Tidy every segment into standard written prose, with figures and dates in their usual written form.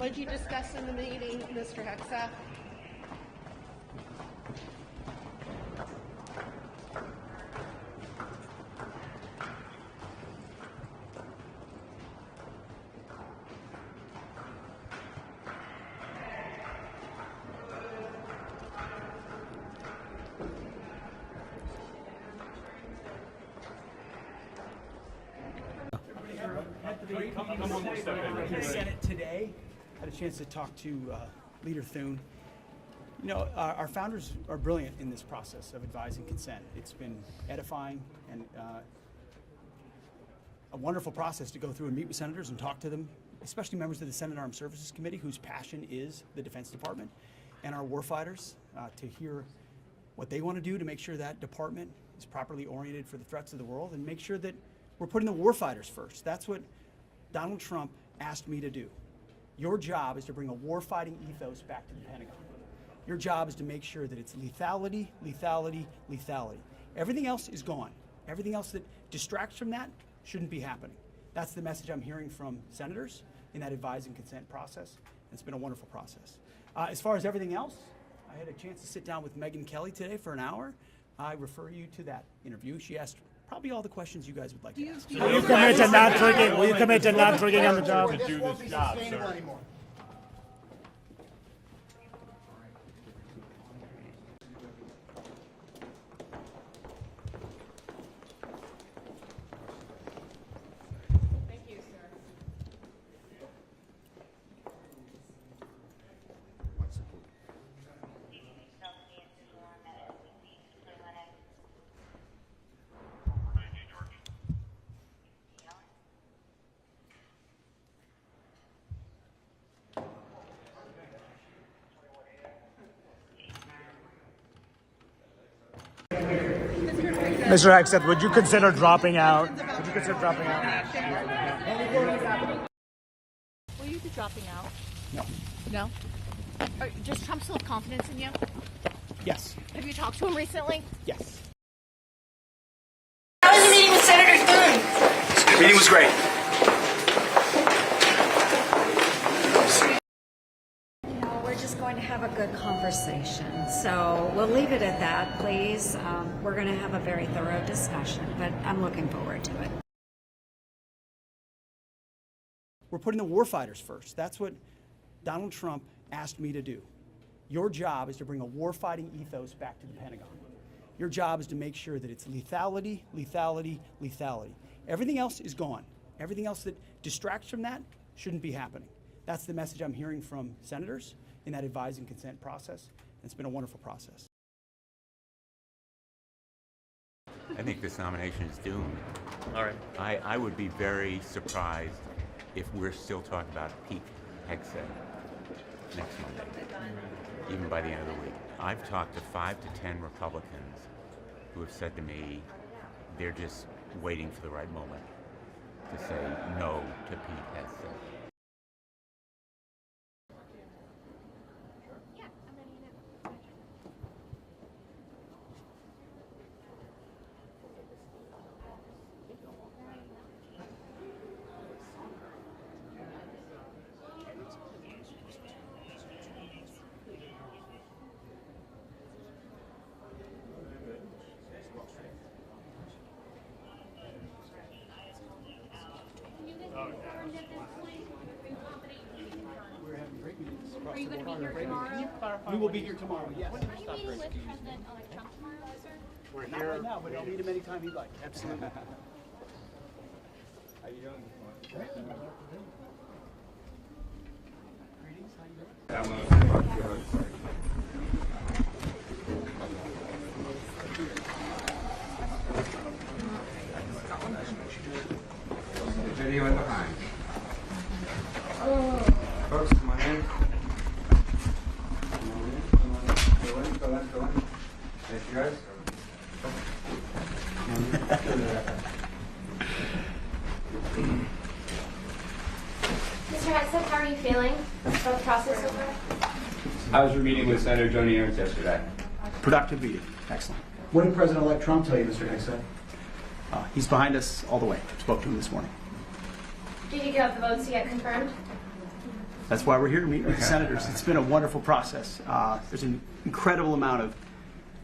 What did you discuss in the meeting, Mr. Hegseth? In the Senate today, had a chance to talk to Leader Thune. You know, our founders are brilliant in this process of advising consent. It's been edifying and a wonderful process to go through and meet with senators and talk to them, especially members of the Senate Armed Services Committee, whose passion is the Defense Department, and our warfighters, to hear what they want to do to make sure that department is properly oriented for the threats of the world and make sure that we're putting the warfighters first. That's what Donald Trump asked me to do. Your job is to bring a warfighting ethos back to the Pentagon. Your job is to make sure that it's lethality, lethality, lethality. Everything else is gone. Everything else that distracts from that shouldn't be happening. That's the message I'm hearing from senators in that advise and consent process. It's been a wonderful process. As far as everything else, I had a chance to sit down with Megyn Kelly today for an hour. I refer you to that interview. She asked probably all the questions you guys would like to ask. Will you commit to not drinking? Will you commit to not drinking on the job? To do this job, sir. Thank you, sir. Mr. Hegseth, would you consider dropping out? Would you consider dropping out? Will you be dropping out? No. No? Does Trump still have confidence in you? Yes. Have you talked to him recently? Yes. How was the meeting with Senator Thune? The meeting was great. We're just going to have a good conversation. So we'll leave it at that, please. We're going to have a very thorough discussion, but I'm looking forward to it. We're putting the warfighters first. That's what Donald Trump asked me to do. Your job is to bring a warfighting ethos back to the Pentagon. Your job is to make sure that it's lethality, lethality, lethality. Everything else is gone. Everything else that distracts from that shouldn't be happening. That's the message I'm hearing from senators in that advise and consent process. It's been a wonderful process. I think this nomination is doomed. All right. I would be very surprised if we're still talking about Pete Hegseth next Monday, even by the end of the week. I've talked to 5 to 10 Republicans who have said to me they're just waiting for the right moment to say no to Pete Hegseth. We're having great meetings across Are you the going to board. be here tomorrow? We will be here tomorrow, yes. Are you meeting with President-elect Trump tomorrow, sir? We're Not here. right now, but I'll meet him anytime he'd like. Absolutely. How you doing? Greetings, how you doing? Video in behind. Folks, come on in. Go in. Thank you guys. Mr. Hegseth, how are you feeling about the process so far? How was your meeting with Senator Joni Ernst yesterday? Productive meeting. Excellent. What did President-elect Trump tell you, Mr. Hegseth? He's behind us all the way. Spoke to him this morning. Did you have the votes yet confirmed? That's why we're here to meet with the senators. It's been a wonderful process. There's an incredible amount of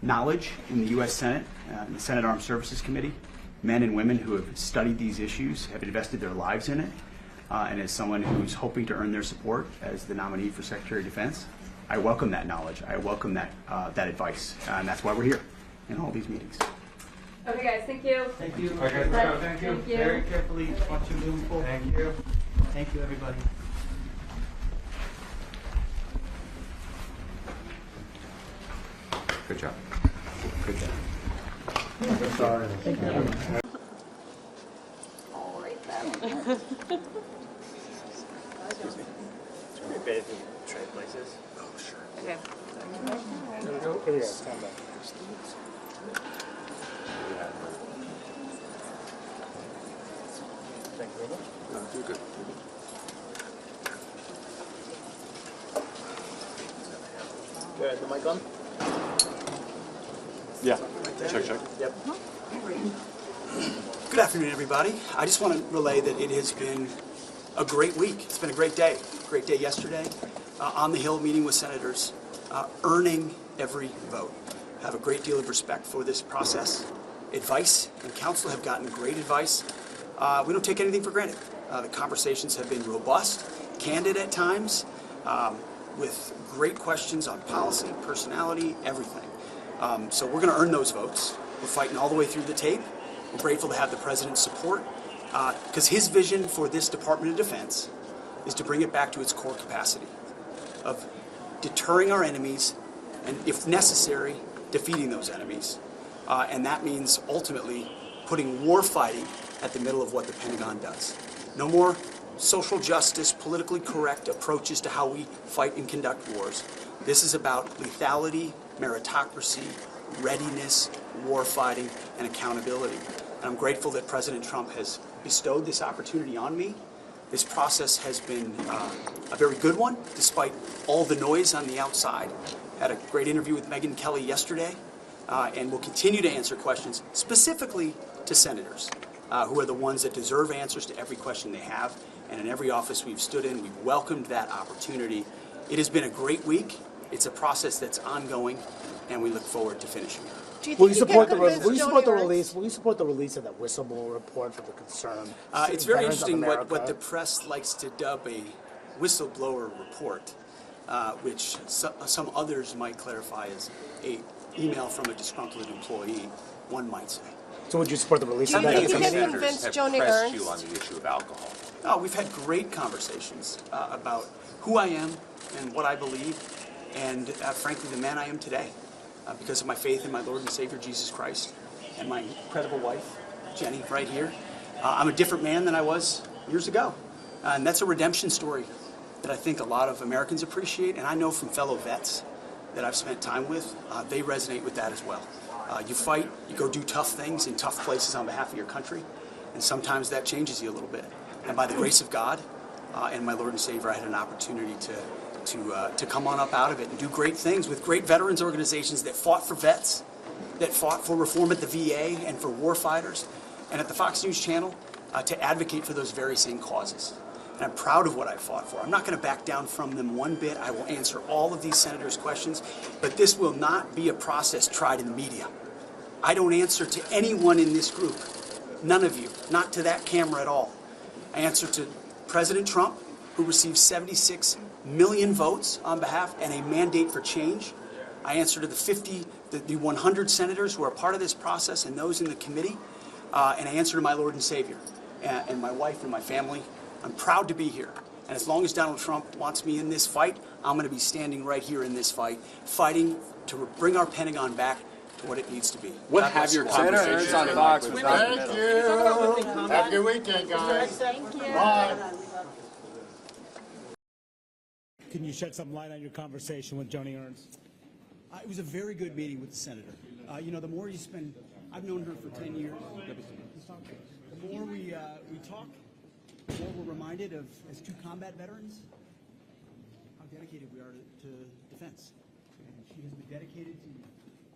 knowledge in the U.S. Senate, in the Senate Armed Services Committee. Men and women who have studied these issues, have invested their lives in it, and as someone who's hoping to earn their support as the nominee for Secretary of Defense, I welcome that knowledge. I welcome that advice, and that's why we're here in all these meetings. Okay, guys, thank you. Thank you. Okay, Bye. thank you. Thank you. Very carefully watch your moving forward. Thank you. Thank you, everybody. Good job. Good job. Trade places. Oh, sure. Okay. Thank you very much. No, you're good. Good. The mic on? Yeah. Check. Yep. Good afternoon, everybody. I just want to relay that it has been a great week. It's been a great day. Great day yesterday. On the Hill, meeting with senators, earning every vote. I have a great deal of respect for this process. Advice and counsel have gotten great advice. We don't take anything for granted. The conversations have been robust, candid at times, with great questions on policy, personality, everything. So we're going to earn those votes. We're fighting all the way through the tape. We're grateful to have the president's support because his vision for this Department of Defense is to bring it back to its core capacity of deterring our enemies and, if necessary, defeating those enemies. And that means ultimately putting war fighting at the middle of what the Pentagon does. No more social justice, politically correct approaches to how we fight and conduct wars. This is about lethality, meritocracy, readiness, war fighting, and accountability. And I'm grateful that President Trump has bestowed this opportunity on me. This process has been a very good one, despite all the noise on the outside. Had a great interview with Megyn Kelly yesterday, and will continue to answer questions specifically to senators, who are the ones that deserve answers to every question they have. And in every office we've stood in, we've welcomed that opportunity. It has been a great week. It's a process that's ongoing, and we look forward to finishing it. Will you support the release? Will you support the release of that whistleblower report for the concern? It's very Veterans of interesting what America? the press likes to dub a whistleblower report, which some others might clarify as a email from a disgruntled employee, one might say. So would you support the release Do of you that? think you can Senators convince have Joni pressed Ernst? you on the issue of alcohol. Oh, we've had great conversations about who I am and what I believe, and frankly, the man I am today, because of my faith in my Lord and Savior Jesus Christ and my incredible wife, Jenny, right here. I'm a different man than I was years ago, and that's a redemption story that I think a lot of Americans appreciate, and I know from fellow vets that I've spent time with, they resonate with that as well. You fight, you go do tough things in tough places on behalf of your country, and sometimes that changes you a little bit. And by the grace of God and my Lord and Savior, I had an opportunity to come on up out of it and do great things with great veterans organizations that fought for vets, that fought for reform at the VA and for war fighters, and at the Fox News Channel to advocate for those very same causes. And I'm proud of what I fought for. I'm not going to back down from them one bit. I will answer all of these senators' questions, but this will not be a process tried in the media. I don't answer to anyone in this group, none of you, not to that camera at all. I answer to President Trump, who received 76 million votes on behalf and a mandate for change. I answer to the 100 senators who are part of this process and those in the committee. And I answer to my Lord and Savior and my wife and my family. I'm proud to be here. And as long as Donald Trump wants me in this fight, I'm going to be standing right here in this fight, fighting to bring our Pentagon back to what it needs to be. What have your conversations on Fox? Thank you. Have a good weekend, guys. Thank you. Bye. Can you shed some light on your conversation with Joni Ernst? It was a very good meeting with the senator. The more you spend, I've known her for 10 years. The more we talk, the more we're reminded of, as two combat veterans, how dedicated we are to defense. And she has been dedicated to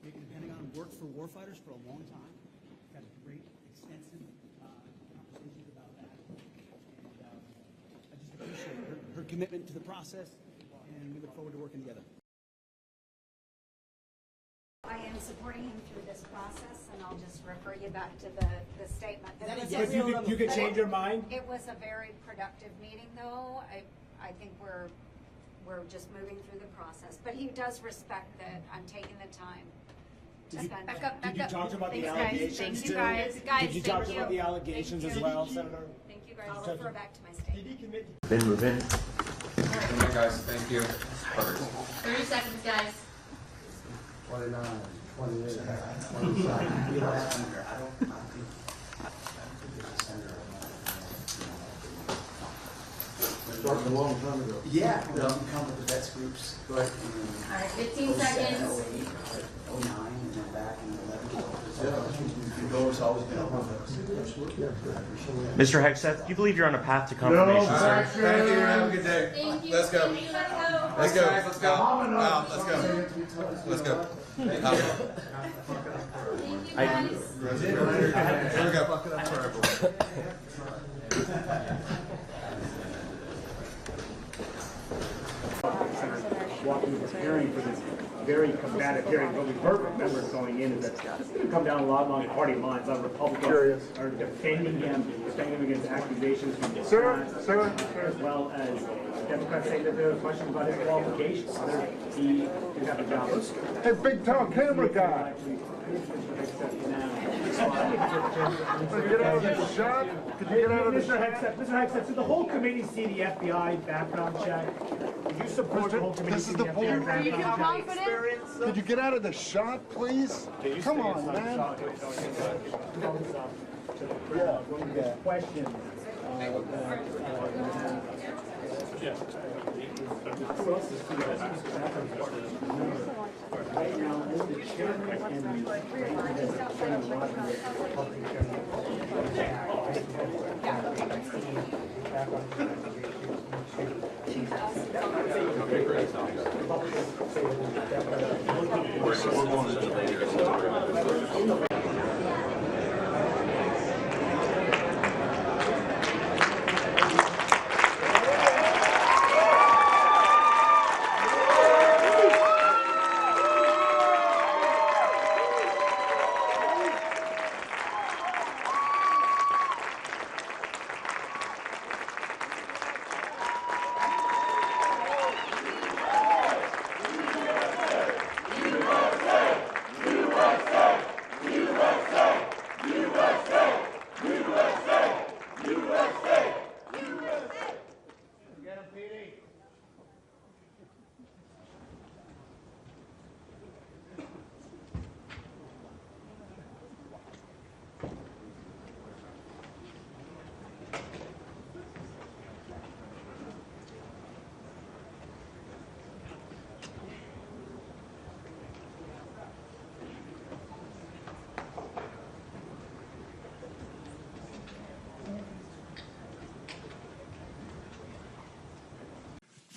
making the Pentagon work for warfighters for a long time. We've had great, extensive conversations about that. And I just appreciate her commitment to the process, and we look forward to working together. I am supporting him through this process, and I'll just refer you back to the statement. If you could change your mind? It was a very productive meeting, though. I think we're just moving through the process. But he does respect that I'm taking the time to spend. Back up. Did you talk about the Thanks, allegations Thank too? you, guys. Did you talk about the allegations as well, Senator? Thank you, guys. I'll refer back to my statement. Then move in. Good night, guys. Thank you. Perfect. 30 seconds, guys. 29, 28, 27. Started a long time ago. Yeah, we come with the vets groups. Right. All right, 15 seconds. 09, and then back in 11. Yeah, always been on those. Mr. Hegseth, do you believe you're on a path to confirmation, sir? Thank you. Have a good day. Thank you. Let's go. Let's go. Let's go. Wow, let's go. Let's go. Thank you, guys. Here we go. Walking preparing for this very combative hearing. What we've heard from members going in is that it's going to come down a lot along party lines. A lot of Republicans are defending him against accusations from the as well as Democrats saying that there are questions about his qualifications, whether he could have a job. Hey, big tall camera guy. Get out of the shot. Mr. Hegseth, did the whole committee see the FBI background check? Did you support the whole committee? This is the point. Are you confident? Could you get out of the shot, please? Come on, man. Questions. Right now, only the chairman and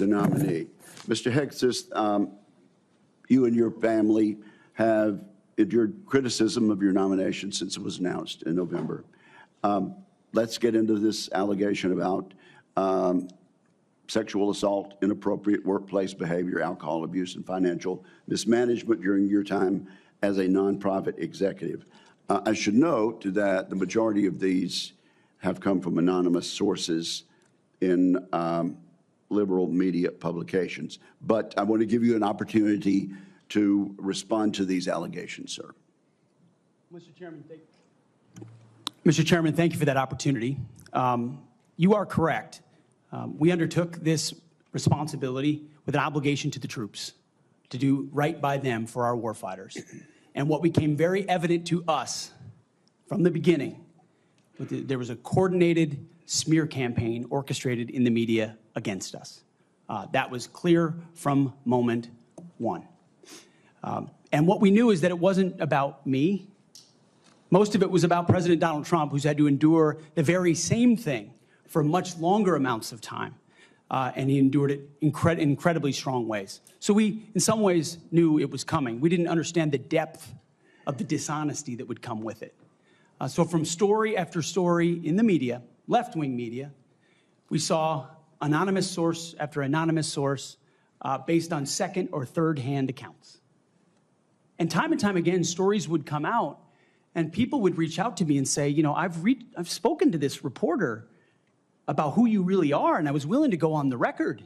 the nominee. Mr. Hegseth, you and your family have endured criticism of your nomination since it was announced in November. Let's get into this allegation about sexual assault, inappropriate workplace behavior, alcohol abuse, and financial mismanagement during your time as a nonprofit executive. I should note that the majority of these have come from anonymous sources in liberal media publications. But I want to give you an opportunity to respond to these allegations, sir. Mr. Chairman, thank you for that opportunity. You are correct. We undertook this responsibility with an obligation to the troops to do right by them for our warfighters. And what became very evident to us from the beginning, there was a coordinated smear campaign orchestrated in the media against us. That was clear from moment one. And what we knew is that it wasn't about me. Most of it was about President Donald Trump, who's had to endure the very same thing for much longer amounts of time. And he endured it in incredibly strong ways. So we, in some ways, knew it was coming. We didn't understand the depth of the dishonesty that would come with it. So from story after story in the media, left-wing media, we saw anonymous source after anonymous source based on second or third hand accounts. And time again, stories would come out and people would reach out to me and say, you know, I've spoken to this reporter about who you really are, and I was willing to go on the record.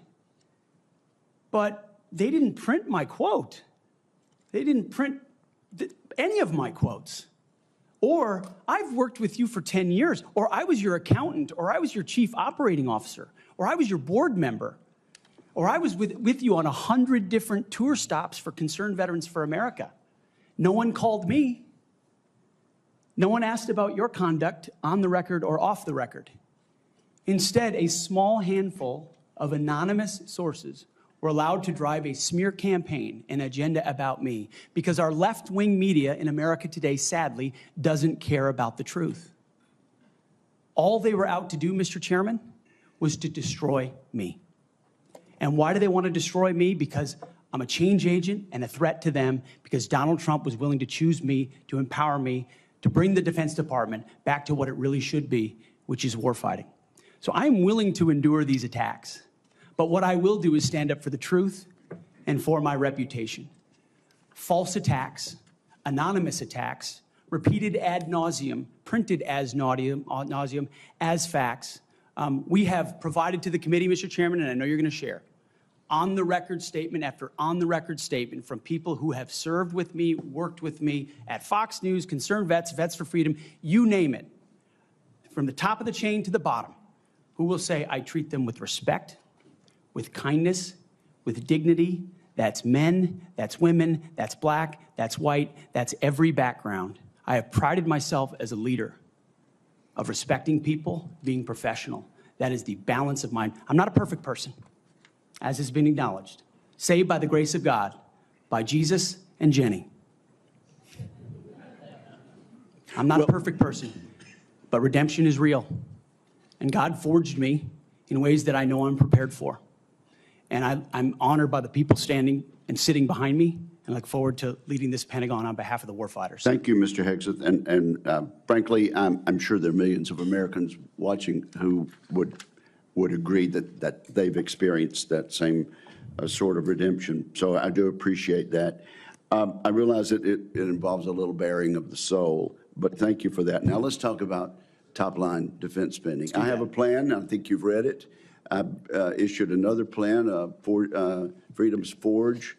But they didn't print my quote. They didn't print any of my quotes. Or I've worked with you for 10 years, or I was your accountant, or I was your chief operating officer, or I was your board member, or I was with you on 100 different tour stops for Concerned Veterans for America. No one called me. No one asked about your conduct on the record or off the record. Instead, a small handful of anonymous sources were allowed to drive a smear campaign, an agenda about me, because our left-wing media in America today, sadly, doesn't care about the truth. All they were out to do, Mr. Chairman, was to destroy me. And why do they want to destroy me? Because I'm a change agent and a threat to them, because Donald Trump was willing to choose me, to empower me, to bring the Defense Department back to what it really should be, which is warfighting. So I'm willing to endure these attacks. But what I will do is stand up for the truth and for my reputation. False attacks, anonymous attacks, repeated ad nauseum, printed as nauseum, as facts. We have provided to the committee, Mr. Chairman, and I know you're going to share, on-the-record statement after on-the-record statement from people who have served with me, worked with me at Fox News, Concerned Vets, Vets for Freedom, you name it, from the top of the chain to the bottom, who will say, I treat them with respect, with kindness, with dignity. That's men, that's women, that's black, that's white, that's every background. I have prided myself as a leader of respecting people, being professional. That is the balance of mine. I'm not a perfect person, as has been acknowledged. Saved by the grace of God, by Jesus and Jenny. I'm not a perfect person, but redemption is real. And God forged me in ways that I know I'm prepared for. And I'm honored by the people standing and sitting behind me, and look forward to leading this Pentagon on behalf of the warfighters. Thank you, Mr. Hegseth. And frankly, I'm sure there are millions of Americans watching who would agree that they've experienced that same sort of redemption. So I do appreciate that. I realize that it involves a little bearing of the soul, but thank you for that. Now let's talk about top-line defense spending. I have a plan. I think you've read it. I've issued another plan, for Freedom's Forge,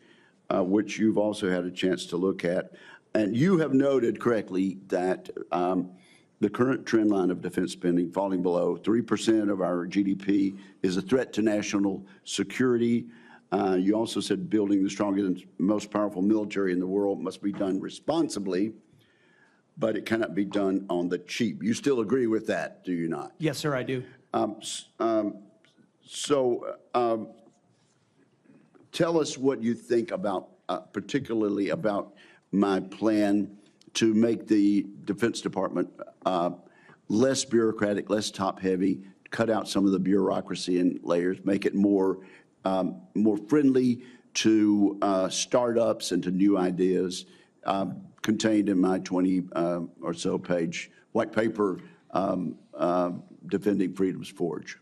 which you've also had a chance to look at. And you have noted correctly that the current trend line of defense spending, falling below 3% of our GDP, is a threat to national security. You also said building the strongest and most powerful military in the world must be done responsibly, but it cannot be done on the cheap. You still agree with that, do you not? Yes, sir, I do. Tell us what you think about, particularly about my plan to make the Defense Department less bureaucratic, less top-heavy, cut out some of the bureaucracy and layers, make it more friendly to startups and to new ideas, contained in my 20 or so page white paper, Defending Freedom's Forge.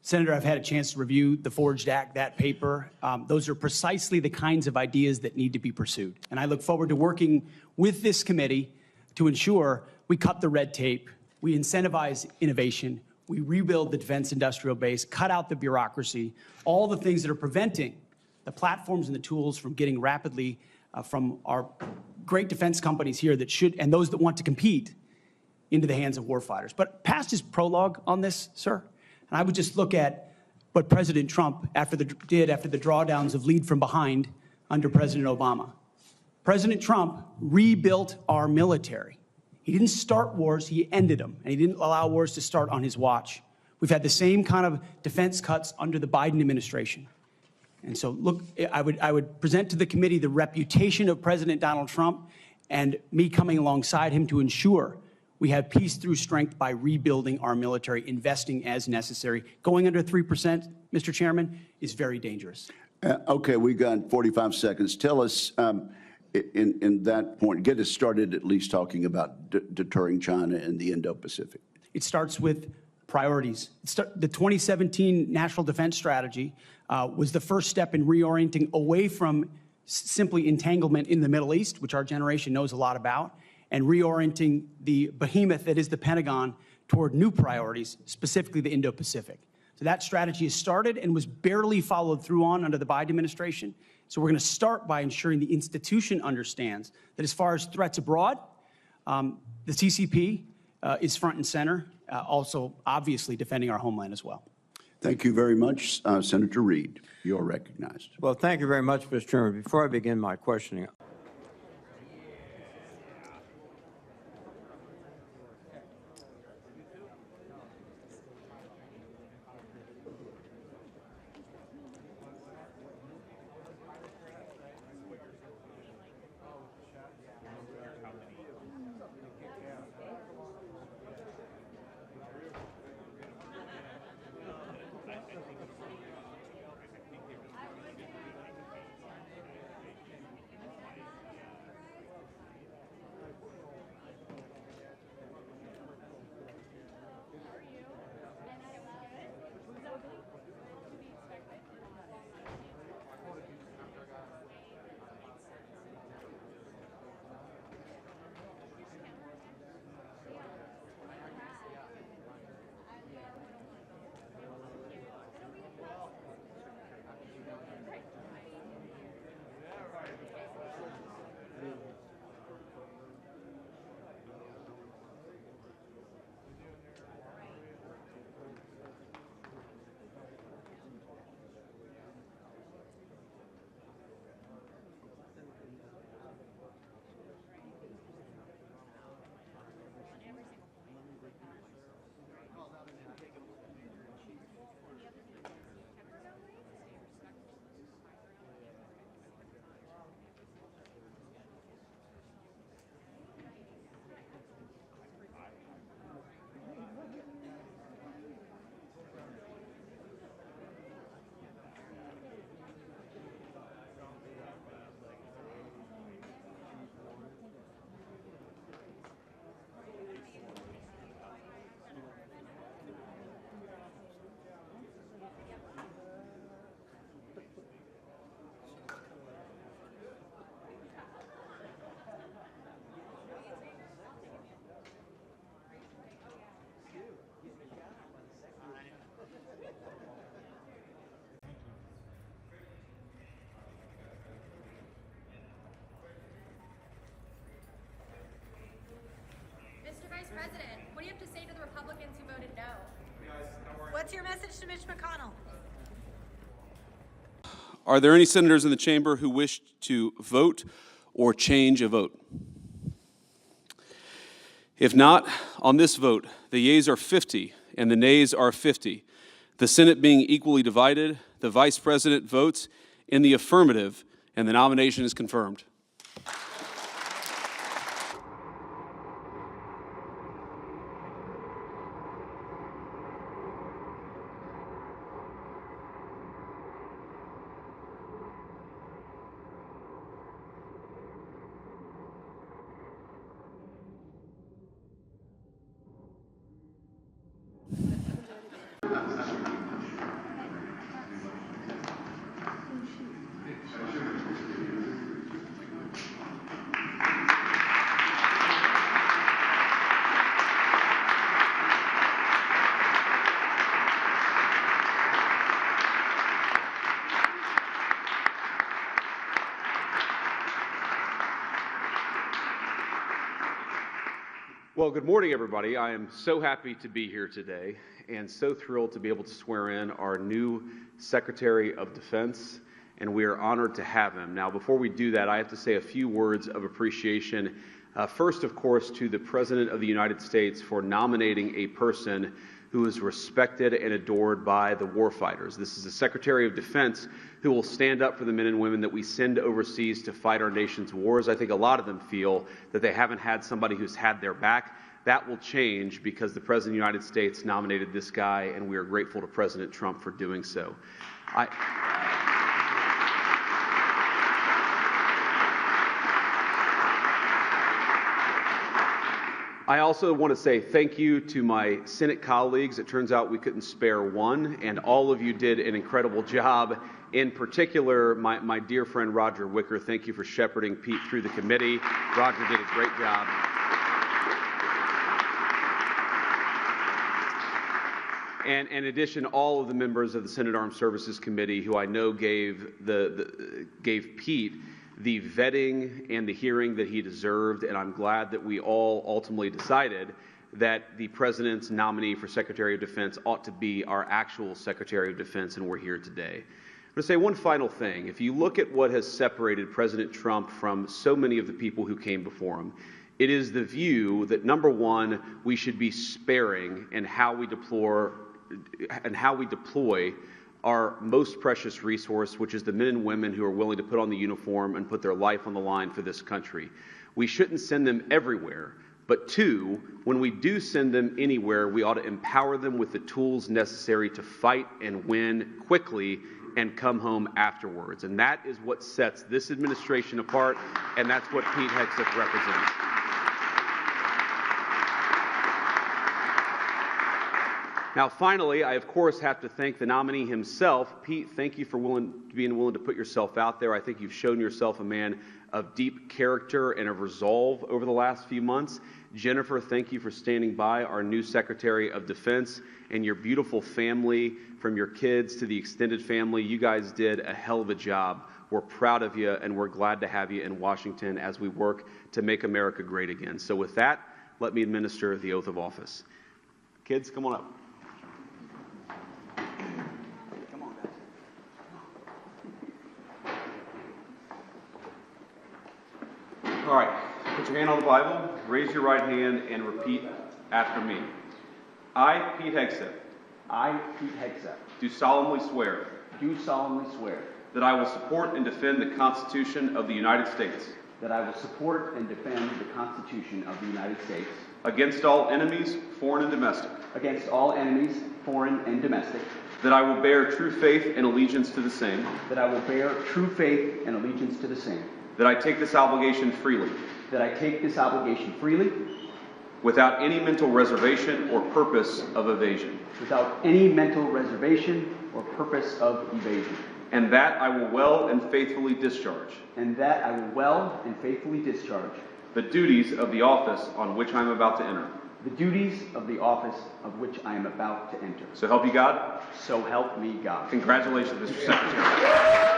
Senator, I've had a chance to review the Forged Act, that paper. Those are precisely the kinds of ideas that need to be pursued. And I look forward to working with this committee to ensure we cut the red tape, we incentivize innovation, we rebuild the defense industrial base, cut out the bureaucracy, all the things that are preventing the platforms and the tools from getting rapidly from our great defense companies here that should, and those that want to compete, into the hands of warfighters. But past his prologue on this, sir, and I would just look at what President Trump did after the drawdowns of lead from behind under President Obama. President Trump rebuilt our military. He didn't start wars, he ended them, and he didn't allow wars to start on his watch. We've had the same kind of defense cuts under the Biden administration. And so, look, I would present to the committee the reputation of President Donald Trump and me coming alongside him to ensure we have peace through strength by rebuilding our military, investing as necessary. Going under 3%, Mr. Chairman, is very dangerous. Okay, we've got 45 seconds. Tell us, in that point, get us started at least talking about deterring China and the Indo-Pacific. It starts with priorities. The 2017 National Defense Strategy was the first step in reorienting away from simply entanglement in the Middle East, which our generation knows a lot about, and reorienting the behemoth that is the Pentagon toward new priorities, specifically the Indo-Pacific. So that strategy has started and was barely followed through on under the Biden administration. So we're going to start by ensuring the institution understands that as far as threats abroad, the CCP is front and center, also obviously defending our homeland as well. Thank you very much. Senator Reed, you're recognized. Well, thank you very much, Mr. Chairman. Before I begin my questioning, President, what do you have to say to the Republicans who voted no? What's your message to Mitch McConnell? Are there any senators in the chamber who wish to vote or change a vote? If not, on this vote, the yeas are 50 and the nays are 50. The Senate being equally divided, the Vice President votes in the affirmative, and the nomination is confirmed. Well, good morning, everybody. I am so happy to be here today and so thrilled to be able to swear in our new Secretary of Defense, and we are honored to have him. Now, before we do that, I have to say a few words of appreciation. First, of course, to the President of the United States for nominating a person who is respected and adored by the warfighters. This is a Secretary of Defense who will stand up for the men and women that we send overseas to fight our nation's wars. I think a lot of them feel that they haven't had somebody who's had their back. That will change because the President of the United States nominated this guy, and we are grateful to President Trump for doing so. I also want to say thank you to my Senate colleagues. It turns out we couldn't spare one, and all of you did an incredible job. In particular, my dear friend Roger Wicker, thank you for shepherding Pete through the committee. Roger did a great job. And in addition, all of the members of the Senate Armed Services Committee, who I know gave Pete the vetting and the hearing that he deserved, and I'm glad that we all ultimately decided that the President's nominee for Secretary of Defense ought to be our actual Secretary of Defense, and we're here today. I'm going to say one final thing. If you look at what has separated President Trump from so many of the people who came before him, it is the view that, number one, we should be sparing in how we deploy our most precious resource, which is the men and women who are willing to put on the uniform and put their life on the line for this country. We shouldn't send them everywhere, but two, when we do send them anywhere, we ought to empower them with the tools necessary to fight and win quickly and come home afterwards. And that is what sets this administration apart, and that's what Pete Hegseth represents. Now, finally, I, of course, have to thank the nominee himself. Pete, thank you for being willing to put yourself out there. I think you've shown yourself a man of deep character and of resolve over the last few months. Jennifer, thank you for standing by, our new Secretary of Defense, and your beautiful family, from your kids to the extended family. You guys did a hell of a job. We're proud of you, and we're glad to have you in Washington as we work to make America great again. So with that, let me administer the oath of office. Kids, come on up. All right, put your hand on the Bible, raise your right hand, and repeat after me. I, Pete Hegseth. I, Pete Hegseth. Do solemnly swear. Do solemnly swear. That I will support and defend the Constitution of the United States. That I will support and defend the Constitution of the United States. Against all enemies, foreign and domestic. Against all enemies, foreign and domestic. That I will bear true faith and allegiance to the same. That I will bear true faith and allegiance to the same. That I take this obligation freely. That I take this obligation freely. Without any mental reservation or purpose of evasion. Without any mental reservation or purpose of evasion. And that I will well and faithfully discharge. And that I will well and faithfully discharge. The duties of the office on which I am about to enter. The duties of the office of which I am about to enter. So help you God? So help me God. Congratulations, Mr. Secretary.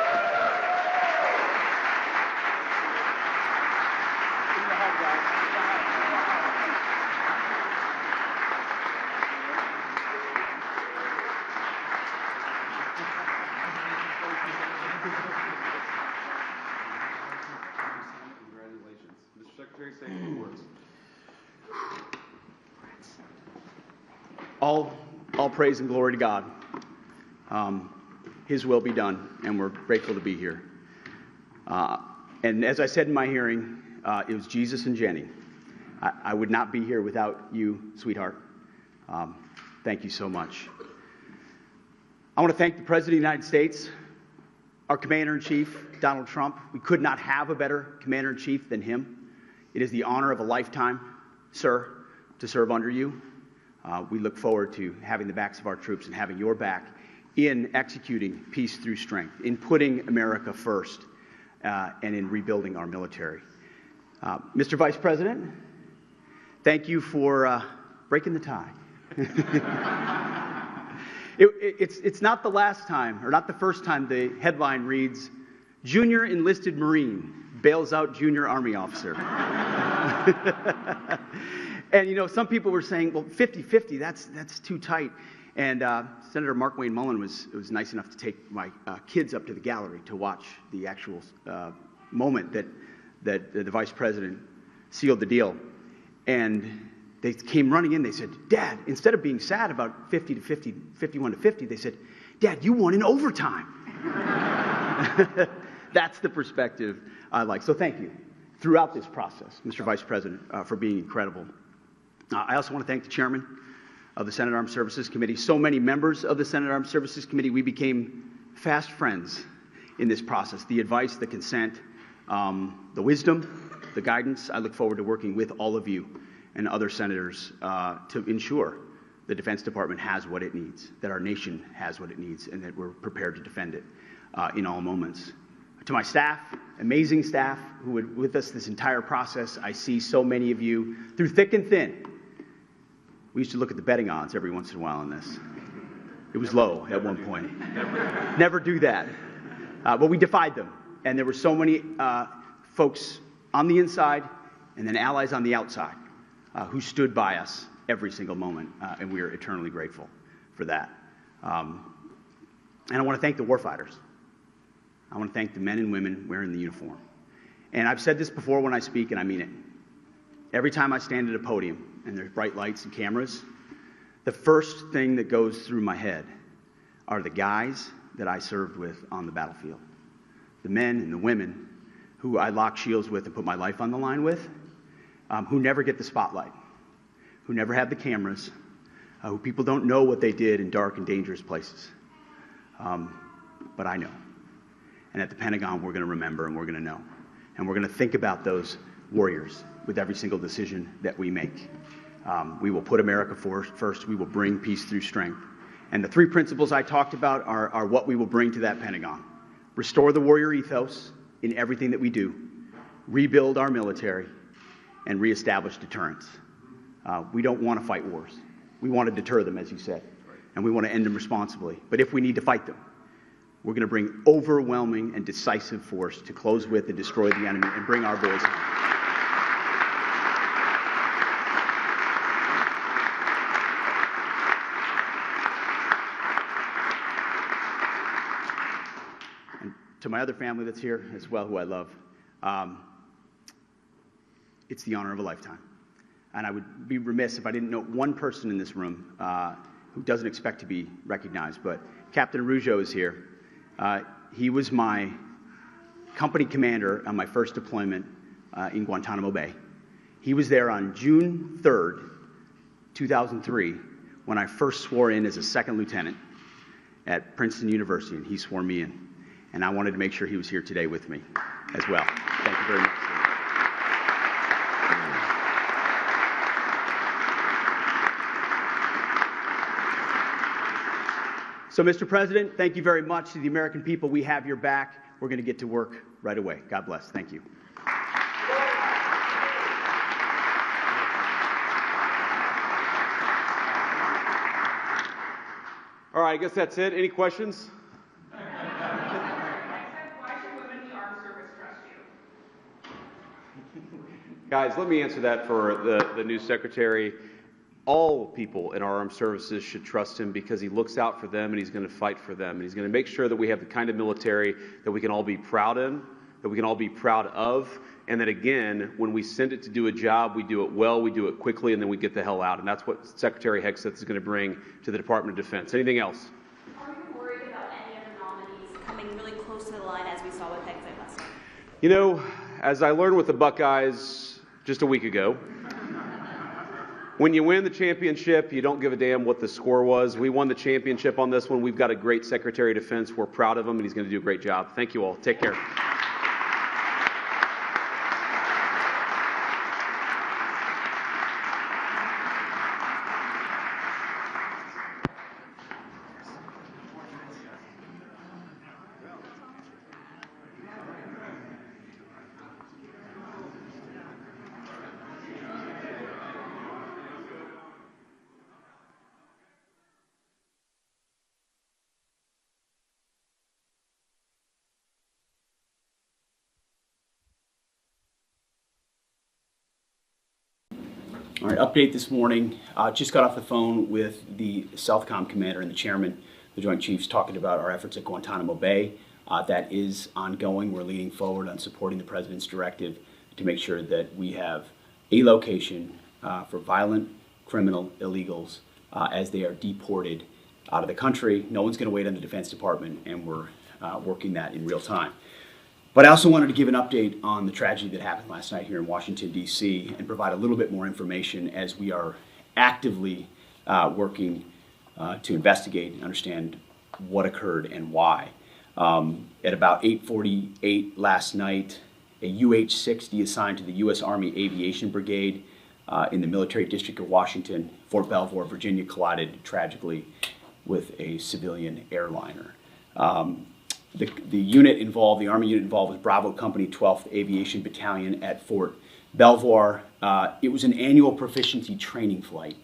Congratulations. Mr. Secretary, say a few words. All praise and glory to God. His will be done, and we're grateful to be here. And as I said in my hearing, it was Jesus and Jenny. I would not be here without you, sweetheart. Thank you so much. I want to thank the President of the United States, our Commander-in-Chief, Donald Trump. We could not have a better Commander-in-Chief than him. It is the honor of a lifetime, sir, to serve under you. We look forward to having the backs of our troops and having your back in executing peace through strength, in putting America first, and in rebuilding our military. Mr. Vice President, thank you for breaking the tie. It's not the last time, or not the first time the headline reads, Junior Enlisted Marine bails out Junior Army Officer. And, you know, some people were saying, well, 50-50, that's too tight. And Senator Mark Wayne Mullen was nice enough to take my kids up to the gallery to watch the actual moment that the Vice President sealed the deal. And they came running in. They said, Dad, instead of being sad about 50-50, 51-50, they said, Dad, you won in overtime. That's the perspective I like. So thank you throughout this process, Mr. Vice President, for being incredible. I also want to thank the chairman of the Senate Armed Services Committee. So many members of the Senate Armed Services Committee, we became fast friends in this process. The advice, the consent, the wisdom, the guidance. I look forward to working with all of you and other senators to ensure the Defense Department has what it needs, that our nation has what it needs, and that we're prepared to defend it in all moments. To my staff, amazing staff who were with us this entire process, I see so many of you through thick and thin. We used to look at the betting odds every once in a while on this. It was low at one point. Never do that. But we defied them. And there were so many folks on the inside and then allies on the outside who stood by us every single moment. And we are eternally grateful for that. And I want to thank the warfighters. I want to thank the men and women wearing the uniform. And I've said this before when I speak, and I mean it. Every time I stand at a podium and there's bright lights and cameras, the first thing that goes through my head are the guys that I served with on the battlefield. The men and the women who I lock shields with and put my life on the line with, who never get the spotlight, who never have the cameras, who people don't know what they did in dark and dangerous places. But I know. And at the Pentagon, we're going to remember and we're going to know. And we're going to think about those warriors with every single decision that we make. We will put America first. We will bring peace through strength. And the 3 principles I talked about are what we will bring to that Pentagon. Restore the warrior ethos in everything that we do. Rebuild our military and reestablish deterrence. We don't want to fight wars. We want to deter them, as you said. And we want to end them responsibly. But if we need to fight them, we're going to bring overwhelming and decisive force to close with and destroy the enemy and bring our boys home. And to my other family that's here as well, who I love, it's the honor of a lifetime. And I would be remiss if I didn't note one person in this room who doesn't expect to be recognized, but Captain Araujo is here. He was my company commander on my first deployment in Guantanamo Bay. He was there on June 3rd, 2003, when I first swore in as a second lieutenant at Princeton University, and he swore me in. And I wanted to make sure he was here today with me as well. Thank you very much. So, Mr. President, thank you very much to the American people. We have your back. We're going to get to work right away. God bless. Thank you. All right, I guess that's it. Any questions? Why should women in the armed service trust you? Guys, let me answer that for the new secretary. All people in our armed services should trust him because he looks out for them and he's going to fight for them. And he's going to make sure that we have the kind of military that we can all be proud in, that we can all be proud of, and that, again, when we send it to do a job, we do it well, we do it quickly, and then we get the hell out. And that's what Secretary Hegseth is going to bring to the Department of Defense. Anything else? Are you worried about any other nominees coming really close to the line as we saw with Hegseth last night? You know, as I learned with the Buckeyes just a week ago, when you win the championship, you don't give a damn what the score was. We won the championship on this one. We've got a great Secretary of Defense. We're proud of him, and he's going to do a great job. Thank you all. Take care. All right, update this morning. Just got off the phone with the Southcom commander and the chairman, the Joint Chiefs, talking about our efforts at Guantanamo Bay. That is ongoing. We're leaning forward on supporting the president's directive to make sure that we have a location for violent criminal illegals as they are deported out of the country. No one's going to wait on the Defense Department, and we're working that in real time. But I also wanted to give an update on the tragedy that happened last night here in Washington, D.C., and provide a little bit more information as we are actively working to investigate and understand what occurred and why. At about 8:48 last night, a UH-60 assigned to the U.S. Army Aviation Brigade in the military district of Washington, Fort Belvoir, Virginia, collided tragically with a civilian airliner. The unit involved, the Army unit involved, was Bravo Company 12th Aviation Battalion at Fort Belvoir. It was an annual proficiency training flight.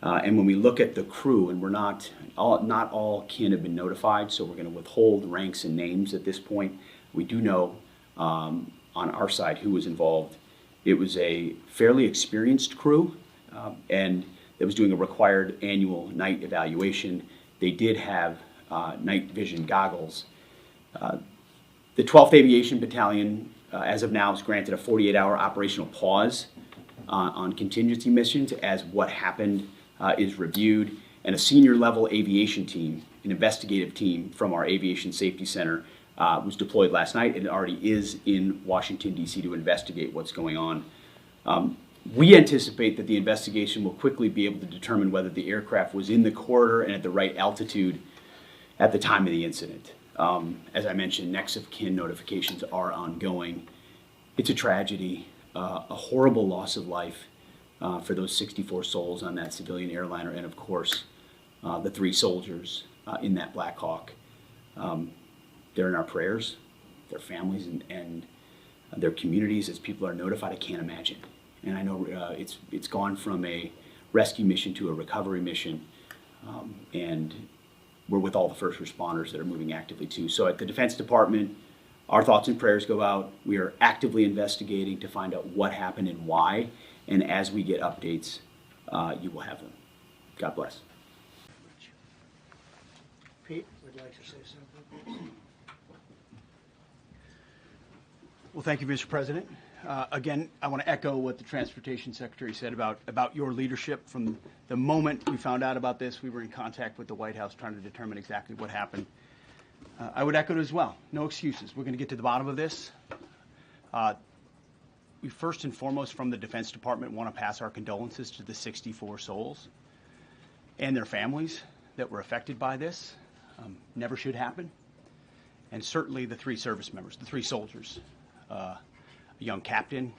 And when we look at the crew, and not all kin have been notified, so we're going to withhold ranks and names at this point. We do know on our side who was involved. It was a fairly experienced crew, and that was doing a required annual night evaluation. They did have night vision goggles. The 12th Aviation Battalion, as of now, is granted a 48-hour operational pause on contingency missions as what happened is reviewed, and a senior level aviation team, an investigative team from our Aviation Safety Center, was deployed last night and already is in Washington, D.C. to investigate what's going on. We anticipate that the investigation will quickly be able to determine whether the aircraft was in the corridor and at the right altitude at the time of the incident. As I mentioned, next of kin notifications are ongoing. It's a tragedy, a horrible loss of life for those 64 souls on that civilian airliner, and of course, the 3 soldiers in that Black Hawk. They're in our prayers, their families, and their communities. As people are notified, I can't imagine. And I know it's gone from a rescue mission to a recovery mission, and we're with all the first responders that are moving actively too. So at the Defense Department, our thoughts and prayers go out. We are actively investigating to find out what happened and why. And as we get updates, you will have them. God bless. Pete, would you like to say something? Well, thank you, Mr. President. Again, I want to echo what the Transportation Secretary said about your leadership. From the moment we found out about this, we were in contact with the White House trying to determine exactly what happened. I would echo it as well. No excuses. We're going to get to the bottom of this. We first and foremost, from the Defense Department, want to pass our condolences to the 64 souls and their families that were affected by this. Never should happen. And certainly the 3 service members, the 3 soldiers, a young captain,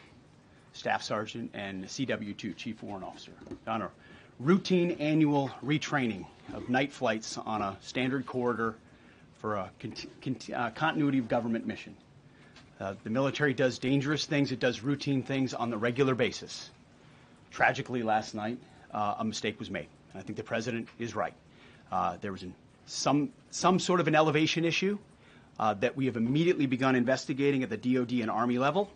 staff sergeant, and CW2, Chief Warrant Officer, on a routine annual retraining of night flights on a standard corridor for a continuity of government mission. The military does dangerous things. It does routine things on the regular basis. Tragically, last night, a mistake was made. And I think the president is right. There was some sort of an elevation issue that we have immediately begun investigating at the DOD and Army level.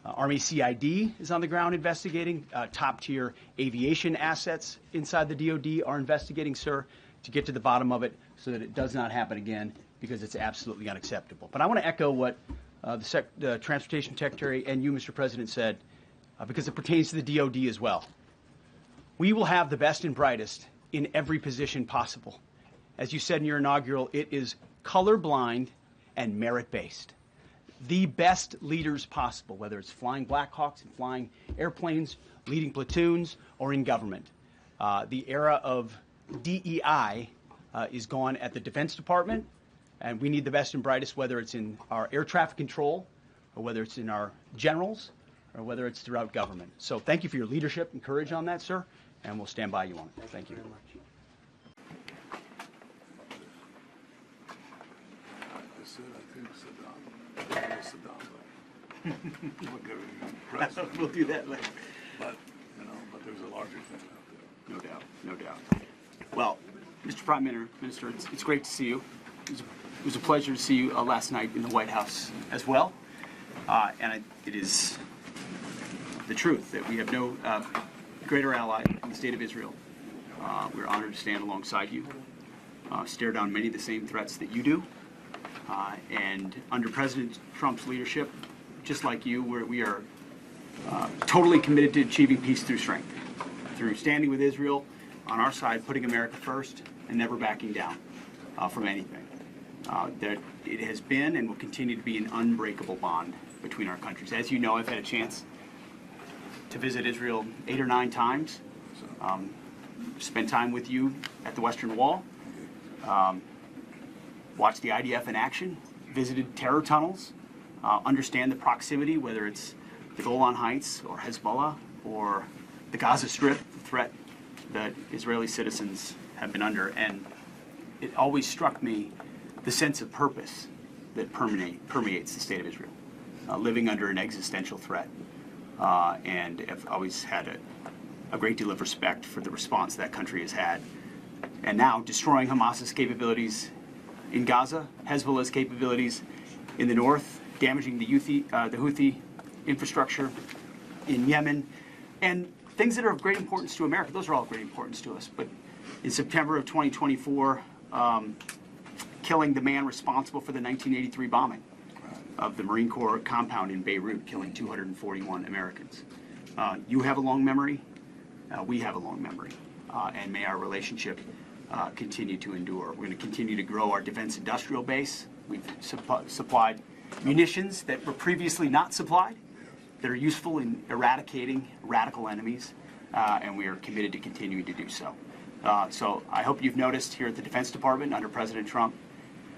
Army CID is on the ground investigating. Top-tier aviation assets inside the DOD are investigating, sir, to get to the bottom of it so that it does not happen again, because it's absolutely unacceptable. But I want to echo what the Transportation Secretary and you, Mr. President, said, because it pertains to the DOD as well. We will have the best and brightest in every position possible. As you said in your inaugural, it is colorblind and merit-based. The best leaders possible, whether it's flying Black Hawks and flying airplanes, leading platoons, or in government. The era of DEI is gone at the Defense Department, and we need the best and brightest, whether it's in our air traffic control, or whether it's in our generals, or whether it's throughout government. So thank you for your leadership and courage on that, sir, and we'll stand by you on it. Thank you. We'll do that later. But there's a larger thing out there. No doubt, no doubt. Well, Mr. Prime Minister, it's great to see you. It was a pleasure to see you last night in the White House as well. It is the truth that we have no greater ally in the state of Israel. We're honored to stand alongside you, stare down many of the same threats that you do. And under President Trump's leadership, just like you, we are totally committed to achieving peace through strength, through standing with Israel on our side, putting America first, and never backing down from anything. That it has been and will continue to be an unbreakable bond between our countries. As you know, I've had a chance to visit Israel 8 or 9 times, spent time with you at the Western Wall, watched the IDF in action, visited terror tunnels, understand the proximity, whether it's the Golan Heights or Hezbollah or the Gaza Strip, the threat that Israeli citizens have been under, and it always struck me the sense of purpose that permeates the state of Israel, living under an existential threat. And I've always had a great deal of respect for the response that country has had. And now destroying Hamas's capabilities in Gaza, Hezbollah's capabilities in the north, damaging the Houthi infrastructure in Yemen, and things that are of great importance to America. Those are all of great importance to us. But in September of 2024, killing the man responsible for the 1983 bombing of the Marine Corps compound in Beirut, killing 241 Americans. You have a long memory. We have a long memory. And may our relationship continue to endure. We're going to continue to grow our defense industrial base. We've supplied munitions that were previously not supplied, that are useful in eradicating radical enemies, and we are committed to continuing to do so. So I hope you've noticed here at the Defense Department under President Trump,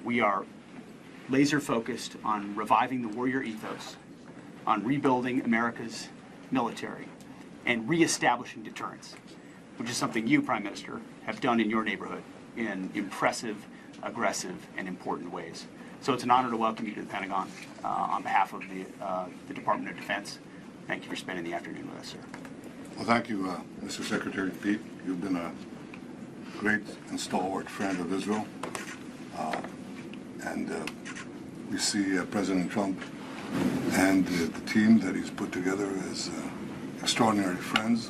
we are laser focused on reviving the warrior ethos, on rebuilding America's military, and reestablishing deterrence, which is something you, Prime Minister, have done in your neighborhood in impressive, aggressive, and important ways. So it's an honor to welcome you to the Pentagon on behalf of the Department of Defense. Thank you for spending the afternoon with us, sir. Well, thank you, Mr. Secretary Pete. You've been a great and stalwart friend of Israel. And we see President Trump and the team that he's put together as extraordinary friends,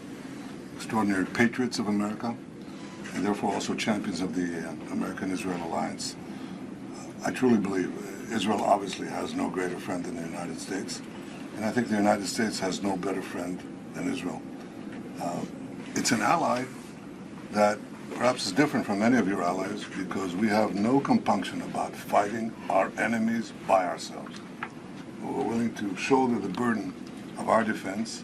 extraordinary patriots of America, and therefore also champions of the American-Israel alliance. I truly believe Israel obviously has no greater friend than the United States, and I think the United States has no better friend than Israel. It's an ally that perhaps is different from many of your allies because we have no compunction about fighting our enemies by ourselves. We're willing to shoulder the burden of our defense,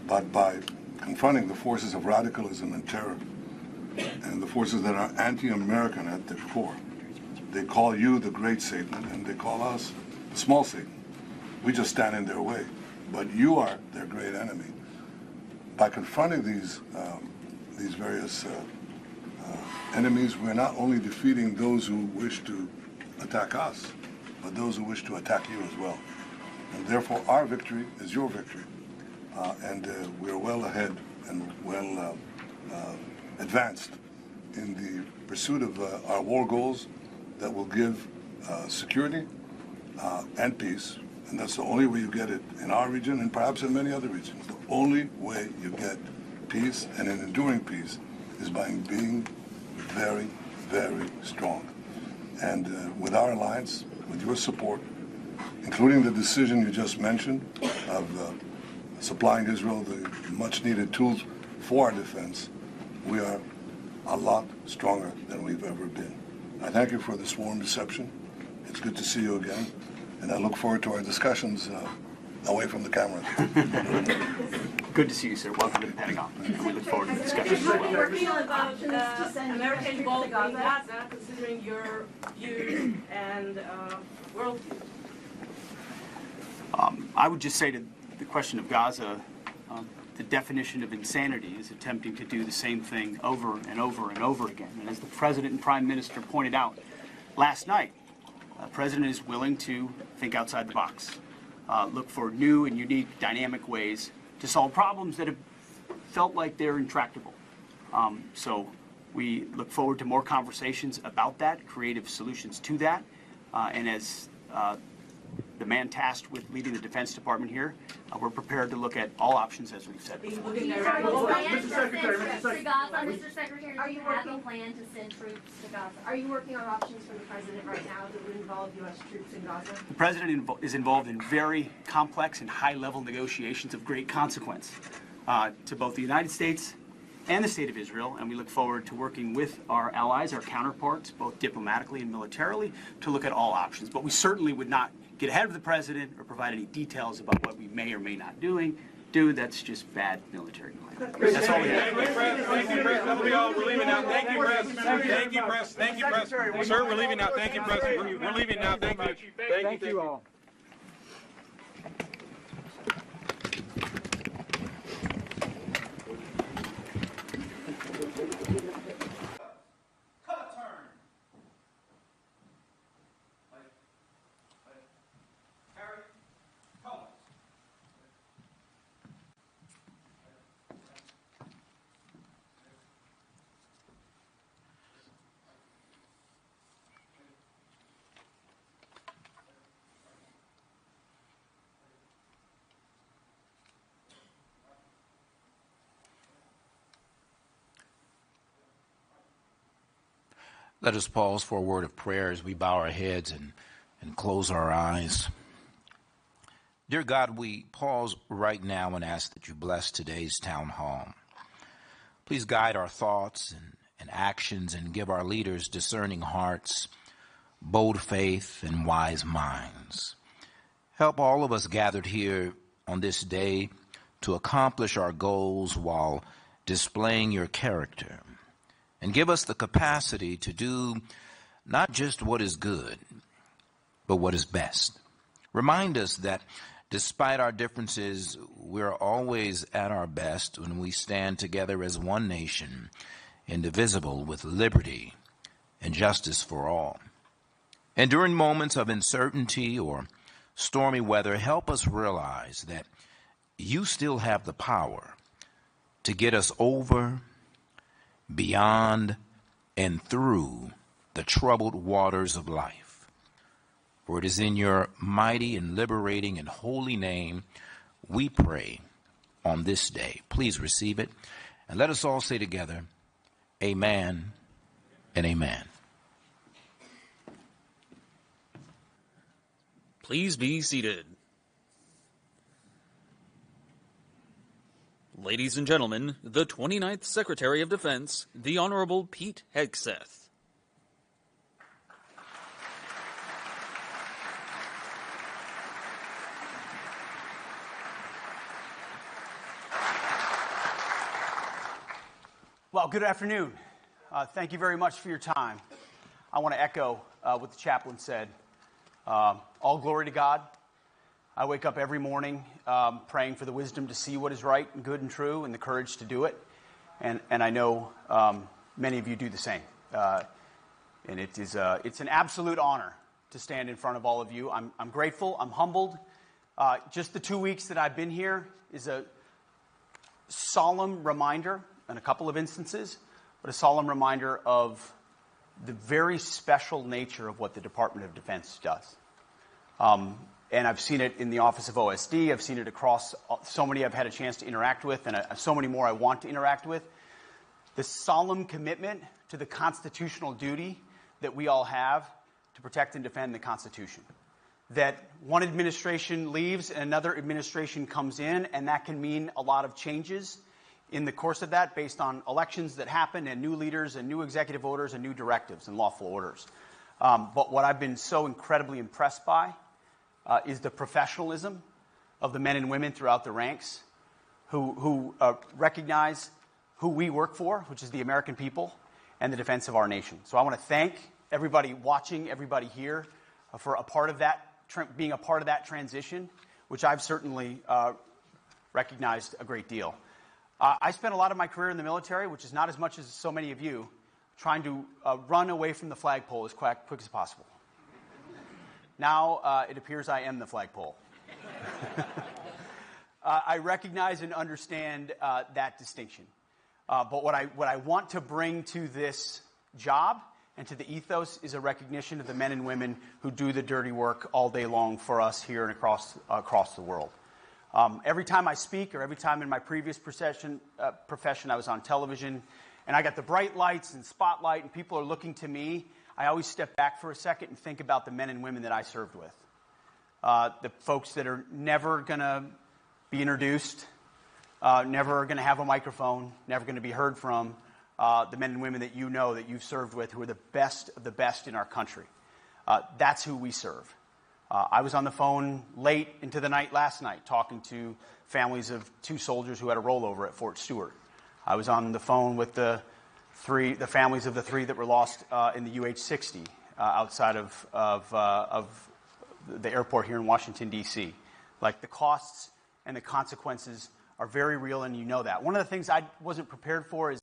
but by confronting the forces of radicalism and terror and the forces that are anti-American at their core. They call you the great Satan, and they call us the small Satan. We just stand in their way, but you are their great enemy. By confronting these various enemies, we're not only defeating those who wish to attack us, but those who wish to attack you as well. And therefore, our victory is your victory. And we're well ahead and well advanced in the pursuit of our war goals that will give security and peace. And that's the only way you get it in our region and perhaps in many other regions. The only way you get peace and an enduring peace is by being very, very strong. And with our alliance, with your support, including the decision you just mentioned of supplying Israel the much-needed tools for our defense, we are a lot stronger than we've ever been. I thank you for this warm reception. It's good to see you again, and I look forward to our discussions away from the camera. Good to see you, sir. Welcome to the Pentagon. And we look forward to the discussions as well. We're feeling about American involvement in Gaza, considering your views and worldview. I would just say to the question of Gaza, the definition of insanity is attempting to do the same thing over and over and over again. And as the President and Prime Minister pointed out last night, the President is willing to think outside the box, look for new and unique dynamic ways to solve problems that have felt like they're intractable. So we look forward to more conversations about that, creative solutions to that. And as the man tasked with leading the Defense Department here, we're prepared to look at all options as we've said before. Mr. Secretary, do you have a plan to send troops to Gaza? Are you working on options for the President right now that would involve U.S. troops in Gaza? The President is involved in very complex and high-level negotiations of great consequence to both the United States and the State of Israel, and we look forward to working with our allies, our counterparts, both diplomatically and militarily, to look at all options. But we certainly would not get ahead of the President or provide any details about what we may or may not do. That's just bad military planning. That's all we have. Thank you, Press. We're leaving now. Thank you, Press. Thank you, Press. Thank you, Press. Sir, we're leaving now. Thank you, Press. We're leaving now. Thank you. Thank you all. Let us pause for a word of prayer as we bow our heads and close our eyes. Dear God, we pause right now and ask that you bless today's town hall. Please guide our thoughts and actions and give our leaders discerning hearts, bold faith, and wise minds. Help all of us gathered here on this day to accomplish our goals while displaying your character. And give us the capacity to do not just what is good, but what is best. Remind us that despite our differences, we're always at our best when we stand together as one nation, indivisible, with liberty and justice for all. And during moments of uncertainty or stormy weather, help us realize that you still have the power to get us over, beyond, and through the troubled waters of life. For it is in your mighty and liberating and holy name we pray on this day. Please receive it, and let us all say together, amen and amen. Please be seated. Ladies and gentlemen, the 29th Secretary of Defense, the Honorable Pete Hegseth. Well, good afternoon. Thank you very much for your time. I want to echo what the chaplain said. All glory to God. I wake up every morning praying for the wisdom to see what is right and good and true and the courage to do it. And I know many of you do the same. And it's an absolute honor to stand in front of all of you. I'm grateful. I'm humbled. Just the 2 weeks that I've been here is a solemn reminder, in a couple of instances, but a solemn reminder of the very special nature of what the Department of Defense does. And I've seen it in the Office of OSD. I've seen it across so many I've had a chance to interact with, and so many more I want to interact with. The solemn commitment to the constitutional duty that we all have to protect and defend the Constitution. That one administration leaves and another administration comes in, and that can mean a lot of changes in the course of that based on elections that happen and new leaders and new executive orders and new directives and lawful orders. But what I've been so incredibly impressed by is the professionalism of the men and women throughout the ranks who recognize who we work for, which is the American people, and the defense of our nation. So I want to thank everybody watching, everybody here, for a part of that, being a part of that transition, which I've certainly recognized a great deal. I spent a lot of my career in the military, which is not as much as so many of you, trying to run away from the flagpole as quick as possible. Now it appears I am the flagpole. I recognize and understand that distinction. But what I want to bring to this job and to the ethos is a recognition of the men and women who do the dirty work all day long for us here and across the world. Every time I speak, or every time in my previous profession I was on television, and I got the bright lights and spotlight, and people are looking to me, I always step back for a second and think about the men and women that I served with. The folks that are never going to be introduced, never going to have a microphone, never going to be heard from, the men and women that you know that you've served with who are the best of the best in our country. That's who we serve. I was on the phone late into the night last night talking to families of 2 soldiers who had a rollover at Fort Stewart. I was on the phone with the families of the 3 that were lost in the UH-60 outside of the airport here in Washington, D.C. Like, the costs and the consequences are very real, and you know that. One of the things I wasn't prepared for is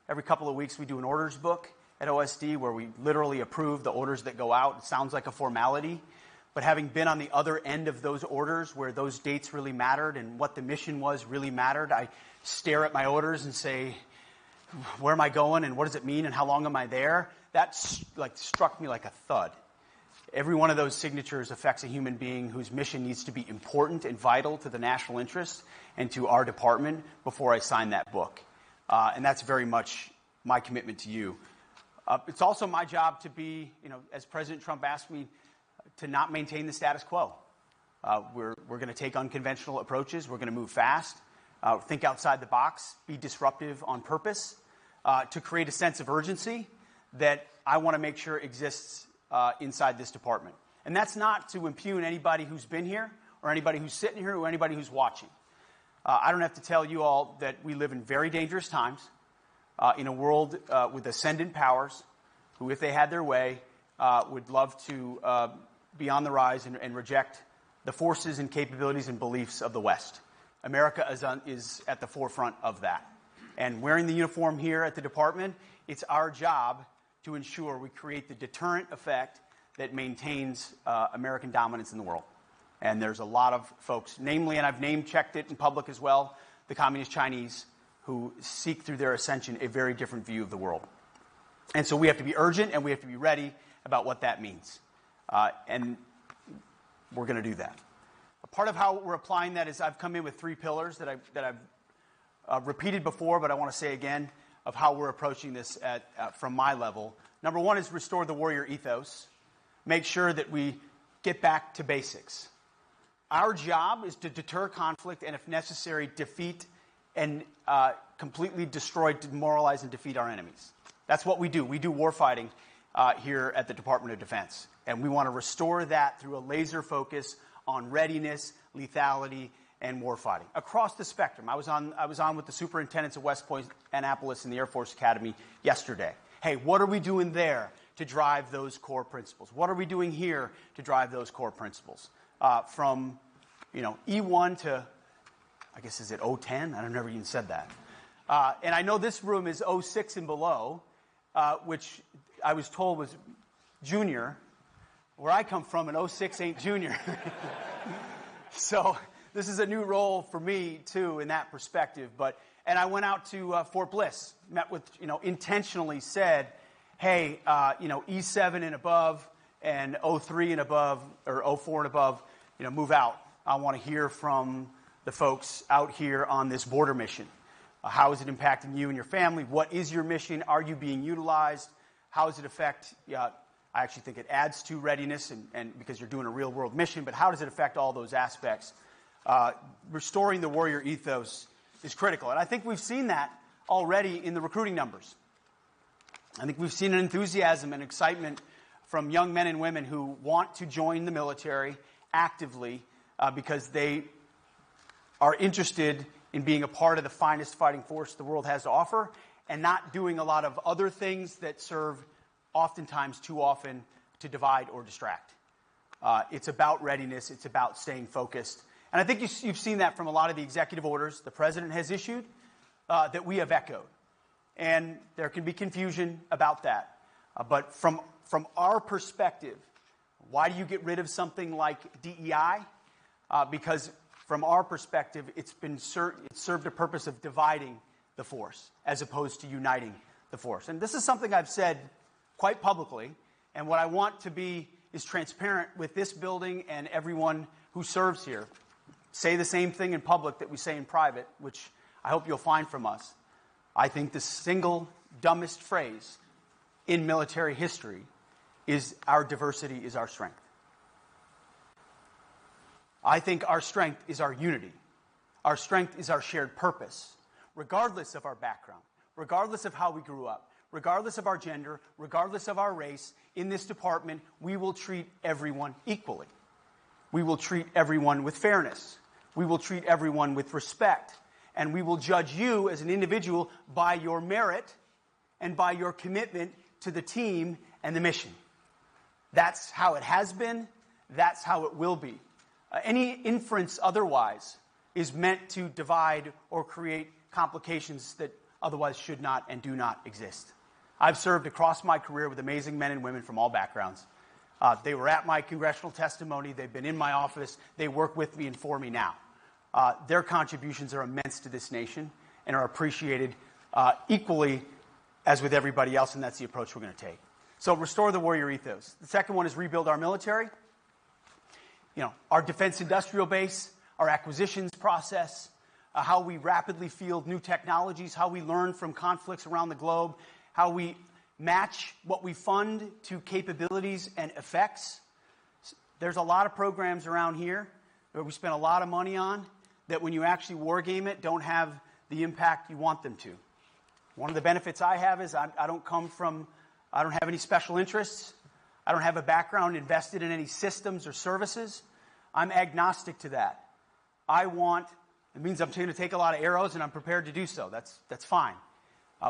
every couple of weeks we do an orders book at OSD where we literally approve the orders that go out. It sounds like a formality. But having been on the other end of those orders where those dates really mattered and what the mission was really mattered, I stare at my orders and say, where am I going and what does it mean and how long am I there? That struck me like a thud. Every one of those signatures affects a human being whose mission needs to be important and vital to the national interest and to our department before I sign that book. And that's very much my commitment to you. It's also my job to be, as President Trump asked me, to not maintain the status quo. We're going to take unconventional approaches. We're going to move fast, think outside the box, be disruptive on purpose, to create a sense of urgency that I want to make sure exists inside this department. And that's not to impugn anybody who's been here or anybody who's sitting here or anybody who's watching. I don't have to tell you all that we live in very dangerous times in a world with ascendant powers who, if they had their way, would love to be on the rise and reject the forces and capabilities and beliefs of the West. America is at the forefront of that. And wearing the uniform here at the department, it's our job to ensure we create the deterrent effect that maintains American dominance in the world. And there's a lot of folks, namely, and I've name-checked it in public as well, the Communist Chinese, who seek through their ascension a very different view of the world. And so we have to be urgent and we have to be ready about what that means. And we're going to do that. A part of how we're applying that is I've come in with 3 pillars that I've repeated before, but I want to say again, of how we're approaching this from my level. Number 1 is restore the warrior ethos. Make sure that we get back to basics. Our job is to deter conflict and, if necessary, defeat and completely destroy, demoralize, and defeat our enemies. That's what we do. We do war fighting here at the Department of Defense. And we want to restore that through a laser focus on readiness, lethality, and war fighting across the spectrum. I was on with the superintendents of West Point, Annapolis, and the Air Force Academy yesterday. Hey, what are we doing there to drive those core principles? What are we doing here to drive those core principles? From E1 to, I guess, is it 010? I don't never even said that. And I know this room is 06 and below, which I was told was junior. Where I come from, an 06 ain't junior. So this is a new role for me, too, in that perspective. And I went out to Fort Bliss, met with, intentionally said, hey, E7 and above and 03 and above, or 04 and above, move out. I want to hear from the folks out here on this border mission. How is it impacting you and your family? What is your mission? Are you being utilized? How does it affect, I actually think it adds to readiness and because you're doing a real world mission, but how does it affect all those aspects? Restoring the warrior ethos is critical. And I think we've seen that already in the recruiting numbers. I think we've seen an enthusiasm and excitement from young men and women who want to join the military actively because they are interested in being a part of the finest fighting force the world has to offer and not doing a lot of other things that serve oftentimes too often to divide or distract. It's about readiness. It's about staying focused. And I think you've seen that from a lot of the executive orders the president has issued that we have echoed. And there can be confusion about that. But from our perspective, why do you get rid of something like DEI? Because from our perspective, it's served a purpose of dividing the force as opposed to uniting the force. And this is something I've said quite publicly. And what I want to be is transparent with this building and everyone who serves here. Say the same thing in public that we say in private, which I hope you'll find from us. I think the single dumbest phrase in military history is our diversity is our strength. I think our strength is our unity. Our strength is our shared purpose, regardless of our background, regardless of how we grew up, regardless of our gender, regardless of our race. In this department, we will treat everyone equally. We will treat everyone with fairness. We will treat everyone with respect. And we will judge you as an individual by your merit and by your commitment to the team and the mission. That's how it has been. That's how it will be. Any inference otherwise is meant to divide or create complications that otherwise should not and do not exist. I've served across my career with amazing men and women from all backgrounds. They were at my congressional testimony. They've been in my office. They work with me and for me now. Their contributions are immense to this nation and are appreciated equally as with everybody else, and that's the approach we're going to take. So restore the warrior ethos. The second one is rebuild our military. Our defense industrial base, our acquisitions process, how we rapidly field new technologies, how we learn from conflicts around the globe, how we match what we fund to capabilities and effects. There's a lot of programs around here that we spend a lot of money on that when you actually war game it don't have the impact you want them to. One of the benefits I have is I don't have any special interests. I don't have a background invested in any systems or services. I'm agnostic to that. It means I'm going to take a lot of arrows, and I'm prepared to do so. That's fine.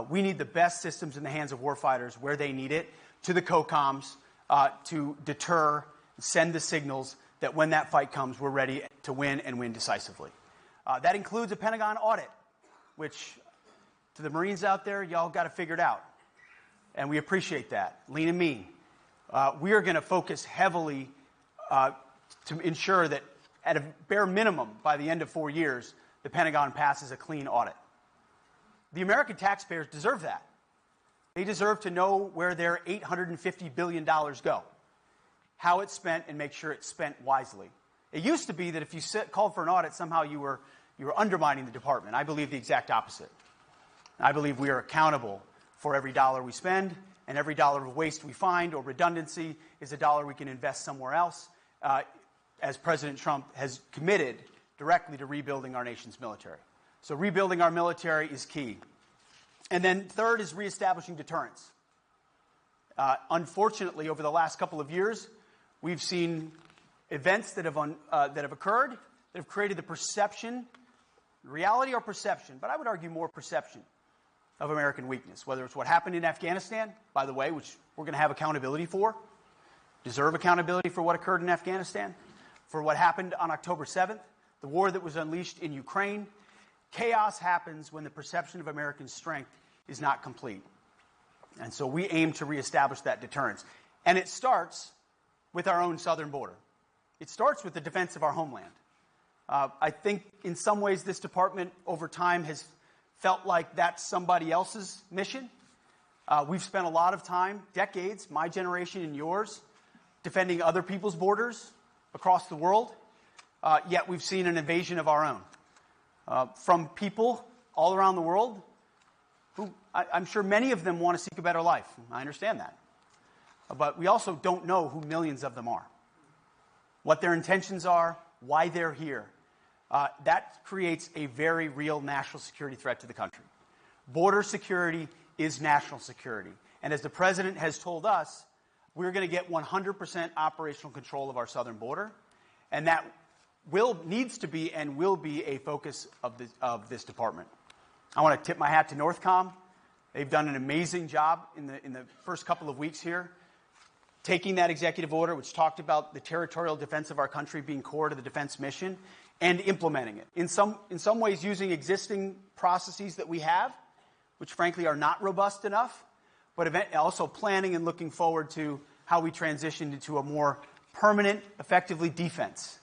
We need the best systems in the hands of warfighters where they need it, to the COCOMs, to deter, send the signals that when that fight comes, we're ready to win and win decisively. That includes a Pentagon audit, which, to the Marines out there, y'all got to figure it out. And we appreciate that. Lean and mean. We are going to focus heavily to ensure that at a bare minimum, by the end of 4 years, the Pentagon passes a clean audit. The American taxpayers deserve that. They deserve to know where their $850 billion go, how it's spent, and make sure it's spent wisely. It used to be that if you called for an audit, somehow you were undermining the department. I believe the exact opposite. I believe we are accountable for every dollar we spend, and every dollar of waste we find or redundancy is a dollar we can invest somewhere else, as President Trump has committed directly to rebuilding our nation's military. So rebuilding our military is key. And then third is reestablishing deterrence. Unfortunately, over the last couple of years, we've seen events that have occurred that have created the perception, reality or perception, but I would argue more perception of American weakness, whether it's what happened in Afghanistan, by the way, which we're going to have accountability for, deserve accountability for what occurred in Afghanistan, for what happened on October 7th, the war that was unleashed in Ukraine. Chaos happens when the perception of American strength is not complete. And so we aim to reestablish that deterrence. And it starts with our own southern border. It starts with the defense of our homeland. I think in some ways this department over time has felt like that's somebody else's mission. We've spent a lot of time, decades, my generation and yours, defending other people's borders across the world, yet we've seen an invasion of our own from people all around the world who I'm sure many of them want to seek a better life. I understand that. But we also don't know who millions of them are, what their intentions are, why they're here. That creates a very real national security threat to the country. Border security is national security. And as the president has told us, we're going to get 100% operational control of our southern border. And that needs to be and will be a focus of this department. I want to tip my hat to Northcom. They've done an amazing job in the first couple of weeks here, taking that executive order, which talked about the territorial defense of our country being core to the defense mission, and implementing it. In some ways, using existing processes that we have, which frankly are not robust enough, but also planning and looking forward to how we transition into a more permanent, effectively defense,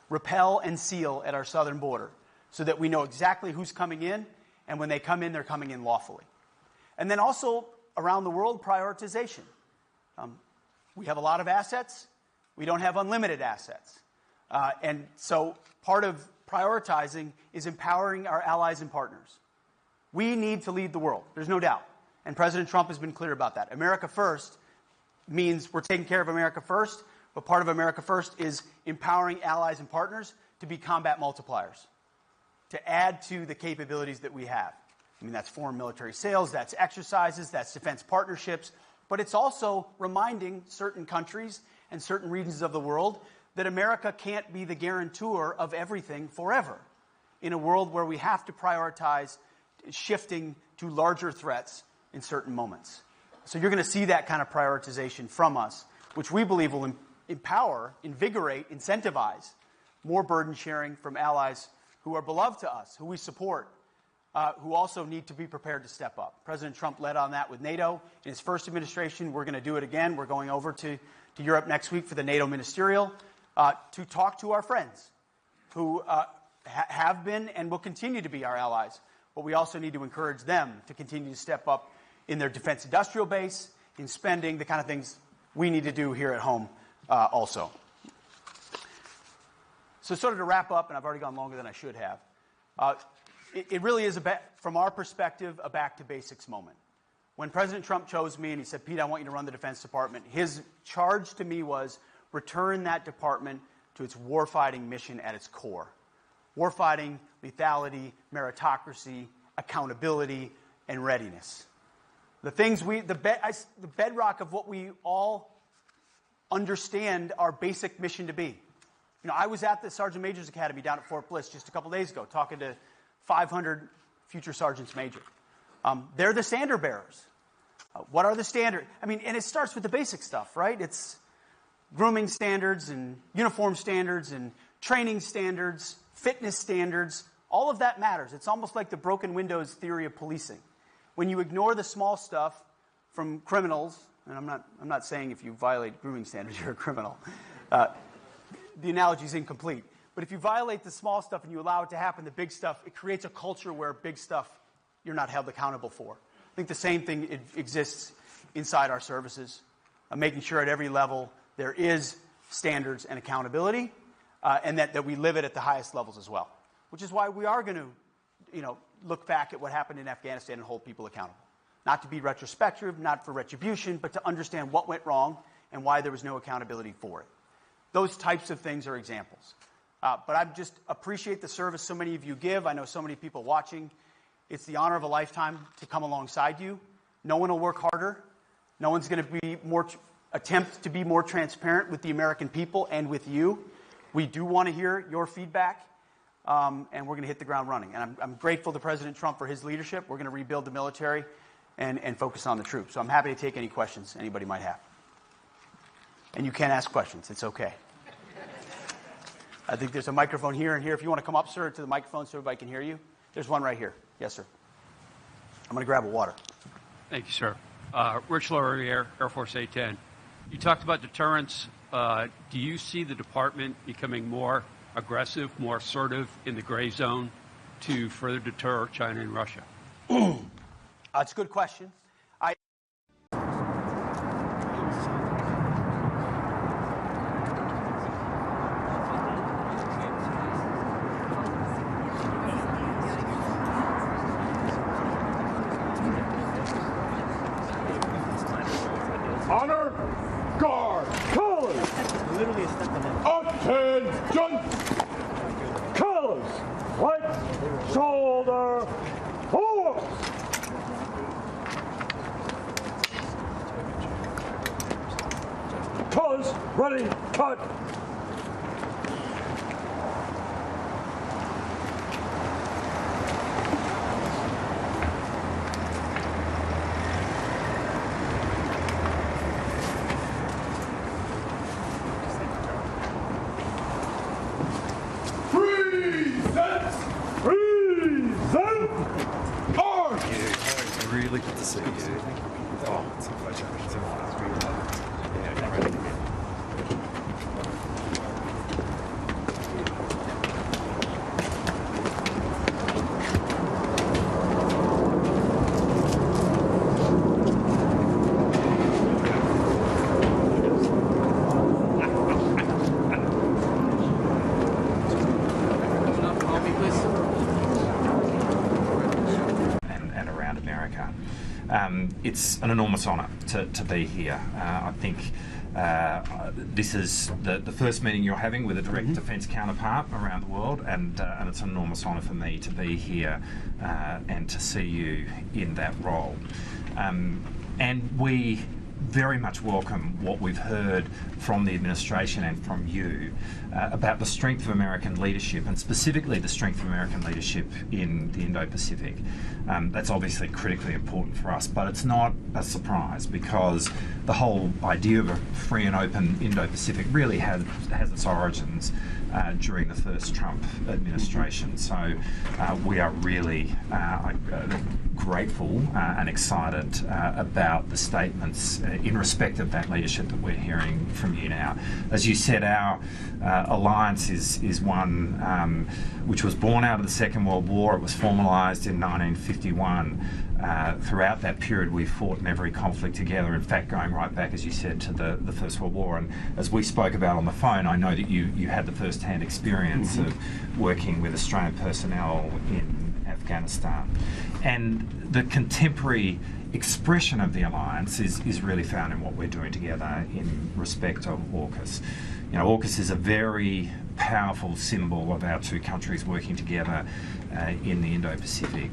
repel and seal at our southern border, so that we know exactly who's coming in, and when they come in, they're coming in lawfully. And then also, around the world, prioritization. We have a lot of assets. We don't have unlimited assets. And so part of prioritizing is empowering our allies and partners. We need to lead the world. There's no doubt. And President Trump has been clear about that. America first means we're taking care of America first, but part of America first is empowering allies and partners to be combat multipliers, to add to the capabilities that we have. I mean, that's foreign military sales, that's exercises, that's defense partnerships, but it's also reminding certain countries and certain regions of the world that America can't be the guarantor of everything forever in a world where we have to prioritize shifting to larger threats in certain moments. So you're going to see that kind of prioritization from us, which we believe will empower, invigorate, incentivize more burden sharing from allies who are beloved to us, who we support, who also need to be prepared to step up. President Trump led on that with NATO in his first administration. We're going to do it again. We're going over to Europe next week for the NATO ministerial to talk to our friends who have been and will continue to be our allies. But we also need to encourage them to continue to step up in their defense industrial base, in spending, the kind of things we need to do here at home also. So sort of to wrap up, and I've already gone longer than I should have, it really is, from our perspective, a back-to-basics moment. When President Trump chose me and he said, Pete, I want you to run the Defense Department, his charge to me was return that department to its warfighting mission at its core. Warfighting, lethality, meritocracy, accountability, and readiness. The things the bedrock of what we all understand our basic mission to be. You know, I was at the Sergeant Major's Academy down at Fort Bliss just a couple days ago talking to 500 future sergeants major. They're the standard bearers. What are the standards? I mean, and it starts with the basic stuff, right? It's grooming standards and uniform standards and training standards, fitness standards. All of that matters. It's almost like the broken windows theory of policing. When you ignore the small stuff from criminals, and I'm not saying if you violate grooming standards you're a criminal. The analogy is incomplete. But if you violate the small stuff and you allow it to happen, the big stuff, it creates a culture where big stuff you're not held accountable for. I think the same thing exists inside our services, making sure at every level there is standards and accountability, and that we live it at the highest levels as well. Which is why we are going to, look back at what happened in Afghanistan and hold people accountable. Not to be retrospective, not for retribution, but to understand what went wrong and why there was no accountability for it. Those types of things are examples. But I just appreciate the service so many of you give. I know so many people watching. It's the honor of a lifetime to come alongside you. No one will work harder. No one's going to be attempt to be more transparent with the American people and with you. We do want to hear your feedback. And we're going to hit the ground running. And I'm grateful to President Trump for his leadership. We're going to rebuild the military and focus on the troops. So I'm happy to take any questions anybody might have. And you can ask questions. It's okay. I think there's a microphone here and here. If you want to come up, sir, to the microphone so everybody can hear you. There's one right here. Yes, sir. I'm going to grab a water. Thank you, sir. Rich Laurier, Air Force A-10. You talked about deterrence. Do you see the department becoming more aggressive, more assertive in the gray zone to further deter China and Russia? It's a good question. Honor, guard, colors. Literally a step on attention. Colors, right shoulder, forward. Colors, ready, cut. Really good to see you. Oh, it's a pleasure. It's a pleasure. And around America. It's an enormous honour to be here. I think this is the first meeting you're having with a direct defence counterpart around the world, and it's an enormous honour for me to be here and to see you in that role. And we very much welcome what we've heard from the administration and from you about the strength of American leadership, and specifically the strength of American leadership in the Indo-Pacific. That's obviously critically important for us, but it's not a surprise, because the whole idea of a free and open Indo-Pacific really has its origins during the first Trump administration. So we are really grateful and excited about the statements in respect of that leadership that we're hearing from you now. As you said, our alliance is one which was born out of the Second World War. It was formalised in 1951. Throughout that period, we fought in every conflict together, in fact going right back, as you said, to the First World War. And as we spoke about on the phone, I know that you had the first-hand experience of working with Australian personnel in Afghanistan. And the contemporary expression of the alliance is really found in what we're doing together in respect of AUKUS. You know, AUKUS is a very powerful symbol of our two countries working together in the Indo-Pacific.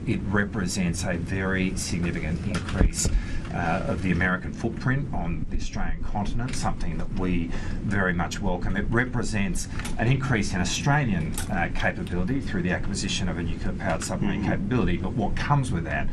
It represents a very significant increase of the American footprint on the Australian continent, something that we very much welcome. It represents an increase in Australian capability through the acquisition of a nuclear-powered submarine capability, but what comes with that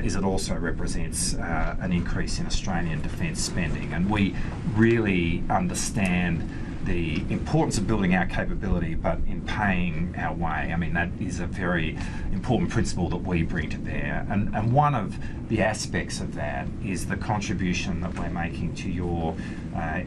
is it also represents an increase in Australian defence spending, and we really understand the importance of building our capability, but in paying our way. I mean, that is a very important principle that we bring to bear. And one of the aspects of that is the contribution that we're making to your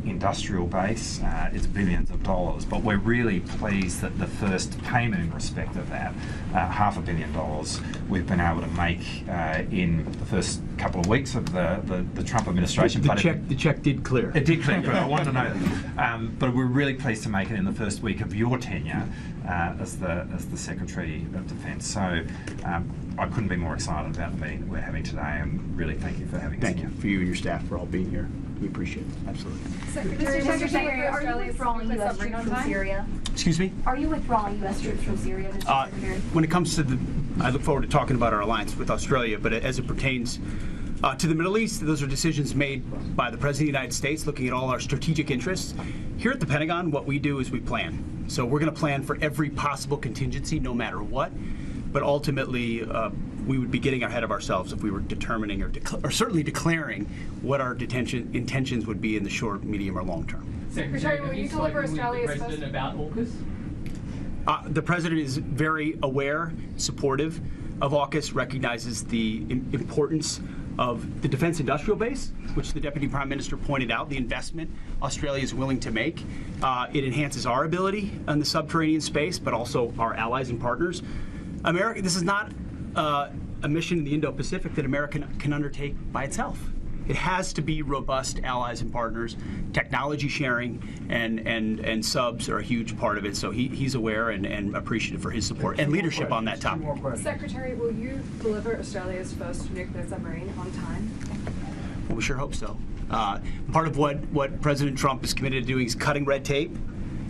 industrial base. It's billions of dollars, but we're really pleased that the first payment in respect of that, $500 million, we've been able to make in the first couple of weeks of the Trump administration. The check did clear. It did clear, but I want to know that. But we're really pleased to make it in the first week of your tenure as the Secretary of Defence. So I couldn't be more excited about the meeting that we're having today, and really thank you for having us. Thank you for you and your staff for all being here. We appreciate it. Absolutely. Mr. Secretary, are you withdrawing U.S. troops from Syria? Excuse me? Are you withdrawing U.S. troops from Syria, Mr. Secretary? When it comes to I look forward to talking about our alliance with Australia, but as it pertains to the Middle East, those are decisions made by the President of the United States, looking at all our strategic interests. Here at the Pentagon, what we do is we plan. So we're going to plan for every possible contingency, no matter what. But ultimately, we would be getting ahead of ourselves if we were determining or certainly declaring what our intentions would be in the short, medium, or long term. Secretary, will you deliver Australia's president about AUKUS? The President is very aware, supportive of AUKUS, recognizes the importance of the defense industrial base, which the Deputy Prime Minister pointed out, the investment Australia is willing to make. It enhances our ability in the subterranean space, but also our allies and partners. This is not a mission in the Indo-Pacific that America can undertake by itself. It has to be robust allies and partners. Technology sharing and subs are a huge part of it, so he's aware and appreciative for his support and leadership on that topic. Secretary, will you deliver Australia's first nuclear submarine on time? Well, we sure hope so. Part of what President Trump is committed to doing is cutting red tape,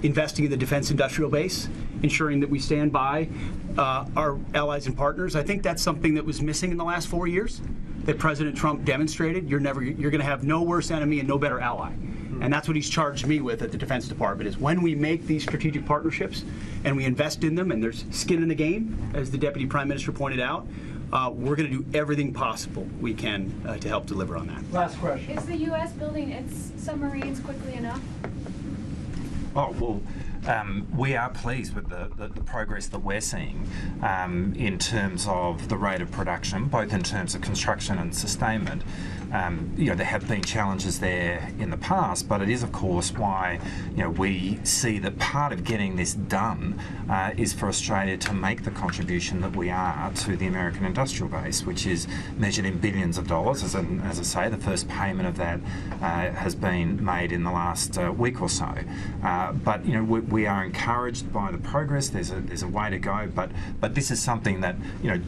investing in the defense industrial base, ensuring that we stand by our allies and partners. I think that's something that was missing in the last 4 years that President Trump demonstrated. You're going to have no worse enemy and no better ally. And that's what he's charged me with at the Defense Department, is when we make these strategic partnerships and we invest in them and there's skin in the game, as the Deputy Prime Minister pointed out, we're going to do everything possible we can to help deliver on that. Last question. Is the U.S. building its submarines quickly enough? Oh, well, we are pleased with the progress that we're seeing in terms of the rate of production, both in terms of construction and sustainment. There have been challenges there in the past, but it is, of course, why we see that part of getting this done is for Australia to make the contribution that we are to the American industrial base, which is measured in billions of dollars. As I say, the first payment of that has been made in the last week or so. But we are encouraged by the progress. There's a way to go, but this is something that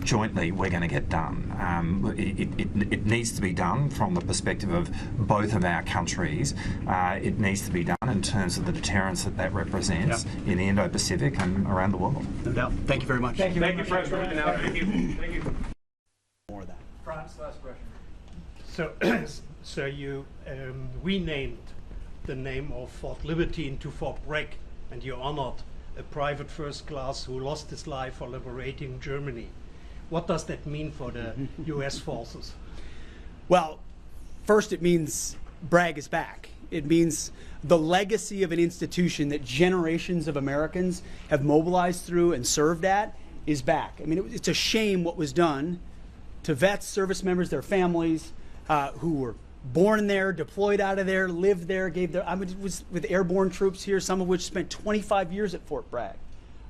jointly we're going to get done. It needs to be done from the perspective of both of our countries. It needs to be done in terms of the deterrence that represents in the Indo-Pacific and around the world. No doubt. Thank you very much. Thank you, President. Thank you. More of that. France, last So, question. so you renamed the name of Fort Liberty into Fort Bragg, and you honored a private first class who lost his life for liberating Germany. What does that mean for the U.S. forces? Well, first it means Bragg is back. It means the legacy of an institution that generations of Americans have mobilized through and served at is back. I mean, it's a shame what was done to vets, service members, their families, who were born there, deployed out of there, lived there, was with airborne troops here, some of which spent 25 years at Fort Bragg.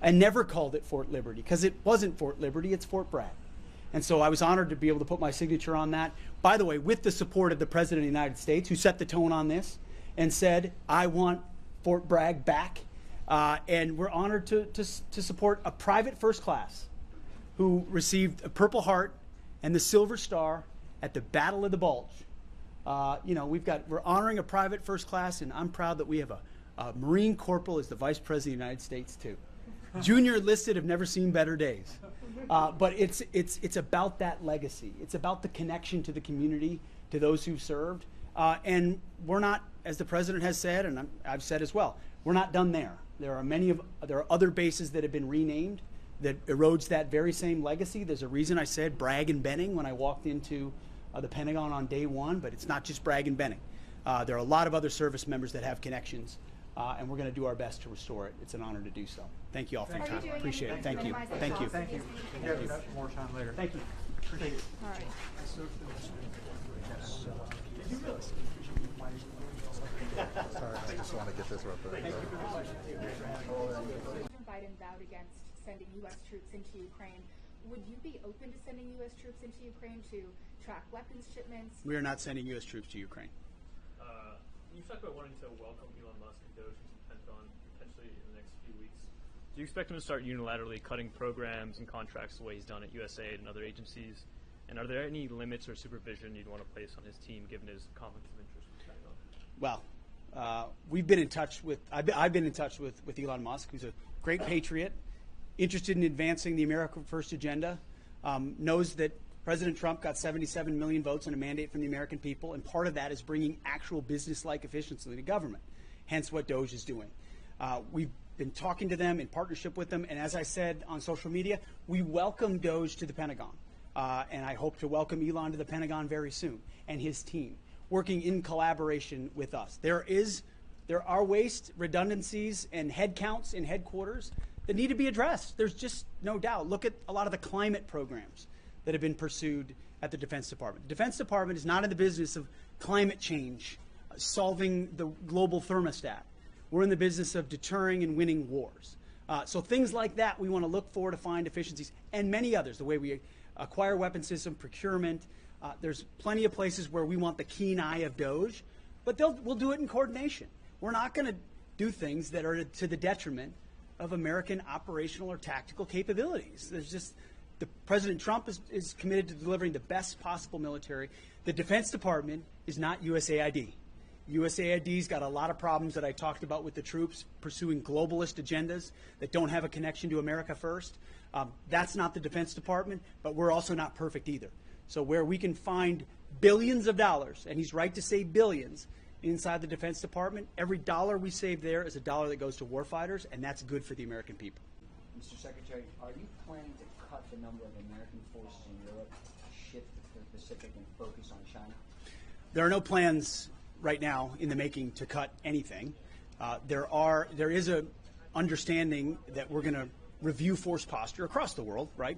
I never called it Fort Liberty because it wasn't Fort Liberty, it's Fort Bragg. And so I was honored to be able to put my signature on that. By the way, with the support of the President of the United States, who set the tone on this and said, I want Fort Bragg back. And we're honored to support a private first class who received a Purple Heart and the Silver Star at the Battle of the Bulge. We're honoring a private first class, and I'm proud that we have a Marine Corporal as the Vice President of the United States too. Junior enlisted have never seen better days. But it's about that legacy. It's about the connection to the community, to those who've served. And we're not, as the President has said, and I've said as well, we're not done there. There are other bases that have been renamed that erodes that very same legacy. There's a reason I said Bragg and Benning when I walked into the Pentagon on day one, but it's not just Bragg and Benning. There are a lot of other service members that have connections, and we're going to do our best to restore it. It's an honor to do so. Thank you all for your time. Appreciate it. Thank you. Thank you. Thank you. We'll have more time later. Thank you. Appreciate it. All right. Sorry, I just want to get this right there. President Biden vowed against sending U.S. troops into Ukraine. Would you be open to sending U.S. troops into Ukraine to track weapons shipments? We are not sending U.S. troops to Ukraine. You talked about wanting to welcome Elon Musk and Doge into the Pentagon potentially in the next few weeks. Do you expect him to start unilaterally cutting programs and contracts the way he's done at USAID and other agencies? And are there any limits or supervision you'd want to place on his team given his conflict of interest with the Pentagon? Well, we've been in touch with, I've been in touch with Elon Musk, who's a great patriot, interested in advancing the America First agenda, knows that President Trump got 77 million votes and a mandate from the American people, and part of that is bringing actual business-like efficiency to government, hence what Doge is doing. We've been talking to them in partnership with them, and as I said on social media, we welcome Doge to the Pentagon, and I hope to welcome Elon to the Pentagon very soon, and his team, working in collaboration with us. There are waste, redundancies, and headcounts in headquarters that need to be addressed. There's just no doubt. Look at a lot of the climate programs that have been pursued at the Defense Department. The Defense Department is not in the business of climate change, solving the global thermostat. We're in the business of deterring and winning wars. So things like that we want to look for to find efficiencies, and many others, the way we acquire weapon system, procurement. There's plenty of places where we want the keen eye of Doge, but we'll do it in coordination. We're not going to do things that are to the detriment of American operational or tactical capabilities. There's just, President Trump is committed to delivering the best possible military. The Defense Department is not USAID. USAID's got a lot of problems that I talked about with the troops, pursuing globalist agendas that don't have a connection to America first. That's not the Defense Department, but we're also not perfect either. So where we can find billions of dollars, and he's right to say billions, inside the Defense Department, every dollar we save there is a dollar that goes to warfighters, and that's good for the American people. Mr. Secretary, are you planning to cut the number of American forces in Europe, shift to the Pacific, and focus on China? There are no plans right now in the making to cut anything. There is a understanding that we're going to review force posture across the world, right?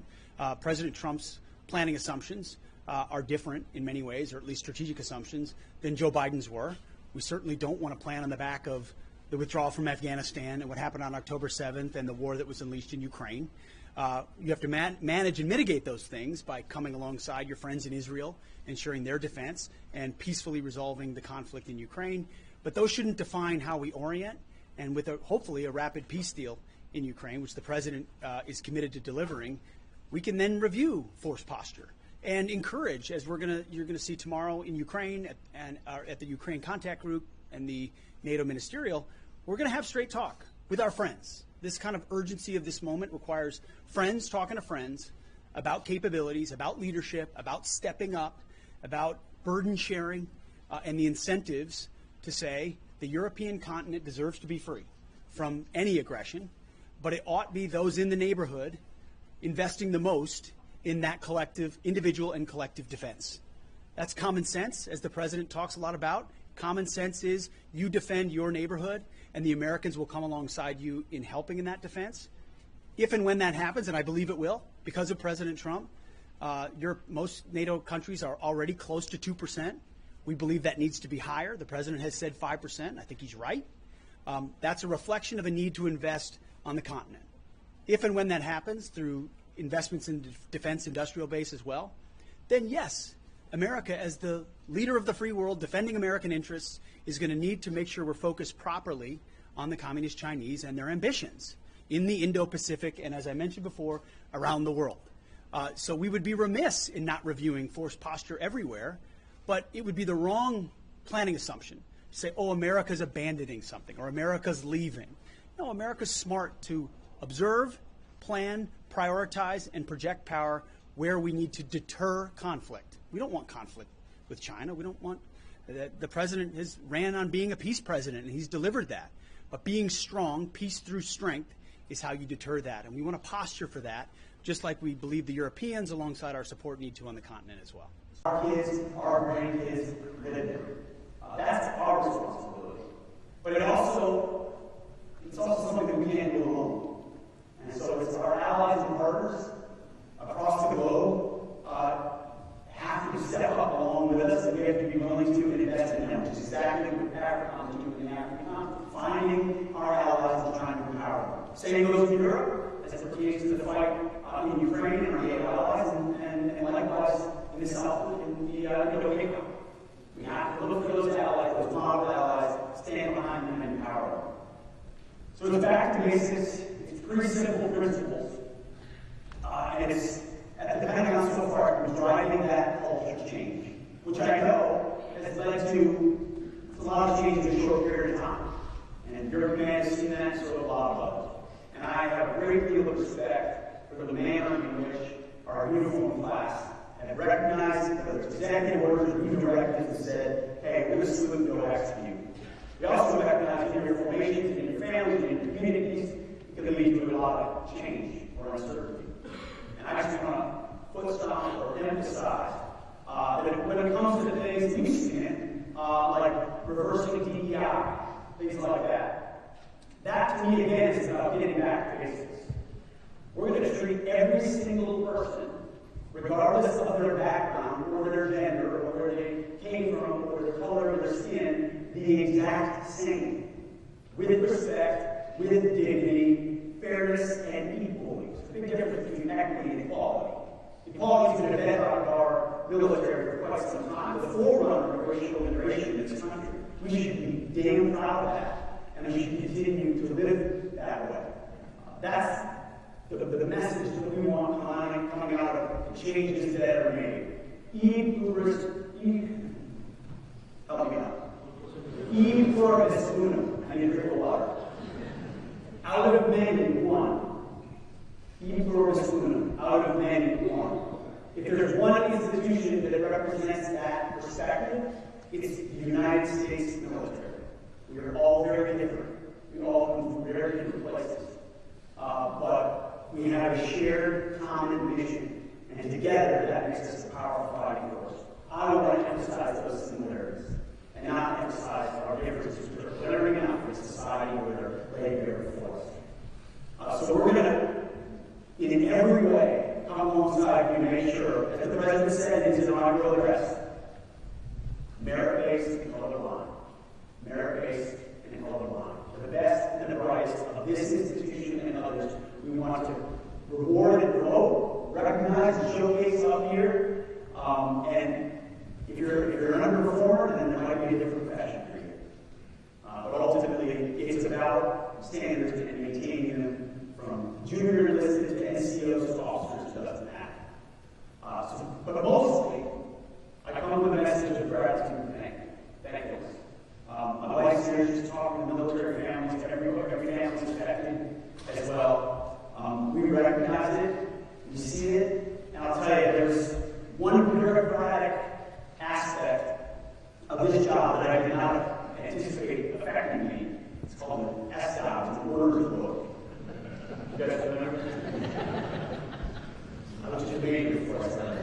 President Trump's planning assumptions are different in many ways, or at least strategic assumptions, than Joe Biden's were. We certainly don't want to plan on the back of the withdrawal from Afghanistan and what happened on October 7th and the war that was unleashed in Ukraine. You have to manage and mitigate those things by coming alongside your friends in Israel, ensuring their defense, and peacefully resolving the conflict in Ukraine. But those shouldn't define how we orient, and with hopefully a rapid peace deal in Ukraine, which the President is committed to delivering, we can then review force posture and encourage, as you're going to see tomorrow in Ukraine at the Ukraine Contact Group and the NATO Ministerial, we're going to have straight talk with our friends. This kind of urgency of this moment requires friends talking to friends about capabilities, about leadership, about stepping up, about burden sharing, and the incentives to say the European continent deserves to be free from any aggression, but it ought to be those in the neighborhood investing the most in that collective, individual and collective defense. That's common sense, as the President talks a lot about. Common sense is you defend your neighborhood, and the Americans will come alongside you in helping in that defense. If and when that happens, and I believe it will, because of President Trump, most NATO countries are already close to 2%. We believe that needs to be higher. The President has said 5%. I think he's right. That's a reflection of a need to invest on the continent. If and when that happens through investments in defense industrial base as well, then yes, America, as the leader of the free world, defending American interests, is going to need to make sure we're focused properly on the Communist Chinese and their ambitions in the Indo-Pacific and, as I mentioned before, around the world. So we would be remiss in not reviewing force posture everywhere, but it would be the wrong planning assumption to say, oh, America's abandoning something or America's leaving. No, America's smart to observe, plan, prioritize, and project power where we need to deter conflict. We don't want conflict with China. We don't want the president has ran on being a peace president, and he's delivered that. But being strong, peace through strength, is how you deter that. And we want to posture for that, just like we believe the Europeans, alongside our support, need to on the continent as well. Our kids, our grandkids live there. That's our responsibility. But it's also something that we can't do alone. And so it's our allies and partners across the globe have to step up along with us, and we have to be willing to invest in them, which is exactly what Africans do in the African continent, finding our allies and trying to empower them. Same goes to Europe, as it pertains to the fight in Ukraine and our NATO allies, and likewise in the South, in the Indo-Pacific. We have to look for those allies, those model allies, stand behind them and empower them. So it's back to basics. It's pretty simple principles. And it's, at the Pentagon so far, it was driving that culture change, which I know has led to a lot of change in a short period of time. And your command has seen that, so have a lot of others. And I have a great deal of respect for the manner in which our uniformed class have recognized, whether it's executive orders or new directives, and said, hey, we're going to salute and go execute. We also recognize in your formations, in your families, in your communities, it can lead to a lot of change or uncertainty. And I just want to foot stomp or emphasize that when it comes to the things we've seen, like reversing DEI, things like that, that to me again is about getting back to basics. We're going to treat every single person, regardless of their background or their gender or where they came from or the color of their skin, the exact same, with respect, with dignity, fairness, and equality. There's a big difference between equity and equality. Equality has been a bedrock of our military for quite some time, the forerunner of racial integration in this country. We should be damn proud of that, and we should continue to live that way. That's the message that we want coming out of the changes that are made. Help me out. E pluribus unum. I need to drink of water. Out of many, one. E pluribus unum. Out of many, one. If there's one institution that represents that perspective, it's the United States military. We are all very different. We all come from very different places. But we have a shared common mission, and together that makes us a powerful fighting force. I want to emphasize those similarities and not emphasize our differences, which are glaring out in society where they're laid bare before us. So we're going to, in every way, come alongside you to make sure, as the President said in his inaugural address, merit-based and colorblind. Merit-based and colorblind. For the best and the brightest of this institution and others, we want to reward and promote, recognize and showcase up here. And if you're an underperformer, then there might be a different profession for you. But ultimately, it's about standards and maintaining them from junior enlisted to NCOs to officers. It doesn't matter. But mostly, I come with a message of gratitude and thankfulness. My wife's here, she's talking to military families, every family is affected as well. We recognize it, we see it, and I'll tell you, there's one bureaucratic aspect of this job that I did not anticipate affecting me. It's called an SDOT, it's an orders book. You guys remember? I was just waiting before I started.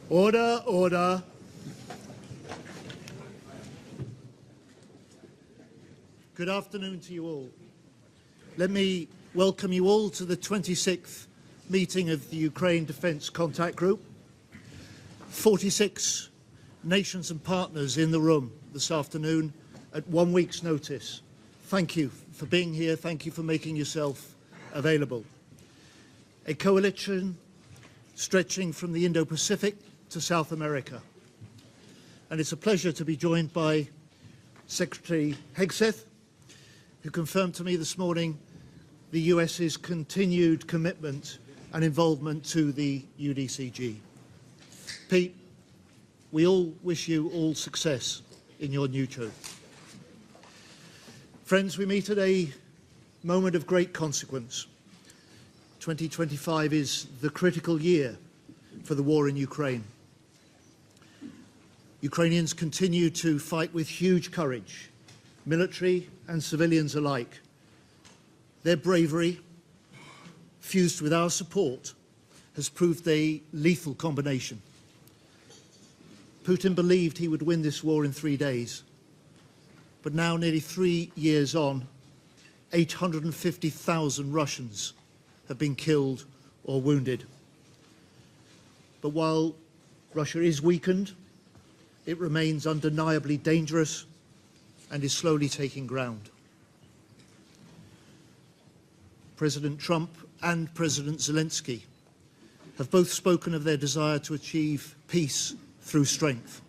Order, order. Good afternoon to you all. Let me welcome you all to the 26th meeting of the Ukraine Defence Contact Group. 46 nations and partners in the room this afternoon at 1 week's notice. Thank you for being here. Thank you for making yourself available. A coalition stretching from the Indo-Pacific to South America. And it's a pleasure to be joined by Secretary Hegseth, who confirmed to me this morning the US's continued commitment and involvement to the UDCG. Pete, we all wish you all success in your new job. Friends, we meet at a moment of great consequence. 2025 is the critical year for the war in Ukraine. Ukrainians continue to fight with huge courage, military and civilians alike. Their bravery, fused with our support, has proved a lethal combination. Putin believed he would win this war in 3 days, but now, nearly 3 years on, 850,000 Russians have been killed or wounded. But while Russia is weakened, it remains undeniably dangerous and is slowly taking ground. President Trump and President Zelensky have both spoken of their desire to achieve peace through strength.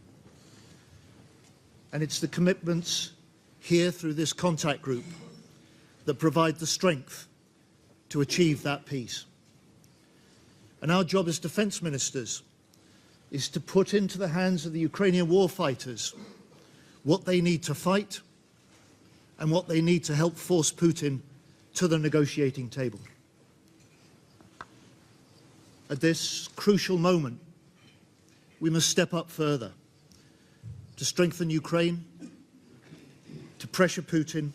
And it's the commitments here through this contact group that provide the strength to achieve that peace. And our job as defence ministers is to put into the hands of the Ukrainian war fighters what they need to fight and what they need to help force Putin to the negotiating table. At this crucial moment, we must step up further to strengthen Ukraine, to pressure Putin,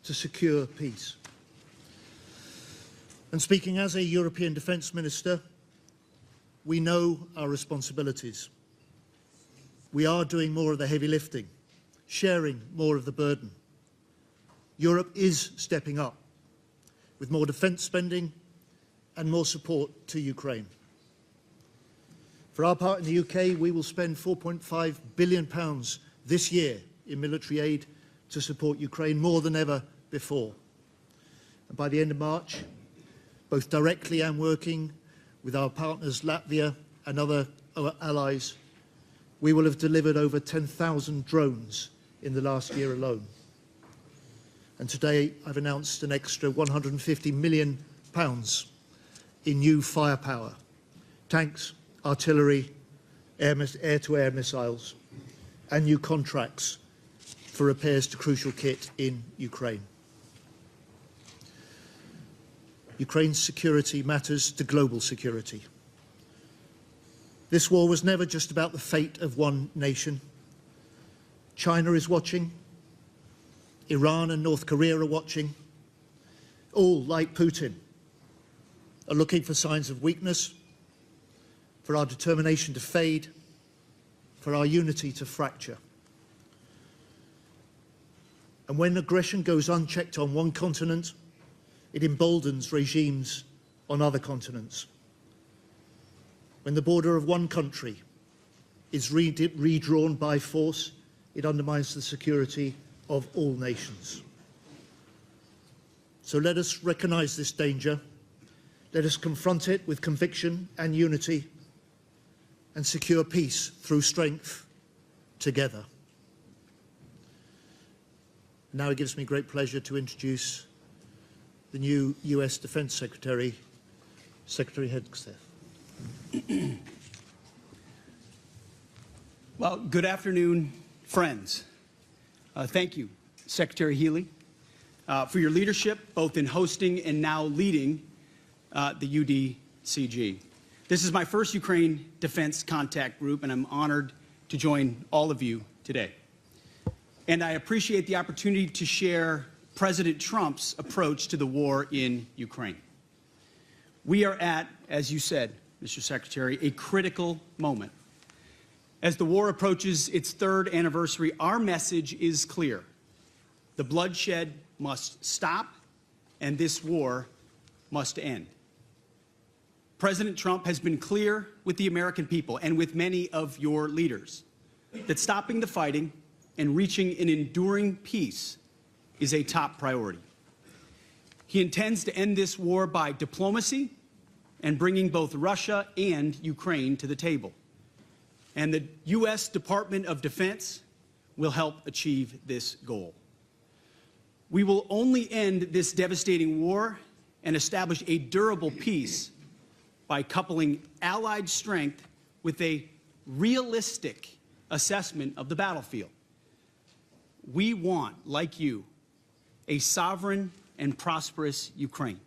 to secure peace. And speaking as a European Defence Minister, we know our responsibilities. We are doing more of the heavy lifting, sharing more of the burden. Europe is stepping up with more defence spending and more support to Ukraine. For our part in the UK, we will spend £4.5 billion this year in military aid to support Ukraine, more than ever before. And by the end of March, both directly and working with our partners Latvia and other allies, we will have delivered over 10,000 drones in the last year alone. And today I've announced an extra £150 million in new firepower, tanks, artillery, air-to-air missiles, and new contracts for repairs to crucial kit in Ukraine. Ukraine's security matters to global security. This war was never just about the fate of one nation. China is watching. Iran and North Korea are watching. All, like Putin, are looking for signs of weakness, for our determination to fade, for our unity to fracture. And when aggression goes unchecked on one continent, it emboldens regimes on other continents. When the border of one country is redrawn by force, it undermines the security of all nations. So let us recognise this danger. Let us confront it with conviction and unity and secure peace through strength together. Now it gives me great pleasure to introduce the new US Defense Secretary, Secretary Hegseth. Well, good afternoon, friends. Thank you, Secretary Healy, for your leadership, both in hosting and now leading the UDCG. This is my first Ukraine Defense Contact Group, and I'm honored to join all of you today. And I appreciate the opportunity to share President Trump's approach to the war in Ukraine. We are at, as you said, Mr. Secretary, a critical moment. As the war approaches its third anniversary, our message is clear. The bloodshed must stop, and this war must end. President Trump has been clear with the American people and with many of your leaders that stopping the fighting and reaching an enduring peace is a top priority. He intends to end this war by diplomacy and bringing both Russia and Ukraine to the table. And the U.S. Department of Defense will help achieve this goal. We will only end this devastating war and establish a durable peace by coupling allied strength with a realistic assessment of the battlefield. We want, like you, a sovereign and prosperous Ukraine.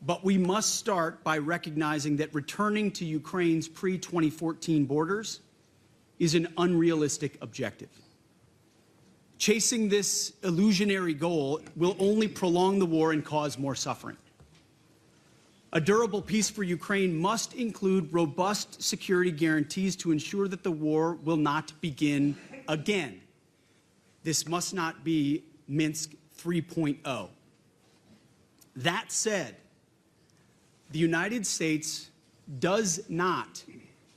But we must start by recognizing that returning to Ukraine's pre-2014 borders is an unrealistic objective. Chasing this illusionary goal will only prolong the war and cause more suffering. A durable peace for Ukraine must include robust security guarantees to ensure that the war will not begin again. This must not be Minsk 3.0. That said, the United States does not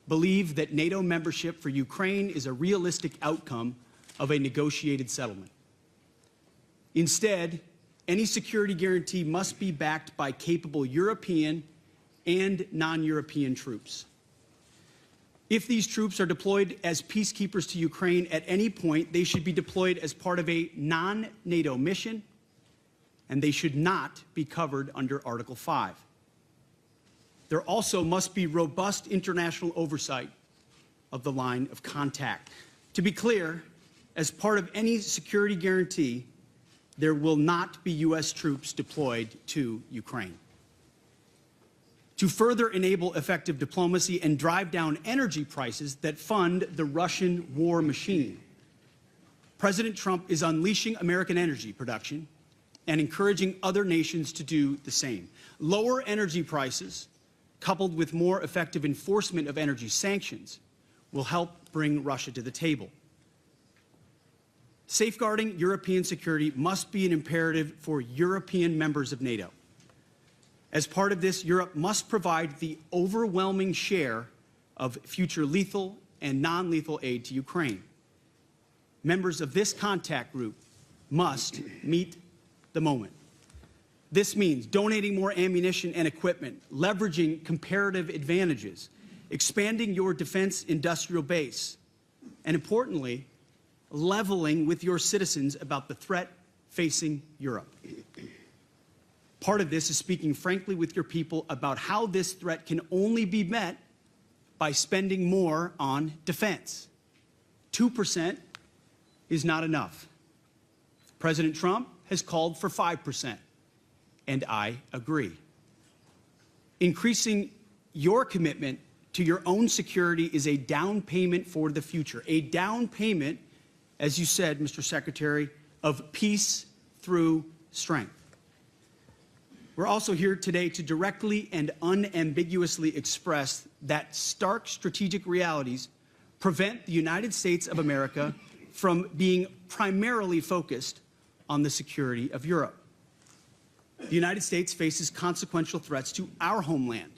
believe that NATO membership for Ukraine is a realistic outcome of a negotiated settlement. Instead, any security guarantee must be backed by capable European and non-European troops. If these troops are deployed as peacekeepers to Ukraine at any point, they should be deployed as part of a non-NATO mission, and they should not be covered under Article 5. There also must be robust international oversight of the line of contact. To be clear, as part of any security guarantee, there will not be U.S. troops deployed to Ukraine. To further enable effective diplomacy and drive down energy prices that fund the Russian war machine, President Trump is unleashing American energy production and encouraging other nations to do the same. Lower energy prices, coupled with more effective enforcement of energy sanctions, will help bring Russia to the table. Safeguarding European security must be an imperative for European members of NATO. As part of this, Europe must provide the overwhelming share of future lethal and non-lethal aid to Ukraine. Members of this contact group must meet the moment. This means donating more ammunition and equipment, leveraging comparative advantages, expanding your defense industrial base, and importantly, leveling with your citizens about the threat facing Europe. Part of this is speaking frankly with your people about how this threat can only be met by spending more on defense. 2% is not enough. President Trump has called for 5%, and I agree. Increasing your commitment to your own security is a down payment for the future, a down payment, as you said, Mr. Secretary, of peace through strength. We're also here today to directly and unambiguously express that stark strategic realities prevent the United States of America from being primarily focused on the security of Europe. The United States faces consequential threats to our homeland.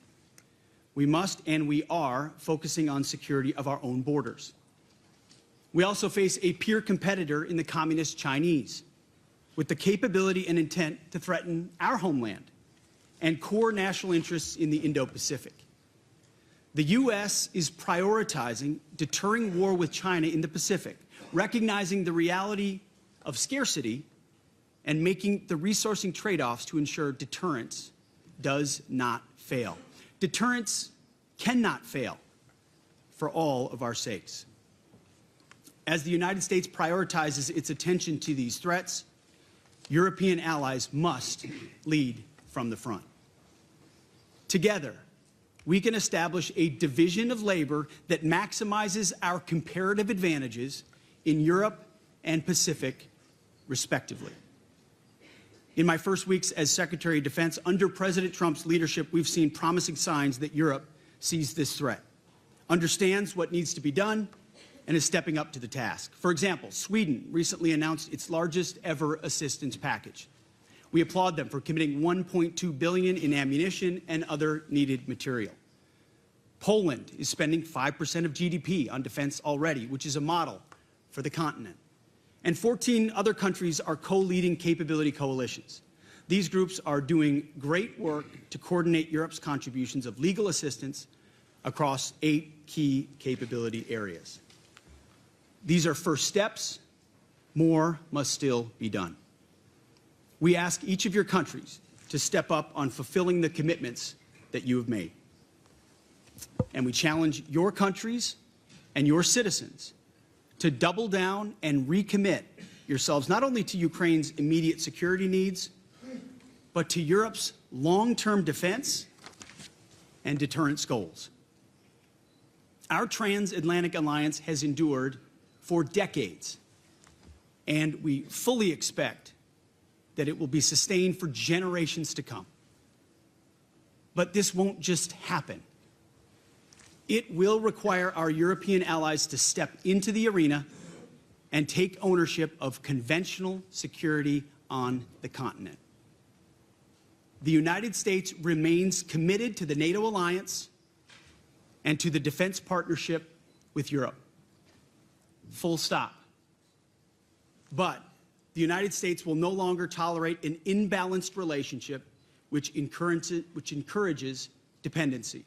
We must and we are focusing on security of our own borders. We also face a peer competitor in the communist Chinese with the capability and intent to threaten our homeland and core national interests in the Indo-Pacific. The U.S. is prioritizing deterring war with China in the Pacific, recognizing the reality of scarcity and making the resourcing trade-offs to ensure deterrence does not fail. Deterrence cannot fail for all of our sakes. As the United States prioritizes its attention to these threats, European allies must lead from the front. Together, we can establish a division of labor that maximizes our comparative advantages in Europe and Pacific, respectively. In my first weeks as Secretary of Defense, under President Trump's leadership, we've seen promising signs that Europe sees this threat, understands what needs to be done, and is stepping up to the task. For example, Sweden recently announced its largest ever assistance package. We applaud them for committing $1.2 billion in ammunition and other needed material. Poland is spending 5% of GDP on defense already, which is a model for the continent. And 14 other countries are co-leading capability coalitions. These groups are doing great work to coordinate Europe's contributions of legal assistance across 8 key capability areas. These are first steps. More must still be done. We ask each of your countries to step up on fulfilling the commitments that you have made. And we challenge your countries and your citizens to double down and recommit yourselves not only to Ukraine's immediate security needs, but to Europe's long-term defense and deterrence goals. Our transatlantic alliance has endured for decades, and we fully expect that it will be sustained for generations to come. But this won't just happen. It will require our European allies to step into the arena and take ownership of conventional security on the continent. The United States remains committed to the NATO alliance and to the defense partnership with Europe. Full stop. But the United States will no longer tolerate an imbalanced relationship which encourages dependency.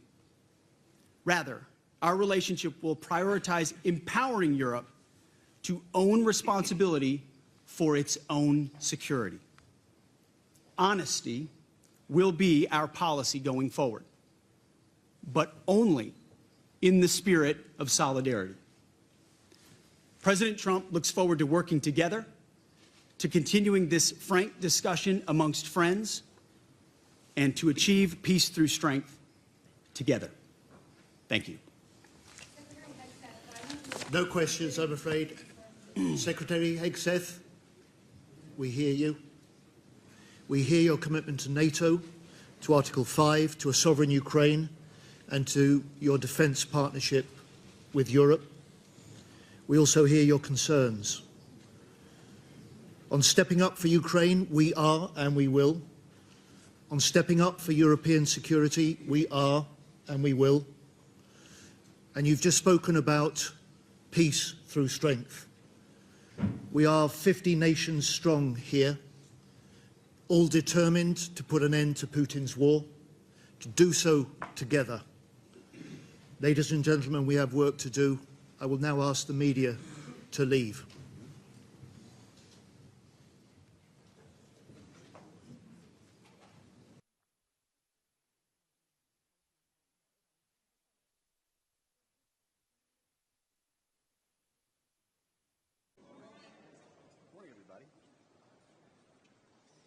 Rather, our relationship will prioritize empowering Europe to own responsibility for its own security. Honesty will be our policy going forward, but only in the spirit of solidarity. President Trump looks forward to working together, to continuing this frank discussion amongst friends, and to achieve peace through strength together. Thank you. No questions, I'm afraid. Secretary Hegseth, we hear you. We hear your commitment to NATO, to Article 5, to a sovereign Ukraine, and to your defence partnership with Europe. We also hear your concerns. On stepping up for Ukraine, we are and we will. On stepping up for European security, we are and we will. And you've just spoken about peace through strength. We are 50 nations strong here, all determined to put an end to Putin's war, to do so together. Ladies and gentlemen, we have work to do. I will now ask the media to leave.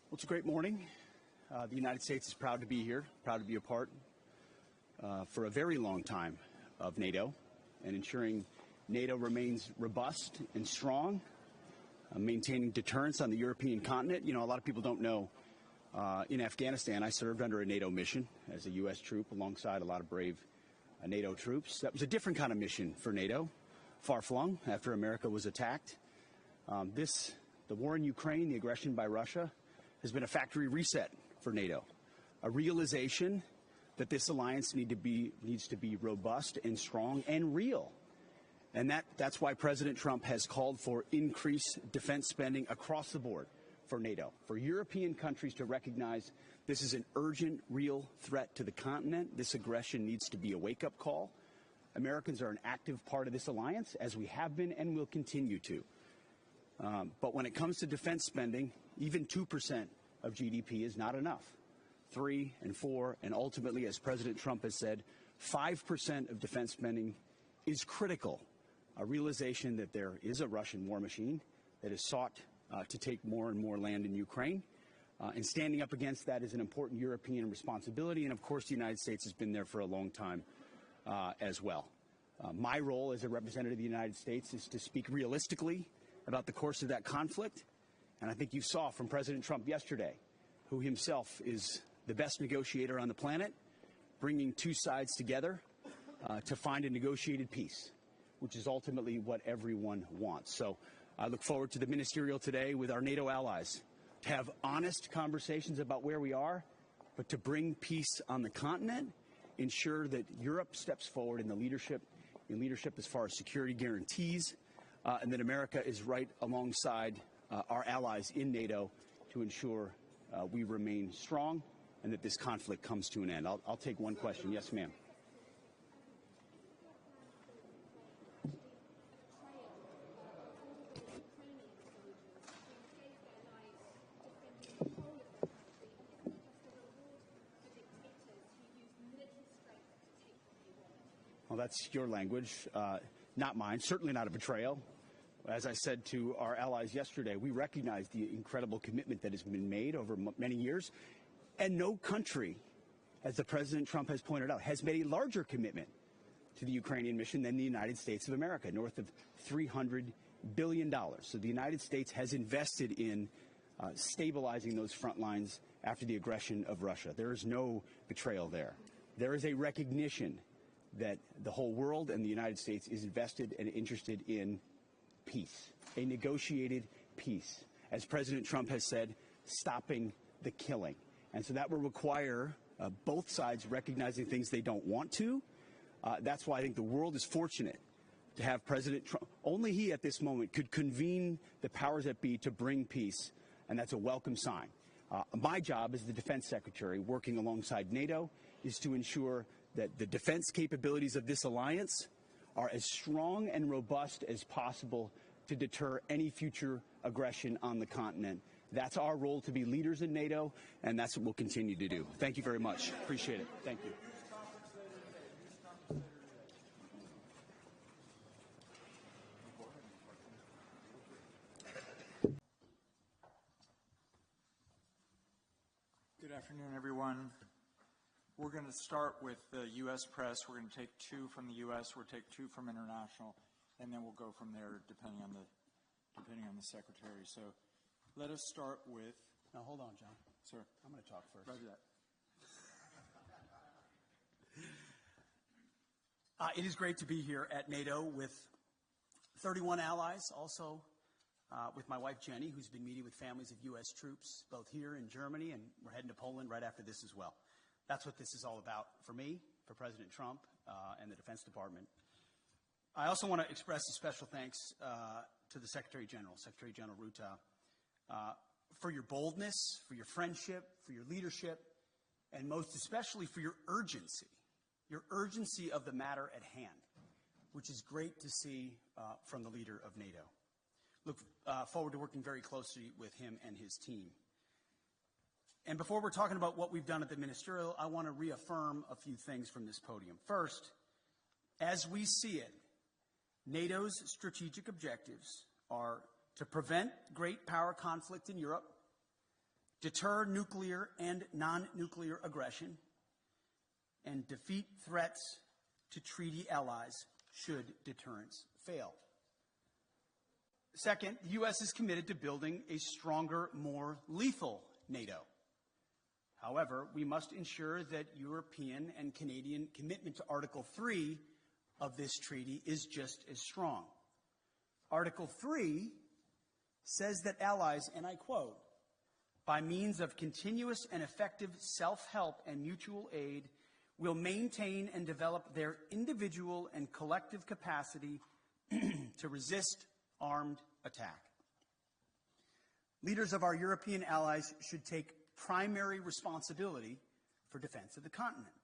Well, it's a great morning. The United States is proud to be here, proud to be a part for a very long time of NATO and ensuring NATO remains robust and strong, maintaining deterrence on the European continent. You know, a lot of people don't know, in Afghanistan, I served under a NATO mission as a U.S. troop alongside a lot of brave NATO troops. That was a different kind of mission for NATO, far-flung after America was attacked. The war in Ukraine, the aggression by Russia, has been a factory reset for NATO, a realization that this alliance needs to be robust and strong and real. And that's why President Trump has called for increased defense spending across the board for NATO, for European countries to recognize this is an urgent, real threat to the continent. This aggression needs to be a wake-up call. Americans are an active part of this alliance, as we have been and will continue to. But when it comes to defense spending, even 2% of GDP is not enough. 3 and 4, and ultimately, as President Trump has said, 5% of defense spending is critical. A realization that there is a Russian war machine that has sought to take more and more land in Ukraine. And standing up against that is an important European responsibility. And of course, the United States has been there for a long time as well. My role as a representative of the United States is to speak realistically about the course of that conflict. And I think you saw from President Trump yesterday, who himself is the best negotiator on the planet, bringing two sides together to find a negotiated peace, which is ultimately what everyone wants. So I look forward to the ministerial today with our NATO allies to have honest conversations about where we are, but to bring peace on the continent, ensure that Europe steps forward in leadership as far as security guarantees, and that America is right alongside our allies in NATO to ensure we remain strong and that this conflict comes to an end. I'll take one question. Yes, ma'am. Well, that's your language, not mine, certainly not a betrayal. As I said to our allies yesterday, we recognize the incredible commitment that has been made over many years. And no country, as the President Trump has pointed out, has made a larger commitment to the Ukrainian mission than the United States of America, north of $300 billion. So the United States has invested in stabilizing those front lines after the aggression of Russia. There is no betrayal there. There is a recognition that the whole world and the United States is invested and interested in peace, a negotiated peace. As President Trump has said, stopping the killing. And so that will require both sides recognizing things they don't want to. That's why I think the world is fortunate to have President Trump. Only he at this moment could convene the powers that be to bring peace, and that's a welcome sign. My job as the Defense Secretary, working alongside NATO, is to ensure that the defense capabilities of this alliance are as strong and robust as possible to deter any future aggression on the continent. That's our role, to be leaders in NATO, and that's what we'll continue to do. Thank you very much. Appreciate it. Thank you. Good afternoon, everyone. We're going to start with the U.S. press. We're going to take 2 from the U.S. We'll take 2 from international, and then we'll go from there depending on the secretary. So let us start with. Now hold on, John. Sir, I'm going to talk first. Roger that. It is great to be here at NATO with 31 allies, also with my wife Jenny, who's been meeting with families of U.S. troops, both here in Germany, and we're heading to Poland right after this as well. That's what this is all about for me, for President Trump, and the Defense Department. I also want to express a special thanks to the Secretary General, Secretary General Ruta, for your boldness, for your friendship, for your leadership, and most especially for your urgency of the matter at hand, which is great to see from the leader of NATO. Look forward to working very closely with him and his team. And before we're talking about what we've done at the ministerial, I want to reaffirm a few things from this podium. First, as we see it, NATO's strategic objectives are to prevent great power conflict in Europe, deter nuclear and non-nuclear aggression, and defeat threats to treaty allies should deterrence fail. Second, the U.S. is committed to building a stronger, more lethal NATO. However, we must ensure that European and Canadian commitment to Article 3 of this treaty is just as strong. Article 3 says that allies, and I quote, by means of continuous and effective self-help and mutual aid, will maintain and develop their individual and collective capacity to resist armed attack. Leaders of our European allies should take primary responsibility for defense of the continent,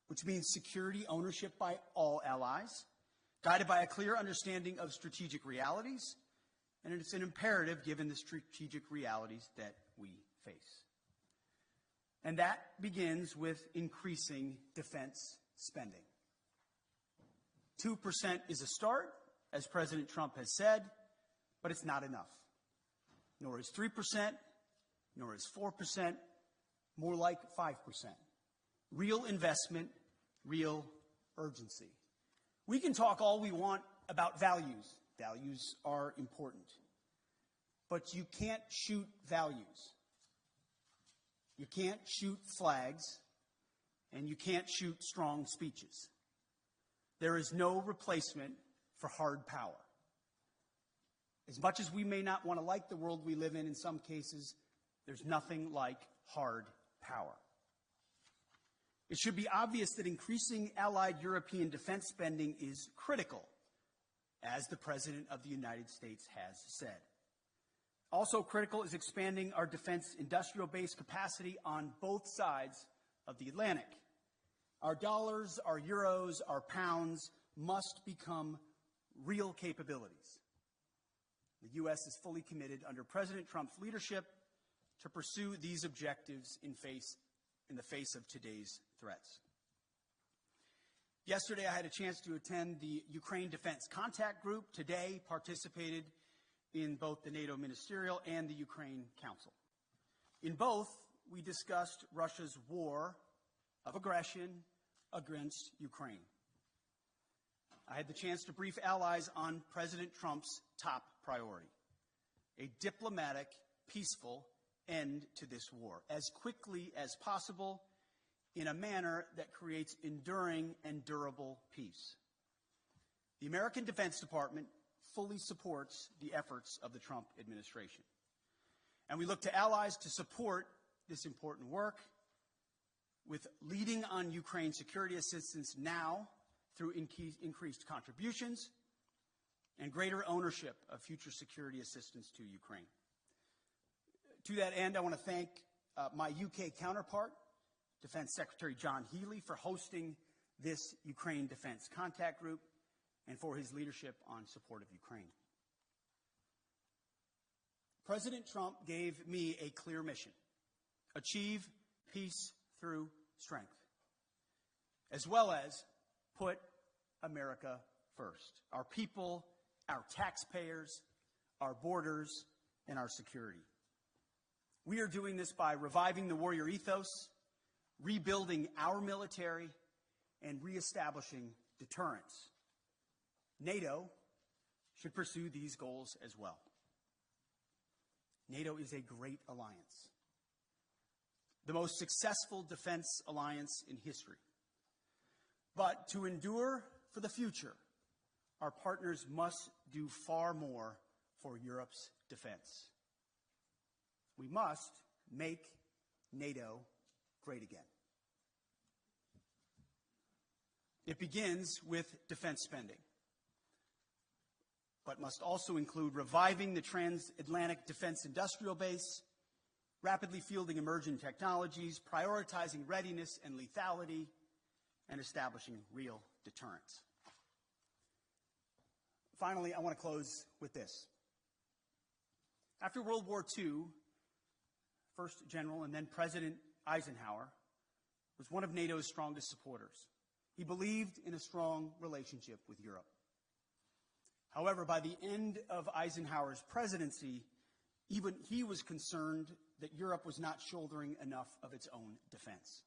which means security ownership by all allies, guided by a clear understanding of strategic realities, and it's an imperative given the strategic realities that we face. And that begins with increasing defense spending. 2% is a start, as President Trump has said, but it's not enough. Nor is 3%, nor is 4%, more like 5%. Real investment, real urgency. We can talk all we want about values. Values are important. But you can't shoot values. You can't shoot flags, and you can't shoot strong speeches. There is no replacement for hard power. As much as we may not want to like the world we live in some cases, there's nothing like hard power. It should be obvious that increasing allied European defense spending is critical, as the President of the United States has said. Also critical is expanding our defense industrial base capacity on both sides of the Atlantic. Our dollars, our euros, our pounds must become real capabilities. The U.S. is fully committed under President Trump's leadership to pursue these objectives in the face of today's threats. Yesterday, I had a chance to attend the Ukraine Defense Contact Group. Today, participated in both the NATO Ministerial and the Ukraine Council. In both, we discussed Russia's war of aggression against Ukraine. I had the chance to brief allies on President Trump's top priority, a diplomatic, peaceful end to this war, as quickly as possible, in a manner that creates enduring and durable peace. The American Defense Department fully supports the efforts of the Trump administration. And we look to allies to support this important work with leading on Ukraine security assistance now through increased contributions and greater ownership of future security assistance to Ukraine. To that end, I want to thank my UK counterpart, Defense Secretary John Healey, for hosting this Ukraine Defense Contact Group and for his leadership on support of Ukraine. President Trump gave me a clear mission: achieve peace through strength, as well as put America first, our people, our taxpayers, our borders, and our security. We are doing this by reviving the warrior ethos, rebuilding our military, and reestablishing deterrence. NATO should pursue these goals as well. NATO is a great alliance, the most successful defense alliance in history. But to endure for the future, our partners must do far more for Europe's defense. We must make NATO great again. It begins with defense spending. but must also include reviving the transatlantic defense industrial base, rapidly fielding emerging technologies, prioritizing readiness and lethality, and establishing real deterrence. Finally, I want to close with this. After World War II, first General and then President Eisenhower was one of NATO's strongest supporters. He believed in a strong relationship with Europe. However, by the end of Eisenhower's presidency, even he was concerned that Europe was not shouldering enough of its own defense,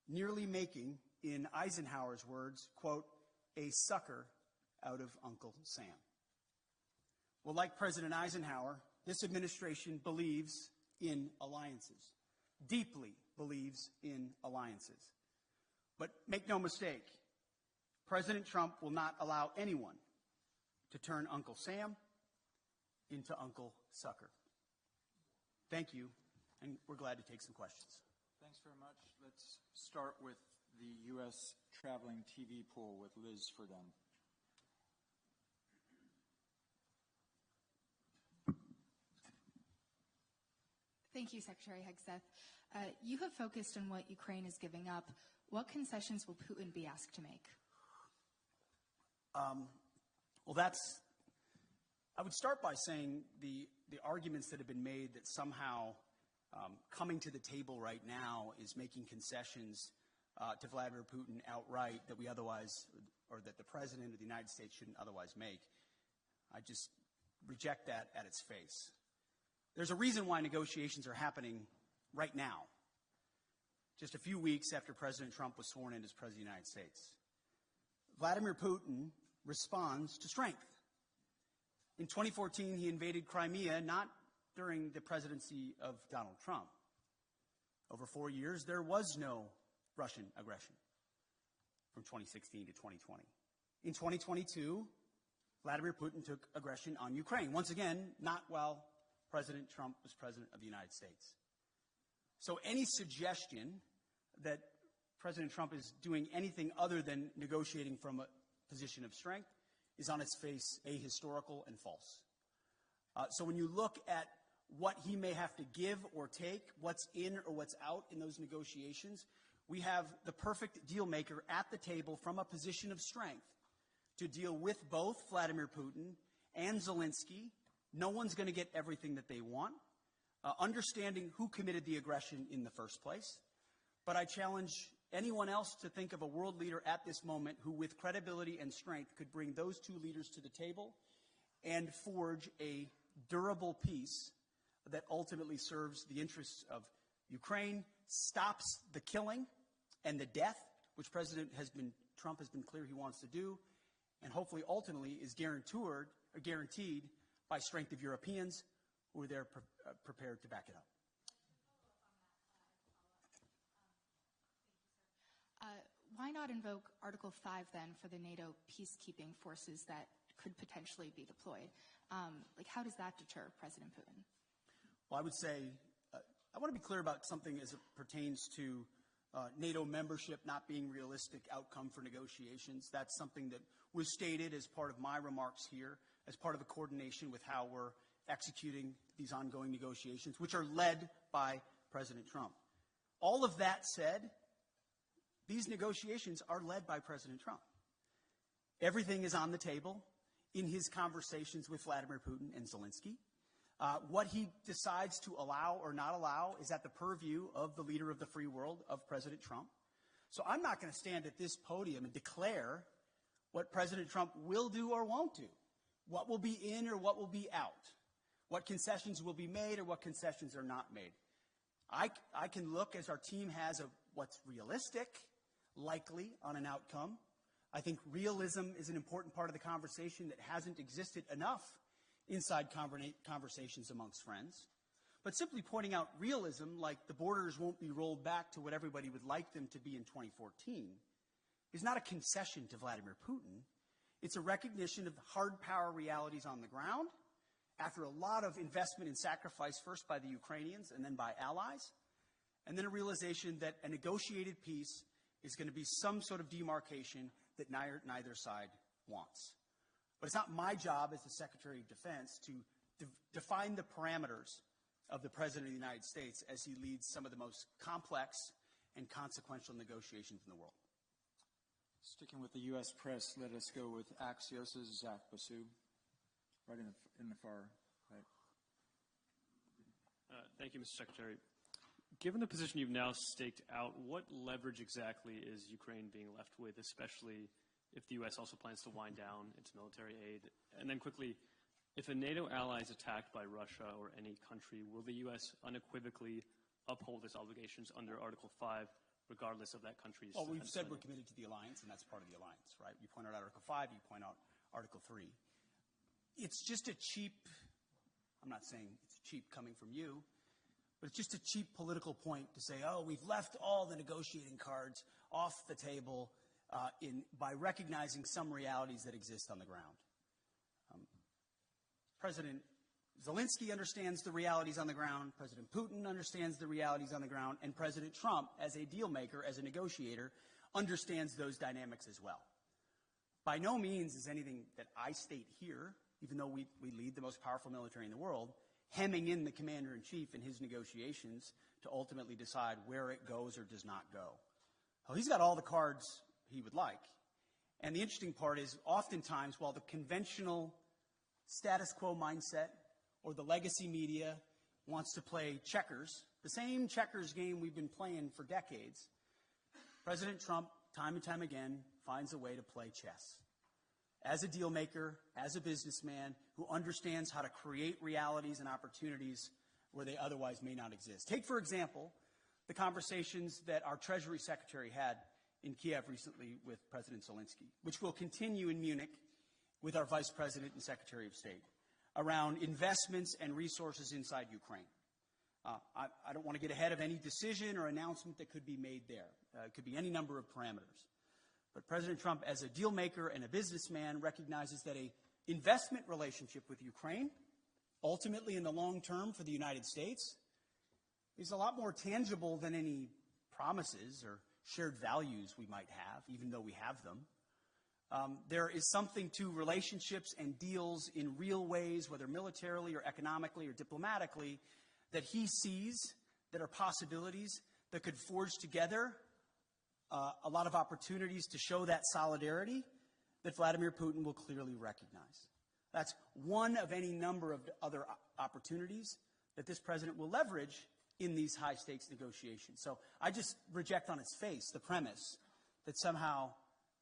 nearly making, in Eisenhower's words, quote, a sucker out of Uncle Sam. Well, like President Eisenhower, this administration believes in alliances, deeply believes in alliances. But make no mistake, President Trump will not allow anyone to turn Uncle Sam into Uncle Sucker. Thank you, and we're glad to take some questions. Thanks very much. Let's start with the U.S. traveling TV pool with Liz Ferdinand. Thank you, Secretary Hegseth. You have focused on what Ukraine is giving up. What concessions will Putin be asked to make? Well, I would start by saying the arguments that have been made that somehow coming to the table right now is making concessions to Vladimir Putin outright that we otherwise, or that the President of the United States shouldn't otherwise make. I just reject that at its face. There's a reason why negotiations are happening right now, just a few weeks after President Trump was sworn in as President of the United States. Vladimir Putin responds to strength. In 2014, he invaded Crimea, not during the presidency of Donald Trump. Over 4 years, there was no Russian aggression from 2016 to 2020. In 2022, Vladimir Putin took aggression on Ukraine. Once again, not while President Trump was President of the United States. So any suggestion that President Trump is doing anything other than negotiating from a position of strength is on its face ahistorical and false. So when you look at what he may have to give or take, what's in or what's out in those negotiations, we have the perfect deal maker at the table from a position of strength to deal with both Vladimir Putin and Zelensky. No one's going to get everything that they want, understanding who committed the aggression in the first place. But I challenge anyone else to think of a world leader at this moment who, with credibility and strength, could bring those two leaders to the table and forge a durable peace that ultimately serves the interests of Ukraine, stops the killing and the death, which Trump has been clear he wants to do, and hopefully ultimately is guaranteed by strength of Europeans who are there prepared to back it up. Why not invoke Article 5 then for the NATO peacekeeping forces that could potentially be deployed? How does that deter President Putin? Well, I would say, I want to be clear about something as it pertains to NATO membership not being realistic outcome for negotiations. That's something that was stated as part of my remarks here, as part of the coordination with how we're executing these ongoing negotiations, which are led by President Trump. All of that said, these negotiations are led by President Trump. Everything is on the table in his conversations with Vladimir Putin and Zelensky. What he decides to allow or not allow is at the purview of the leader of the free world, of President Trump. So I'm not going to stand at this podium and declare what President Trump will do or won't do, what will be in or what will be out, what concessions will be made or what concessions are not made. I can look, as our team has, of what's realistic, likely on an outcome. I think realism is an important part of the conversation that hasn't existed enough inside conversations amongst friends. But simply pointing out realism, like the borders won't be rolled back to what everybody would like them to be in 2014, is not a concession to Vladimir Putin. It's a recognition of the hard power realities on the ground after a lot of investment and sacrifice, first by the Ukrainians and then by allies, and then a realization that a negotiated peace is going to be some sort of demarcation that neither side wants. But it's not my job as the Secretary of Defense to define the parameters of the President of the United States as he leads some of the most complex and consequential negotiations in the world. Sticking with the U.S. press, let us go with Axios' Zach Basu, right in the far right. Thank you, Mr. Secretary. Given the position you've now staked out, what leverage exactly is Ukraine being left with, especially if the U.S. also plans to wind down its military aid? And then quickly, if a NATO ally is attacked by Russia or any country, will the U.S. unequivocally uphold its obligations under Article 5, regardless of that country's Well, we've defense said spending? we're committed to the alliance, and that's part of the alliance, right? You point out Article 5, you point out Article 3. It's just a cheap, I'm not saying it's cheap coming from you, but it's just a cheap political point to say, oh, we've left all the negotiating cards off the table by recognizing some realities that exist on the ground. President Zelensky understands the realities on the ground, President Putin understands the realities on the ground, and President Trump, as a deal maker, as a negotiator, understands those dynamics as well. By no means is anything that I state here, even though we lead the most powerful military in the world, hemming in the commander-in-chief in his negotiations to ultimately decide where it goes or does not go. Well, he's got all the cards he would like. And the interesting part is, oftentimes, while the conventional status quo mindset or the legacy media wants to play checkers, the same checkers game we've been playing for decades, President Trump, time and time again, finds a way to play chess. As a deal maker, as a businessman who understands how to create realities and opportunities where they otherwise may not exist. Take, for example, the conversations that our Treasury Secretary had in Kiev recently with President Zelensky, which will continue in Munich with our Vice President and Secretary of State, around investments and resources inside Ukraine. I don't want to get ahead of any decision or announcement that could be made there. It could be any number of parameters. But President Trump, as a deal maker and a businessman, recognizes that an investment relationship with Ukraine, ultimately in the long term for the United States, is a lot more tangible than any promises or shared values we might have, even though we have them. There is something to relationships and deals in real ways, whether militarily or economically or diplomatically, that he sees that are possibilities that could forge together a lot of opportunities to show that solidarity that Vladimir Putin will clearly recognize. That's one of any number of other opportunities that this president will leverage in these high-stakes negotiations. So I just reject on its face the premise that somehow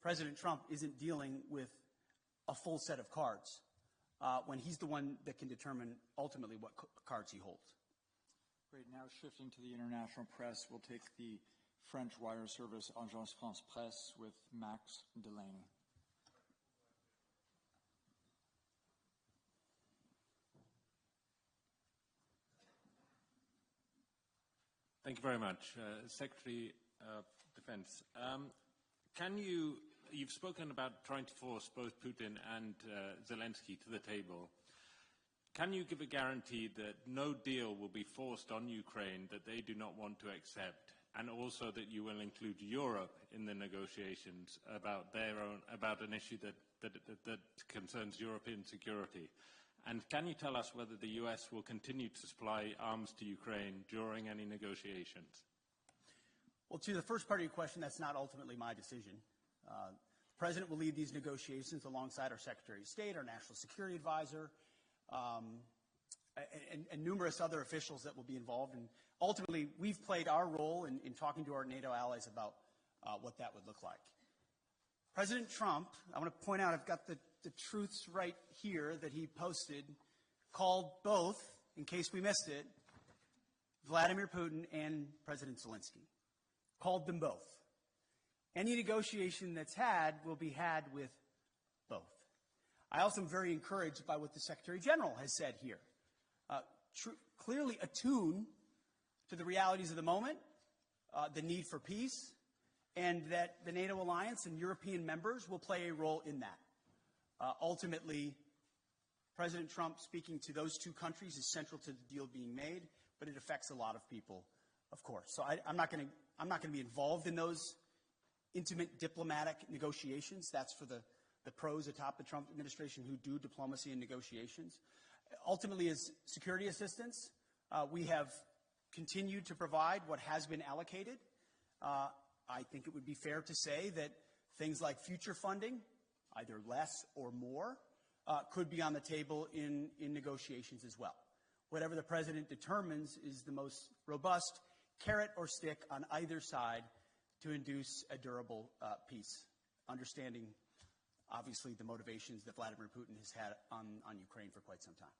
President Trump isn't dealing with a full set of cards when he's the one that can determine ultimately what cards he holds. Great. Now shifting to the international press, we'll take the French wire service Agence France Presse with Max Delaney. Thank you very much. Secretary of Defense, you've spoken about trying to force both Putin and Zelensky to the table. Can you give a guarantee that no deal will be forced on Ukraine that they do not want to accept, and also that you will include Europe in the negotiations about an issue that concerns European security? And can you tell us whether the US will continue to supply arms to Ukraine during any negotiations? Well, to the first part of your question, that's not ultimately my decision. The President will lead these negotiations alongside our Secretary of State, our National Security Advisor, and numerous other officials that will be involved. And ultimately, we've played our role in talking to our NATO allies about what that would look like. President Trump, I want to point out, I've got the truths right here that he posted, called both, in case we missed it, Vladimir Putin and President Zelensky. Called them both. Any negotiation that's had will be had with both. I also am very encouraged by what the Secretary General has said here. Clearly attuned to the realities of the moment, the need for peace, and that the NATO alliance and European members will play a role in that. Ultimately, President Trump speaking to those two countries is central to the deal being made, but it affects a lot of people, of course. So I'm not going to be involved in those intimate diplomatic negotiations. That's for the the pros atop the Trump administration who do diplomacy and negotiations. Ultimately, as security assistance, we have continued to provide what has been allocated. I think it would be fair to say that things like future funding, either less or more, could be on the table in negotiations as well. Whatever the president determines is the most robust carrot or stick on either side to induce a durable peace, understanding, obviously, the motivations that Vladimir Putin has had on Ukraine for quite some time.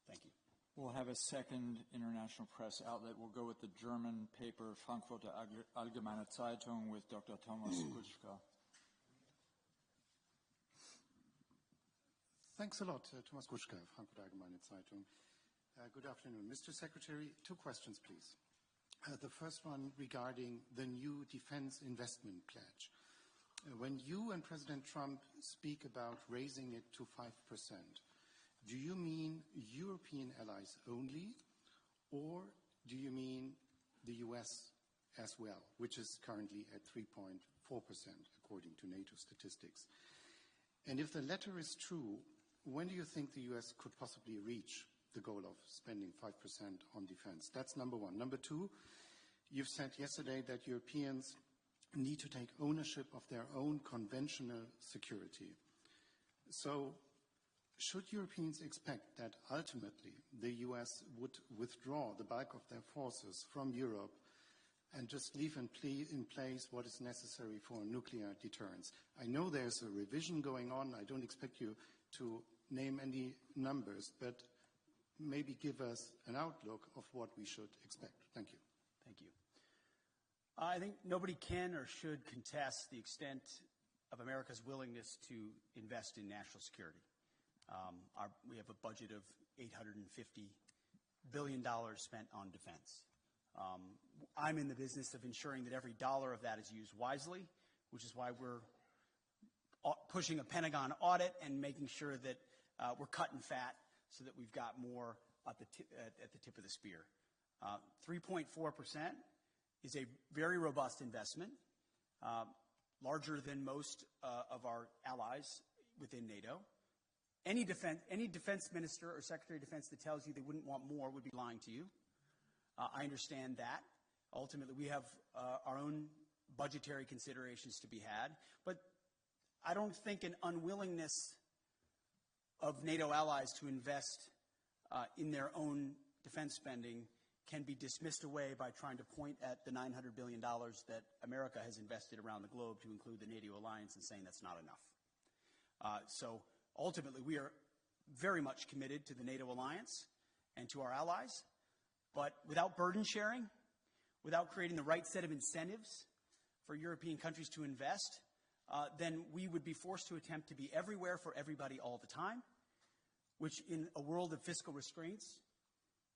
Thank you. We'll have a second international press outlet. We'll go with the German paper Frankfurter Allgemeine Zeitung with Dr. Thomas Kuczka. Thanks a lot, Thomas Kuczka, Frankfurter Allgemeine Zeitung. Good afternoon. Mr. Secretary, 2 questions, please. The first one regarding the new defense investment pledge. When you and President Trump speak about raising it to 5%, do you mean European allies only, or do you mean the US as well, which is currently at 3.4%, according to NATO statistics? And if the latter is true, when do you think the US could possibly reach the goal of spending 5% on defense? That's number one. Number two, you've said yesterday that Europeans need to take ownership of their own conventional security. So, should Europeans expect that ultimately the US would withdraw the bulk of their forces from Europe and just leave in place what is necessary for nuclear deterrence? I know there's a revision going on. I don't expect you to name any numbers, but maybe give us an outlook of what we should expect. Thank you. Thank you. I think nobody can or should contest the extent of America's willingness to invest in national security. We have a budget of $850 billion spent on defense. I'm in the business of ensuring that every dollar of that is used wisely, which is why we're pushing a Pentagon audit and making sure that we're cutting fat so that we've got more at the tip of the spear. 3.4% is a very robust investment, larger than most of our allies within NATO. Any defense minister or secretary of defense that tells you they wouldn't want more would be lying to you. I understand that. Ultimately, we have our own budgetary considerations to be had, but I don't think an unwillingness of NATO allies to invest in their own defense spending can be dismissed away by trying to point at the $900 billion that America has invested around the globe to include the NATO alliance and saying that's not enough. So ultimately, we are very much committed to the NATO alliance and to our allies, but without burden sharing, without creating the right set of incentives for European countries to invest, then we would be forced to attempt to be everywhere for everybody all the time, which in a world of fiscal restraints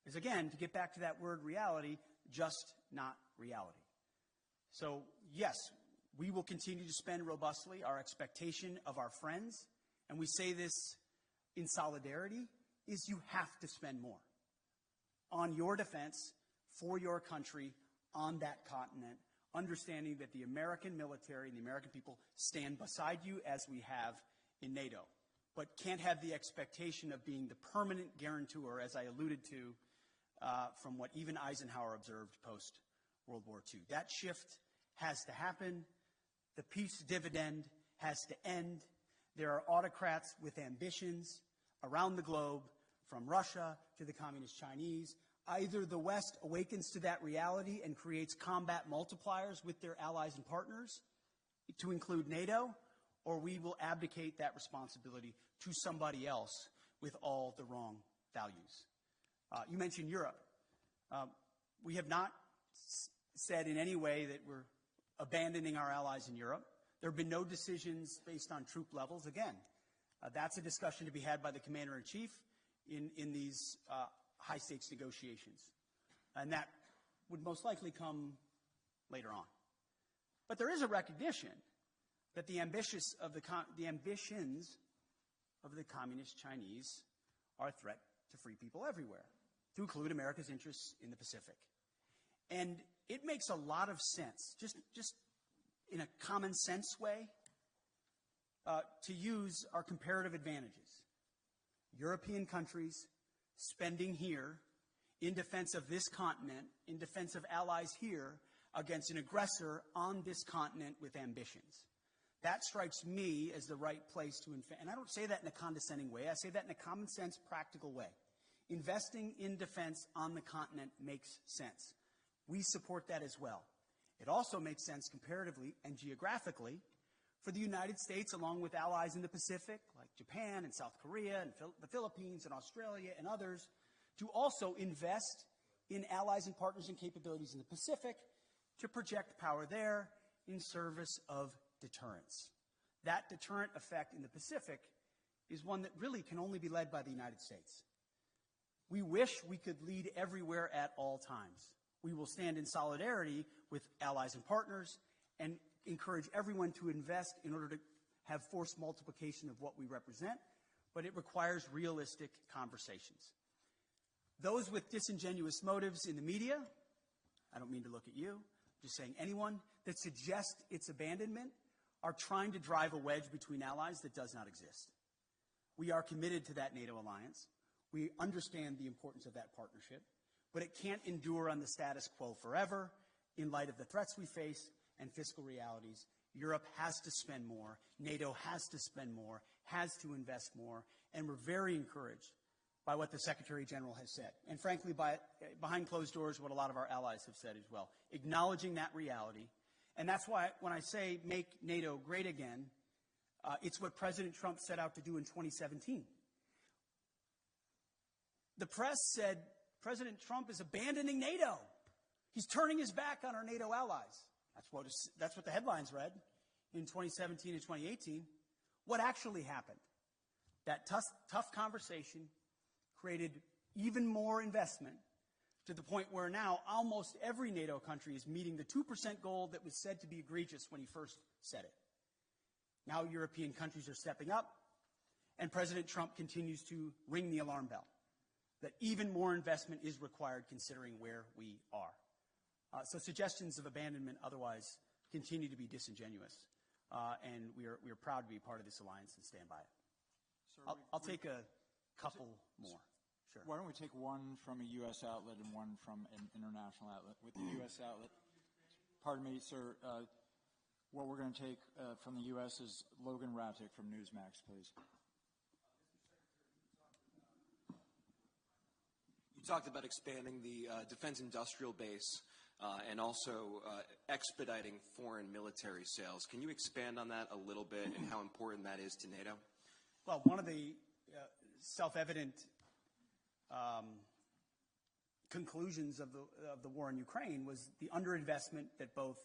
is, again, to get back to that word reality, just not reality. So, yes, we will continue to spend robustly. Our expectation of our friends, and we say this in solidarity, is you have to spend more on your defense, for your country, on that continent, understanding that the American military and the American people stand beside you as we have in NATO, but can't have the expectation of being the permanent guarantor, as I alluded to, from what even Eisenhower observed post-World War II. That shift has to happen. The peace dividend has to end. There are autocrats with ambitions around the globe, from Russia to the communist Chinese. Either the West awakens to that reality and creates combat multipliers with their allies and partners, to include NATO, or we will abdicate that responsibility to somebody else with all the wrong values. You mentioned Europe. We have not said in any way that we're abandoning our allies in Europe. There have been no decisions based on troop levels. Again, that's a discussion to be had by the commander-in-chief in these high-stakes negotiations. And that would most likely come later on. But there is a recognition that the ambitions of the communist Chinese are a threat to free people everywhere, to include America's interests in the Pacific. And it makes a lot of sense, just in a common sense way, to use our comparative advantages. European countries spending here in defense of this continent, in defense of allies here, against an aggressor on this continent with ambitions. That strikes me as the right place to invest. And I don't say that in a condescending way. I say that in a common sense, practical way. Investing in defense on the continent makes sense. We support that as well. It also makes sense comparatively and geographically for the United States, along with allies in the Pacific, like Japan and South Korea and the Philippines and Australia and others, to also invest in allies and partners and capabilities in the Pacific to project power there in service of deterrence. That deterrent effect in the Pacific is one that really can only be led by the United States. We wish we could lead everywhere at all times. We will stand in solidarity with allies and partners and encourage everyone to invest in order to have force multiplication of what we represent, but it requires realistic conversations. Those with disingenuous motives in the media, I don't mean to look at you, I'm just saying anyone that suggests its abandonment are trying to drive a wedge between allies that does not exist. We are committed to that NATO alliance. We understand the importance of that partnership, but it can't endure on the status quo forever in light of the threats we face and fiscal realities. Europe has to spend more. NATO has to spend more, has to invest more, and we're very encouraged by what the Secretary General has said. And frankly, behind closed doors, what a lot of our allies have said as well, acknowledging that reality. And that's why when I say make NATO great again, it's what President Trump set out to do in 2017. The press said President Trump is abandoning NATO. He's turning his back on our NATO allies. That's what the headlines read in 2017 and 2018. What actually happened? That tough conversation created even more investment to the point where now almost every NATO country is meeting the 2% goal that was said to be egregious when he first said it. Now European countries are stepping up, and President Trump continues to ring the alarm bell that even more investment is required considering where we are. So suggestions of abandonment otherwise continue to be disingenuous, and we are proud to be part of this alliance and stand by it. Sir, I'll take a couple more. Sure. Why don't we take one from a U.S. outlet and one from an international outlet? With the U.S. outlet, pardon me, sir, what we're going to take from the U.S. is Logan Ratic from Newsmax, please. You talked about expanding the defense industrial base and also expediting foreign military sales. Can you expand on that a little bit and how important that is to NATO? Well, one of the self-evident conclusions of the war in Ukraine was the underinvestment that both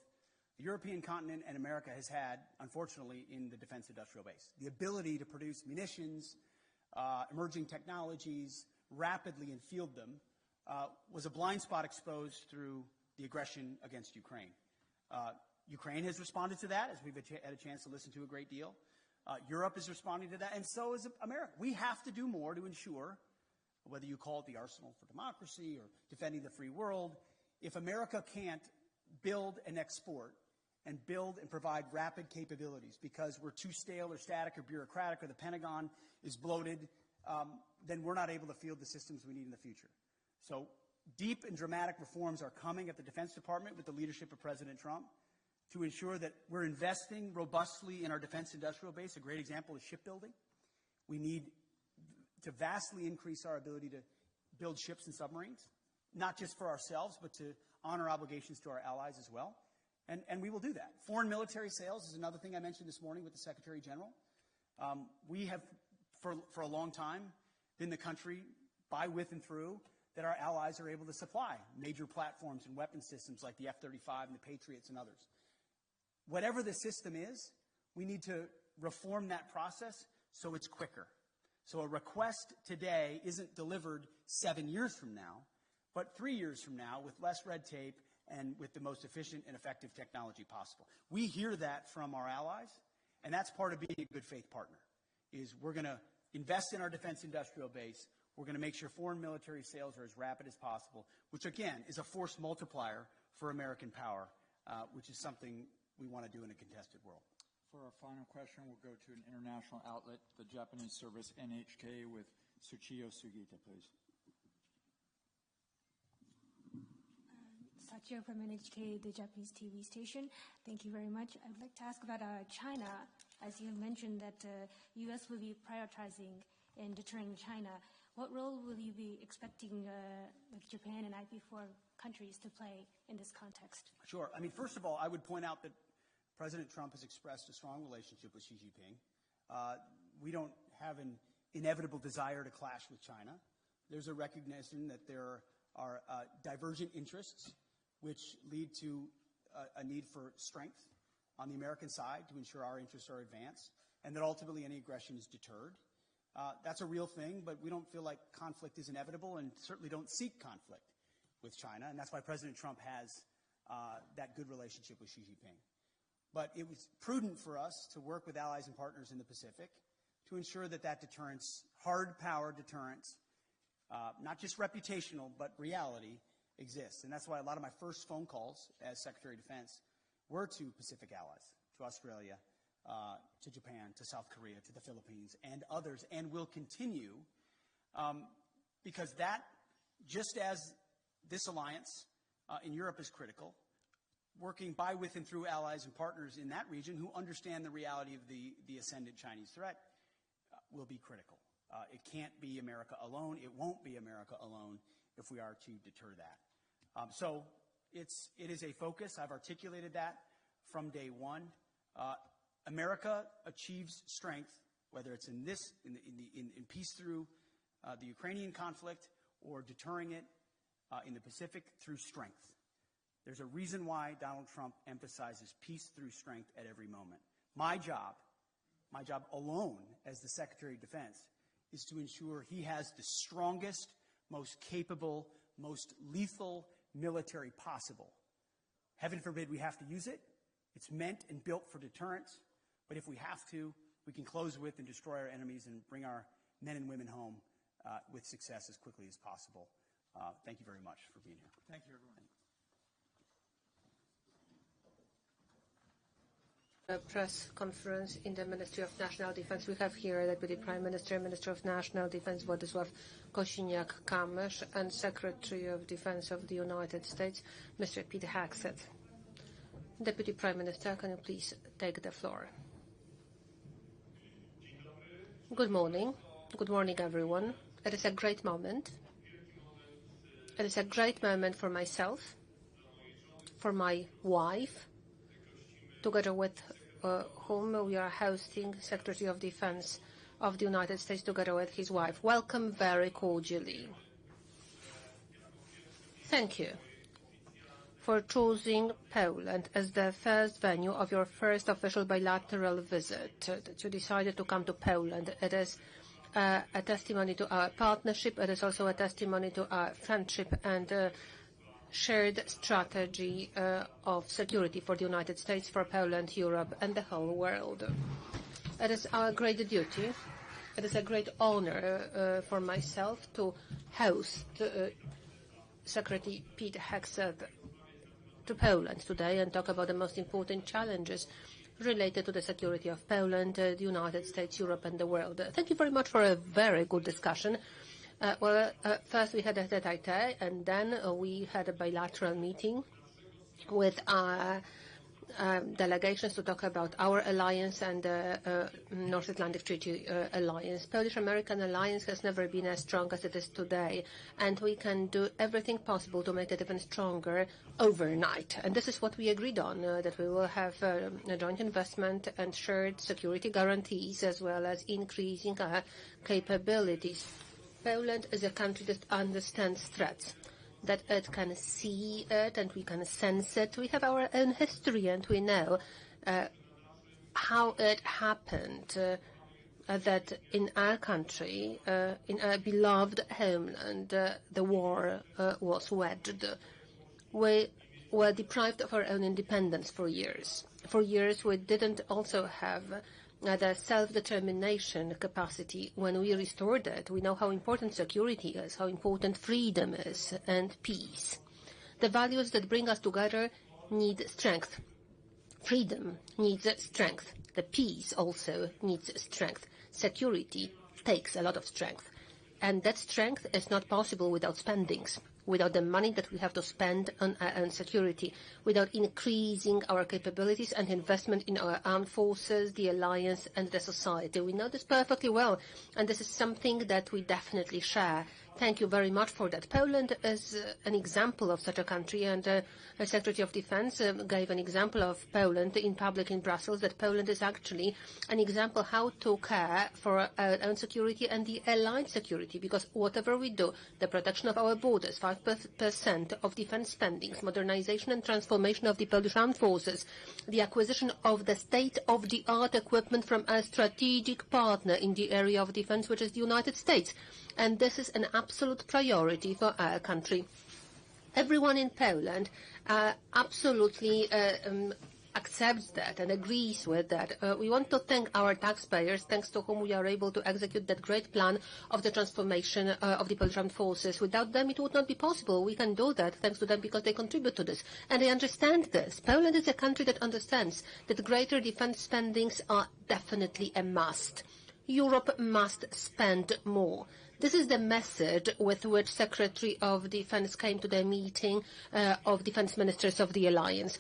the European continent and America has had, unfortunately, in the defense industrial base. The ability to produce munitions, emerging technologies, rapidly and field them was a blind spot exposed through the aggression against Ukraine. Ukraine has responded to that, as we've had a chance to listen to a great deal. Europe is responding to that, and so is America. We have to do more to ensure, whether you call it the arsenal for democracy or defending the free world, if America can't build and export and build and provide rapid capabilities because we're too stale or static or bureaucratic or the Pentagon is bloated, then we're not able to field the systems we need in the future. So deep and dramatic reforms are coming at the Defense Department with the leadership of President Trump to ensure that we're investing robustly in our defense industrial base. A great example is shipbuilding. We need to vastly increase our ability to build ships and submarines, not just for ourselves, but to honor obligations to our allies as well. And we will do that. Foreign military sales is another thing I mentioned this morning with the Secretary General. We have, for a long time, been the country, by, with, and through, that our allies are able to supply major platforms and weapon systems like the F-35 and the Patriots and others. Whatever the system is, we need to reform that process so it's quicker. So a request today isn't delivered 7 years from now, but 3 years from now with less red tape and with the most efficient and effective technology possible. We hear that from our allies, and that's part of being a good faith partner, is we're going to invest in our defense industrial base. We're going to make sure foreign military sales are as rapid as possible, which, again, is a force multiplier for American power, which is something we want to do in a contested world. For our final question, we'll go to an international outlet, the Japanese service NHK, with Tsuchiyo Sugita, please. Sachio from NHK, the Japanese TV station. Thank you very much. I'd like to ask about China. As you mentioned that U.S. will be prioritizing in deterring China. What role will you be expecting like Japan and IP4 countries to play in this context? Sure. I mean, first of all, I would point out that President Trump has expressed a strong relationship with Xi Jinping. We don't have an inevitable desire to clash with China. There's a recognition that there are divergent interests which lead to a need for strength on the American side to ensure our interests are advanced, and that ultimately any aggression is deterred. That's a real thing, but we don't feel like conflict is inevitable and certainly don't seek conflict with China, and that's why President Trump has that good relationship with Xi Jinping. But it was prudent for us to work with allies and partners in the Pacific to ensure that that deterrence, hard power deterrence, not just reputational, but reality, exists. And that's why a lot of my first phone calls as Secretary of Defense were to Pacific allies, to Australia, to Japan, to South Korea, to the Philippines, and others, and will continue, because that, just as this alliance in Europe is critical, working by, with, and through allies and partners in that region who understand the reality of the ascendant Chinese threat will be critical. It can't be America alone. It won't be America alone if we are to deter that. So it is a focus. I've articulated that from day one. America achieves strength, whether it's in peace through the Ukrainian conflict or deterring it in the Pacific through strength. There's a reason why Donald Trump emphasizes peace through strength at every moment. My job alone as the Secretary of Defense is to ensure he has the strongest, most capable, most lethal military possible. Heaven forbid we have to use it. It's meant and built for deterrence. But if we have to, we can close with and destroy our enemies and bring our men and women home with success as quickly as possible. Thank you very much for being here. Thank you, everyone. A press conference in the Ministry of National Defense. We have here Deputy Prime Minister, Minister of National Defense Władysław Kosiniak-Kamysz, and Secretary of Defense of the United States, Mr. Pete Hegseth. Deputy Prime Minister, can you please take the floor? Good morning. Good morning, everyone. It is a great moment. It is a great moment for myself, for my wife, together with whom we are hosting Secretary of Defense of the United States, together with his wife. Welcome very cordially. Thank you for choosing Poland as the first venue of your first official bilateral visit, that you decided to come to Poland. It is a testimony to our partnership. It is also a testimony to our friendship and shared strategy of security for the United States, for Poland, Europe, and the whole world. It is our great duty. It is a great honor for myself to host Secretary Pete Hegseth to Poland today and talk about the most important challenges related to the security of Poland, the United States, Europe, and the world. Thank you very much for a very good discussion. First we had a tete-a-tete, and then we had a bilateral meeting with our delegations to talk about our alliance and the North Atlantic Treaty Alliance. Polish-American alliance has never been as strong as it is today, and we can do everything possible to make it even stronger overnight. And this is what we agreed on, that we will have a joint investment and shared security guarantees, as well as increasing our capabilities. Poland is a country that understands threats, that it can see it and we can sense it. We have our own history and we know how it happened that in our country, in our beloved homeland, the war was waged. We were deprived of our own independence for years. For years we didn't also have the self-determination capacity. When we restored it, we know how important security is, how important freedom is, and peace. The values that bring us together need strength. Freedom needs strength. The peace also needs strength. Security takes a lot of strength. And that strength is not possible without spendings, without the money that we have to spend on security, without increasing our capabilities and investment in our armed forces, the alliance, and the society. We know this perfectly well, and this is something that we definitely share. Thank you very much for that. Poland is an example of such a country, and the Secretary of Defense gave an example of Poland in public in Brussels, that Poland is actually an example how to care for our own security and the allied security, because whatever we do, the protection of our borders, 5% of defense spendings, modernization and transformation of the Polish armed forces, the acquisition of the state-of-the-art equipment from a strategic partner in the area of defense, which is the United States. And this is an absolute priority for our country. Everyone in Poland absolutely accepts that and agrees with that. We want to thank our taxpayers, thanks to whom we are able to execute that great plan of the transformation of the Polish armed forces. Without them, it would not be possible. We can do that thanks to them because they contribute to this. And they understand this. Poland is a country that understands that greater defense spendings are definitely a must. Europe must spend more. This is the message with which Secretary of Defense came to the meeting of defense ministers of the alliance.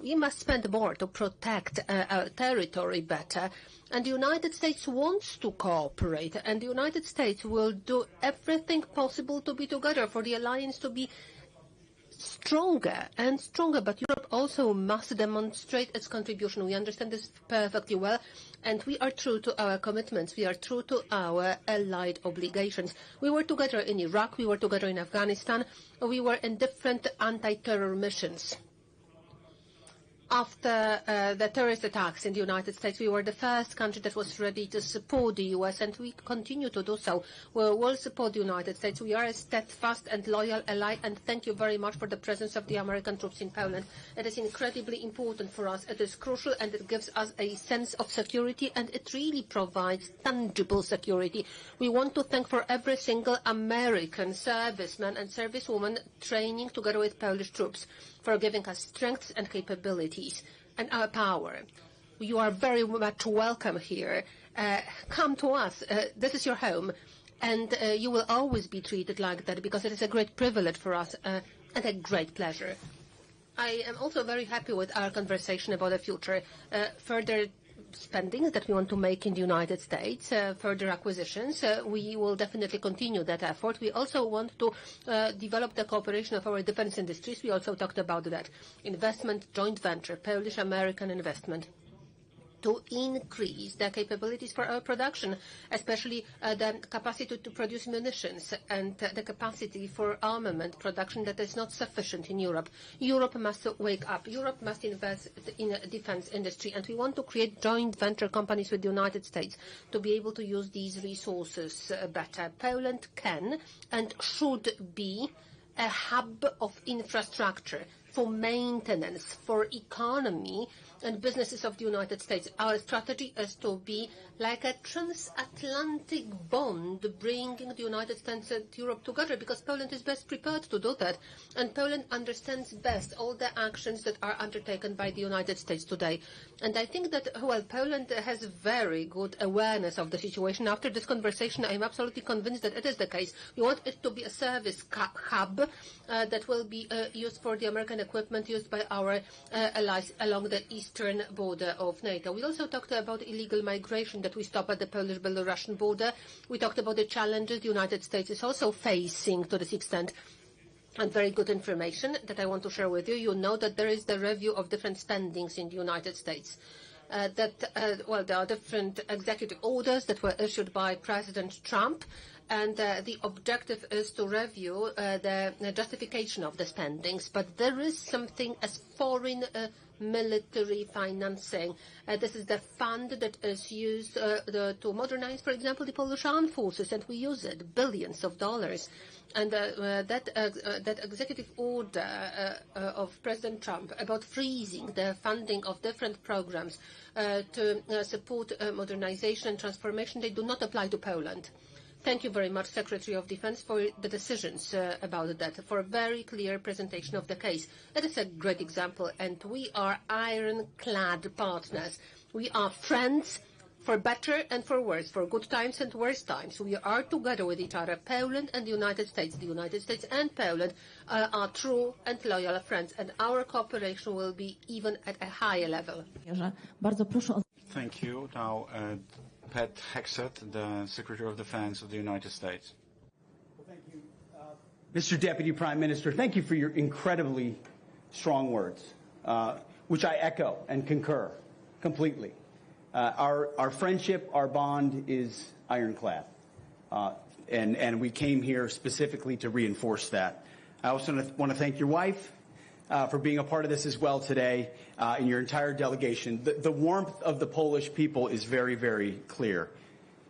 We must spend more to protect our territory better, and the United States wants to cooperate, and the United States will do everything possible to be together, for the alliance to be stronger and stronger, but Europe also must demonstrate its contribution. We understand this perfectly well, and we are true to our commitments. We are true to our allied obligations. We were together in Iraq, we were together in Afghanistan, we were in different anti-terror missions. After the terrorist attacks in the United States, we were the first country that was ready to support the U.S., and we continue to do so. We will support the United States. We are a steadfast and loyal ally, and thank you very much for the presence of the American troops in Poland. It is incredibly important for us. It is crucial, and it gives us a sense of security, and it really provides tangible security. We want to thank for every single American serviceman and servicewoman training together with Polish troops, for giving us strengths and capabilities and our power. You are very much welcome here. Come to us. This is your home, and you will always be treated like that, because it is a great privilege for us and a great pleasure. I am also very happy with our conversation about the future. Further spending that we want to make in the United States, further acquisitions, we will definitely continue that effort. We also want to develop the cooperation of our defense industries. We also talked about that. Investment, joint venture, Polish-American investment, to increase the capabilities for our production, especially the capacity to produce munitions and the capacity for armament production that is not sufficient in Europe. Europe must wake up. Europe must invest in a defense industry, and we want to create joint venture companies with the United States to be able to use these resources better. Poland can and should be a hub of infrastructure for maintenance, for economy and businesses of the United States. Our strategy is to be like a transatlantic bond, bringing the United States and Europe together, because Poland is best prepared to do that. And Poland understands best all the actions that are undertaken by the United States today. And I think that, well, Poland has very good awareness of the situation. After this conversation, I am absolutely convinced that it is the case. We want it to be a service hub that will be used for the American equipment used by our allies along the eastern border of NATO. We also talked about illegal migration that we stop at the Polish-Belarusian border. We talked about the challenges the United States is also facing to this extent. And very good information that I want to share with you. You know that there is the review of different spendings in the United States. There are different executive orders that were issued by President Trump, and the objective is to review the justification of the spendings. But there is something as foreign military financing. This is the fund that is used to modernize, for example, the Polish armed forces, and we use it, billions of dollars. And that executive order of President Trump about freezing the funding of different programs to support modernization and transformation, they do not apply to Poland. Thank you very much, Secretary of Defense, for the decisions about that, for a very clear presentation of the case. It is a great example, and we are ironclad partners. We are friends for better and for worse, for good times and worse times. We are together with each other, Poland and the United States. The United States and Poland are true and loyal friends, and our cooperation will be even at a higher level. Thank you. Now, Pete Hegseth, the Secretary of Defense of the United States. Well, thank you. Mr. Deputy Prime Minister, thank you for your incredibly strong words, which I echo and concur completely. Our friendship, our bond is ironclad, and we came here specifically to reinforce that. I also want to thank your wife for being a part of this as well today, and your entire delegation. The warmth of the Polish people is very, very clear.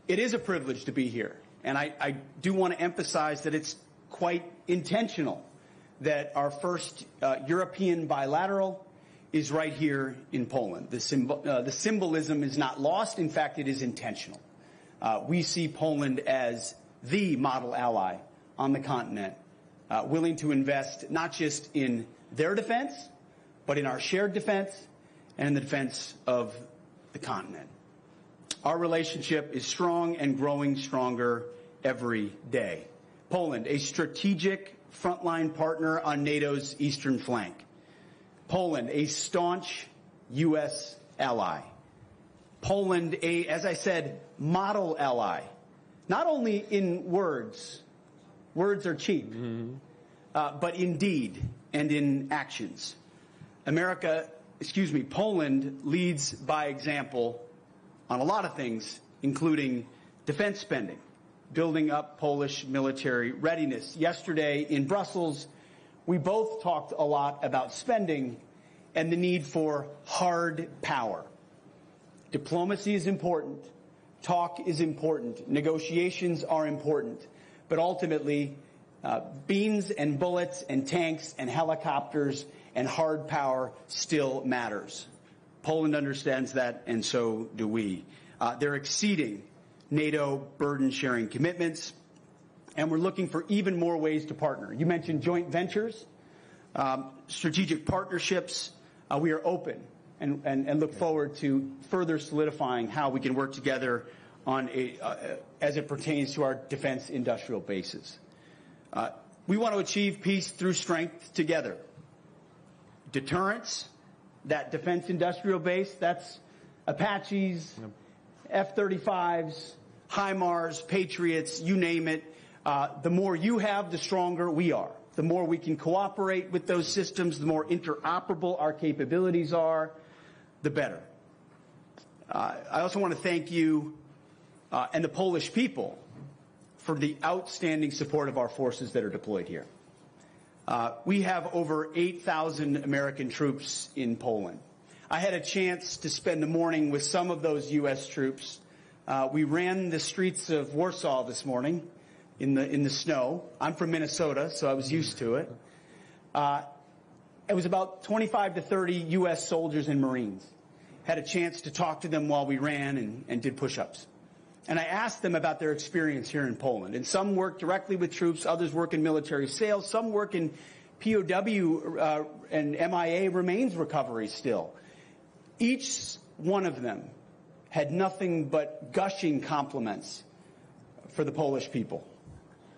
It is a privilege to be here, and I do want to emphasize that it's quite intentional that our first European bilateral is right here in Poland. The symbolism is not lost. In fact, it is intentional. We see Poland as the model ally on the continent, willing to invest not just in their defense, but in our shared defense and in the defense of the continent. Our relationship is strong and growing stronger every day. Poland, a strategic frontline partner on NATO's eastern flank. Poland, a staunch U.S. ally. Poland, as I said, model ally. Not only in words are cheap, but in deed and in actions. Poland leads by example on a lot of things, including defense spending, building up Polish military readiness. Yesterday in Brussels, we both talked a lot about spending and the need for hard power. Diplomacy is important. Talk is important. Negotiations are important. But ultimately, beans and bullets and tanks and helicopters and hard power still matters. Poland understands that, and so do we. They're exceeding NATO burden-sharing commitments, and we're looking for even more ways to partner. You mentioned joint ventures, strategic partnerships. We are open and look forward to further solidifying how we can work together on as it pertains to our defense industrial bases. We want to achieve peace through strength together. Deterrence, that defense industrial base, that's Apaches, F-35s, HIMARS, Patriots, you name it. The more you have, the stronger we are. The more we can cooperate with those systems, the more interoperable our capabilities are, the better. I also want to thank you and the Polish people for the outstanding support of our forces that are deployed here. We have over 8,000 American troops in Poland. I had a chance to spend the morning with some of those U.S. troops. We ran the streets of Warsaw this morning in the snow. I'm from Minnesota, so I was used to it. It was about 25 to 30 U.S. soldiers and Marines. Had a chance to talk to them while we ran and did push-ups. And I asked them about their experience here in Poland. And some work directly with troops, others work in military sales, some work in POW and MIA remains recovery still. Each one of them had nothing but gushing compliments for the Polish people,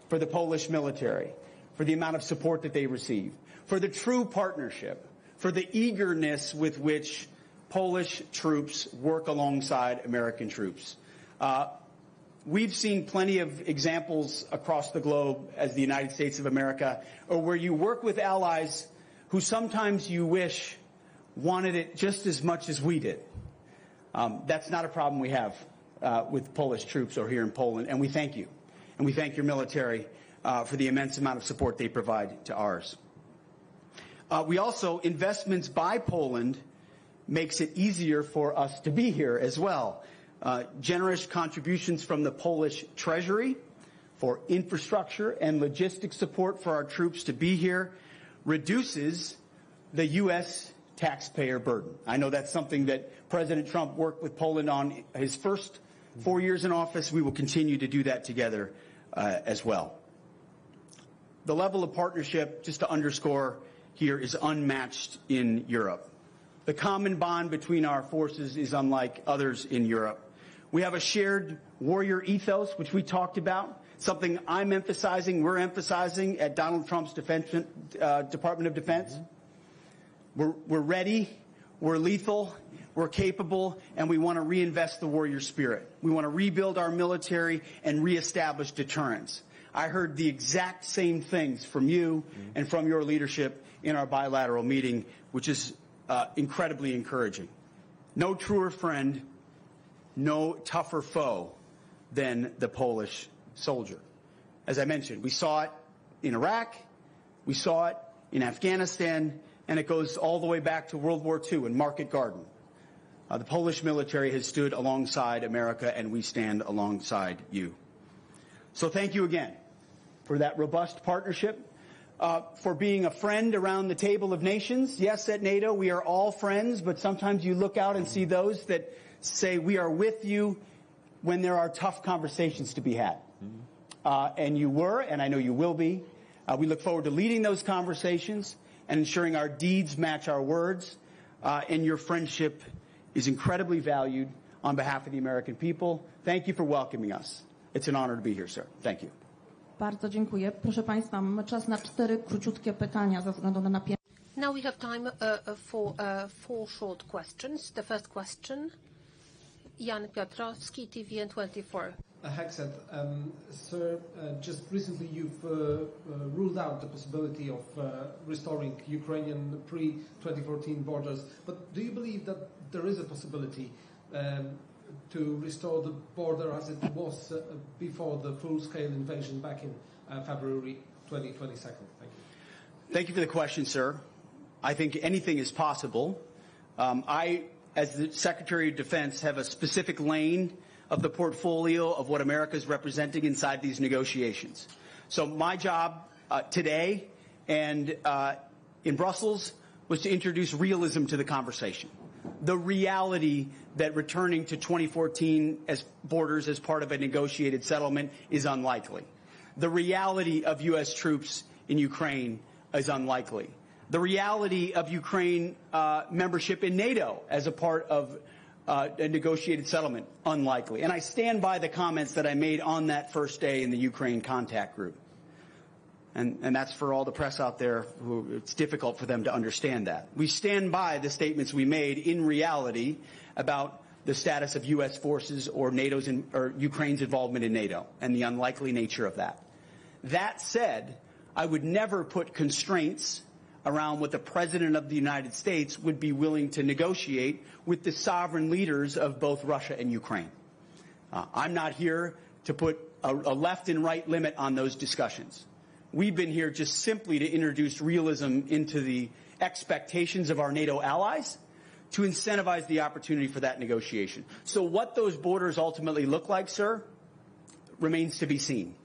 for the Polish military, for the amount of support that they receive, for the true partnership, for the eagerness with which Polish troops work alongside American troops. We've seen plenty of examples across the globe as the United States of America, or where you work with allies who sometimes you wish wanted it just as much as we did. That's not a problem we have with Polish troops or here in Poland, and we thank you. And we thank your military for the immense amount of support they provide to ours. We also, investments by Poland makes it easier for us to be here as well. Generous contributions from the Polish Treasury for infrastructure and logistics support for our troops to be here reduces the U.S. taxpayer burden. I know that's something that President Trump worked with Poland on his first 4 years in office. We will continue to do that together as well. The level of partnership, just to underscore here, is unmatched in Europe. The common bond between our forces is unlike others in Europe. We have a shared warrior ethos, which we talked about, something I'm emphasizing, we're emphasizing at Donald Trump's Department of Defense. We're ready, we're lethal, we're capable, and we want to reinvest the warrior spirit. We want to rebuild our military and reestablish deterrence. I heard the exact same things from you and from your leadership in our bilateral meeting, which is incredibly encouraging. No truer friend, no tougher foe than the Polish soldier. As I mentioned, we saw it in Iraq, we saw it in Afghanistan, and it goes all the way back to World War II in Market Garden. The Polish military has stood alongside America, and we stand alongside you. So thank you again for that robust partnership, for being a friend around the table of nations. Yes, at NATO, we are all friends, but sometimes you look out and see those that say we are with you when there are tough conversations to be had. And you were, and I know you will be. We look forward to leading those conversations and ensuring our deeds match our words. And your friendship is incredibly valued on behalf of the American people. Thank you for welcoming us. It's an honor to be here, sir. Thank you. Bardzo dziękuję. Proszę Państwa, mamy czas na 4 króciutkie pytania ze względu na napięcie. Now we have time for 4 short questions. The first question, Jan Piotrowski, TVN24. Hegseth, sir, just recently you've ruled out the possibility of restoring Ukrainian pre-2014 borders, but do you believe that there is a possibility to restore the border as it was before the full-scale invasion back in February 2022? Thank you. Thank you for the question, sir. I think anything is possible. I, as the Secretary of Defense, have a specific lane of the portfolio of what America is representing inside these negotiations. So my job today and in Brussels was to introduce realism to the conversation. The reality that returning to 2014 as borders as part of a negotiated settlement is unlikely. The reality of U.S. troops in Ukraine is unlikely. The reality of Ukraine membership in NATO as a part of a negotiated settlement, unlikely. And I stand by the comments that I made on that first day in the Ukraine contact group. And that's for all the press out there who it's difficult for them to understand that. We stand by the statements we made in reality about the status of U.S. forces or or Ukraine's involvement in NATO and the unlikely nature of that. That said, I would never put constraints around what the President of the United States would be willing to negotiate with the sovereign leaders of both Russia and Ukraine. I'm not here to put a left and right limit on those discussions. We've been here just simply to introduce realism into the expectations of our NATO allies to incentivize the opportunity for that negotiation. So what those borders ultimately look like, sir, remains to be seen.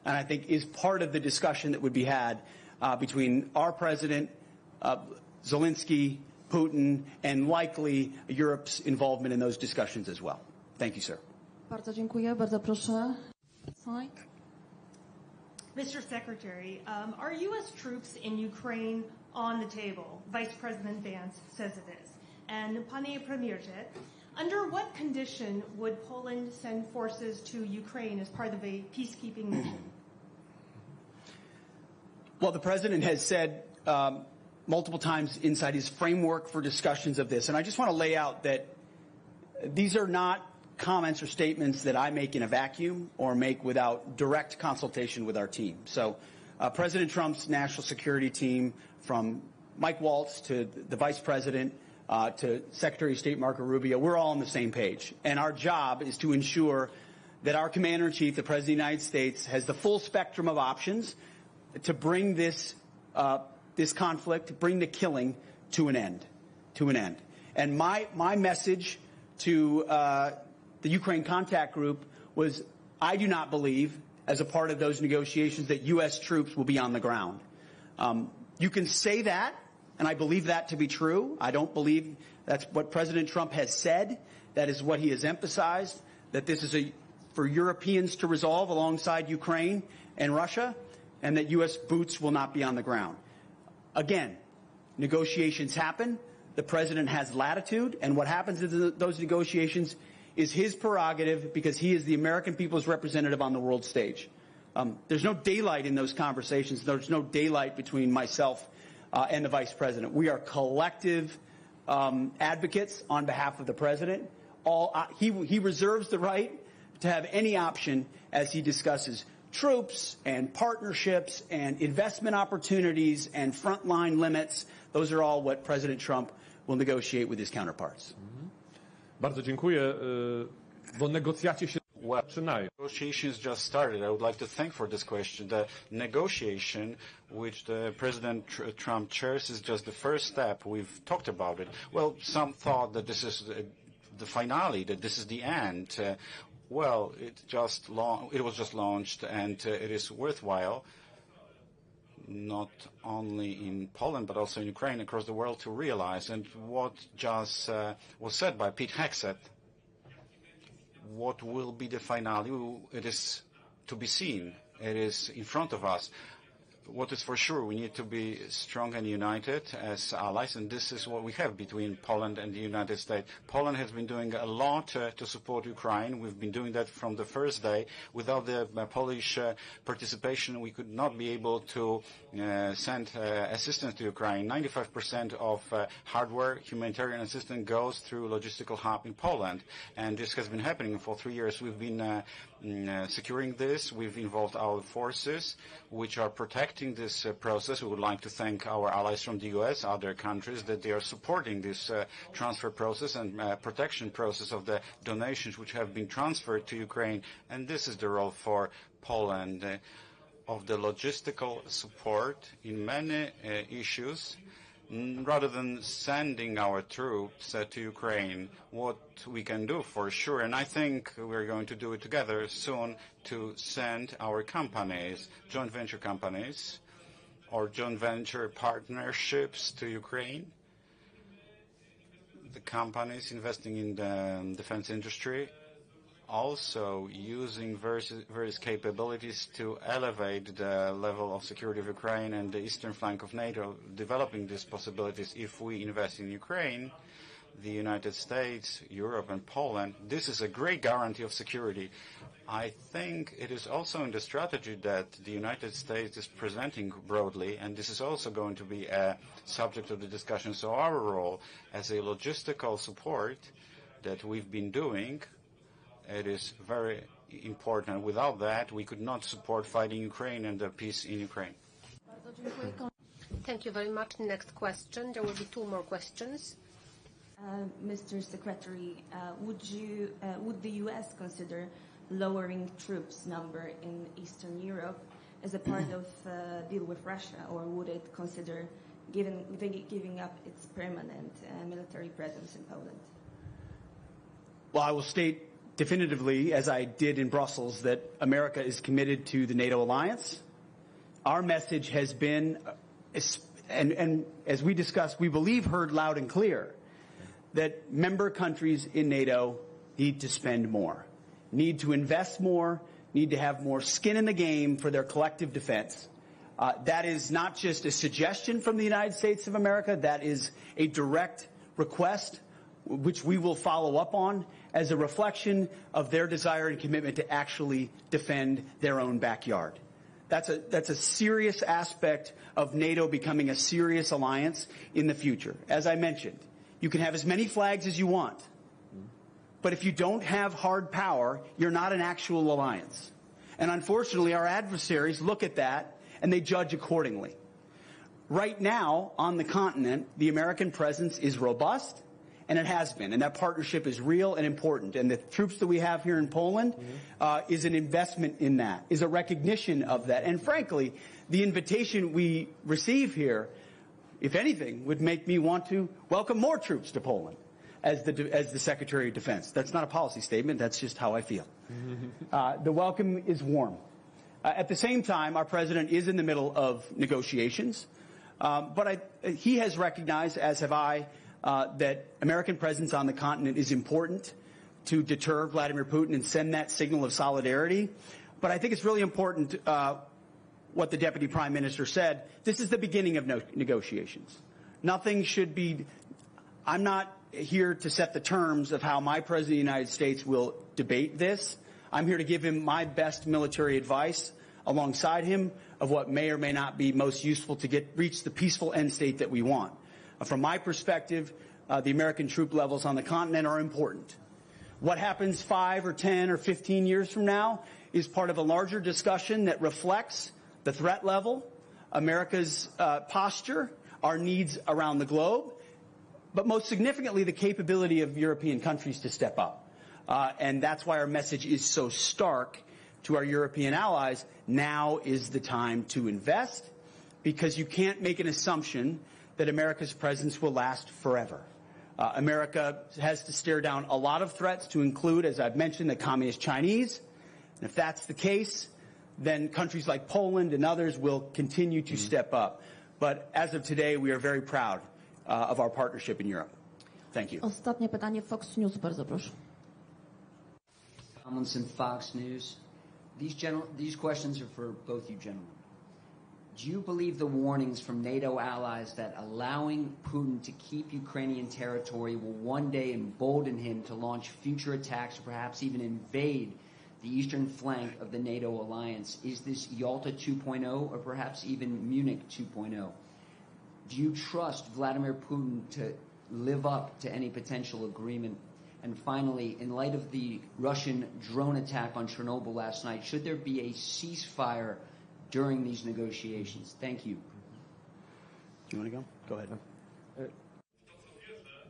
And I think is part of the discussion that would be had between our president, Zelensky, Putin, and likely Europe's involvement in those discussions as well. Thank you, sir. Bardzo dziękuję. Bardzo proszę. Mr. Secretary, are U.S. troops in Ukraine on the table? Vice President Vance says it is. And Panie Premierze, under what condition would Poland send forces to Ukraine as part of a peacekeeping mission? Well, the President has said multiple times inside his framework for discussions of this, and I just want to lay out that these are not comments or statements that I make in a vacuum or make without direct consultation with our team. So President Trump's national security team, from Mike Waltz to the Vice President to Secretary of State Marco Rubio, we're all on the same page. And our job is to ensure that our Commander-in-Chief, the President of the United States, has the full spectrum of options to bring this conflict, bring the killing to an end. And my message to the Ukraine contact group was, I do not believe, as a part of those negotiations, that U.S. troops will be on the ground. You can say that, and I believe that to be true. I don't believe that's what President Trump has said. That is what he has emphasized, that this is for Europeans to resolve alongside Ukraine and Russia, and that U.S. boots will not be on the ground. Again, negotiations happen. The president has latitude, and what happens in those negotiations is his prerogative because he is the American people's representative on the world stage. There's no daylight in those conversations. There's no daylight between myself and the vice president. We are collective advocates on behalf of the president. He reserves the right to have any option as he discusses troops and partnerships and investment opportunities and frontline limits. Those are all what President Trump will negotiate with his counterparts. Bardzo dziękuję. Bo negocjacje się zaczynają. Negotiations just started. I would like to thank for this question. The negotiation which the President Trump chairs is just the first step. We've talked about it. Well, some thought that this is the finale, that this is the end. Well, it was just launched, and it is worthwhile, not only in Poland but also in Ukraine, across the world, to realize. And what just was said by Pete Hegseth, what will be the finale? It is to be seen. It is in front of us. What is for sure, we need to be strong and united as allies, and this is what we have between Poland and the United States. Poland has been doing a lot to support Ukraine. We've been doing that from the first day. Without the Polish participation, we could not be able to send assistance to Ukraine. 95% of hardware, humanitarian assistance goes through logistical hub in Poland, and this has been happening for 3 years. We've been securing this. We've involved our forces, which are protecting this process. We would like to thank our allies from the U.S., other countries, that they are supporting this transfer process and protection process of the donations which have been transferred to Ukraine. And this is the role for Poland of the logistical support in many issues. Rather than sending our troops to Ukraine, what we can do for sure, and I think we're going to do it together soon, to send our companies, joint venture companies, or joint venture partnerships to Ukraine. The companies investing in the defense industry, also using various capabilities to elevate the level of security of Ukraine and the eastern flank of NATO, developing these possibilities. If we invest in Ukraine, the United States, Europe and Poland, this is a great guarantee of security. I think it is also in the strategy that the United States is presenting broadly, and this is also going to be a subject of the discussion. So our role as a logistical support that we've been doing, it is very important. Without that, we could not support fighting Ukraine and the peace in Ukraine. Thank you very much. Next question. There will be 2 more questions. Mr. Secretary, would the U.S. consider lowering troops number in Eastern Europe as a part of deal with Russia, or would it consider giving up its permanent military presence in Poland? Well, I will state definitively, as I did in Brussels, that America is committed to the NATO alliance. Our message has been, and as we discussed, we believe heard loud and clear, that member countries in NATO need to spend more, need to invest more, need to have more skin in the game for their collective defense. That is not just a suggestion from the United States of America. That is a direct request, which we will follow up on as a reflection of their desire and commitment to actually defend their own backyard. That's a serious aspect of NATO becoming a serious alliance in the future. As I mentioned, you can have as many flags as you want, but if you don't have hard power, you're not an actual alliance. And unfortunately, our adversaries look at that and they judge accordingly. Right now, on the continent, the American presence is robust, and it has been, and that partnership is real and important. And the troops that we have here in Poland is an investment in that, is a recognition of that. And frankly, the invitation we receive here, if anything, would make me want to welcome more troops to Poland as the Secretary of Defense. That's not a policy statement. That's just how I feel. The welcome is warm. At the same time, our president is in the middle of negotiations, but he has recognized, as have I, that American presence on the continent is important to deter Vladimir Putin and send that signal of solidarity. But I think it's really important what the Deputy Prime Minister said. This is the beginning of negotiations. Nothing should be I'm not here to set the terms of how my President of the United States will debate this. I'm here to give him my best military advice alongside him of what may or may not be most useful to reach the peaceful end state that we want. From my perspective, the American troop levels on the continent are important. What happens 5 or 10 or 15 years from now is part of a larger discussion that reflects the threat level, America's posture, our needs around the globe, but most significantly, the capability of European countries to step up. And that's why our message is so stark to our European allies. Now is the time to invest, because you can't make an assumption that America's presence will last forever. America has to stare down a lot of threats, to include, as I've mentioned, the communist Chinese. And if that's the case, then countries like Poland and others will continue to step up. But as of today, we are very proud of our partnership in Europe. Thank you. Ostatnie pytanie, Fox News, bardzo proszę. Tomlinson, Fox News. These questions are for both you gentlemen. Do you believe the warnings from NATO allies that allowing Putin to keep Ukrainian territory will one day embolden him to launch future attacks, or perhaps even invade the eastern flank of the NATO alliance? Is this Yalta 2.0 or perhaps even Munich 2.0? Do you trust Vladimir Putin to live up to any potential agreement? And finally, in light of the Russian drone attack on Chernobyl last night, should there be a ceasefire during these negotiations? Thank you. Do you want to go? Go ahead.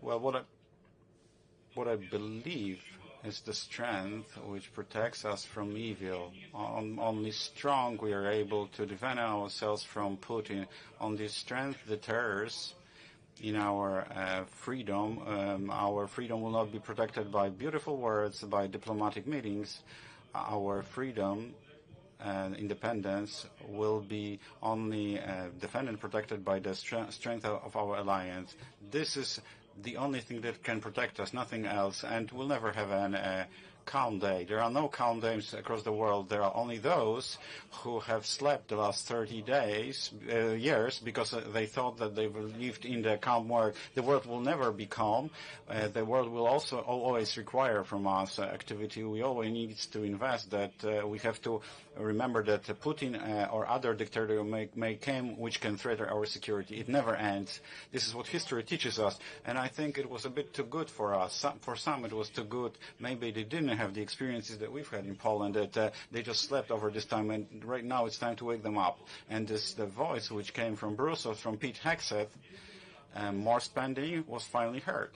Well, what I believe is the strength which protects us from evil. Only strong we are able to defend ourselves from Putin. Only strength deters in our freedom. Our freedom will not be protected by beautiful words, by diplomatic meetings. Our freedom and independence will be only defended and protected by the strength of our alliance. This is the only thing that can protect us, nothing else, and we'll never have a calm day. There are no calm days across the world. There are only those who have slept the last 30 years, because they thought that they lived in the calm world. The world will never be calm. The world will also always require from us activity. We always need to invest. That we have to remember that Putin or other dictator may come which can threaten our security. It never ends. This is what history teaches us, and I think it was a bit too good for us. For some it was too good. Maybe they didn't have the experiences that we've had in Poland, that they just slept over this time, and right now it's time to wake them up. And the voice which came from Brussels, from Pete Hegseth, more spending, was finally heard.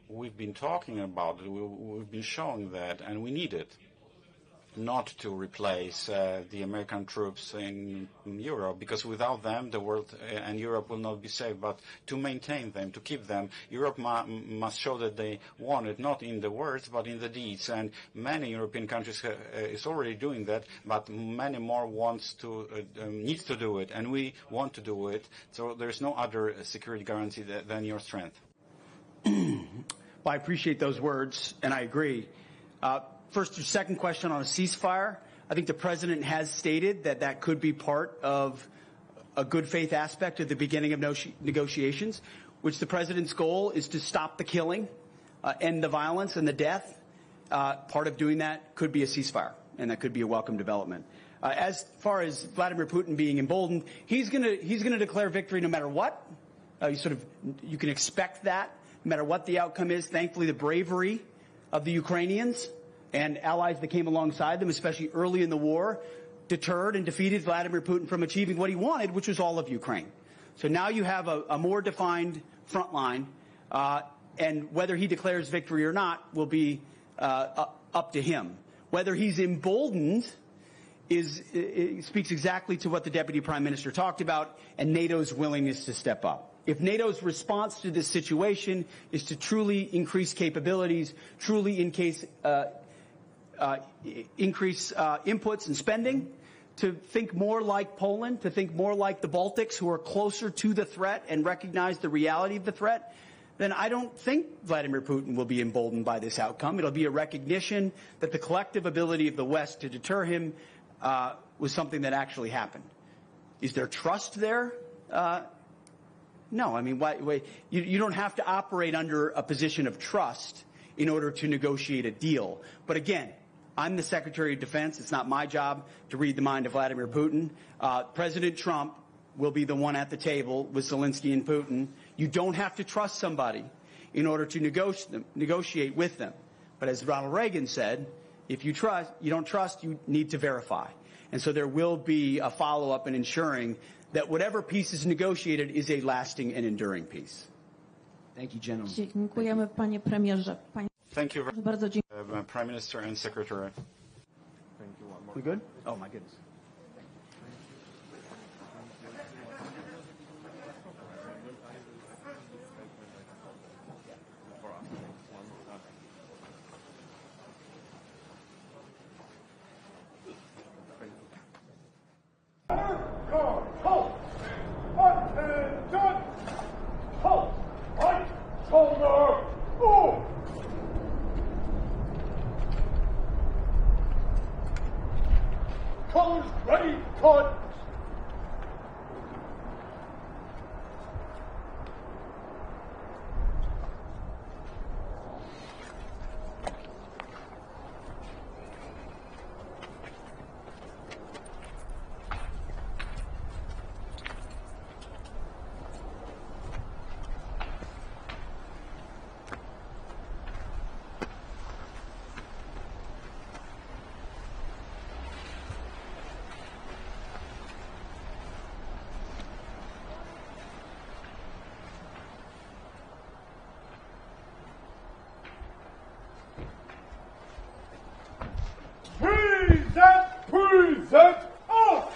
We've been talking about it, we've been showing that, and we need it. Not to replace the American troops in Europe, because without them the world and Europe will not be safe, but to maintain them, to keep them. Europe must show that they want it, not in the words but in the deeds, and many European countries is already doing that, but many more needs to do it, and we want to do it. So there's no other security guarantee than your strength. Well, I appreciate those words, and I agree. First, your second question on a ceasefire, I think the President has stated that could be part of a good faith aspect of the beginning of negotiations, which the President's goal is to stop the killing, end the violence and the death. Part of doing that could be a ceasefire, and that could be a welcome development. As far as Vladimir Putin being emboldened, he's going to declare victory no matter what. You can expect that no matter what the outcome is. Thankfully, the bravery of the Ukrainians and allies that came alongside them, especially early in the war, deterred and defeated Vladimir Putin from achieving what he wanted, which was all of Ukraine. So now you have a more defined front line, and whether he declares victory or not will be up to him. Whether he's emboldened speaks exactly to what the Deputy Prime Minister talked about, and NATO's willingness to step up. If NATO's response to this situation is to truly increase capabilities, truly increase inputs and spending, to think more like Poland, to think more like the Baltics, who are closer to the threat and recognize the reality of the threat, then I don't think Vladimir Putin will be emboldened by this outcome. It'll be a recognition that the collective ability of the West to deter him was something that actually happened. Is there trust there? No, I mean, you don't have to operate under a position of trust in order to negotiate a deal. But again, I'm the Secretary of Defense. It's not my job to read the mind of Vladimir Putin. President Trump will be the one at the table with Zelensky and Putin. You don't have to trust somebody in order to negotiate with them. But as Ronald Reagan said, if you don't trust, you need to verify. And so there will be a follow-up in ensuring that whatever peace is negotiated is a lasting and enduring peace. Thank you, gentlemen. Dziękujemy, panie premierze. Thank you, Bardzo dziękuję. Prime Minister and Secretary. We good? Oh, my goodness. Present off!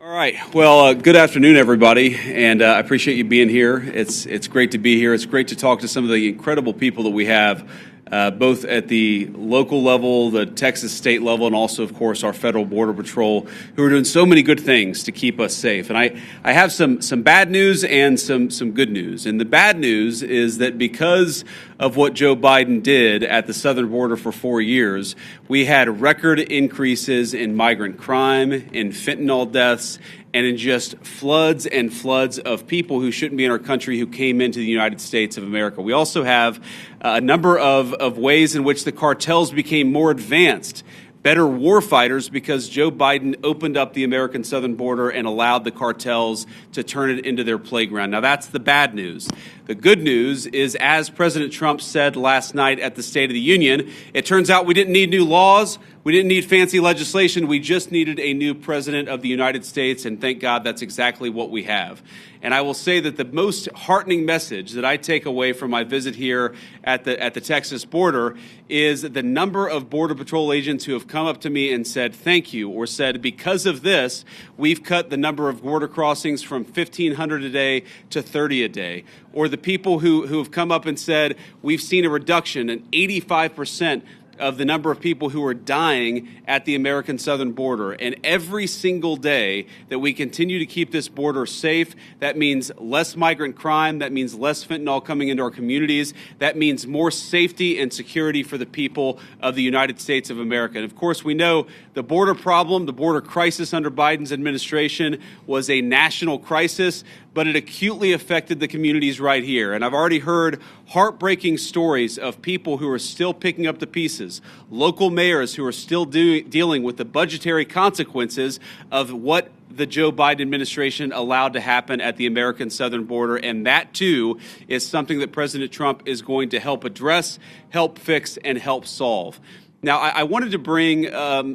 All right. Well, good afternoon, everybody, and I appreciate you being here. It's great to be here. It's great to talk to some of the incredible people that we have both at the local level, the Texas state level, and also, of course, our federal border patrol, who are doing so many good things to keep us safe. And I have some bad news and some good news. And the bad news is that because of what Joe Biden did at the southern border for 4 years, we had record increases in migrant crime, in fentanyl deaths, and in just floods and floods of people who shouldn't be in our country who came into the United States of America. We also have a number of ways in which the cartels became more advanced, better war fighters, because Joe Biden opened up the American southern border and allowed the cartels to turn it into their playground. Now, that's the bad news. The good news is, as President Trump said last night at the State of the Union, it turns out we didn't need new laws. We didn't need fancy legislation. We just needed a new president of the United States, and thank God that's exactly what we have. And I will say that the most heartening message that I take away from my visit here at the Texas border is the number of Border Patrol agents who have come up to me and said thank you, or said because of this, we've cut the number of border crossings from 1,500 a day to 30 a day. Or the people who have come up and said we've seen a reduction, an 85% of the number of people who are dying at the American southern border. And every single day that we continue to keep this border safe, that means less migrant crime, that means less fentanyl coming into our communities, that means more safety and security for the people of the United States of America. And of course, we know the border problem, the border crisis under Biden's administration was a national crisis, but it acutely affected the communities right here. And I've already heard heartbreaking stories of people who are still picking up the pieces, local mayors who are still dealing with the budgetary consequences of what the Joe Biden administration allowed to happen at the American southern border. And that, too, is something that President Trump is going to help address, help fix, and help solve. Now, I wanted to bring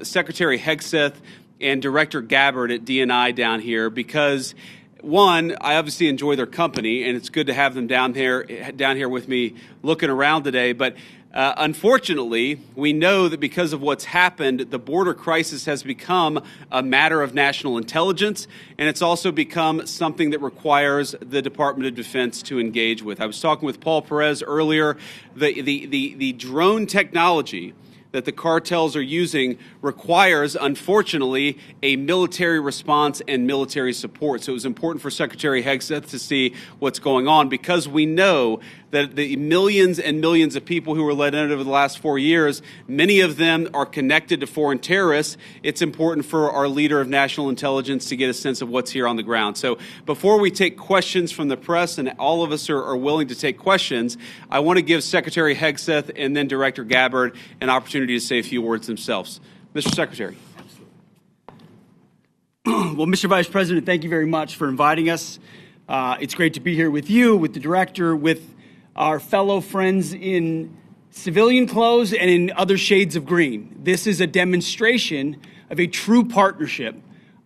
Secretary Hegseth and Director Gabbard at DEI down here because, one, I obviously enjoy their company, and it's good to have them down here with me looking around today. But unfortunately, we know that because of what's happened, the border crisis has become a matter of national intelligence, and it's also become something that requires the Department of Defense to engage with. I was talking with Paul Perez earlier. The drone technology that the cartels are using requires, unfortunately, a military response and military support. So it was important for Secretary Hegseth to see what's going on, because we know that the millions and millions of people who were let in over the last 4 years, many of them are connected to foreign terrorists. It's important for our leader of national intelligence to get a sense of what's here on the ground. So before we take questions from the press, and all of us are willing to take questions, I want to give Secretary Hegseth and then Director Gabbard an opportunity to say a few words themselves. Mr. Secretary. Well, Mr. Vice President, thank you very much for inviting us. It's great to be here with you, with the director, with our fellow friends in civilian clothes and in other shades of green. This is a demonstration of a true partnership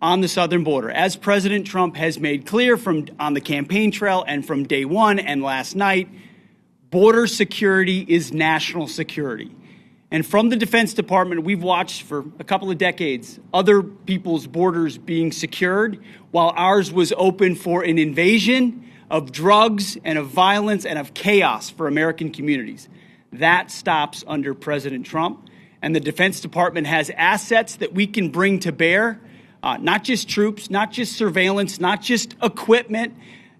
on the southern border. As President Trump has made clear on the campaign trail and from day one and last night, border security is national security. And from the Defense Department, we've watched for a couple of decades other people's borders being secured while ours was open for an invasion of drugs and of violence and of chaos for American communities. That stops under President Trump. And the Defense Department has assets that we can bring to bear, not just troops, not just surveillance, not just equipment,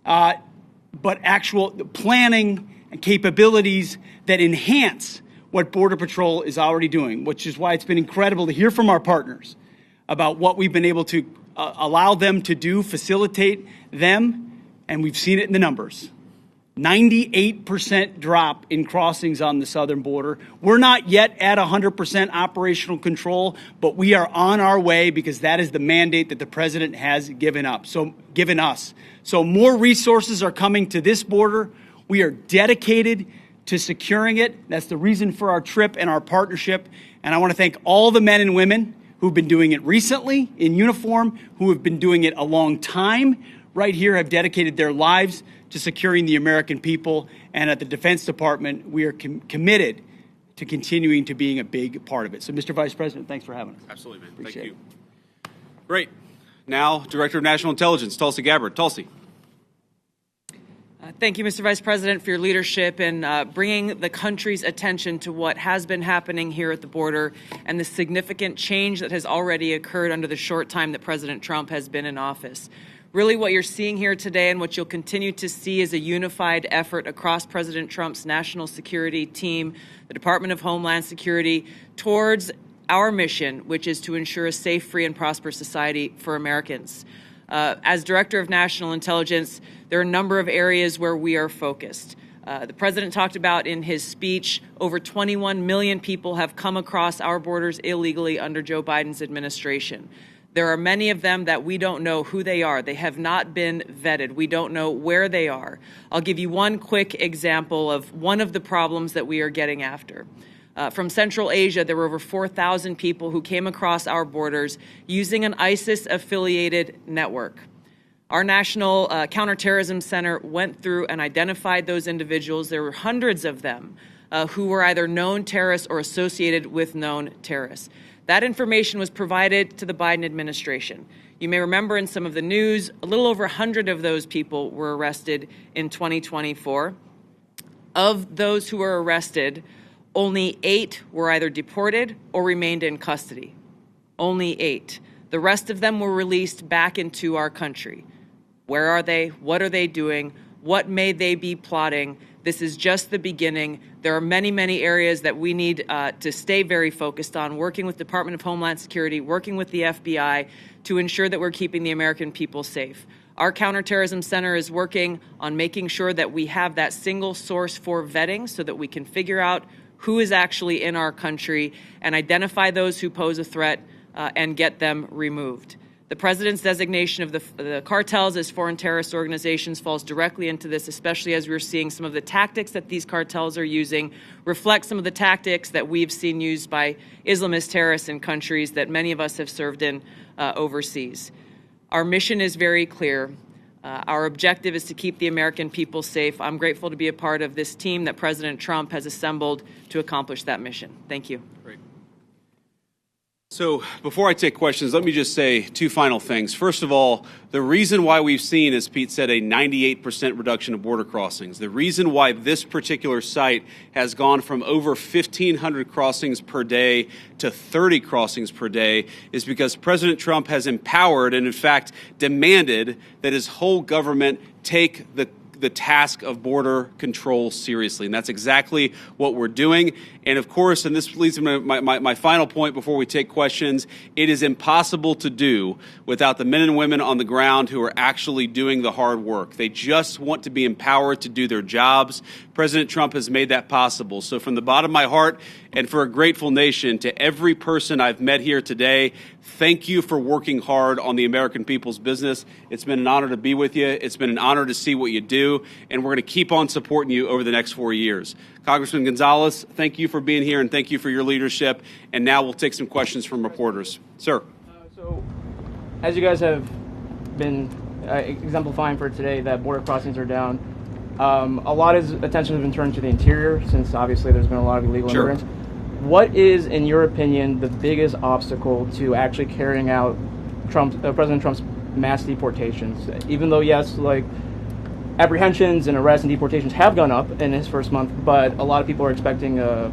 but actual planning and capabilities that enhance what Border Patrol is already doing, which is why it's been incredible to hear from our partners about what we've been able to allow them to do, facilitate them, and we've seen it in the numbers. 98% drop in crossings on the southern border. We're not yet at 100% operational control, but we are on our way because that is the mandate that the president has given us. So more resources are coming to this border. We are dedicated to securing it. That's the reason for our trip and our partnership. And I want to thank all the men and women who've been doing it recently in uniform, who have been doing it a long time right here, have dedicated their lives to securing the American people. And at the Defense Department, we are committed to continuing to being a big part of it. So, Mr. Vice President, thanks for having us. Absolutely, man. Appreciate Thank you. Great. Now, Director of National Intelligence, Tulsi Gabbard. Tulsi. Thank you, Mr. Vice President, for your leadership in bringing the country's attention to what has been happening here at the border and the significant change that has already occurred under the short time that President Trump has been in office. Really, what you're seeing here today and what you'll continue to see is a unified effort across President Trump's national security team, the Department of Homeland Security, towards our mission, which is to ensure a safe, free, and prosperous society for Americans. As Director of National Intelligence, there are a number of areas where we are focused. The President talked about in his speech, over 21 million people have come across our borders illegally under Joe Biden's administration. There are many of them that we don't know who they are. They have not been vetted. We don't know where they are. I'll give you one quick example of one of the problems that we are getting after. From Central Asia, there were over 4,000 people who came across our borders using an ISIS-affiliated network. Our National Counterterrorism Center went through and identified those individuals. There were hundreds of them who were either known terrorists or associated with known terrorists. That information was provided to the Biden administration. You may remember in some of the news, a little over 100 of those people were arrested in 2024. Of those who were arrested, only 8 were either deported or remained in custody. Only 8. The rest of them were released back into our country. Where are they? What are they doing? What may they be plotting? This is just the beginning. There are many, many areas that we need to stay very focused on, working with the Department of Homeland Security, working with the FBI to ensure that we're keeping the American people safe. Our Counterterrorism Center is working on making sure that we have that single source for vetting so that we can figure out who is actually in our country and identify those who pose a threat and get them removed. The President's designation of the cartels as foreign terrorist organizations falls directly into this, especially as we're seeing some of the tactics that these cartels are using reflect some of the tactics that we've seen used by Islamist terrorists in countries that many of us have served in overseas. Our mission is very clear. Our objective is to keep the American people safe. I'm grateful to be a part of this team that President Trump has assembled to accomplish that mission. Thank you. Great. So before I take questions, let me just say 2 final things. First of all, the reason why we've seen, as Pete said, a 98% reduction of border crossings, the reason why this particular site has gone from over 1,500 crossings per day to 30 crossings per day is because President Trump has empowered and, in fact, demanded that his whole government take the task of border control seriously. And that's exactly what we're doing. And of course, and this leads to my final point before we take questions, it is impossible to do without the men and women on the ground who are actually doing the hard work. They just want to be empowered to do their jobs. President Trump has made that possible. So from the bottom of my heart and for a grateful nation, to every person I've met here today, thank you for working hard on the American people's business. It's been an honor to be with you. It's been an honor to see what you do, and we're going to keep on supporting you over the next 4 years. Congressman Gonzalez, thank you for being here, and thank you for your leadership. And now we'll take some questions from reporters. Sir. So, as you guys have been exemplifying for today, that border crossings are down. A lot of attention has been turned to the interior, since obviously there's been a lot of illegal immigrants. What is, in your opinion, the biggest obstacle to actually carrying out President Trump's mass deportations? Even though, yes, like apprehensions and arrests and deportations have gone up in his first month, but a lot of people are expecting a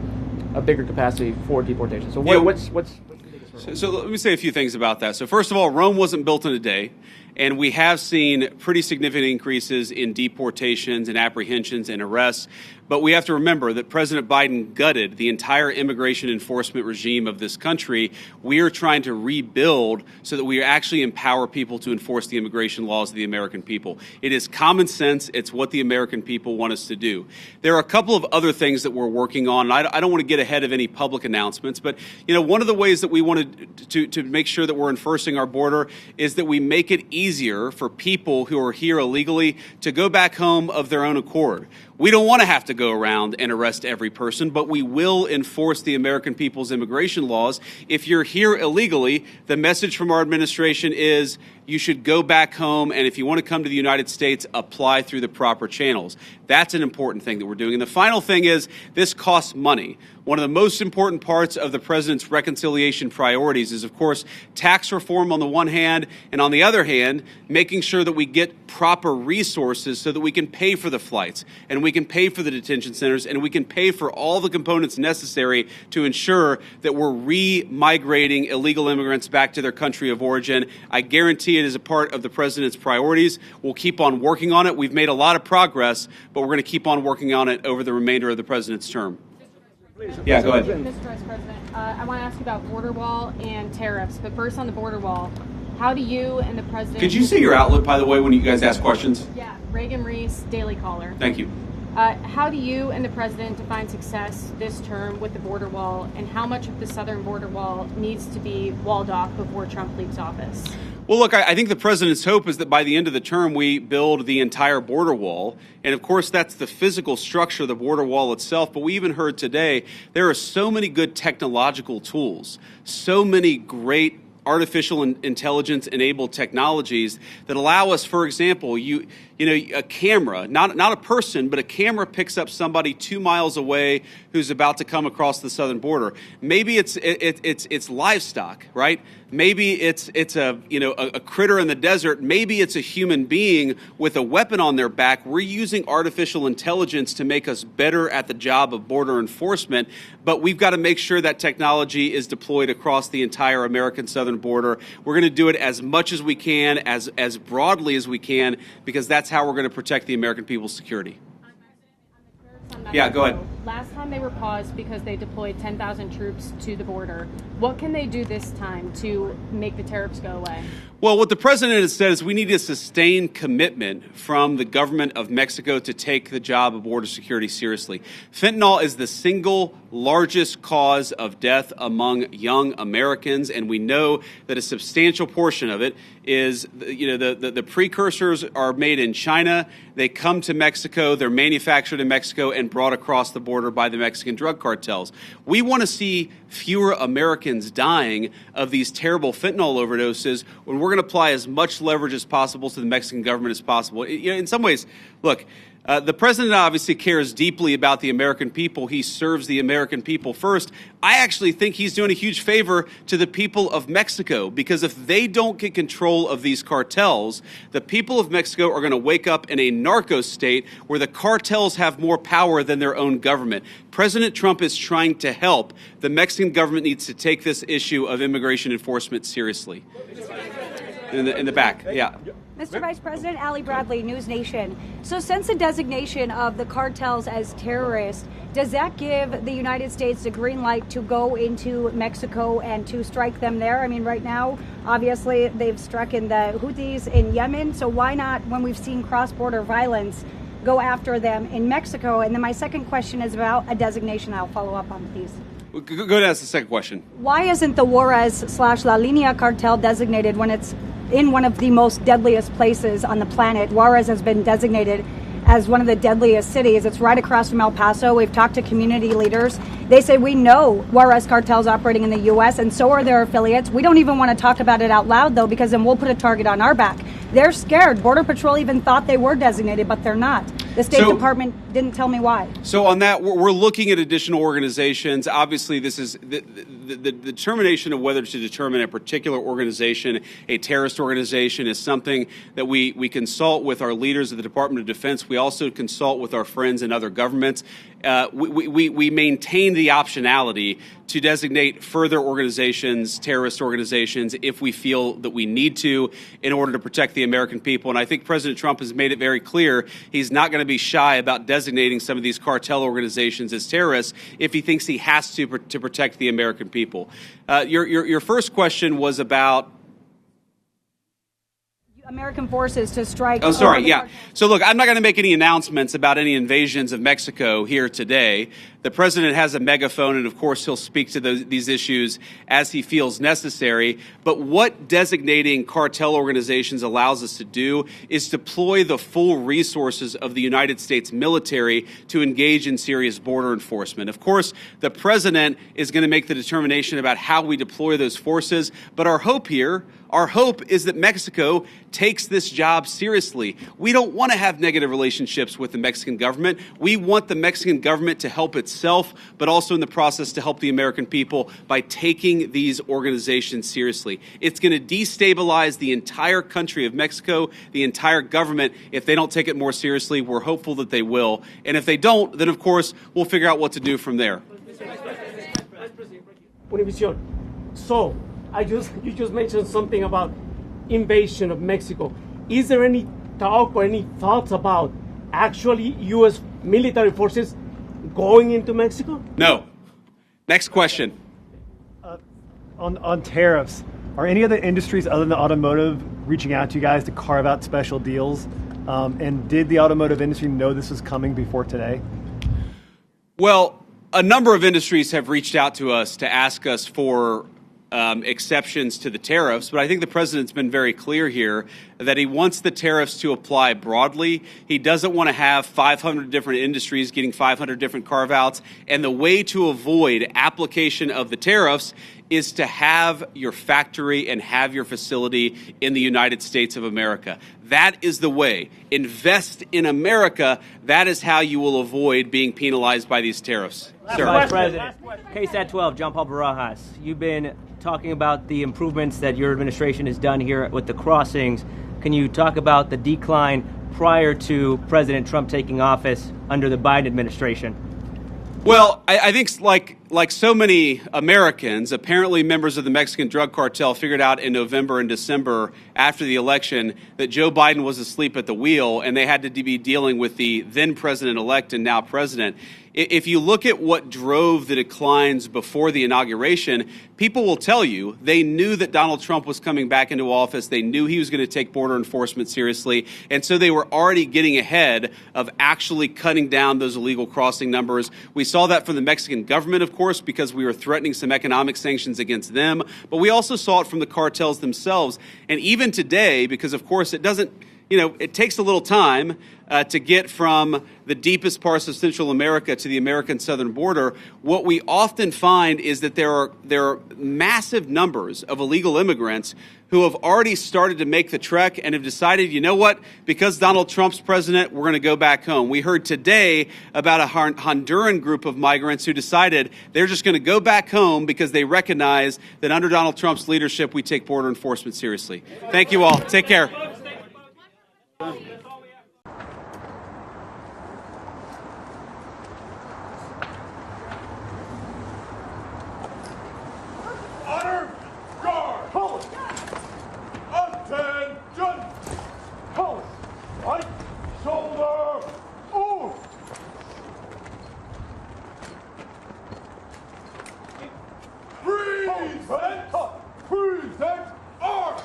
bigger capacity for deportation. So what's the biggest hurdle? So let me say a few things about that. So first of all, Rome wasn't built in a day. And we have seen pretty significant increases in deportations and apprehensions and arrests. But we have to remember that President Biden gutted the entire immigration enforcement regime of this country. We are trying to rebuild so that we actually empower people to enforce the immigration laws of the American people. It is common sense. It's what the American people want us to do. There are a couple of other things that we're working on. And I don't want to get ahead of any public announcements, but one of the ways that we wanted to make sure that we're enforcing our border is that we make it easier for people who are here illegally to go back home of their own accord. We don't want to have to go around and arrest every person, but we will enforce the American people's immigration laws. If you're here illegally, the message from our administration is you should go back home, and if you want to come to the United States, apply through the proper channels. That's an important thing that we're doing. And the final thing is this costs money. One of the most important parts of the president's reconciliation priorities is, of course, tax reform on the one hand, and on the other hand, making sure that we get proper resources so that we can pay for the flights, and we can pay for the detention centers, and we can pay for all the components necessary to ensure that we're re-migrating illegal immigrants back to their country of origin. I guarantee it is a part of the president's priorities. We'll keep on working on it. We've made a lot of progress, but we're going to keep on working on it over the remainder of the president's term. Yeah, go ahead. Mr. Vice President, I want to ask you about border wall and tariffs. But first on the border wall, how do you and the president... Could you say your outlet, by the way, when you guys ask questions? Yeah, Reagan Reese, Daily Caller. Thank you. How do you and the president define success this term with the border wall, and how much of the southern border wall needs to be walled off before Trump leaves office? Well, look, I think the president's hope is that by the end of the term, we build the entire border wall. And of course, that's the physical structure of the border wall itself. But we even heard today, there are so many good technological tools, so many great artificial intelligence enabled technologies that allow us, for example, a camera, not a person, but a camera picks up somebody 2 miles away who's about to come across the southern border. Maybe it's livestock, right? Maybe it's a critter in the desert. Maybe it's a human being with a weapon on their back. We're using artificial intelligence to make us better at the job of border enforcement, but we've got to make sure that technology is deployed across the entire American southern border. We're going to do it as much as we can, as broadly as we can, because that's how we're going to protect the American people's security. Yeah, go ahead. Last time they were paused because they deployed 10,000 troops to the border. What can they do this time to make the tariffs go away? Well, what the president has said is we need a sustained commitment from the government of Mexico to take the job of border security seriously. Fentanyl is the single largest cause of death among young Americans, and we know that a substantial portion of it is, the precursors are made in China. They come to Mexico, they're manufactured in Mexico and brought across the border by the Mexican drug cartels. We want to see fewer Americans dying of these terrible fentanyl overdoses when we're going to apply as much leverage as possible to the Mexican government as possible. In some ways, look, the president obviously cares deeply about the American people. He serves the American people first. I actually think he's doing a huge favor to the people of Mexico, because if they don't get control of these cartels, the people of Mexico are going to wake up in a narco state where the cartels have more power than their own government. President Trump is trying to help. The Mexican government needs to take this issue of immigration enforcement seriously. In the back, yeah. Mr. Vice President, Ali Bradley, News Nation. So since the designation of the cartels as terrorists, does that give the United States the green light to go into Mexico and to strike them there? I mean, right now, obviously, they've struck in the Houthis in Yemen. So why not, when we've seen cross-border violence, go after them in Mexico? And then my second question is about a designation. I'll follow up on these. Go ahead and ask the second question. Why isn't the Juarez/La Línea cartel designated when it's in one of the most deadliest places on the planet? Juarez has been designated as one of the deadliest cities. It's right across from El Paso. We've talked to community leaders. They say, we know Juarez cartel's operating in the U.S., and so are their affiliates. We don't even want to talk about it out loud, though, because then we'll put a target on our back. They're scared. Border Patrol even thought they were designated, but they're not. The State Department didn't tell me why. So on that, we're looking at additional organizations. Obviously, this is the determination of whether to determine a particular organization, a terrorist organization, is something that we consult with our leaders of the Department of Defense. We also consult with our friends in other governments. We maintain the optionality to designate further organizations, terrorist organizations, if we feel that we need to in order to protect the American people. And I think President Trump has made it very clear he's not going to be shy about designating some of these cartel organizations as terrorists if he thinks he has to protect the American people. Your first question was about... American forces to strike. Oh, sorry. Yeah. So look, I'm not going to make any announcements about any invasions of Mexico here today. The president has a megaphone, and of course, he'll speak to these issues as he feels necessary. But what designating cartel organizations allows us to do is deploy the full resources of the United States military to engage in serious border enforcement. Of course, the president is going to make the determination about how we deploy those forces. But our hope is that Mexico takes this job seriously. We don't want to have negative relationships with the Mexican government. We want the Mexican government to help itself, but also in the process to help the American people by taking these organizations seriously. It's going to destabilize the entire country of Mexico, the entire government, if they don't take it more seriously. We're hopeful that they will. And if they don't, then of course, we'll figure out what to do from there. So, you just mentioned something about invasion of Mexico. Is there any talk or any thoughts about actually U.S. military forces going into Mexico? No. Next question. On tariffs, are any other industries other than the automotive reaching out to you guys to carve out special deals? And did the automotive industry know this was coming before today? Well, a number of industries have reached out to us to ask us for exceptions to the tariffs, but I think the president's been very clear here that he wants the tariffs to apply broadly. He doesn't want to have 500 different industries getting 500 different carve-outs, and the way to avoid application of the tariffs is to have your factory and have your facility in the United States of America. That is the way. Invest in America. That is how you will avoid being penalized by these tariffs. Sir. Vice President, KSAT 12, John Paul Barajas. You've been talking about the improvements that your administration has done here with the crossings. Can you talk about the decline prior to President Trump taking office under the Biden administration? Well, I think like so many Americans, apparently members of the Mexican drug cartel figured out in November and December after the election that Joe Biden was asleep at the wheel and they had to be dealing with the then president-elect and now president. If you look at what drove the declines before the inauguration, people will tell you they knew that Donald Trump was coming back into office. They knew he was going to take border enforcement seriously. And so they were already getting ahead of actually cutting down those illegal crossing numbers. We saw that from the Mexican government, of course, because we were threatening some economic sanctions against them. But we also saw it from the cartels themselves. And even today, because, of course, it doesn't, it takes a little time to get from the deepest parts of Central America to the American southern border. What we often find is that there are massive numbers of illegal immigrants who have already started to make the trek and have decided, you know what, because Donald Trump's president, we're going to go back home. We heard today about a Honduran group of migrants who decided they're just going to go back home because they recognize that under Donald Trump's leadership, we take border enforcement seriously. Thank you all. Take care. Honor, guard! Hold! Attention! Hold! Right shoulder! Move! Present arms!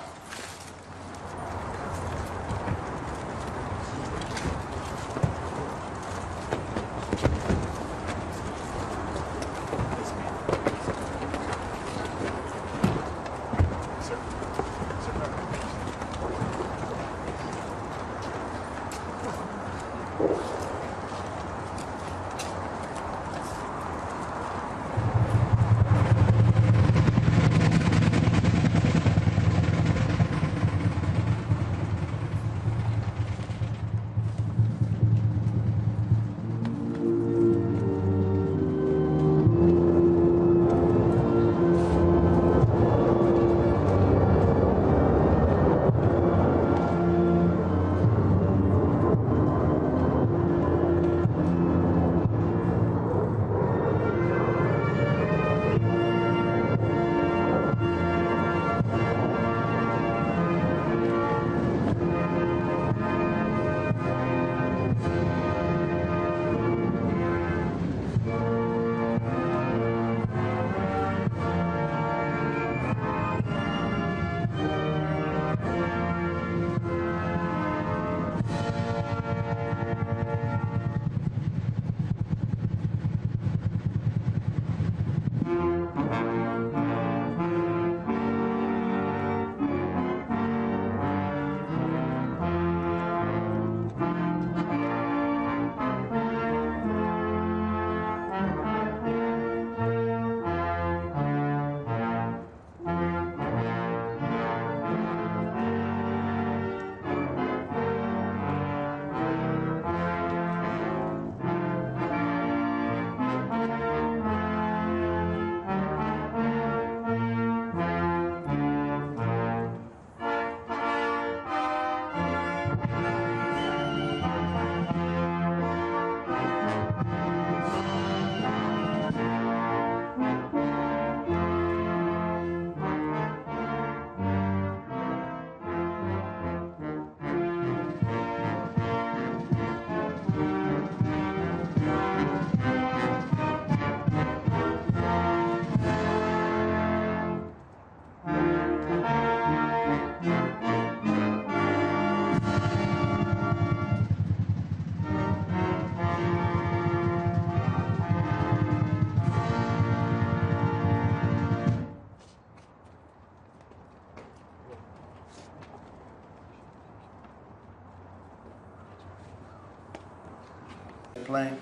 plane.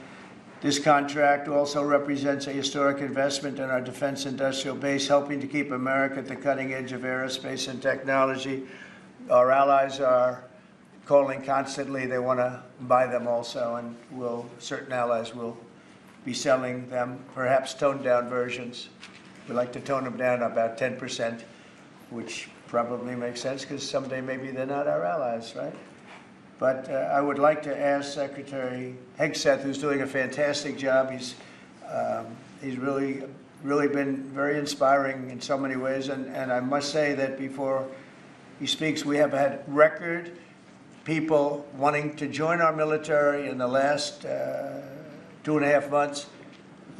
This contract also represents a historic investment in our defense industrial base, helping to keep America at the cutting edge of aerospace and technology. Our allies are calling constantly. They want to buy them also, and certain allies will be selling them, perhaps toned-down versions. We like to tone them down about 10%, which probably makes sense because someday maybe they're not our allies, right? But I would like to ask Secretary Hegseth, who's doing a fantastic job. He's really been very inspiring in so many ways. And I must say that before he speaks, we have had record people wanting to join our military in the last 2.5 months,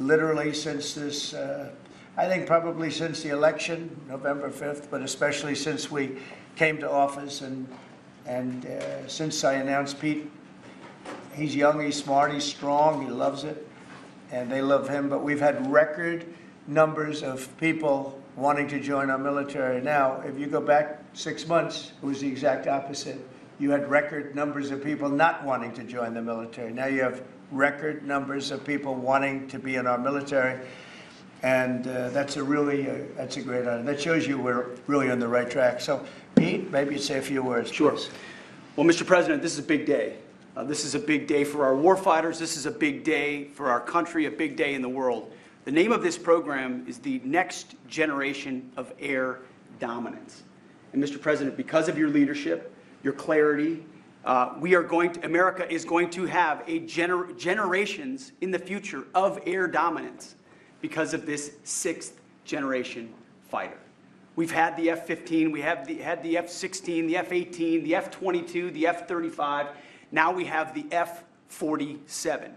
literally since this, I think probably since the election, November 5th, but especially since we came to office and since I announced Pete. He's young, he's smart, he's strong, he loves it, and they love him. But we've had record numbers of people wanting to join our military. Now, if you go back 6 months, it was the exact opposite. You had record numbers of people not wanting to join the military. Now you have record numbers of people wanting to be in our military. And that's a great honor. That shows you we're really on the right track. So, Pete, maybe you'd say a few words. Sure. Please. Well, Mr. President, this is a big day. This is a big day for our warfighters. This is a big day for our country, a big day in the world. The name of this program is the Next Generation of Air Dominance. And Mr. President, because of your leadership, your clarity, America is going to have generations in the future of air dominance because of this 6th generation fighter. We've had the F-15, we had the F-16, the F-18, the F-22, the F-35. Now we have the F-47,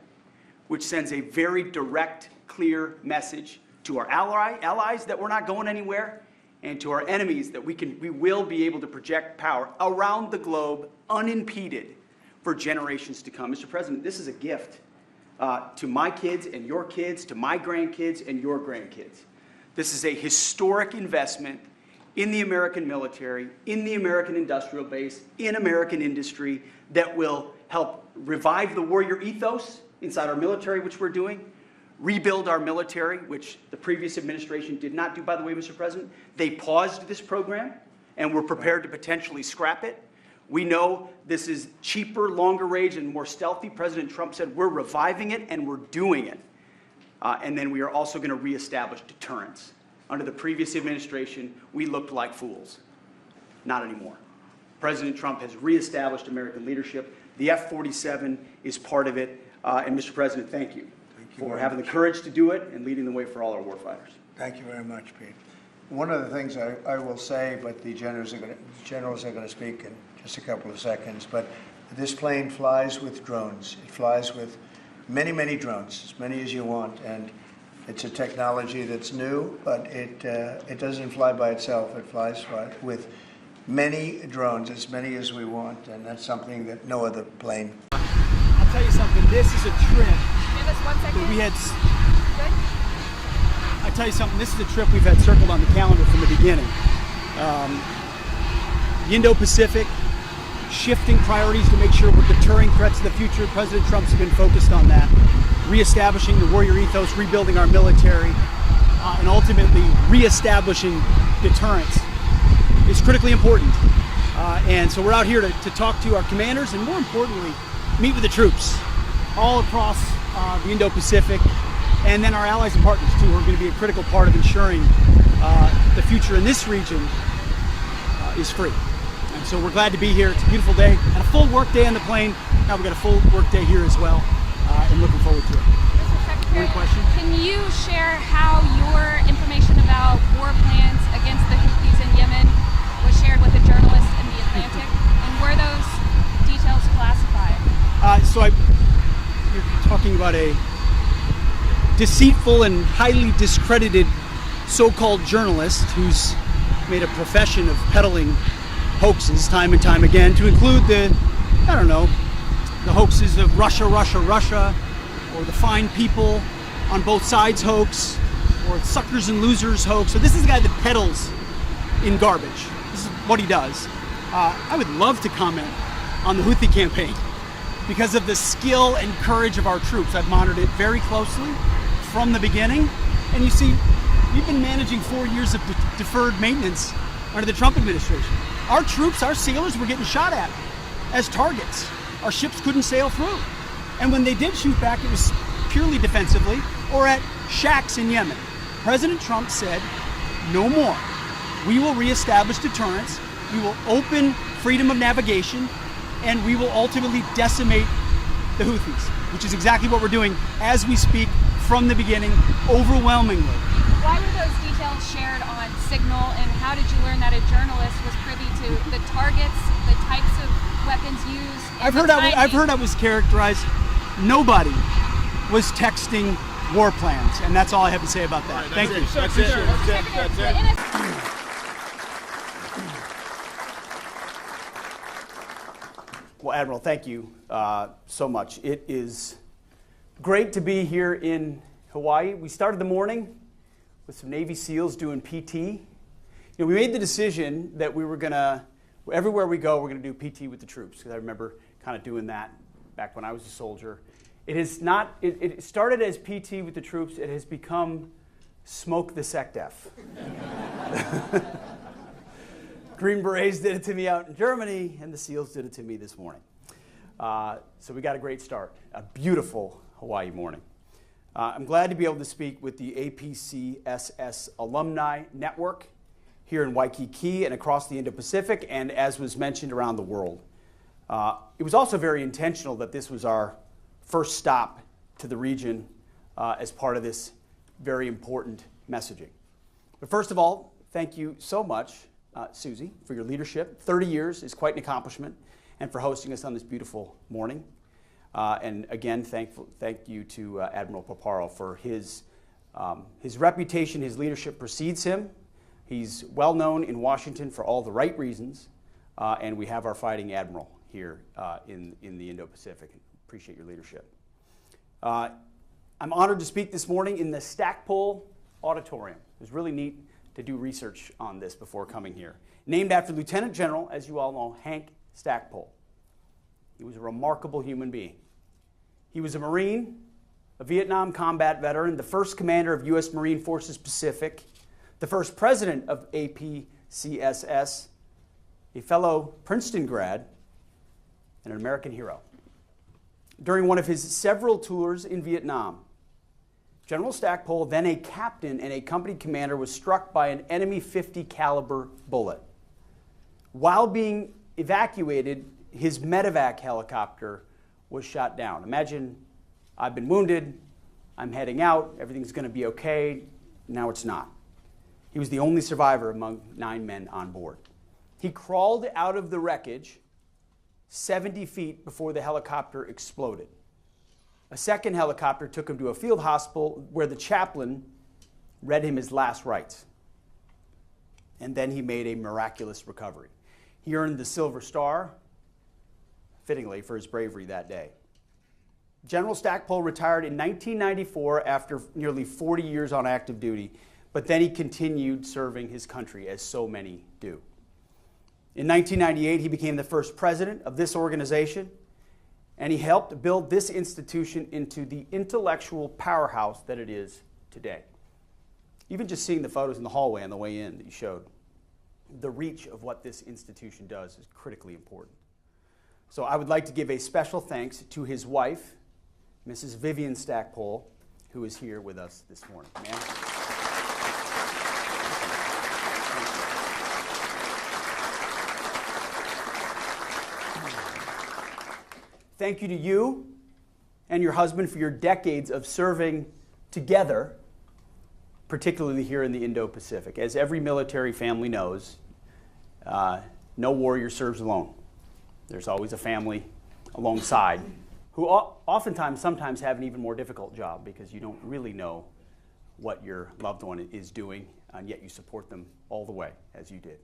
which sends a very direct, clear message to our allies that we're not going anywhere, and to our enemies that we will be able to project power around the globe unimpeded for generations to come. Mr. President, this is a gift to my kids and your kids, to my grandkids and your grandkids. This is a historic investment in the American military, in the American industrial base, in American industry that will help revive the warrior ethos inside our military, which we're doing, rebuild our military, which the previous administration did not do, by the way, Mr. President. They paused this program and were prepared to potentially scrap it. We know this is cheaper, longer range, and more stealthy. President Trump said we're reviving it and we're doing it. And then we are also going to reestablish deterrence. Under the previous administration, we looked like fools. Not anymore. President Trump has reestablished American leadership. The F-47 is part of it. And Mr. President, thank you for having the courage to do it and leading the way for all our warfighters. Thank you very much, Pete. One of the things I will say, but the generals are going to speak in just a couple of seconds, but this plane flies with drones. It flies with many, many drones, as many as you want, and it's a technology that's new, but it doesn't fly by itself. It flies with many drones, as many as we want, and that's something that no other plane. I'll tell you something, this is a trip. Give us 1 second. We had. Good. I tell you something, this is a trip we've had circled on the calendar from the beginning. The Indo-Pacific, shifting priorities to make sure we're deterring threats to the future. President Trump's been focused on that. Reestablishing the warrior ethos, rebuilding our military, and ultimately reestablishing deterrence is critically important. And so we're out here to talk to our commanders and, more importantly, meet with the troops all across the Indo-Pacific, and then our allies and partners too, who are going to be a critical part of ensuring the future in this region is free. And so we're glad to be here. It's a beautiful day and a full work day on the plane. Now we've got a full work day here as well, and looking forward to it. Mr. Secretary, one question? Can you share how your information about war plans against the Houthis in Yemen was shared with a journalist in the Atlantic, and were those details classified? You're talking about a deceitful and highly discredited so-called journalist who's made a profession of peddling hoaxes time and time again, to include the hoaxes of Russia, or the fine people on both sides hoax, or suckers and losers hoax. So this is the guy that peddles in garbage. This is what he does. I would love to comment on the Houthi campaign. because of the skill and courage of our troops. I've monitored it very closely from the beginning. And you see, we've been managing 4 years of deferred maintenance under the Trump administration. Our troops, our sailors were getting shot at as targets. Our ships couldn't sail through. And when they did shoot back, it was purely defensively or at shacks in Yemen. President Trump said, no more. We will reestablish deterrence. We will open freedom of navigation, and we will ultimately decimate the Houthis, which is exactly what we're doing as we speak from the beginning, overwhelmingly. Why were those details shared on Signal, and how did you learn that a journalist was privy to the targets, the types of weapons used? I've heard I was characterized. Nobody was texting war plans, and that's all I have to say about that. Thank you. That's it. Well, Admiral, thank you so much. It is great to be here in Hawaii. We started the morning with some Navy SEALs doing PT. You know, we made the decision that we were gonna, everywhere we go, we're gonna do PT with the troops, because I remember kind of doing that back when I was a soldier. It is not, it started as PT with the troops. It has become smoke the SecDef. Green Berets did it to me out in Germany, and the SEALs did it to me this morning. So we got a great start. A beautiful Hawaii morning. I'm glad to be able to speak with the APCSS Alumni Network here in Waikiki and across the Indo-Pacific, and as was mentioned, around the world. It was also very intentional that this was our first stop to the region as part of this very important messaging. But first of all, thank you so much, Susie, for your leadership. 30 years is quite an accomplishment, and for hosting us on this beautiful morning. And again, thank you to Admiral Paparo for his reputation. His leadership precedes him. He's well known in Washington for all the right reasons, and we have our fighting admiral here in the Indo-Pacific. Appreciate your leadership. I'm honored to speak this morning in the Stackpole Auditorium. It was really neat to do research on this before coming here. Named after Lieutenant General, as you all know, Hank Stackpole. He was a remarkable human being. He was a Marine, a Vietnam combat veteran, the first commander of U.S. Marine Forces Pacific, the first president of APCSS, a fellow Princeton grad, and an American hero. During one of his several tours in Vietnam, General Stackpole, then a captain and a company commander, was struck by an enemy .50 caliber bullet. While being evacuated, his medevac helicopter was shot down. Imagine, I've been wounded, I'm heading out, everything's going to be okay. Now it's not. He was the only survivor among 9 men on board. He crawled out of the wreckage 70 feet before the helicopter exploded. A second helicopter took him to a field hospital where the chaplain read him his last rites. And then he made a miraculous recovery. He earned the Silver Star, fittingly, for his bravery that day. General Stackpole retired in 1994 after nearly 40 years on active duty, but then he continued serving his country, as so many do. In 1998, he became the first president of this organization, and he helped build this institution into the intellectual powerhouse that it is today. Even just seeing the photos in the hallway on the way in that you showed, the reach of what this institution does is critically important. So I would like to give a special thanks to his wife, Mrs. Vivian Stackpole, who is here with us this morning. Ma'am? Thank you to you and your husband for your decades of serving together, particularly here in the Indo-Pacific. As every military family knows, no warrior serves alone. There's always a family alongside who oftentimes, sometimes have an even more difficult job because you don't really know what your loved one is doing, and yet you support them all the way, as you did.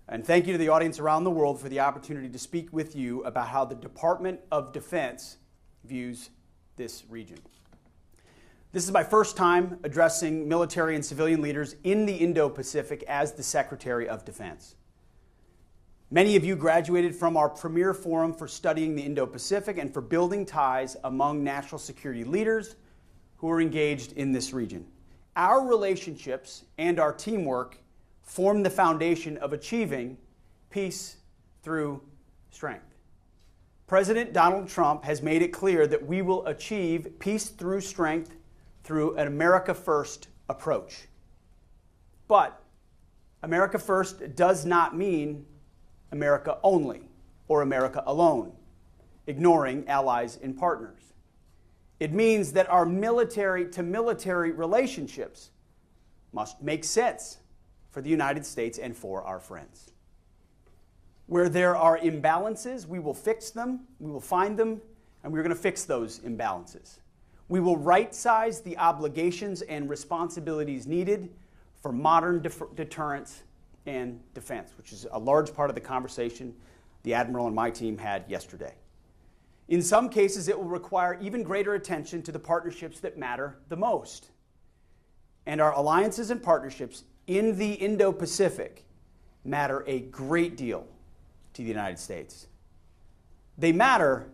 And thank you to the audience around the world for the opportunity to speak with you about how the Department of Defense views this region. This is my first time addressing military and civilian leaders in the Indo-Pacific as the Secretary of Defense. Many of you graduated from our premier forum for studying the Indo-Pacific and for building ties among national security leaders who are engaged in this region. Our relationships and our teamwork form the foundation of achieving peace through strength. President Donald Trump has made it clear that we will achieve peace through strength through an America First approach. But America First does not mean America only or America alone, ignoring allies and partners. It means that our military-to-military relationships must make sense for the United States and for our friends. Where there are imbalances, we will fix them, we will find them, and we're going to fix those imbalances. We will right-size the obligations and responsibilities needed for modern deterrence and defense, which is a large part of the conversation the Admiral and my team had yesterday. In some cases, it will require even greater attention to the partnerships that matter the most. And our alliances and partnerships in the Indo-Pacific matter a great deal to the United States. They matter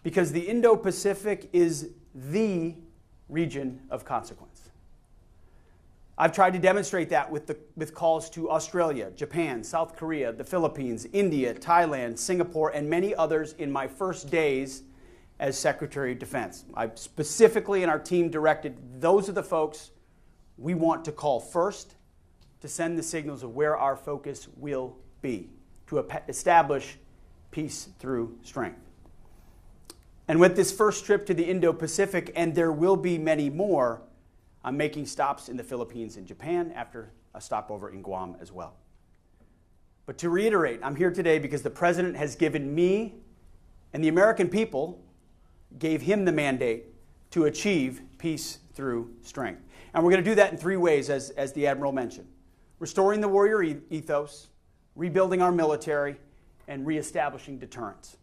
because the Indo-Pacific is the region of consequence. I've tried to demonstrate that with calls to Australia, Japan, South Korea, the Philippines, India, Thailand, Singapore, and many others in my first days as Secretary of Defense. I specifically, and our team directed, those are the folks we want to call first to send the signals of where our focus will be, to establish peace through strength. And with this first trip to the Indo-Pacific, and there will be many more, I'm making stops in the Philippines and Japan after a stopover in Guam as well. But to reiterate, I'm here today because the President has given me, and the American people gave him the mandate to achieve peace through strength. And we're going to do that in three ways, as the Admiral mentioned. Restoring the warrior ethos, rebuilding our military, and reestablishing deterrence.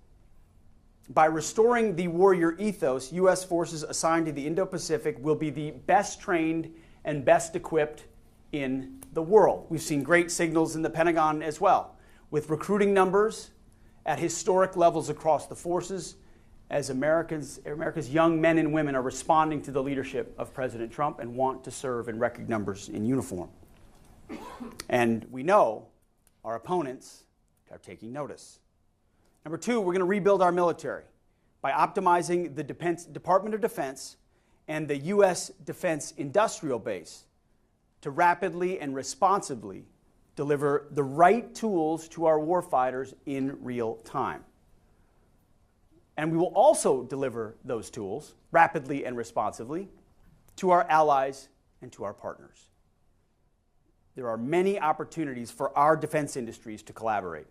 By restoring the warrior ethos, U.S. forces assigned to the Indo-Pacific will be the best trained and best equipped in the world. We've seen great signals in the Pentagon as well, with recruiting numbers at historic levels across the forces as America's young men and women are responding to the leadership of President Trump and want to serve in record numbers in uniform. And we know our opponents are taking notice. Number two, we're going to rebuild our military by optimizing the Department of Defense and the U.S. defense industrial base to rapidly and responsibly deliver the right tools to our warfighters in real time. And we will also deliver those tools rapidly and responsively to our allies and to our partners. There are many opportunities for our defense industries to collaborate.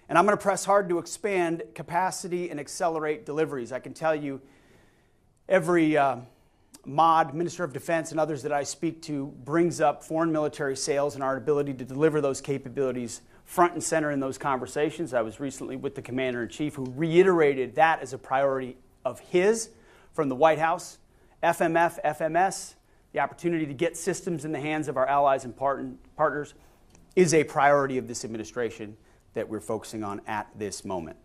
And I'm going to press hard to expand capacity and accelerate deliveries. I can tell you every Minister of Defense, and others that I speak to brings up foreign military sales and our ability to deliver those capabilities front and center in those conversations. I was recently with the Commander-in-Chief who reiterated that as a priority of his from the White House. FMF, FMS, the opportunity to get systems in the hands of our allies and partners is a priority of this administration that we're focusing on at this moment.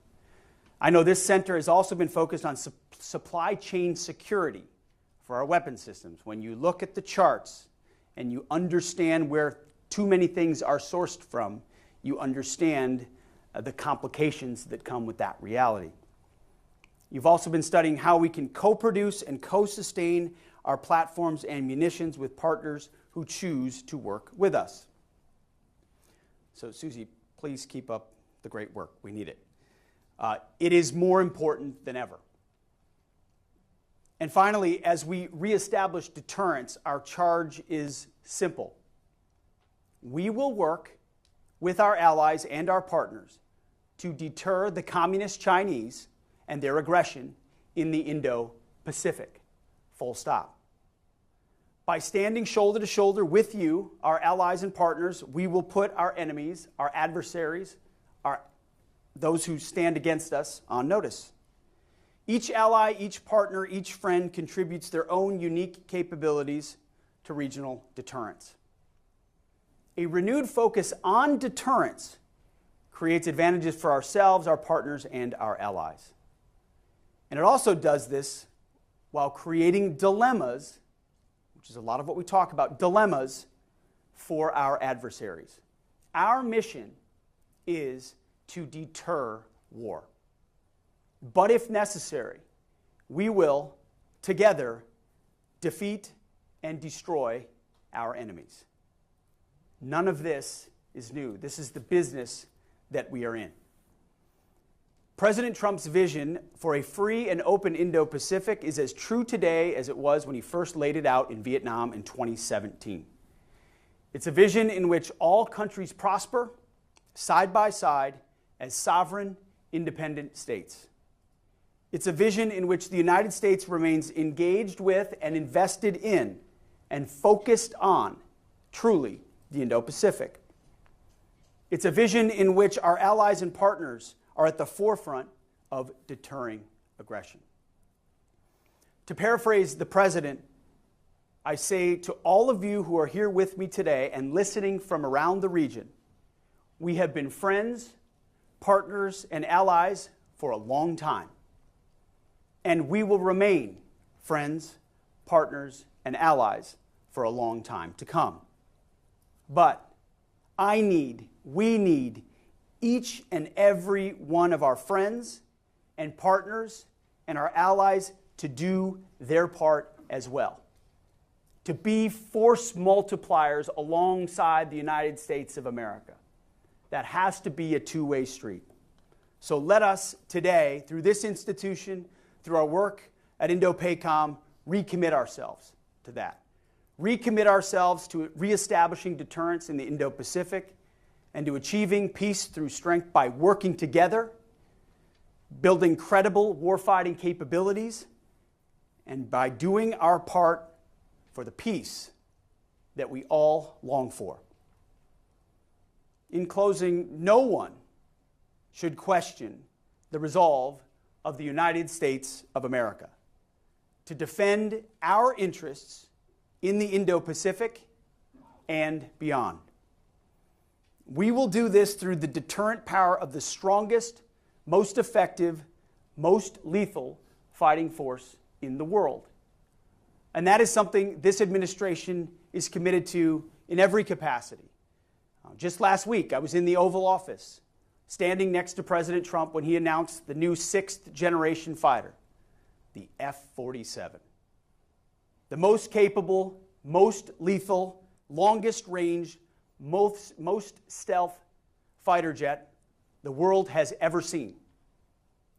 I know this center has also been focused on supply chain security for our weapon systems. When you look at the charts and you understand where too many things are sourced from, you understand the complications that come with that reality. You've also been studying how we can co-produce and co-sustain our platforms and munitions with partners who choose to work with us. So, Susie, please keep up the great work. We need it. It is more important than ever. And finally, as we reestablish deterrence, our charge is simple. We will work with our allies and our partners to deter the communist Chinese and their aggression in the Indo-Pacific. Full stop. By standing shoulder to shoulder with you, our allies and partners, we will put our enemies, our adversaries, those who stand against us, on notice. Each ally, each partner, each friend contributes their own unique capabilities to regional deterrence. A renewed focus on deterrence creates advantages for ourselves, our partners, and our allies. And it also does this while creating dilemmas, which is a lot of what we talk about, dilemmas for our adversaries. Our mission is to deter war. But if necessary, we will, together, defeat and destroy our enemies. None of this is new. This is the business that we are in. President Trump's vision for a free and open Indo-Pacific is as true today as it was when he first laid it out in Vietnam in 2017. It's a vision in which all countries prosper side by side as sovereign, independent states. It's a vision in which the United States remains engaged with and invested in and focused on, truly, the Indo-Pacific. It's a vision in which our allies and partners are at the forefront of deterring aggression. To paraphrase the president, I say to all of you who are here with me today and listening from around the region, we have been friends, partners, and allies for a long time. And we will remain friends, partners, and allies for a long time to come. But we need each and every one of our friends and partners and our allies to do their part as well. To be force multipliers alongside the United States of America. That has to be a two-way street. So let us today, through this institution, through our work at INDOPACOM, recommit ourselves to that. Recommit ourselves to reestablishing deterrence in the Indo-Pacific and to achieving peace through strength by working together, building credible warfighting capabilities, and by doing our part for the peace that we all long for. In closing, no one should question the resolve of the United States of America to defend our interests in the Indo-Pacific and beyond. We will do this through the deterrent power of the strongest, most effective, most lethal fighting force in the world. And that is something this administration is committed to in every capacity. Just last week, I was in the Oval Office, standing next to President Trump when he announced the new sixth-generation fighter, the F-47. The most capable, most lethal, longest range, most stealth fighter jet the world has ever seen.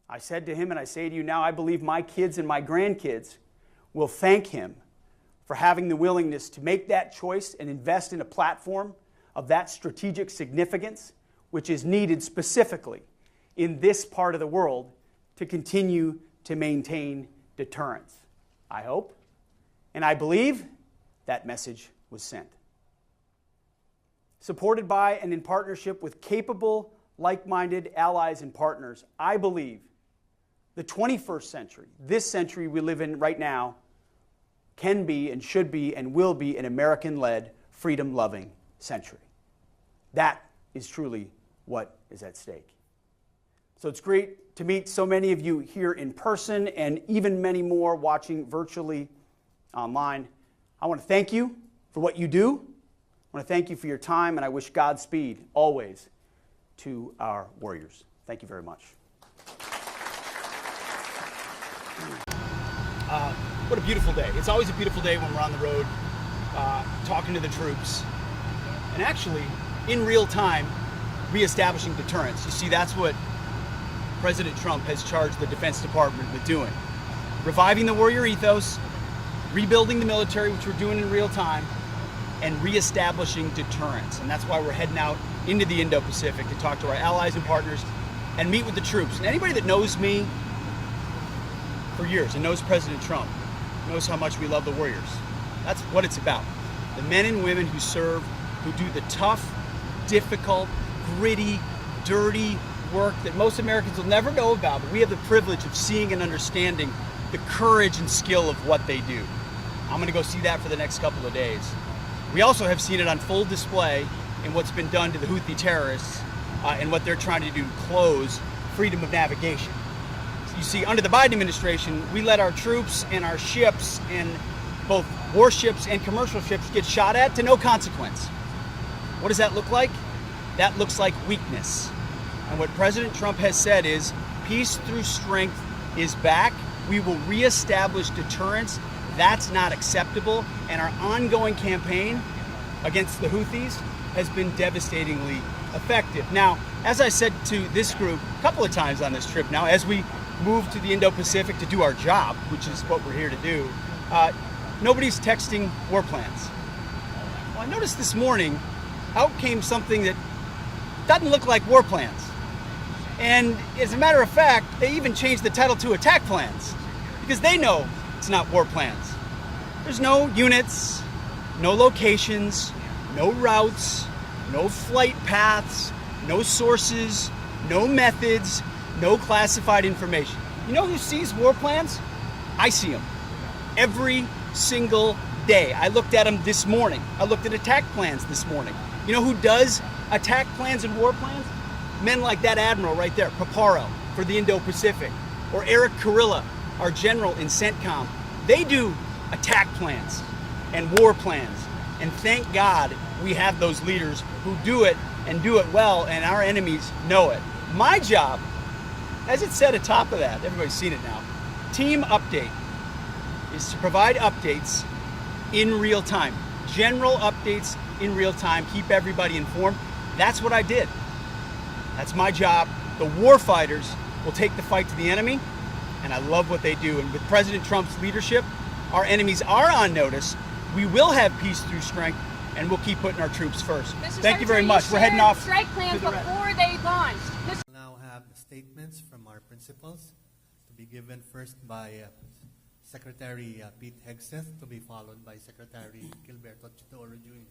I said to him, and I say to you now, I believe my kids and my grandkids will thank him for having the willingness to make that choice and invest in a platform of that strategic significance, which is needed specifically in this part of the world to continue to maintain deterrence. I hope, and I believe, that message was sent. Supported by and in partnership with capable, like-minded allies and partners, I believe the 21st century, this century we live in right now, can be and should be and will be an American-led, freedom-loving century. That is truly what is at stake. So it's great to meet so many of you here in person and even many more watching virtually online. I want to thank you for what you do. I want to thank you for your time, and I wish Godspeed always to our warriors. Thank you very much. What a beautiful day. It's always a beautiful day when we're on the road talking to the troops and actually, in real time, reestablishing deterrence. You see, that's what President Trump has charged the Defense Department with doing. Reviving the warrior ethos, rebuilding the military, which we're doing in real time, and reestablishing deterrence. And that's why we're heading out into the Indo-Pacific to talk to our allies and partners and meet with the troops. And anybody that knows me for years and knows President Trump knows how much we love the warriors. That's what it's about. The men and women who serve, who do the tough, difficult, gritty, dirty work that most Americans will never know about, but we have the privilege of seeing and understanding the courage and skill of what they do. I'm going to go see that for the next couple of days. We also have seen it on full display in what's been done to the Houthi terrorists and what they're trying to do to close freedom of navigation. You see, under the Biden administration, we let our troops and our ships, and both warships and commercial ships, get shot at to no consequence. What does that look like? That looks like weakness. And what President Trump has said is, peace through strength is back. We will reestablish deterrence. That's not acceptable. And our ongoing campaign against the Houthis has been devastatingly effective. Now, as I said to this group a couple of times on this trip now, as we move to the Indo-Pacific to do our job, which is what we're here to do, nobody's texting war plans. Well, I noticed this morning, out came something that doesn't look like war plans. And as a matter of fact, they even changed the title to attack plans, because they know it's not war plans. There's no units, no locations, no routes, no flight paths, no sources, no methods, no classified information. You know who sees war plans? I see them every single day. I looked at them this morning. I looked at attack plans this morning. You know who does attack plans and war plans? Men like that admiral right there, Paparo, for the Indo-Pacific, or Eric Kurilla, our general in CENTCOM. They do attack plans and war plans. And thank God we have those leaders who do it and do it well, and our enemies know it. My job, as it said atop of that, everybody's seen it now, team update, is to provide updates in real time. General updates in real time, keep everybody informed. That's what I did. That's my job. The war fighters will take the fight to the enemy, and I love what they do. And with President Trump's leadership, our enemies are on notice. We will have peace through strength, and we'll keep putting our troops first. Thank you very much. We're heading off strike plans before they launched. Now have statements from our principals to be given first by Secretary Pete Hegseth, to be followed by Secretary Gilberto Chitoro Jr.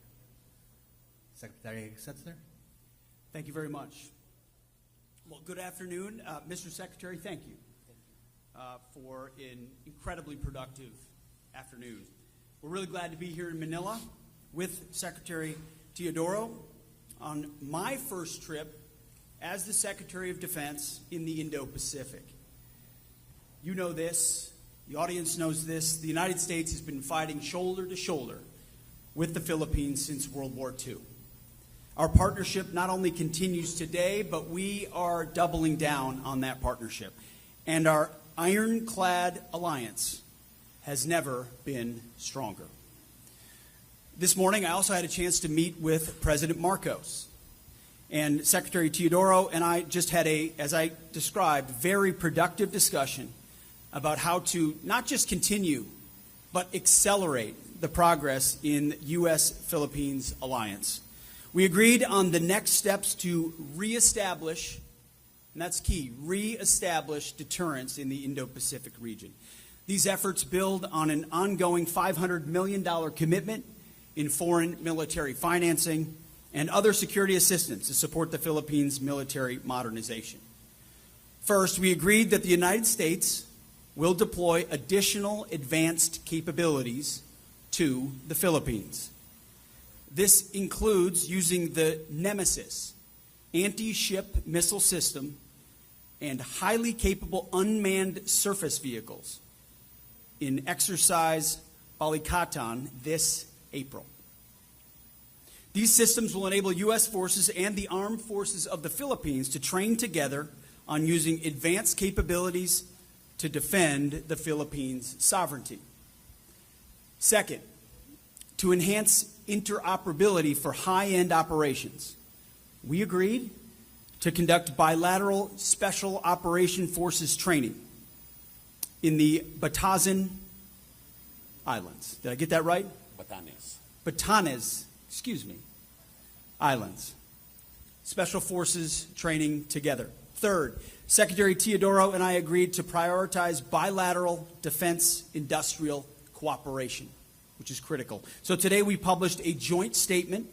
Secretary Hegseth, sir. Thank you very much. Well, good afternoon. Mr. Secretary, thank you for an incredibly productive afternoon. We're really glad to be here in Manila with Secretary Teodoro on my first trip as the Secretary of Defense in the Indo-Pacific. You know this, the audience knows this, the United States has been fighting shoulder to shoulder with the Philippines since World War II. Our partnership not only continues today, but we are doubling down on that partnership. And our ironclad alliance has never been stronger. This morning, I also had a chance to meet with President Marcos. And Secretary Teodoro and I just had a, as I described, very productive discussion about how to not just continue, but accelerate the progress in U.S.-Philippines alliance. We agreed on the next steps to reestablish, and that's key, reestablish deterrence in the Indo-Pacific region. These efforts build on an ongoing $500 million commitment in foreign military financing and other security assistance to support the Philippines' military modernization. First, we agreed that the United States will deploy additional advanced capabilities to the Philippines. This includes using the Nemesis anti-ship missile system and highly capable unmanned surface vehicles in exercise Balikatan this April. These systems will enable U.S. forces and the armed forces of the Philippines to train together on using advanced capabilities to defend the Philippines' sovereignty. Second, to enhance interoperability for high-end operations, we agreed to conduct bilateral Special Operation Forces training in the Batanes Islands. Did I get that right? Batanes, Islands. Special Forces training together. Third, Secretary Teodoro and I agreed to prioritize bilateral defense industrial cooperation, which is critical. So today we published a joint statement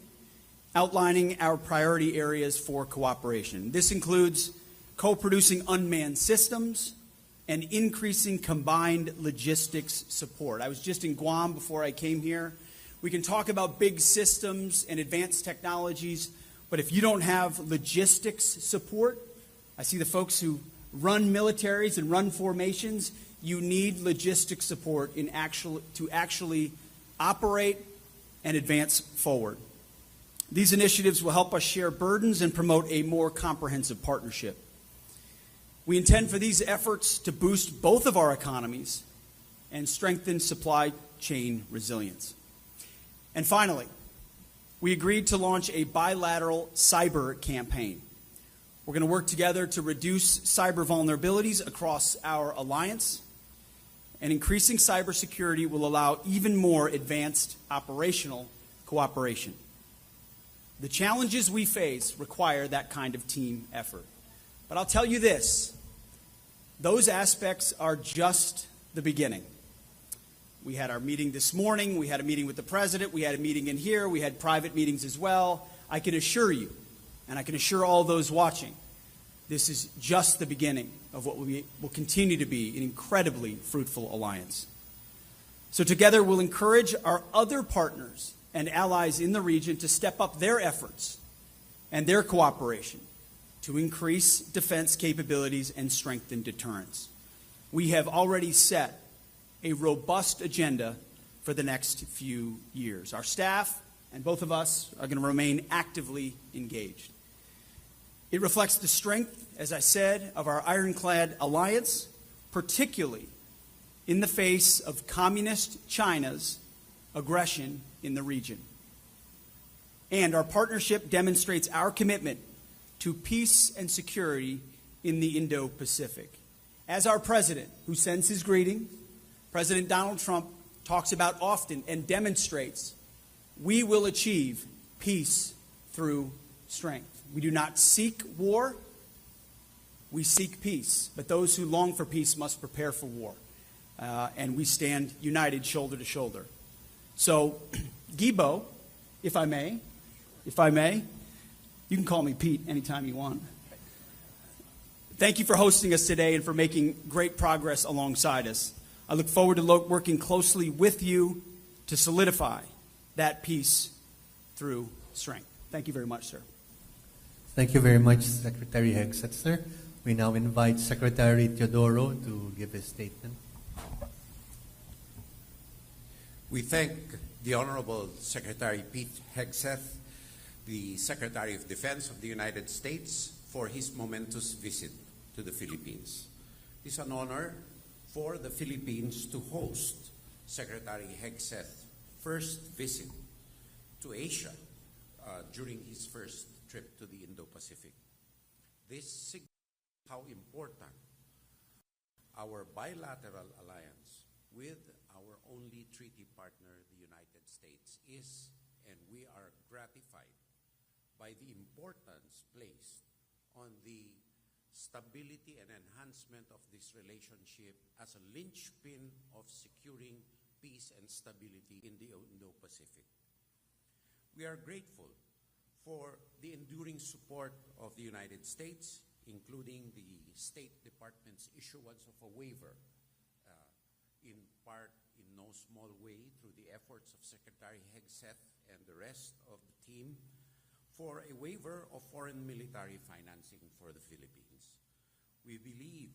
outlining our priority areas for cooperation. This includes co-producing unmanned systems and increasing combined logistics support. I was just in Guam before I came here. We can talk about big systems and advanced technologies, But if you don't have logistics support, I see the folks who run militaries and run formations, you need logistics support to actually operate and advance forward. These initiatives will help us share burdens and promote a more comprehensive partnership. We intend for these efforts to boost both of our economies and strengthen supply chain resilience. And finally, we agreed to launch a bilateral cyber campaign. We're going to work together to reduce cyber vulnerabilities across our alliance, and increasing cybersecurity will allow even more advanced operational cooperation. The challenges we face require that kind of team effort. But I'll tell you this, those aspects are just the beginning. We had our meeting this morning, we had a meeting with the president, we had a meeting in here, we had private meetings as well. I can assure you, and I can assure all those watching, this is just the beginning of what will continue to be an incredibly fruitful alliance. So together we'll encourage our other partners and allies in the region to step up their efforts and their cooperation to increase defense capabilities and strengthen deterrence. We have already set a robust agenda for the next few years. Our staff and both of us are going to remain actively engaged. It reflects the strength, as I said, of our ironclad alliance, particularly in the face of communist China's aggression in the region. And our partnership demonstrates our commitment to peace and security in the Indo-Pacific. As our president, who sends his greetings, President Donald Trump talks about often and demonstrates, we will achieve peace through strength. We do not seek war, we seek peace. But those who long for peace must prepare for war. And we stand united shoulder to shoulder. So, Guibo, if I may, you can call me Pete anytime you want. Thank you for hosting us today and for making great progress alongside us. I look forward to working closely with you to solidify that peace through strength. Thank you very much, sir. Thank you very much, Secretary Hegseth, sir. We now invite Secretary Teodoro to give his statement. We thank the Honorable Secretary Pete Hegseth, the Secretary of Defense of the United States, for his momentous visit to the Philippines. It is an honor for the Philippines to host Secretary Hegseth's first visit to Asia during his first trip to the Indo-Pacific. This signifies how important our bilateral alliance with our only treaty partner, the United States, is, and we are gratified by the importance placed on the stability and enhancement of this relationship as a linchpin of securing peace and stability in the Indo-Pacific. We are grateful for the enduring support of the United States, including the State Department's issuance of a waiver, in part, in no small way, through the efforts of Secretary Hegseth and the rest of the team, for a waiver of foreign military financing for the Philippines. We believe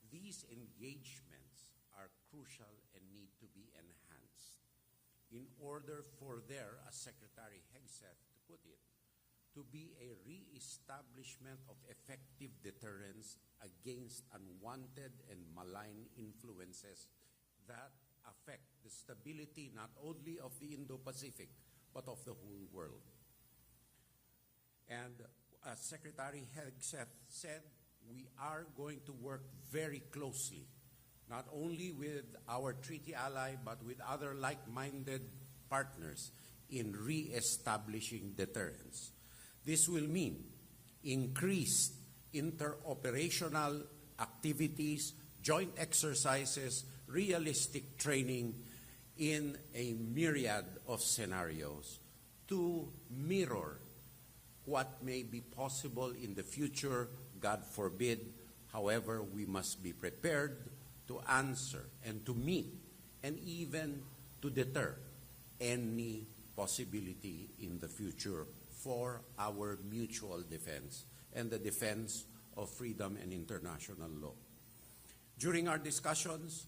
these engagements are crucial and need to be enhanced in order for there, as Secretary Hegseth put it, to be a re-establishment of effective deterrence against unwanted and malign influences that affect the stability not only of the Indo-Pacific, but of the whole world. And as Secretary Hegseth said, we are going to work very closely, not only with our treaty ally, but with other like-minded partners in re-establishing deterrence. This will mean increased interoperational activities, joint exercises, realistic training in a myriad of scenarios to mirror what may be possible in the future, God forbid. However, we must be prepared to answer and to meet and even to deter any possibility in the future for our mutual defense and the defense of freedom and international law. During our discussions,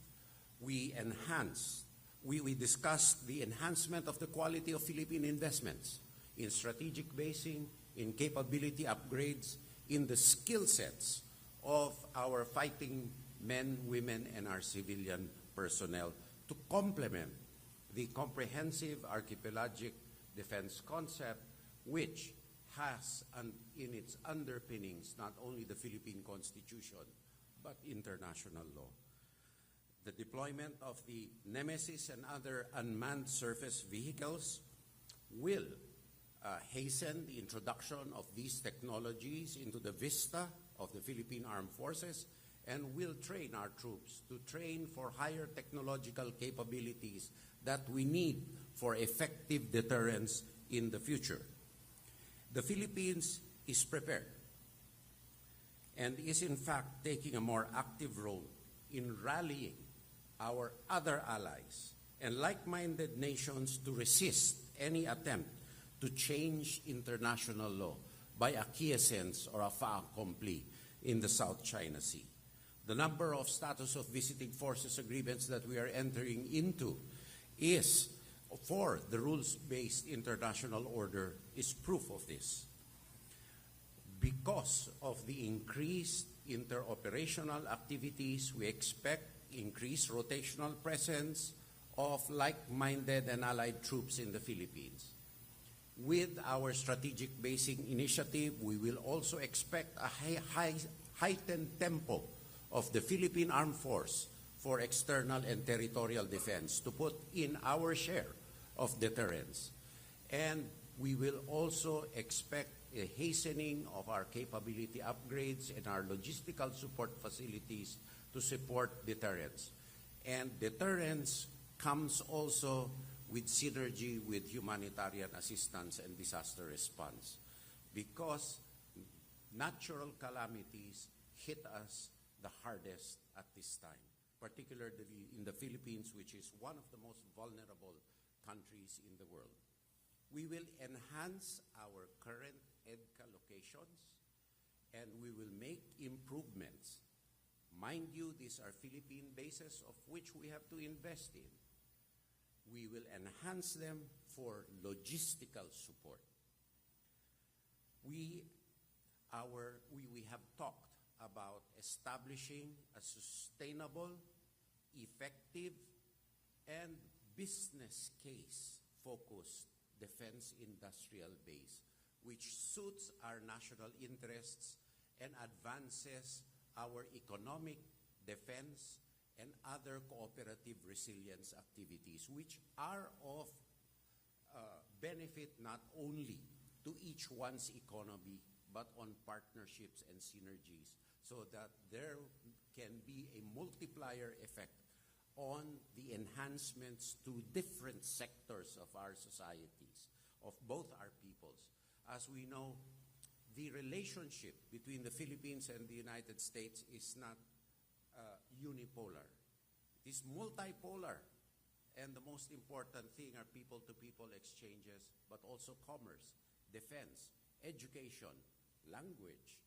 we discussed the enhancement of the quality of Philippine investments in strategic basing, in capability upgrades, in the skill sets of our fighting men, women, and our civilian personnel to complement the comprehensive archipelagic defense concept, which has in its underpinnings not only the Philippine Constitution, but international law. The deployment of the Nemesis and other unmanned surface vehicles will hasten the introduction of these technologies into the vista of the Philippine Armed Forces and will train our troops to train for higher technological capabilities that we need for effective deterrence in the future. The Philippines is prepared and is in fact taking a more active role in rallying our other allies and like-minded nations to resist any attempt to change international law by acquiescence or a fait accompli in the South China Sea. The number of status of visiting forces agreements that we are entering into is for the rules-based international order is proof of this. Because of the increased interoperational activities, we expect increased rotational presence of like-minded and allied troops in the Philippines. With our strategic basing initiative, we will also expect a heightened tempo of the Philippine Armed Force for external and territorial defense to put in our share of deterrence. And we will also expect a hastening of our capability upgrades and our logistical support facilities to support deterrence. And deterrence comes also with synergy with humanitarian assistance and disaster response, because natural calamities hit us the hardest at this time, particularly in the Philippines, which is one of the most vulnerable countries in the world. We will enhance our current EDCA locations, and we will make improvements. Mind you, these are Philippine bases of which we have to invest in. We will enhance them for logistical support. We have talked about establishing a sustainable, effective, and business case-focused defense industrial base, which suits our national interests and advances our economic defense and other cooperative resilience activities, which are of benefit not only to each one's economy, but on partnerships and synergies, so that there can be a multiplier effect on the enhancements to different sectors of our societies, of both our peoples. As we know, the relationship between the Philippines and the United States is not unipolar. It is multipolar. And the most important thing are people-to-people exchanges, but also commerce, defense, education, language,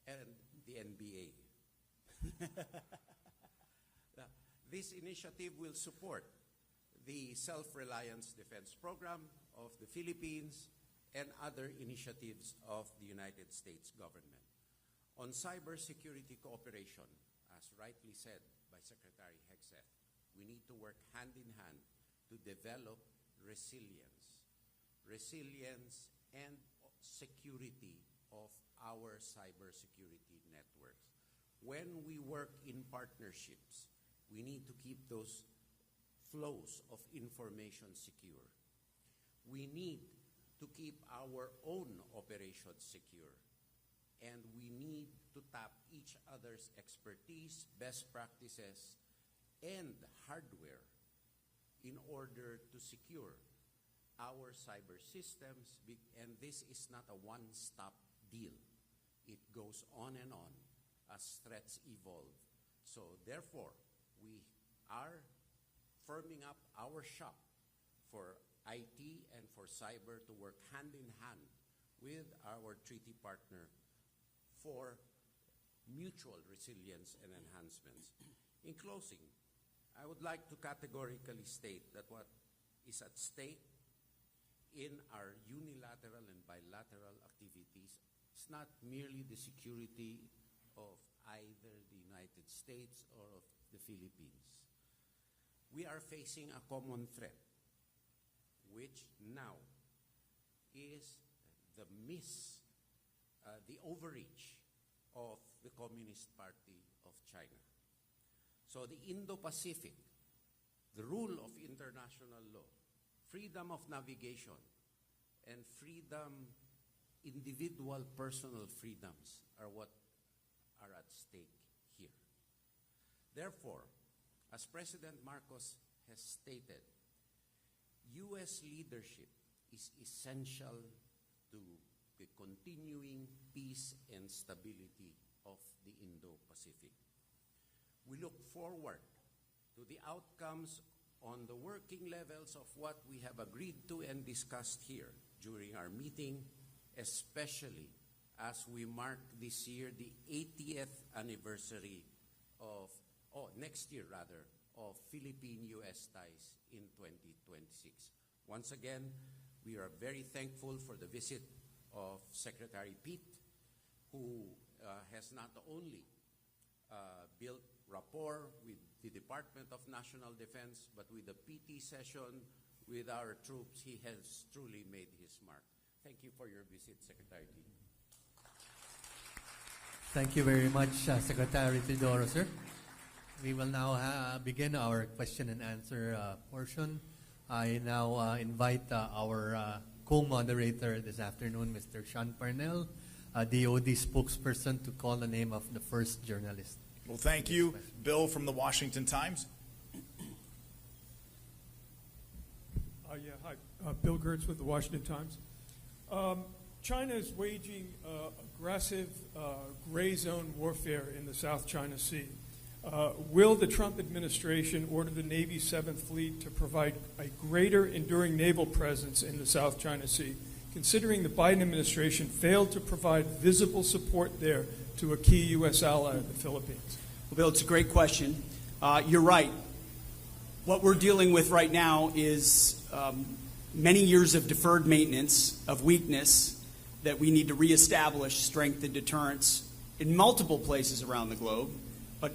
and the NBA. This initiative will support the self-reliance defense program of the Philippines and other initiatives of the United States government. On cybersecurity cooperation, as rightly said by Secretary Hegseth, we need to work hand in hand to develop resilience and security of our cybersecurity networks. When we work in partnerships, we need to keep those flows of information secure. We need to keep our own operations secure. And we need to tap each other's expertise, best practices, and hardware in order to secure our cyber systems. And this is not a one-stop deal. It goes on and on as threats evolve. So therefore, we are firming up our shop for IT and for cyber to work hand in hand with our treaty partner for mutual resilience and enhancements. In closing, I would like to categorically state that what is at stake in our unilateral and bilateral activities is not merely the security of either the United States or of the Philippines. We are facing a common threat, which now is the overreach of the Communist Party of China. So the Indo-Pacific, the rule of international law, freedom of navigation, and individual personal freedoms are what are at stake here. Therefore, as President Marcos has stated, U.S. leadership is essential to the continuing peace and stability of the Indo-Pacific. We look forward to the outcomes on the working levels of what we have agreed to and discussed here during our meeting, especially as we mark this year the 80th anniversary next year of Philippine-U.S. ties in 2026. Once again, we are very thankful for the visit of Secretary Pete, who has not only built rapport with the Department of National Defense, but with the PT session with our troops, he has truly made his mark. Thank you for your visit, Secretary Pete. Thank you very much, Secretary Teodoro, sir. We will now begin our question and answer portion. I now invite our co-moderator this afternoon, Mr. Sean Parnell, DOD spokesperson, to call the name of the first journalist. Well, thank you. Bill from the Washington Times. Hi. Bill Gertz with the Washington Times. China is waging aggressive gray zone warfare in the South China Sea. Will the Trump administration order the Navy's 7th Fleet to provide a greater enduring naval presence in the South China Sea, considering the Biden administration failed to provide visible support there to a key U.S. ally, the Philippines? Well, Bill, it's a great question. You're right. What we're dealing with right now is many years of deferred maintenance, of weakness, that we need to reestablish strength and deterrence in multiple places around the globe, but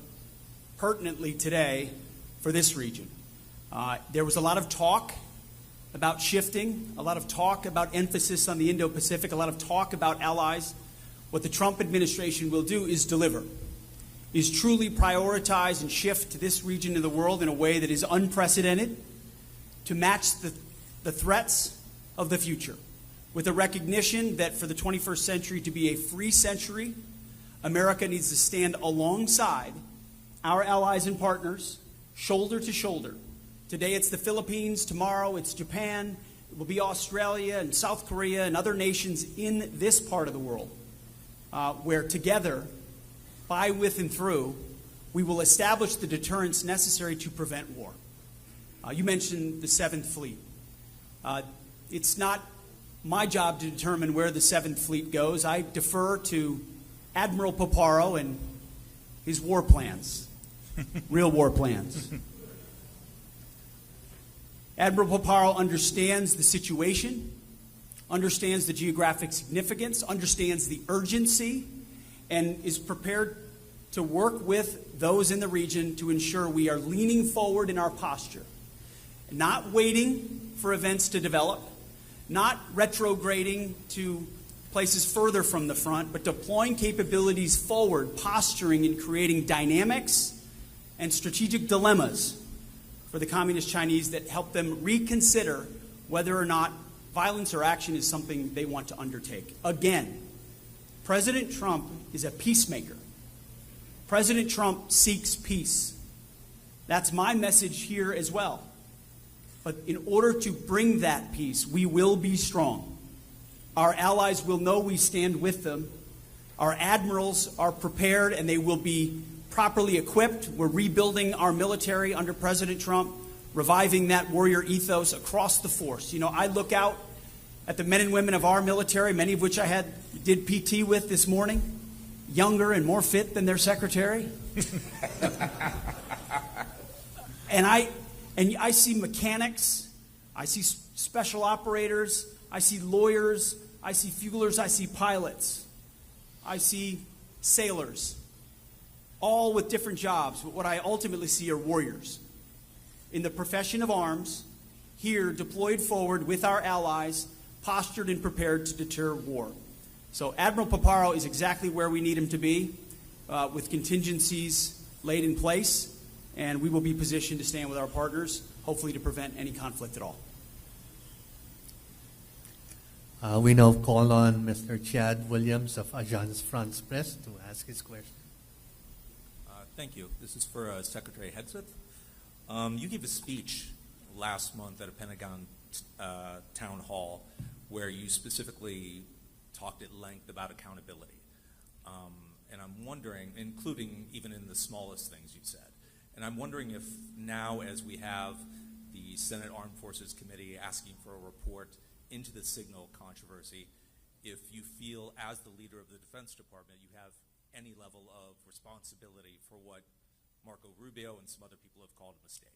pertinently today for this region. There was a lot of talk about shifting, a lot of talk about emphasis on the Indo-Pacific, a lot of talk about allies. What the Trump administration will do is deliver, is truly prioritize and shift to this region of the world in a way that is unprecedented to match the threats of the future, with a recognition that for the 21st century to be a free century, America needs to stand alongside our allies and partners, shoulder to shoulder. Today it's the Philippines, tomorrow it's Japan, it will be Australia and South Korea and other nations in this part of the world, where together, by, with, and through, we will establish the deterrence necessary to prevent war. You mentioned the 7th Fleet. It's not my job to determine where the 7th Fleet goes. I defer to Admiral Paparo and his war plans, real war plans. Admiral Paparo understands the situation, understands the geographic significance, understands the urgency, and is prepared to work with those in the region to ensure we are leaning forward in our posture, not waiting for events to develop, not retrograding to places further from the front, but deploying capabilities forward, posturing and creating dynamics and strategic dilemmas for the Communist Chinese that help them reconsider whether or not violence or action is something they want to undertake. Again, President Trump is a peacemaker. President Trump seeks peace. That's my message here as well. But in order to bring that peace, we will be strong. Our allies will know we stand with them. Our admirals are prepared and they will be properly equipped. We're rebuilding our military under President Trump, reviving that warrior ethos across the force. You know, I look out at the men and women of our military, many of which I did PT with this morning, younger and more fit than their secretary. And I see mechanics, I see special operators, I see lawyers, I see fuelers, I see pilots, I see sailors, all with different jobs. But what I ultimately see are warriors in the profession of arms, here deployed forward with our allies, postured and prepared to deter war. So Admiral Paparo is exactly where we need him to be, with contingencies laid in place, and we will be positioned to stand with our partners, hopefully to prevent any conflict at all. We now call on Mr. Chad Williams of Agence France Presse to ask his question. Thank you. This is for Secretary Hegseth. You gave a speech last month at a Pentagon town hall where you specifically talked at length about accountability. And I'm wondering, including even in the smallest things you've said, and I'm wondering if now, as we have the Senate Armed Forces Committee asking for a report into the signal controversy, if you feel, as the leader of the Defense Department, you have any level of responsibility for what Marco Rubio and some other people have called a mistake.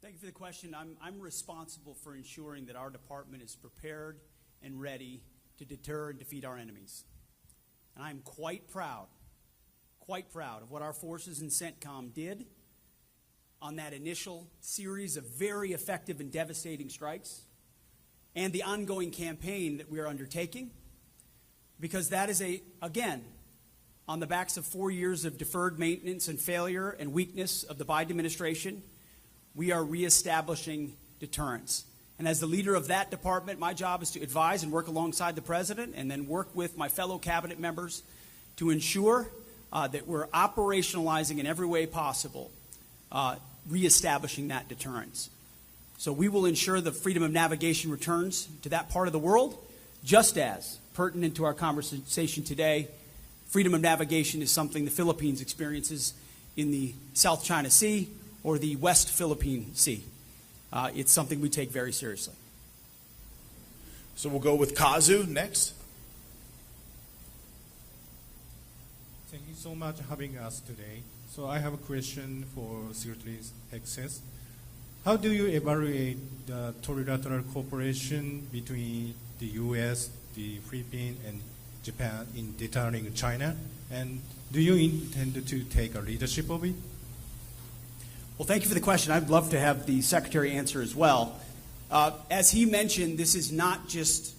Thank you for the question. I'm responsible for ensuring that our department is prepared and ready to deter and defeat our enemies. And I'm quite proud of what our forces in CENTCOM did on that initial series of very effective and devastating strikes, and the ongoing campaign that we are undertaking, because that is, again, on the backs of 4 years of deferred maintenance and failure and weakness of the Biden administration, we are reestablishing deterrence. And as the leader of that department, my job is to advise and work alongside the president, and then work with my fellow cabinet members to ensure that we're operationalizing in every way possible, reestablishing that deterrence. So we will ensure the freedom of navigation returns to that part of the world, just as pertinent to our conversation today, freedom of navigation is something the Philippines experiences in the South China Sea or the West Philippine Sea. It's something we take very seriously. So we'll go with Kazu next. Thank you so much for having us today. So I have a question for Secretary Hegseth. How do you evaluate the trilateral cooperation between the U.S., the Philippines, and Japan in deterring China? And do you intend to take a leadership of it? Well, thank you for the question. I'd love to have the Secretary answer as well. As he mentioned, this is not just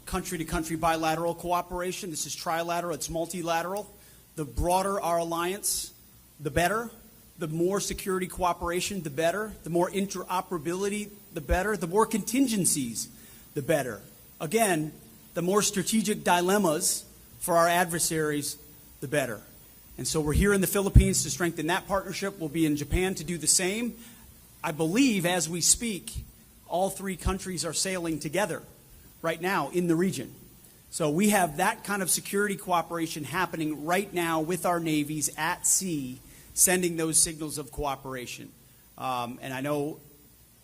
country-to-country bilateral cooperation. This is trilateral. It's multilateral. The broader our alliance, the better. The more security cooperation, the better. The more interoperability, the better. The more contingencies, the better. Again, the more strategic dilemmas for our adversaries, the better. And so we're here in the Philippines to strengthen that partnership. We'll be in Japan to do the same. I believe as we speak, all three countries are sailing together right now in the region. So we have that kind of security cooperation happening right now with our navies at sea, sending those signals of cooperation. And I know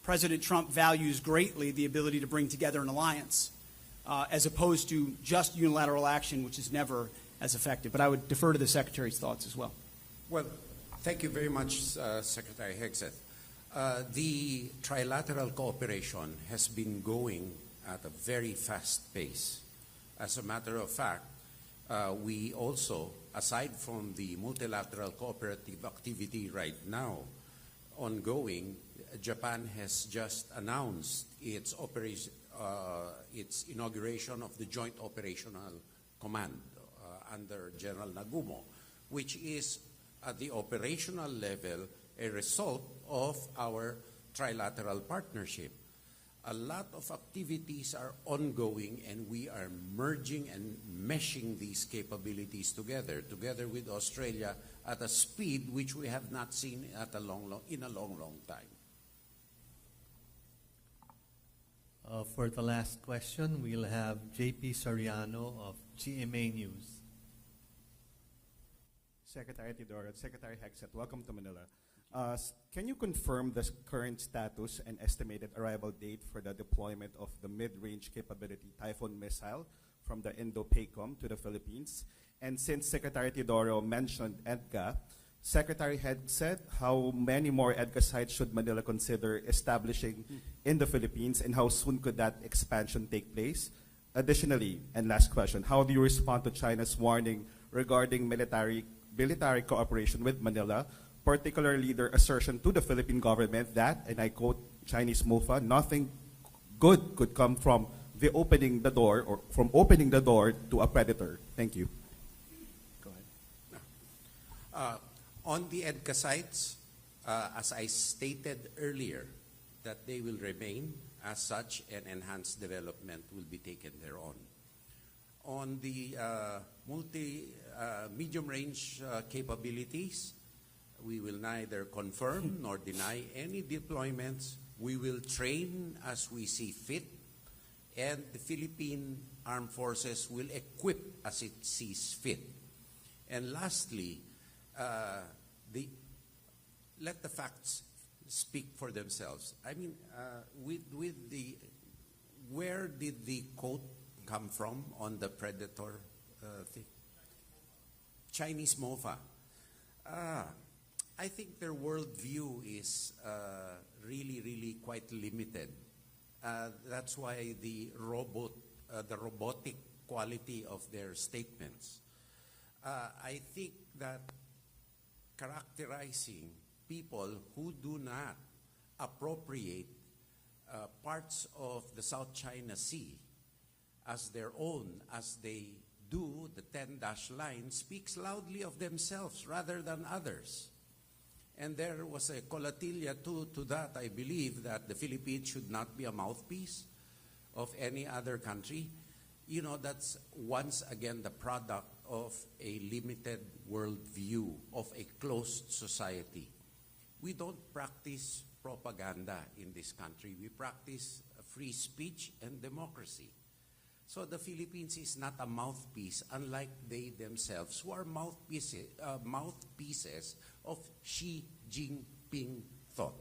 President Trump values greatly the ability to bring together an alliance, as opposed to just unilateral action, which is never as effective. But I would defer to the Secretary's thoughts as well. Well, thank you very much, Secretary Hegseth. The trilateral cooperation has been going at a very fast pace. As a matter of fact, we also, aside from the multilateral cooperative activity right now ongoing, Japan has just announced its inauguration of the Joint Operational Command under General Nagumo, which is at the operational level a result of our trilateral partnership. A lot of activities are ongoing, and we are merging and meshing these capabilities together with Australia at a speed which we have not seen in a long time. For the last question, we'll have JP Soriano of GMA News. Secretary Tidora, Secretary Hegseth, welcome to Manila. Can you confirm the current status and estimated arrival date for the deployment of the mid-range capability Typhoon missile from the Indo-PACOM to the Philippines? And since Secretary Teodoro mentioned EDCA, Secretary Hegseth, how many more EDCA sites should Manila consider establishing in the Philippines, and how soon could that expansion take place? Additionally, and last question, how do you respond to China's warning regarding military cooperation with Manila, particularly their assertion to the Philippine government that, and I quote Chinese MOFA, nothing good could come from the opening the door or from opening the door to a predator? Thank you. Go ahead. On the EDCA sites, as I stated earlier, that they will remain as such, and enhanced development will be taken thereon. On the medium-range capabilities, we will neither confirm nor deny any deployments. We will train as we see fit, and the Philippine Armed Forces will equip as it sees fit. And lastly, let the facts speak for themselves. I mean, where did the quote come from on the predator thing? Chinese MOFA. I think their worldview is really quite limited. That's why the robotic quality of their statements. I think that characterizing people who do not appropriate parts of the South China Sea as their own, as they do the 10-dash line, speaks loudly of themselves rather than others. And there was a collatilla to that, I believe, that the Philippines should not be a mouthpiece of any other country. You know, that's once again the product of a limited worldview, of a closed society. We don't practice propaganda in this country. We practice free speech and democracy. So the Philippines is not a mouthpiece, unlike they themselves, who are mouthpieces of Xi Jinping thought.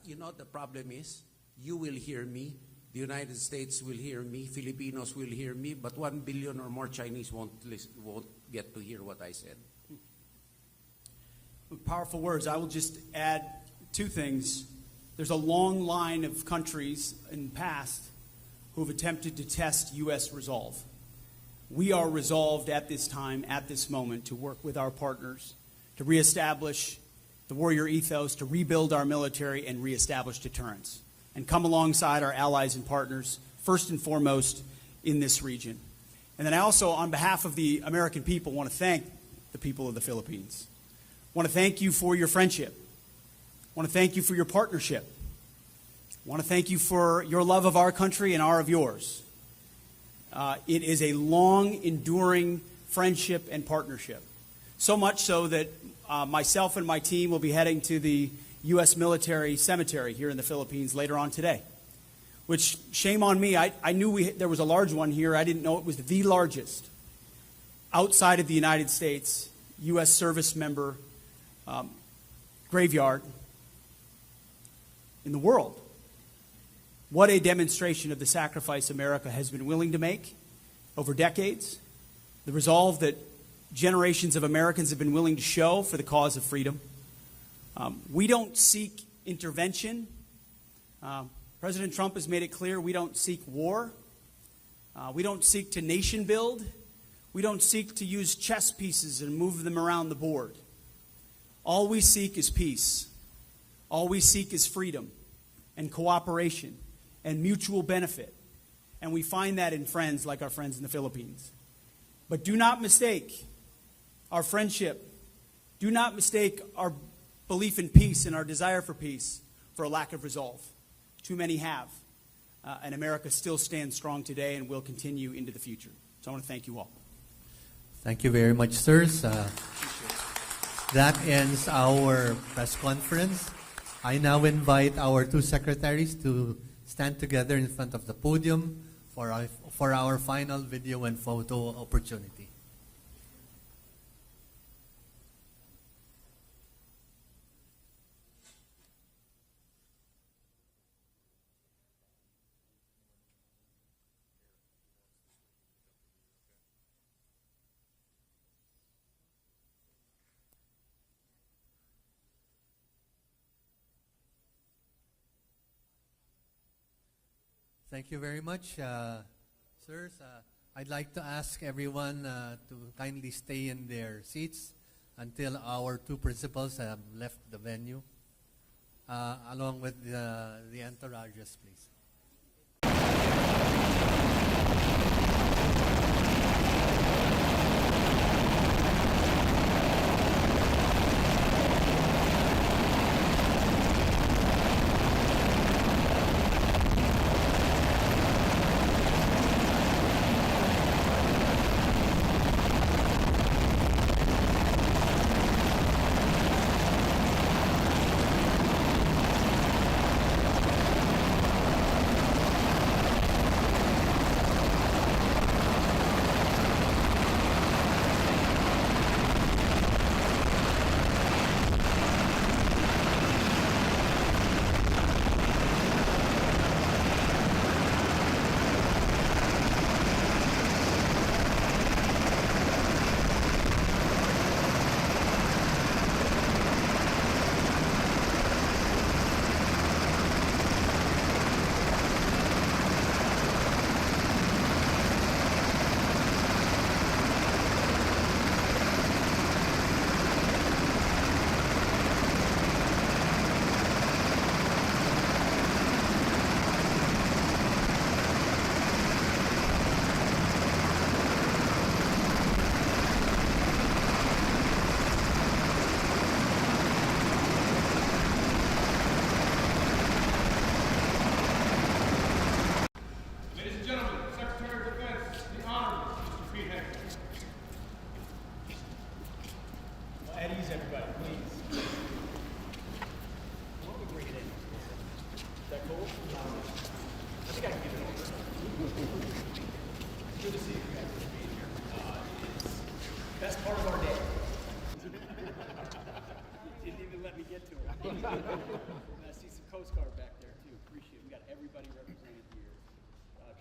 You know, the problem is, you will hear me, the United States will hear me, Filipinos will hear me, but 1 billion or more Chinese won't get to hear what I said. Powerful words. I will just add two things. There's a long line of countries in the past who have attempted to test U.S. resolve. We are resolved at this time, at this moment, to work with our partners to reestablish the warrior ethos, to rebuild our military and reestablish deterrence, and come alongside our allies and partners, first and foremost, in this region. And then I also, on behalf of the American people, want to thank the people of the Philippines. I want to thank you for your friendship. I want to thank you for your partnership. I want to thank you for your love of our country and our of yours. It is a long, enduring friendship and partnership. So much so that myself and my team will be heading to the U.S. military cemetery here in the Philippines later on today. Which, shame on me, I knew there was a large one here. I didn't know it was the largest outside of the United States U.S. service member graveyard in the world. What a demonstration of the sacrifice America has been willing to make over decades, the resolve that generations of Americans have been willing to show for the cause of freedom. We don't seek intervention. President Trump has made it clear we don't seek war. We don't seek to nation build. We don't seek to use chess pieces and move them around the board. All we seek is peace. All we seek is freedom and cooperation and mutual benefit. And we find that in friends like our friends in the Philippines. But do not mistake our friendship. Do not mistake our belief in peace and our desire for peace for a lack of resolve. Too many have. And America still stands strong today and will continue into the future. So I want to thank you all. Thank you very much, sirs. That ends our press conference. I now invite our two secretaries to stand together in front of the podium for our final video and photo opportunity. Thank you very much, sirs. I'd like to ask everyone to kindly stay in their seats until our two principals have left the venue, along with the entourages, please. At ease, everybody, please. Why don't we bring it in? Is that cool? I think I can give it over. Good to see you guys being here. It's the best part of our day. Didn't even let me get to it. I see some Coast Guard back there, too. Appreciate it. We got everybody represented here.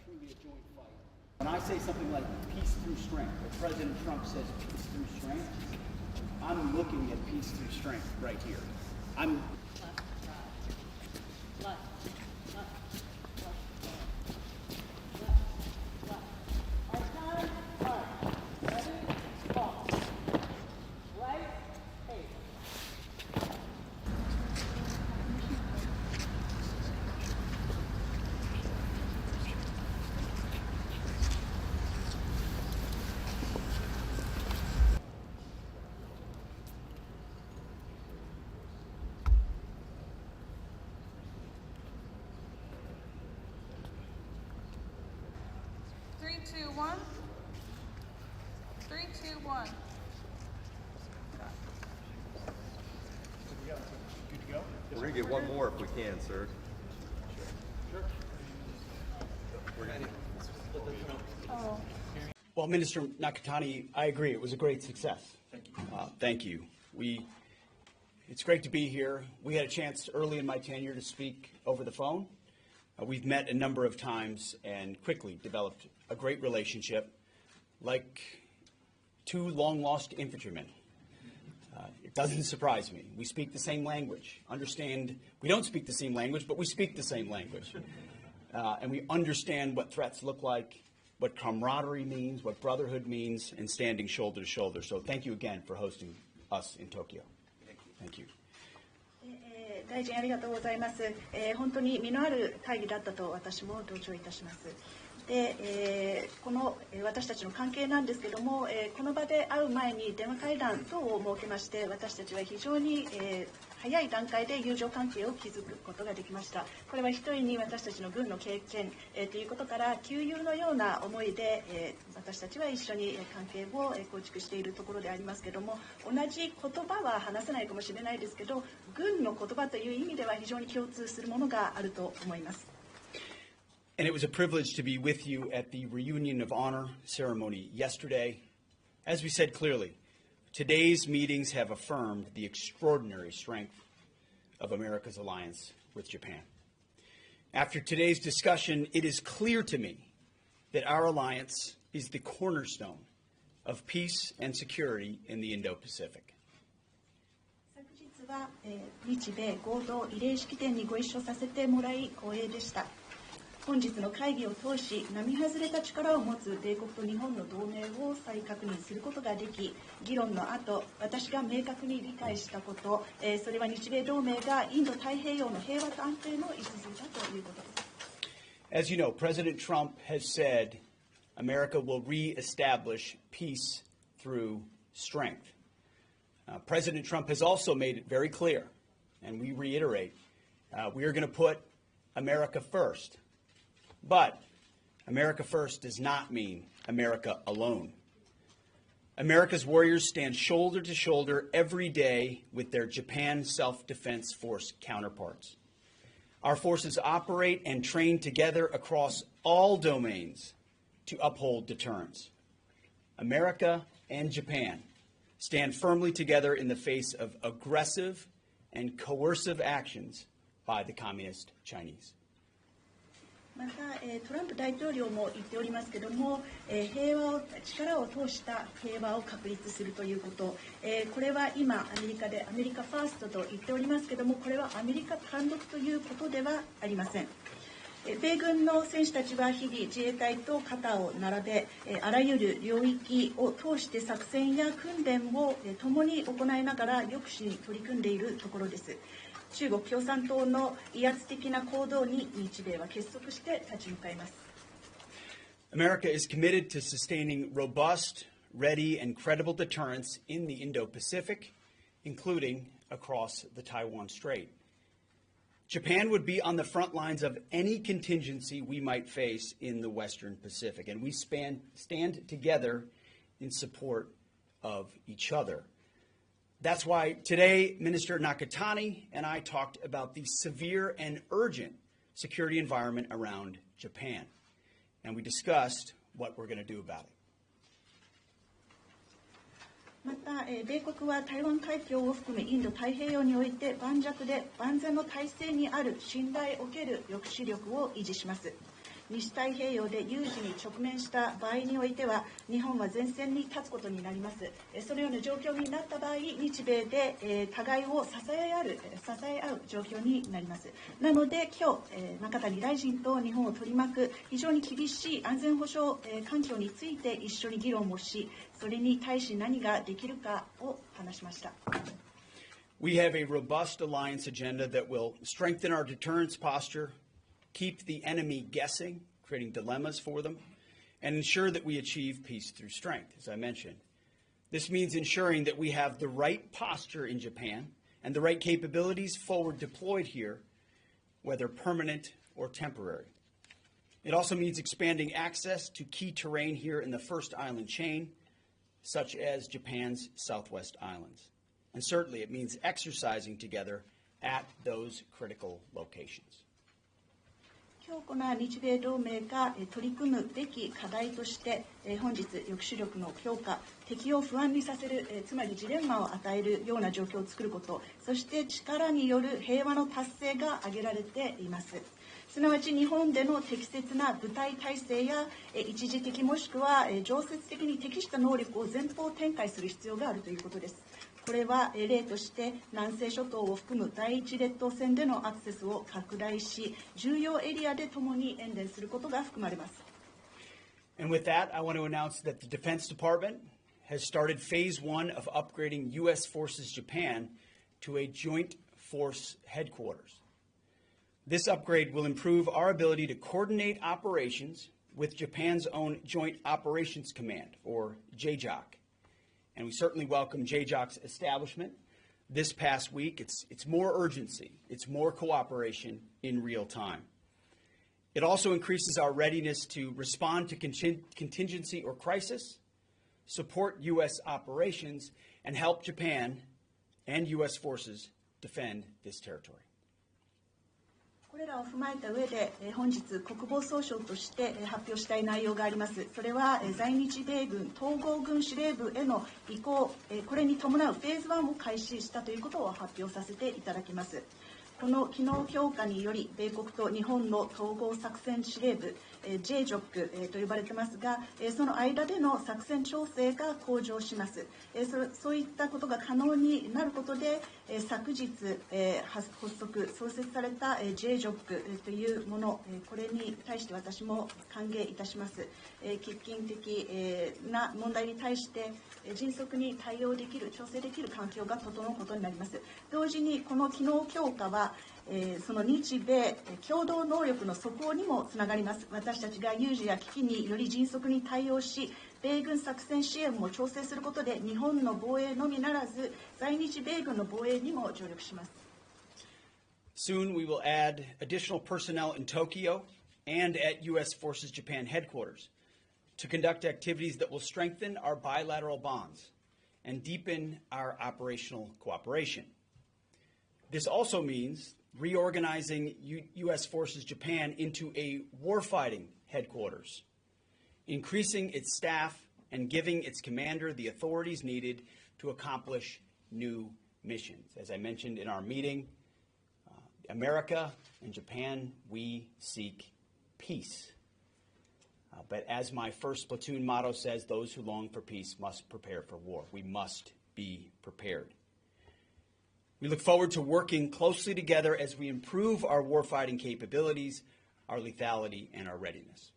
Truly a joint fight. When I say something like peace through strength, or President Trump says peace through strength, I'm looking at peace through strength right here. I'm Three, two, one. 3, 2, 1. good to go? We're going to get one more if we can, sir. Sure. We're going to Well, Minister Nakatani, I agree. It was a great success. Thank you. Thank you. It's great to be here. We had a chance early in my tenure to speak over the phone. We've met a number of times and quickly developed a great relationship, like two long-lost infantrymen. It doesn't surprise me. We speak the same language. Understand, we don't speak the same language, but we speak the same language. And we understand what threats look like, what camaraderie means, what brotherhood means, and standing shoulder to shoulder. So thank you again for hosting us in Tokyo. Thank you. 大臣ありがとうございます。本当に実のある会議だったと私も同調いたします。で、この私たちの関係なんですけども、この場で会う前に電話会談等を設けまして、私たちは非常に早い段階で友情関係を築くことができました。これは一重に私たちの軍の経験ということから旧友のような思いで私たちは一緒に関係を構築しているところでありますけども、同じ言葉は話せないかもしれないですけど、軍の言葉という意味では非常に共通するものがあると思います。And it was a privilege to be with you at the Reunion of Honor ceremony yesterday. As we said clearly, today's meetings have affirmed the extraordinary strength of America's alliance with Japan. After today's discussion, it is clear to me that our alliance is the cornerstone of peace and security in the Indo-Pacific. 昨日は日米合同慰霊式典にご一緒させてもらい光栄でした。本日の会議を通し、並外れた力を持つ米国と日本の同盟を再確認することができ、議論の後、私が明確に理解したこと、それは日米同盟がインド太平洋の平和と安定の礎だということです。As you know, President Trump has said America will reestablish peace through strength. President Trump has also made it very clear, and we reiterate, we are going to put America first. But America first does not mean America alone. America's warriors stand shoulder to shoulder every day with their Japan Self-Defense Force counterparts. Our forces operate and train together across all domains to uphold deterrence. America and Japan stand firmly together in the face of aggressive and coercive actions by the Communist Chinese. また、トランプ大統領も言っておりますけれども、力を通した平和を確立するということ、これは今、アメリカでアメリカファーストと言っておりますけれども、これはアメリカ単独ということではありません。米軍の戦士たちは日々自衛隊と肩を並べ、あらゆる領域を通して作戦や訓練を共に行いながら抑止に取り組んでいるところです。中国共産党の威圧的な行動に日米は結束して立ち向かいます。America is committed to sustaining robust, ready, and credible deterrence in the Indo-Pacific, including across the Taiwan Strait. Japan would be on the front lines of any contingency we might face in the Western Pacific, and we stand together in support of each other. That's why today, Minister Nakatani and I talked about the severe and urgent security environment around Japan, and we discussed what we're going to do about it. また、米国は台湾海峡を含めインド太平洋において盤石で万全の体制にある信頼を受ける抑止力を維持します。西太平洋で有事に直面した場合においては、日本は前線に立つことになります。そのような状況になった場合、日米で互いを支え合う状況になります。なので、今日、中谷大臣と日本を取り巻く非常に厳しい安全保障環境について一緒に議論をし、それに対し何ができるかを話しました。We have a robust alliance agenda that will strengthen our deterrence posture, keep the enemy guessing, creating dilemmas for them, and ensure that we achieve peace through strength, as I mentioned. This means ensuring that we have the right posture in Japan and the right capabilities forward deployed here, whether permanent or temporary. It also means expanding access to key terrain here in the first island chain, such as Japan's Southwest Islands. And certainly it means exercising together at those critical locations. 強固な日米同盟が取り組むべき課題として本日抑止力の強化、敵を不安にさせるつまりジレンマを与えるような状況を作ること、そして力による平和の達成が挙げられています。すなわち日本での適切な部隊体制や一時的もしくは常設的に適した能力を前方展開する必要があるということです。これは例として南西諸島を含む第一列島線でのアクセスを拡大し、重要エリアで共に演練することが含まれます。And with that, I want to announce that the Defense Department has started phase 1 of upgrading U.S. Forces Japan to a joint force headquarters. This upgrade will improve our ability to coordinate operations with Japan's own Joint Operations Command, or JJOC. And we certainly welcome JJOC's establishment this past week. It's more urgency. It's more cooperation in real time. It also increases our readiness to respond to contingency or crisis, support U.S. operations, and help Japan and U.S. forces defend this territory. これらを踏まえた上で、本日国防総省として発表したい内容があります。それは在日米軍統合軍司令部への移行、これに伴うフェーズ1を開始したということを発表させていただきます。この機能強化により、米国と日本の統合作戦司令部、JJOC と呼ばれてますが、その間での作戦調整が向上します。そういったことが可能になることで、昨日発足創設された JJOC というもの、これに対して私も歓迎いたします。喫緊的な問題に対して迅速に対応できる、調整できる環境が整うことになります。同時にこの機能強化はその日米共同能力の底上にもつながります。私たちが有事や危機により迅速に対応し、米軍作戦支援も調整することで、日本の防衛のみならず、在日米軍の防衛にも助力します。Soon we will add additional personnel in Tokyo and at U.S. Forces Japan headquarters to conduct activities that will strengthen our bilateral bonds and deepen our operational cooperation. This also means reorganizing U.S. Forces Japan into a warfighting headquarters, increasing its staff and giving its commander the authorities needed to accomplish new missions. As I mentioned in our meeting, America and Japan, we seek peace. But as my first platoon motto says, those who long for peace must prepare for war. We must be prepared. We look forward to working closely together as we improve our warfighting capabilities, our lethality, and our readiness.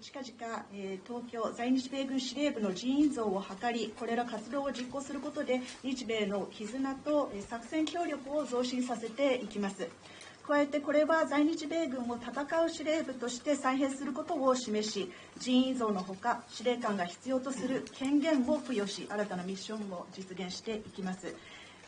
近々、東京在日米軍司令部の人員増を図り、これら活動を実行することで、日米の絆と作戦協力を増進させていきます。加えてこれは在日米軍を戦う司令部として再編することを示し、人員増のほか司令官が必要とする権限を付与し、新たなミッションを実現していきます。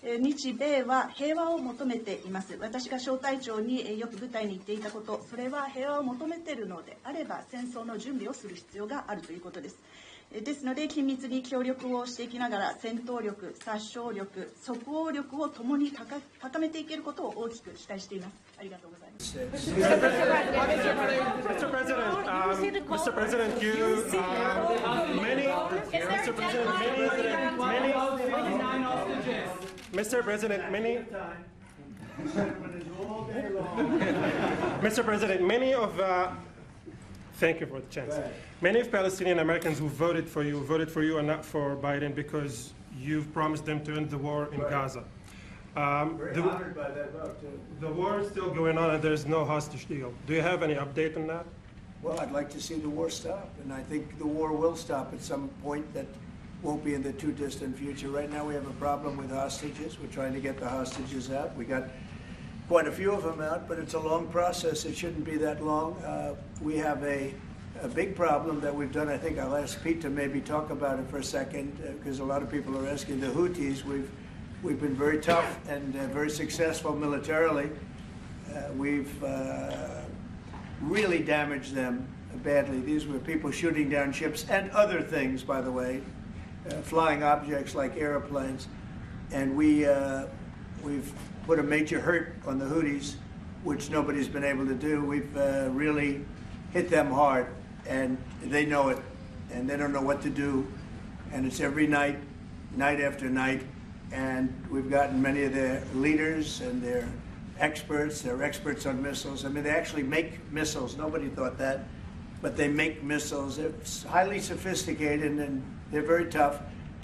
日米は平和を求めています。私が小隊長によく部隊に言っていたこと、それは平和を求めているのであれば戦争の準備をする必要があるということです。ですので緊密に協力をしていきながら、戦闘力、殺傷力、即応力をともに高めていけることを大きく期待しています。ありがとうございます。Mr. President, you Mr. President, many of thank you for the chance. Many of Palestinian Americans who voted for you and not for Biden because you've promised them to end the war in Gaza. Very honored by that vote, too. The war is still going on and there's no hostage deal. Do you have any update on that? Well, I'd like to see the war stop, and I think the war will stop at some point that won't be in the too distant future. Right now we have a problem with hostages. We're trying to get the hostages out. We got quite a few of them out, but it's a long process. It shouldn't be that long. We have a big problem that we've done. I think I'll ask Pete to maybe talk about it for a second, because a lot of people are asking. The Houthis, we've been very tough and very successful militarily. We've really damaged them badly. These were people shooting down ships and other things, by the way, flying objects like airplanes. And we've put a major hurt on the Houthis, which nobody's been able to do. We've really hit them hard, and they know it, and they don't know what to do. And it's every night, night after night. And we've gotten many of their leaders and their experts. They're experts on missiles. I mean, they actually make missiles. Nobody thought that. But they make missiles. They're highly sophisticated, and they're very tough.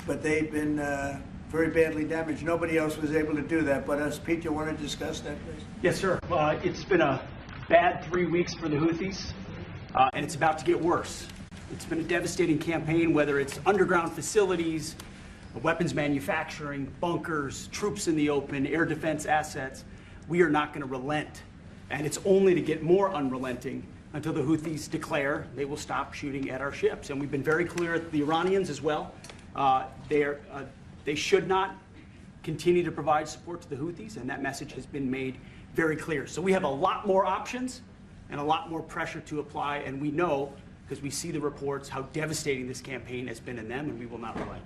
But they've been very badly damaged. Nobody else was able to do that but us. Pete, you want to discuss that, please? Yes, sir. It's been a bad 3 weeks for the Houthis, and it's about to get worse. It's been a devastating campaign, whether it's underground facilities, weapons manufacturing, bunkers, troops in the open, air defense assets. We are not going to relent, and it's only to get more unrelenting until the Houthis declare they will stop shooting at our ships. And we've been very clear at the Iranians as well. They should not continue to provide support to the Houthis, and that message has been made very clear. So we have a lot more options and a lot more pressure to apply, and we know, because we see the reports, how devastating this campaign has been in them, and we will not relent.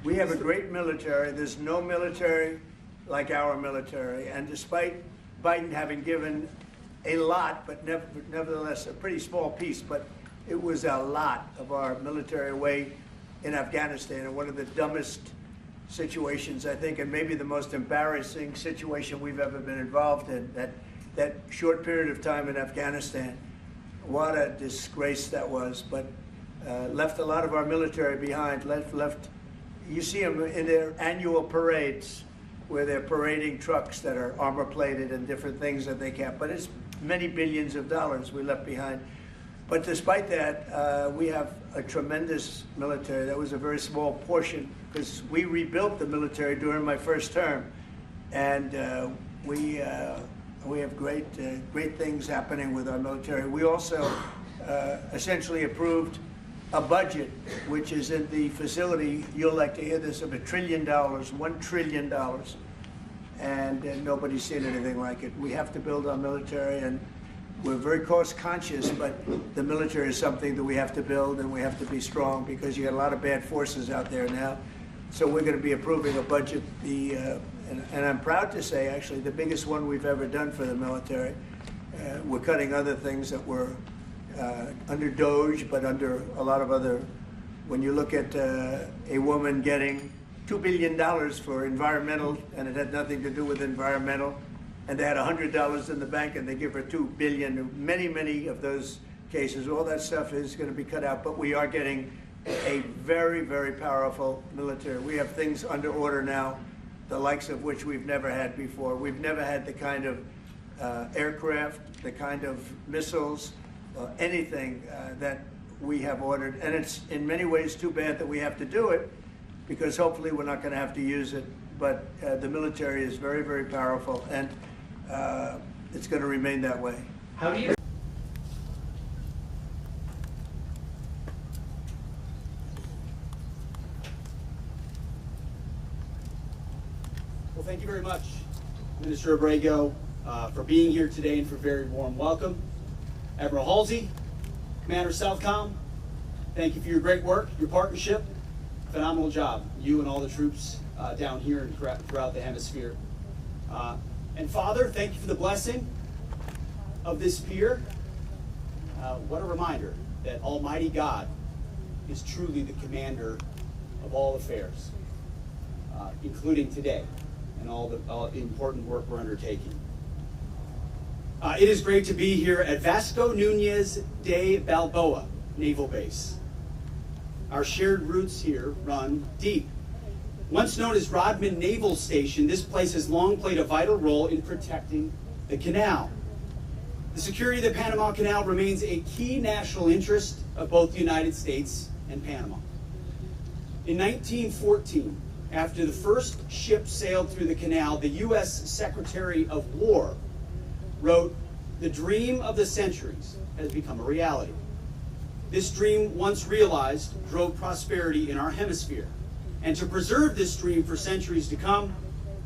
We have a great military. There's no military like our military. And despite Biden having given a lot, but nevertheless a pretty small piece, but it was a lot of our military away in Afghanistan, and one of the dumbest situations, I think, and maybe the most embarrassing situation we've ever been involved in, that that short period of time in Afghanistan. What a disgrace that was, but left a lot of our military behind. Left. You see them in their annual parades where they're parading trucks that are armor plated and different things that they can't. But it's many billions of dollars we left behind. But despite that, we have a tremendous military. That was a very small portion because we rebuilt the military during my first term, and we have great things happening with our military. We also essentially approved a budget, which is in the facility, you'll like to hear this, of $1 trillion, $1 trillion. And nobody's seen anything like it. We have to build our military, and we're very cost conscious, but the military is something that we have to build, and we have to be strong because you got a lot of bad forces out there now. So we're going to be approving a budget, and I'm proud to say, actually, the biggest one we've ever done for the military. We're cutting other things that were under DOGE, but under a lot of other. When you look at a woman getting $2 billion for environmental, and it had nothing to do with environmental, and they had $100 in the bank, and they give her $2 billion. Many of those cases, all that stuff is going to be cut out. But we are getting a very, very powerful military. We have things under order now, the likes of which we've never had before. We've never had the kind of aircraft, the kind of missiles, anything that we have ordered. And it's in many ways too bad that we have to do it, because hopefully we're not going to have to use it. But the military is very, very powerful, and it's going to remain that way. How do you? Well, thank you very much, Minister Abrego, for being here today and for a very warm welcome. Admiral Halsey, Commander Southcom, thank you for your great work, your partnership. Phenomenal job, you and all the troops down here and throughout the hemisphere. And Father, thank you for the blessing of this pier. What a reminder that Almighty God is truly the commander of all affairs, including today and all the important work we're undertaking. It is great to be here at Vasco Núñez de Balboa Naval Base. Our shared roots here run deep. Once known as Rodman Naval Station, this place has long played a vital role in protecting the canal. The security of the Panama Canal remains a key national interest of both the United States and Panama. In 1914, after the first ship sailed through the canal, the U.S. Secretary of War wrote, "The dream of the centuries has become a reality. This dream, once realized, drove prosperity in our hemisphere. And to preserve this dream for centuries to come,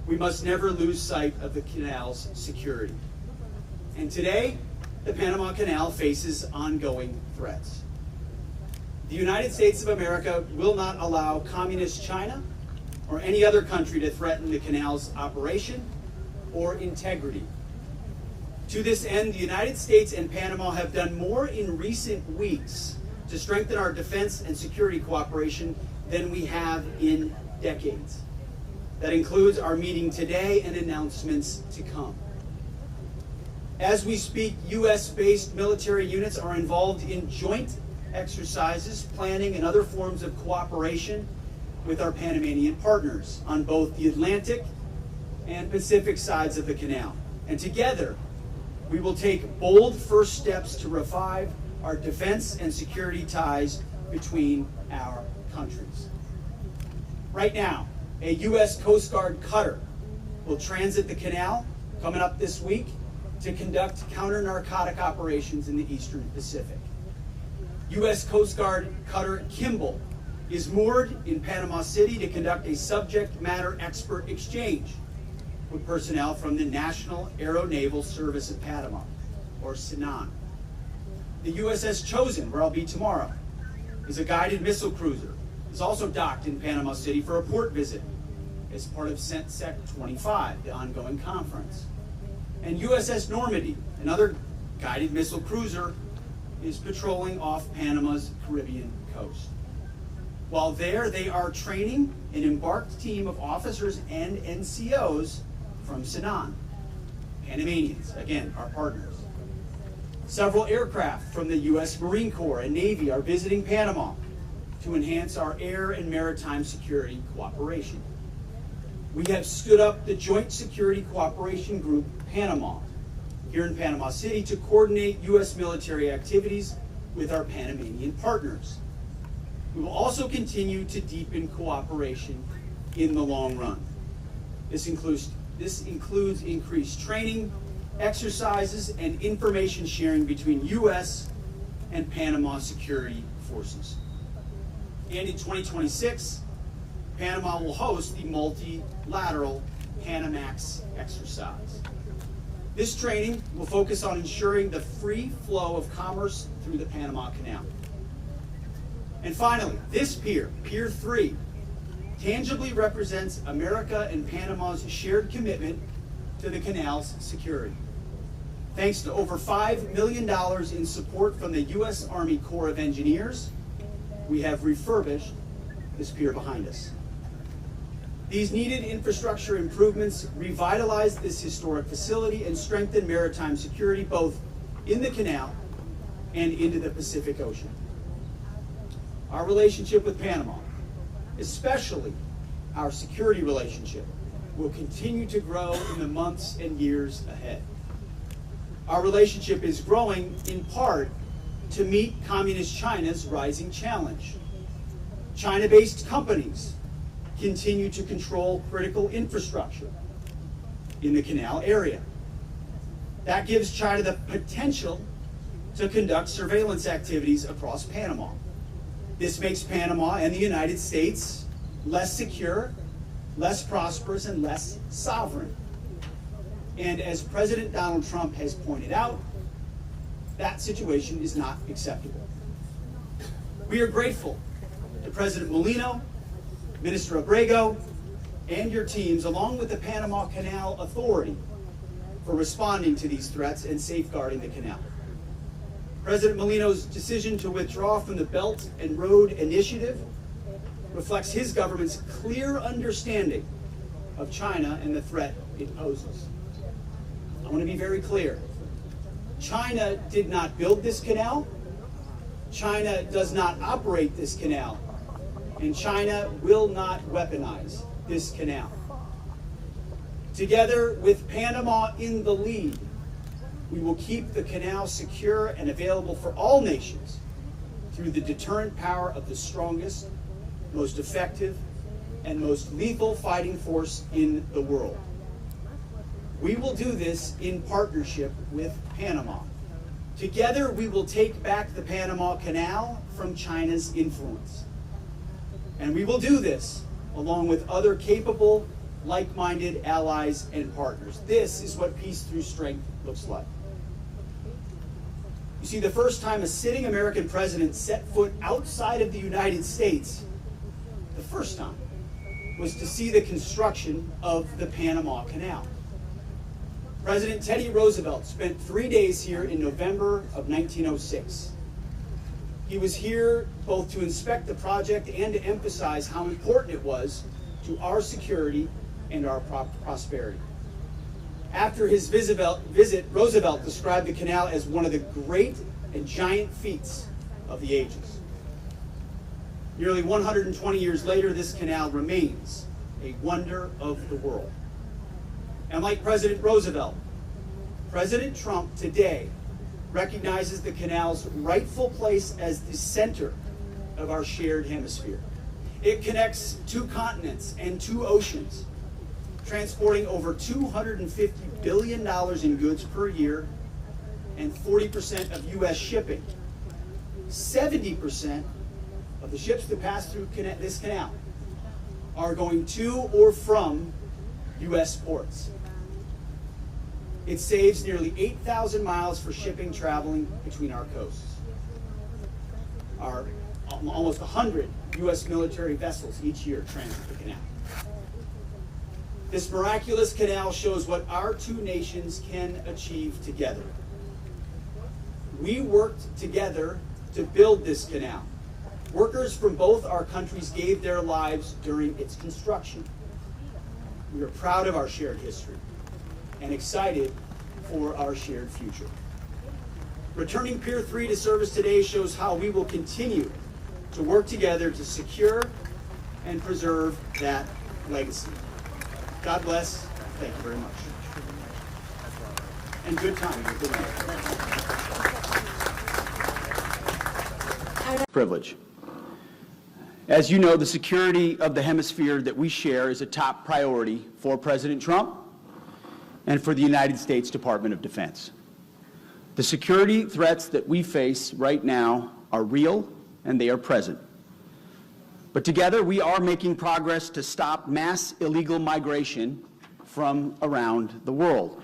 we must never lose sight of the canal's security." And today, the Panama Canal faces ongoing threats. The United States of America will not allow communist China or any other country to threaten the canal's operation or integrity. To this end, the United States and Panama have done more in recent weeks to strengthen our defense and security cooperation than we have in decades. That includes our meeting today and announcements to come. As we speak, U.S.-based military units are involved in joint exercises, planning, and other forms of cooperation with our Panamanian partners on both the Atlantic and Pacific sides of the canal. And together, we will take bold first steps to revive our defense and security ties between our countries. Right now, a U.S. Coast Guard cutter will transit the canal coming up this week to conduct counter-narcotic operations in the Eastern Pacific. U.S. Coast Guard cutter Kimball is moored in Panama City to conduct a subject matter expert exchange with personnel from the National Aeronaval Service of Panama, or SANAN. The USS Chosen, where I'll be tomorrow, is a guided missile cruiser. It's also docked in Panama City for a port visit as part of CENTSEC 25, the ongoing conference. And USS Normandy, another guided missile cruiser, is patrolling off Panama's Caribbean coast. While there, they are training an embarked team of officers and NCOs from SANAN. Panamanians, again, our partners. Several aircraft from the U.S. Marine Corps and Navy are visiting Panama to enhance our air and maritime security cooperation. We have stood up the Joint Security Cooperation Group, Panama, here in Panama City to coordinate U.S. military activities with our Panamanian partners. We will also continue to deepen cooperation in the long run. This includes increased training, exercises, and information sharing between U.S. and Panama security forces. And in 2026, Panama will host the multilateral Panamax exercise. This training will focus on ensuring the free flow of commerce through the Panama Canal. And finally, this pier, Pier 3, tangibly represents America and Panama's shared commitment to the canal's security. Thanks to over $5 million in support from the U.S. Army Corps of Engineers, we have refurbished this pier behind us. These needed infrastructure improvements revitalize this historic facility and strengthen maritime security both in the canal and into the Pacific Ocean. Our relationship with Panama, especially our security relationship, will continue to grow in the months and years ahead. Our relationship is growing in part to meet Communist China's rising challenge. China-based companies continue to control critical infrastructure in the canal area. That gives China the potential to conduct surveillance activities across Panama. This makes Panama and the United States less secure, less prosperous, and less sovereign. And as President Donald Trump has pointed out, that situation is not acceptable. We are grateful to President Molino, Minister Abrego, and your teams, along with the Panama Canal Authority, for responding to these threats and safeguarding the canal. President Molino's decision to withdraw from the Belt and Road Initiative reflects his government's clear understanding of China and the threat it poses. I want to be very clear. China did not build this canal. China does not operate this canal. And China will not weaponize this canal. Together with Panama in the lead, we will keep the canal secure and available for all nations through the deterrent power of the strongest, most effective, and most lethal fighting force in the world. We will do this in partnership with Panama. Together, we will take back the Panama Canal from China's influence. And we will do this along with other capable, like-minded allies and partners. This is what peace through strength looks like. You see, the first time a sitting American president set foot outside of the United States, the first time, was to see the construction of the Panama Canal. President Teddy Roosevelt spent 3 days here in November of 1906. He was here both to inspect the project and to emphasize how important it was to our security and our prosperity. After his visit, Roosevelt described the canal as one of the great and giant feats of the ages. Nearly 120 years later, this canal remains a wonder of the world. And like President Roosevelt, President Trump today recognizes the canal's rightful place as the center of our shared hemisphere. It connects 2 continents and 2 oceans, transporting over $250 billion in goods per year and 40% of U.S. shipping. 70% of the ships that pass through this canal are going to or from U.S. ports. It saves nearly 8,000 miles for shipping traveling between our coasts. Almost 100 U.S. military vessels each year transit the canal. This miraculous canal shows what our 2 nations can achieve together. We worked together to build this canal. Workers from both our countries gave their lives during its construction. We are proud of our shared history and excited for our shared future. Returning Pier 3 to service today shows how we will continue to work together to secure and preserve that legacy. God bless. Thank you very much. And good timing with the mayor. Privilege. As you know, the security of the hemisphere that we share is a top priority for President Trump and for the United States Department of Defense. The security threats that we face right now are real and they are present. But together we are making progress to stop mass illegal migration from around the world.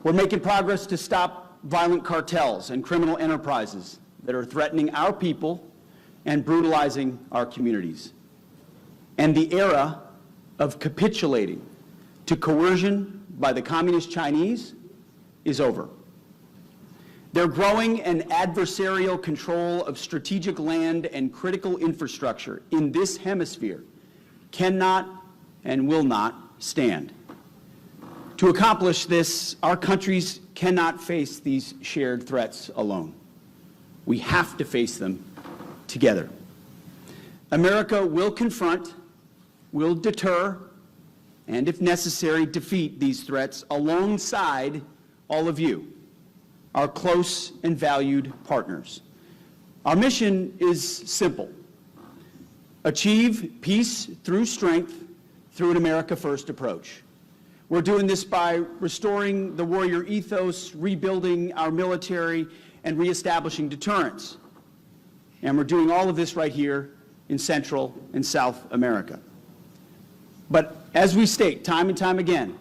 We're making progress to stop violent cartels and criminal enterprises that are threatening our people and brutalizing our communities. And the era of capitulating to coercion by the Communist Chinese is over. Their growing and adversarial control of strategic land and critical infrastructure in this hemisphere cannot and will not stand. To accomplish this, our countries cannot face these shared threats alone. We have to face them together. America will confront, will deter, and if necessary, defeat these threats alongside all of you, our close and valued partners. Our mission is simple: achieve peace through strength through an America First approach. We're doing this by restoring the warrior ethos, rebuilding our military, and reestablishing deterrence. And we're doing all of this right here in Central and South America. But as we state time and time again,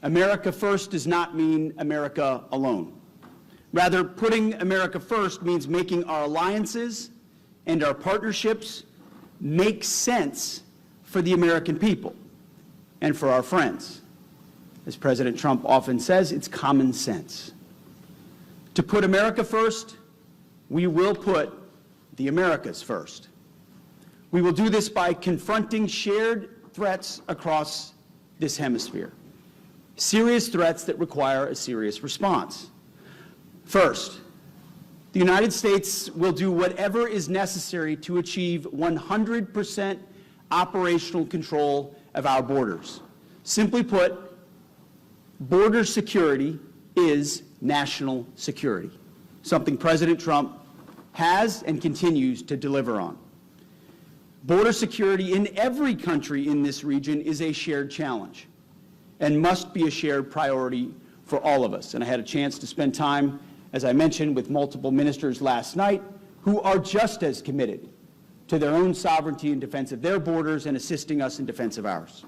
America First does not mean America alone. Rather, putting America first means making our alliances and our partnerships make sense for the American people and for our friends. As President Trump often says, it's common sense. To put America first, we will put the Americas first. We will do this by confronting shared threats across this hemisphere, serious threats that require a serious response. First, the United States will do whatever is necessary to achieve 100% operational control of our borders. Simply put, border security is national security, something President Trump has and continues to deliver on. Border security in every country in this region is a shared challenge and must be a shared priority for all of us. And I had a chance to spend time, as I mentioned, with multiple ministers last night who are just as committed to their own sovereignty in defense of their borders and assisting us in defense of ours.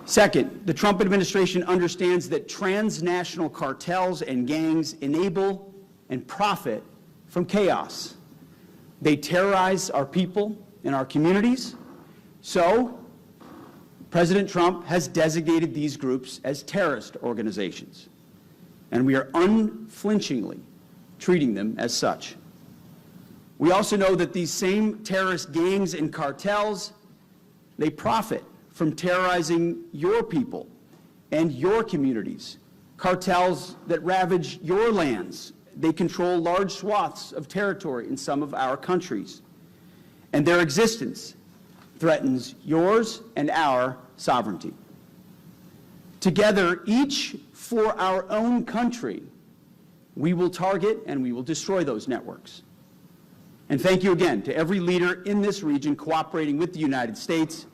Second, the Trump administration understands that transnational cartels and gangs enable and profit from chaos. They terrorize our people and our communities. So, President Trump has designated these groups as terrorist organizations, and we are unflinchingly treating them as such. We also know that these same terrorist gangs and cartels, they profit from terrorizing your people and your communities. Cartels that ravage your lands. They control large swaths of territory in some of our countries. And their existence threatens yours and our sovereignty. Together, each for our own country, we will target and we will destroy those networks. And thank you again to every leader in this region cooperating with the United States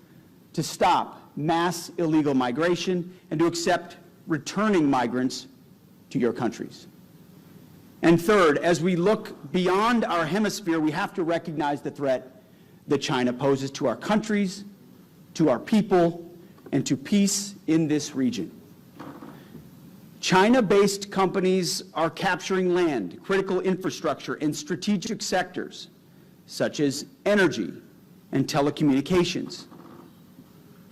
to stop mass illegal migration and to accept returning migrants to your countries. And third, as we look beyond our hemisphere, we have to recognize the threat that China poses to our countries, to our people, and to peace in this region. China-based companies are capturing land, critical infrastructure, and strategic sectors, such as energy and telecommunications.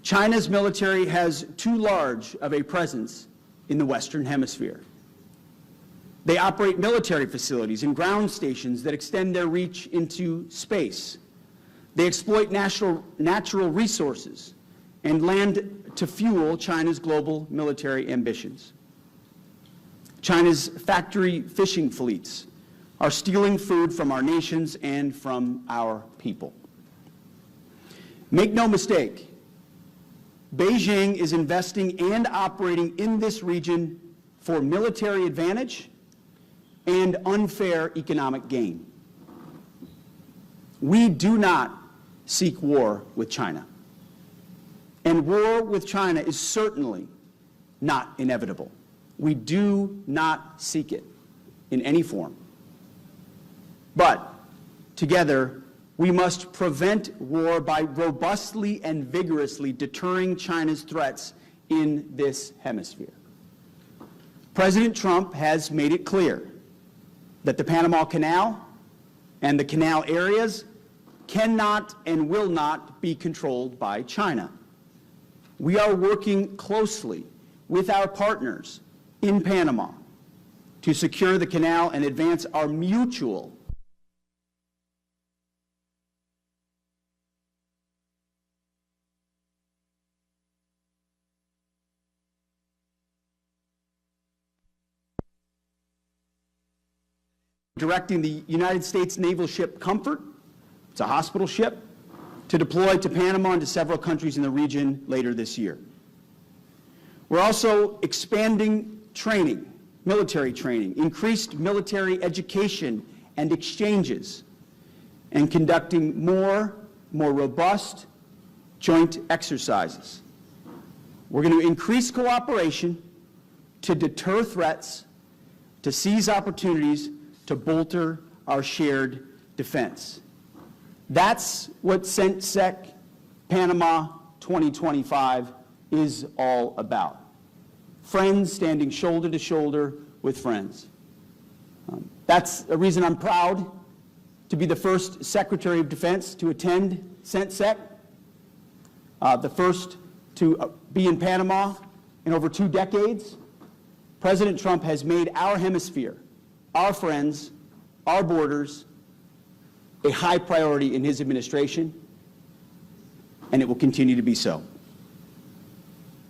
China's military has too large of a presence in the Western Hemisphere. They operate military facilities and ground stations that extend their reach into space. They exploit natural resources and land to fuel China's global military ambitions. China's factory fishing fleets are stealing food from our nations and from our people. Make no mistake, Beijing is investing and operating in this region for military advantage and unfair economic gain. We do not seek war with China. And war with China is certainly not inevitable. We do not seek it in any form. But together, we must prevent war by robustly and vigorously deterring China's threats in this hemisphere. President Trump has made it clear that the Panama Canal and the canal areas cannot and will not be controlled by China. We are working closely with our partners in Panama to secure the canal and advance our mutual directing the United States naval ship Comfort, it's a hospital ship, to deploy to Panama and to several countries in the region later this year. We're also expanding training, military training, increased military education and exchanges, and conducting more robust joint exercises. We're going to increase cooperation to deter threats, to seize opportunities, to bolster our shared defense. That's what CENTSEC Panama 2025 is all about. Friends standing shoulder to shoulder with friends. That's a reason I'm proud to be the first Secretary of Defense to attend CENTSEC, the first to be in Panama in over 2 decades. President Trump has made our hemisphere, our friends, our borders, a high priority in his administration, and it will continue to be so.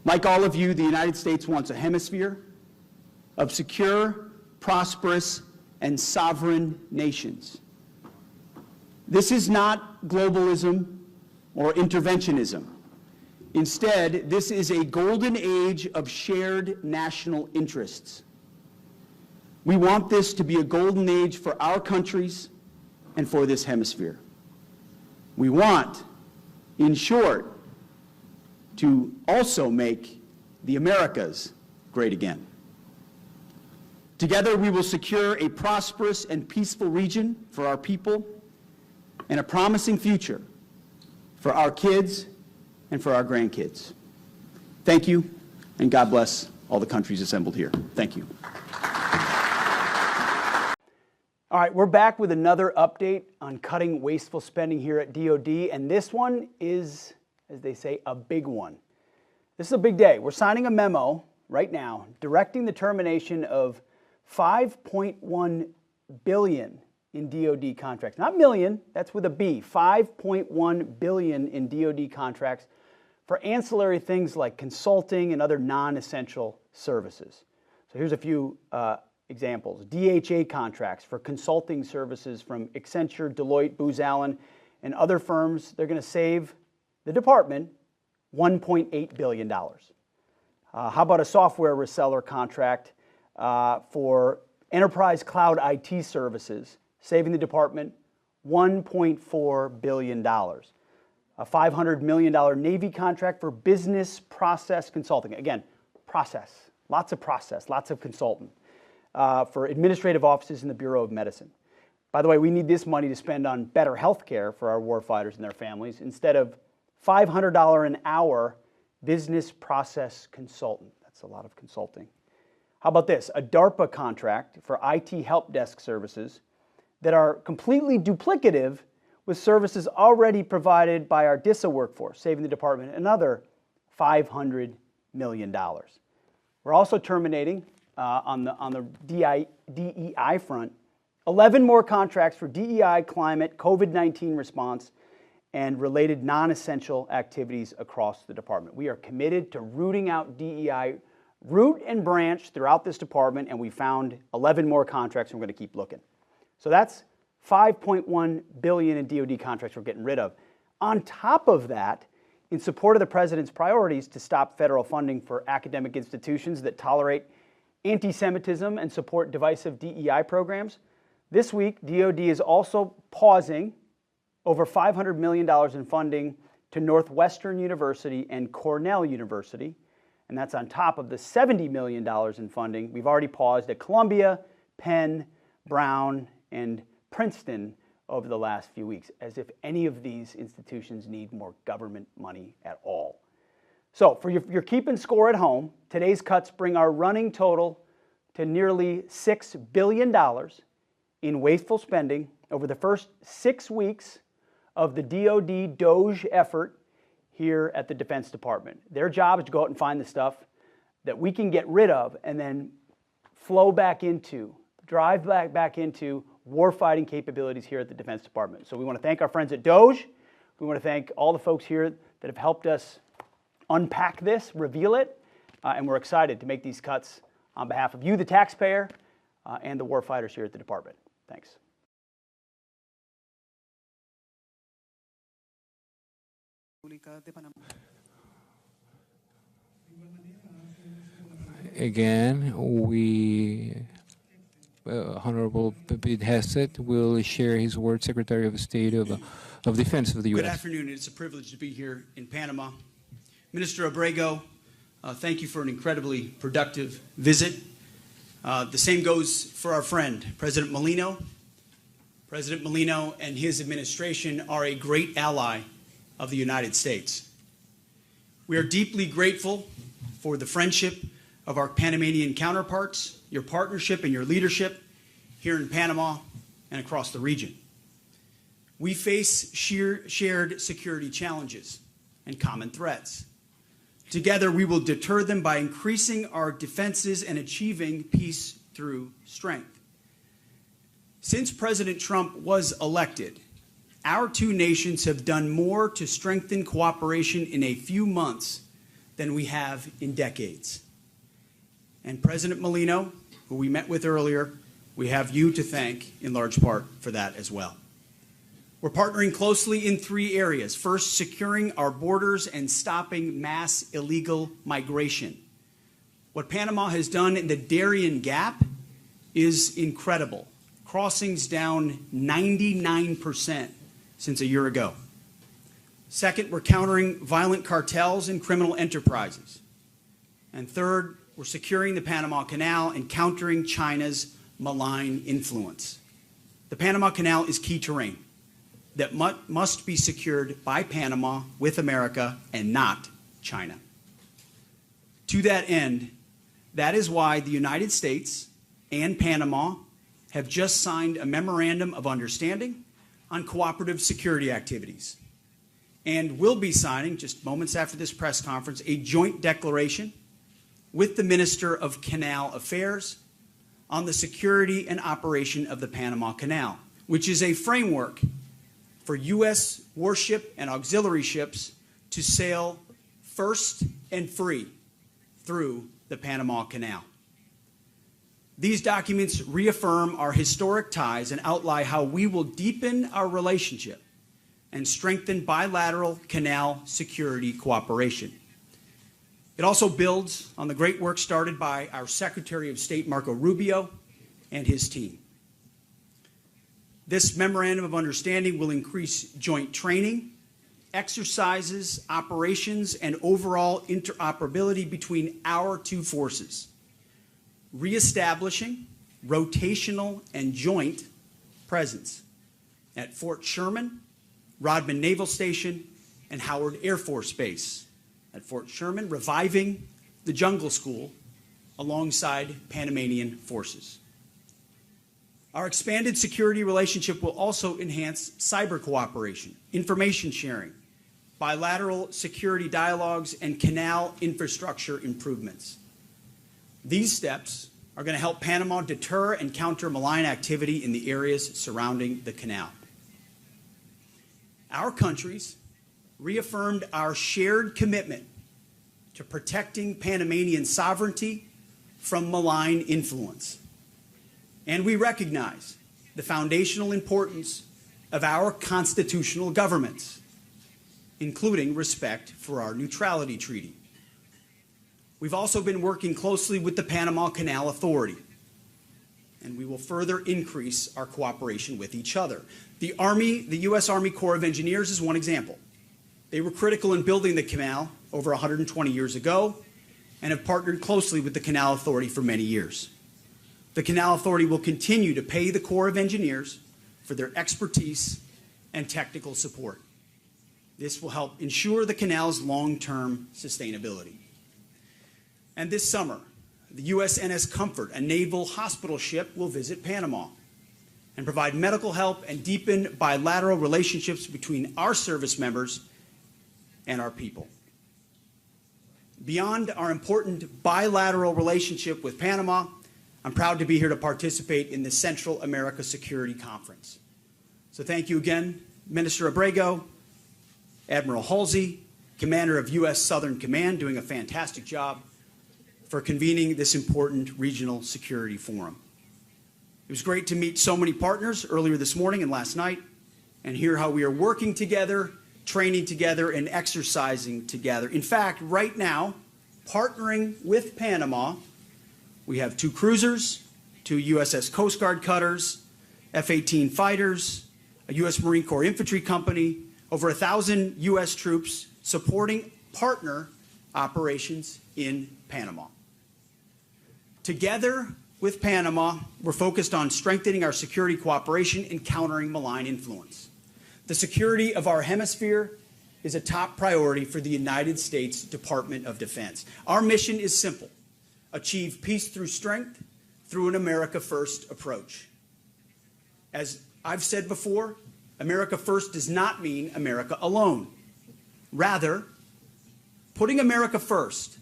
Like all of you, the United States wants a hemisphere of secure, prosperous, and sovereign nations. This is not globalism or interventionism. Instead, this is a golden age of shared national interests. We want this to be a golden age for our countries and for this hemisphere. We want, in short, to also make the Americas great again. Together, we will secure a prosperous and peaceful region for our people and a promising future for our kids and for our grandkids. Thank you, and God bless all the countries assembled here. Thank you. All right, we're back with another update on cutting wasteful spending here at DoD, and this one is, as they say, a big one. This is a big day. We're signing a memo right now directing the termination of $5.1 billion in DoD contracts. Not million, that's with a B. $5.1 billion in DoD contracts for ancillary things like consulting and other non-essential services. So here's a few examples. DHA contracts for consulting services from Accenture, Deloitte, Booz Allen, and other firms. They're going to save the department $1.8 billion. How about a software reseller contract for enterprise cloud IT services, saving the department $1.4 billion. A $500 million Navy contract for business process consulting. Again, process, lots of consultant. For administrative offices in the Bureau of Medicine. By the way, we need this money to spend on better health care for our warfighters and their families instead of $500 an hour business process consultant. That's a lot of consulting. How about this? A DARPA contract for IT help desk services that are completely duplicative with services already provided by our DISA workforce, saving the department another $500 million. We're also terminating on the DEI front, 11 more contracts for DEI, climate, COVID-19 response, and related non-essential activities across the department. We are committed to rooting out DEI root and branch throughout this department, and we found 11 more contracts, and we're going to keep looking. So that's $5.1 billion in DoD contracts we're getting rid of. On top of that, in support of the President's priorities to stop federal funding for academic institutions that tolerate anti-Semitism and support divisive DEI programs, this week DoD is also pausing over $500 million in funding to Northwestern University and Cornell University, and that's on top of the $70 million in funding we've already paused at Columbia, Penn, Brown, and Princeton over the last few weeks, as if any of these institutions need more government money at all. So for you're keeping score at home, today's cuts bring our running total to nearly $6 billion in wasteful spending over the first 6 weeks of the DoD DOGE effort here at the Defense Department. Their job is to go out and find the stuff that we can get rid of and then drive back into warfighting capabilities here at the Defense Department. So we want to thank our friends at DOGE. We want to thank all the folks here that have helped us unpack this, reveal it, and we're excited to make these cuts on behalf of you, the taxpayer, and the warfighters here at the department. Thanks. Again, Honorable Pete Hegseth will share his word, Secretary of State of Defense of the U.S. Good afternoon. It's a privilege to be here in Panama. Minister Abrego, thank you for an incredibly productive visit. The same goes for our friend, President Molino. President Molino and his administration are a great ally of the United States. We are deeply grateful for the friendship of our Panamanian counterparts, your partnership and your leadership here in Panama and across the region. We face shared security challenges and common threats. Together, we will deter them by increasing our defenses and achieving peace through strength. Since President Trump was elected, our two nations have done more to strengthen cooperation in a few months than we have in decades. And President Molino, who we met with earlier, we have you to thank in large part for that as well. We're partnering closely in 3 areas. First, securing our borders and stopping mass illegal migration. What Panama has done in the Darien Gap is incredible. Crossings down 99% since a year ago. Second, we're countering violent cartels and criminal enterprises. And third, we're securing the Panama Canal and countering China's malign influence. The Panama Canal is key terrain that must be secured by Panama with America and not China. To that end, that is why the United States and Panama have just signed a memorandum of understanding on cooperative security activities, and will be signing, just moments after this press conference, a joint declaration with the Minister of Canal Affairs on the security and operation of the Panama Canal, which is a framework for U.S. warship and auxiliary ships to sail first and free through the Panama Canal. These documents reaffirm our historic ties and outline how we will deepen our relationship and strengthen bilateral canal security cooperation. It also builds on the great work started by our Secretary of State, Marco Rubio, and his team. This memorandum of understanding will increase joint training, exercises, operations, and overall interoperability between our two forces, reestablishing rotational and joint presence at Fort Sherman, Rodman Naval Station, and Howard Air Force Base. At Fort Sherman, reviving the Jungle School alongside Panamanian forces. Our expanded security relationship will also enhance cyber cooperation, information sharing, bilateral security dialogues, and canal infrastructure improvements. These steps are going to help Panama deter and counter malign activity in the areas surrounding the canal. Our countries reaffirmed our shared commitment to protecting Panamanian sovereignty from malign influence. And we recognize the foundational importance of our constitutional governments, including respect for our neutrality treaty. We've also been working closely with the Panama Canal Authority, and we will further increase our cooperation with each other. The U.S. Army Corps of Engineers is one example. They were critical in building the canal over 120 years ago and have partnered closely with the Canal Authority for many years. The Canal Authority will continue to pay the Corps of Engineers for their expertise and technical support. This will help ensure the canal's long-term sustainability. And this summer, the USNS Comfort, a naval hospital ship, will visit Panama and provide medical help and deepen bilateral relationships between our service members and our people. Beyond our important bilateral relationship with Panama, I'm proud to be here to participate in the Central America Security Conference. So thank you again, Minister Abrego, Admiral Halsey, Commander of U.S. Southern Command, doing a fantastic job, for convening this important regional security forum. It was great to meet so many partners earlier this morning and last night and hear how we are working together, training together, and exercising together. In fact, right now, partnering with Panama, we have 2 cruisers, 2 USS Coast Guard cutters, F-18 fighters, a U.S. Marine Corps infantry company, over 1,000 U.S. troops supporting partner operations in Panama. Together with Panama, we're focused on strengthening our security cooperation and countering malign influence. The security of our hemisphere is a top priority for the United States Department of Defense. Our mission is simple: achieve peace through strength through an America First approach. As I've said before, America First does not mean America alone. Rather, putting America first,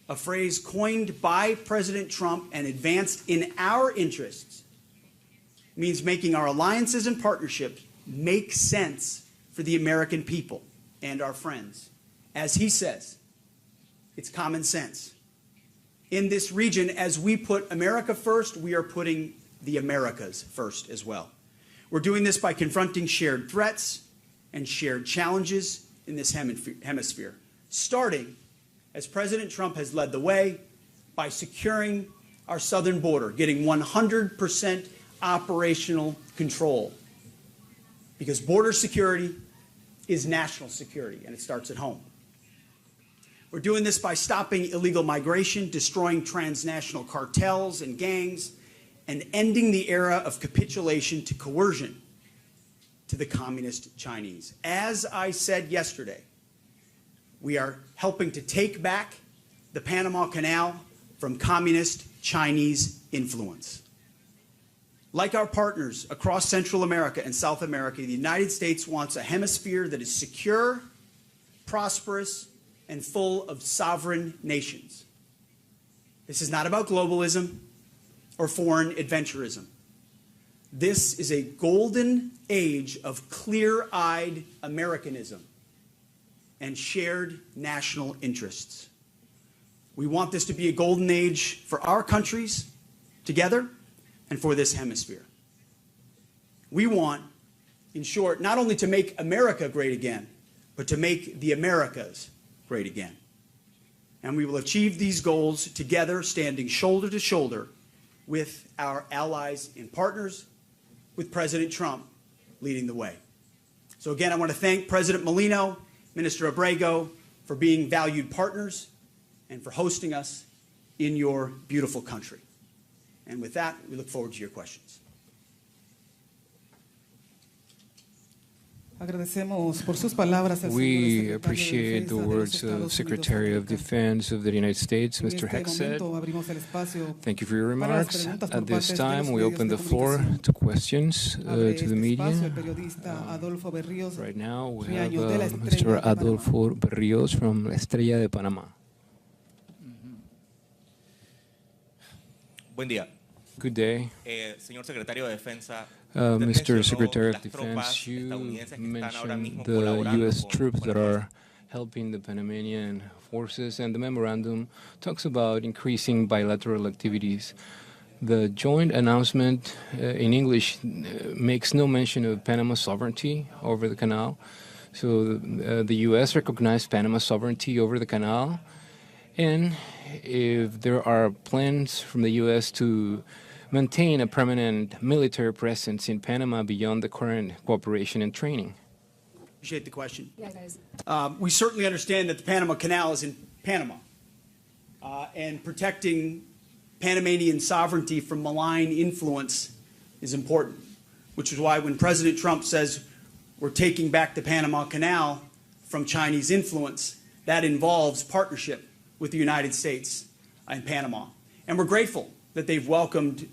a phrase coined by President Trump and advanced in our interests, means making our alliances and partnerships make sense for the American people and our friends. As he says, it's common sense. In this region, as we put America first, we are putting the Americas first as well. We're doing this by confronting shared threats and shared challenges in this hemisphere, starting, as President Trump has led the way, by securing our southern border, getting 100% operational control. Because border security is national security, and it starts at home. We're doing this by stopping illegal migration, destroying transnational cartels and gangs, and ending the era of capitulation to coercion to the communist Chinese. As I said yesterday, we are helping to take back the Panama Canal from communist Chinese influence. Like our partners across Central America and South America, the United States wants a hemisphere that is secure, prosperous, and full of sovereign nations. This is not about globalism or foreign adventurism. This is a golden age of clear-eyed Americanism and shared national interests. We want this to be a golden age for our countries together and for this hemisphere. We want, in short, not only to make America great again, but to make the Americas great again. And we will achieve these goals together, standing shoulder to shoulder with our allies and partners, with President Trump leading the way. So again, I want to thank President Molino, Minister Abrego, for being valued partners and for hosting us in your beautiful country. And with that, we look forward to your questions. We appreciate the words of Secretary of Defense of the United States, Mr. Hegseth. Thank you for your remarks. At this time, we open the floor to questions to the media. Right now, we have Mr. Adolfo Berríos from La Estrella de Panamá. Buen día. Good day. Señor Secretario de Defensa, Mr. Secretary of Defense, you mentioned the U.S. troops that are helping the Panamanian forces, and the memorandum talks about increasing bilateral activities. The joint announcement in English makes no mention of Panama's sovereignty over the canal. So the U.S. recognized Panama's sovereignty over the canal, and if there are plans from the U.S. to maintain a permanent military presence in Panama beyond the current cooperation and training. Appreciate the question. Yeah, guys. We certainly understand that the Panama Canal is in Panama, and protecting Panamanian sovereignty from malign influence is important, which is why when President Trump says we're taking back the Panama Canal from Chinese influence, that involves partnership with the United States and Panama. And we're grateful that they've welcomed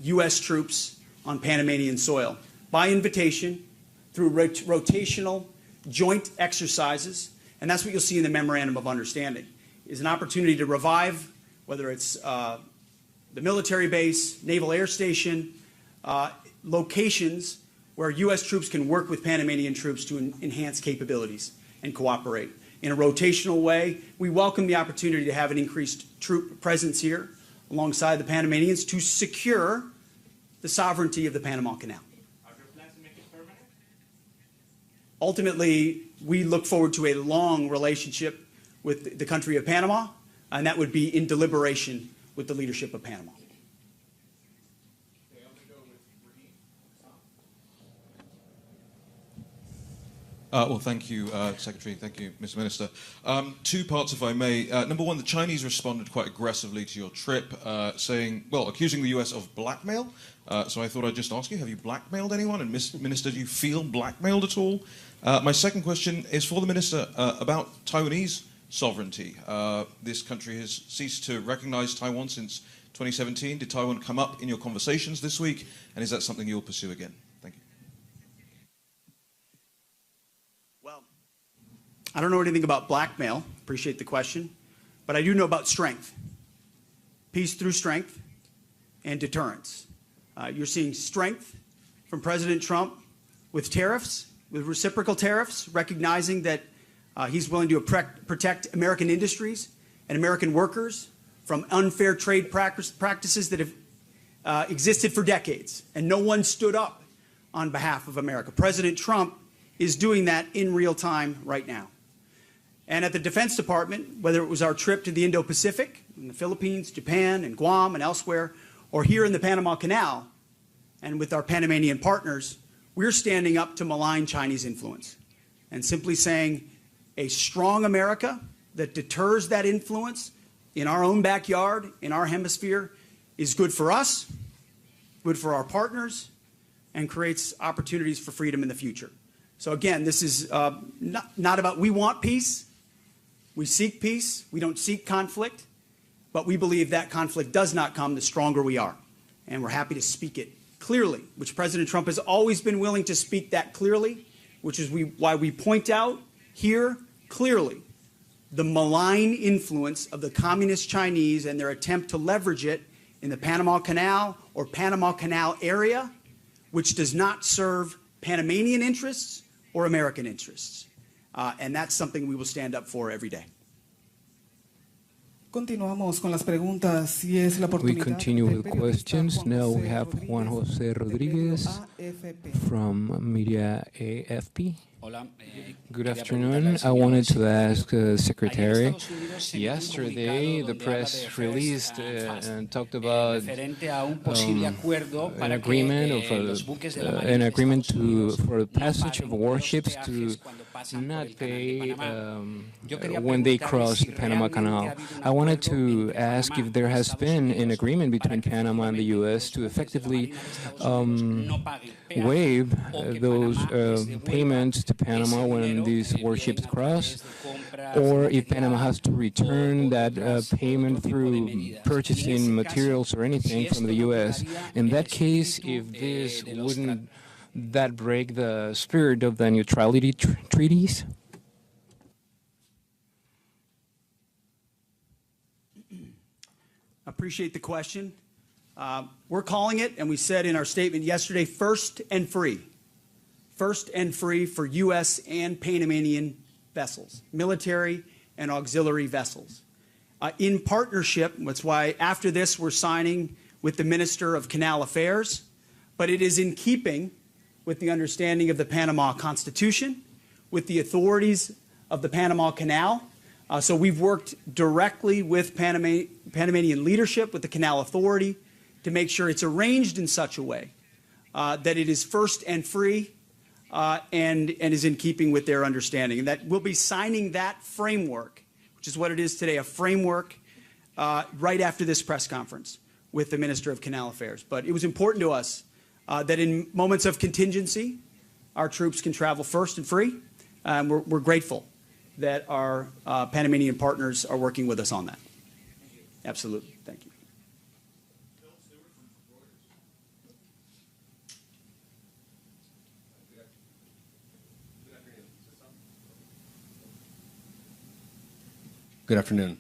U.S. troops on Panamanian soil by invitation through rotational joint exercises. And that's what you'll see in the Memorandum of Understanding, is an opportunity to revive, whether it's the military base, naval air station, locations where U.S. troops can work with Panamanian troops to enhance capabilities and cooperate. In a rotational way, we welcome the opportunity to have an increased troop presence here alongside the Panamanians to secure the sovereignty of the Panama Canal. Are there plans to make it permanent? Ultimately, we look forward to a long relationship with the country of Panama, and that would be in deliberation with the leadership of Panama. Well, thank you, Secretary. Thank you, Mr. Minister. Two parts, if I may. Number one, the Chinese responded quite aggressively to your trip, saying, well, accusing the U.S. of blackmail. So I thought I'd just ask you, have you blackmailed anyone? And, Mr. Minister, do you feel blackmailed at all? My second question is for the Minister about Taiwanese sovereignty. This country has ceased to recognize Taiwan since 2017. Did Taiwan come up in your conversations this week? And is that something you'll pursue again? Thank you. I don't know anything about blackmail, appreciate the question, but I do know about strength. Peace through strength and deterrence. You're seeing strength from President Trump with tariffs, with reciprocal tariffs, recognizing that he's willing to protect American industries and American workers from unfair trade practices that have existed for decades, and no one stood up on behalf of America. President Trump is doing that in real time right now. And at the Defense Department, whether it was our trip to the Indo-Pacific, in the Philippines, Japan, and Guam, and elsewhere, or here in the Panama Canal, and with our Panamanian partners, we're standing up to malign Chinese influence and simply saying a strong America that deters that influence in our own backyard, in our hemisphere, is good for us, good for our partners, and creates opportunities for freedom in the future. So again, this is not about we want peace. We seek peace. We don't seek conflict. But we believe that conflict does not come the stronger we are. And we're happy to speak it clearly, which President Trump has always been willing to speak that clearly, which is why we point out here clearly the malign influence of the communist Chinese and their attempt to leverage it in the Panama Canal or Panama Canal area, which does not serve Panamanian interests or American interests. And that's something we will stand up for every day. We continue with questions. Now we have Juan Jose Rodriguez from Media AFP. Good afternoon. I wanted to ask Secretary, yesterday the press released and talked about an agreement for the passage of warships to not pay when they cross the Panama Canal. I wanted to ask if there has been an agreement between Panama and the U.S. to effectively waive those payments to Panama when these warships cross, or if Panama has to return that payment through purchasing materials or anything from the U.S. In that case, if this wouldn't that break the spirit of the neutrality treaties? Appreciate the question. We're calling it, and we said in our statement yesterday, first and free. First and free for U.S. and Panamanian vessels, military and auxiliary vessels. In partnership, that's why after this we're signing with the Minister of Canal Affairs, but it is in keeping with the understanding of the Panama Constitution, with the authorities of the Panama Canal. So we've worked directly with Panamanian leadership, with the Canal Authority, to make sure it's arranged in such a way that it is first and free and is in keeping with their understanding. And that we'll be signing that framework, which is what it is today, a framework right after this press conference with the Minister of Canal Affairs. But it was important to us that in moments of contingency, our troops can travel first and free. We're grateful that our Panamanian partners are working with us on that. Absolutely. Thank you. Good afternoon.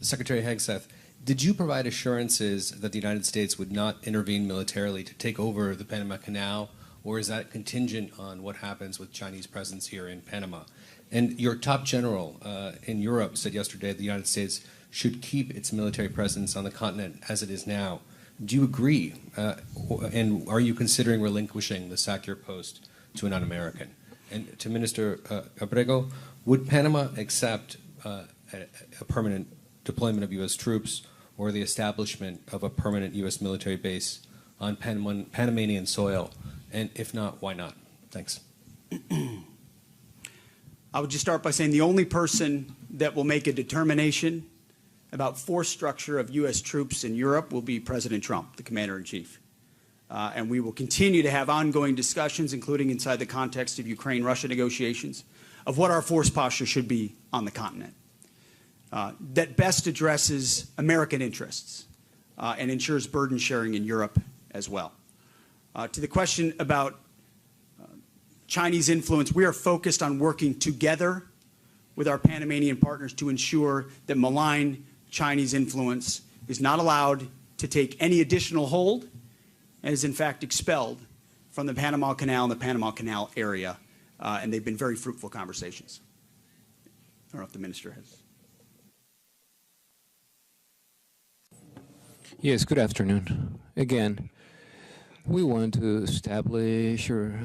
Secretary Hegseth, did you provide assurances that the United States would not intervene militarily to take over the Panama Canal, or is that contingent on what happens with Chinese presence here in Panama? And your top general in Europe said yesterday that the United States should keep its military presence on the continent as it is now. Do you agree? And are you considering relinquishing the SACEUR post to a non-American? And to Minister Abrego, would Panama accept a permanent deployment of U.S. troops or the establishment of a permanent U.S. military base on Panamanian soil? And if not, why not? Thanks. I would just start by saying the only person that will make a determination about force structure of U.S. troops in Europe will be President Trump, the Commander-in-Chief. And we will continue to have ongoing discussions, including inside the context of Ukraine-Russia negotiations, of what our force posture should be on the continent. That best addresses American interests and ensures burden sharing in Europe as well. To the question about Chinese influence, we are focused on working together with our Panamanian partners to ensure that malign Chinese influence is not allowed to take any additional hold and is in fact expelled from the Panama Canal and the Panama Canal area. And they've been very fruitful conversations. I don't know if the minister has. Yes, good afternoon. Again, we want to establish or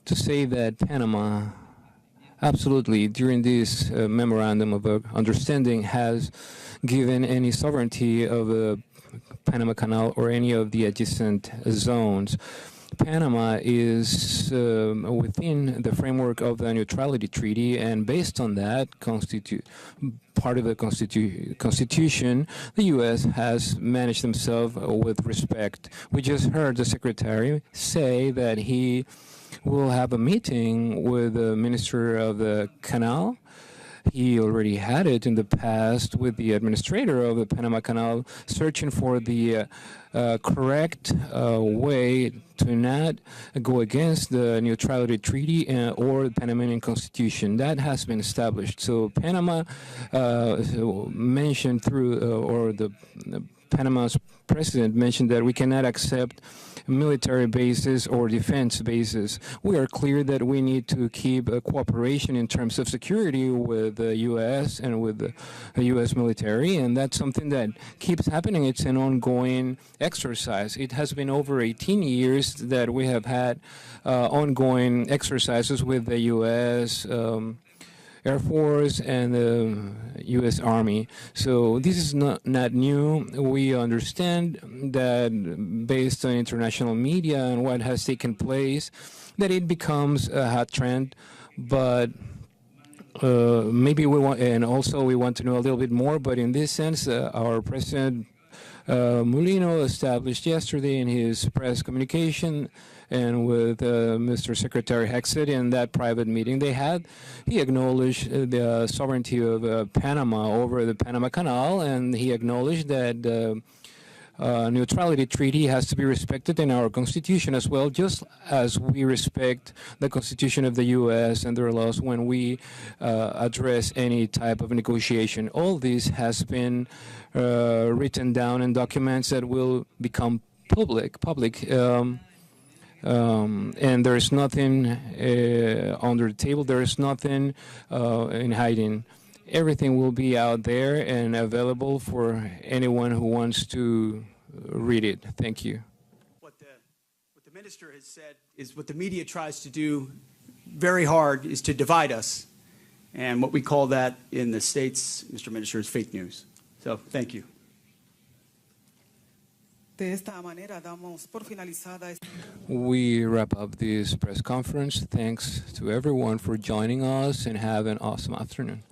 to say that Panama absolutely during this memorandum of understanding has given any sovereignty of the Panama Canal or any of the adjacent zones. Panama is within the framework of the Neutrality Treaty, and based on that part of the Constitution, the U.S. has managed themselves with respect. We just heard the Secretary say that he will have a meeting with the Minister of the Canal. He already had it in the past with the administrator of the Panama Canal, searching for the correct way to not go against the Neutrality Treaty or the Panamanian Constitution. That has been established. So Panama mentioned through, or the Panama's president mentioned that we cannot accept military bases or defense bases. We are clear that we need to keep a cooperation in terms of security with the U.S. and with the U.S. military, and that's something that keeps happening. It's an ongoing exercise. It has been over 18 years that we have had ongoing exercises with the U.S. Air Force and the U.S. Army. So this is not new. We understand that based on international media and what has taken place, that it becomes a hot trend. But maybe we want, and also we want to know a little bit more. But in this sense, our President Mulino established yesterday in his press communication and with Mr. Secretary Hegseth in that private meeting they had, he acknowledged the sovereignty of Panama over the Panama Canal, and he acknowledged that the neutrality treaty has to be respected in our Constitution as well, just as we respect the Constitution of the U.S. and their laws when we address any type of negotiation. All this has been written down in documents that will become public. And there is nothing under the table. There is nothing in hiding. Everything will be out there and available for anyone who wants to read it. Thank you. What the minister has said is what the media tries to do very hard is to divide us. And what we call that in the States, Mr. Minister, is fake news. So thank you. We wrap up this press conference. Thanks to everyone for joining us and have an awesome afternoon.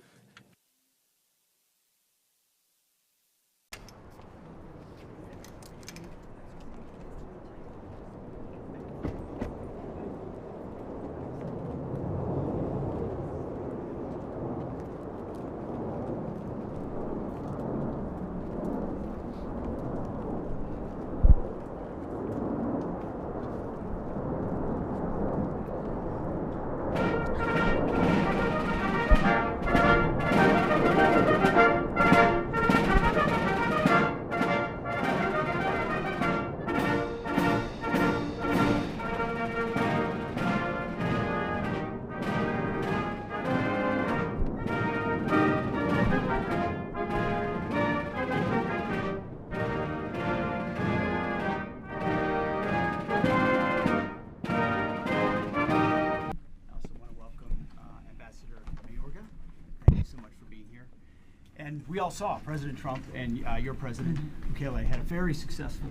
And we all saw President Trump and your president, Bukele, had a very successful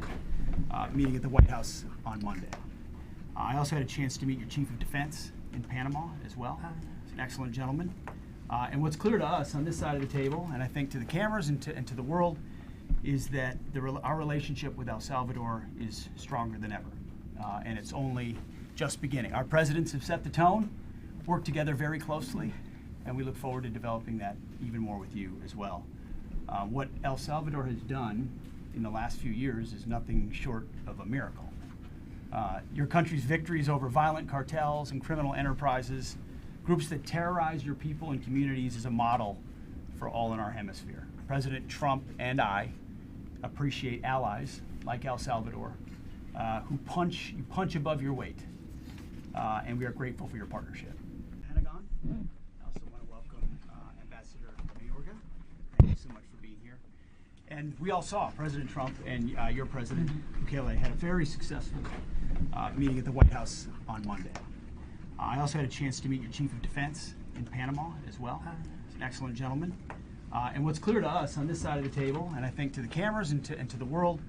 meeting at the White House on Monday. I also had a chance to meet your chief of defense in Panama as well. He's an excellent gentleman. And what's clear to us on this side of the table, and I think to the cameras and to the world, is that our relationship with El Salvador is stronger than ever. And it's only just beginning. Our presidents have set the tone, worked together very closely, and we look forward to developing that even more with you as well. What El Salvador has done in the last few years is nothing short of a miracle. Your country's victories over violent cartels and criminal enterprises, groups that terrorize your people and communities, is a model for all in our hemisphere. President Trump and I appreciate allies like El Salvador who punch above your weight, and we are grateful for your partnership. Pentagon, I also want to welcome Ambassador Mayorga. Thank you so much for being here. And we all saw President Trump and your president, Bukele, had a very successful meeting at the White House on Monday. I also had a chance to meet your chief of defense in Panama as well. He's an excellent gentleman. And what's clear to us on this side of the table, and I think to the cameras and to the world,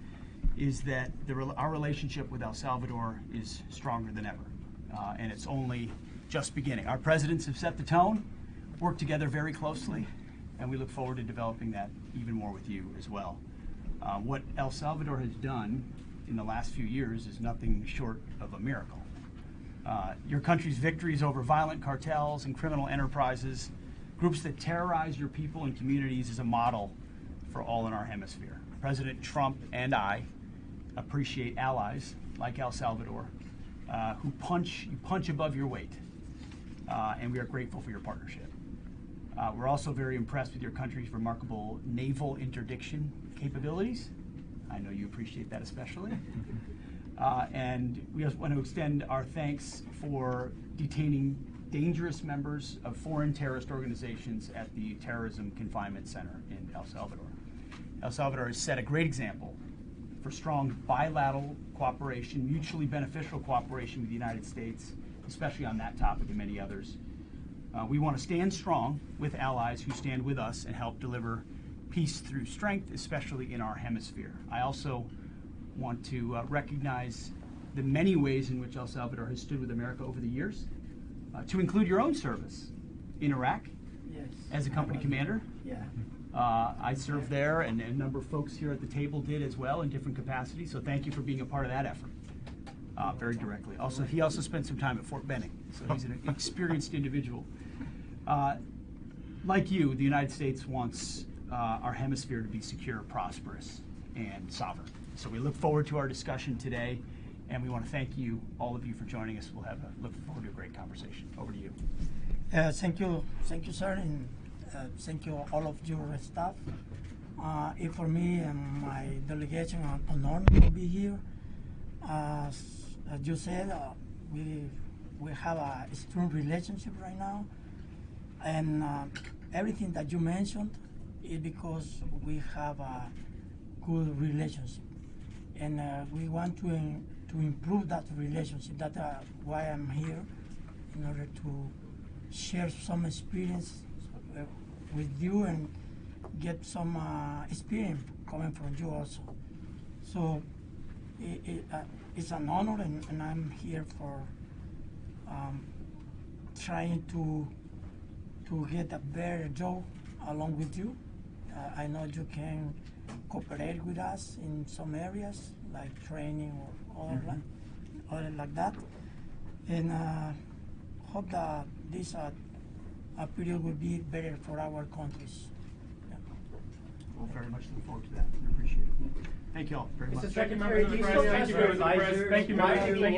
is that our relationship with El Salvador is stronger than ever. And it's only just beginning. Our presidents have set the tone, worked together very closely, and we look forward to developing that even more with you as well. What El Salvador has done in the last few years is nothing short of a miracle. Your country's victories over violent cartels and criminal enterprises, groups that terrorize your people and communities, is a model for all in our hemisphere. President Trump and I appreciate allies like El Salvador who punch above your weight, and we are grateful for your partnership. We're also very impressed with your country's remarkable naval interdiction capabilities. I know you appreciate that especially. And we also want to extend our thanks for detaining dangerous members of foreign terrorist organizations at the Terrorism Confinement Center in El Salvador. El Salvador has set a great example for strong bilateral cooperation, mutually beneficial cooperation with the United States, especially on that topic and many others. We want to stand strong with allies who stand with us and help deliver peace through strength, especially in our hemisphere. I also want to recognize the many ways in which El Salvador has stood with America over the years, to include your own service in Iraq. Yes. As a company commander. Yeah. I served there, and a number of folks here at the table did as well in different capacities, so thank you for being a part of that effort very directly. Also, he also spent some time at Fort Benning, so he's an experienced individual. Like you, the United States wants our hemisphere to be secure, prosperous, and sovereign. So we look forward to our discussion today, and we want to thank you, all of you, for joining us. We'll look forward to a great conversation. Over to you. Thank you, sir, and thank you all of your staff. For me and my delegation, an honor to be here. as you said, we have a strong relationship right now, and everything that you mentioned is because we have a good relationship, and we want to improve that relationship. That's why I'm here, in order to share some experience with you and get some experience coming from you also. So it's an honor, and I'm here for trying to get a better job along with you. I know you can cooperate with us in some areas like training or other like that, and hope that this period will be better for our countries. We'll very much look forward to that and appreciate it. Thank you all very much. Thank you, members of the press. Thank you, members of the press. Thank you, members of the press.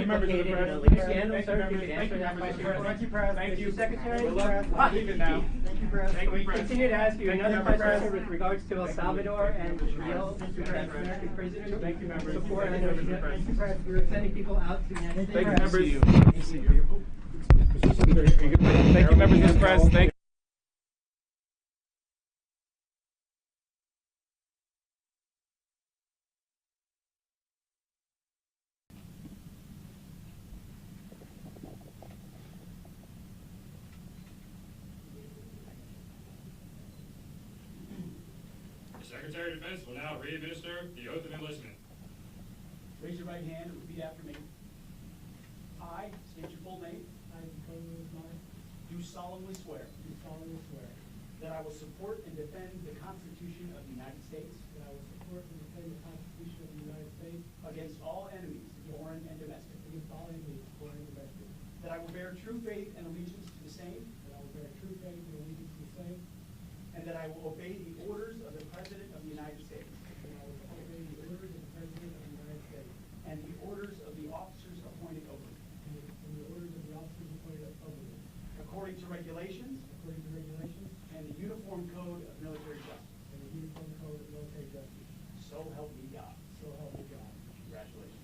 Thank you, members of the press. Thank you, press. Thank you, Secretary. We're leaving now. Thank you, press. We continue to ask you another question with regards to El Salvador and the deal to the American prisoners. Thank you, members. Support. Thank you, members of the press. We're sending people out to the United States. Thank you, members. Thank you, members of the press. Thank you. Secretary of Defense will now re-administer the oath of enlistment. Raise your right hand and repeat after me. I state your full name. Do solemnly swear. That I will support and defend the Constitution of the United States. Against all enemies, foreign and domestic. That I will bear true faith and allegiance to the same. And that I will obey the orders of the President of the United States. And the orders of the officers appointed over me. According to regulations. And the Uniform Code of Military Justice. So help me God. Congratulations.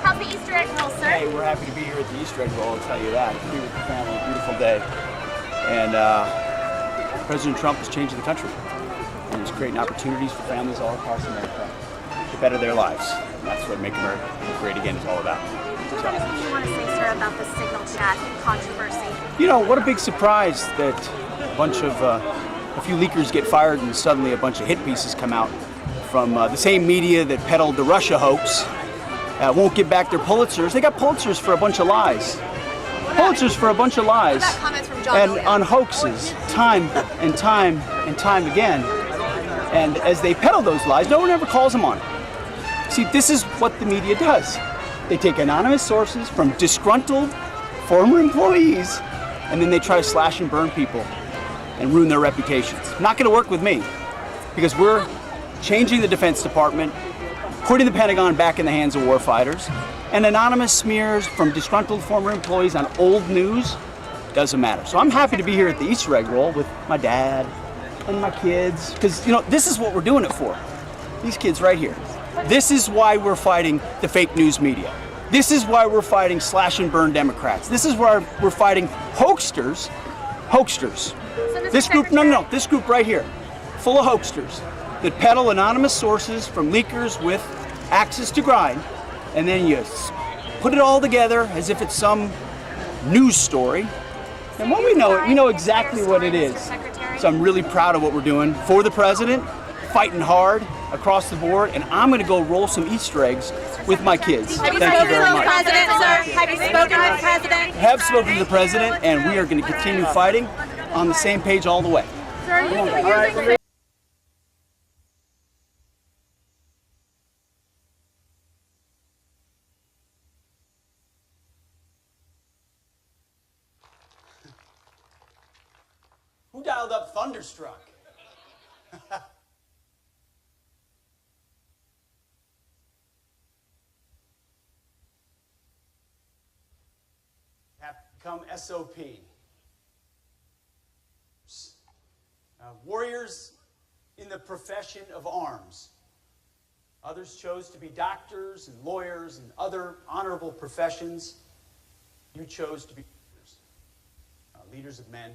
How's the Easter egg roll, sir? Hey, we're happy to be here at the Easter egg roll, I'll tell you that. Be with the family, beautiful day. And President Trump is changing the country. And he's creating opportunities for families all across America to better their lives. And that's what Make America Great Again is all about. What do you want to say, sir, about the signal chat controversy? You know, what a big surprise that a few leakers get fired and suddenly a bunch of hit pieces come out from the same media that peddled the Russia hoax. Won't give back their Pulitzers. They got Pulitzers for a bunch of lies. Pulitzers for a bunch of lies. And on hoaxes, time and time and time again. And as they peddle those lies, no one ever calls them on it. See, this is what the media does. They take anonymous sources from disgruntled former employees, and then they try to slash and burn people and ruin their reputations. Not going to work with me, because we're changing the Defense Department, putting the Pentagon back in the hands of warfighters, and anonymous smears from disgruntled former employees on old news doesn't matter. So I'm happy to be here at the Easter egg roll with my dad and my kids, because you know, this is what we're doing it for. These kids right here. This is why we're fighting the fake news media. This is why we're fighting slash and burn Democrats. This is why we're fighting hoaxsters. This group, this group right here, full of hoaxsters that peddle anonymous sources from leakers with access to grind, and then you put it all together as if it's some news story. And when we know exactly what it is. So I'm really proud of what we're doing for the president, fighting hard across the board, and I'm going to go roll some Easter eggs with my kids. Have you Thank you spoken very to the much. president, sir? Have you spoken to the president? Have spoken to the president, and we are going to continue fighting on the same page all the way. Sir, are you still using Who dialed up Thunderstruck? Have become SOP. Warriors in the profession of arms. Others chose to be doctors and lawyers and other honorable professions. You chose to be leaders, leaders of men,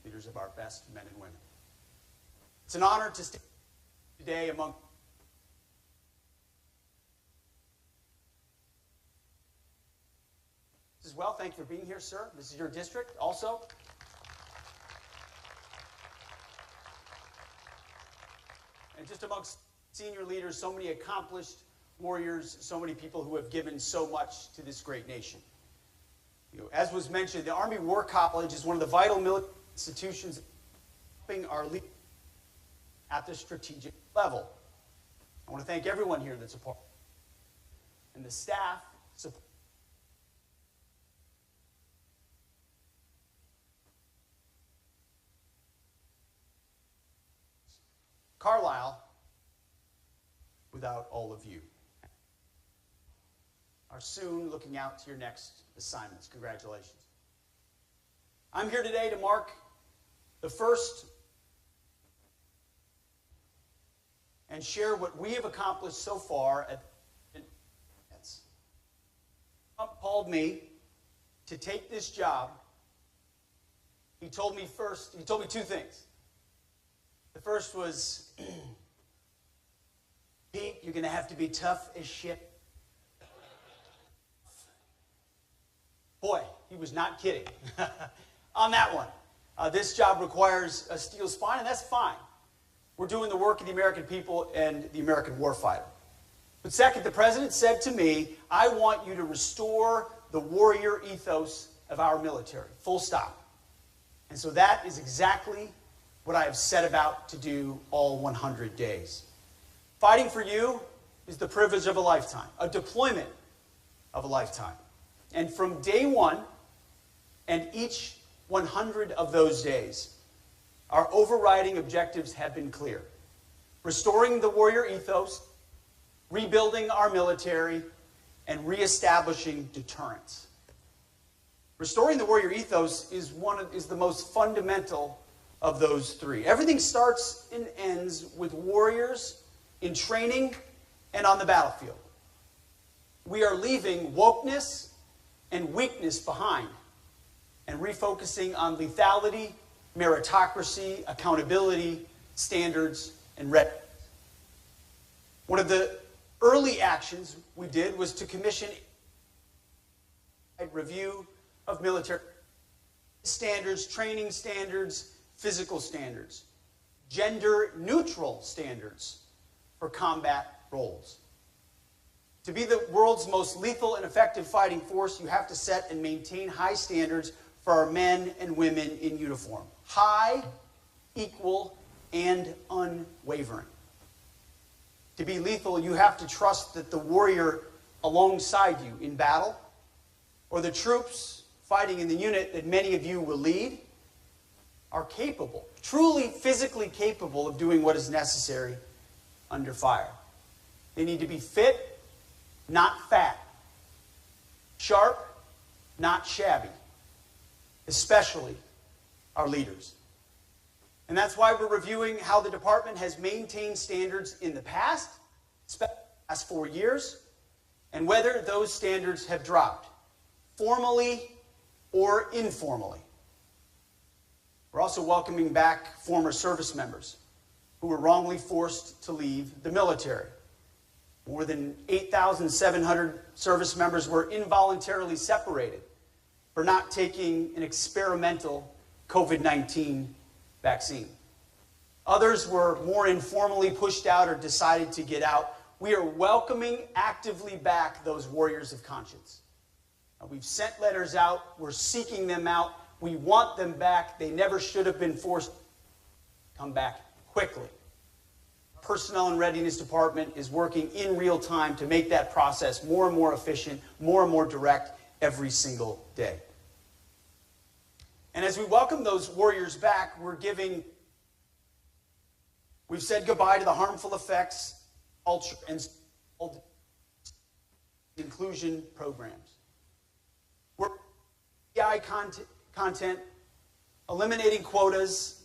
leaders of our best men and women. It's an honor to stand today among as well. Thank you for being here, sir. This is your district also. And just amongst senior leaders, so many accomplished warriors, so many people who have given so much to this great nation. As was mentioned, the Army War College is one of the vital military institutions helping our leaders at the strategic level. I want to thank everyone here that's a part, and the staff support. Carlisle without all of you are soon looking out to your next assignments. Congratulations. I'm here today to mark the first and share what we have accomplished so far at Trump called me to take this job. He told me two things. The first was, Pete, you're going to have to be tough as shit. Boy, he was not kidding on that one. This job requires a steel spine, and that's fine. We're doing the work of the American people and the American warfighter. But second, the president said to me, I want you to restore the warrior ethos of our military, full stop. And so that is exactly what I have set about to do all 100 days. Fighting for you is the privilege of a lifetime, a deployment of a lifetime. And from day one, and each 100 of those days, our overriding objectives have been clear. Restoring the warrior ethos, rebuilding our military, and reestablishing deterrence. Restoring the warrior ethos is the most fundamental of those three. Everything starts and ends with warriors in training and on the battlefield. We are leaving wokeness and weakness behind and refocusing on lethality, meritocracy, accountability, standards, and readiness. One of the early actions we did was to commission a review of military standards, training standards, physical standards, gender-neutral standards for combat roles. To be the world's most lethal and effective fighting force, you have to set and maintain high standards for our men and women in uniform. High, equal, and unwavering. To be lethal, you have to trust that the warrior alongside you in battle, or the troops fighting in the unit that many of you will lead, are capable, truly physically capable of doing what is necessary under fire. They need to be fit, not fat. Sharp, not shabby. Especially our leaders. And that's why we're reviewing how the department has maintained standards in the past, especially the last 4 years, and whether those standards have dropped, formally or informally. We're also welcoming back former service members who were wrongly forced to leave the military. More than 8,700 service members were involuntarily separated for not taking an experimental COVID-19 vaccine. Others were more informally pushed out or decided to get out. We are welcoming actively back those warriors of conscience. We've sent letters out. We're seeking them out. We want them back. They never should have been forced to come back quickly. Personnel and Readiness Department is working in real time to make that process more and more efficient, more and more direct every single day. And as we welcome those warriors back, we've said goodbye to the harmful effects, culture, and inclusion programs. We're DEI content, eliminating quotas,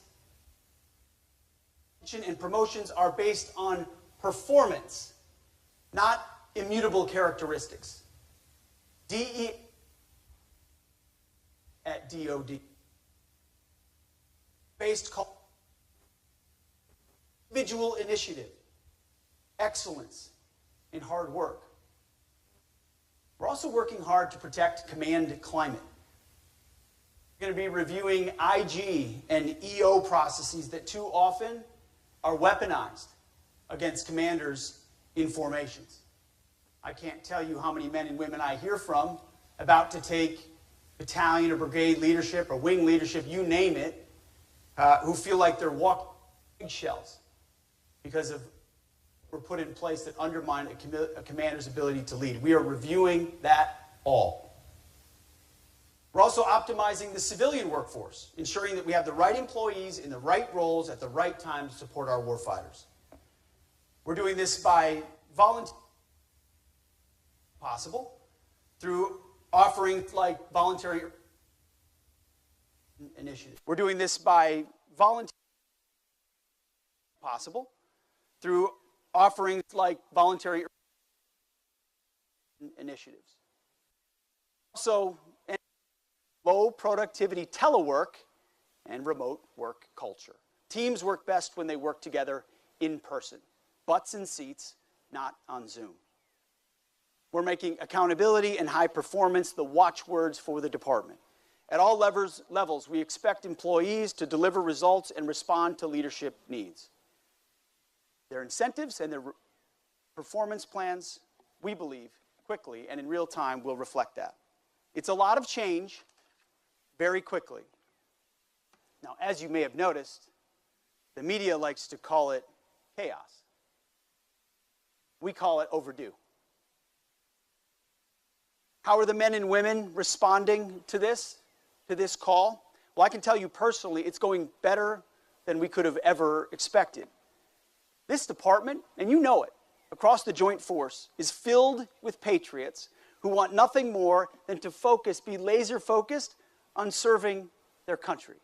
and promotions are based on performance not immutable characteristics. DEI at DOD. Based culture. Individual initiative, excellence, and hard work. We're also working hard to protect command climate. We're going to be reviewing IG and EO processes that too often are weaponized against commanders in formations. I can't tell you how many men and women I hear from about to take battalion or brigade leadership or wing leadership, you name it, who feel like they're walking eggshells because were put in place that undermine a commander's ability to lead. We are reviewing that all. We're also optimizing the civilian workforce, ensuring that we have the right employees in the right roles at the right time to support our warfighters. We're doing this by volunteer possible through offering like voluntary initiatives. We're doing this by volunteer possible through offerings like voluntary initiatives. Also, low productivity telework and remote work culture. Teams work best when they work together in person. Butts in seats, not on Zoom. We're making accountability and high performance the watchwords for the department. At all levels, we expect employees to deliver results and respond to leadership needs. Their incentives and their performance plans, we believe, quickly and in real time will reflect that. It's a lot of change very quickly. Now, as you may have noticed, the media likes to call it chaos. We call it overdue. How are the men and women responding to this call? Well, I can tell you personally, it's going better than we could have ever expected. This department, and you know it, across the Joint Force, is filled with patriots who want nothing more than to be laser focused on serving their country.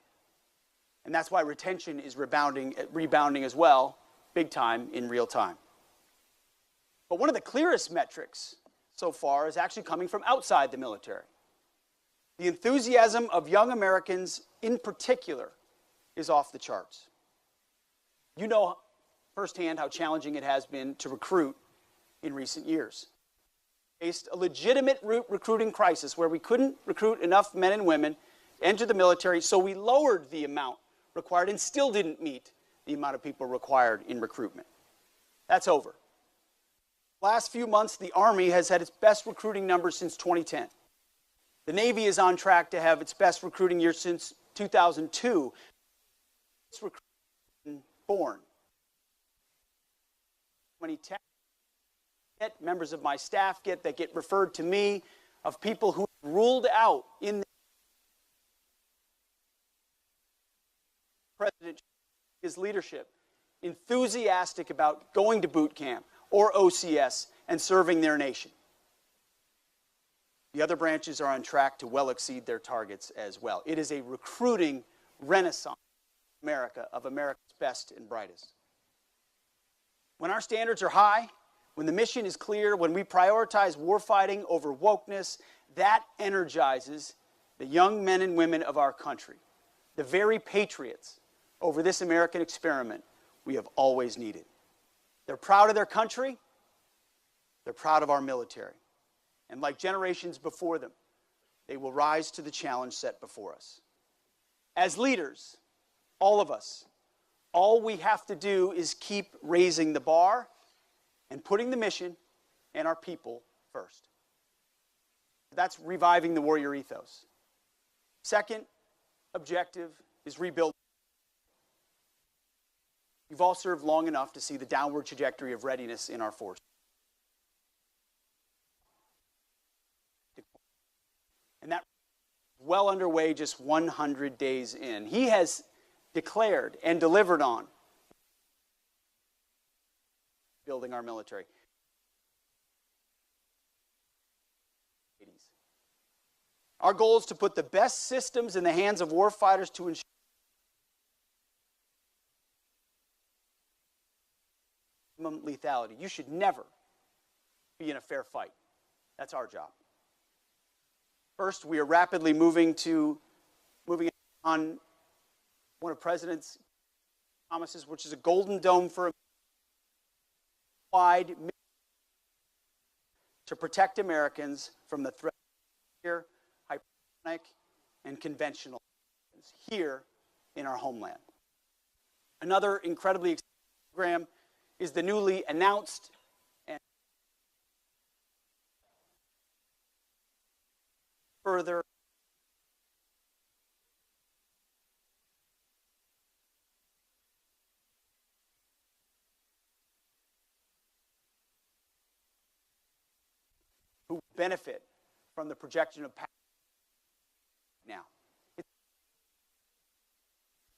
And that's why retention is rebounding as well, big time, in real time. But one of the clearest metrics so far is actually coming from outside the military. The enthusiasm of young Americans in particular is off the charts. You know firsthand how challenging it has been to recruit in recent years. We faced a legitimate recruiting crisis where we couldn't recruit enough men and women to enter the military, so we lowered the amount required and still didn't meet the amount of people required in recruitment. That's over. Last few months, the Army has had its best recruiting numbers since 2010. The Navy is on track to have its best recruiting year since 2002. It's recruiting born. Many members of my staff that get referred to me of people who ruled out in the President, his leadership, enthusiastic about going to boot camp or OCS and serving their nation. The other branches are on track to well exceed their targets as well. It is a recruiting renaissance in America of America's best and brightest. When our standards are high, when the mission is clear, when we prioritize warfighting over wokeness, that energizes the young men and women of our country, the very patriots over this American experiment we have always needed. They're proud of their country. They're proud of our military. And like generations before them, they will rise to the challenge set before us. As leaders, all of us, all we have to do is keep raising the bar and putting the mission and our people first. That's reviving the warrior ethos. Second objective is rebuilding. You've all served long enough to see the downward trajectory of readiness in our force. And that well underway just 100 days in. He has declared and delivered on building our military. Our goal is to put the best systems in the hands of warfighters to ensure lethality. You should never be in a fair fight. That's our job. First, we are rapidly moving on one of President's promises, which is a golden dome for wide to protect Americans from the threat of nuclear, hypersonic, and conventional weapons here in our homeland. Another incredibly exciting program is the newly announced and further who benefit from the projection of power now.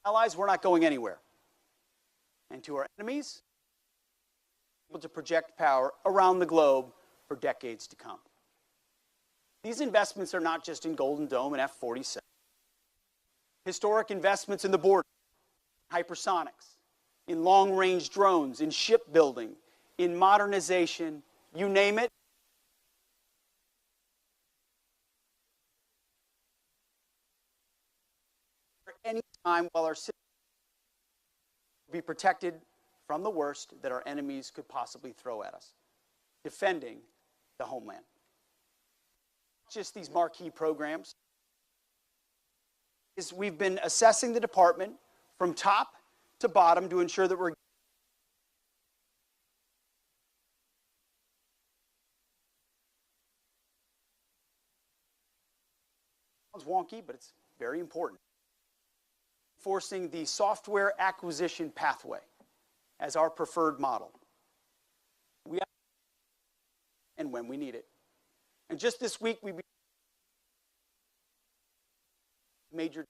Allies, we're not going anywhere. And to our enemies, able to project power around the globe for decades to come. These investments are not just in Golden Dome and F-47. Historic investments in the border, hypersonics, in long-range drones, in shipbuilding, in modernization, you name it. Any time while our citizens will be protected from the worst that our enemies could possibly throw at us, defending the homeland. Just these marquee programs. We've been assessing the department from top to bottom to ensure that we're sounds wonky, but it's very important. Forcing the software acquisition pathway as our preferred model. We have and when we need it. And just this week, we major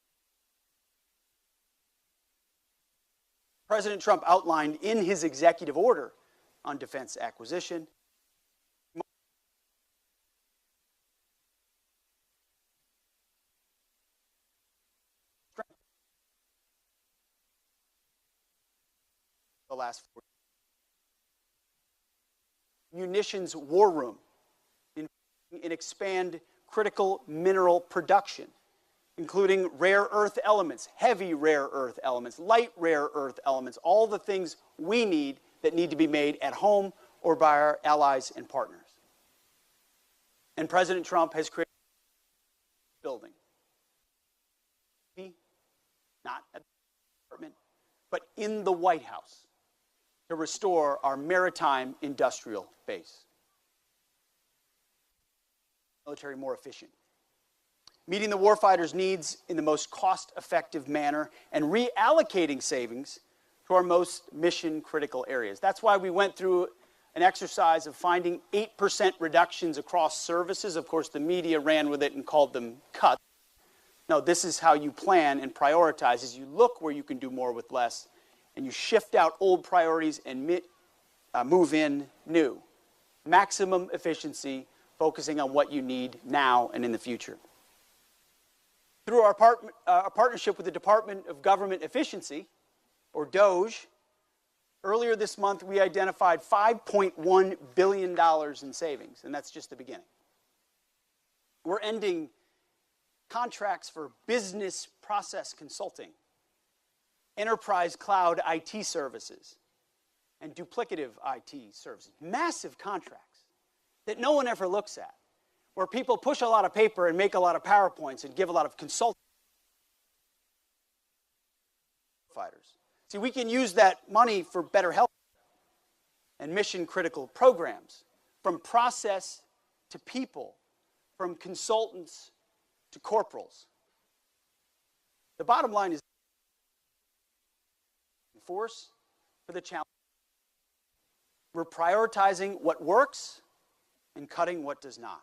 President Trump outlined in his executive order on defense acquisition the last 4 years. Munitions war room and expand critical mineral production, including rare earth elements, heavy rare earth elements, light rare earth elements, all the things we need that need to be made at home or by our allies and partners. And President Trump has created a building, not at the department, but in the White House, to restore our maritime industrial base. Military more efficient. Meeting the warfighters' needs in the most cost-effective manner and reallocating savings to our most mission-critical areas. That's why we went through an exercise of finding 8% reductions across services. Of course, the media ran with it and called them cuts. No, this is how you plan and prioritize, is you look where you can do more with less, and you shift out old priorities and move in new. Maximum efficiency, focusing on what you need now and in the future. Through our partnership with the Department of Government Efficiency, or DOGE, earlier this month we identified $5.1 billion in savings, and that's just the beginning. We're ending contracts for business process consulting, enterprise cloud IT services, and duplicative IT services. Massive contracts that no one ever looks at, where people push a lot of paper and make a lot of PowerPoints and give a lot of consulting. Fighters. See, we can use that money for better health and mission-critical programs, from process to people, from consultants to corporals. The bottom line is force for the challenge. We're prioritizing what works and cutting what does not.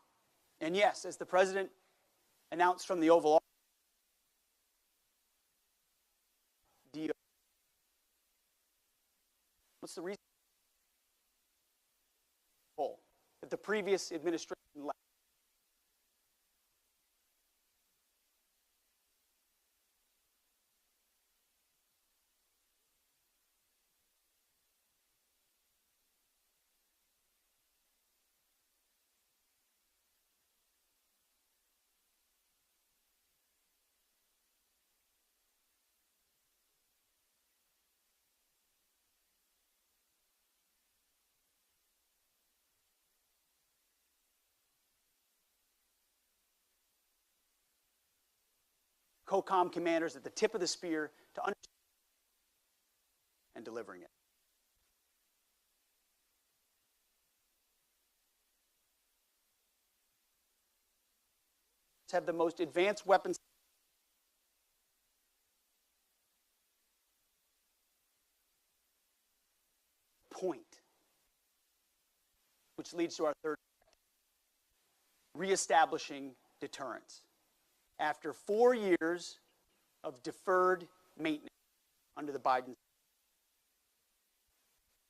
And yes, as the President announced from the Oval Office, what's the reason that the previous administration left? COCOM commanders at the tip of the spear to understand and delivering it. Have the most advanced weapons point, which leads to our third, reestablishing deterrence. After 4 years of deferred maintenance under the Biden,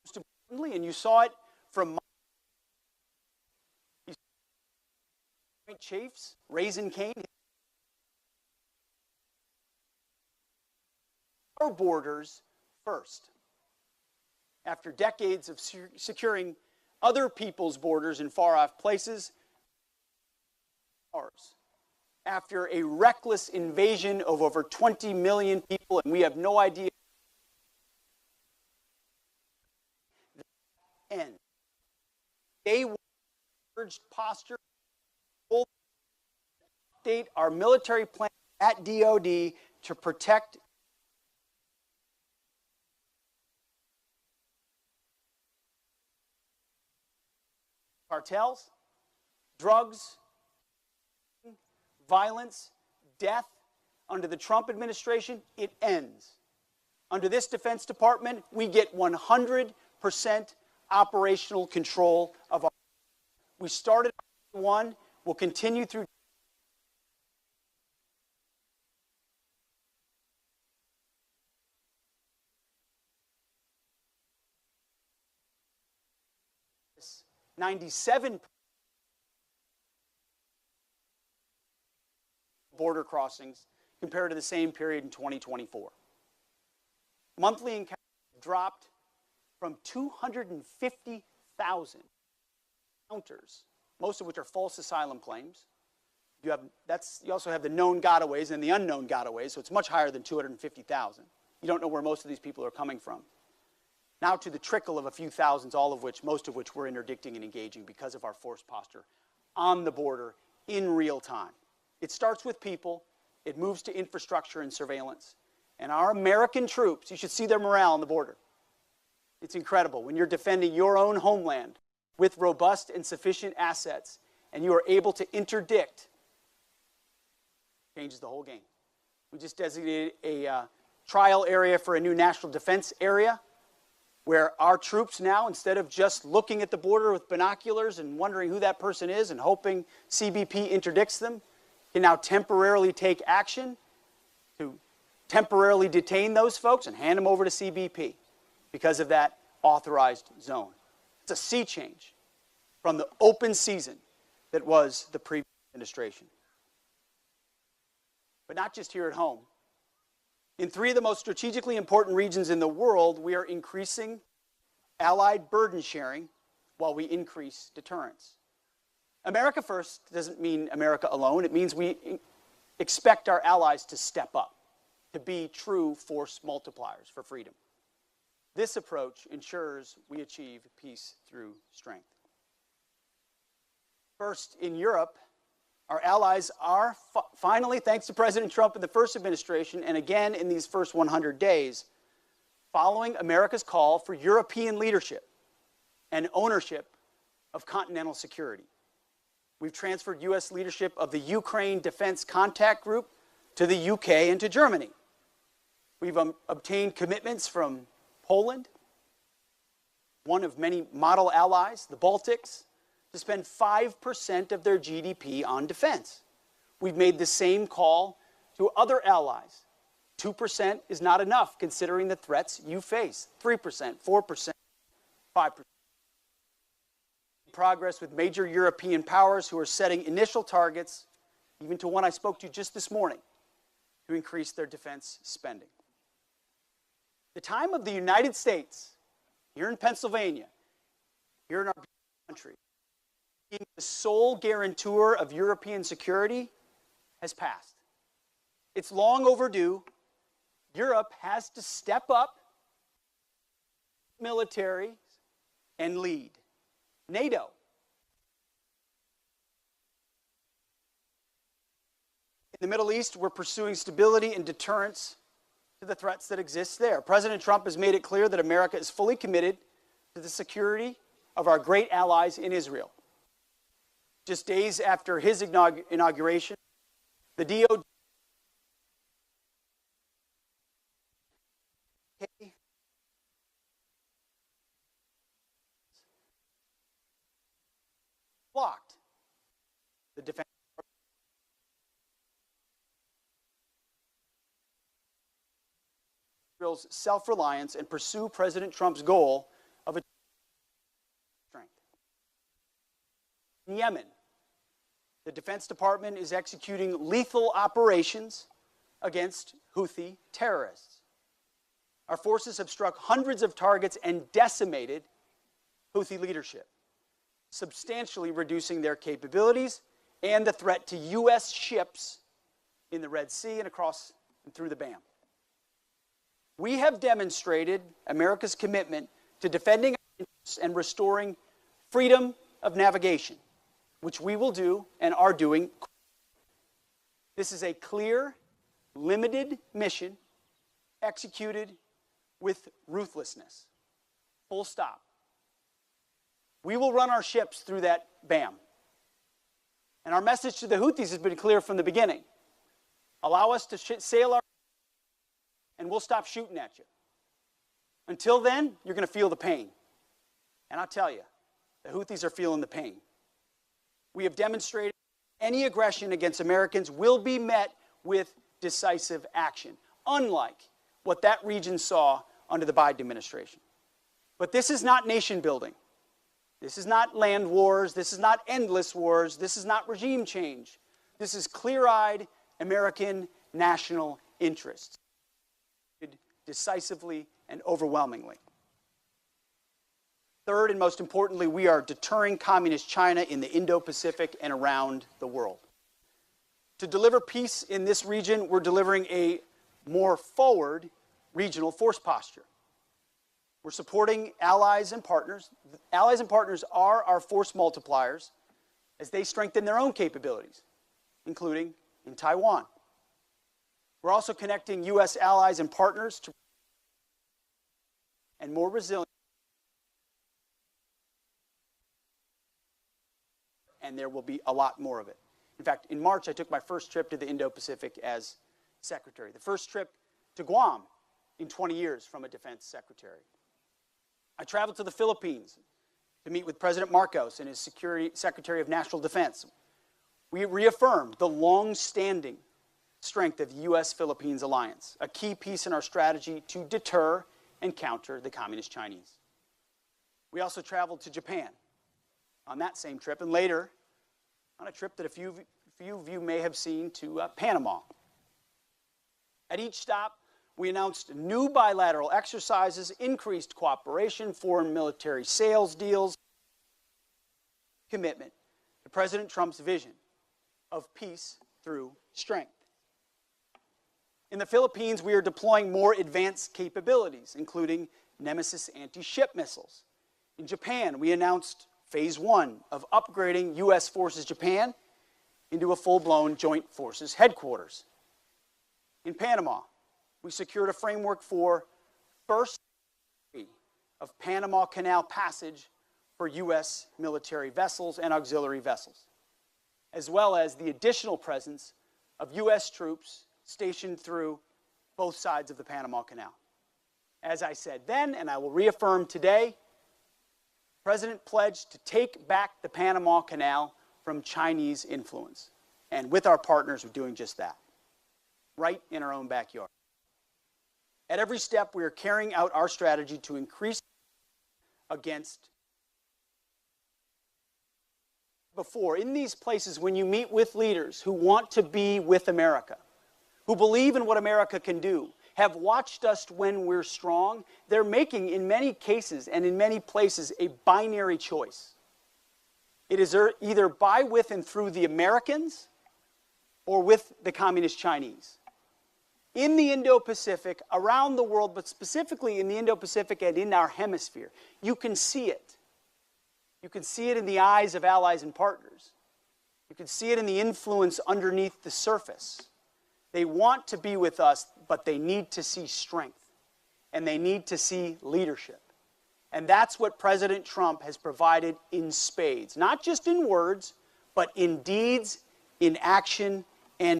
most importantly, and you saw it from Chiefs, Raising Cane, our borders first. After decades of securing other people's borders in far-off places, ours. After a reckless invasion of over 20 million people, and we have no idea the end. They urged posture, update our military plan at DoD to protect cartels, drugs, violence, death. Under the Trump administration, it ends. Under this Defense Department, we get 100% operational control of our. We started one, we'll continue through. $97 border crossings compared to the same period in 2024. Monthly encounters dropped from 250,000 encounters, most of which are false asylum claims. You also have the known gotaways and the unknown gotaways, so it's much higher than 250,000. You don't know where most of these people are coming from. Now to the trickle of a few thousands, most of which we're interdicting and engaging because of our force posture on the border in real time. It starts with people, it moves to infrastructure and surveillance. And our American troops, you should see their morale on the border. It's incredible when you're defending your own homeland with robust and sufficient assets, and you are able to interdict, changes the whole game. We just designated a trial area for a new national defense area, where our troops now, instead of just looking at the border with binoculars and wondering who that person is and hoping CBP interdicts them, can now temporarily take action to temporarily detain those folks and hand them over to CBP because of that authorized zone. It's a sea change from the open season that was the previous administration. But not just here at home. In 3 of the most strategically important regions in the world, we are increasing allied burden sharing while we increase deterrence. America first doesn't mean America alone. It means we expect our allies to step up, to be true force multipliers for freedom. This approach ensures we achieve peace through strength. First, in Europe, our allies are finally, thanks to President Trump in the first administration, and again in these first 100 days, following America's call for European leadership and ownership of continental security. We've transferred U.S. leadership of the Ukraine Defense Contact Group to the UK and to Germany. We've obtained commitments from Poland, one of many model allies, the Baltics, to spend 5% of their GDP on defense. We've made the same call to other allies. 2% is not enough considering the threats you face. 3%, 4%, 5%. Progress with major European powers who are setting initial targets, even to one I spoke to just this morning, to increase their defense spending. The time of the United States, here in Pennsylvania, here in our country, being the sole guarantor of European security has passed. It's long overdue. Europe has to step up, military, and lead. NATO. In the Middle East, we're pursuing stability and deterrence to the threats that exist there. President Trump has made it clear that America is fully committed to the security of our great allies in Israel. Just days after his inauguration, the DOJ blocked the defense. Israel's self-reliance and pursue President Trump's goal of a strength. In Yemen, the Defense Department is executing lethal operations against Houthi terrorists. Our forces have struck hundreds of targets and decimated Houthi leadership, substantially reducing their capabilities and the threat to U.S. ships in the Red Sea and across and through the BAM. We have demonstrated America's commitment to defending our interests and restoring freedom of navigation, which we will do and are doing. This is a clear, limited mission executed with ruthlessness. Full stop. We will run our ships through that BAM. And our message to the Houthis has been clear from the beginning. Allow us to sail our and we'll stop shooting at you. Until then, you're going to feel the pain. And I'll tell you, the Houthis are feeling the pain. We have demonstrated any aggression against Americans will be met with decisive action, unlike what that region saw under the Biden administration. But this is not nation building. This is not land wars. This is not endless wars. This is not regime change. This is clear-eyed American national interests, decisively and overwhelmingly. Third, and most importantly, we are deterring communist China in the Indo-Pacific and around the world. To deliver peace in this region, we're delivering a more forward regional force posture. We're supporting allies and partners. Allies and partners are our force multipliers as they strengthen their own capabilities, including in Taiwan. We're also connecting U.S. allies and partners to and more resilient. And there will be a lot more of it. In fact, in March, I took my first trip to the Indo-Pacific as secretary. The first trip to Guam in 20 years from a defense secretary. I traveled to the Philippines to meet with President Marcos and his Secretary of National Defense. We reaffirmed the long-standing strength of the U.S.-Philippines alliance, a key piece in our strategy to deter and counter the communist Chinese. We also traveled to Japan on that same trip, and later on a trip that a few of you may have seen to Panama. At each stop, we announced new bilateral exercises, increased cooperation, foreign military sales deals, commitment to President Trump's vision of peace through strength. In the Philippines, we are deploying more advanced capabilities, including Nemesis anti-ship missiles. In Japan, we announced Phase 1 of upgrading U.S. Forces Japan into a full-blown Joint Forces headquarters. In Panama, we secured a framework for first of Panama Canal passage for U.S. military vessels and auxiliary vessels, as well as the additional presence of U.S. troops stationed through both sides of the Panama Canal. As I said then, and I will reaffirm today, the President pledged to take back the Panama Canal from Chinese influence. And with our partners, we're doing just that, right in our own backyard. At every step, we are carrying out our strategy to increase against before. In these places, when you meet with leaders who want to be with America, who believe in what America can do, have watched us when we're strong, they're making, in many cases and in many places, a binary choice. It is either by, with, and through the Americans or with the communist Chinese. In the Indo-Pacific, around the world, but specifically in the Indo-Pacific and in our hemisphere, you can see it. You can see it in the eyes of allies and partners. You can see it in the influence underneath the surface. They want to be with us, but they need to see strength, and they need to see leadership. And that's what President Trump has provided in spades, not just in words, but in deeds, in action, and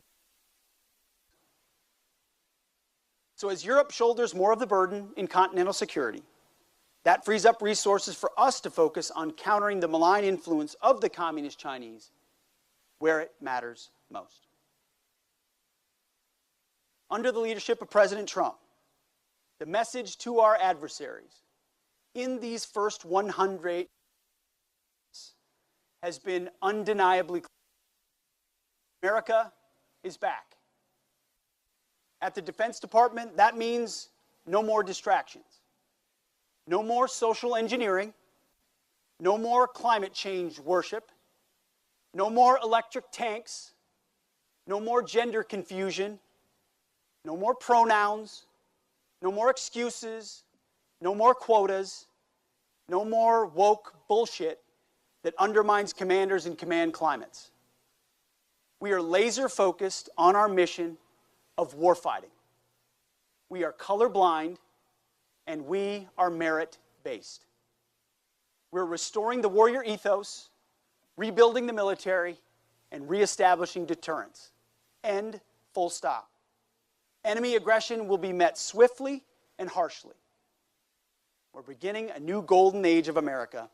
so as Europe shoulders more of the burden in continental security, that frees up resources for us to focus on countering the malign influence of the Communist Chinese where it matters most. Under the leadership of President Trump, the message to our adversaries in these first 100 has been undeniably clear. America is back. At the Defense Department, that means no more distractions. No more social engineering, no more climate change worship, no more electric tanks, no more gender confusion, no more pronouns, no more excuses, no more quotas, no more woke bullshit that undermines commanders and command climates. We are laser focused on our mission of warfighting. We are colorblind, and we are merit-based. We're restoring the warrior ethos, rebuilding the military, and reestablishing deterrence. End, full stop. Enemy aggression will be met swiftly and harshly. We're beginning a new golden age of America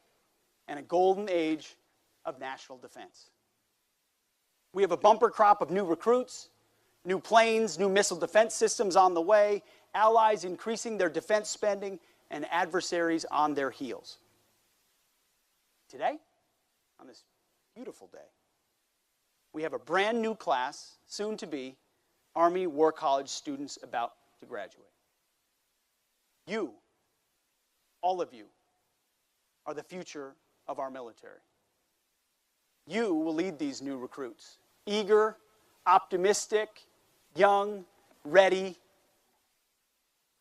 and a golden age of national defense. We have a bumper crop of new recruits, new planes, new missile defense systems on the way, allies increasing their defense spending, and adversaries on their heels. Today, on this beautiful day, we have a brand new class, soon to be, Army War College students about to graduate. You, all of you, are the future of our military. You will lead these new recruits, eager, optimistic, young, ready,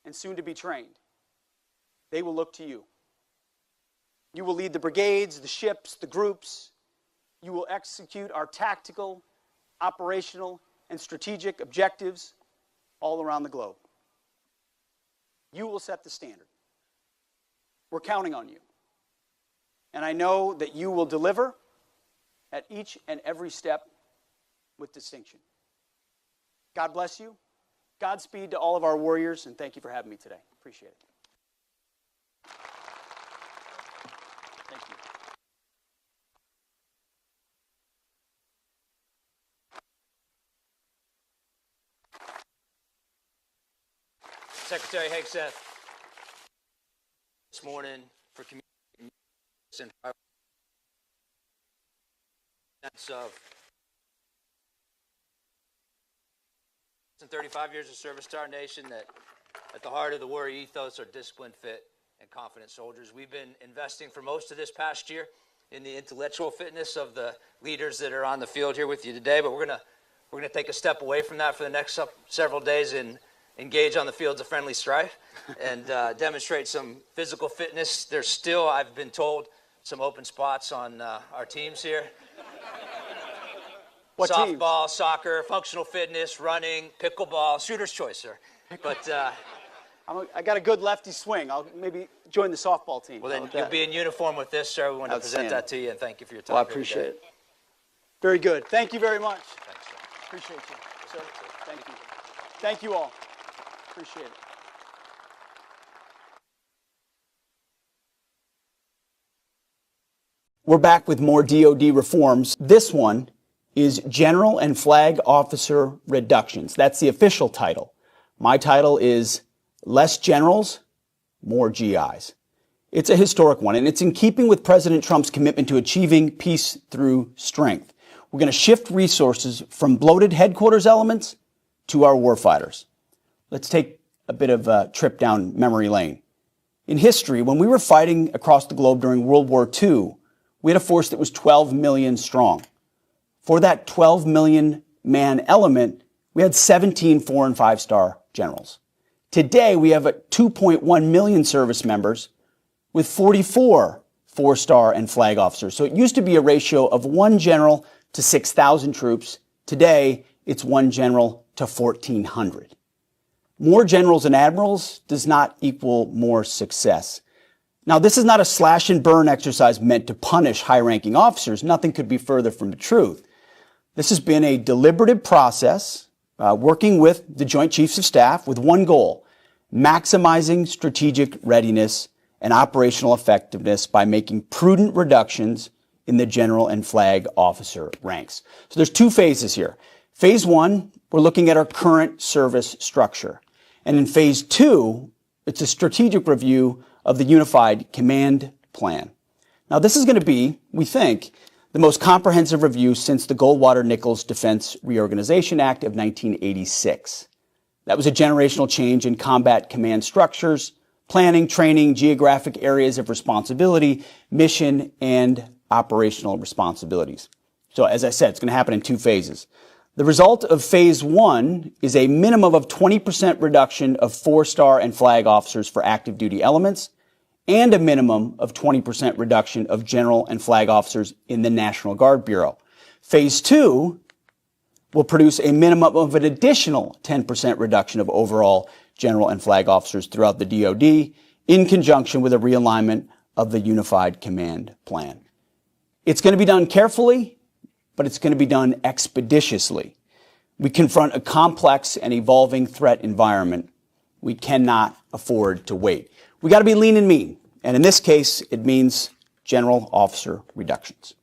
and soon to be trained. They will look to you. You will lead the brigades, the ships, the groups. You will execute our tactical, operational, and strategic objectives all around the globe. You will set the standard. We're counting on you. And I know that you will deliver at each and every step with distinction. God bless you. Godspeed to all of our warriors, and thank you for having me today. Appreciate it. Thank you. Secretary Hegseth, this morning for community and sense of 35 years of service to our nation, that at the heart of the warrior ethos are disciplined, fit, and confident soldiers. We've been investing for most of this past year in the intellectual fitness of the leaders that are on the field here with you today, but we're gonna take a step away from that for the next several days and engage on the fields of friendly strife and demonstrate some physical fitness. There's still, I've been told, some open spots on our teams here. What softball, teams? soccer, functional fitness, running, pickleball, shooter's choice, sir. But I got a good lefty swing. I'll maybe join the softball team. well, then you'll be in uniform with this, sir. We want to present that to you, and thank you for your time. Well, I appreciate it. Very good. Thank you very much. Thanks, sir. Appreciate you, sir. Thank you. Thank you all. Appreciate it. We're back with more DoD reforms. This one is General and Flag Officer Reductions. That's the official title. My title is Less Generals, More GIs. It's a historic one, and it's in keeping with President Trump's commitment to achieving peace through strength. We're going to shift resources from bloated headquarters elements to our warfighters. Let's take a bit of a trip down memory lane. In history, when we were fighting across the globe during World War II, we had a force that was 12 million strong. For that 12 million man element, we had 17 4- and 5-star generals. Today, we have 2.1 million service members with 44 4-star and flag officers. So it used to be a ratio of 1 general to 6,000 troops. Today, it's 1 general to 1,400. More generals and admirals does not equal more success. Now, this is not a slash and burn exercise meant to punish high-ranking officers. Nothing could be further from the truth. This has been a deliberative process, working with the Joint Chiefs of Staff with one goal: maximizing strategic readiness and operational effectiveness by making prudent reductions in the general and flag officer ranks. So there's two phases here. Phase one, we're looking at our current service structure. And in phase two, it's a strategic review of the Unified Command Plan. Now, this is going to be, we think, the most comprehensive review since the Goldwater-Nichols Defense Reorganization Act of 1986. That was a generational change in combat command structures, planning, training, geographic areas of responsibility, mission, and operational responsibilities. So, as I said, it's going to happen in two phases. The result of phase one is a minimum of 20% reduction of 4-star and flag officers for active duty elements, and a minimum of 20% reduction of general and flag officers in the National Guard Bureau. Phase two will produce a minimum of an additional 10% reduction of overall general and flag officers throughout the DoD, in conjunction with a realignment of the Unified Command Plan. It's going to be done carefully, but it's going to be done expeditiously. We confront a complex and evolving threat environment. We cannot afford to wait. We got to be lean and mean, and in this case, it means general officer reductions.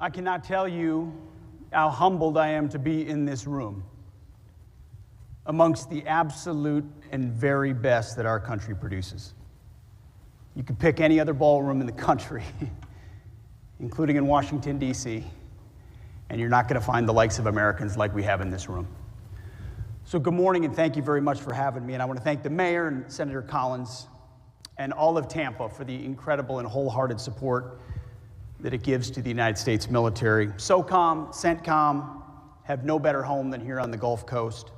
I cannot tell you how humbled I am to be in this room amongst the absolute and very best that our country produces. You could pick any other ballroom in the country, including in Washington, D.C., and you're not going to find the likes of Americans like we have in this room. So good morning, and thank you very much for having me. And I want to thank the mayor and Senator Collins and all of Tampa for the incredible and wholehearted support that it gives to the United States military. SOCOM, CENTCOM have no better home than here on the Gulf Coast.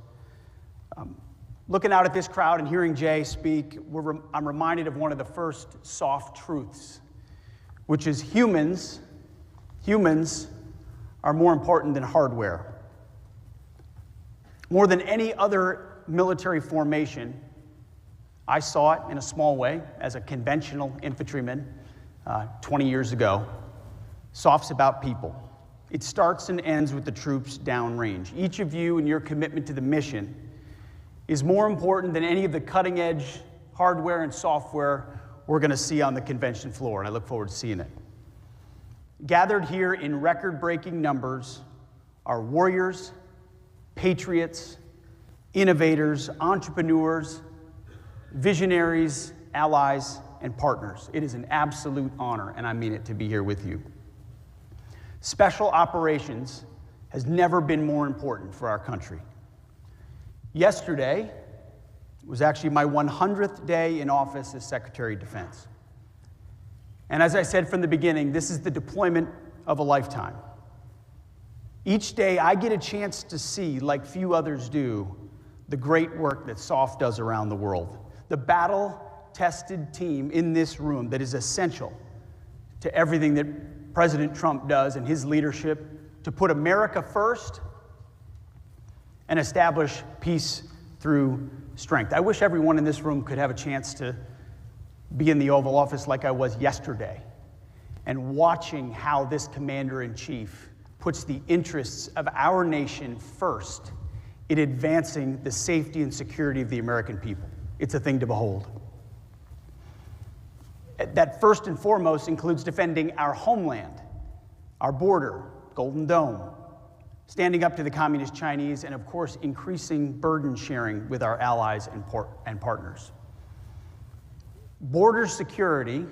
Looking out at this crowd and hearing Jay speak, I'm reminded of one of the first soft truths, which is humans are more important than hardware. More than any other military formation, I saw it in a small way as a conventional infantryman 20 years ago. SOF's about people. It starts and ends with the troops downrange. Each of you and your commitment to the mission is more important than any of the cutting-edge hardware and software we're going to see on the convention floor, and I look forward to seeing it. Gathered here in record-breaking numbers are warriors, patriots, innovators, entrepreneurs, visionaries, allies, and partners. It is an absolute honor, and I mean it, to be here with you. Special operations has never been more important for our country. Yesterday was actually my 100th day in office as Secretary of Defense. And as I said from the beginning, this is the deployment of a lifetime. Each day I get a chance to see, like few others do, the great work that SOF does around the world. The battle-tested team in this room that is essential to everything that President Trump does in his leadership to put America first and establish peace through strength. I wish everyone in this room could have a chance to be in the Oval Office like I was yesterday and watching how this commander-in-chief puts the interests of our nation first in advancing the safety and security of the American people. It's a thing to behold. That first and foremost includes defending our homeland, our border, Golden Dome, standing up to the communist Chinese, and of course, increasing burden sharing with our allies and partners. Border security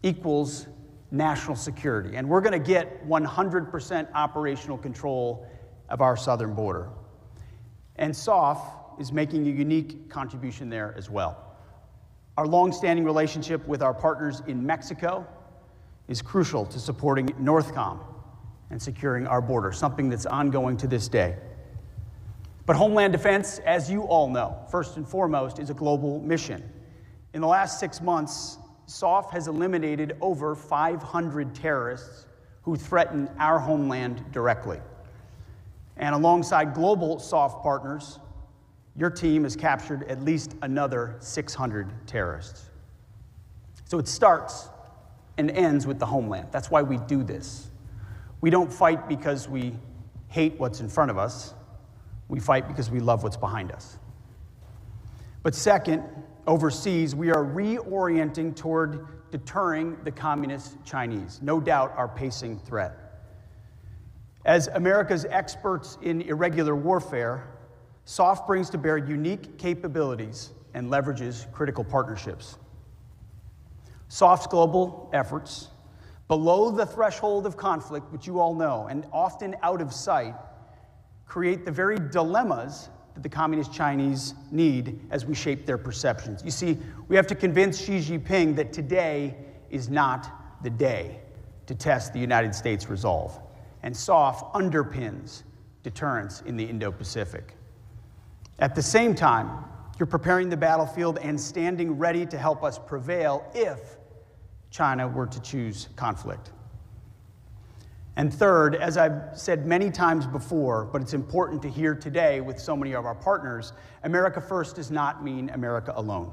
equals national security, and we're going to get 100% operational control of our southern border. And SOF is making a unique contribution there as well. Our long-standing relationship with our partners in Mexico is crucial to supporting NORTHCOM and securing our border, something that's ongoing to this day. But Homeland Defense, as you all know, first and foremost, is a global mission. In the last 6 months, SOF has eliminated over 500 terrorists who threaten our homeland directly. And alongside global SOF partners, your team has captured at least another 600 terrorists. So it starts and ends with the homeland. That's why we do this. We don't fight because we hate what's in front of us. We fight because we love what's behind us. But second, overseas, we are reorienting toward deterring the communist Chinese, no doubt our pacing threat. As America's experts in irregular warfare, SOF brings to bear unique capabilities and leverages critical partnerships. SOF's global efforts, below the threshold of conflict, which you all know, and often out of sight, create the very dilemmas that the communist Chinese need as we shape their perceptions. You see, we have to convince Xi Jinping that today is not the day to test the United States' resolve. And SOF underpins deterrence in the Indo-Pacific. At the same time, you're preparing the battlefield and standing ready to help us prevail if China were to choose conflict. And third, as I've said many times before, but it's important to hear today with so many of our partners, America first does not mean America alone.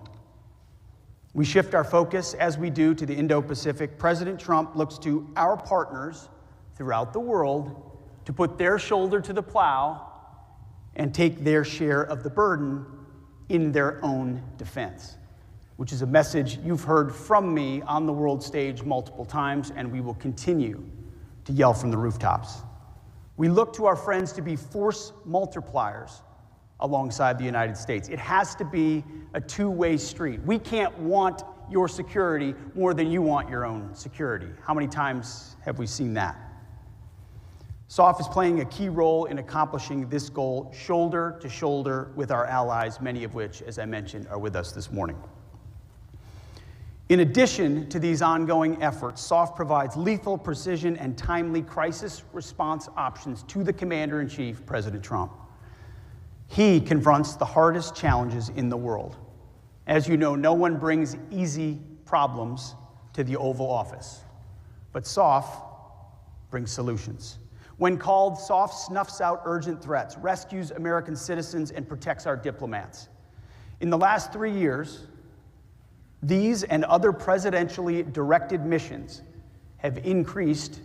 We shift our focus, as we do, to the Indo-Pacific. President Trump looks to our partners throughout the world to put their shoulder to the plow and take their share of the burden in their own defense, which is a message you've heard from me on the world stage multiple times, and we will continue to yell from the rooftops. We look to our friends to be force multipliers alongside the United States. It has to be a two-way street. We can't want your security more than you want your own security. How many times have we seen that? SOF is playing a key role in accomplishing this goal, shoulder to shoulder with our allies, many of which, as I mentioned, are with us this morning. In addition to these ongoing efforts, SOF provides lethal precision and timely crisis response options to the Commander-in-Chief, President Trump. He confronts the hardest challenges in the world. As you know, no one brings easy problems to the Oval Office, but SOF brings solutions. When called, SOF snuffs out urgent threats, rescues American citizens, and protects our diplomats. In the last 3 years, these and other presidentially directed missions have increased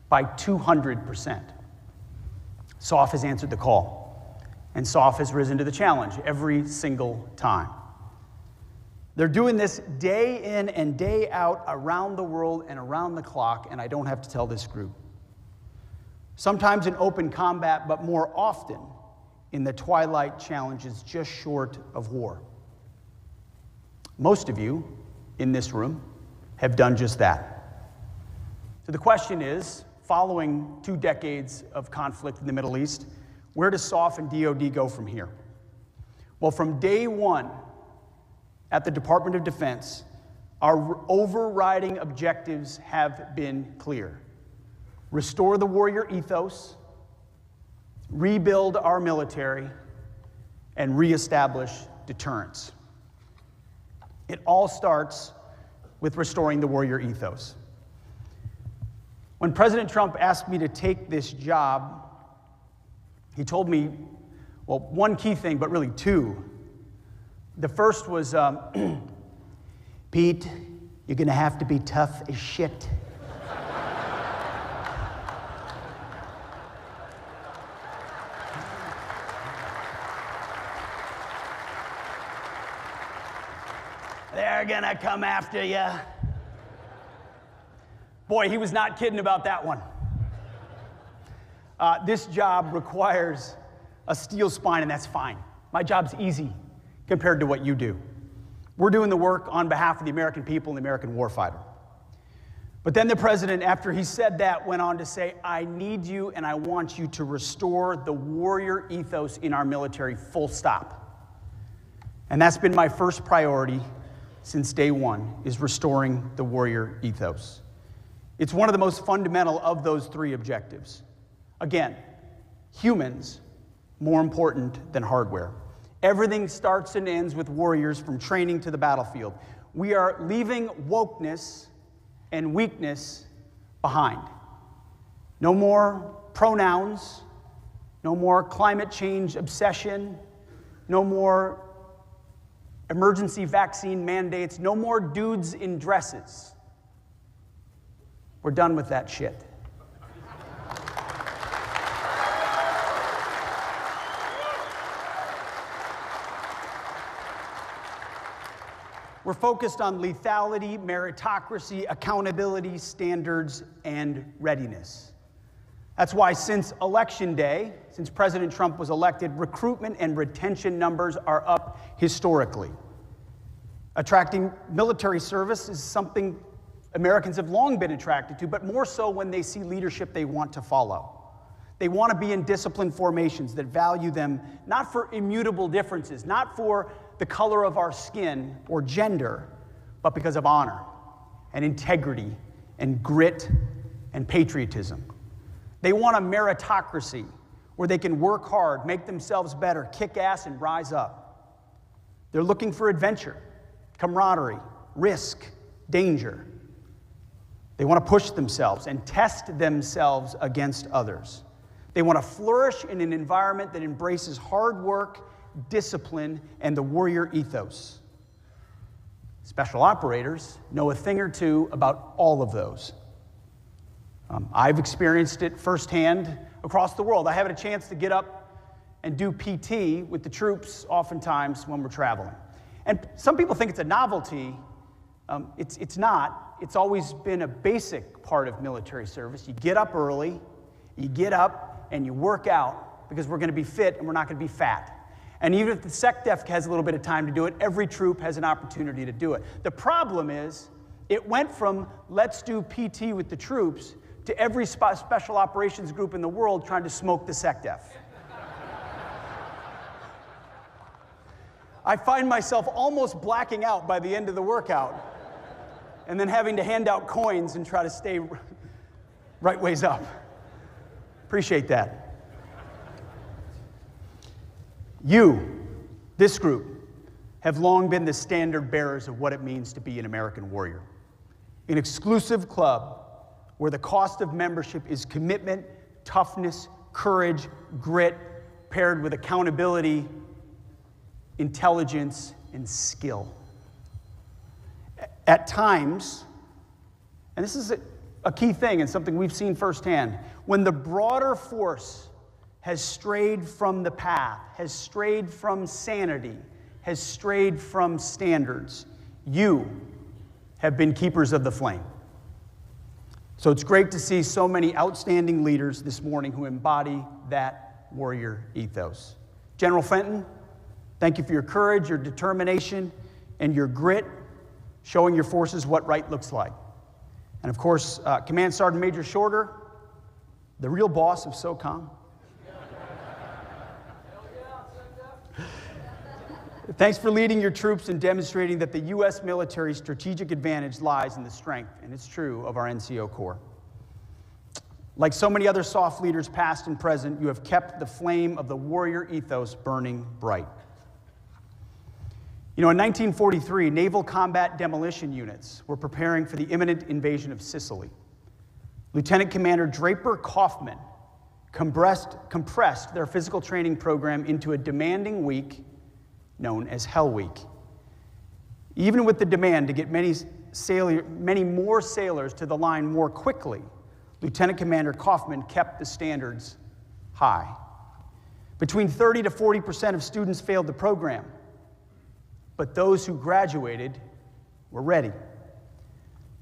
by 200%. SOF has answered the call, and SOF has risen to the challenge every single time. They're doing this day in and day out around the world and around the clock, and I don't have to tell this group. Sometimes in open combat, but more often in the twilight challenges just short of war. Most of you in this room have done just that. So the question is, following 2 decades of conflict in the Middle East, where does SOF and DoD go from here? Well, from day one at the Department of Defense, our overriding objectives have been clear. Restore the warrior ethos, rebuild our military, and reestablish deterrence. It all starts with restoring the warrior ethos. When President Trump asked me to take this job, he told me, well, one key thing, but really two. The first was, Pete, you're gonna have to be tough as shit. They're gonna come after you. Boy, he was not kidding about that one. This job requires a steel spine, and that's fine. My job's easy compared to what you do. We're doing the work on behalf of the American people and the American warfighter. But then the president, after he said that, went on to say, I need you and I want you to restore the warrior ethos in our military, full stop. And that's been my first priority since day one, is restoring the warrior ethos. It's one of the most fundamental of those three objectives. Again, humans more important than hardware. Everything starts and ends with warriors from training to the battlefield. We are leaving wokeness and weakness behind. No more pronouns, no more climate change obsession, no more emergency vaccine mandates, no more dudes in dresses. We're done with that shit. We're focused on lethality, meritocracy, accountability, standards, and readiness. That's why since Election Day, since President Trump was elected, recruitment and retention numbers are up historically. Attracting military service is something Americans have long been attracted to, but more so when they see leadership they want to follow. They want to be in disciplined formations that value them not for immutable differences, not for the color of our skin or gender, but because of honor and integrity and grit and patriotism. They want a meritocracy where they can work hard, make themselves better, kick ass, and rise up. They're looking for adventure, camaraderie, risk, danger. They want to push themselves and test themselves against others. They want to flourish in an environment that embraces hard work, discipline, and the warrior ethos. Special operators know a thing or two about all of those. I've experienced it firsthand across the world. I have had a chance to get up and do PT with the troops oftentimes when we're traveling. And some people think it's a novelty. It's not. It's always been a basic part of military service. You get up early, you get up, and you work out because we're going to be fit and we're not going to be fat. And even if the SecDef has a little bit of time to do it, every troop has an opportunity to do it. The problem is, it went from let's do PT with the troops to every special operations group in the world trying to smoke the SecDef. I find myself almost blacking out by the end of the workout and then having to hand out coins and try to stay right ways up. Appreciate that. You, this group, have long been the standard bearers of what it means to be an American warrior. An exclusive club where the cost of membership is commitment, toughness, courage, grit, paired with accountability, intelligence, and skill. At times, and this is a key thing and something we've seen firsthand, when the broader force has strayed from the path, has strayed from sanity, has strayed from standards, you have been keepers of the flame. So it's great to see so many outstanding leaders this morning who embody that warrior ethos. General Fenton, thank you for your courage, your determination, and your grit, showing your forces what right looks like. And of course, Command Sergeant Major Shorter, the real boss of SOCOM. Thanks for leading your troops and demonstrating that the U.S. military's strategic advantage lies in the strength, and it's true, of our NCO Corps. Like so many other soft leaders past and present, you have kept the flame of the warrior ethos burning bright. You know, in 1943, naval combat demolition units were preparing for the imminent invasion of Sicily. Lieutenant Commander Draper Kaufman compressed their physical training program into a demanding week known as Hell Week. Even with the demand to get many more sailors to the line more quickly, Lieutenant Commander Kaufman kept the standards high. Between 30 to 40% of students failed the program, but those who graduated were ready.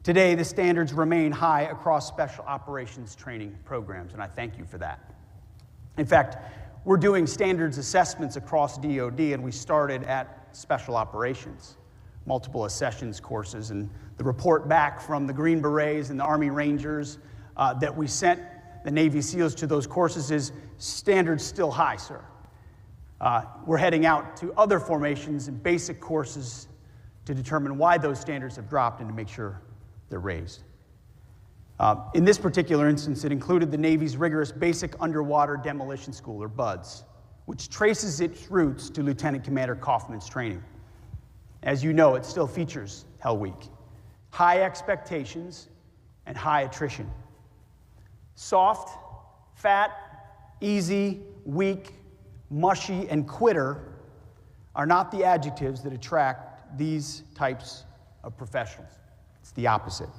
Today, the standards remain high across special operations training programs, and I thank you for that. In fact, we're doing standards assessments across DoD, and we started at special operations. multiple accessions courses. And the report back from the Green Berets and the Army Rangers that we sent the Navy SEALs to those courses is standards still high, sir. We're heading out to other formations and basic courses to determine why those standards have dropped and to make sure they're raised. In this particular instance, it included the Navy's rigorous Basic Underwater Demolition School, or BUDS, which traces its roots to Lieutenant Commander Kaufman's training. As you know, it still features Hell Week. High expectations and high attrition. Soft, fat, easy, weak, mushy, and quitter are not the adjectives that attract these types of professionals. It's the opposite.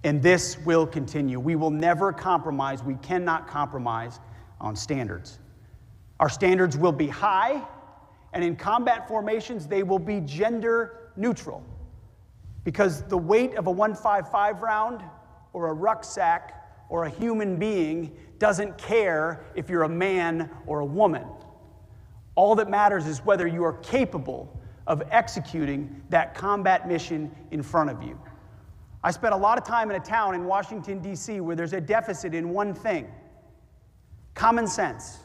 And this will continue. We will never compromise. We cannot compromise on standards. Our standards will be high, and in combat formations, they will be gender neutral. Because the weight of a .155 round or a rucksack or a human being doesn't care if you're a man or a woman. All that matters is whether you are capable of executing that combat mission in front of you. I spent a lot of time in a town in Washington, D.C. where there's a deficit in one thing: common sense.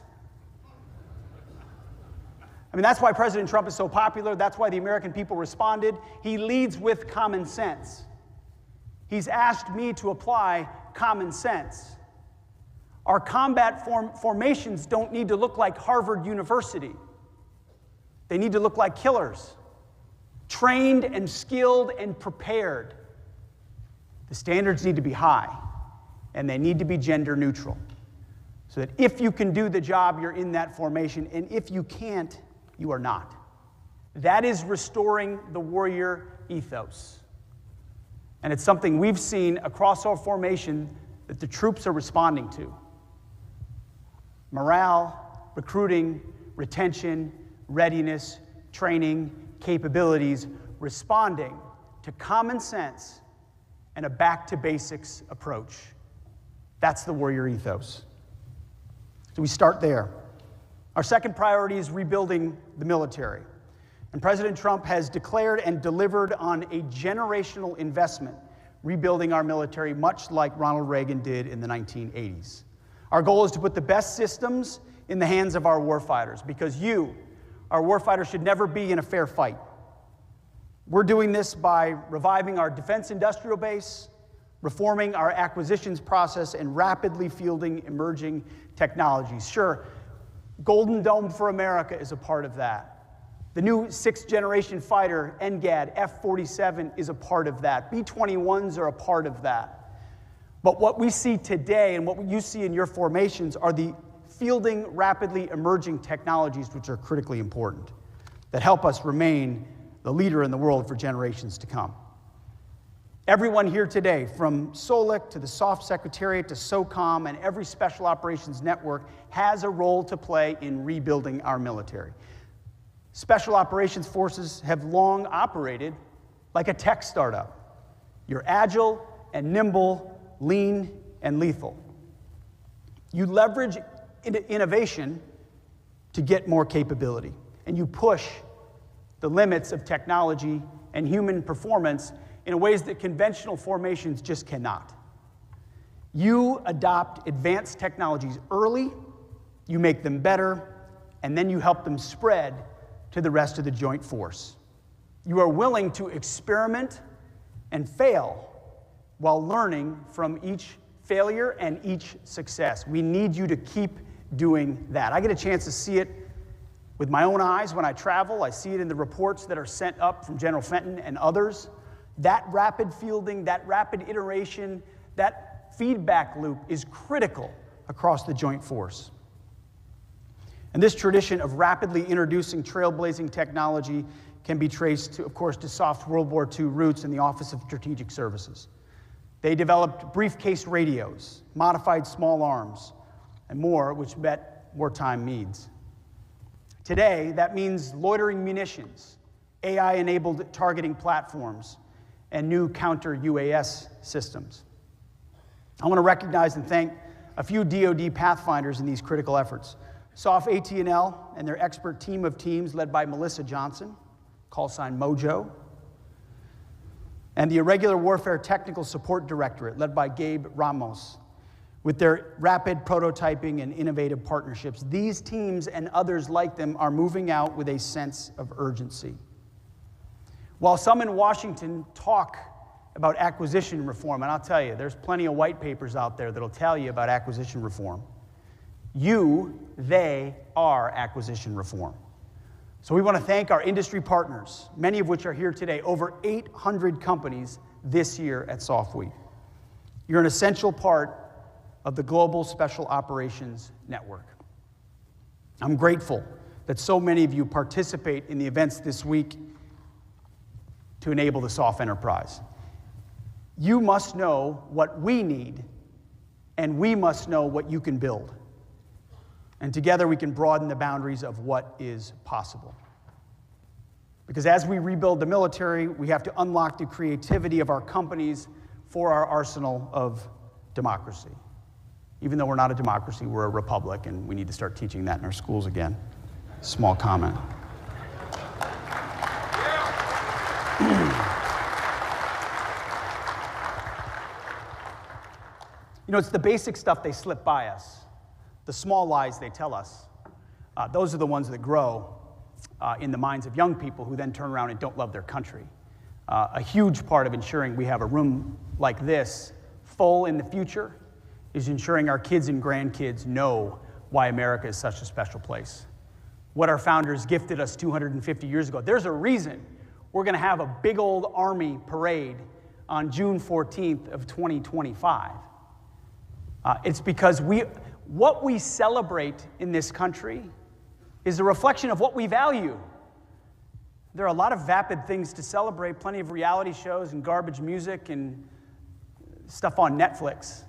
I mean, that's why President Trump is so popular. That's why the American people responded. He leads with common sense. He's asked me to apply common sense. Our combat formations don't need to look like Harvard University. They need to look like killers, trained and skilled and prepared. The standards need to be high, and they need to be gender neutral, so that if you can do the job, you're in that formation, and if you can't, you are not. That is restoring the warrior ethos. And it's something we've seen across our formation that the troops are responding to. Morale, recruiting, retention, readiness, training, capabilities, responding to common sense and a back-to-basics approach. That's the warrior ethos. So we start there. Our second priority is rebuilding the military. And President Trump has declared and delivered on a generational investment, rebuilding our military, much like Ronald Reagan did in the 1980s. Our goal is to put the best systems in the hands of our warfighters, because you, our warfighters, should never be in a fair fight. We're doing this by reviving our defense industrial base, reforming our acquisitions process, and rapidly fielding emerging technologies. Sure, Golden Dome for America is a part of that. The new 6th generation fighter, NGAD, F-47 is a part of that. B-21s are a part of that. But what we see today and what you see in your formations are the fielding rapidly emerging technologies, which are critically important, that help us remain the leader in the world for generations to come. Everyone here today, from SOLIC to the SOF Secretariat to SOCOM and every Special Operations Network, has a role to play in rebuilding our military. Special Operations Forces have long operated like a tech startup. You're agile and nimble, lean and lethal. You leverage innovation to get more capability, and you push the limits of technology and human performance in ways that conventional formations just cannot. You adopt advanced technologies early, you make them better, and then you help them spread to the rest of the joint force. You are willing to experiment and fail while learning from each failure and each success. We need you to keep doing that. I get a chance to see it with my own eyes when I travel. I see it in the reports that are sent up from General Fenton and others. That rapid fielding, that rapid iteration, that feedback loop is critical across the joint force. And this tradition of rapidly introducing trailblazing technology can be traced, to, of course, to soft World War II roots in the Office of Strategic Services. They developed briefcase radios, modified small arms, and more, which met wartime needs. Today, that means loitering munitions, AI-enabled targeting platforms, and new counter-UAS systems. I want to recognize and thank a few DoD pathfinders in these critical efforts. SOF AT&L and their expert team of teams led by Melissa Johnson, call sign Mojo, and the Irregular Warfare Technical Support Directorate, led by Gabe Ramos, with their rapid prototyping and innovative partnerships. These teams and others like them are moving out with a sense of urgency. While some in Washington talk about acquisition reform, and I'll tell you, there's plenty of white papers out there that'll tell you about acquisition reform. They are acquisition reform. So we want to thank our industry partners, many of which are here today, over 800 companies this year at SoftWeek. You're an essential part of the Global Special Operations Network. I'm grateful that so many of you participate in the events this week to enable the SOF enterprise. You must know what we need, and we must know what you can build. And together we can broaden the boundaries of what is possible. Because as we rebuild the military, we have to unlock the creativity of our companies for our arsenal of democracy. Even though we're not a democracy, we're a republic, and we need to start teaching that in our schools again. Small comment. You know, it's the basic stuff they slip by us. The small lies they tell us. Those are the ones that grow in the minds of young people who then turn around and don't love their country. A huge part of ensuring we have a room like this full in the future is ensuring our kids and grandkids know why America is such a special place. What our founders gifted us 250 years ago. There's a reason we're going to have a big old Army parade on June 14th of 2025. It's because what we celebrate in this country is a reflection of what we value. There are a lot of vapid things to celebrate, plenty of reality shows and garbage music and stuff on Netflix.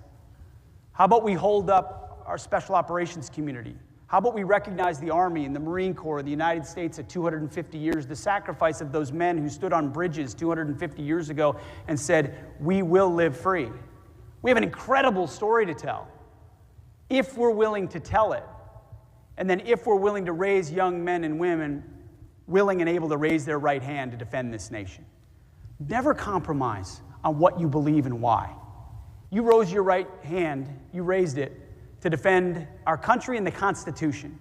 How about we hold up our special operations community? How about we recognize the Army and the Marine Corps of the United States at 250 years, the sacrifice of those men who stood on bridges 250 years ago and said, "We will live free." We have an incredible story to tell, if we're willing to tell it, and then if we're willing to raise young men and women willing and able to raise their right hand to defend this nation. Never compromise on what you believe and why. You rose your right hand, you raised it to defend our country and the Constitution.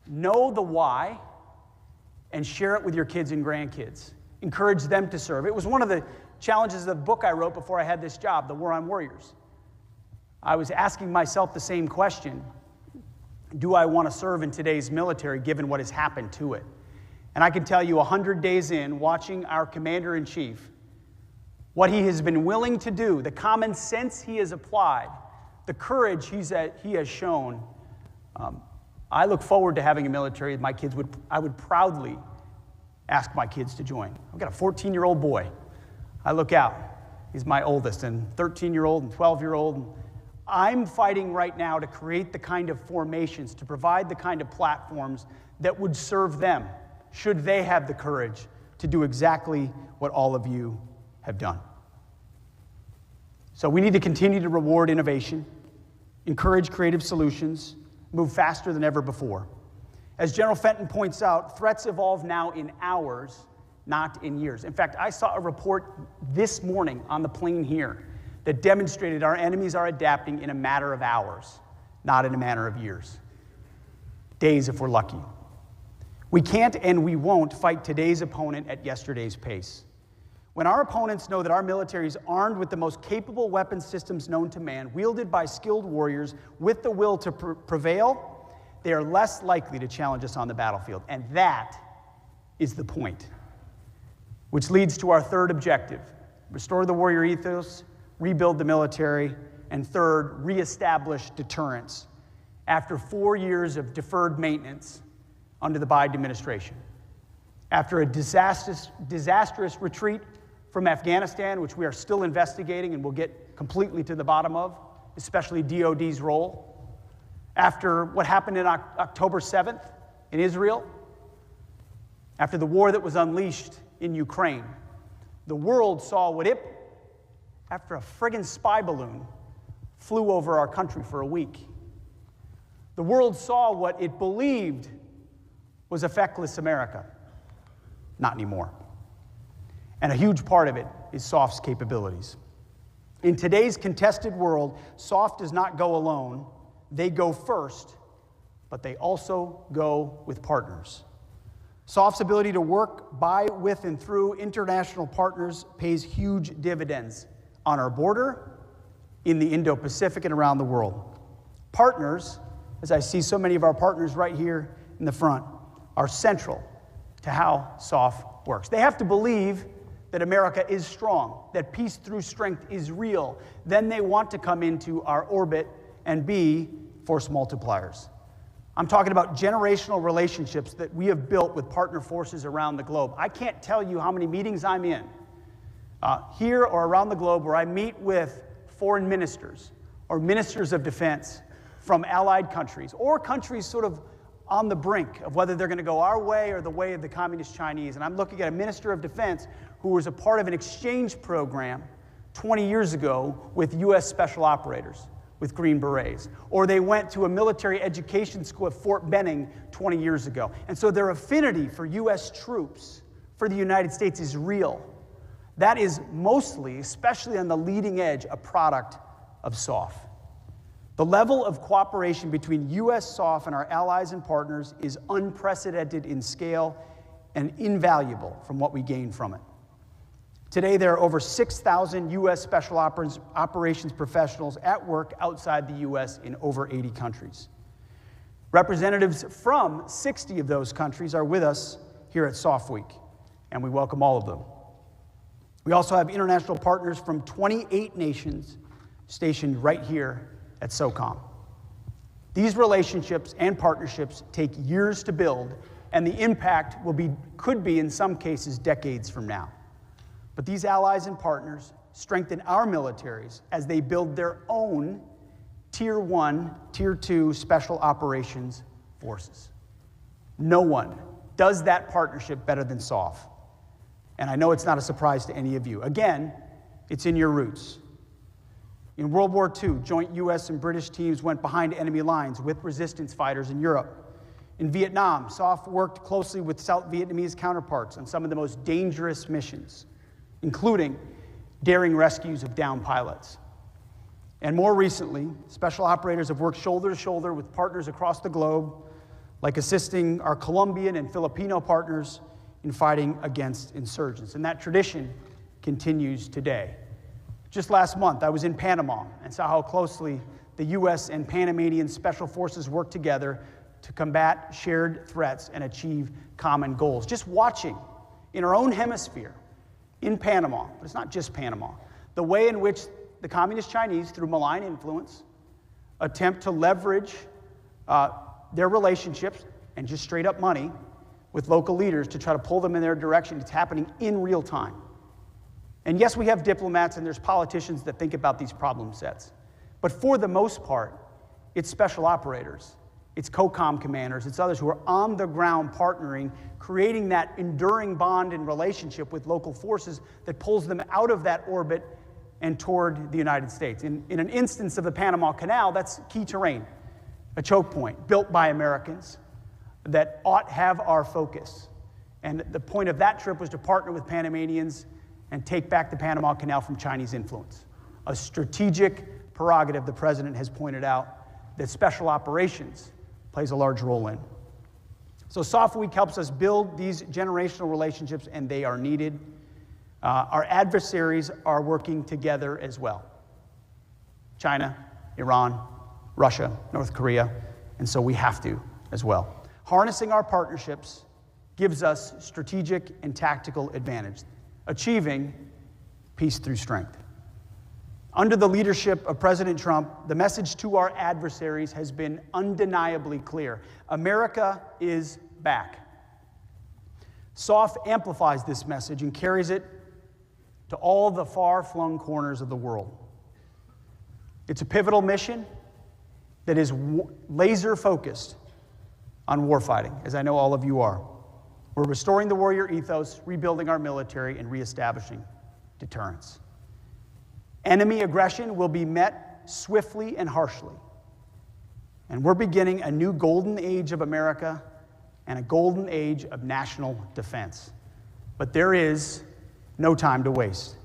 Know the why and share it with your kids and grandkids. Encourage them to serve. It was one of the challenges of the book I wrote before I had this job, The War on Warriors. I was asking myself the same question. Do I want to serve in today's military given what has happened to it? And I can tell you 100 days in, watching our commander-in-chief, what he has been willing to do, the common sense he has applied, the courage he has shown, I look forward to having a military my kids I would proudly ask my kids to join. I've got a 14-year-old boy. I look out. He's my oldest, and 13-year-old and 12-year-old. I'm fighting right now to create the kind of formations, to provide the kind of platforms that would serve them, should they have the courage to do exactly what all of you have done. So we need to continue to reward innovation, encourage creative solutions, move faster than ever before. As General Fenton points out, threats evolve now in hours, not in years. In fact, I saw a report this morning on the plane here that demonstrated our enemies are adapting in a matter of hours, not in a matter of years. Days if we're lucky. We can't and we won't fight today's opponent at yesterday's pace. When our opponents know that our military is armed with the most capable weapon systems known to man, wielded by skilled warriors with the will to prevail, they are less likely to challenge us on the battlefield. And that is the point. Which leads to our third objective: restore the warrior ethos, rebuild the military, and third, reestablish deterrence after 4 years of deferred maintenance under the Biden administration. After a disastrous retreat from Afghanistan, which we are still investigating and will get completely to the bottom of, especially DOD's role. After what happened on October 7th in Israel. After the war that was unleashed in Ukraine. The world saw what it, after a friggin' spy balloon flew over our country for a week. The world saw what it believed was a feckless America. Not anymore. And a huge part of it is SOF's capabilities. In today's contested world, SOF does not go alone. They go first, but they also go with partners. SOF's ability to work by, with, and through international partners pays huge dividends on our border, in the Indo-Pacific, and around the world. Partners, as I see so many of our partners right here in the front, are central to how SOF works. They have to believe that America is strong, that peace through strength is real. Then they want to come into our orbit and be force multipliers. I'm talking about generational relationships that we have built with partner forces around the globe. I can't tell you how many meetings I'm in, here or around the globe, where I meet with foreign ministers or ministers of defense from allied countries, or countries sort of on the brink of whether they're going to go our way or the way of the communist Chinese. And I'm looking at a minister of defense who was a part of an exchange program 20 years ago with U.S. special operators, with Green Berets. Or they went to a military education school at Fort Benning 20 years ago. And so their affinity for U.S. troops, for the United States, is real. That is mostly, especially on the leading edge, a product of SOF. The level of cooperation between U.S. SOF and our allies and partners is unprecedented in scale and invaluable from what we gain from it. Today, there are over 6,000 U.S. special operations professionals at work outside the U.S. in over 80 countries. Representatives from 60 of those countries are with us here at SOF Week, and we welcome all of them. We also have international partners from 28 nations stationed right here at SOCOM. These relationships and partnerships take years to build, and the impact could be in some cases decades from now. But these allies and partners strengthen our militaries as they build their own Tier 1, Tier 2 special operations forces. No one does that partnership better than SOF. And I know it's not a surprise to any of you. Again, it's in your roots. In World War II, joint U.S. and British teams went behind enemy lines with resistance fighters in Europe. In Vietnam, SOF worked closely with South Vietnamese counterparts on some of the most dangerous missions, including daring rescues of downed pilots. And more recently, special operators have worked shoulder to shoulder with partners across the globe, like assisting our Colombian and Filipino partners in fighting against insurgents. And that tradition continues today. Just last month, I was in Panama and saw how closely the U.S. and Panamanian special forces work together to combat shared threats and achieve common goals. Just watching in our own hemisphere, in Panama, but it's not just Panama, the way in which the communist Chinese, through malign influence, attempt to leverage their relationships and just straight up money with local leaders to try to pull them in their direction. It's happening in real time. And yes, we have diplomats and there's politicians that think about these problem sets. But for the most part, it's special operators, it's COCOM commanders, it's others who are on the ground partnering, creating that enduring bond and relationship with local forces that pulls them out of that orbit and toward the United States. In an instance of the Panama Canal, that's key terrain, a choke point built by Americans that ought have our focus. And the point of that trip was to partner with Panamanians and take back the Panama Canal from Chinese influence. A strategic prerogative the president has pointed out that special operations plays a large role in. So SOF Week helps us build these generational relationships, and they are needed. Our adversaries are working together as well. China, Iran, Russia, North Korea, and so we have to as well. Harnessing our partnerships gives us strategic and tactical advantage, achieving peace through strength. Under the leadership of President Trump, the message to our adversaries has been undeniably clear. America is back. SOF amplifies this message and carries it to all the far-flung corners of the world. It's a pivotal mission that is laser-focused on warfighting, as I know all of you are. We're restoring the warrior ethos, rebuilding our military, and reestablishing deterrence. Enemy aggression will be met swiftly and harshly. And we're beginning a new golden age of America and a golden age of national defense. But there is no time to waste.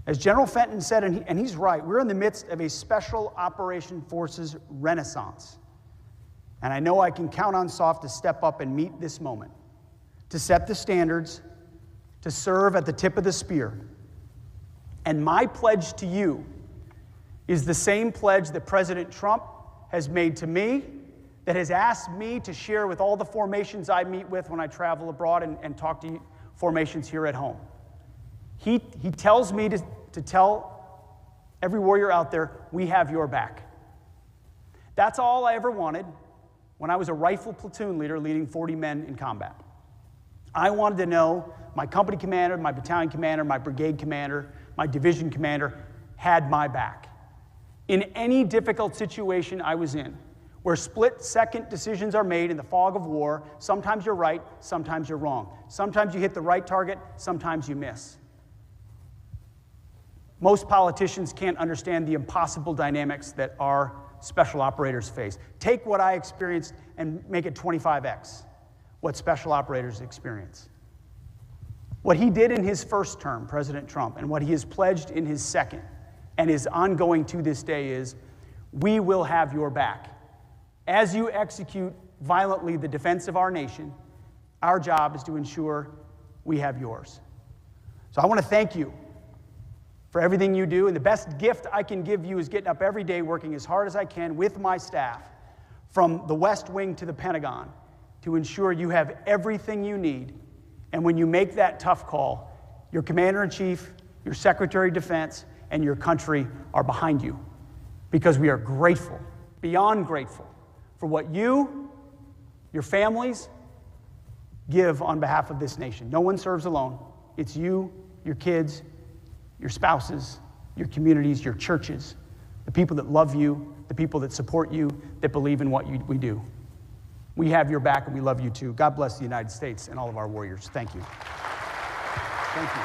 As General Fenton said, and he's right, we're in the midst of a Special Operation Forces renaissance. And I know I can count on SOF to step up and meet this moment, to set the standards, to serve at the tip of the spear. And my pledge to you is the same pledge that President Trump has made to me, that has asked me to share with all the formations I meet with when I travel abroad and talk to formations here at home. He tells me to tell every warrior out there, we have your back. That's all I ever wanted when I was a rifle platoon leader leading 40 men in combat. I wanted to know my company commander, my battalion commander, my brigade commander, my division commander had my back. In any difficult situation I was in, where split-second decisions are made in the fog of war, sometimes you're right, sometimes you're wrong. Sometimes you hit the right target, sometimes you miss. Most politicians can't understand the impossible dynamics that our special operators face. Take what I experienced and make it 25x what special operators experience. What he did in his first term, President Trump, and what he has pledged in his second, and is ongoing to this day is, we will have your back. As you execute violently the defense of our nation, our job is to ensure we have yours. So I want to thank you for everything you do, and the best gift I can give you is getting up every day working as hard as I can with my staff, from the West Wing to the Pentagon, to ensure you have everything you need. And when you make that tough call, your Commander-in-Chief, your Secretary of Defense, and your country are behind you, because we are grateful, beyond grateful, for what you, your families, give on behalf of this nation. No one serves alone. It's you, your kids, your spouses, your communities, your churches, the people that love you, the people that support you, that believe in what we do. We have your back, and we love you too. God bless the United States and all of our warriors. Thank you. Thank you.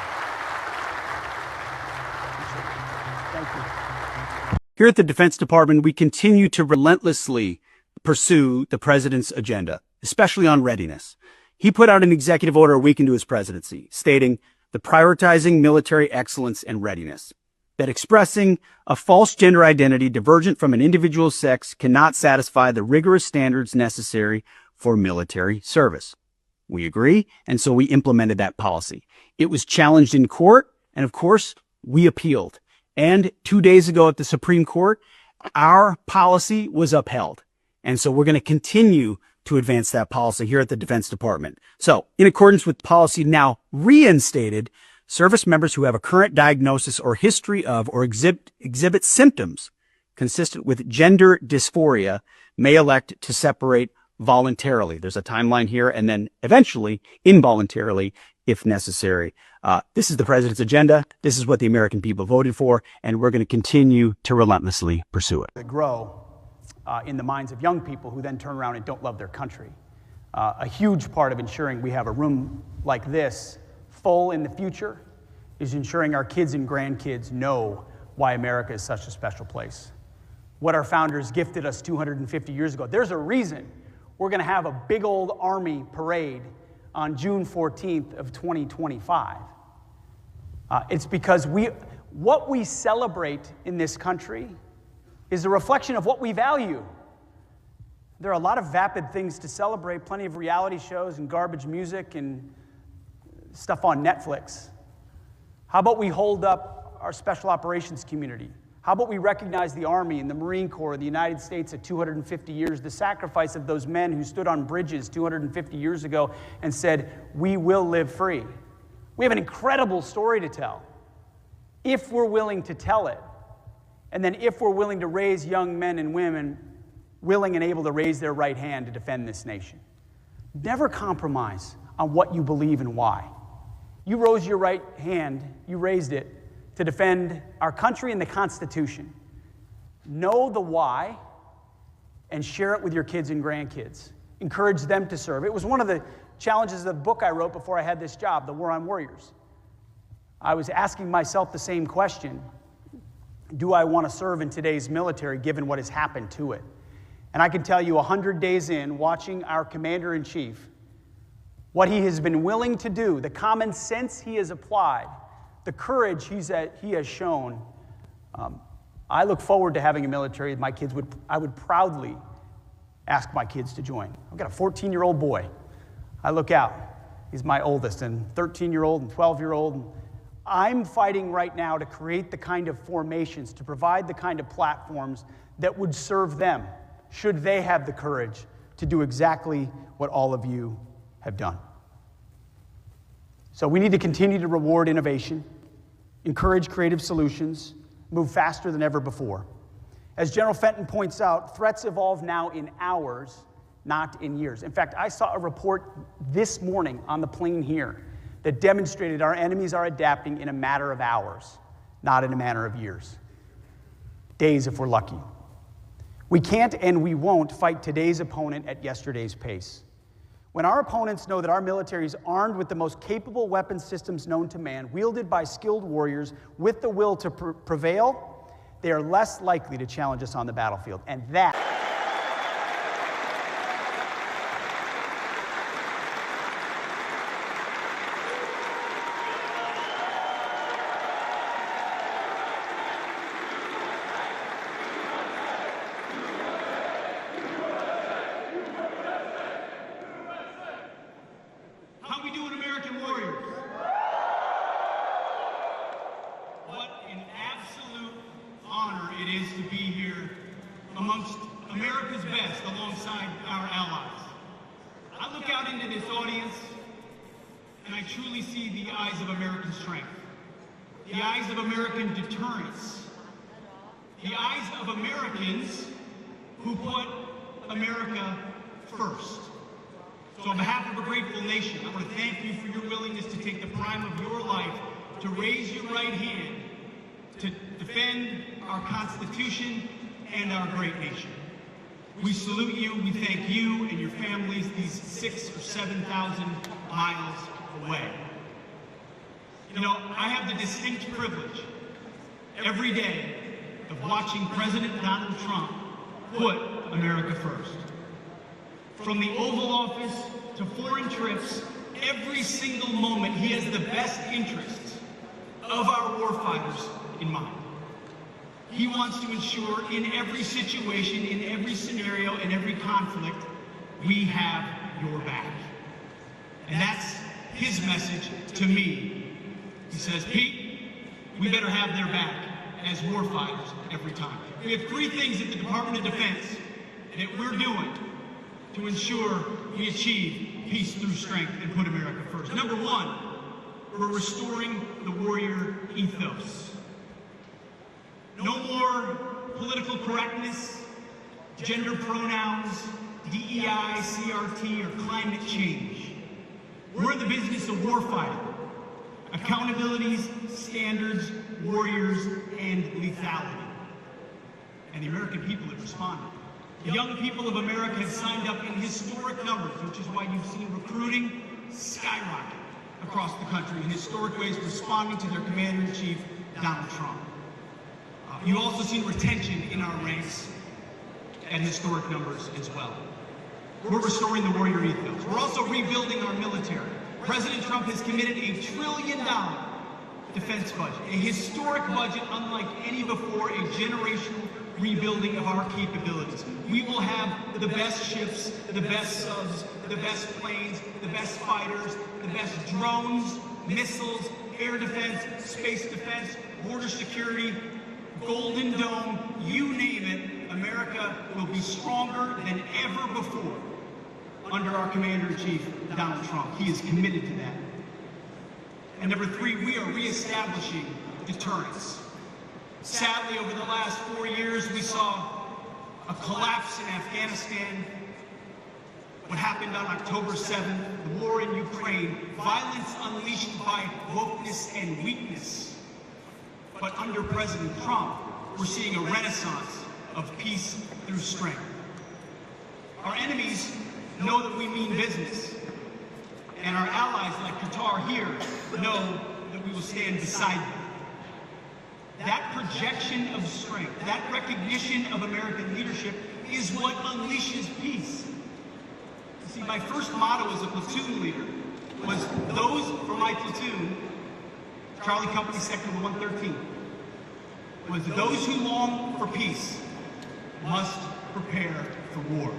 Thank you. Here at the Defense Department, we continue to relentlessly pursue the President's agenda, especially on readiness. He put out an executive order a week into his presidency, stating the prioritizing military excellence and readiness, that expressing a false gender identity divergent from an individual's sex cannot satisfy the rigorous standards necessary for military service. We agree, and so we implemented that policy. It was challenged in court, and of course, we appealed. And 2 days ago at the Supreme Court, our policy was upheld. And so we're going to continue to advance that policy here at the Defense Department. So, in accordance with policy now reinstated, service members who have a current diagnosis or history of or exhibit symptoms consistent with gender dysphoria may elect to separate voluntarily. There's a timeline here, and then eventually involuntarily if necessary. This is the President's agenda. This is what the American people voted for, and we're going to continue to relentlessly pursue it. Grow in the minds of young people who then turn around and don't love their country. A huge part of ensuring we have a room like this full in the future is ensuring our kids and grandkids know why America is such a special place. What our founders gifted us 250 years ago. There's a reason we're going to have a big old Army parade on June 14th of 2025. It's because what we celebrate in this country is a reflection of what we value. There are a lot of vapid things to celebrate, plenty of reality shows and garbage music and stuff on Netflix. How about we hold up our special operations community? How about we recognize the Army and the Marine Corps of the United States at 250 years, the sacrifice of those men who stood on bridges 250 years ago and said, we will live free. We have an incredible story to tell, if we're willing to tell it. And then if we're willing to raise young men and women willing and able to raise their right hand to defend this nation. Never compromise on what you believe and why. You rose your right hand, you raised it to defend our country and the Constitution. Know the why and share it with your kids and grandkids. Encourage them to serve. It was one of the challenges of the book I wrote before I had this job, The War on Warriors. I was asking myself the same question. Do I want to serve in today's military given what has happened to it? And I can tell you 100 days in, watching our Commander-in-Chief what he has been willing to do, the common sense he has applied, the courage he has shown. I look forward to having a military my kids I would proudly ask my kids to join. I've got a 14-year-old boy. I look out. He's my oldest, and 13-year-old and 12-year-old. I'm fighting right now to create the kind of formations, to provide the kind of platforms that would serve them, should they have the courage to do exactly what all of you have done. So we need to continue to reward innovation, encourage creative solutions, move faster than ever before. As General Fenton points out, threats evolve now in hours, not in years. In fact, I saw a report this morning on the plane here that demonstrated our enemies are adapting in a matter of hours, not in a matter of years. Days if we're lucky. We can't and we won't fight today's opponent at yesterday's pace. When our opponents know that our military is armed with the most capable weapon systems known to man, wielded by skilled warriors with the will to prevail, they are less likely to challenge us on the battlefield. And that How we doing, American warriors? What an absolute honor it is to be here amongst America's best alongside our allies. I look out into this audience and I truly see the eyes of American strength, the eyes of American deterrence, the eyes of Americans who put America first. So on behalf of a grateful nation, I want to thank you for your willingness to take the prime of your life to raise your right hand to defend our Constitution and our great nation. We salute you, we thank you and your families these 6,000 or 7,000 miles away. You know, I have the distinct privilege every day of watching President Donald Trump put America first. From the Oval Office to foreign trips, every single moment he has the best interests of our warfighters in mind. He wants to ensure in every situation, in every scenario, in every conflict, we have your back. And that's his message to me. He says, Pete, we better have their back as warfighters every time. We have three things at the Department of Defense that we're doing to ensure we achieve peace through strength and put America first. Number one, we're restoring the warrior ethos. No more political correctness, gender pronouns, DEI, CRT, or climate change. We're in the business of warfighting. Accountabilities, standards, warriors, and lethality. And the American people have responded. The young people of America have signed up in historic numbers, which is why you've seen recruiting skyrocket across the country in historic ways, responding to their commander-in-chief, Donald Trump. You've also seen retention in our ranks at historic numbers as well. We're restoring the warrior ethos. We're also rebuilding our military. President Trump has committed $1 trillion defense budget, a historic budget unlike any before, a generational rebuilding of our capabilities. We will have the best ships, the best subs, the best planes, the best fighters, the best drones, missiles, air defense, space defense, border security, Golden Dome, you name it. America will be stronger than ever before under our Commander-in-Chief, Donald Trump. He is committed to that. And number three, we are reestablishing deterrence. Sadly, over the last 4 years, we saw a collapse in Afghanistan, what happened on October 7th, the war in Ukraine, violence unleashed by wokeness and weakness. But under President Trump, we're seeing a renaissance of peace through strength. Our enemies know that we mean business, and our allies like Qatar here know that we will stand beside them. That projection of strength, that recognition of American leadership is what unleashes peace. See, my first motto as a platoon leader was those for my platoon, Charlie Company Sector 113, was those who long for peace must prepare for war.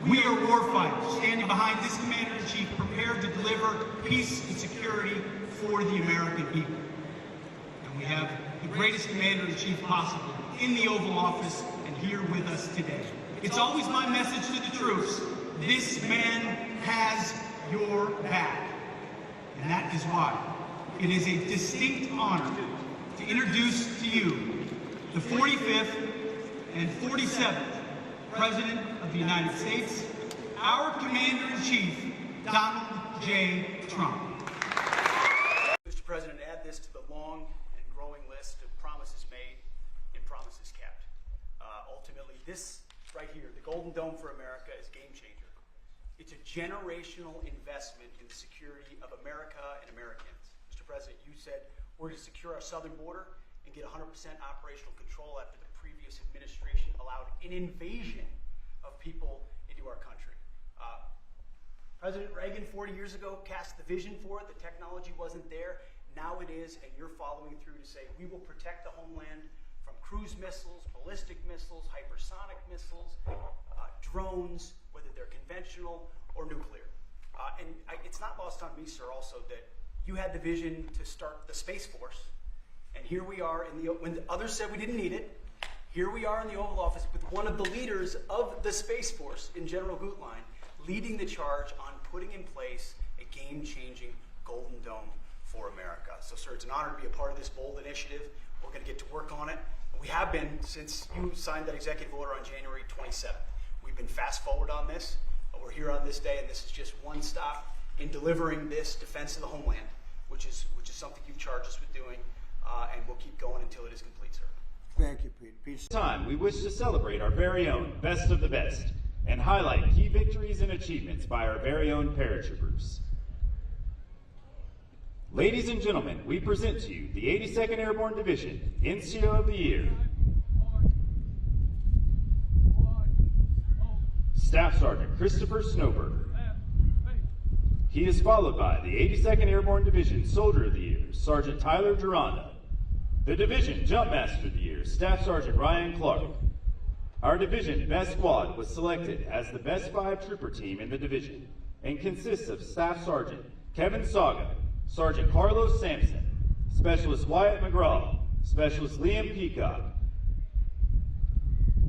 We are warfighters, standing behind this Commander-in-Chief, prepared to deliver peace and security for the American people. And we have the greatest Commander-in-Chief possible in the Oval Office and here with us today. It's always my message to the troops, this man has your back. And that is why it is a distinct honor to introduce to you the 45th and 47th President of the United States, our Commander-in-Chief, Donald J. Trump. Mr. President, add this to the long and growing list of promises made and promises kept. Ultimately, this right here, the Golden Dome for America, is game changer. It's a generational investment in the security of America and Americans. Mr. President, you said we're going to secure our southern border and get 100% operational control after the previous administration allowed an invasion of people into our country. President Reagan 40 years ago cast the vision for it. The technology wasn't there. Now it is, and you're following through to say we will protect the homeland from cruise missiles, ballistic missiles, hypersonic missiles, drones, whether they're conventional or nuclear. It's not lost on me, sir, also that you had the vision to start the Space Force. And here we are, when others said we didn't need it, here we are in the Oval Office with one of the leaders of the Space Force in General Gutlein, leading the charge on putting in place a game-changing Golden Dome for America. So, sir, it's an honor to be a part of this bold initiative. We're going to get to work on it. We have been since you signed that executive order on January 27th. We've been fast forward on this. We're here on this day, and this is just one stop in delivering this defense of the homeland, which is something you've charged us with doing, and we'll keep going until it is complete, sir. Thank you, Pete. Time, we wish to celebrate our very own best of the best and highlight key victories and achievements by our very own paratroopers. Ladies and gentlemen, we present to you the 82nd Airborne Division NCO of the Year, Staff Sergeant Christopher Snowberger. He is followed by the 82nd Airborne Division Soldier of the Year, Sergeant Tyler Duranda. The Division Jump Master of the Year, Staff Sergeant Ryan Clark. Our Division Best Squad was selected as the Best 5 Trooper Team in the Division and consists of Staff Sergeant Kevin Saga, Sergeant Carlos Sampson, Specialist Wyatt McGraw, Specialist Liam Peacock,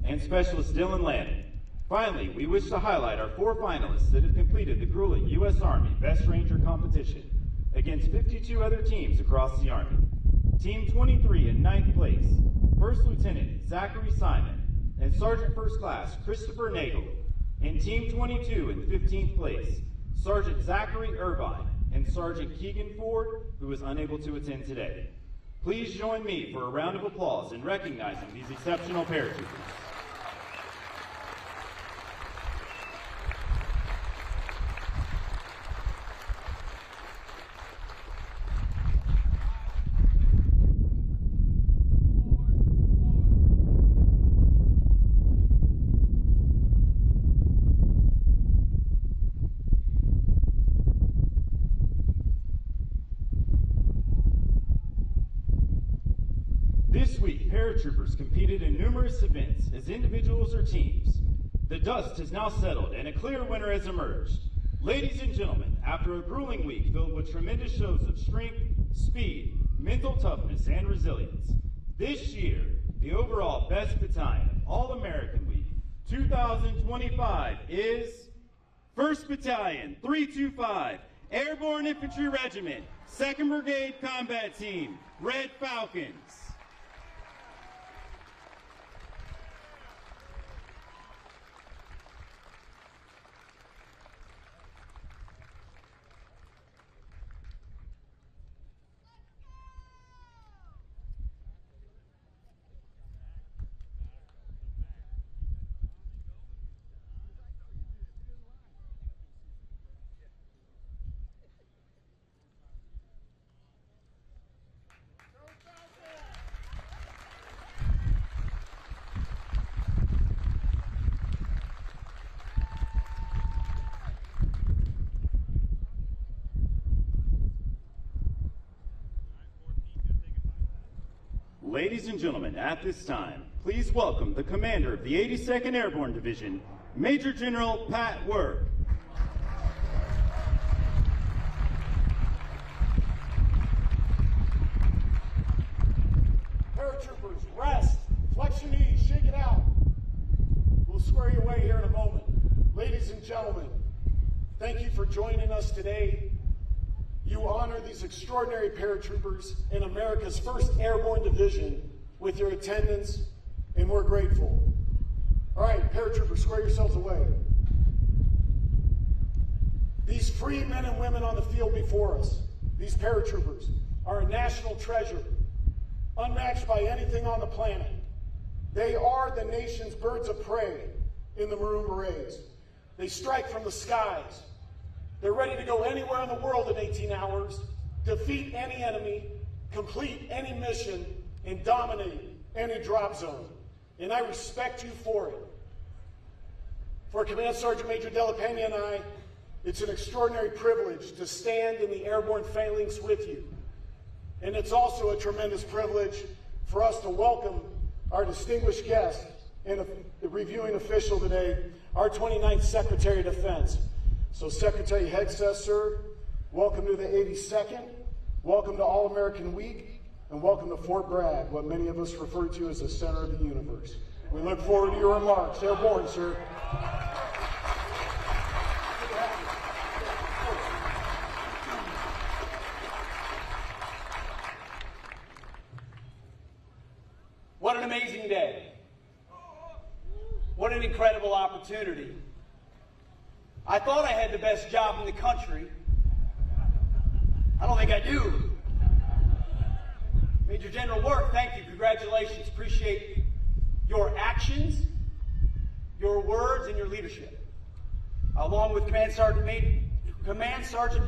and Specialist Dylan Lanning. Finally, we wish to highlight our 4 finalists that have completed the grueling U.S. Army Best Ranger competition against 52 other teams across the Army. Team 23 in 9th place, First Lieutenant Zachary Simon and Sergeant First Class Christopher Nagel. And Team 22 in 15th place, Sergeant Zachary Irvine and Sergeant Keegan Ford, who is unable to attend today. Please join me for a round of applause in recognizing these exceptional paratroopers. This week, paratroopers competed in numerous events as individuals or teams. The dust has now settled and a clear winner has emerged. Ladies and gentlemen, after a grueling week filled with tremendous shows of strength, speed, mental toughness, and resilience, this year, the overall Best Battalion of All-American Week 2025 is 1st Battalion, 325, Airborne Infantry Regiment, 2nd Brigade Combat Team, Red Falcons. Ladies and gentlemen, at this time, please welcome the commander of the 82nd Airborne Division, Major General Pat Work. Paratroopers, rest, flex your knees, shake it out. We'll square you away here in a moment. Ladies and gentlemen, thank you for joining us today. You honor these extraordinary paratroopers in America's 1st Airborne Division with your attendance, and we're grateful. All right, paratroopers, square yourselves away. These free men and women on the field before us, these paratroopers, are a national treasure, unmatched by anything on the planet. They are the nation's birds of prey in the Maroon Berets. They strike from the skies. They're ready to go anywhere in the world in 18 hours, defeat any enemy, complete any mission, and dominate any drop zone. And I respect you for it. For Command Sergeant Major Della Pena and I, it's an extraordinary privilege to stand in the airborne phalanx with you. And it's also a tremendous privilege for us to welcome our distinguished guest and the reviewing official today, our 29th Secretary of Defense. So Secretary Hegseth, sir, welcome to the 82nd, welcome to All-American Week, and welcome to Fort Bragg, what many of us refer to as the center of the universe. We look forward to your remarks. Airborne, sir. What an amazing day. What an incredible opportunity. I thought I had the best job in the country. I don't think I do. Major General Work, thank you. Congratulations. Appreciate your actions, your words, and your leadership. Along with Command Sergeant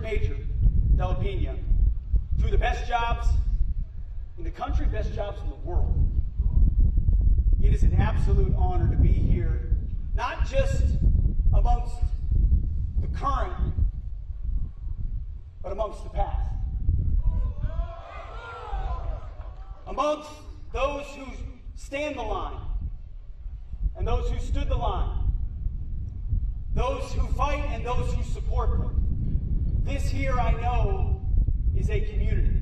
Major Della Pena, two of the best jobs in the country, best jobs in the world. It is an absolute honor to be here, not just amongst the current, but amongst the past. Amongst those who stand the line, and those who stood the line, those who fight and those who support them. This here, I know, is a community.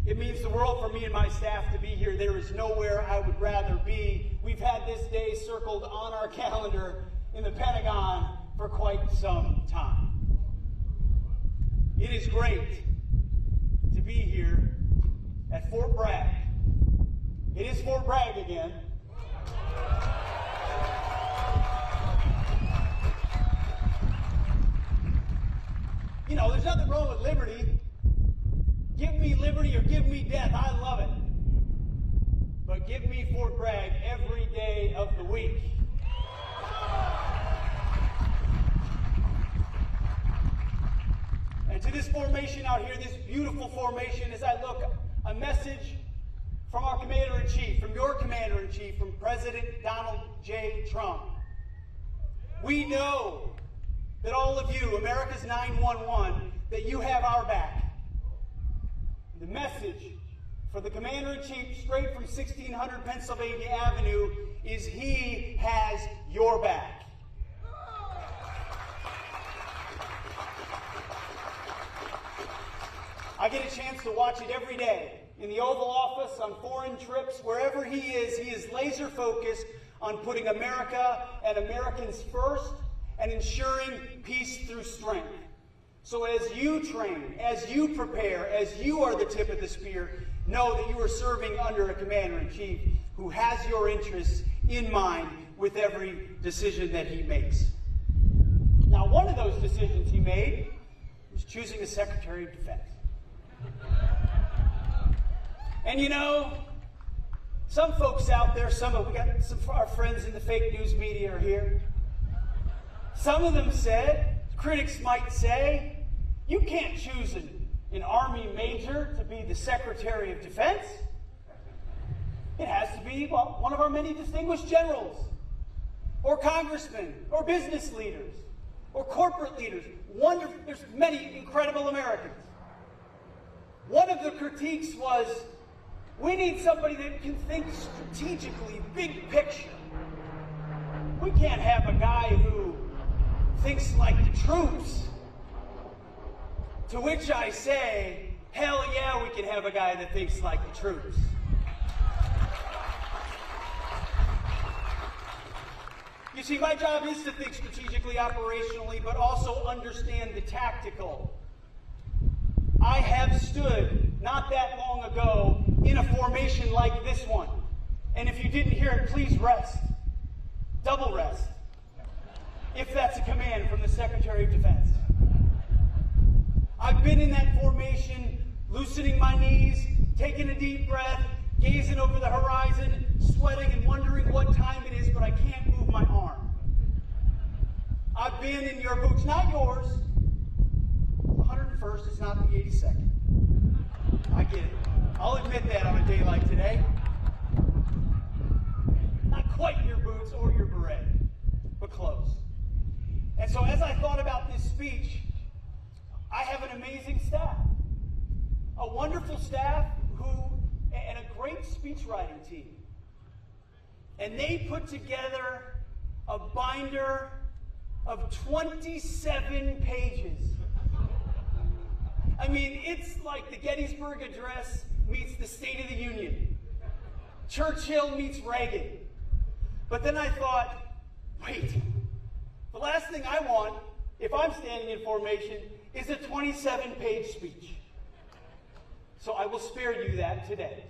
It means the world for me and my staff to be here. There is nowhere I would rather be. We've had this day circled on our calendar in the Pentagon for quite some time. It is great to be here at Fort Bragg. It is Fort Bragg again. You know, there's nothing wrong with liberty. Give me liberty or give me death. I love it. But give me Fort Bragg every day of the week. And to this formation out here, this beautiful formation, as I look, a message from our Commander-in-Chief, from your Commander-in-Chief, from President Donald J. Trump. We know that all of you, America's 911, that you have our back. The message for the Commander-in-Chief straight from 1600 Pennsylvania Avenue is he has your back. I get a chance to watch it every day. In the Oval Office, on foreign trips, wherever he is laser focused on putting America and Americans first and ensuring peace through strength. So as you train, as you prepare, as you are the tip of the spear, know that you are serving under a Commander-in-Chief who has your interests in mind with every decision that he makes. Now, one of those decisions he made was choosing a Secretary of Defense. And you know, some folks out there, we got some of our friends in the fake news media are here. Some of them said, critics might say, you can't choose an Army major to be the Secretary of Defense. It has to be, well, one of our many distinguished generals, or congressmen, or business leaders, or corporate leaders. There's many incredible Americans. One of the critiques was, we need somebody that can think strategically, big picture. We can't have a guy who thinks like the troops. To which I say, hell yeah, we can have a guy that thinks like the troops. You see, my job is to think strategically, operationally, but also understand the tactical. I have stood, not that long ago, in a formation like this one. And if you didn't hear it, please rest. Double rest. If that's a command from the Secretary of Defense. I've been in that formation, loosening my knees, taking a deep breath, gazing over the horizon, sweating and wondering what time it is, but I can't move my arm. I've been in your boots, not yours. 101st, it's not the 82nd. I get it. I'll admit that on a day like today. Not quite your boots or your beret, but close. And so as I thought about this speech, I have an amazing staff. A wonderful staff and a great speech writing team. And they put together a binder of 27 pages. I mean, it's like the Gettysburg Address meets the State of the Union. Churchill meets Reagan. But then I thought, wait, the last thing I want, if I'm standing in formation, is a 27-page speech. So I will spare you that today.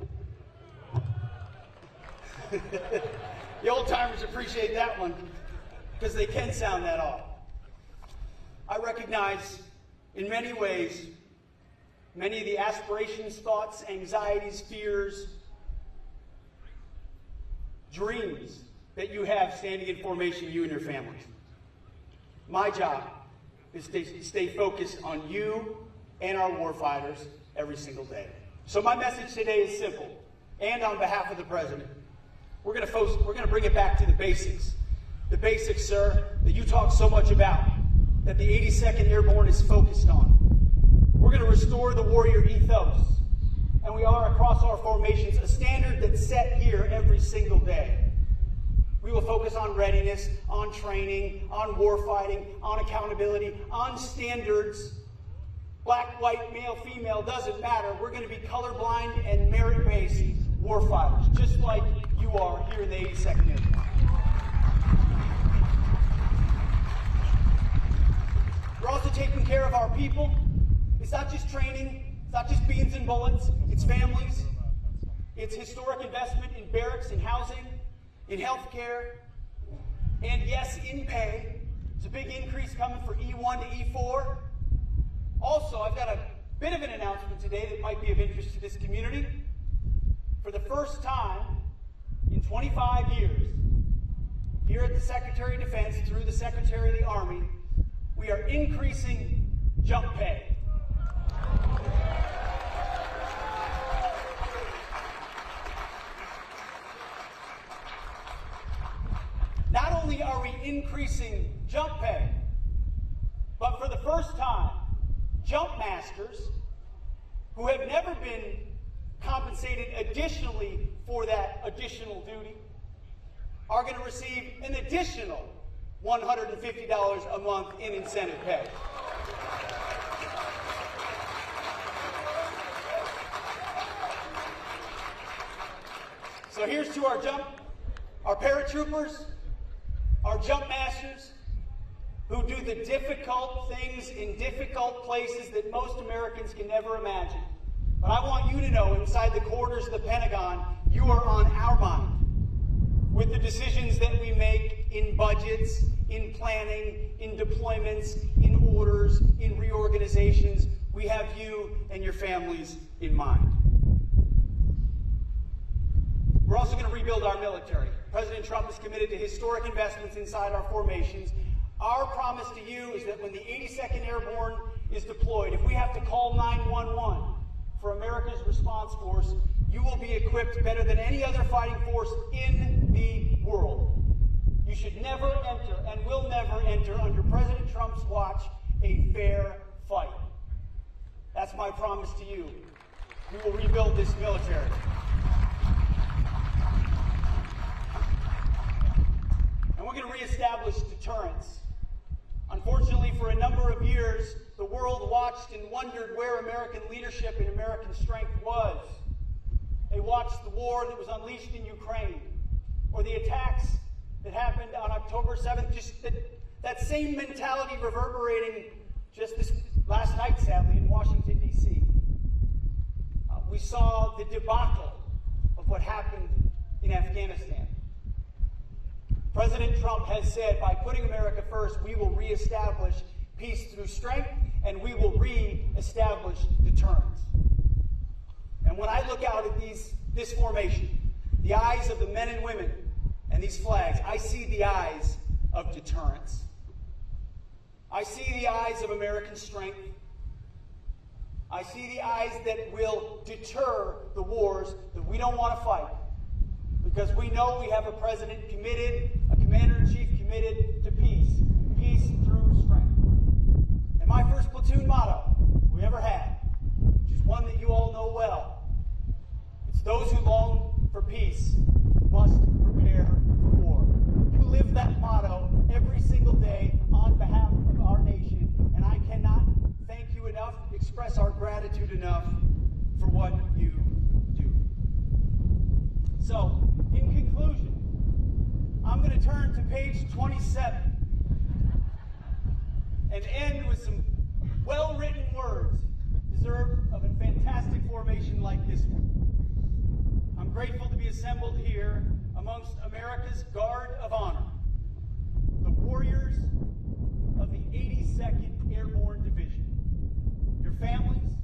The old-timers appreciate that one because they can sound that off. I recognize in many ways many of the aspirations, thoughts, anxieties, fears, dreams that you have standing in formation, you and your families. My job is to stay focused on you and our warfighters every single day. So my message today is simple, and on behalf of the President, we're going to bring it back to the basics. The basics, sir, that you talk so much about, that the 82nd Airborne is focused on. We're going to restore the warrior ethos, and we are across our formations, a standard that's set here every single day. We will focus on readiness, on training, on warfighting, on accountability, on standards. Black, white, male, female, doesn't matter. We're going to be colorblind and merit-based warfighters, just like you are here in the 82nd Airborne. We're also taking care of our people. It's not just training, it's not just beans and bullets, it's families. It's historic investment in barracks, in housing, in health care, and yes, in pay. There's a big increase coming for E1 to E4. Also, I've got a bit of an announcement today that might be of interest to this community. For the first time in 25 years, here at the Secretary of Defense, through the Secretary of the Army, we are increasing jump pay. Not only are we increasing jump pay, but for the first time, jump masters who have never been compensated additionally for that additional duty are going to receive an additional $150 a month in incentive pay. So here's to our paratroopers, our jump masters, who do the difficult things in difficult places that most Americans can never imagine. But I want you to know, inside the corridors of the Pentagon, you are on our mind. With the decisions that we make in budgets, in planning, in deployments, in orders, in reorganizations, we have you and your families in mind. We're also going to rebuild our military. President Trump is committed to historic investments inside our formations. Our promise to you is that when the 82nd Airborne is deployed, if we have to call 911 for America's response force, you will be equipped better than any other fighting force in the world. You should never enter and will never enter under President Trump's watch a fair fight. That's my promise to you we will rebuild this military. And we're going to reestablish deterrence. Unfortunately, for a number of years, the world watched and wondered where American leadership and American strength was. They watched the war that was unleashed in Ukraine, or the attacks that happened on October 7th, just that same mentality reverberating just this last night, sadly, in Washington, D.C. We saw the debacle of what happened in Afghanistan. President Trump has said, by putting America first, we will reestablish peace through strength, and we will reestablish deterrence. And when I look out at this formation, the eyes of the men and women and these flags, I see the eyes of deterrence. I see the eyes of American strength. I see the eyes that will deter the wars that we don't want to fight, because we know we have a president committed, a commander-in-chief committed to peace, peace through strength. And my first platoon motto we ever had, which is one that you all know well, it's those who long for peace must prepare for war. You live that motto every single day on behalf of our nation, and I cannot thank you enough, express our gratitude enough for what you do. So, in conclusion, I'm going to turn to page 27 and end with some well-written words deserved of a fantastic formation like this one. I'm grateful to be assembled here amongst America's Guard of Honor, the warriors of the 82nd Airborne Division, your families,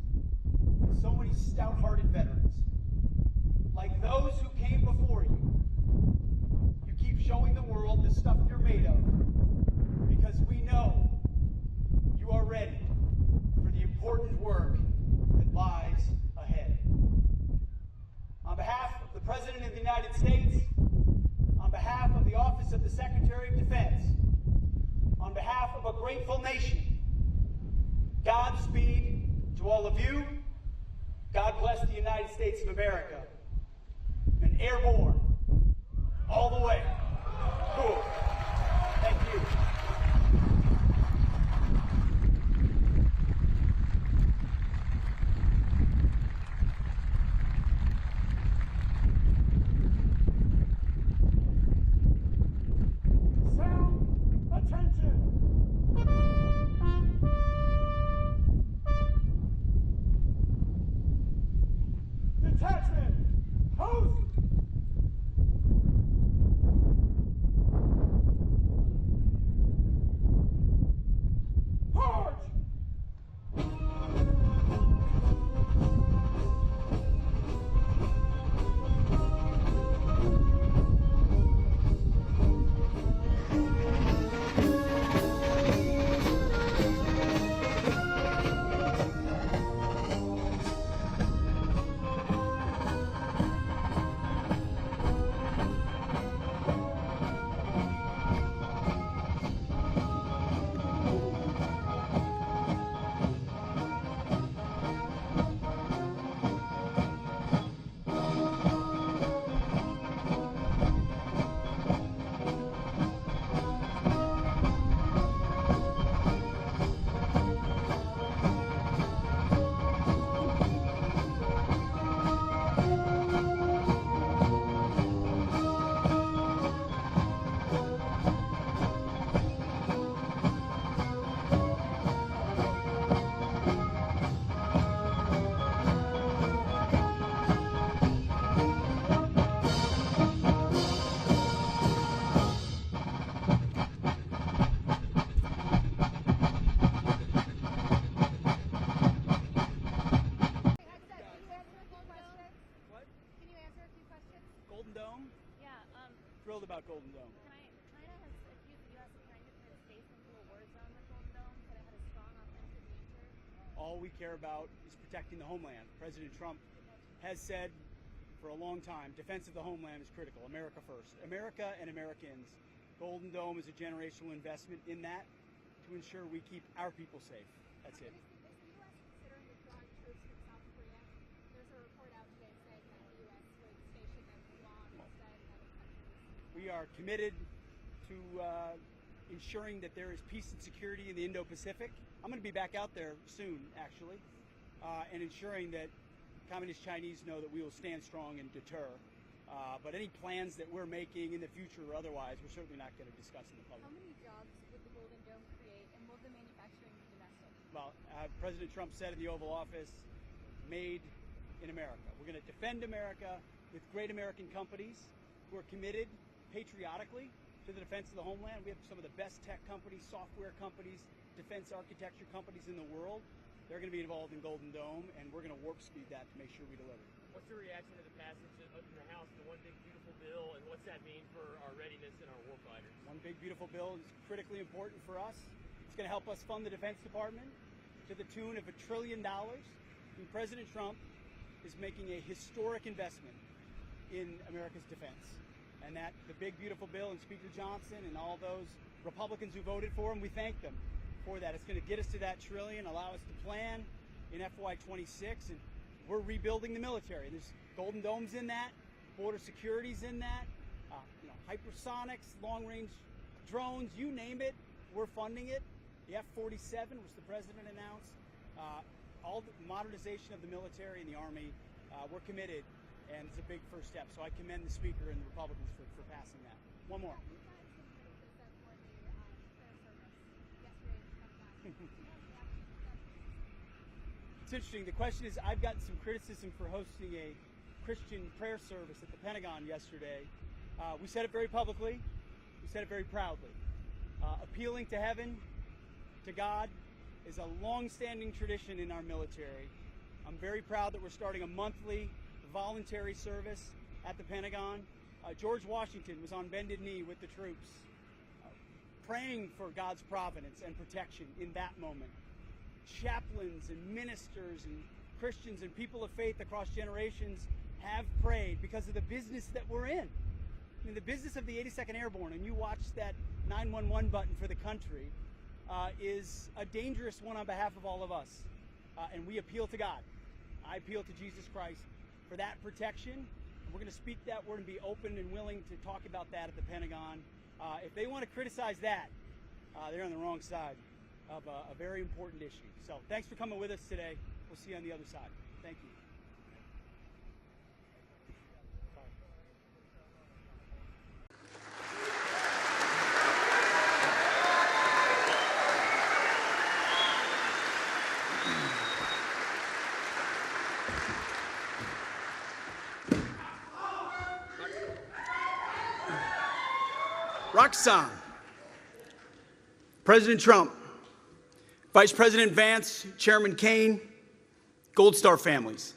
and so many stout-hearted veterans. Like those who came before you, you keep showing the world the stuff you're made of, because we know you are ready for the important work that lies ahead. On behalf of the President of the United States, on behalf of the Office of the Secretary of Defense, on behalf of a grateful nation, Godspeed to all of you. God bless the United States of America. And airborne, all the way. Cool. Thank you. Sound attention. Detachment, post. March. Golden Dome? Yeah, Thrilled about Golden Dome. China has accused the U.S. of trying to turn space into a war zone with Golden Dome, said it had a strong offensive nature. All we care about is protecting the homeland. President Trump has said for a long time, defense of the homeland is critical. America first. America and Americans. Golden Dome is a generational investment in that to ensure we keep our people safe. That's it. Is the U.S. considering withdrawing troops from South Korea? There's a We are committed to ensuring that there is peace and security in the Indo-Pacific. I'm going to be back out there soon, actually, and ensuring that Communist Chinese know that we will stand strong and deter. But any plans that we're making in the future or otherwise, we're certainly not going to discuss in the public. How many jobs would the Golden Dome create, and will the manufacturing be domestic? Well, President Trump said in the Oval Office, made in America. We're going to defend America with great American companies who are committed patriotically to the defense of the homeland. We have some of the best tech companies, software companies, defense architecture companies in the world. They're going to be involved in Golden Dome, and we're going to warp speed that to make sure we deliver. What's your reaction to the passage in the House, the one big beautiful bill, and what's that mean for our readiness and our warfighters? One big beautiful bill is critically important for us. It's going to help us fund the Defense Department to the tune of $1 trillion. And President Trump is making a historic investment in America's defense. And that the big beautiful bill and Speaker Johnson and all those Republicans who voted for him, we thank them for that. It's going to get us to that trillion, allow us to plan in FY26, and we're rebuilding the military. There's Golden Dome's in that, border security's in that, hypersonics, long-range drones, you name it, we're funding it. The F-47, which the president announced, all the modernization of the military and the Army, we're committed, and it's a big first step. So I commend the Speaker and the Republicans for passing that. One more. It's interesting. The question is, I've gotten some criticism for hosting a Christian prayer service at the Pentagon yesterday. We said it very publicly. We said it very proudly. Appealing to heaven, to God, is a long-standing tradition in our military. I'm very proud that we're starting a monthly voluntary service at the Pentagon. George Washington was on bended knee with the troops, praying for God's providence and protection in that moment. Chaplains and ministers and Christians and people of faith across generations have prayed because of the business that we're in. I mean, the business of the 82nd Airborne, and you watch that 911 button for the country, is a dangerous one on behalf of all of us. And we appeal to God. I appeal to Jesus Christ for that protection. And we're going to speak that word and be open and willing to talk about that at the Pentagon. If they want to criticize that, they're on the wrong side of a very important issue. So thanks for coming with us today. We'll see you on the other side. Thank you. Roxanne, President Trump, Vice President Vance, Chairman Kaine, Gold Star families.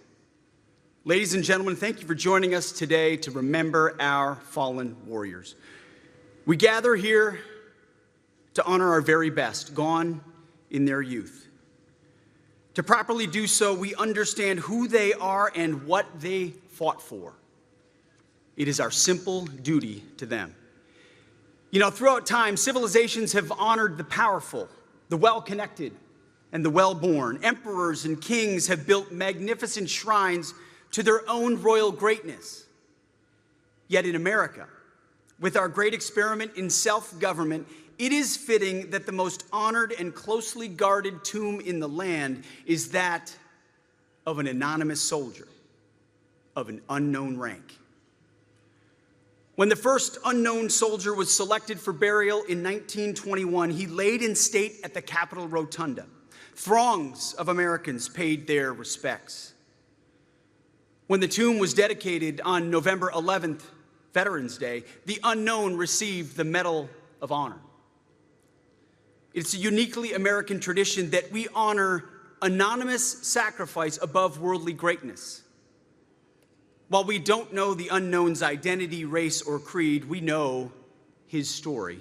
Ladies and gentlemen, thank you for joining us today to remember our fallen warriors. We gather here to honor our very best, gone in their youth. To properly do so, we understand who they are and what they fought for. It is our simple duty to them. You know, throughout time, civilizations have honored the powerful, the well-connected, and the well-born. Emperors and kings have built magnificent shrines to their own royal greatness. Yet in America, with our great experiment in self-government, it is fitting that the most honored and closely guarded tomb in the land is that of an anonymous soldier of an unknown rank. When the first unknown soldier was selected for burial in 1921, he laid in state at the Capitol Rotunda. Throngs of Americans paid their respects. When the tomb was dedicated on November 11th, Veterans Day, the unknown received the Medal of Honor. It's a uniquely American tradition that we honor anonymous sacrifice above worldly greatness. While we don't know the unknown's identity, race, or creed, we know his story.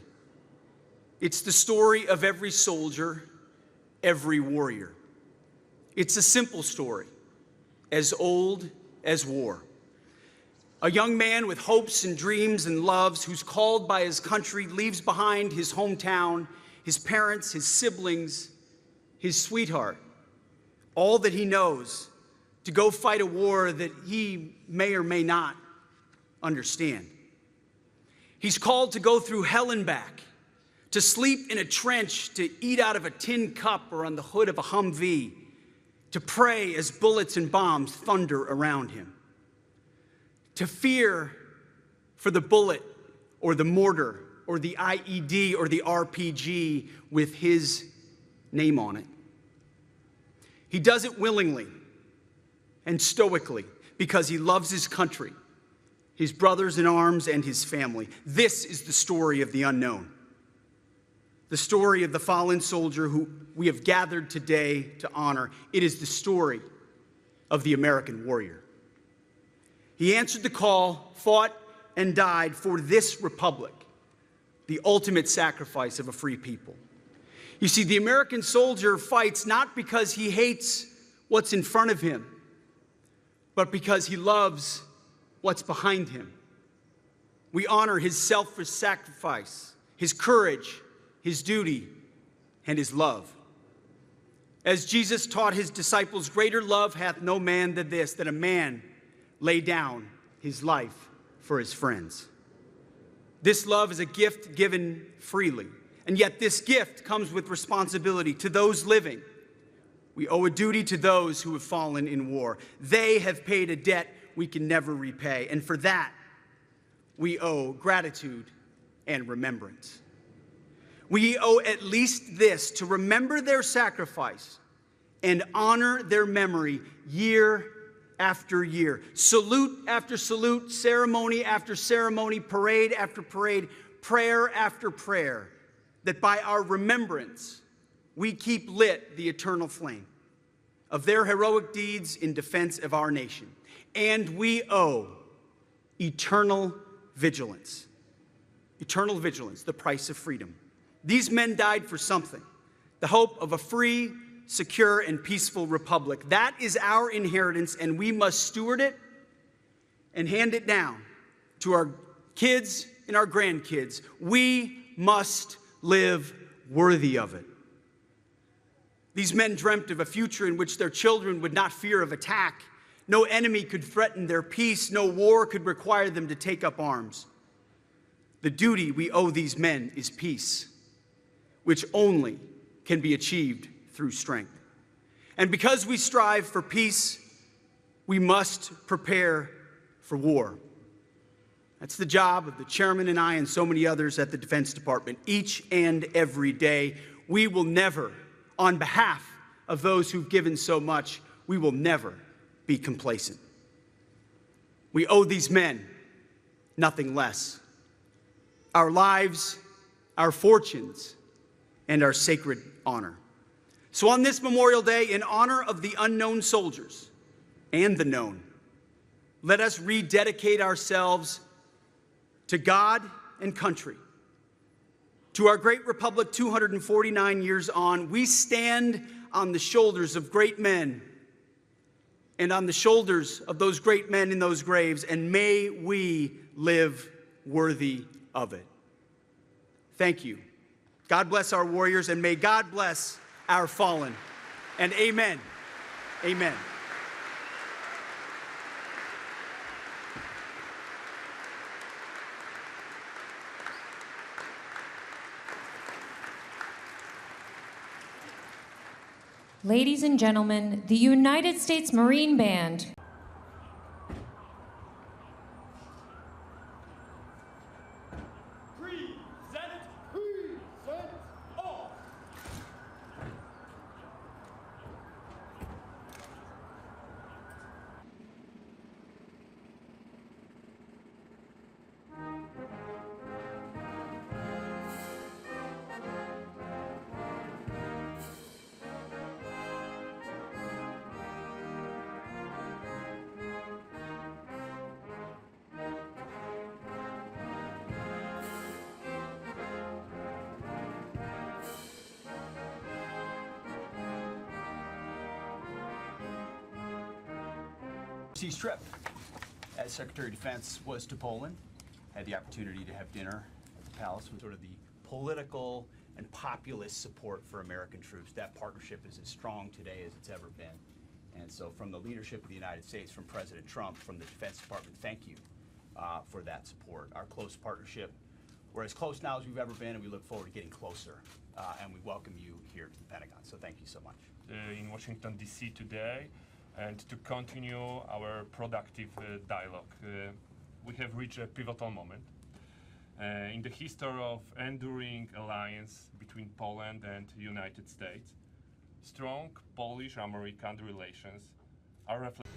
It's the story of every soldier, every warrior. It's a simple story, as old as war. A young man with hopes and dreams and loves who's called by his country leaves behind his hometown, his parents, his siblings, his sweetheart, all that he knows, to go fight a war that he may or may not understand. He's called to go through hell and back, to sleep in a trench, to eat out of a tin cup or on the hood of a Humvee, to pray as bullets and bombs thunder around him, to fear for the bullet or the mortar or the IED or the RPG with his name on it. He does it willingly and stoically because he loves his country, his brothers in arms, and his family. This is the story of the unknown, the story of the fallen soldier who we have gathered today to honor. It is the story of the American warrior. He answered the call, fought, and died for this republic, the ultimate sacrifice of a free people. You see, the American soldier fights not because he hates what's in front of him, but because he loves what's behind him. We honor his selfless sacrifice, his courage, his duty, and his love. As Jesus taught his disciples, greater love hath no man than this, that a man lay down his life for his friends. This love is a gift given freely, and yet this gift comes with responsibility to those living. We owe a duty to those who have fallen in war. They have paid a debt we can never repay, and for that, we owe gratitude and remembrance. We owe at least this, to remember their sacrifice and honor their memory year after year. Salute after salute, ceremony after ceremony, parade after parade, prayer after prayer, that by our remembrance, we keep lit the eternal flame of their heroic deeds in defense of our nation. And we owe eternal vigilance. Eternal vigilance, the price of freedom. These men died for something, the hope of a free, secure, and peaceful republic. That is our inheritance, and we must steward it and hand it down to our kids and our grandkids. We must live worthy of it. These men dreamt of a future in which their children would not fear of attack. No enemy could threaten their peace. No war could require them to take up arms. The duty we owe these men is peace, which only can be achieved through strength. And because we strive for peace, we must prepare for war. That's the job of the chairman and I and so many others at the Defense Department. Each and every day, we will never, on behalf of those who've given so much, we will never be complacent. We owe these men nothing less. Our lives, our fortunes, and our sacred honor. So on this Memorial Day, in honor of the unknown soldiers and the known, let us rededicate ourselves to God and country. To our great republic 249 years on, we stand on the shoulders of great men and on the shoulders of those great men in those graves, and may we live worthy of it. Thank you. God bless our warriors, and may God bless our fallen. And amen. Amen. Ladies and gentlemen, the United States Marine Band. Overseas trip as Secretary of Defense was to Poland. Had the opportunity to have dinner at the palace with sort of the political and populist support for American troops. That partnership is as strong today as it's ever been. And so from the leadership of the United States, from President Trump, from the Defense Department, thank you for that support. Our close partnership We're as close now as we've ever been, and we look forward to getting closer. And we welcome you here to the Pentagon. So thank you so much. In Washington, D.C. today, and to continue our productive dialogue. We have reached a pivotal moment in the history of enduring alliance between Poland and the United States. Strong Polish-American relations are reflected.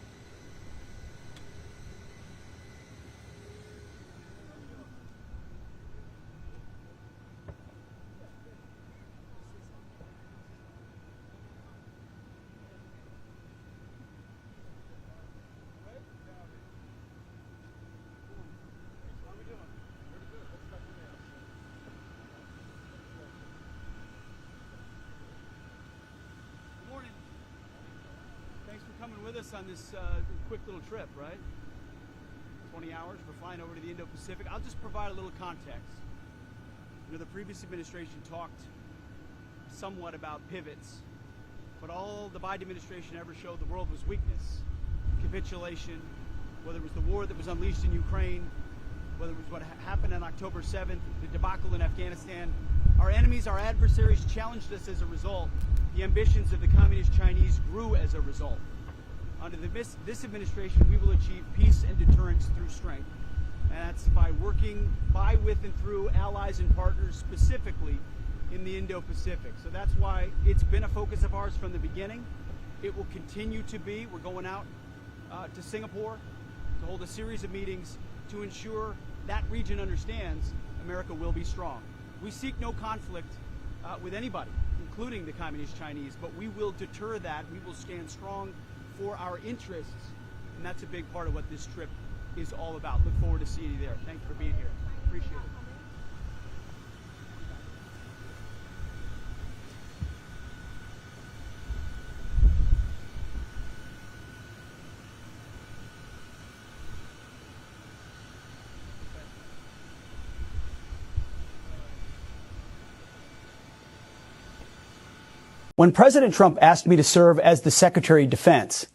Coming with us on this quick little trip, right? 20 hours, we're flying over to the Indo-Pacific. I'll just provide a little context. You know, the previous administration talked somewhat about pivots, but all the Biden administration ever showed the world was weakness, capitulation, whether it was the war that was unleashed in Ukraine, whether it was what happened on October 7th, the debacle in Afghanistan. Our enemies, our adversaries challenged us as a result. The ambitions of the Communist Chinese grew as a result. Under this administration, we will achieve peace and deterrence through strength. And that's by working by, with, and through allies and partners, specifically in the Indo-Pacific. So that's why it's been a focus of ours from the beginning. It will continue to be. We're going out to Singapore to hold a series of meetings to ensure that region understands America will be strong. We seek no conflict with anybody, including the Communist Chinese, but we will deter that. We will stand strong for our interests, and that's a big part of what this trip is all about. Look forward to seeing you there. Thank you for being here. Appreciate it. When President Trump asked me to serve as the Secretary of Defense,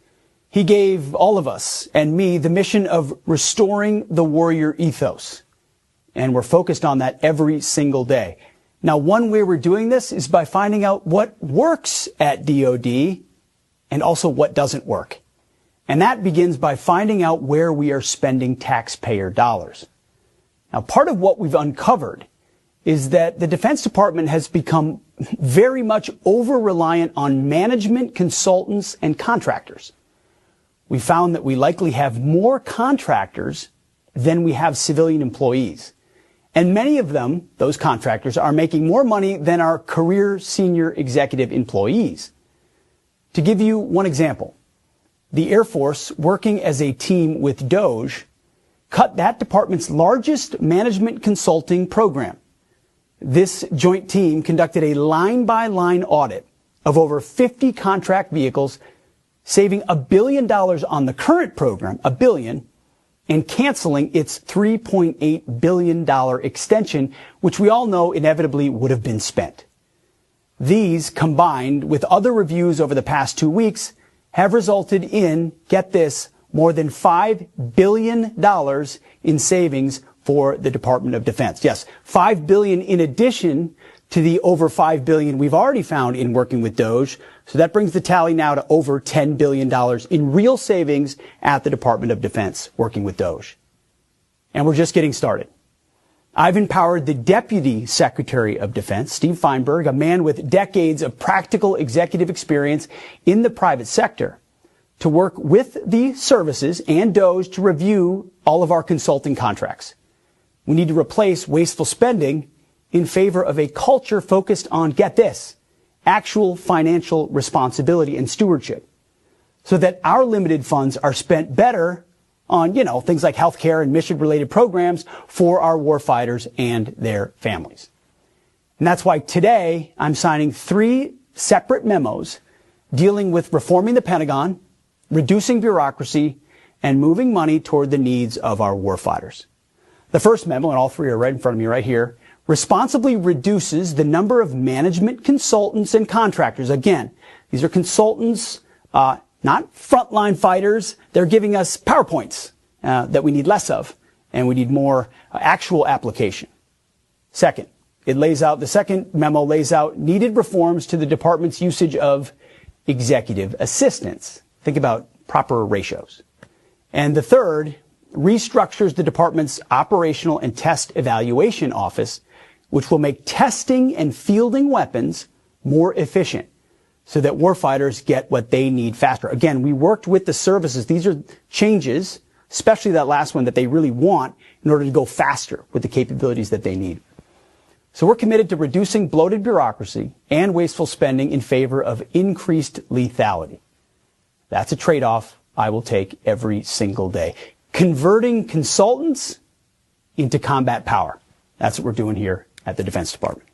he gave all of us and me the mission of restoring the warrior ethos. And we're focused on that every single day. Now, one way we're doing this is by finding out what works at DOD and also what doesn't work. And that begins by finding out where we are spending taxpayer dollars. Now, part of what we've uncovered is that the Defense Department has become very much over-reliant on management, consultants, and contractors. We found that we likely have more contractors than we have civilian employees. And many of them, those contractors, are making more money than our career senior executive employees. To give you one example, the Air Force, working as a team with DOGE, cut that department's largest management consulting program. This joint team conducted a line-by-line audit of over 50 contract vehicles, saving $1 billion on the current program, $1 billion, and canceling its $3.8 billion extension, which we all know inevitably would have been spent. These, combined with other reviews over the past 2 weeks, have resulted in, get this, more than $5 billion in savings for the Department of Defense. Yes, $5 billion in addition to the over $5 billion we've already found in working with DOGE. So that brings the tally now to over $10 billion in real savings at the Department of Defense working with DOGE. And we're just getting started. I've empowered the Deputy Secretary of Defense, Steve Feinberg, a man with decades of practical executive experience in the private sector, to work with the services and DOGE to review all of our consulting contracts. We need to replace wasteful spending in favor of a culture focused on, get this, actual financial responsibility and stewardship, so that our limited funds are spent better on, things like healthcare and mission-related programs for our warfighters and their families. And that's why today I'm signing 3 separate memos dealing with reforming the Pentagon, reducing bureaucracy, and moving money toward the needs of our warfighters. The first memo, and all 3 are right in front of me right here, responsibly reduces the number of management consultants and contractors. Again, these are consultants, not frontline fighters. They're giving us PowerPoints that we need less of, and we need more actual application. Second, the second memo lays out needed reforms to the department's usage of executive assistants. Think about proper ratios. And the third restructures the department's operational and test evaluation office, which will make testing and fielding weapons more efficient so that warfighters get what they need faster. Again, we worked with the services. These are changes, especially that last one, that they really want in order to go faster with the capabilities that they need. So we're committed to reducing bloated bureaucracy and wasteful spending in favor of increased lethality. That's a trade-off I will take every single day. Converting consultants into combat power. That's what we're doing here at the Defense Department.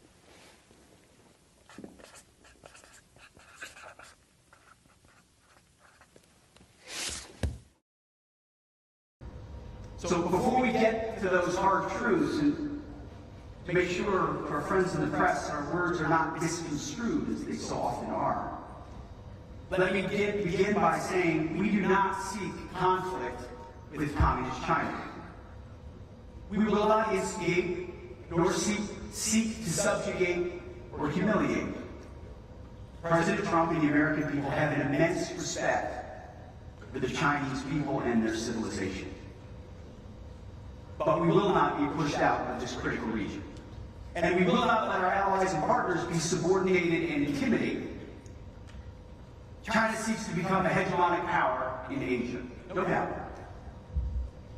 So before we get to those hard truths, and to make sure our friends in the press, our words are not misconstrued as they so often are, let me begin by saying we do not seek conflict with Communist China. We will not instigate nor seek to subjugate or humiliate. President Trump and the American people have an immense respect for the Chinese people and their civilization. But we will not be pushed out of this critical region. And we will not let our allies and partners be subordinated and intimidated. China seeks to become a hegemonic power in Asia, no doubt.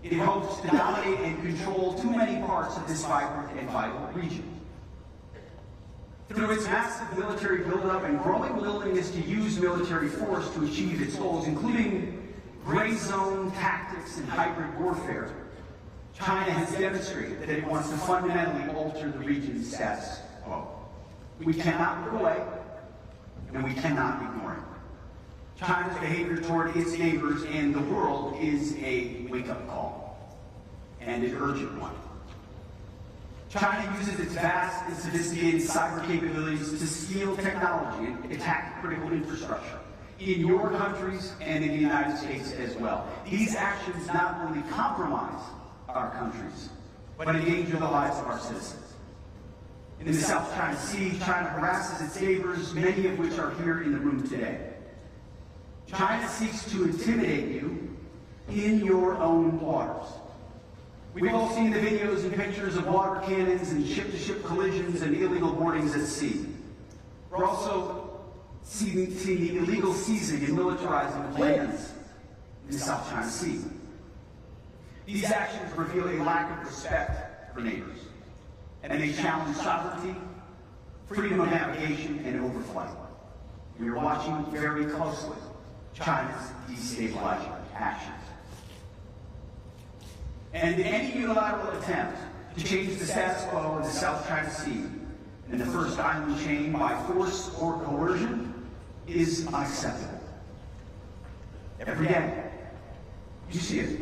It hopes to dominate and control too many parts of this vibrant and vital region. Through its massive military buildup and growing willingness to use military force to achieve its goals, including gray zone tactics and hybrid warfare, China has demonstrated that it wants to fundamentally alter the region's status quo. We cannot look away, and we cannot ignore it. China's behavior toward its neighbors and the world is a wake-up call, and an urgent one. China uses its vast and sophisticated cyber capabilities to steal technology and attack critical infrastructure in your countries and in the United States as well. These actions not only compromise our countries, but endanger the lives of our citizens. In the South China Sea, China harasses its neighbors, many of which are here in the room today. China seeks to intimidate you in your own waters. We've all seen the videos and pictures of water cannons and ship-to-ship collisions and illegal boardings at sea. We're also seeing the illegal seizing and militarizing of lands in the South China Sea. These actions reveal a lack of respect for neighbors, and they challenge sovereignty, freedom of navigation, and overflight. We are watching very closely China's destabilizing actions. And any unilateral attempt to change the status quo in the South China Sea and the first island chain by force or coercion is unacceptable. Every day, you see it.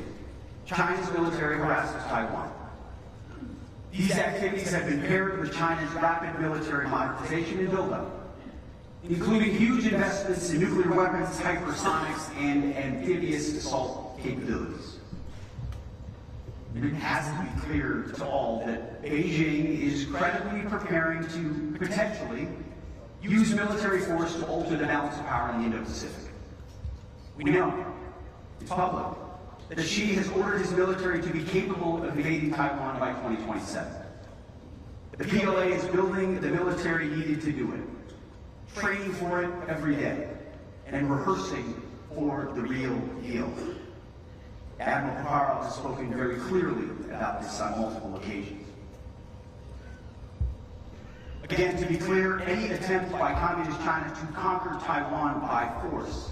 China's military harasses Taiwan. These activities have been paired with China's rapid military modernization and buildup, including huge investments in nuclear weapons, hypersonics, and amphibious assault capabilities. It has to be clear to all that Beijing is credibly preparing to potentially use military force to alter the balance of power in the Indo-Pacific. We know, it's public, that Xi has ordered his military to be capable of invading Taiwan by 2027. The PLA is building the military needed to do it, training for it every day, and rehearsing for the real deal. Admiral Picaro has spoken very clearly about this on multiple occasions. Again, to be clear, any attempt by Communist China to conquer Taiwan by force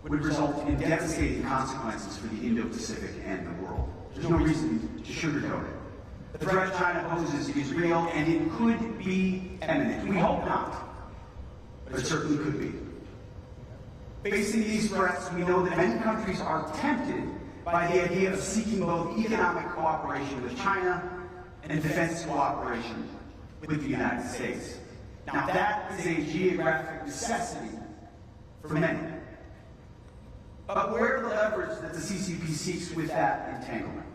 would result in devastating consequences for the Indo-Pacific and the world. There's no reason to sugarcoat it. The threat China poses is real, and it could be imminent. We hope not, but it certainly could be. Facing these threats, we know that many countries are tempted by the idea of seeking both economic cooperation with China and defense cooperation with the United States. Now, that is a geographic necessity for many. But where the leverage that the CCP seeks with that entanglement?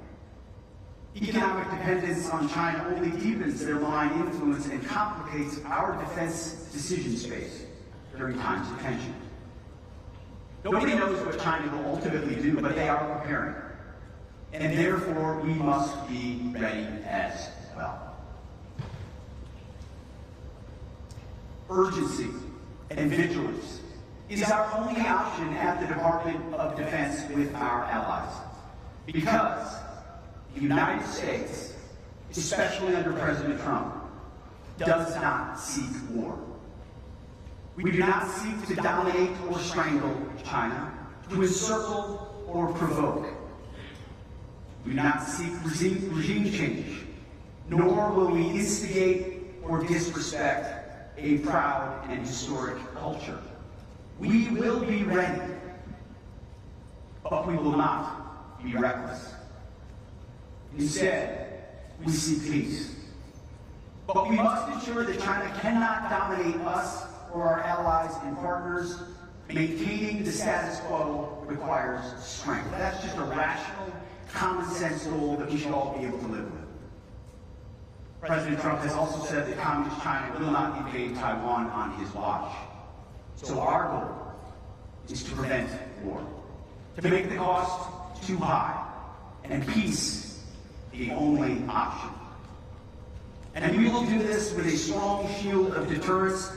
Economic dependence on China only deepens their malign influence and complicates our defense decision space during times of tension. Nobody knows what China will ultimately do, but they are preparing. And therefore, we must be ready as well. Urgency and vigilance is our only option at the Department of Defense with our allies. Because the United States, especially under President Trump, does not seek war. We do not seek to dominate or strangle China, to encircle or provoke. We do not seek regime change, nor will we instigate or disrespect a proud and historic culture. We will be ready, but we will not be reckless. Instead, we seek peace. But we must ensure that China cannot dominate us or our allies and partners. Maintaining the status quo requires strength. That's just a rational, common sense goal that we should all be able to live with. President Trump has also said that Communist China will not invade Taiwan on his watch. So our goal is to prevent war, to make the cost too high, and peace the only option. And we will do this with a strong shield of deterrence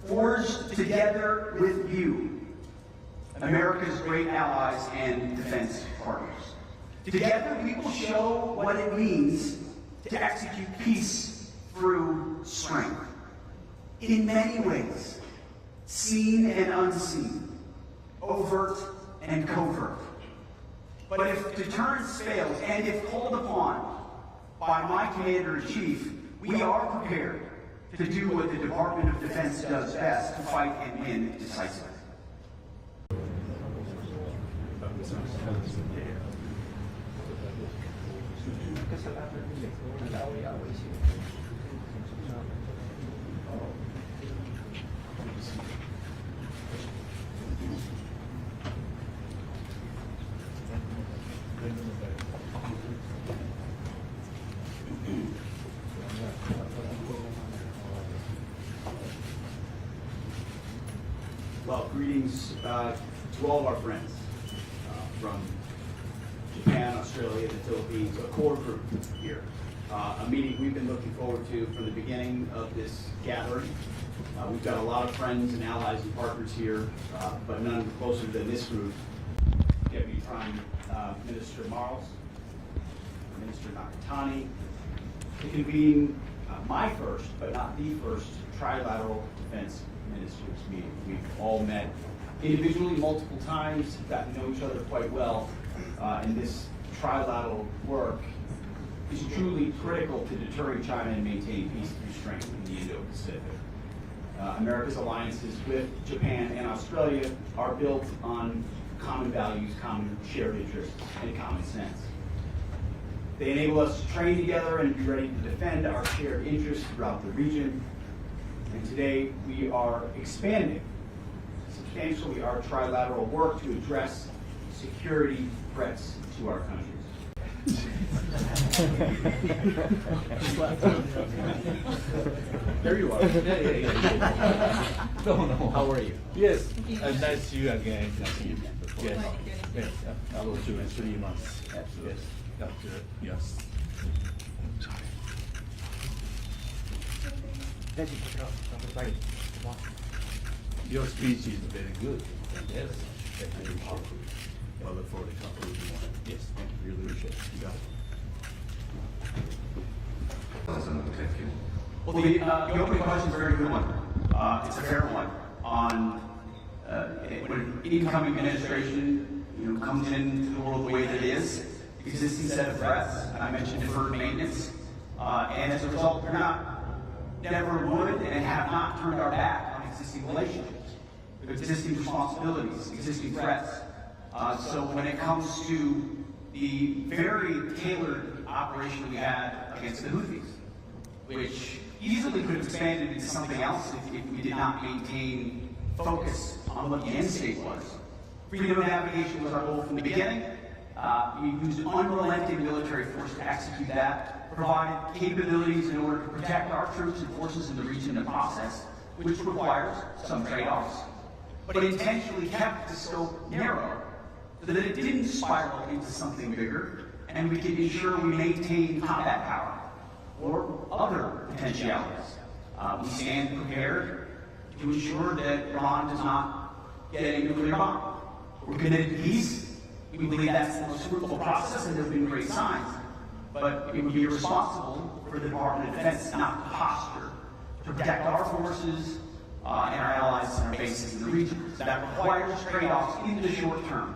forged together with you, America's great allies and defense partners. Together we will show what it means to execute peace through strength. In many ways, seen and unseen, overt and covert. But if deterrence fails, and if called upon by my Commander-in-Chief, we are prepared to do what the Department of Defense does best, to fight and win decisively. Well, greetings to all of our friends from Japan, Australia, the Philippines, a core group here. A meeting we've been looking forward to from the beginning of this gathering. We've got a lot of friends and allies and partners here, but none closer than this group. Deputy Prime Minister Marles, Minister Nakatani, to convene my first, but not the first, trilateral defense ministers meeting. We've all met individually multiple times, got to know each other quite well, and this trilateral work is truly critical to deterring China and maintaining peace through strength in the Indo-Pacific. America's alliances with Japan and Australia are built on common values, common shared interests, and common sense. They enable us to train together and be ready to defend our shared interests throughout the region. And today we are expanding substantially our trilateral work to address security threats to our countries. There you are. No. How are you? Yes, nice to see you again. Nice to see you. Yes, yes. I will do in 3 months. Absolutely. Yes, after, yes. Your speech is very good. Yes. Thank you. I look forward to talking with you more. Yes, thank you. Really appreciate it. You got it. Thank you. Well, the opening question is a very good one. It's a fair one on when an incoming administration comes into the world the way that it is, existing set of threats. I mentioned deferred maintenance, and as a result, we're never would and have not turned our back on existing relationships, existing responsibilities, existing threats. So when it comes to the very tailored operation we had against the Houthis, which easily could have expanded into something else if we did not maintain focus on what the end state was. Freedom of navigation was our goal from the beginning. We used unrelenting military force to execute that, provided capabilities in order to protect our troops and forces in the region in the process, which requires some trade-offs, but intentionally kept the scope narrow so that it didn't spiral into something bigger, and we could ensure we maintain combat power or other potentialities. We stand prepared to ensure that Iran does not get a nuclear bomb. We're committed to peace. We believe that's the most fruitful process, and there have been great signs. But it would be irresponsible for the Department of Defense not to posture to protect our forces and our allies and our bases in the region. That requires trade-offs in the short term.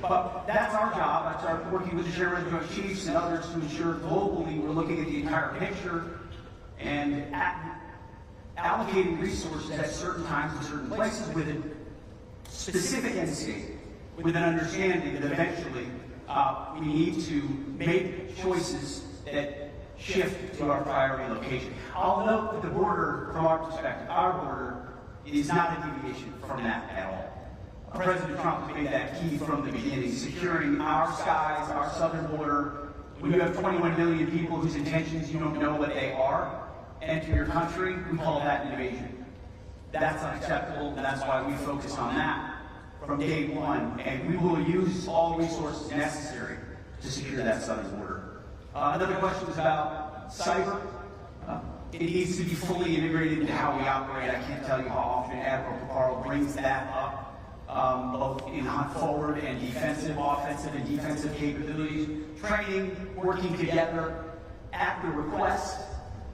But that's our job. That's our working with the Chairman of the Joint Chiefs and others to ensure globally we're looking at the entire picture and allocating resources at certain times in certain places with a specific end state, with an understanding that eventually we need to make choices that shift to our priority location. I'll note that the border, from our perspective, our border is not a deviation from that at all. President Trump has made that key from the beginning, securing our skies, our southern border. When you have 21 million people whose intentions you don't know what they are, enter your country, we call that an invasion. That's unacceptable, and that's why we focus on that from day one, and we will use all resources necessary to secure that southern border. Another question was about cyber. It needs to be fully integrated into how we operate. I can't tell you how often Admiral Picaro brings that up, both in hunt forward and defensive, offensive and defensive capabilities, training, working together at the request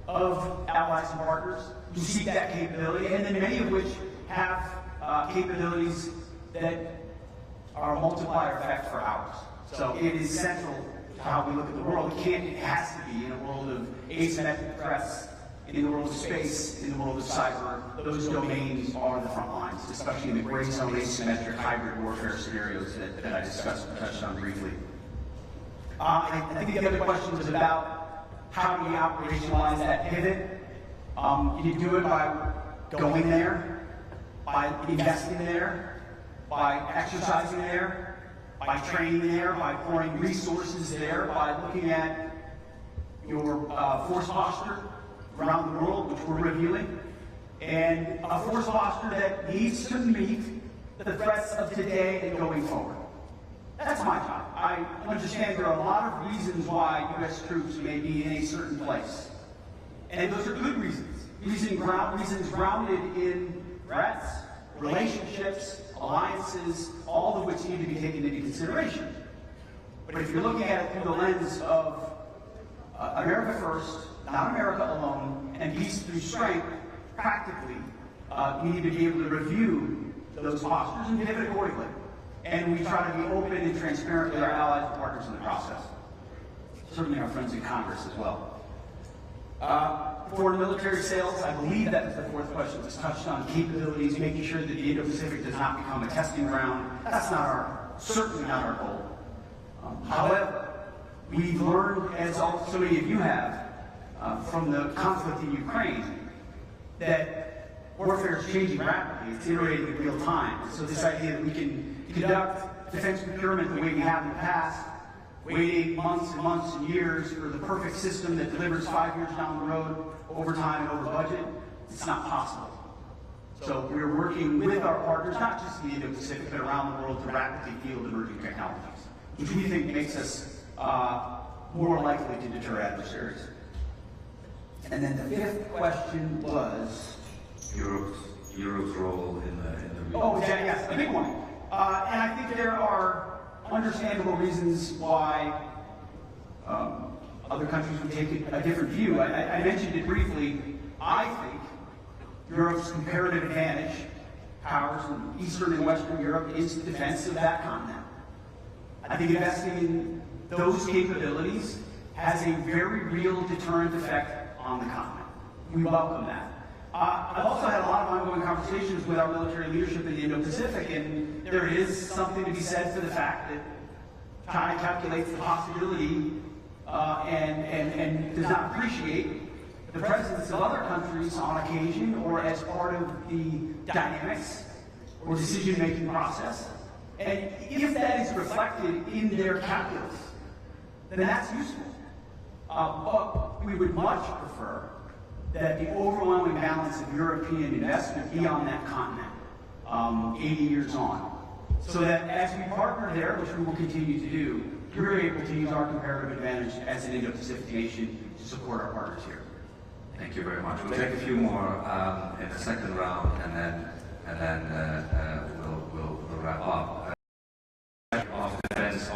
of allies and partners who seek that capability, and then many of which have capabilities that are a multiplier effect for ours. So it is central to how we look at the world. It has to be in a world of asymmetric threats, in the world of space, in the world of cyber. Those domains are the front lines, especially in the gray zone asymmetric hybrid warfare scenarios that I discussed and touched on briefly. I think the other question was about how do we operationalize that pivot. You do it by going there, by investing there, by exercising there, by training there, by pouring resources there, by looking at your force posture around the world, which we're reviewing, and a force posture that needs to meet the threats of today and going forward. That's my job. I understand there are a lot of reasons why U.S. troops may be in a certain place. And those are good reasons. Reasons grounded in threats, relationships, alliances, all of which need to be taken into consideration. But if you're looking at it through the lens of America first, not America alone, and peace through strength, practically, we need to be able to review those postures and pivot accordingly. And we try to be open and transparent with our allies and partners in the process. Certainly our friends in Congress as well. Foreign military sales, I believe that was the fourth question, was touched on capabilities, making sure that the Indo-Pacific does not become a testing ground. That's certainly not our goal. However, we've learned, as so many of you have, from the conflict in Ukraine, that warfare is changing rapidly. It's iterating in real time. So this idea that we can conduct defense procurement the way we have in the past, waiting months and months and years for the perfect system that delivers 5 years down the road, over time and over budget, it's not possible. So we're working with our partners, not just in the Indo-Pacific, but around the world to rapidly field emerging technologies, which we think makes us more likely to deter adversaries. And then the fifth question was Europe's role in the region. Oh, yes, a big one. And I think there are understandable reasons why other countries would take a different view. I mentioned it briefly. I think Europe's comparative advantage, powers in Eastern and Western Europe, is the defense of that continent. I think investing in those capabilities has a very real deterrent effect on the continent. We welcome that. I've also had a lot of ongoing conversations with our military leadership in the Indo-Pacific, and there is something to be said for the fact that China calculates the possibility and does not appreciate the presence of other countries on occasion or as part of the dynamics or decision-making process. And if that is reflected in their calculus, then that's useful. But we would much prefer that the overwhelming balance of European investment be on that continent 80 years on. So that as we partner there, which we will continue to do, we're able to use our comparative advantage as an Indo-Pacific nation to support our partners here. Thank you very much. We'll take a few more in the second round, and then we'll wrap up. Of defense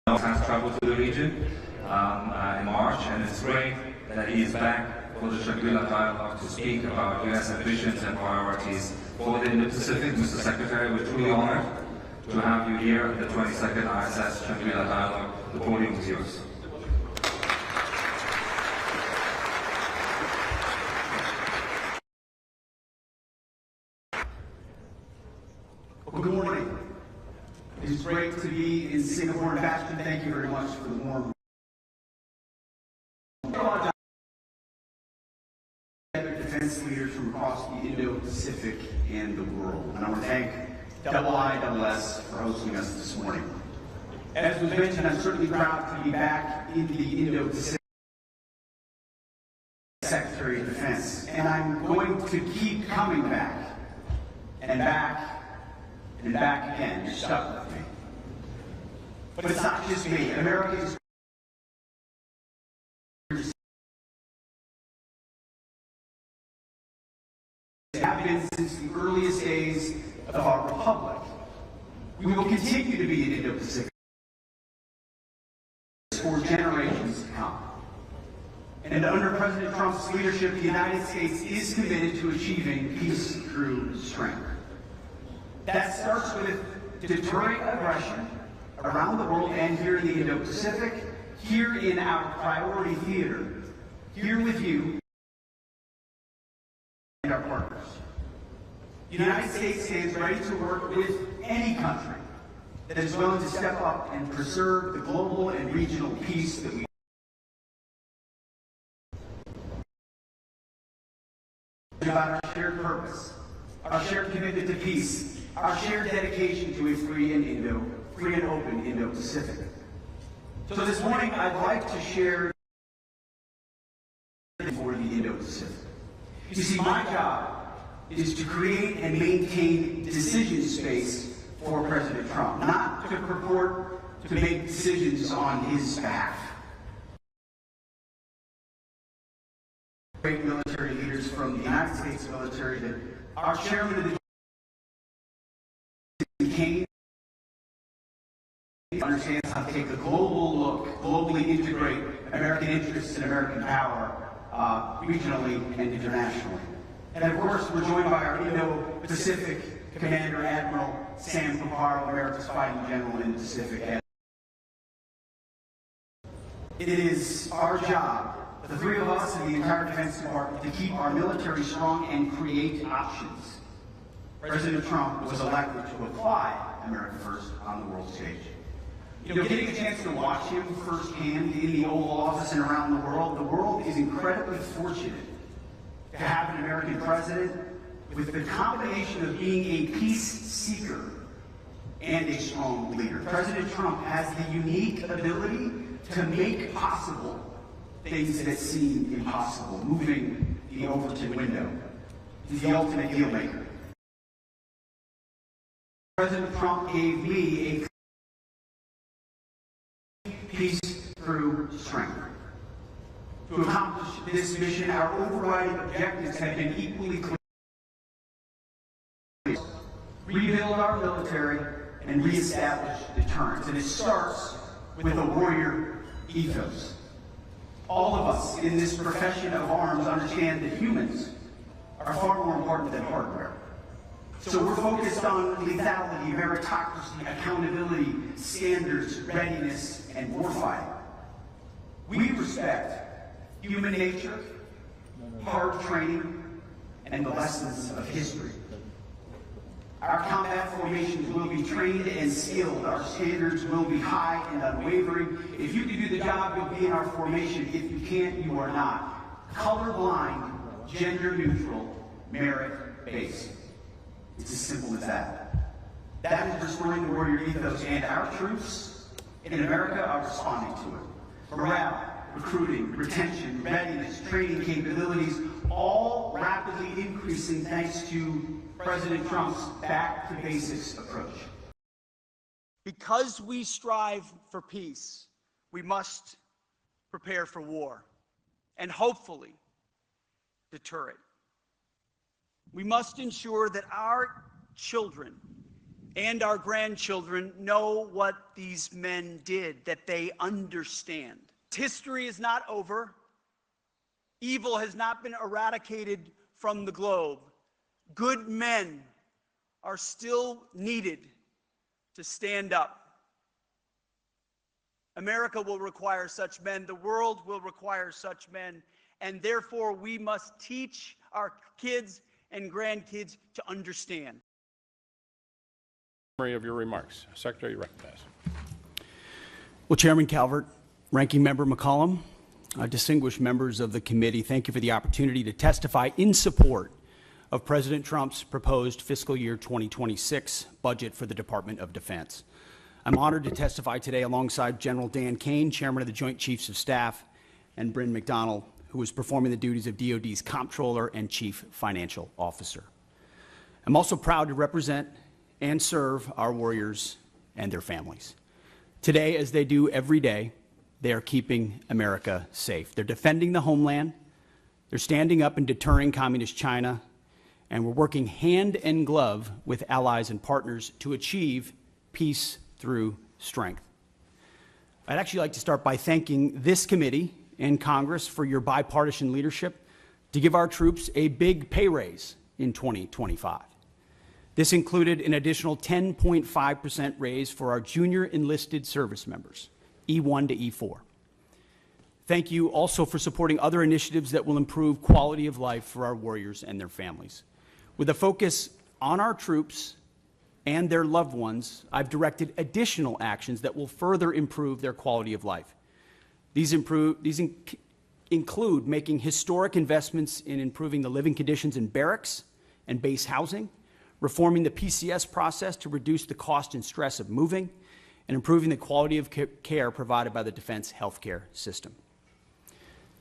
has traveled to the region in March, and it's great that he is back for the Shangri-La Dialogue to speak about U.S. ambitions and priorities for the Indo-Pacific. Mr. Secretary, we're truly honored to have you here at the 22nd ISS Shangri-La Dialogue. The podium is yours. Well, good morning. It is great to be in Singapore and Bastion. Thank you very much for the warm. Defense leaders from across the Indo-Pacific and the world. And I want to thank IISS for hosting us this morning. As was mentioned, I'm certainly proud to be back in the Indo-Pacific Secretary of Defense. And I'm going to keep coming back and back and back again. You're stuck with me. But it's not just me. America is have been since the earliest days of our republic. We will continue to be in Indo-Pacific for generations to come. And under President Trump's leadership, the United States is committed to achieving peace through strength. That starts with deterring aggression around the world and here in the Indo-Pacific, here in our priority theater, here with you and our partners. The United States stands ready to work with any country that is willing to step up and preserve the global and regional peace that we about our shared purpose, our shared commitment to peace, our shared dedication to a free and open Indo-Pacific. So this morning, I'd like to share for the Indo-Pacific. You see, my job is to create and maintain decision space for President Trump, not to purport to make decisions on his behalf. Great military leaders from the United States military that our chairman of the Kane understands how to take a global look, globally integrate American interests and American power regionally and internationally. And of course, we're joined by our Indo-Pacific Commander Admiral Sam Paparo, America's fighting general in the Pacific. It is our job, the three of us in the entire Defense Department, to keep our military strong and create options. President Trump was elected to apply America First on the world stage. You know, getting a chance to watch him firsthand in the Oval Office and around the world is incredibly fortunate to have an American president with the combination of being a peace seeker and a strong leader. President Trump has the unique ability to make possible things that seem impossible, moving the Overton window. He's the ultimate deal maker. President Trump gave me a peace through strength. To accomplish this mission, our overriding objectives have been equally clear. Rebuild our military and reestablish deterrence. And it starts with a warrior ethos. All of us in this profession of arms understand that humans are far more important than hardware. So we're focused on lethality, meritocracy, accountability, standards, readiness, and warfighting. We respect human nature, hard training, and the lessons of history. Our combat formations will be trained and skilled. Our standards will be high and unwavering. If you can do the job, you'll be in our formation. If you can't, you are not. Colorblind gender-neutral, merit-based. It's as simple as that. That is restoring the warrior ethos, and our troops in America are responding to it. Morale, recruiting, retention, readiness, training capabilities, all rapidly increasing thanks to President Trump's back-to-basics approach. Because we strive for peace, we must prepare for war and hopefully deter it. We must ensure that our children and our grandchildren know what these men did, that they understand. History is not over. Evil has not been eradicated from the globe. Good men are still needed to stand up. America will require such men. The world will require such men. And therefore, we must teach our kids and grandkids to understand. Of your remarks. Secretary, you recognize. Well, Chairman Calvert, Ranking Member McCollum, distinguished members of the committee, thank you for the opportunity to testify in support of President Trump's proposed fiscal year 2026 budget for the Department of Defense. I'm honored to testify today alongside General Dan Kane, Chairman of the Joint Chiefs of Staff, and Bryn McDonnell, who is performing the duties of DoD's Comptroller and Chief Financial Officer. I'm also proud to represent and serve our warriors and their families. Today, as they do every day, they are keeping America safe. They're defending the homeland, they're standing up and deterring communist China, and we're working hand in glove with allies and partners to achieve peace through strength. I'd actually like to start by thanking this committee and Congress for your bipartisan leadership to give our troops a big pay raise in 2025. This included an additional 10.5% raise for our junior enlisted service members, E1 to E4. Thank you also for supporting other initiatives that will improve quality of life for our warriors and their families. With a focus on our troops and their loved ones, I've directed additional actions that will further improve their quality of life. These include making historic investments in improving the living conditions in barracks and base housing, reforming the PCS process to reduce the cost and stress of moving, and improving the quality of care provided by the defense healthcare system.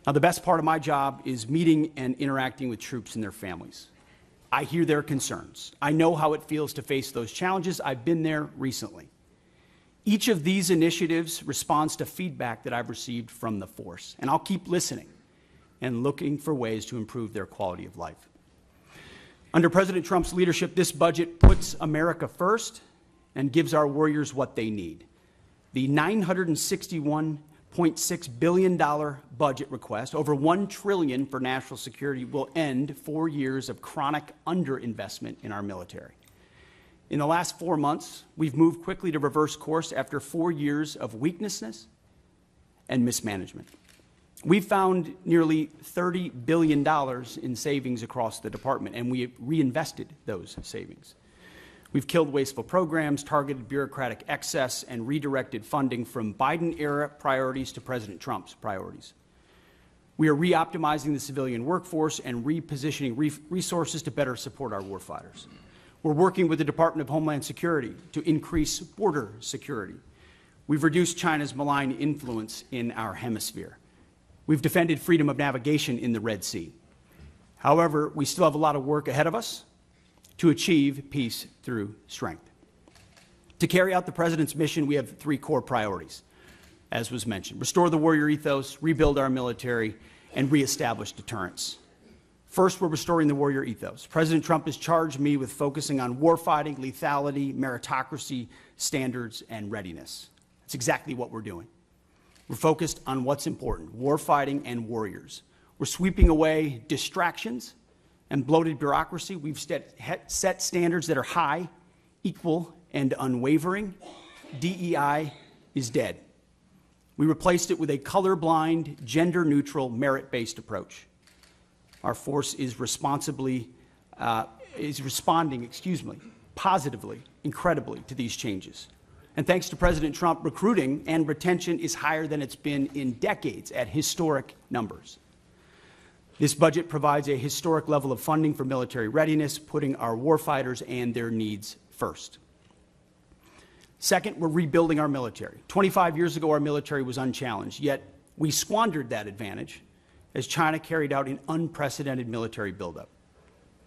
Now, the best part of my job is meeting and interacting with troops and their families. I hear their concerns. I know how it feels to face those challenges. I've been there recently. Each of these initiatives responds to feedback that I've received from the force, and I'll keep listening and looking for ways to improve their quality of life. Under President Trump's leadership, this budget puts America first and gives our warriors what they need. The $961.6 billion budget request, over $1 trillion for national security, will end 4 years of chronic underinvestment in our military. In the last 4 months, we've moved quickly to reverse course after 4 years of weakness and mismanagement. We've found nearly $30 billion in savings across the department, and we reinvested those savings. We've killed wasteful programs, targeted bureaucratic excess, and redirected funding from Biden-era priorities to President Trump's priorities. We are re-optimizing the civilian workforce and repositioning resources to better support our warfighters. We're working with the Department of Homeland Security to increase border security. We've reduced China's malign influence in our hemisphere. We've defended freedom of navigation in the Red Sea. However, we still have a lot of work ahead of us to achieve peace through strength. To carry out the President's mission, we have 3 core priorities, as was mentioned: restore the warrior ethos, rebuild our military, and reestablish deterrence. First, we're restoring the warrior ethos. President Trump has charged me with focusing on warfighting, lethality, meritocracy, standards, and readiness. That's exactly what we're doing. We're focused on what's important: warfighting and warriors. We're sweeping away distractions and bloated bureaucracy. We've set standards that are high, equal, and unwavering. DEI is dead. We replaced it with a colorblind, gender-neutral, merit-based approach. Our force is responding positively, incredibly, to these changes. And thanks to President Trump, recruiting and retention is higher than it's been in decades at historic numbers. This budget provides a historic level of funding for military readiness, putting our warfighters and their needs first. Second, we're rebuilding our military. 25 years ago, our military was unchallenged, yet we squandered that advantage as China carried out an unprecedented military buildup.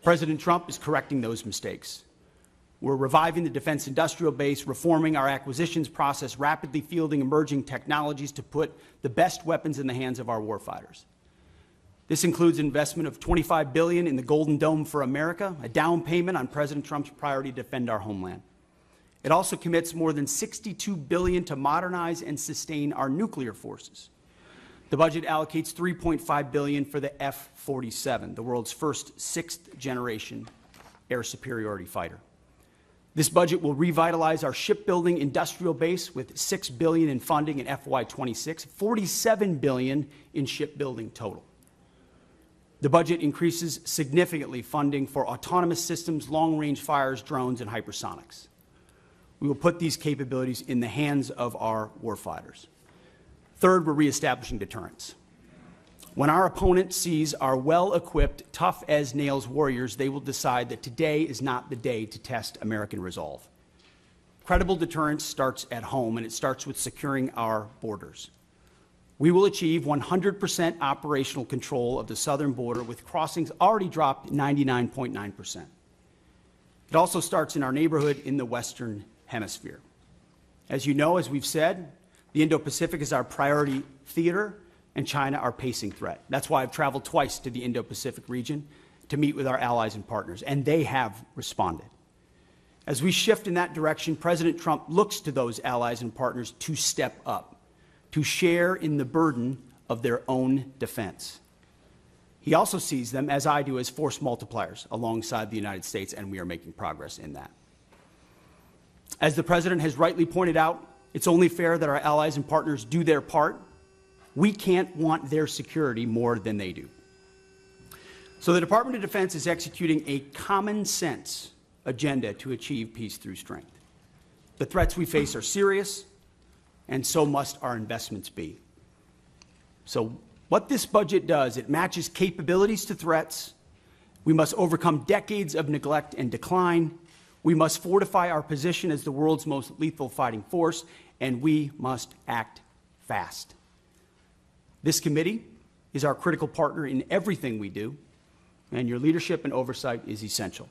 President Trump is correcting those mistakes. We're reviving the defense industrial base, reforming our acquisitions process, rapidly fielding emerging technologies to put the best weapons in the hands of our warfighters. This includes investment of $25 billion in the Golden Dome for America, a down payment on President Trump's priority to defend our homeland. It also commits more than $62 billion to modernize and sustain our nuclear forces. The budget allocates $3.5 billion for the F-47, the world's first sixth-generation air superiority fighter. This budget will revitalize our shipbuilding industrial base with $6 billion in funding in FY26, $47 billion in shipbuilding total. The budget increases significantly funding for autonomous systems, long-range fires, drones, and hypersonics. We will put these capabilities in the hands of our warfighters. Third, we're reestablishing deterrence. When our opponent sees our well-equipped, tough-as-nails warriors, they will decide that today is not the day to test American resolve. Credible deterrence starts at home, and it starts with securing our borders. We will achieve 100% operational control of the southern border, with crossings already dropped 99.9%. It also starts in our neighborhood in the Western Hemisphere. As you know, as we've said, the Indo-Pacific is our priority theater, and China our pacing threat. That's why I've traveled twice to the Indo-Pacific region to meet with our allies and partners, and they have responded. As we shift in that direction, President Trump looks to those allies and partners to step up, to share in the burden of their own defense. He also sees them, as I do, as force multipliers alongside the United States, and we are making progress in that. As the President has rightly pointed out, it's only fair that our allies and partners do their part. We can't want their security more than they do. So the Department of Defense is executing a common sense agenda to achieve peace through strength. The threats we face are serious, and so must our investments be. So what this budget does, it matches capabilities to threats. We must overcome decades of neglect and decline. We must fortify our position as the world's most lethal fighting force, and we must act fast. This committee is our critical partner in everything we do, and your leadership and oversight is essential.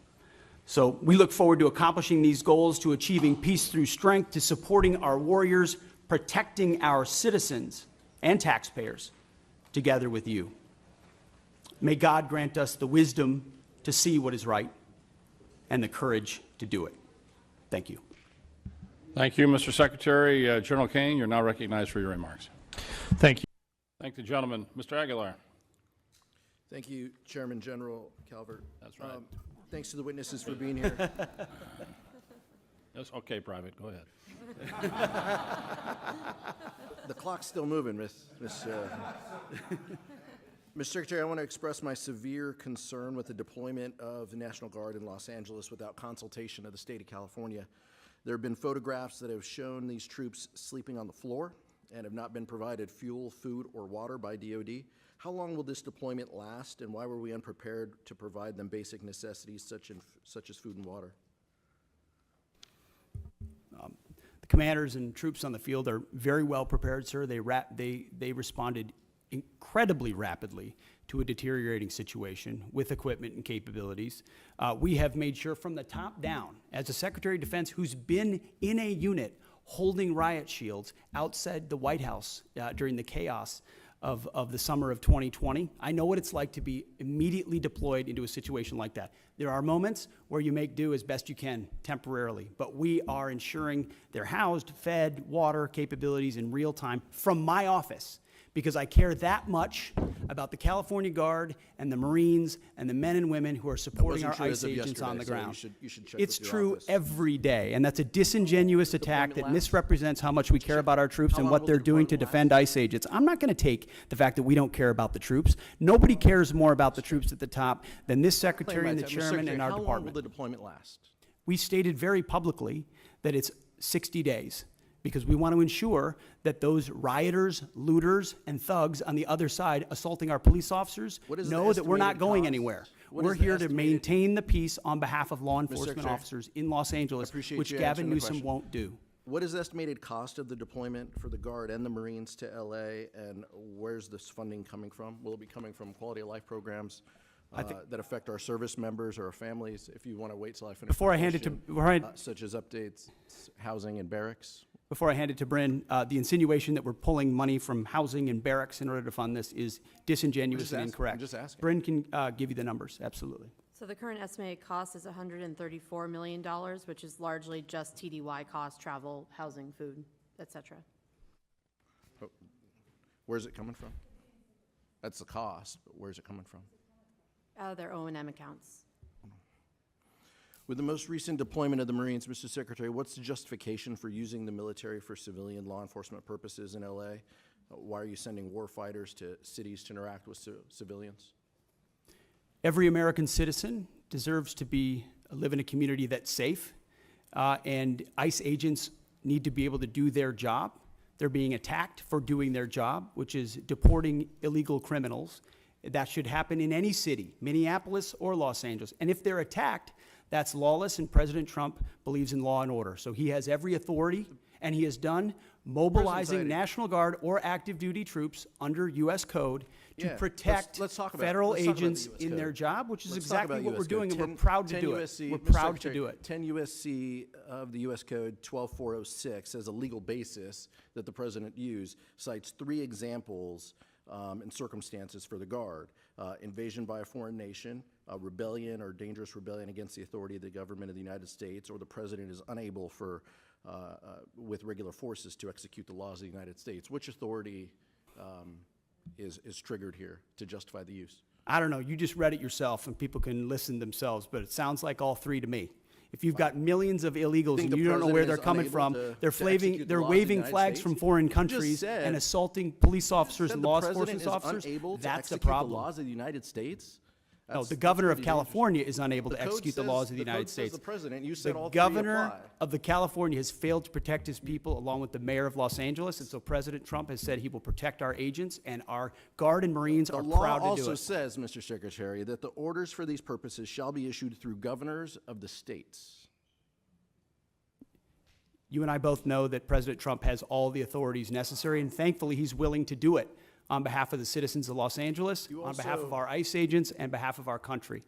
So we look forward to accomplishing these goals, to achieving peace through strength, to supporting our warriors, protecting our citizens and taxpayers together with you. May God grant us the wisdom to see what is right and the courage to do it. Thank you. Thank you, Mr. Secretary. General Kane, you're now recognized for your remarks. Thank you. Thank the gentleman. Mr. Aguilar. Thank you, Chairman General Calvert. That's right. Thanks to the witnesses for being here. That's okay, Private. Go ahead. The clock's still moving, Mr. Secretary, I want to express my severe concern with the deployment of the National Guard in Los Angeles without consultation of the state of California. There have been photographs that have shown these troops sleeping on the floor and have not been provided fuel, food, or water by DoD. How long will this deployment last, and why were we unprepared to provide them basic necessities such as food and water? The commanders and troops on the field are very well prepared, sir. They responded incredibly rapidly to a deteriorating situation with equipment and capabilities. We have made sure from the top down, as a Secretary of Defense who's been in a unit holding riot shields outside the White House during the chaos of the summer of 2020. I know what it's like to be immediately deployed into a situation like that. There are moments where you make do as best you can temporarily, but we are ensuring they're housed, fed, water capabilities in real time from my office, because I care that much about the California Guard and the Marines and the men and women who are supporting our ICE agents on the ground. You should check It's with your true office. every day, and that's a disingenuous attack that misrepresents how much we care about our troops and what they're doing to defend ICE agents. I'm not going to take the fact that we don't care about the troops. Nobody cares more about the troops at the top than this Secretary and the Chairman and our How long will department. the deployment last? We stated very publicly that it's 60 days. because we want to ensure that those rioters, looters, and thugs on the other side assaulting our police officers know that we're not going anywhere. We're here to maintain the peace on behalf of law enforcement officers in Los Angeles, which Gavin Newsom won't do. What is the estimated cost of the deployment for the Guard and the Marines to LA, and where's this funding coming from? Will it be coming from quality of life programs that affect our service members or our families? If you want to wait till I finish. Before I hand it to Brian, such as updates, housing and barracks. Before I hand it to Bryn, the insinuation that we're pulling money from housing and barracks in order to fund this is disingenuous and incorrect. I'm just asking. Bryn can give you the numbers, absolutely. So the current estimated cost is $134 million, which is largely just TDY costs, travel, housing, food, etc. Where's it coming from? That's the cost, but where's it coming from? Out of their O&M accounts. With the most recent deployment of the Marines, Mr. Secretary, what's the justification for using the military for civilian law enforcement purposes in LA? Why are you sending war fighters to cities to interact with civilians? Every American citizen deserves to live in a community that's safe, and ICE agents need to be able to do their job. They're being attacked for doing their job, which is deporting illegal criminals. That should happen in any city, Minneapolis or Los Angeles. And if they're attacked, that's lawless, and President Trump believes in law and order. So he has every authority, and he has done mobilizing National Guard or active duty troops under U.S. code to protect federal agents in their job, which is exactly what we're doing, and we're proud to do it. We're proud to do it. 10 U.S.C. of the U.S. Code 12406 as a legal basis that the President used cites 3 examples and circumstances for the Guard: invasion by a foreign nation, rebellion or dangerous rebellion against the authority of the government of the United States, or the President is unable with regular forces to execute the laws of the United States. Which authority is triggered here to justify the use? I don't know. You just read it yourself, and people can listen themselves, but it sounds like all 3 to me. If you've got millions of illegals and you don't know where they're coming from, they're waving flags from foreign countries and assaulting police officers and law enforcement officers, that's the problem. The laws of the United States? No, the governor of California is unable to execute the laws of the United States. The President, you said all 3 governor apply. of the California has failed to protect his people, along with the mayor of Los Angeles, and so President Trump has said he will protect our agents, and our Guard and Marines are proud to do it. The law also says, Mr. Secretary, that the orders for these purposes shall be issued through governors of the states. You and I both know that President Trump has all the authorities necessary, and thankfully he's willing to do it on behalf of the citizens of Los Angeles, on behalf of our ICE agents, and behalf of our country.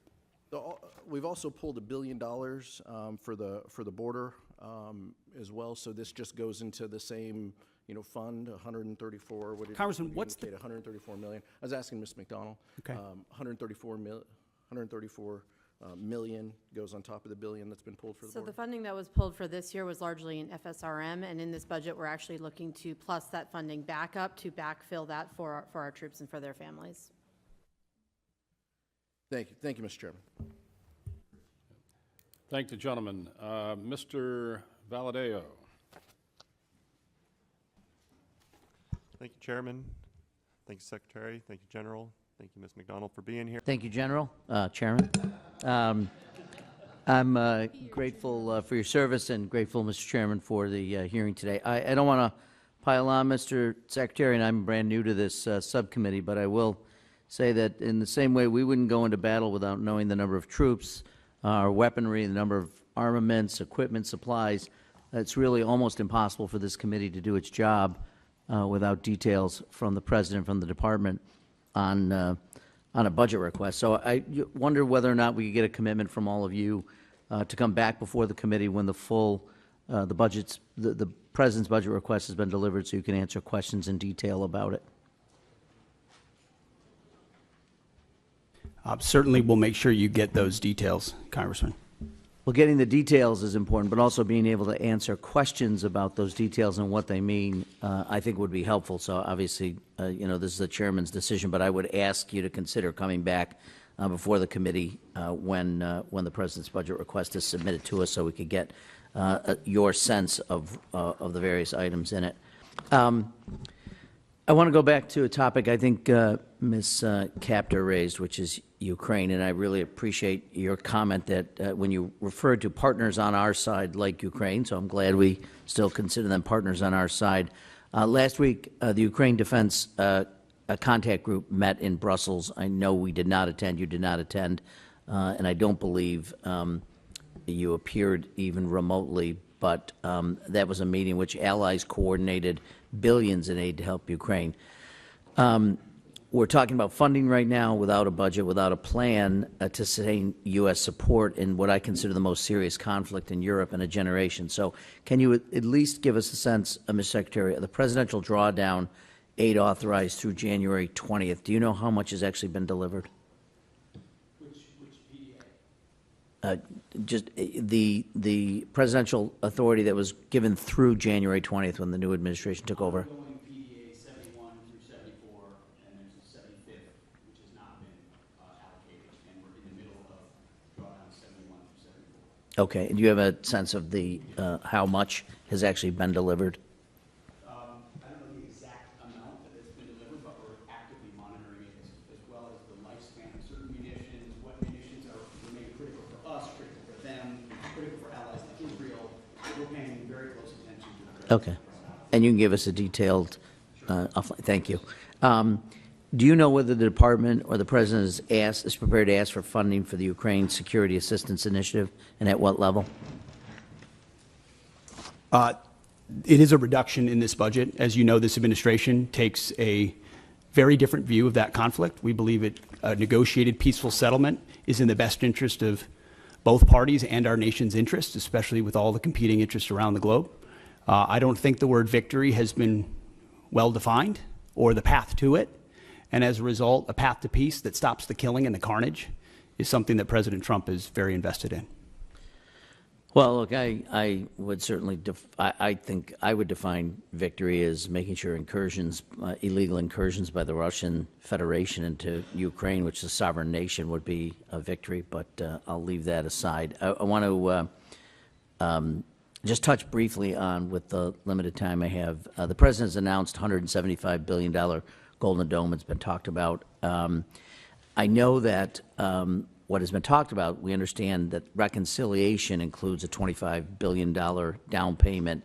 We've also pulled $1 billion for the border as well. So this just goes into the same fund, 134. What did Congressman, what's the 134 million? I was asking Ms. McDonald. Okay. 134 million goes on top of the billion that's been pulled for the border. So the funding that was pulled for this year was largely in FSRM, and in this budget, we're actually looking to plus that funding back up to backfill that for our troops and for their families. Thank you, Mr. Chairman. Thank the gentleman. Mr. Valadeo. Thank you, Chairman. Thank you, Secretary. Thank you, General. Thank you, Ms. McDonald, for being here. Thank you, General, Chairman. I'm grateful for your service and grateful, Mr. Chairman, for the hearing today. I don't want to pile on, Mr. Secretary, and I'm brand new to this subcommittee, but I will say that in the same way we wouldn't go into battle without knowing the number of troops, our weaponry, the number of armaments, equipment, supplies, it's really almost impossible for this committee to do its job without details from the President, from the Department, on a budget request. So I wonder whether or not we could get a commitment from all of you to come back before the committee when the full the President's budget request has been delivered, so you can answer questions in detail about it. Certainly, we'll make sure you get those details, Congressman. Well, getting the details is important, but also being able to answer questions about those details and what they mean, I think would be helpful. So obviously, this is the chairman's decision, but I would ask you to consider coming back before the committee when the President's budget request is submitted to us, so we could get your sense of the various items in it. I want to go back to a topic I think Ms. Capter raised, which is Ukraine, and I really appreciate your comment that when you referred to partners on our side like Ukraine, so I'm glad we still consider them partners on our side. Last week, the Ukraine Defense Contact Group met in Brussels. I know we did not attend, you did not attend, and I don't believe you appeared even remotely, but that was a meeting which allies coordinated billions in aid to help Ukraine. We're talking about funding right now without a budget, without a plan to sustain U.S. support in what I consider the most serious conflict in Europe in a generation. So can you at least give us a sense, Mr. Secretary, of the presidential drawdown aid authorized through January 20th? Do you know how much has actually been delivered? Which PDA? Just the presidential authority that was given through January 20th when the new administration took over. Ongoing PDA 71 through 74, and there's the 75th, which has not been allocated, and we're in the middle of drawdown 71 through 74. Okay. And do you have a sense of the how much has actually been delivered? I don't know the exact amount that has been delivered, but we're actively monitoring it as well as the lifespan of certain munitions, what munitions remain critical for us, critical for them, critical for allies like Israel. We're paying very close attention to the Okay. And you can give us a detailed, thank you. Do you know whether the department or the president is prepared to ask for funding for the Ukraine Security Assistance Initiative, and at what level? It is a reduction in this budget. As you know, this administration takes a very different view of that conflict. We believe a negotiated peaceful settlement is in the best interest of both parties and our nation's interests, especially with all the competing interests around the globe. I don't think the word victory has been well defined or the path to it. And as a result, a path to peace that stops the killing and the carnage is something that President Trump is very invested in. Well, look, I would certainly, I think I would define victory as making sure incursions, illegal incursions by the Russian Federation into Ukraine, which is a sovereign nation, would be a victory, but I'll leave that aside. I want to just touch briefly on, with the limited time I have, the President has announced $175 billion Golden Dome. It's been talked about. I know that what has been talked about, we understand that reconciliation includes a $25 billion down payment.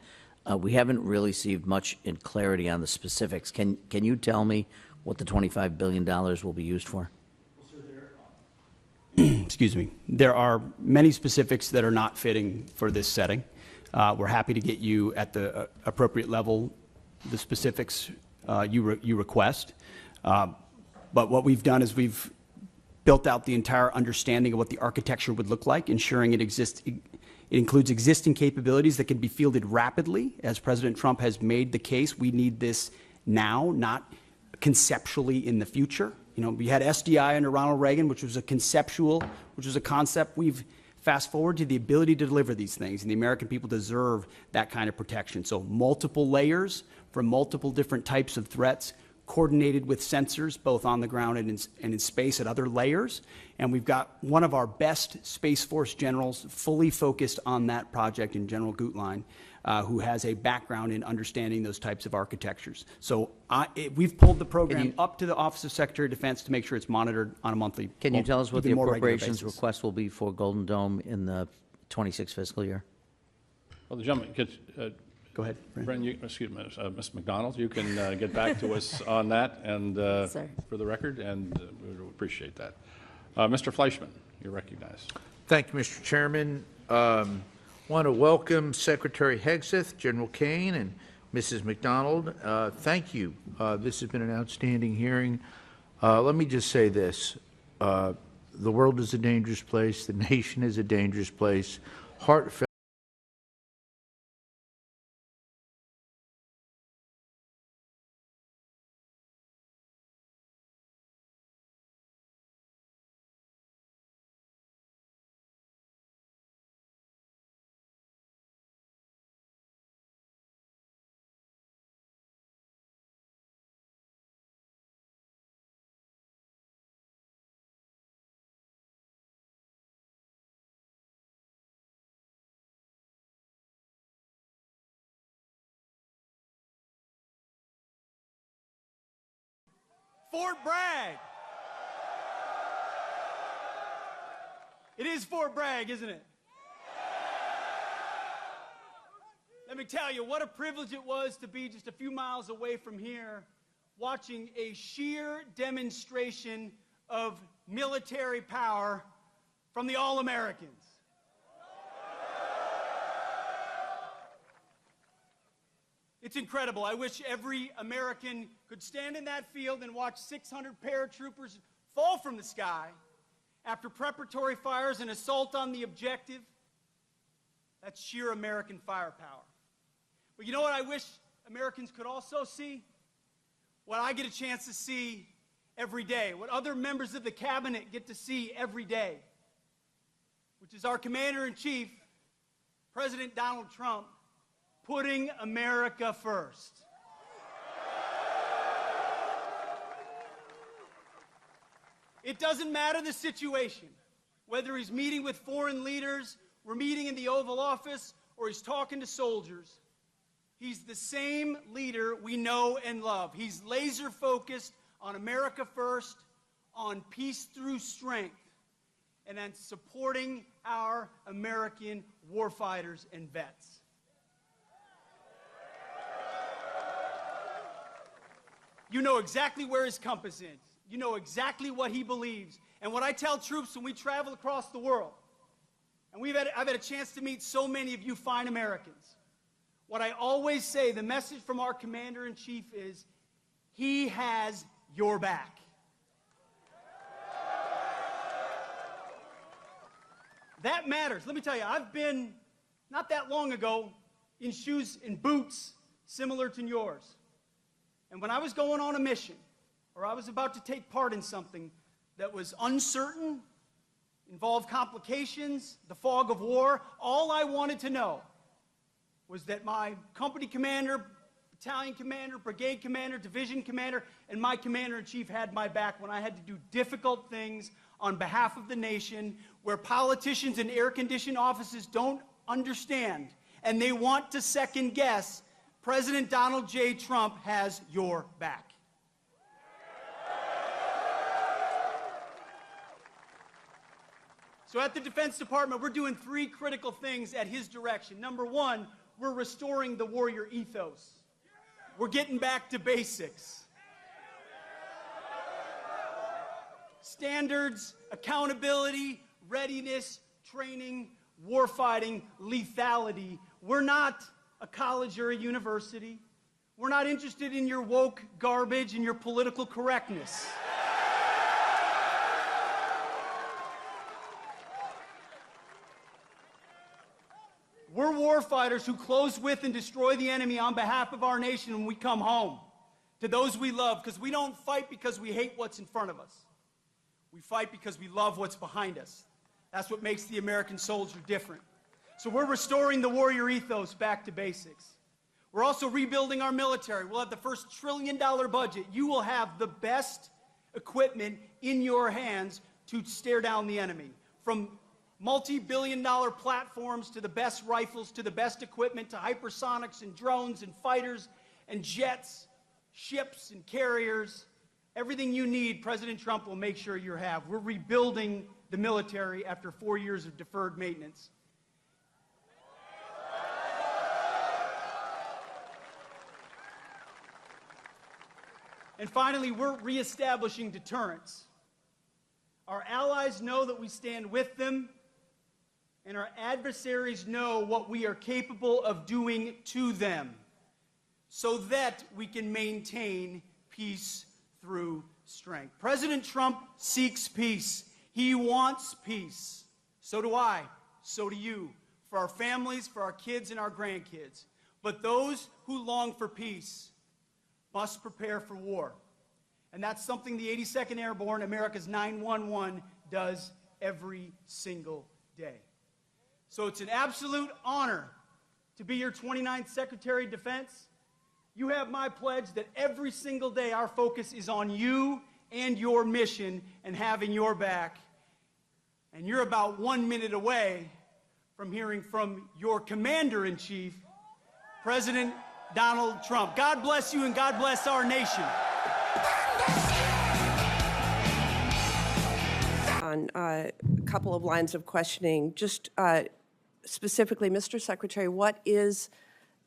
We haven't really received much in clarity on the specifics. Can you tell me what the $25 billion will be used for? Excuse me. There are many specifics that are not fitting for this setting. We're happy to get you at the appropriate level the specifics you request. But what we've done is we've built out the entire understanding of what the architecture would look like, ensuring it includes existing capabilities that can be fielded rapidly. As President Trump has made the case, we need this now, not conceptually in the future. You know, we had SDI under Ronald Reagan, which was a concept. We've fast forward to the ability to deliver these things, and the American people deserve that kind of protection. So multiple layers for multiple different types of threats, coordinated with sensors, both on the ground and in space at other layers. And we've got one of our best Space Force generals fully focused on that project in General Gutlein, who has a background in understanding those types of architectures. So we've pulled the program up to the Office of Secretary of Defense to make sure it's monitored on a monthly basis. Can you tell us what the appropriations request will be for Golden Dome in the 26th fiscal year? Well, the gentleman gets... Go ahead, Bren, excuse me, Ms. McDonald, you can get back to us on that and for the record, and we would appreciate that. Mr. Fleischman, you're recognized. Thank you, Mr. Chairman. Want to welcome Secretary Hegseth, General Kane, and Mrs. McDonald. Thank you. This has been an outstanding hearing. Let me just say this. The world is a dangerous place. The nation is a dangerous place. Heartfelt Fort Bragg. It is Fort Bragg, isn't it? Let me tell you what a privilege it was to be just a few miles away from here, watching a sheer demonstration of military power from the All-Americans. It's incredible. I wish every American could stand in that field and watch 600 paratroopers fall from the sky after preparatory fires and assault on the objective. That's sheer American firepower. But you know what I wish Americans could also see? What I get a chance to see every day, what other members of the cabinet get to see every day, which is our Commander-in-Chief, President Donald Trump, putting America first. It doesn't matter the situation, whether he's meeting with foreign leaders, we're meeting in the Oval Office, or he's talking to soldiers. He's the same leader we know and love. He's laser focused on America first, on peace through strength, and on supporting our American warfighters and vets. You know exactly where his compass is. You know exactly what he believes. And what I tell troops when we travel across the world, and I've had a chance to meet so many of you fine Americans, what I always say, the message from our Commander-in-Chief is, he has your back. That matters. Let me tell you, I've been, not that long ago, in shoes and boots similar to yours. And when I was going on a mission, or I was about to take part in something that was uncertain, involved complications, the fog of war, all I wanted to know was that my company commander, battalion commander, brigade commander, division commander, and my commander-in-chief had my back when I had to do difficult things on behalf of the nation, where politicians in air-conditioned offices don't understand, and they want to second-guess. President Donald J. Trump has your back. So at the Defense Department, we're doing 3 critical things at his direction. Number 1, we're restoring the warrior ethos. We're getting back to basics. Standards, accountability, readiness, training, warfighting, lethality. We're not a college or a university. We're not interested in your woke garbage and your political correctness. We're warfighters who close with and destroy the enemy on behalf of our nation when we come home to those we love, because we don't fight because we hate what's in front of us. We fight because we love what's behind us. That's what makes the American soldier different. So we're restoring the warrior ethos back to basics. We're also rebuilding our military. We'll have the first $1 trillion budget. You will have the best equipment in your hands to stare down the enemy. From multi-billion-dollar platforms to the best rifles, to the best equipment, to hypersonics and drones and fighters and jets, ships and carriers. Everything you need, President Trump will make sure you have. We're rebuilding the military after 4 years of deferred maintenance. And finally, we're reestablishing deterrence. Our allies know that we stand with them, and our adversaries know what we are capable of doing to them, so that we can maintain peace through strength. President Trump seeks peace. He wants peace. So do I. So do you. For our families, for our kids and our grandkids. But those who long for peace must prepare for war. And that's something the 82nd Airborne, America's 911, does every single day. So it's an absolute honor to be your 29th Secretary of Defense. You have my pledge that every single day our focus is on you and your mission and having your back. And you're about 1 minute away from hearing from your Commander-in-Chief, President Donald Trump. God bless you and God bless our nation. on a couple of lines of questioning. Just specifically, Mr. Secretary, what is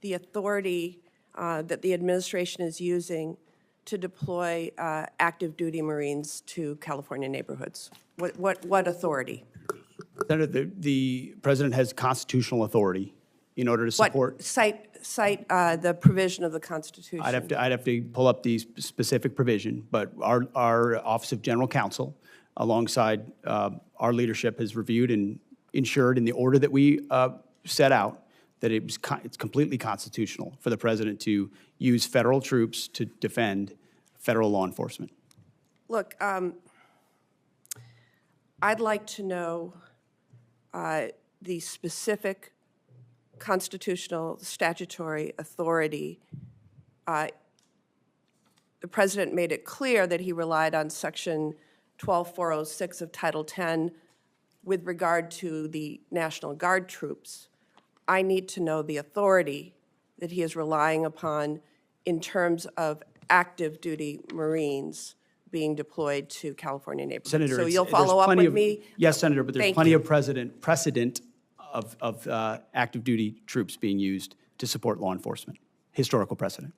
the authority that the administration is using to deploy active duty Marines to California neighborhoods? What authority? Senator, the president has constitutional authority in order to support. Cite the provision of the Constitution. I'd have to pull up the specific provision, but our Office of General Counsel, alongside our leadership, has reviewed and ensured in the order that we set out that it's completely constitutional for the president to use federal troops to defend federal law enforcement. Look, I'd like to know the specific constitutional statutory authority. The president made it clear that he relied on Section 12406 of Title 10 with regard to the National Guard troops. I need to know the authority that he is relying upon in terms of active duty Marines being deployed to California neighborhoods. Senator, so you'll follow up with me? Yes, Senator, but there's Thank plenty you. of precedent of active duty troops being used to support law enforcement. Historical precedent.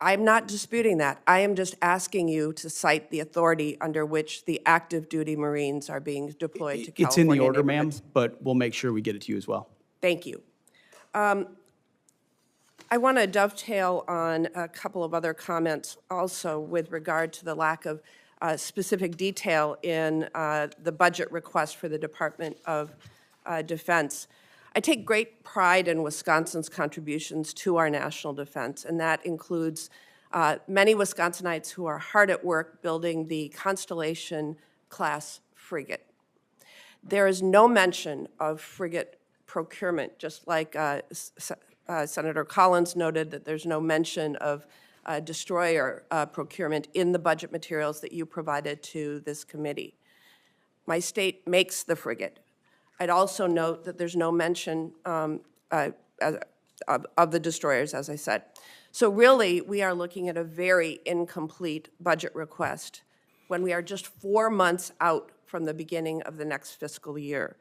I'm not disputing that. I am just asking you to cite the authority under which the active duty Marines are being deployed to California It's in the order, ma'am, neighborhoods. but we'll make sure we get it to you as well. Thank you. I want to dovetail on a couple of other comments also with regard to the lack of specific detail in the budget request for the Department of Defense. I take great pride in Wisconsin's contributions to our national defense, and that includes many Wisconsinites who are hard at work building the Constellation-class frigate. There is no mention of frigate procurement, just like Senator Collins noted that there's no mention of destroyer procurement in the budget materials that you provided to this committee. My state makes the frigate. I'd also note that there's no mention of the destroyers, as I said. So really, we are looking at a very incomplete budget request when we are just 4 months out from the beginning of the next fiscal year.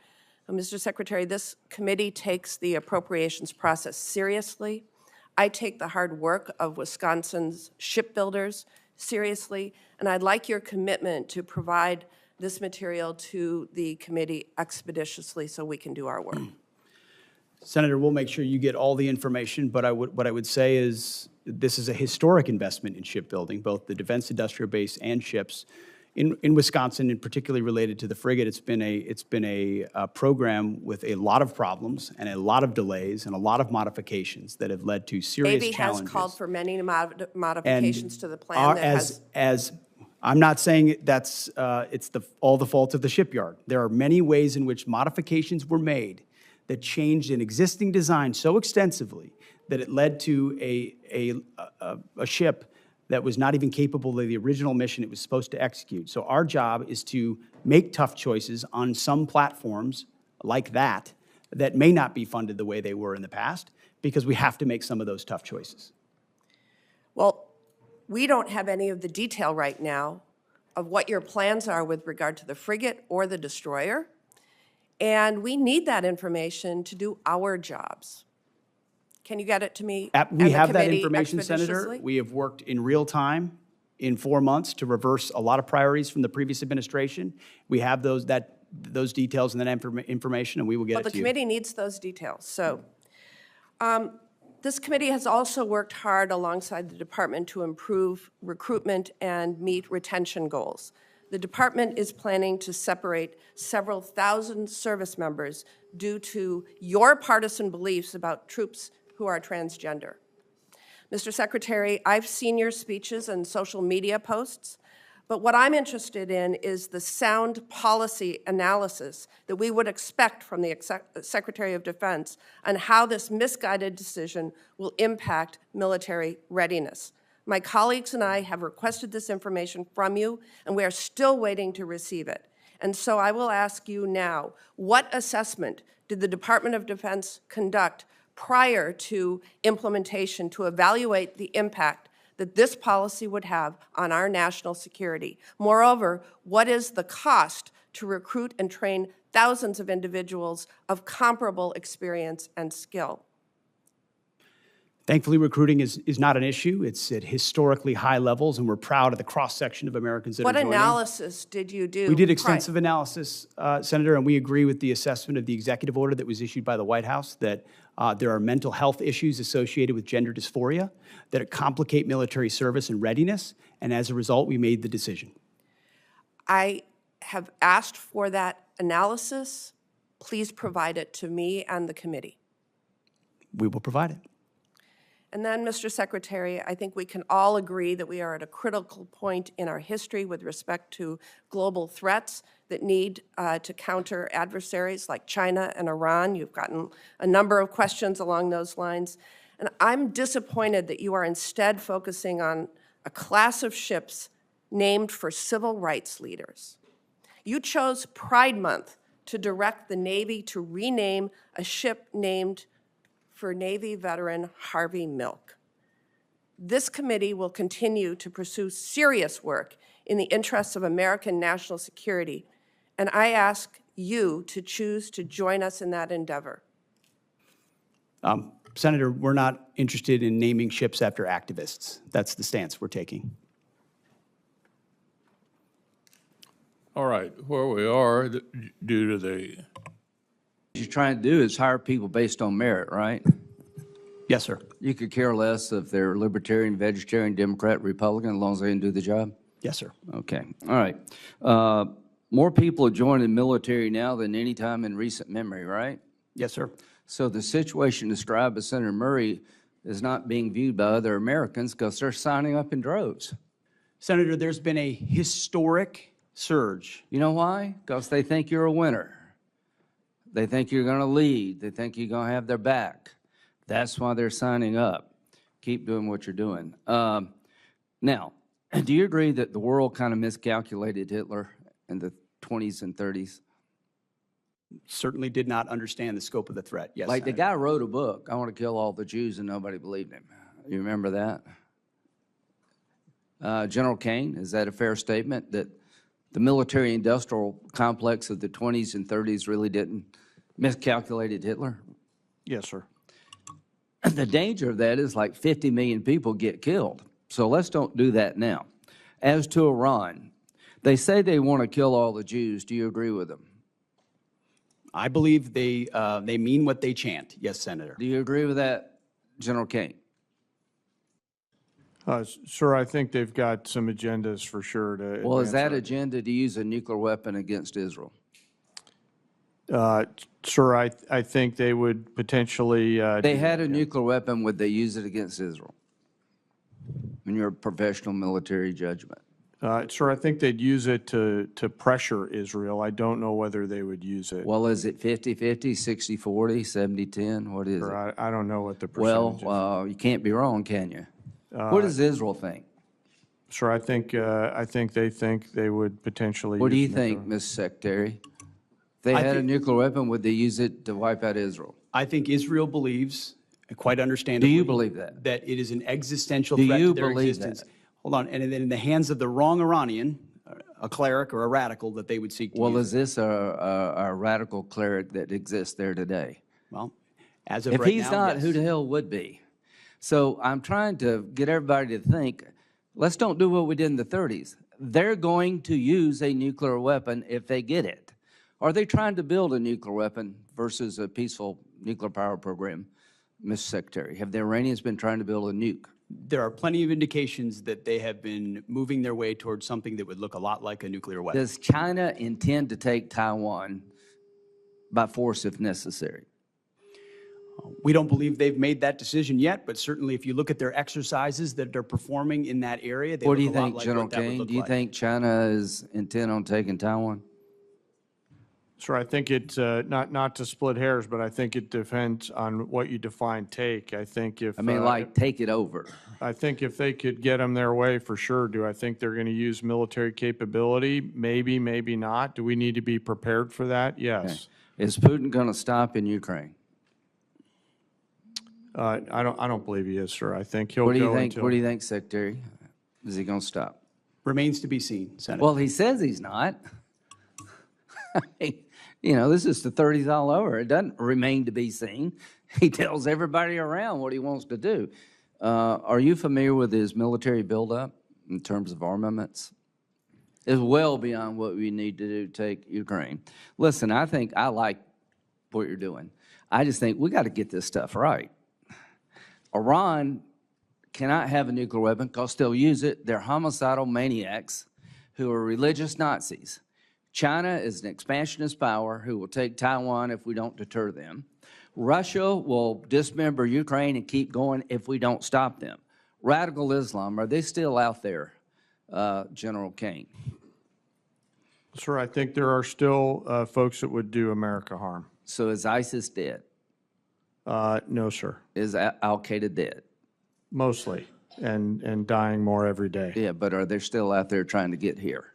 Mr. Secretary, this committee takes the appropriations process seriously. I take the hard work of Wisconsin's shipbuilders seriously, and I'd like your commitment to provide this material to the committee expeditiously so we can do our work. Senator, we'll make sure you get all the information, but what I would say is this is a historic investment in shipbuilding, both the defense industrial base and ships. In Wisconsin, and particularly related to the frigate, it's been a program with a lot of problems and a lot of delays and a lot of modifications that have led to serious Navy challenges. has called for many modifications to the plan. I'm not saying it's all the fault of the shipyard. There are many ways in which modifications were made that changed an existing design so extensively that it led to a ship that was not even capable of the original mission it was supposed to execute. So our job is to make tough choices on some platforms like that may not be funded the way they were in the past, because we have to make some of those tough choices. Well, we don't have any of the detail right now of what your plans are with regard to the frigate or the destroyer, and we need that information to do our jobs. Can you get it to me? We have that information, Senator. We have worked in real time in 4 months to reverse a lot of priorities from the previous administration. We have those details and that information, and we will get it to you. But the committee needs those details. So this committee has also worked hard alongside the department to improve recruitment and meet retention goals. The department is planning to separate several thousand service members due to your partisan beliefs about troops who are transgender. Mr. Secretary, I've seen your speeches and social media posts, but what I'm interested in is the sound policy analysis that we would expect from the Secretary of Defense on how this misguided decision will impact military readiness. My colleagues and I have requested this information from you, and we are still waiting to receive it. And so I will ask you now, what assessment did the Department of Defense conduct prior to implementation to evaluate the impact that this policy would have on our national security? Moreover, what is the cost to recruit and train thousands of individuals of comparable experience and skill? Thankfully, recruiting is not an issue. It's at historically high levels, and we're proud of the cross-section of Americans that What are joining. analysis did you do? We did extensive analysis, Senator, and we agree with the assessment of the executive order that was issued by the White House that there are mental health issues associated with gender dysphoria that complicate military service and readiness, and as a result, we made the decision. I have asked for that analysis. Please provide it to me and the committee. We will provide it. And then, Mr. Secretary, I think we can all agree that we are at a critical point in our history with respect to global threats that need to counter adversaries like China and Iran. You've gotten a number of questions along those lines. And I'm disappointed that you are instead focusing on a class of ships named for civil rights leaders. You chose Pride Month to direct the Navy to rename a ship named for Navy veteran Harvey Milk. This committee will continue to pursue serious work in the interests of American national security, and I ask you to choose to join us in that endeavor. Senator, we're not interested in naming ships after activists. That's the stance we're taking. All right, where we are, due to the... What you're trying to do is hire people based on merit, right? Yes, sir. You could care less if they're libertarian, vegetarian, Democrat, Republican, as long as they can do the job? Yes, sir. Okay, all right. More people are joining the military now than any time in recent memory, right? Yes, sir. So the situation described by Senator Murray is not being viewed by other Americans because they're signing up in droves. Senator, there's been a historic surge. You know why? Because they think you're a winner. They think you're going to lead. They think you're going to have their back. That's why they're signing up. Keep doing what you're doing. Now, do you agree that the world kind of miscalculated Hitler in the 20s and 30s? Certainly did not understand the scope of the threat. Yes, Like Senator. the guy wrote a book, I want to kill all the Jews, and nobody believed him. You remember that? General Kane, is that a fair statement that the military-industrial complex of the 20s and 30s really didn't miscalculated Hitler? Yes, sir. The danger of that is like 50 million people get killed. So let's don't do that now. As to Iran, they say they want to kill all the Jews. Do you agree with them? I believe they mean what they chant. Yes, Senator. Do you agree with that, General Kane? Sir, I think they've got some agendas for sure to. Well, is that advance agenda to use a nuclear weapon against Israel? Sir, I think they would potentially. They had a nuclear weapon. Would they use it against Israel? In your professional military judgment. Sir, I think they'd use it to pressure Israel. I don't know whether they would use it. Well, is it 50-50, 60-40, 70-10? What is Sir, it? I don't know what the percentage is. Well, you can't be wrong, can you? What does Israel think? Sir, I think they think they would potentially. What do you use think, nuclear. Mr. Secretary? If they had a nuclear weapon, would they use it to wipe out Israel? I think Israel believes, and quite understandably, Do you believe that? That it is an existential Do threat you to their believe existence. that? Hold on, and then in the hands of the wrong Iranian, a cleric or a radical, that they would seek to Well, use is this a radical cleric that exists there today? Well, as of If right he's now, not, yes. who the hell would be? So I'm trying to get everybody to think, let's don't do what we did in the 30s. They're going to use a nuclear weapon if they get it. Are they trying to build a nuclear weapon versus a peaceful nuclear power program, Mr. Secretary? Have the Iranians been trying to build a nuke? There are plenty of indications that they have been moving their way towards something that would look a lot like a nuclear weapon. Does China intend to take Taiwan by force if necessary? We don't believe they've made that decision yet, but certainly if you look at their exercises that they're performing in that area, they What look do you a lot think, like General what that would Kane? look Do you like. think China is intent on taking Taiwan? Sir, I think it's not to split hairs, but I think it depends on what you define take. I think if like take it over. I think if they could get them their way, for sure. Do I think they're going to use military capability? Maybe, maybe not. Do we need to be prepared for that? Yes. Okay. Is Putin going to stop in Ukraine? I don't believe he is, sir. I think he'll What do you go think? until. What do you think, Secretary? Is he going to stop? Remains to be seen, Senator. Well, he says he's not. I mean, you know, this is the 30s all over. It doesn't remain to be seen. He tells everybody around what he wants to do. Are you familiar with his military buildup in terms of armaments? It's well beyond what we need to do to take Ukraine. Listen, I think I like what you're doing. I just think we got to get this stuff right. Iran cannot have a nuclear weapon because they'll use it. They're homicidal maniacs who are religious Nazis. China is an expansionist power who will take Taiwan if we don't deter them. Russia will dismember Ukraine and keep going if we don't stop them. Radical Islam, are they still out there, General Kane? Sir, I think there are still folks that would do America harm. So is ISIS dead? No, sir. Is Al-Qaeda dead? Mostly, and dying more every day. Yeah, but are they still out there trying to get here?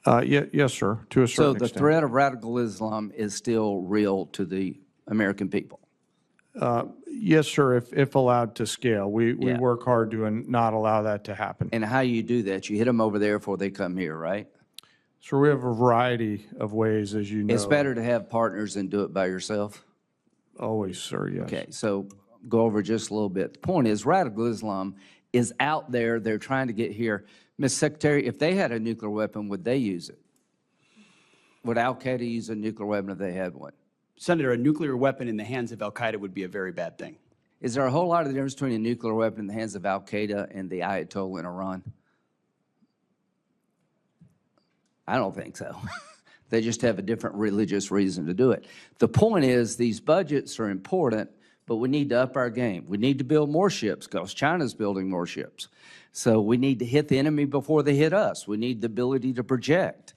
Yes, sir, to a certain So the extent. threat of radical Islam is still real to the American people? Yes, sir, if allowed to scale. We Yeah. work hard to not allow that to happen. And how you do that? You hit them over there before they come here, right? So we have a variety of ways, as you know. It's better to have partners than do it by yourself? Always, sir, yes. Okay, so go over just a little bit. The point is, radical Islam is out there. They're trying to get here. Ms. Secretary, if they had a nuclear weapon, would they use it? Would Al-Qaeda use a nuclear weapon if they had one? Senator, a nuclear weapon in the hands of al-Qaeda would be a very bad thing. Is there a whole lot of difference between a nuclear weapon in the hands of Al-Qaeda and the Ayatollah in Iran? I don't think so. They just have a different religious reason to do it. The point is, these budgets are important, but we need to up our game. We need to build more ships because China's building more ships. So we need to hit the enemy before they hit us. We need the ability to project.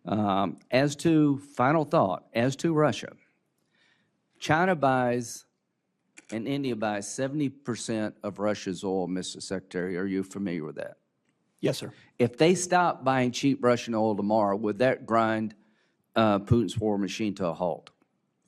As to, final thought, as to Russia, China buys and India buys 70% of Russia's oil, Mr. Secretary. Are you familiar with that? Yes, sir. If they stop buying cheap Russian oil tomorrow, would that grind Putin's war machine to a halt?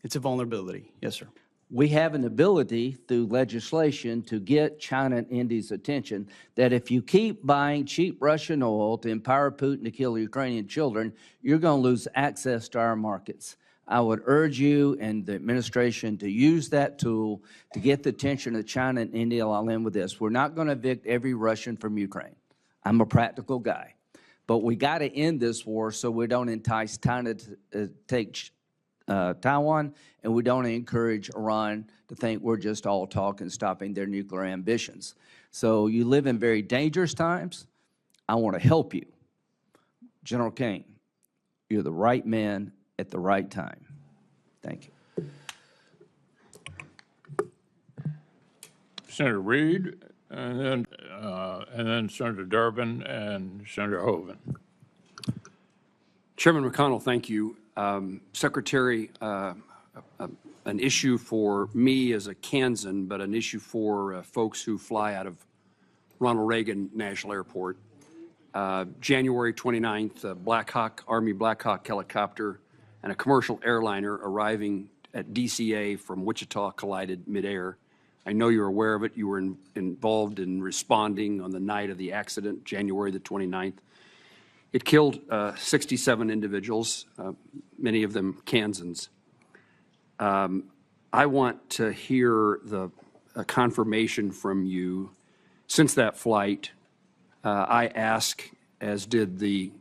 It's a vulnerability. Yes, sir. We have an ability through legislation to get China and India's attention that if you keep buying cheap Russian oil to empower Putin to kill Ukrainian children, you're going to lose access to our markets. I would urge you and the administration to use that tool to get the attention of China and India. I'll end with this. We're not going to evict every Russian from Ukraine. I'm a practical guy. But we got to end this war so we don't entice China to take Taiwan, and we don't encourage Iran to think we're just all talk and stopping their nuclear ambitions. So you live in very dangerous times. I want to help you. General Kane, you're the right man at the right time. Thank you. Senator Reed, and then Senator Durbin and Senator Hoeven. Chairman McConnell, thank you. Secretary, an issue for me as a Kansan, but an issue for folks who fly out of Ronald Reagan National Airport. January 29th, Army Black Hawk helicopter and a commercial airliner arriving at DCA from Wichita collided midair. I know you're aware of it. You were involved in responding on the night of the accident, January the 29th. It killed 67 individuals, many of them Kansans. I want to hear a confirmation from you. Since that flight, I ask, as did the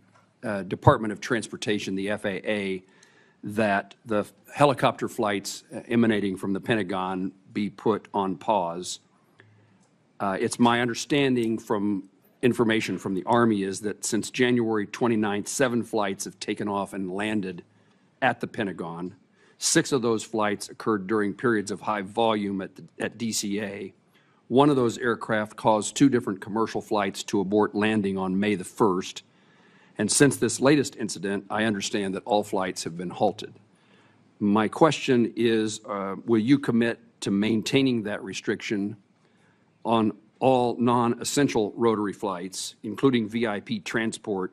Department of Transportation, the FAA, that the helicopter flights emanating from the Pentagon be put on pause. It's my understanding from information from the Army is that since January 29th, 7 flights have taken off and landed at the Pentagon. 6 of those flights occurred during periods of high volume at DCA. One of those aircraft caused 2 different commercial flights to abort landing on May the 1st. And since this latest incident, I understand that all flights have been halted. My question is, will you commit to maintaining that restriction on all non-essential rotary flights, including VIP transport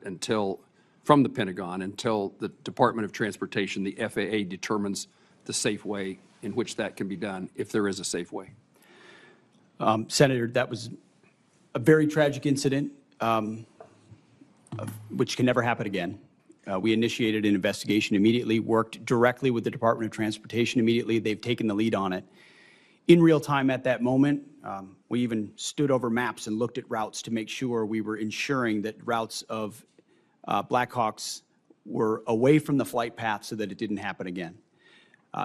from the Pentagon until the Department of Transportation, the FAA, determines the safe way in which that can be done, if there is a safe way. Senator, that was a very tragic incident, which can never happen again. We initiated an investigation immediately, worked directly with the Department of Transportation immediately. They've taken the lead on it. In real time at that moment, we even stood over maps and looked at routes to make sure we were ensuring that routes of Blackhawks were away from the flight path so that it didn't happen again.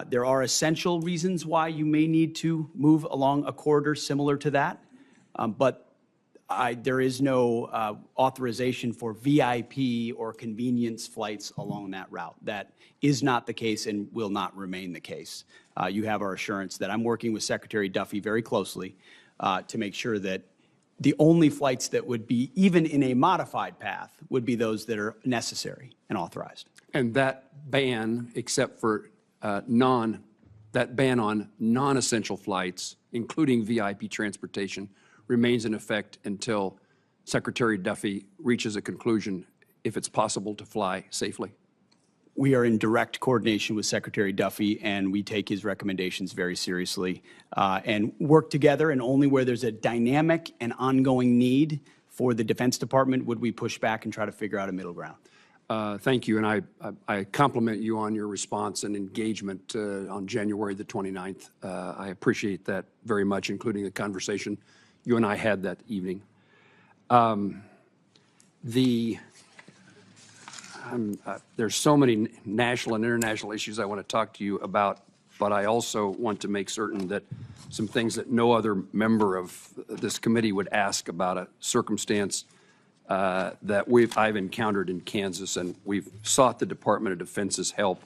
There are essential reasons why you may need to move along a corridor similar to that, but there is no authorization for VIP or convenience flights along that route. That is not the case and will not remain the case. You have our assurance that I'm working with Secretary Duffy very closely to make sure that the only flights that would be even in a modified path would be those that are necessary and authorized. And that ban, except for that ban on non-essential flights, including VIP transportation, remains in effect until Secretary Duffy reaches a conclusion if it's possible to fly safely. We are in direct coordination with Secretary Duffy, and we take his recommendations very seriously and work together. And only where there's a dynamic and ongoing need for the Defense Department would we push back and try to figure out a middle ground. Thank you, and I compliment you on your response and engagement on January the 29th. I appreciate that very much, including the conversation you and I had that evening. There's so many national and international issues I want to talk to you about, but I also want to make certain that some things that no other member of this committee would ask about a circumstance that I've encountered in Kansas, and we've sought the Department of Defense's help,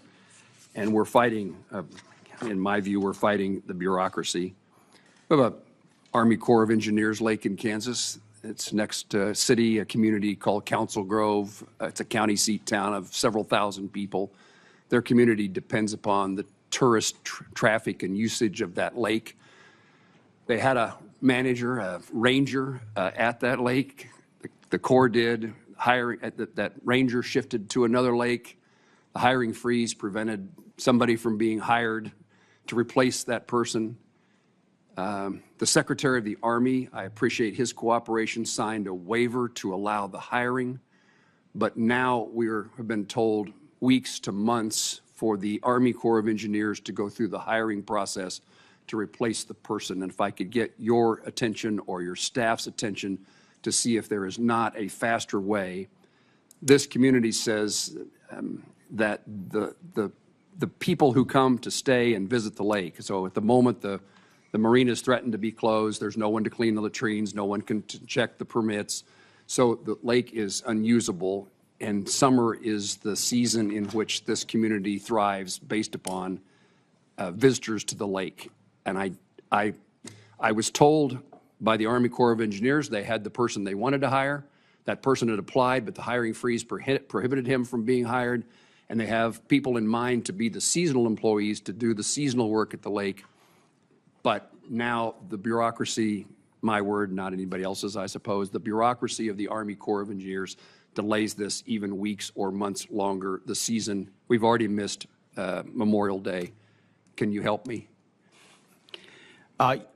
and we're fighting, in my view, we're fighting the bureaucracy. We have a Army Corps of Engineers lake in Kansas. It's next to a city, a community called Council Grove. It's a county seat town of several thousand people. Their community depends upon the tourist traffic and usage of that lake. They had a manager, a ranger at that lake. The Corps did. That ranger shifted to another lake. The hiring freeze prevented somebody from being hired to replace that person. The Secretary of the Army, I appreciate his cooperation, signed a waiver to allow the hiring, but now we have been told weeks to months for the Army Corps of Engineers to go through the hiring process to replace the person. And if I could get your attention or your staff's attention to see if there is not a faster way. This community says that the people who come to stay and visit the lake, so at the moment the marina is threatened to be closed, there's no one to clean the latrines, no one can check the permits, so the lake is unusable, and summer is the season in which this community thrives based upon visitors to the lake. And I was told by the Army Corps of Engineers they had the person they wanted to hire. That person had applied, but the hiring freeze prohibited him from being hired. And they have people in mind to be the seasonal employees to do the seasonal work at the lake. But now the bureaucracy, my word, not anybody else's, I suppose, the bureaucracy of the Army Corps of Engineers delays this even weeks or months longer. The season, we've already missed Memorial Day. Can you help me?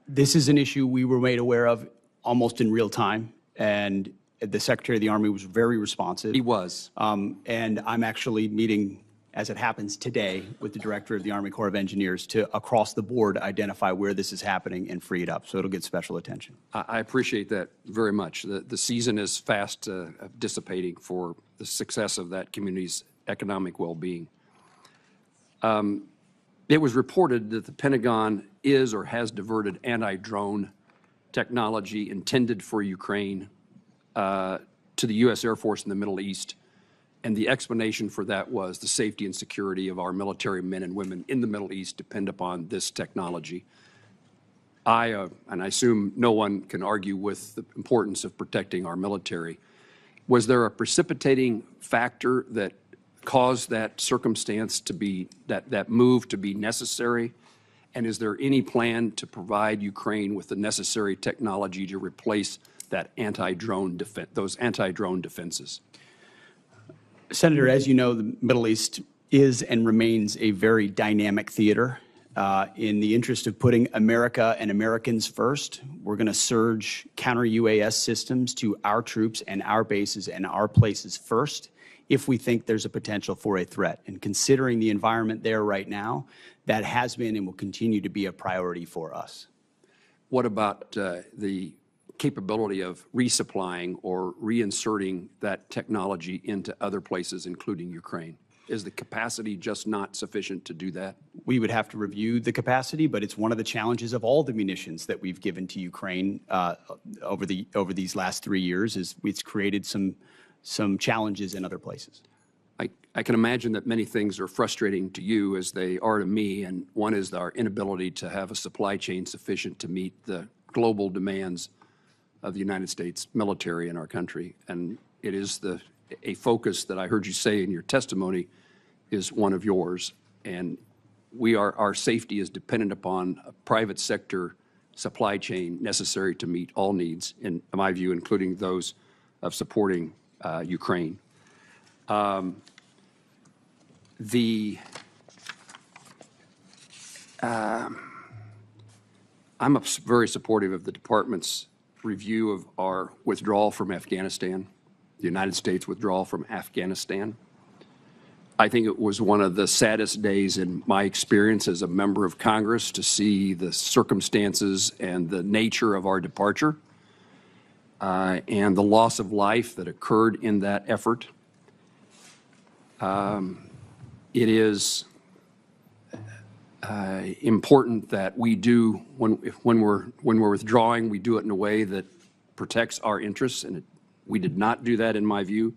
This is an issue we were made aware of almost in real time, and the Secretary of the Army was very responsive. He was. And I'm actually meeting, as it happens today, with the Director of the Army Corps of Engineers to, across the board, identify where this is happening and free it up, so it'll get special attention. I appreciate that very much. The season is fast dissipating for the success of that community's economic well-being. It was reported that the Pentagon is or has diverted anti-drone technology intended for Ukraine to the U.S. Air Force in the Middle East. And the explanation for that was the safety and security of our military men and women in the Middle East depend upon this technology. And I assume no one can argue with the importance of protecting our military. Was there a precipitating factor that caused that circumstance to be, that move to be necessary? And is there any plan to provide Ukraine with the necessary technology to replace that anti-drone defense, those anti-drone defenses? Senator, as you know, the Middle East is and remains a very dynamic theater. In the interest of putting America and Americans first, we're going to surge counter-UAS systems to our troops and our bases and our places first if we think there's a potential for a threat. And considering the environment there right now, that has been and will continue to be a priority for us. What about the capability of resupplying or reinserting that technology into other places, including Ukraine? Is the capacity just not sufficient to do that? We would have to review the capacity, but it's one of the challenges of all the munitions that we've given to Ukraine over these last 3 years. Is it's created some challenges in other places. I can imagine that many things are frustrating to you as they are to me, and one is our inability to have a supply chain sufficient to meet the global demands of the United States military in our country. And it is a focus that I heard you say in your testimony is one of yours. And our safety is dependent upon a private sector supply chain necessary to meet all needs, in my view, including those of supporting Ukraine. I'm very supportive of the department's review of our withdrawal from Afghanistan, the United States withdrawal from Afghanistan. I think it was one of the saddest days in my experience as a member of Congress to see the circumstances and the nature of our departure and the loss of life that occurred in that effort. It is important that we do, when we're withdrawing, we do it in a way that protects our interests, and we did not do that in my view.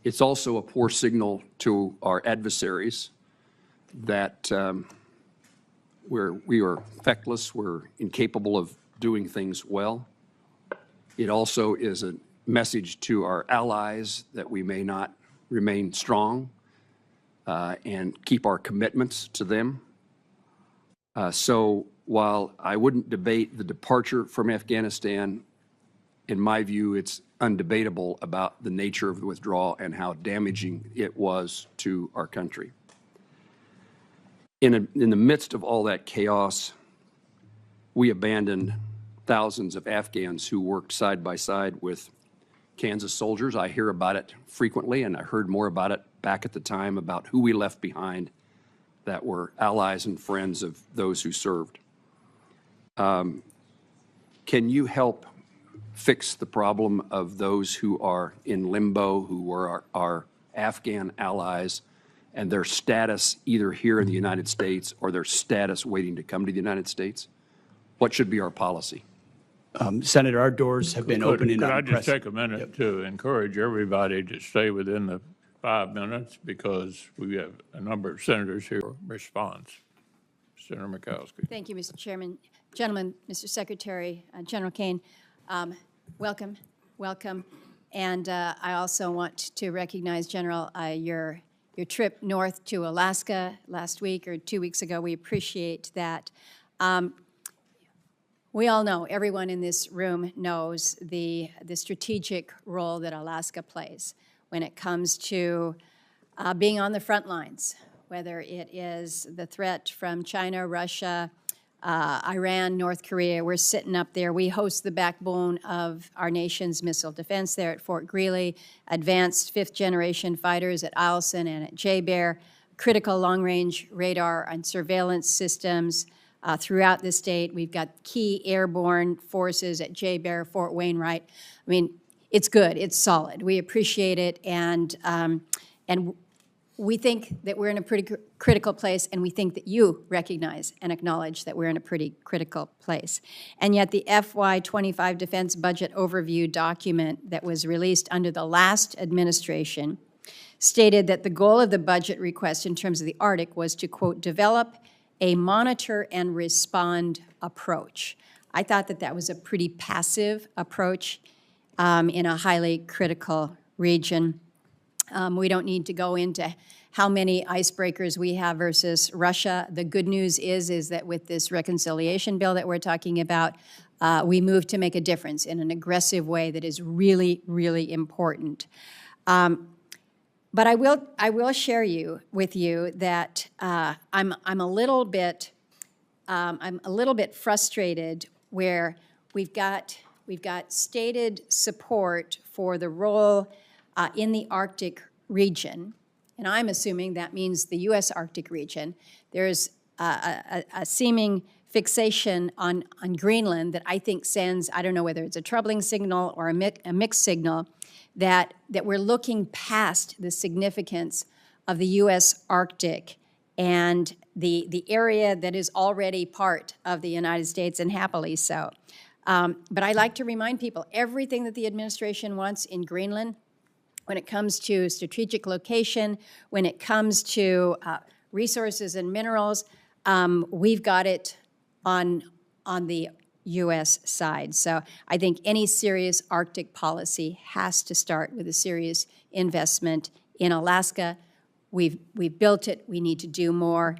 It's also a poor signal to our adversaries that we are feckless, we're incapable of doing things well. It also is a message to our allies that we may not remain strong and keep our commitments to them. So while I wouldn't debate the departure from Afghanistan, in my view, it's undebatable about the nature of the withdrawal and how damaging it was to our country. In the midst of all that chaos, we abandoned thousands of Afghans who worked side by side with Kansas soldiers. I hear about it frequently, and I heard more about it back at the time about who we left behind that were allies and friends of those who served. Can you help fix the problem of those who are in limbo, who were our Afghan allies, and their status either here in the United States or their status waiting to come to the United States? What should be our policy? Senator, our doors have been open and Could I unprecedented. just take a minute to encourage everybody to stay within the 5 minutes, because we have a number of senators here for response. Senator Murkowski. Thank you, Mr. Chairman. Gentlemen, Mr. Secretary, General Kane, welcome, welcome. And I also want to recognize, General, your trip north to Alaska last week or 2 weeks ago. We appreciate that. We all know, everyone in this room knows the strategic role that Alaska plays when it comes to being on the front lines, whether it is the threat from China, Russia, Iran, North Korea. We're sitting up there. We host the backbone of our nation's missile defense there at Fort Greely, advanced fifth-generation fighters at Eielson and at JBER, critical long-range radar and surveillance systems throughout the state. We've got key airborne forces at JBER, Fort Wainwright. I mean, it's good. It's solid. We appreciate it, and we think that we're in a pretty critical place, and we think that you recognize and acknowledge that we're in a pretty critical place. And yet the FY25 Defense Budget Overview document that was released under the last administration stated that the goal of the budget request in terms of the Arctic was to, quote, develop a monitor and respond approach. I thought that that was a pretty passive approach in a highly critical region. We don't need to go into how many icebreakers we have versus Russia. The good news is that with this reconciliation bill that we're talking about, we move to make a difference in an aggressive way that is really, really important. But I will share with you that I'm a little bit frustrated where we've got stated support for the role in the Arctic region, and I'm assuming that means the U.S. Arctic region. There's a seeming fixation on Greenland that I think sends, I don't know whether it's a troubling signal or a mixed signal, that we're looking past the significance of the U.S. Arctic and the area that is already part of the United States, and happily so. But I like to remind people, everything that the administration wants in Greenland, when it comes to strategic location, when it comes to resources and minerals, we've got it on the U.S. side. So I think any serious Arctic policy has to start with a serious investment in Alaska. We've built it. We need to do more.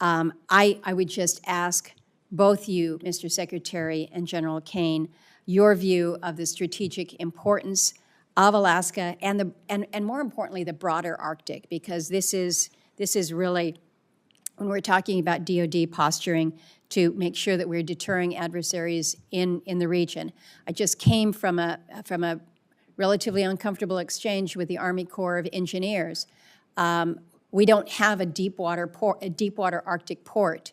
I would just ask both you, Mr. Secretary, and General Kane, your view of the strategic importance of Alaska and more importantly, the broader Arctic, because this is really, when we're talking about DoD posturing, to make sure that we're deterring adversaries in the region. I just came from a relatively uncomfortable exchange with the Army Corps of Engineers. We don't have a deep water Arctic port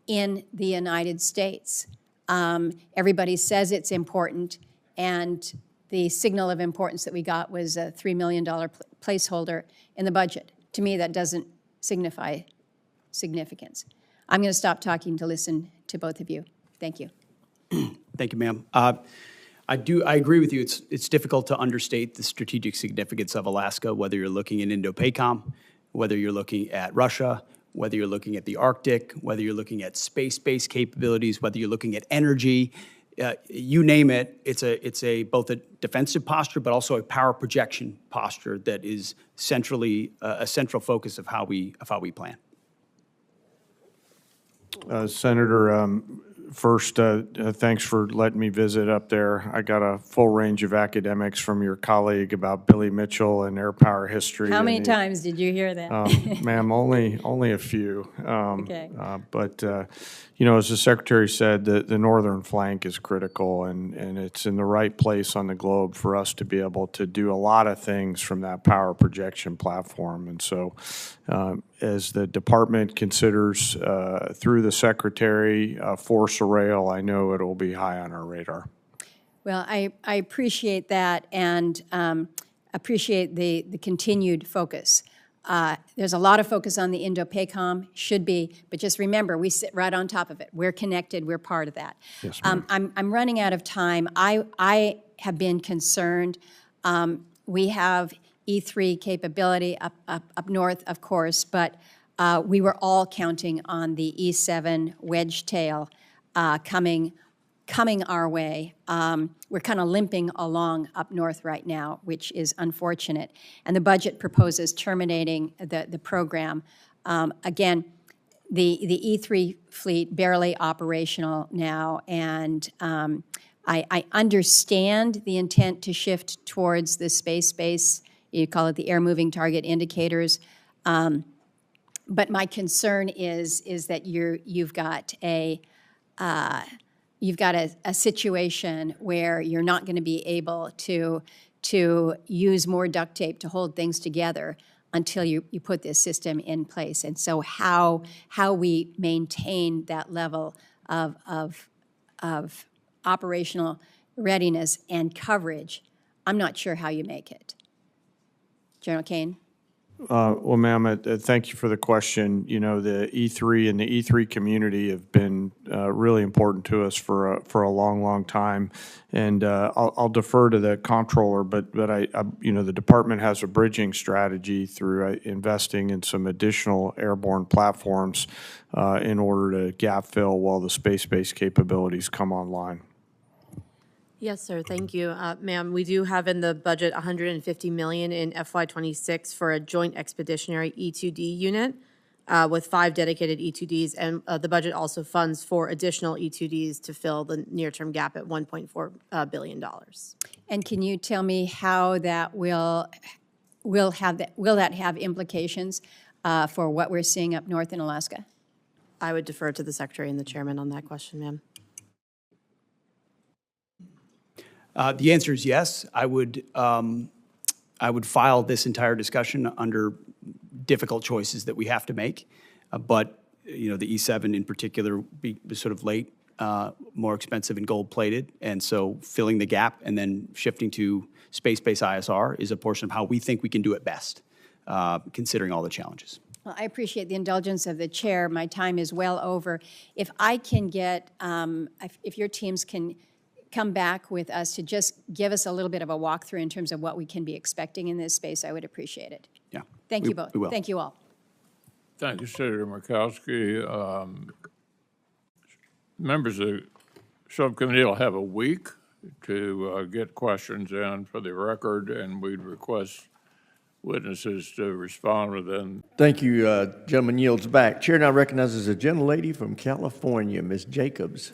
in the United States. Everybody says it's important, and the signal of importance that we got was a $3 million placeholder in the budget. To me, that doesn't signify significance. I'm going to stop talking to listen to both of you. Thank you. Thank you, ma'am. I agree with you. It's difficult to understate the strategic significance of Alaska, whether you're looking in Indo-PACOM, whether you're looking at Russia, whether you're looking at the Arctic, whether you're looking at space-based capabilities, whether you're looking at energy, you name it. It's both a defensive posture, but also a power projection posture that is centrally a central focus of how we plan. Senator, first, thanks for letting me visit up there. I got a full range of academics from your colleague about Billy Mitchell and air power history. How many times did you hear that? Ma'am, only a few. Okay. But, as the Secretary said, the northern flank is critical, and it's in the right place on the globe for us to be able to do a lot of things from that power projection platform. And so as the department considers through the Secretary force a rail, I know it'll be high on our radar. Well, I appreciate that, and appreciate the continued focus. There's a lot of focus on the Indo-PACOM, should be, but just remember, we sit right on top of it. We're connected, we're part of that. Yes, ma'am. I'm running out of time. I have been concerned. We have E3 capability up north, of course, but we were all counting on the E7 wedge tail coming our way. We're kind of limping along up north right now, which is unfortunate. And the budget proposes terminating the program. Again, the E3 fleet barely operational now, and I understand the intent to shift towards the space-based, you call it the air-moving target indicators. But my concern is that you've got a situation where you're not going to be able to use more duct tape to hold things together until you put this system in place. And so how we maintain that level of operational readiness and coverage, I'm not sure how you make it. General Kane? Well, ma'am, thank you for the question. The E3 and the E3 community have been really important to us for a long, long time. And I'll defer to the comptroller, but the department has a bridging strategy through investing in some additional airborne platforms in order to gap fill while the space-based capabilities come online. Yes, sir. Thank you. Ma'am, we do have in the budget $150 million in FY26 for a joint expeditionary E2D unit with 5 dedicated E2Ds, and the budget also funds for additional E2Ds to fill the near-term gap at $1.4 billion. And can you tell me how that will will that have implications for what we're seeing up north in Alaska? I would defer to the Secretary and the Chairman on that question, ma'am. The answer is yes. I would file this entire discussion under difficult choices that we have to make. But you know, the E7 in particular was sort of late, more expensive and gold-plated, and so filling the gap and then shifting to space-based ISR is a portion of how we think we can do it best, considering all the challenges. Well, I appreciate the indulgence of the chair. My time is well over. If I can get, if your teams can come back with us to just give us a little bit of a walkthrough in terms of what we can be expecting in this space, I would appreciate it. Yeah. Thank you both. We will. Thank you all. Thank you, Senator Murkowski. Members of the subcommittee will have a week to get questions in for the record, and we'd request witnesses to respond within. Thank you. Gentleman yields back. Chair now recognizes a gentlelady from California, Ms. Jacobs.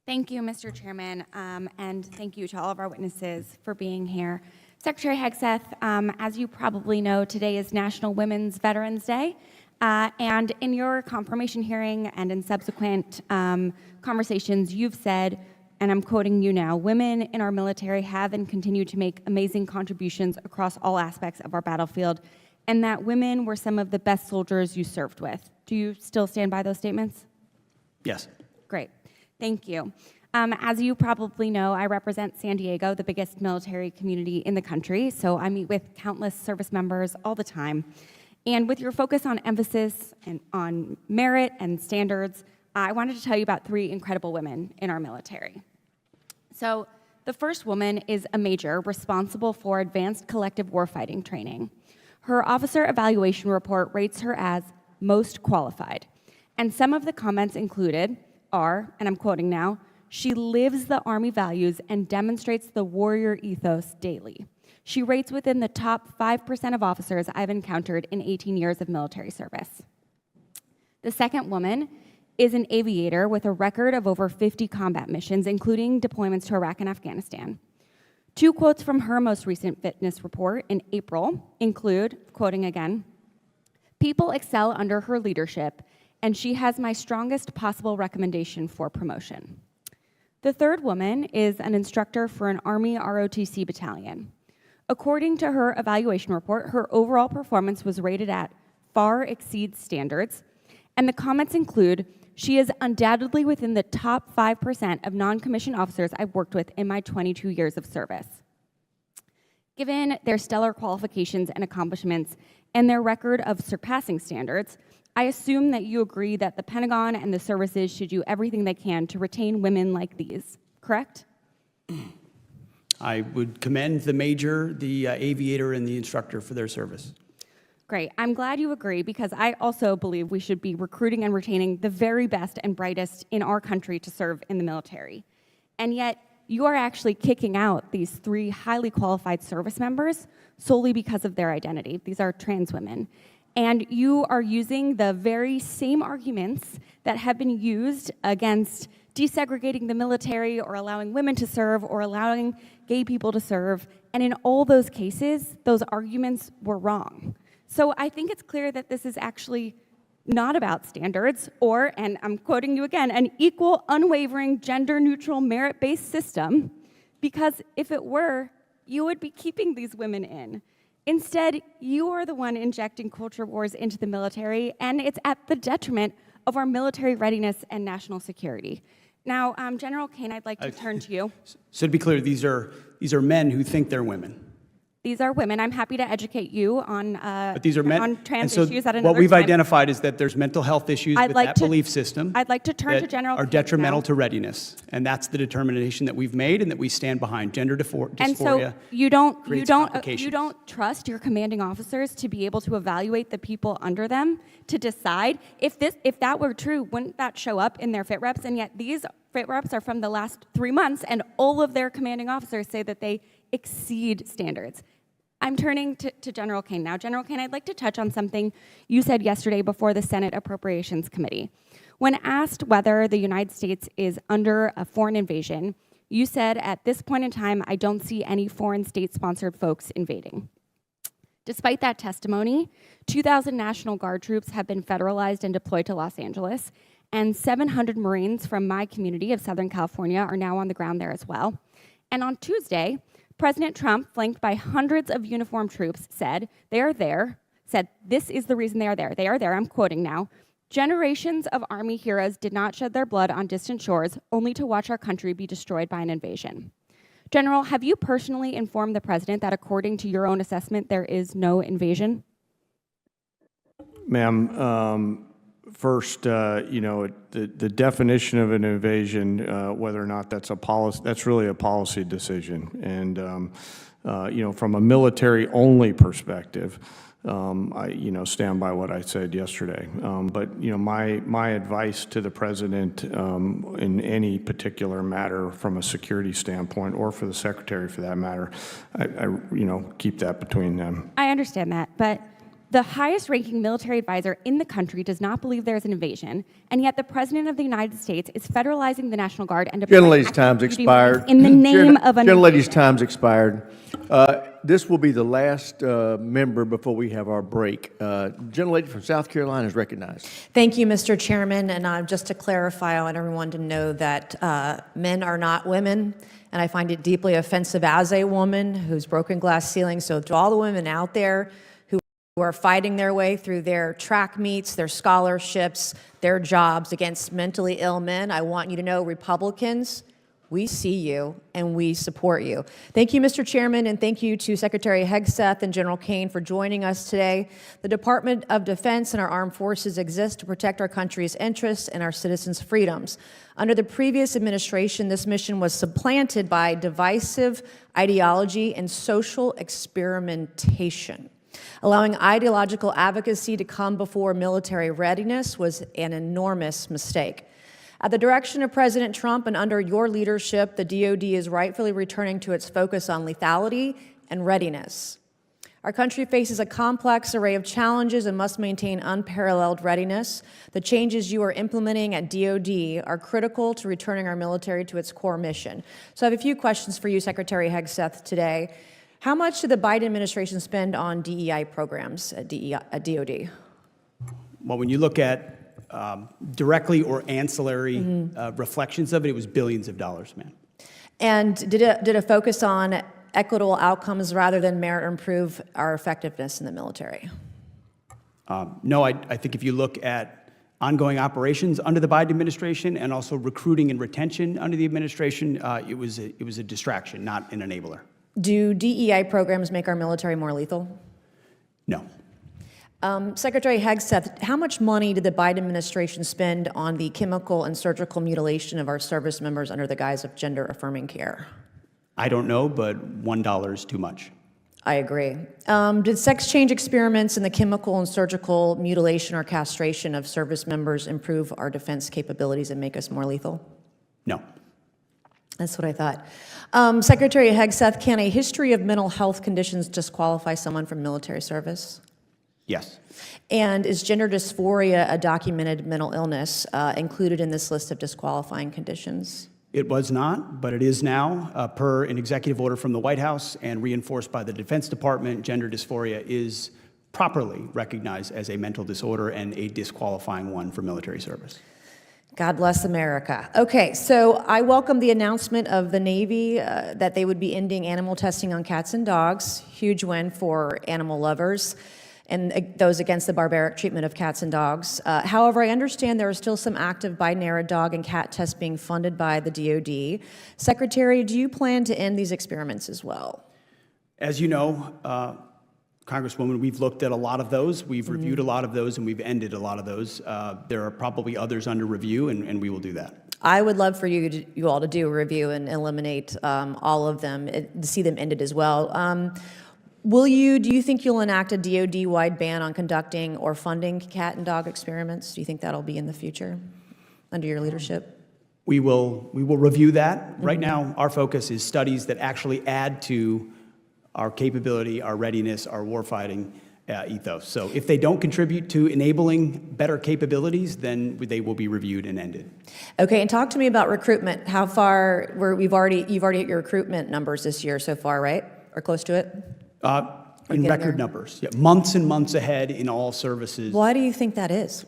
Thank you, Mr. Chairman, and thank you to all of our witnesses for being here. Secretary Hegseth, as you probably know, today is National Women's Veterans Day, and in your confirmation hearing and in subsequent conversations, you've said, and I'm quoting you now, women in our military have and continue to make amazing contributions across all aspects of our battlefield, and that women were some of the best soldiers you served with. Do you still stand by those statements? Yes. Great. Thank you. As you probably know, I represent San Diego, the biggest military community in the country, so I meet with countless service members all the time. And with your focus on emphasis and on merit and standards, I wanted to tell you about 3 incredible women in our military. So the first woman is a major responsible for advanced collective warfighting training. Her officer evaluation report rates her as most qualified. And some of the comments included are, and I'm quoting now, she lives the Army values and demonstrates the warrior ethos daily. She rates within the top 5% of officers I've encountered in 18 years of military service. The second woman is an aviator with a record of over 50 combat missions, including deployments to Iraq and Afghanistan. 2 quotes from her most recent fitness report in April include, quoting again, "People excel under her leadership, and she has my strongest possible recommendation for promotion." The third woman is an instructor for an Army ROTC battalion. According to her evaluation report, her overall performance was rated at far exceeds standards, and the comments include, she is undoubtedly within the top 5% of non-commissioned officers I've worked with in my 22 years of service. Given their stellar qualifications and accomplishments and their record of surpassing standards, I assume that you agree that the Pentagon and the services should do everything they can to retain women like these, correct? I would commend the major, the aviator, and the instructor for their service. Great. I'm glad you agree, because I also believe we should be recruiting and retaining the very best and brightest in our country to serve in the military. And yet, you are actually kicking out these 3 highly qualified service members solely because of their identity. These are trans women. And you are using the very same arguments that have been used against desegregating the military or allowing women to serve or allowing gay people to serve. And in all those cases, those arguments were wrong. So I think it's clear that this is actually not about standards or, and I'm quoting you again, an equal, unwavering, gender-neutral, merit-based system, because if it were, you would be keeping these women in. Instead, you are the one injecting culture wars into the military, and it's at the detriment of our military readiness and national security. Now, General Kane, I'd like to turn to you. So to be clear, these are men who think they're women. These are women. I'm happy to educate you on But these are men, on trans and so issues at another what we've time. identified is that there's mental health issues with that belief system. I'd like to turn to that General are Kane detrimental now. to readiness, and that's the determination that we've made and that we stand behind. Gender dysphoria. And so you don't complications. trust your commanding officers to be able to evaluate the people under them to decide if that were true, wouldn't that show up in their fit reps? And yet these fit reps are from the last 3 months, and all of their commanding officers say that they exceed standards. I'm turning to General Kane now. General Kane, I'd like to touch on something you said yesterday before the Senate Appropriations Committee. When asked whether the United States is under a foreign invasion, you said, at this point in time, I don't see any foreign state-sponsored folks invading. Despite that testimony, 2,000 National Guard troops have been federalized and deployed to Los Angeles, and 700 Marines from my community of Southern California are now on the ground there as well. And on Tuesday, President Trump, flanked by hundreds of uniformed troops, said they are there, said this is the reason they are there. They are there, I'm quoting now. Generations of Army heroes did not shed their blood on distant shores only to watch our country be destroyed by an invasion. General, have you personally informed the president that according to your own assessment, there is no invasion? Ma'am, first, the definition of an invasion, whether or not that's a policy, that's really a policy decision. And, from a military-only perspective, I, stand by what I said yesterday. But, my advice to the president in any particular matter from a security standpoint, or for the secretary for that matter, I keep that between them. I understand that, but the highest-ranking military advisor in the country does not believe there is an invasion, and yet the President of the United States is federalizing the National Guard and deploying Gentlelady's time's expired. in the name of an Gentlelady's time's expired. This will be the last member before we have our break. Gentlelady from South Carolina is recognized. Thank you, Mr. Chairman. And just to clarify, I want everyone to know that men are not women, and I find it deeply offensive as a woman who's broken glass ceilings. So to all the women out there who are fighting their way through their track meets, their scholarships, their jobs against mentally ill men, I want you to know, Republicans, we see you and we support you. Thank you, Mr. Chairman, and thank you to Secretary Hegseth and General Kane for joining us today. The Department of Defense and our armed forces exist to protect our country's interests and our citizens' freedoms. Under the previous administration, this mission was supplanted by divisive ideology and social experimentation. Allowing ideological advocacy to come before military readiness was an enormous mistake. At the direction of President Trump and under your leadership, the DoD is rightfully returning to its focus on lethality and readiness. Our country faces a complex array of challenges and must maintain unparalleled readiness. The changes you are implementing at DoD are critical to returning our military to its core mission. So I have a few questions for you, Secretary Hegseth, today. How much did the Biden administration spend on DEI programs at DoD? Well, when you look at directly or ancillary reflections of it, it was billions of dollars, ma'am. And did it focus on equitable outcomes rather than merit or improve our effectiveness in the military? No, I think if you look at ongoing operations under the Biden administration and also recruiting and retention under the administration, it was a distraction, not an enabler. Do DEI programs make our military more lethal? No. Secretary Hegseth, how much money did the Biden administration spend on the chemical and surgical mutilation of our service members under the guise of gender-affirming care? I don't know, but $1 is too much. I agree. Did sex change experiments in the chemical and surgical mutilation or castration of service members improve our defense capabilities and make us more lethal? No. That's what I thought. Secretary Hegseth, can a history of mental health conditions disqualify someone from military service? Yes. And is gender dysphoria a documented mental illness included in this list of disqualifying conditions? It was not, but it is now, per an executive order from the White House and reinforced by the Defense Department. Gender dysphoria is properly recognized as a mental disorder and a disqualifying one for military service. God bless America. Okay, so I welcome the announcement of the Navy that they would be ending animal testing on cats and dogs. Huge win for animal lovers and those against the barbaric treatment of cats and dogs. However, I understand there are still some active Biden-era dog and cat tests being funded by the DoD. Secretary, do you plan to end these experiments as well? As you know, Congresswoman, we've looked at a lot of those. We've reviewed a lot of those, and we've ended a lot of those. There are probably others under review, and we will do that. I would love for you all to do a review and eliminate all of them, to see them ended as well. Do you think you'll enact a DoD-wide ban on conducting or funding cat and dog experiments? Do you think that'll be in the future under your leadership? We will review that. Right now, our focus is studies that actually add to our capability, our readiness, our warfighting ethos. So if they don't contribute to enabling better capabilities, then they will be reviewed and ended. Okay, and talk to me about recruitment. How far, you've already hit your recruitment numbers this year so far, right? Or close to it? In getting record there? numbers, yeah, months and months ahead in all services. Why do you think that is?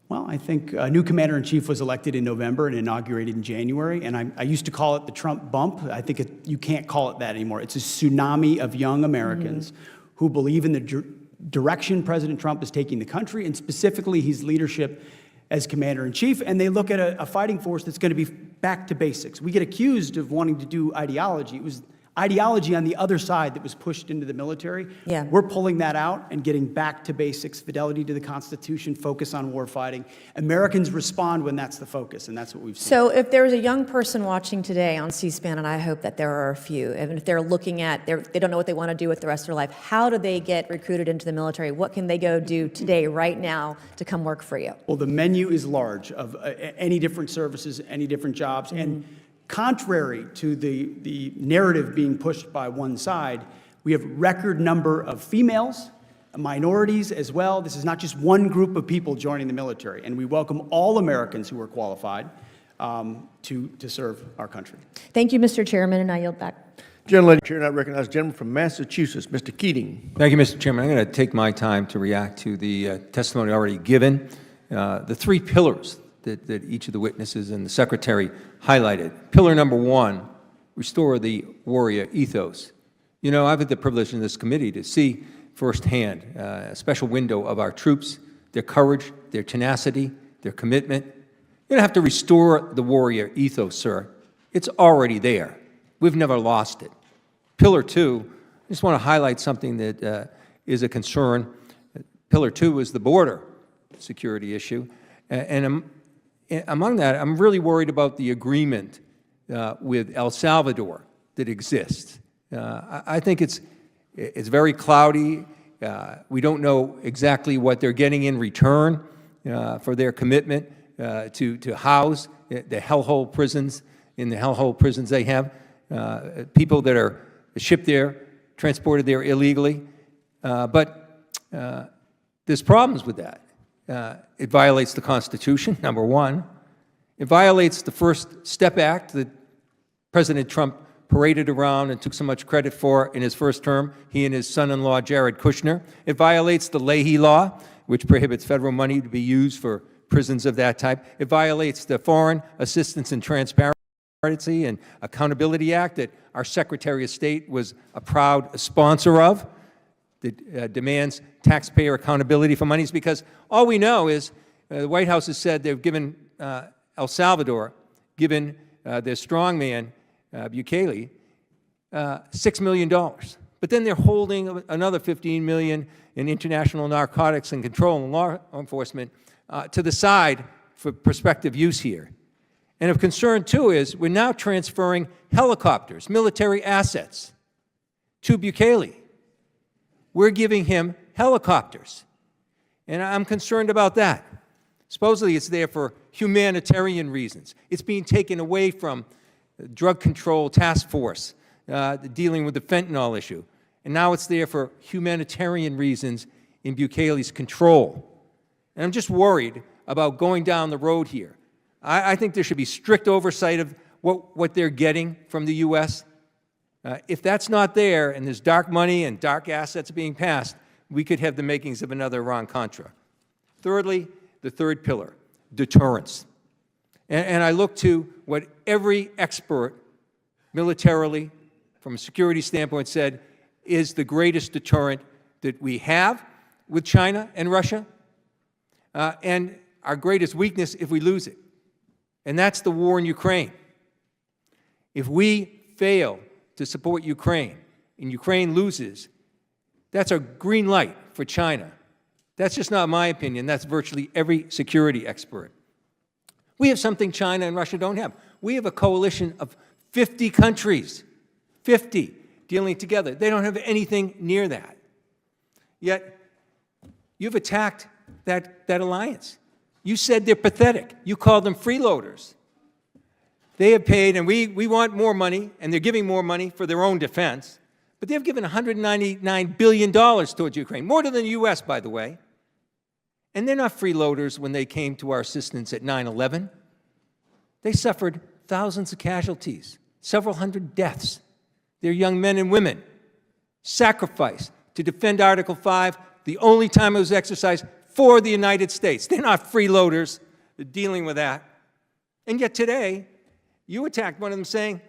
Well, I think a new commander-in-chief was elected in November and inaugurated in January, and I used to call it the Trump bump. I think you can't call it that anymore. It's a tsunami of young Americans who believe in the direction President Trump is taking the country, and specifically his leadership as commander-in-chief, and they look at a fighting force that's going to be back to basics. We get accused of wanting to do ideology. It was ideology on the other side that was pushed into the military. Yeah. We're pulling that out and getting back to basics, fidelity to the Constitution, focus on war fighting. Americans respond when that's the focus, and that's what we've seen. So if there's a young person watching today on C-SPAN, and I hope that there are a few, and if they're looking at, they don't know what they want to do with the rest of their life, how do they get recruited into the military? What can they go do today, right now, to come work for you? Well, the menu is large of any different services, any different jobs, and contrary to the narrative being pushed by one side, we have record number of females, minorities as well. This is not just one group of people joining the military, and we welcome all Americans who are qualified to serve our country. Thank you, Mr. Chairman, and I yield back. Gentlelady Chair, and I recognize the gentleman from Massachusetts, Mr. Keating. Thank you, Mr. Chairman. I'm going to take my time to react to the testimony already given. The three pillars that each of the witnesses and the Secretary highlighted. Pillar number one, restore the warrior ethos. You know, I've had the privilege in this committee to see firsthand a special window of our troops, their courage, their tenacity, their commitment. You don't have to restore the warrior ethos, sir. It's already there. We've never lost it. Pillar two, I just want to highlight something that is a concern. Pillar two is the border security issue. And among that, I'm really worried about the agreement with El Salvador that exists. I think it's very cloudy. We don't know exactly what they're getting in return for their commitment to house the hellhole prisons, in the hellhole prisons they have, people that are shipped there, transported there illegally. But there's problems with that. It violates the Constitution, number one. It violates the First Step Act that President Trump paraded around and took so much credit for in his first term, he and his son-in-law, Jared Kushner. It violates the Leahy Law, which prohibits federal money to be used for prisons of that type. It violates the Foreign Assistance and Transparency and Accountability Act that our Secretary of State was a proud sponsor of, that demands taxpayer accountability for monies, because all we know is the White House has said they've given El Salvador, given their strongman, Bukele, $6 million. But then they're holding another $15 million in international narcotics and control and law enforcement to the side for prospective use here. And of concern, too, is we're now transferring helicopters, military assets, to Bukele. We're giving him helicopters. And I'm concerned about that. Supposedly it's there for humanitarian reasons. It's being taken away from the Drug Control Task Force dealing with the fentanyl issue. And now it's there for humanitarian reasons in Bukele's control. And I'm just worried about going down the road here. I think there should be strict oversight of what they're getting from the U.S. If that's not there, and there's dark money and dark assets being passed, we could have the makings of another Iran-Contra. Thirdly, the third pillar, deterrence. And I look to what every expert militarily, from a security standpoint, said is the greatest deterrent that we have with China and Russia, and our greatest weakness if we lose it. And that's the war in Ukraine. If we fail to support Ukraine, and Ukraine loses, that's a green light for China. That's just not my opinion. That's virtually every security expert. We have something China and Russia don't have. We have a coalition of 50 countries, 50, dealing together. They don't have anything near that. Yet, you've attacked that alliance. You said they're pathetic. You called them freeloaders. They have paid, and we want more money, and they're giving more money for their own defense, but they've given $199 billion towards Ukraine, more than the U.S., by the way. And they're not freeloaders when they came to our assistance at 9/11. They suffered thousands of casualties, several hundred deaths. They're young men and women, sacrificed, to defend Article 5, the only time it was exercised for the United States. They're not freeloaders. They're dealing with that. And yet today, you attacked one of them saying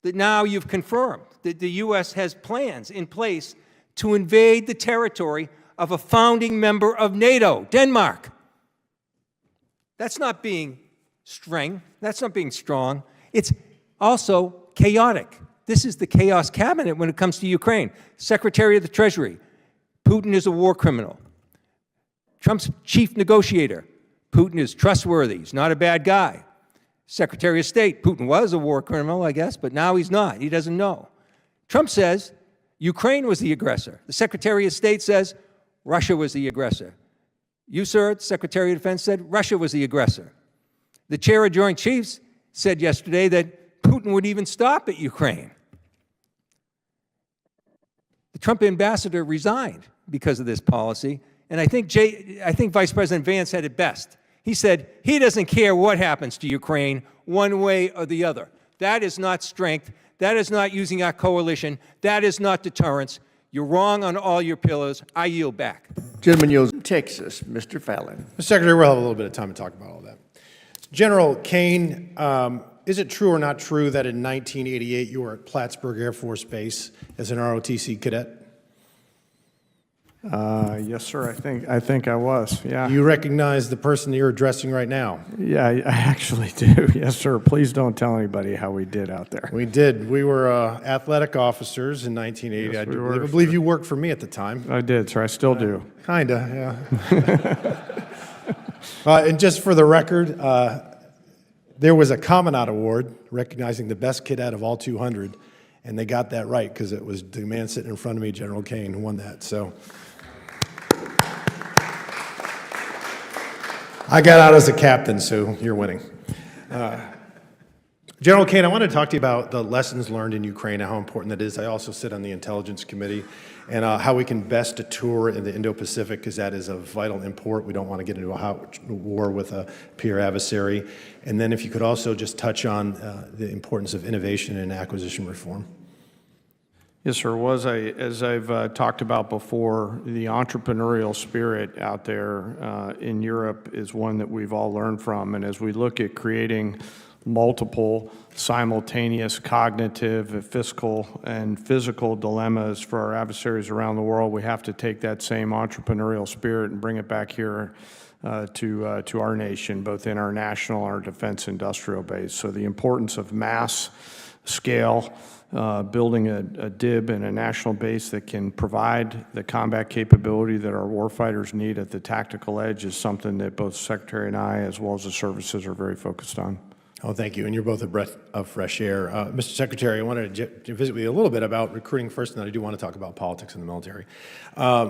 that now you've confirmed that the U.S. has plans in place to invade the territory of a founding member of NATO, Denmark. That's not being strong. That's not being strong. It's also chaotic. This is the chaos cabinet when it comes to Ukraine. Secretary of the Treasury, Putin is a war criminal. Trump's chief negotiator, Putin is trustworthy. He's not a bad guy. Secretary of State, Putin was a war criminal, I guess, but now he's not. He doesn't know. Trump says Ukraine was the aggressor. The Secretary of State says Russia was the aggressor. You, sir, the Secretary of Defense, said Russia was the aggressor. The chair of Joint Chiefs said yesterday that Putin would even stop at Ukraine. The Trump ambassador resigned because of this policy, and I think Vice President Vance said it best. He said he doesn't care what happens to Ukraine one way or the other. That is not strength. That is not using our coalition. That is not deterrence. You're wrong on all your pillars. I yield back. Gentleman yields from Texas, Mr. Fallon. Mr. Secretary, we'll have a little bit of time to talk about all that. General Kane, is it true or not true that in 1988 you were at Plattsburgh Air Force Base as an ROTC cadet? Yes, sir. I think I was. Yeah. You recognize the person you're addressing right now? Yeah, I actually do. Yes, sir. Please don't tell anybody how we did out there. We did. We were athletic officers in 1980. Yes, we I were, believe you worked for me at the time. I did, sir. I still do. Kinda, yeah. And just for the record, there was a Commandant Award recognizing the best cadet of all 200, and they got that right because it was the man sitting in front of me, General Kane, who won that. So I got out as a captain, so you're winning. General Kane, I want to talk to you about the lessons learned in Ukraine and how important that is. I also sit on the Intelligence Committee, and how we can best deter in the Indo-Pacific, because that is of vital import. We don't want to get into a hot war with a peer adversary. And then if you could also just touch on the importance of innovation and acquisition reform. Yes, sir. As I've talked about before, the entrepreneurial spirit out there in Europe is one that we've all learned from. And as we look at creating multiple simultaneous cognitive, fiscal, and physical dilemmas for our adversaries around the world, we have to take that same entrepreneurial spirit and bring it back here to our nation, both in our national and our defense industrial base. So the importance of mass scale, building a DIB and a national base that can provide the combat capability that our warfighters need at the tactical edge is something that both the Secretary and I, as well as the services, are very focused on. Oh, thank you. And you're both a breath of fresh air. Mr. Secretary, I wanted to visit with you a little bit about recruiting first, and then I do want to talk about politics in the military.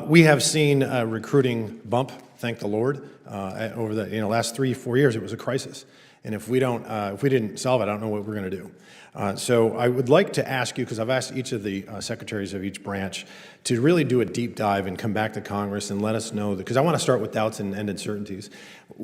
We have seen recruiting bump, thank the Lord, over the last 3-4 years. It was a crisis. And if we didn't solve it, I don't know what we're going to do. So I would like to ask you, because I've asked each of the secretaries of each branch to really do a deep dive and come back to Congress and let us know, because I want to start with doubts and end uncertainties.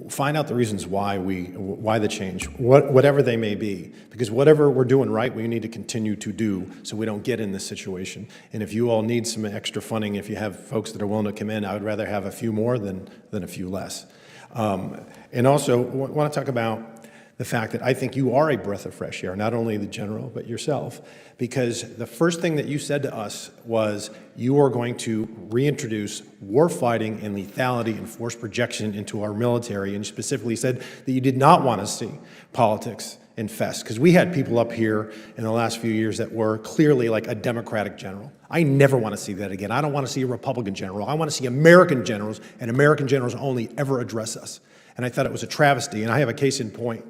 Find out the reasons why the change, whatever they may be, because whatever we're doing right, we need to continue to do so we don't get in this situation. And if you all need some extra funding, if you have folks that are willing to come in, I would rather have a few more than a few less. And also want to talk about the fact that I think you are a breath of fresh air, not only the general, but yourself, because the first thing that you said to us was you are going to reintroduce war fighting and lethality and force projection into our military, and you specifically said that you did not want to see politics infest, because we had people up here in the last few years that were clearly like a Democratic general. I never want to see that again. I don't want to see a Republican general. I want to see American generals, and American generals only ever address us. And I thought it was a travesty, and I have a case in point.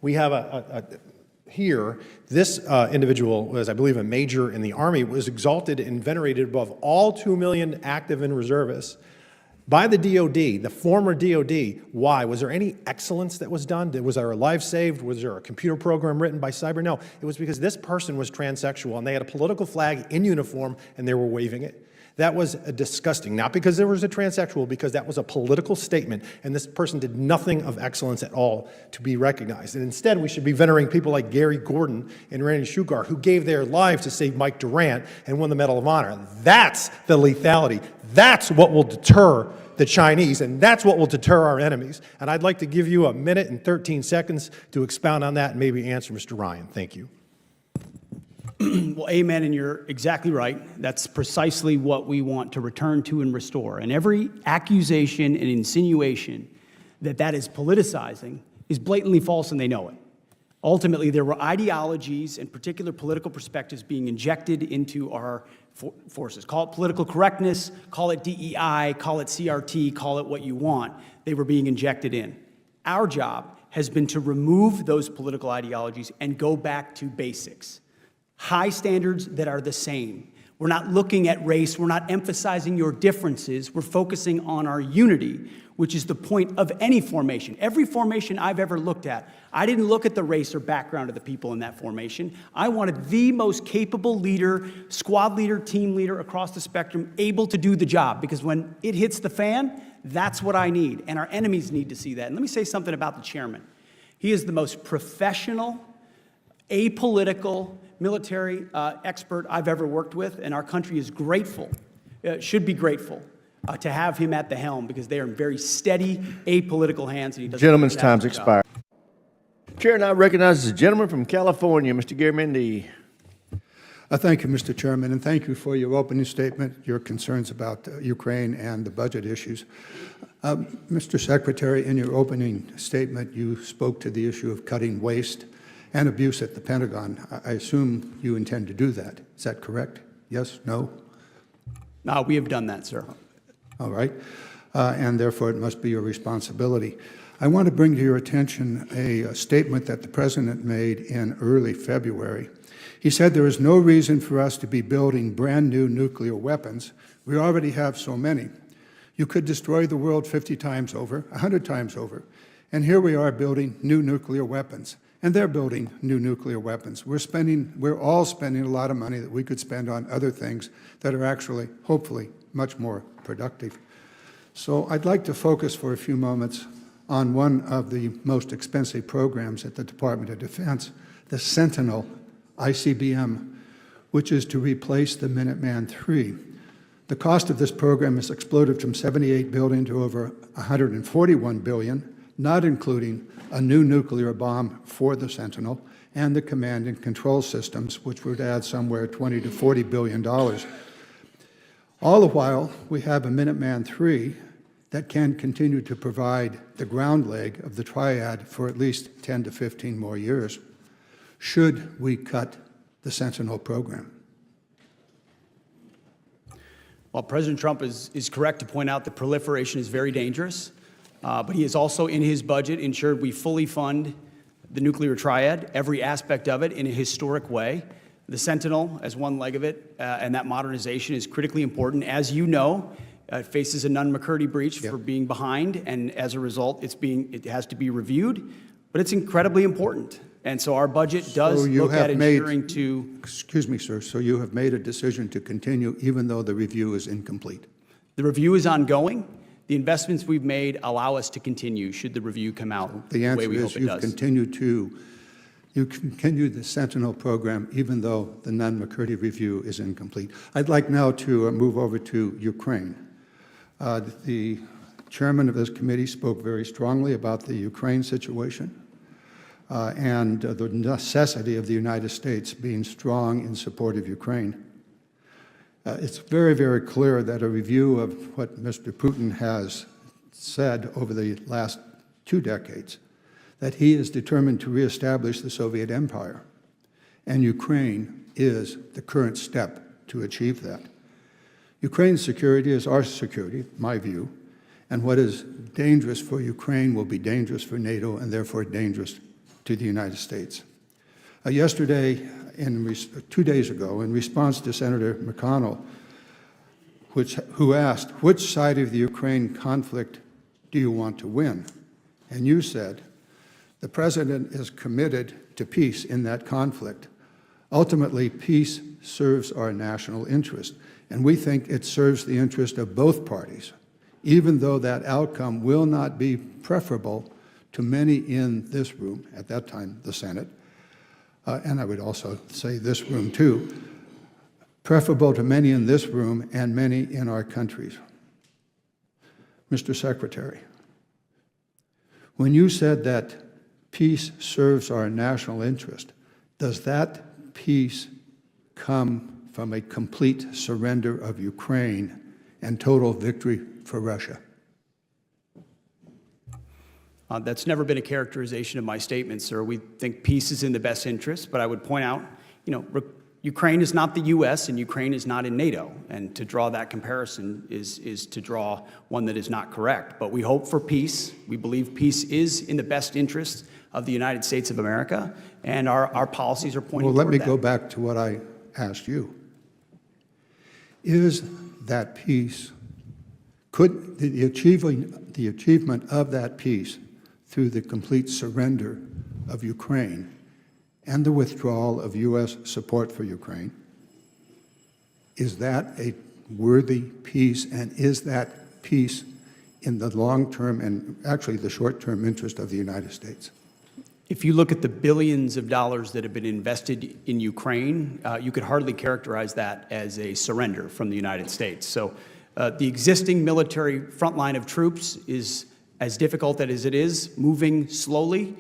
We have here, this individual was, I believe, a major in the Army, was exalted and venerated above all 2 million active and reservists by the DOD, the former DOD. Why? Was there any excellence that was done? Was there a life saved? Was there a computer program written by cyber? No, it was because this person was transsexual and they had a political flag in uniform and they were waving it. That was disgusting, not because there was a transsexual, because that was a political statement, and this person did nothing of excellence at all to be recognized. And instead, we should be venerating people like Gary Gordon and Randy Shugar, who gave their lives to save Mike Durant and won the Medal of Honor. That's the lethality. That's what will deter the Chinese, and that's what will deter our enemies. And I'd like to give you a minute and 13 seconds to expound on that and maybe answer Mr. Ryan. Thank you. Well, amen, and you're exactly right. That's precisely what we want to return to and restore. And every accusation and insinuation that that is politicizing is blatantly false, and they know it. Ultimately, there were ideologies and particular political perspectives being injected into our forces. Call it political correctness, call it DEI, call it CRT, call it what you want. They were being injected in. Our job has been to remove those political ideologies and go back to basics. High standards that are the same. We're not looking at race. We're not emphasizing your differences. We're focusing on our unity, which is the point of any formation. Every formation I've ever looked at, I didn't look at the race or background of the people in that formation. I wanted the most capable leader, squad leader, team leader across the spectrum, able to do the job. Because when it hits the fan, that's what I need. And our enemies need to see that. And let me say something about the chairman. He is the most professional, apolitical, military expert I've ever worked with, and our country is grateful, should be grateful, to have him at the helm, because they are in very steady, apolitical hands, and he does. Gentlemen's time's expired. Chair now recognizes the gentleman from California, Mr. Garamendi. Thank you, Mr. Chairman, and thank you for your opening statement, your concerns about Ukraine and the budget issues. Mr. Secretary, in your opening statement, you spoke to the issue of cutting waste and abuse at the Pentagon. I assume you intend to do that. Is that correct? Yes? No? No, we have done that, sir. All right. And therefore, it must be your responsibility. I want to bring to your attention a statement that the President made in early February. He said there is no reason for us to be building brand new nuclear weapons. We already have so many. You could destroy the world 50 times over, 100 times over. And here we are building new nuclear weapons. And they're building new nuclear weapons. We're all spending a lot of money that we could spend on other things that are actually, hopefully, much more productive. So I'd like to focus for a few moments on one of the most expensive programs at the Department of Defense, the Sentinel ICBM, which is to replace the Minuteman III. The cost of this program has exploded from $78 billion to over $141 billion, not including a new nuclear bomb for the Sentinel and the command and control systems, which would add somewhere $20 to $40 billion. All the while, we have a Minuteman III that can continue to provide the ground leg of the triad for at least 10 to 15 more years. Should we cut the Sentinel program? Well, President Trump is correct to point out that proliferation is very dangerous. But he has also, in his budget, ensured we fully fund the nuclear triad, every aspect of it, in a historic way. The Sentinel, as one leg of it, and that modernization is critically important. As you know, it faces a Nunn-McCurdy breach for being behind, and as a result, it has to be reviewed. But it's incredibly important. And so our budget does look at ensuring to... Excuse me, sir. So you have made a decision to continue even though the review is incomplete? The review is ongoing. The investments we've made allow us to continue should the review come out the way we hope it does. You continue the Sentinel program even though the Nunn-McCurdy review is incomplete. I'd like now to move over to Ukraine. The chairman of this committee spoke very strongly about the Ukraine situation and the necessity of the United States being strong in support of Ukraine. It's very, very clear that a review of what Mr. Putin has said over the last 2 decades, that he is determined to reestablish the Soviet empire, and Ukraine is the current step to achieve that. Ukraine's security is our security, my view, and what is dangerous for Ukraine will be dangerous for NATO and therefore dangerous to the United States. Yesterday, 2 days ago, in response to Senator McConnell, who asked, which side of the Ukraine conflict do you want to win? And you said, the president is committed to peace in that conflict. Ultimately, peace serves our national interest, and we think it serves the interest of both parties, even though that outcome will not be preferable to many in this room, at that time the Senate, and I would also say this room too, preferable to many in this room and many in our countries. Mr. Secretary, when you said that peace serves our national interest, does that peace come from a complete surrender of Ukraine and total victory for Russia? That's never been a characterization of my statement, sir. We think peace is in the best interest, but I would point out, Ukraine is not the U.S. and Ukraine is not in NATO, and to draw that comparison is to draw one that is not correct. But we hope for peace. We believe peace is in the best interest of the United States of America, and our policies are pointing Well, let toward me that. go back to what I asked you. Is that peace, could the achievement of that peace through the complete surrender of Ukraine and the withdrawal of U.S. support for Ukraine, is that a worthy peace, and is that peace in the long-term and actually the short-term interest of the United States? If you look at the billions of dollars that have been invested in Ukraine, you could hardly characterize that as a surrender from the United States. So the existing military front line of troops is as difficult as it is, moving slowly.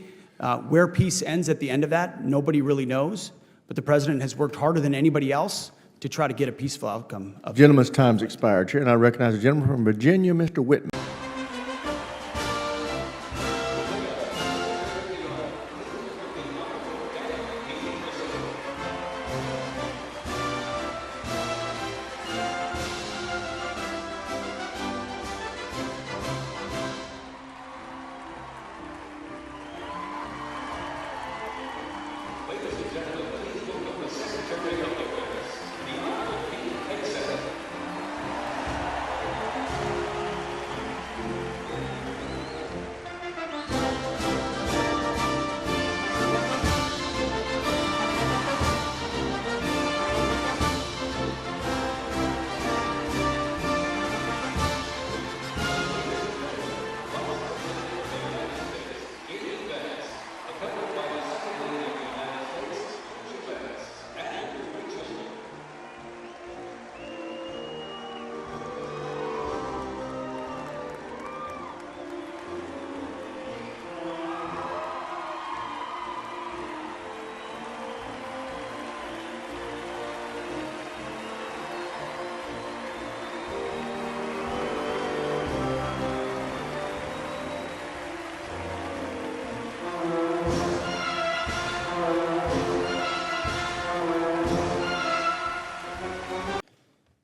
Where peace ends at the end of that, nobody really knows. But the president has worked harder than anybody else to try to get a peaceful outcome. Gentleman's time's expired. Chair, and I recognize the gentleman from Virginia, Mr. Whitman.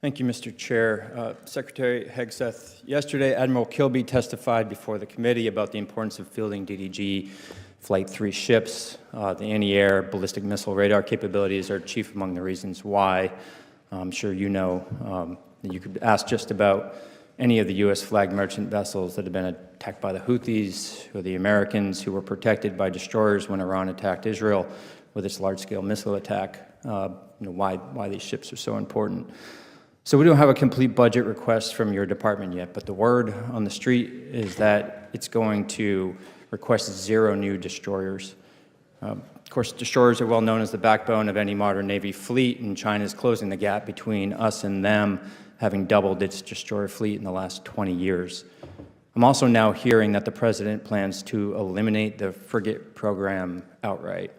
Thank you, Mr. Chair. Secretary Hegseth, yesterday Admiral Kilby testified before the committee about the importance of fielding DDG Flight 3 ships. The anti-air ballistic missile radar capabilities are chief among the reasons why. I'm sure you know that you could ask just about any of the U.S. flagged merchant vessels that have been attacked by the Houthis or the Americans who were protected by destroyers when Iran attacked Israel with its large-scale missile attack, why these ships are so important. So we don't have a complete budget request from your department yet, but the word on the street is that it's going to request 0 new destroyers. Of course, destroyers are well known as the backbone of any modern Navy fleet, and China is closing the gap between us and them, having doubled its destroyer fleet in the last 20 years. I'm also now hearing that the president plans to eliminate the frigate program outright.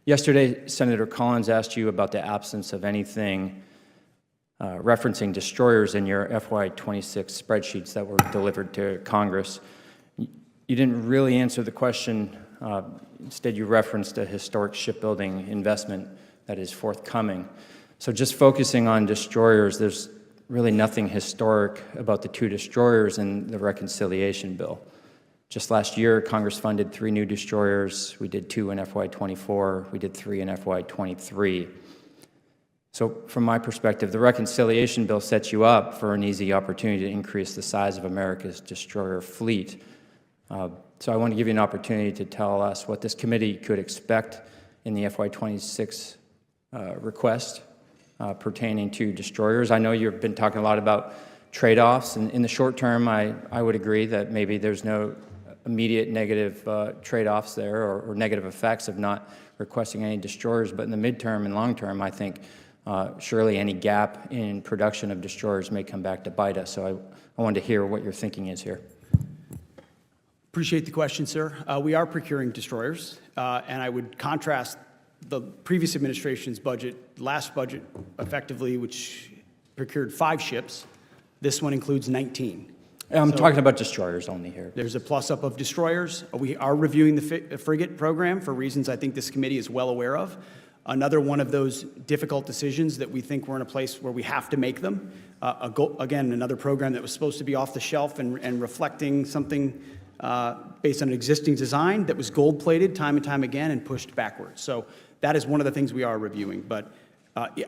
Yesterday, Senator Collins asked you about the absence of anything referencing destroyers in your FY26 spreadsheets that were delivered to Congress. You didn't really answer the question. Instead, you referenced a historic shipbuilding investment that is forthcoming. So just focusing on destroyers, there's really nothing historic about the 2 destroyers in the reconciliation bill. Just last year, Congress funded 3 new destroyers. We did 2 in FY24. We did 3 in FY23. So from my perspective, the reconciliation bill sets you up for an easy opportunity to increase the size of America's destroyer fleet. So I want to give you an opportunity to tell us what this committee could expect in the FY26 request pertaining to destroyers. I know you've been talking a lot about trade-offs, and in the short term, I would agree that maybe there's no immediate negative trade-offs there or negative effects of not requesting any destroyers, but in the midterm and long term, I think surely any gap in production of destroyers may come back to bite us. So I wanted to hear what your thinking is here. Appreciate the question, sir. We are procuring destroyers, and I would contrast the previous administration's budget, last budget effectively, which procured 5 ships. This one includes 19. I'm talking about destroyers only here. There's a plus-up of destroyers. We are reviewing the frigate program for reasons I think this committee is well aware of. Another one of those difficult decisions that we think we're in a place where we have to make them. Again, another program that was supposed to be off the shelf and reflecting something based on an existing design that was gold-plated time and time again and pushed backwards. So that is one of the things we are reviewing. But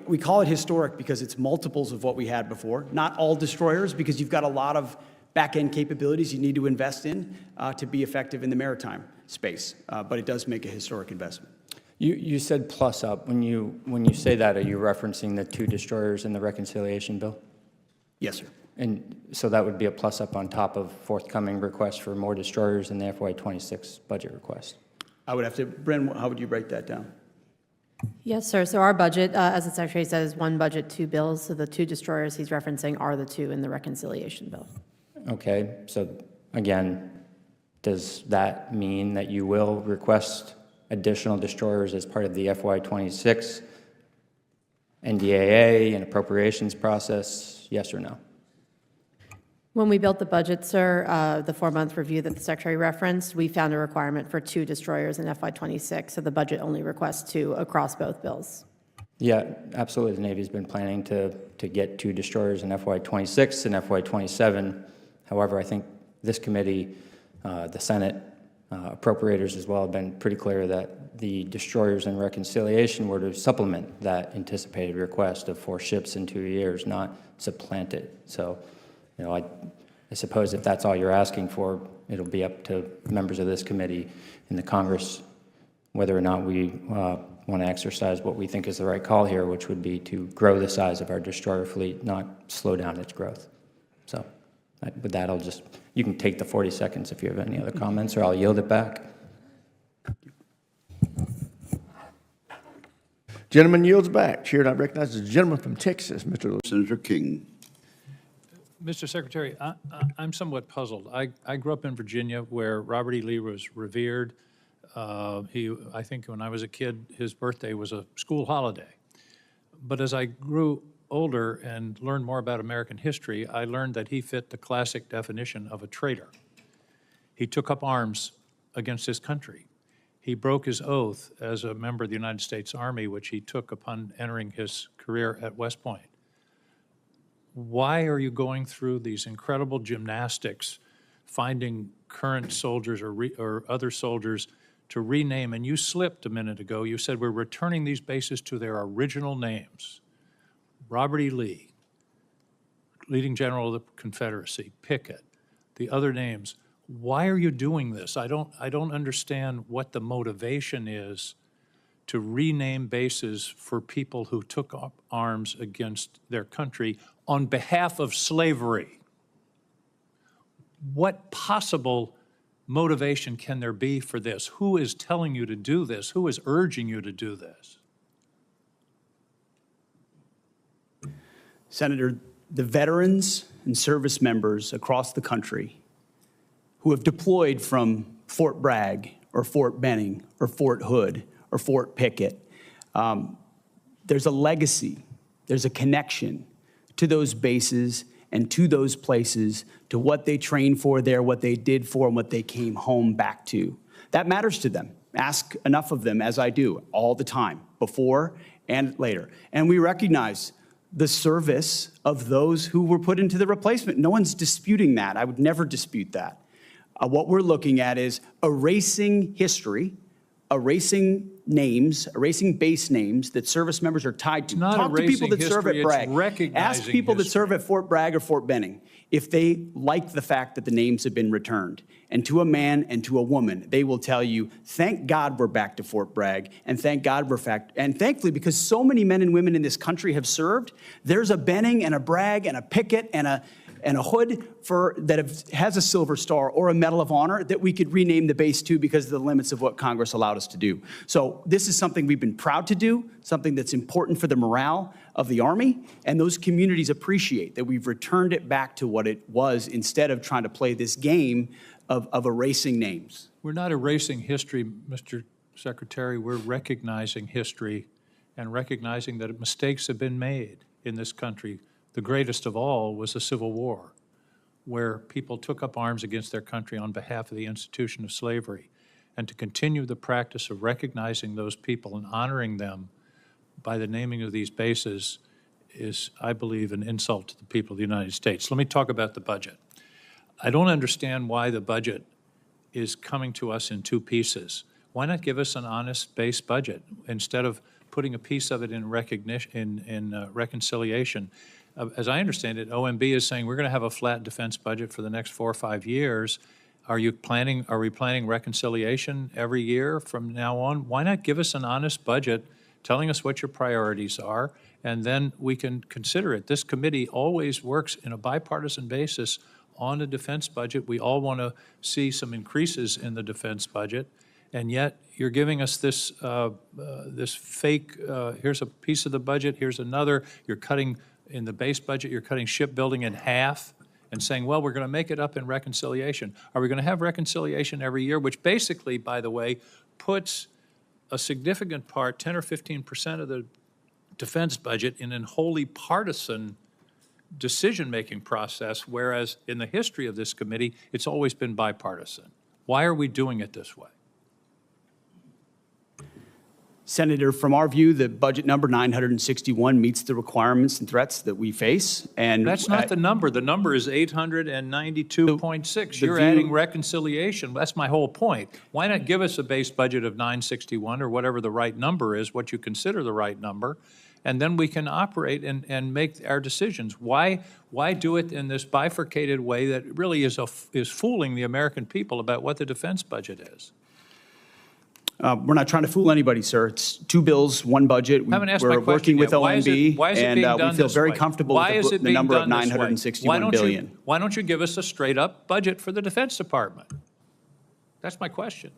we call it historic because it's multiples of what we had before. Not all destroyers, because you've got a lot of back-end capabilities you need to invest in to be effective in the maritime space. But it does make a historic investment. You said plus up. When you say that, are you referencing the 2 destroyers in the reconciliation bill? Yes, sir. And so that would be a plus up on top of forthcoming requests for more destroyers in the FY26 budget request. I would have to, Bren, how would you break that down? Yes, sir. So our budget, as the Secretary says, 1 budget, 2 bills. So the 2 destroyers he's referencing are the 2 in the reconciliation bill. Okay, so again, does that mean that you will request additional destroyers as part of the FY26 NDAA and appropriations process, yes or no? When we built the budget, sir, the 4-month review that the Secretary referenced, we found a requirement for 2 destroyers in FY26, so the budget only requests 2 across both bills. Yeah, absolutely. The Navy's been planning to get 2 destroyers in FY26 and FY27. However, I think this committee, the Senate, appropriators as well, have been pretty clear that the destroyers in reconciliation were to supplement that anticipated request of 4 ships in 2 years, not supplant it. So, you know, I suppose if that's all you're asking for, it'll be up to members of this committee in the Congress whether or not we want to exercise what we think is the right call here, which would be to grow the size of our destroyer fleet, not slow down its growth. So with that, you can take the 40 seconds if you have any other comments, or I'll yield it back. Gentleman yields back. Chair now recognizes the gentleman from Texas, Mr. Senator King. Mr. Secretary, I'm somewhat puzzled. I grew up in Virginia where Robert E. Lee was revered. I think when I was a kid, his birthday was a school holiday. But as I grew older and learned more about American history, I learned that he fit the classic definition of a traitor. He took up arms against his country. He broke his oath as a member of the United States Army, which he took upon entering his career at West Point. Why are you going through these incredible gymnastics, finding current soldiers or other soldiers to rename? And you slipped a minute ago. You said we're returning these bases to their original names. Robert E. Lee, leading general of the Confederacy, Pickett, the other names. Why are you doing this? I don't understand what the motivation is to rename bases for people who took up arms against their country on behalf of slavery. What possible motivation can there be for this? Who is telling you to do this? Who is urging you to do this? Senator, the veterans and service members across the country who have deployed from Fort Bragg or Fort Benning or Fort Hood or Fort Pickett, there's a legacy, there's a connection to those bases and to those places, to what they trained for there, what they did for, and what they came home back to. That matters to them. Ask enough of them, as I do, all the time, before and later. And we recognize the service of those who were put into the replacement. No one's disputing that. I would never dispute that. What we're looking at is erasing history, erasing names, erasing base names that service members are tied to. not Talk to people erasing that serve history, at it's Bragg. recognizing Ask people that history. serve at Fort Bragg or Fort Benning if they like the fact that the names have been returned. And to a man and to a woman, they will tell you, thank God we're back to Fort Bragg, and thank God and thankfully, because so many men and women in this country have served, there's a Benning and a Bragg and a Pickett and a hood has a Silver Star or a Medal of Honor that we could rename the base to because of the limits of what Congress allowed us to do. So this is something we've been proud to do, something that's important for the morale of the Army, and those communities appreciate that we've returned it back to what it was instead of trying to play this game of erasing names. We're not erasing history, Mr. Secretary. We're recognizing history and recognizing that mistakes have been made in this country. The greatest of all was the Civil War, where people took up arms against their country on behalf of the institution of slavery. And to continue the practice of recognizing those people and honoring them by the naming of these bases is, I believe, an insult to the people of the United States. Let me talk about the budget. I don't understand why the budget is coming to us in two pieces. Why not give us an honest base budget instead of putting a piece of it in recognition, in reconciliation? As I understand it, OMB is saying we're going to have a flat defense budget for the next 4 or 5 years. Are we planning reconciliation every year from now on? Why not give us an honest budget telling us what your priorities are, and then we can consider it. This committee always works in a bipartisan basis on a defense budget. We all want to see some increases in the defense budget, and yet you're giving us this this fake, here's a piece of the budget, here's another. You're cutting, in the base budget, you're cutting shipbuilding in half and saying, well, we're going to make it up in reconciliation. Are we going to have reconciliation every year, which basically, by the way, puts a significant part, 10 or 15% of the defense budget, in a wholly partisan decision-making process, whereas in the history of this committee, it's always been bipartisan. Why are we doing it this way? Senator, from our view, the budget number 961 meets the requirements and threats that we face. And that's not the number. The number is 892.6. You're adding reconciliation. That's my whole point. Why not give us a base budget of 961 or whatever the right number is, what you consider the right number, and then we can operate and make our decisions. Why do it in this bifurcated way that really is fooling the American people about what the defense budget is? We're not trying to fool anybody, sir. It's 2 bills, 1 budget. We're working with OMB, and we feel very comfortable with the number of 961 billion. Why don't you give us a straight-up budget for the Defense Department? That's my question.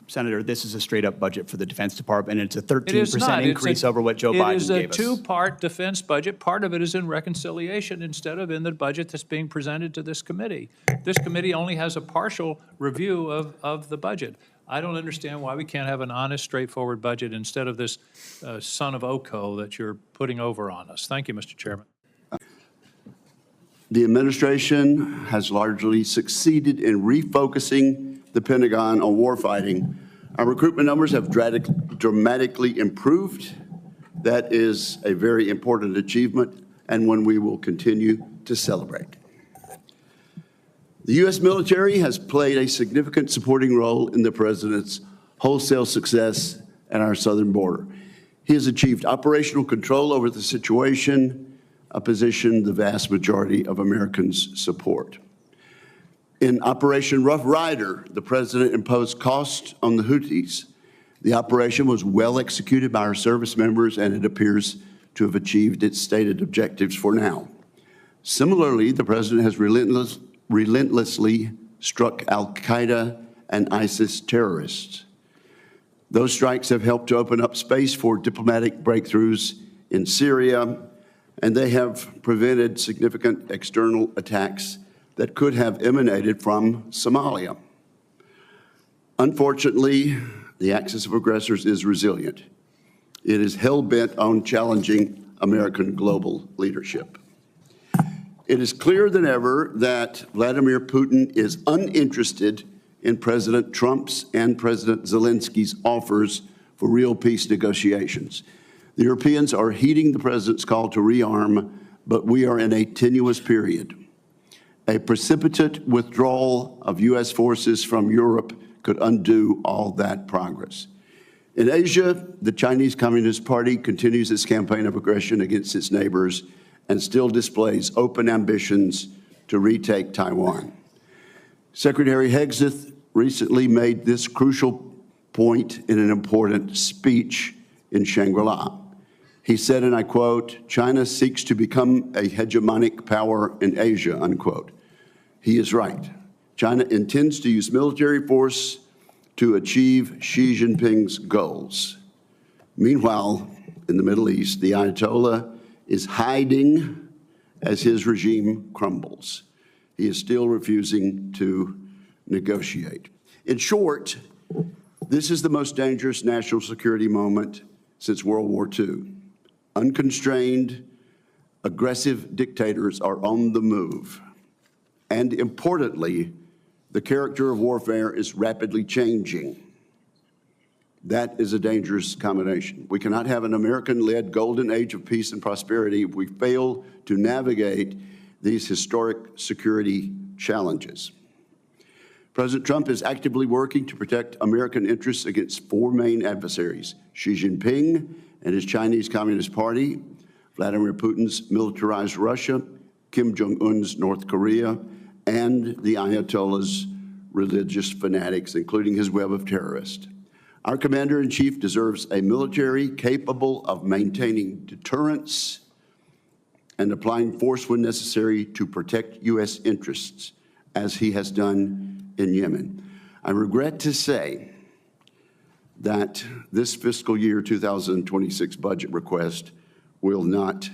Senator, this is a straight-up budget for the Defense Department, and it's a 13% increase over what Joe Biden gave us. It is a two-part defense budget. Part of it is in reconciliation instead of in the budget that's being presented to this committee. This committee only has a partial review of the budget. I don't understand why we can't have an honest, straightforward budget instead of this son of Oko that you're putting over on us. Thank you, Mr. Chairman. The administration has largely succeeded in refocusing the Pentagon on warfighting. Our recruitment numbers have dramatically improved. That is a very important achievement and one we will continue to celebrate. The U.S. military has played a significant supporting role in the President's wholesale success at our southern border. He has achieved operational control over the situation, a position the vast majority of Americans support. In Operation Rough Rider, the President imposed costs on the Houthis. The operation was well executed by our service members, and it appears to have achieved its stated objectives for now. Similarly, the President has relentlessly struck al-Qaeda and ISIS terrorists. Those strikes have helped to open up space for diplomatic breakthroughs in Syria, and they have prevented significant external attacks that could have emanated from Somalia. Unfortunately, the axis of aggressors is resilient. It is hell-bent on challenging American global leadership. It is clearer than ever that Vladimir Putin is uninterested in President Trump's and President Zelensky's offers for real peace negotiations. The Europeans are heeding the President's call to rearm, but we are in a tenuous period. A precipitate withdrawal of U.S. forces from Europe could undo all that progress. In Asia, the Chinese Communist Party continues its campaign of aggression against its neighbors and still displays open ambitions to retake Taiwan. Secretary Hegseth recently made this crucial point in an important speech in Shangri-La. He said, and I quote, "China seeks to become a hegemonic power in Asia," unquote. He is right. China intends to use military force to achieve Xi Jinping's goals. Meanwhile, in the Middle East, the Ayatollah is hiding as his regime crumbles. He is still refusing to negotiate. In short, this is the most dangerous national security moment since World War II. Unconstrained, aggressive dictators are on the move. And importantly, the character of warfare is rapidly changing. That is a dangerous combination. We cannot have an American-led golden age of peace and prosperity if we fail to navigate these historic security challenges. President Trump is actively working to protect American interests against four main adversaries: Xi Jinping and his Chinese Communist Party, Vladimir Putin's militarized Russia, Kim Jong-un's North Korea, and the Ayatollah's religious fanatics, including his web of terrorists. Our commander-in-chief deserves a military capable of maintaining deterrence and applying force when necessary to protect U.S. interests, as he has done in Yemen. I regret to say that this fiscal year 2026 budget request will not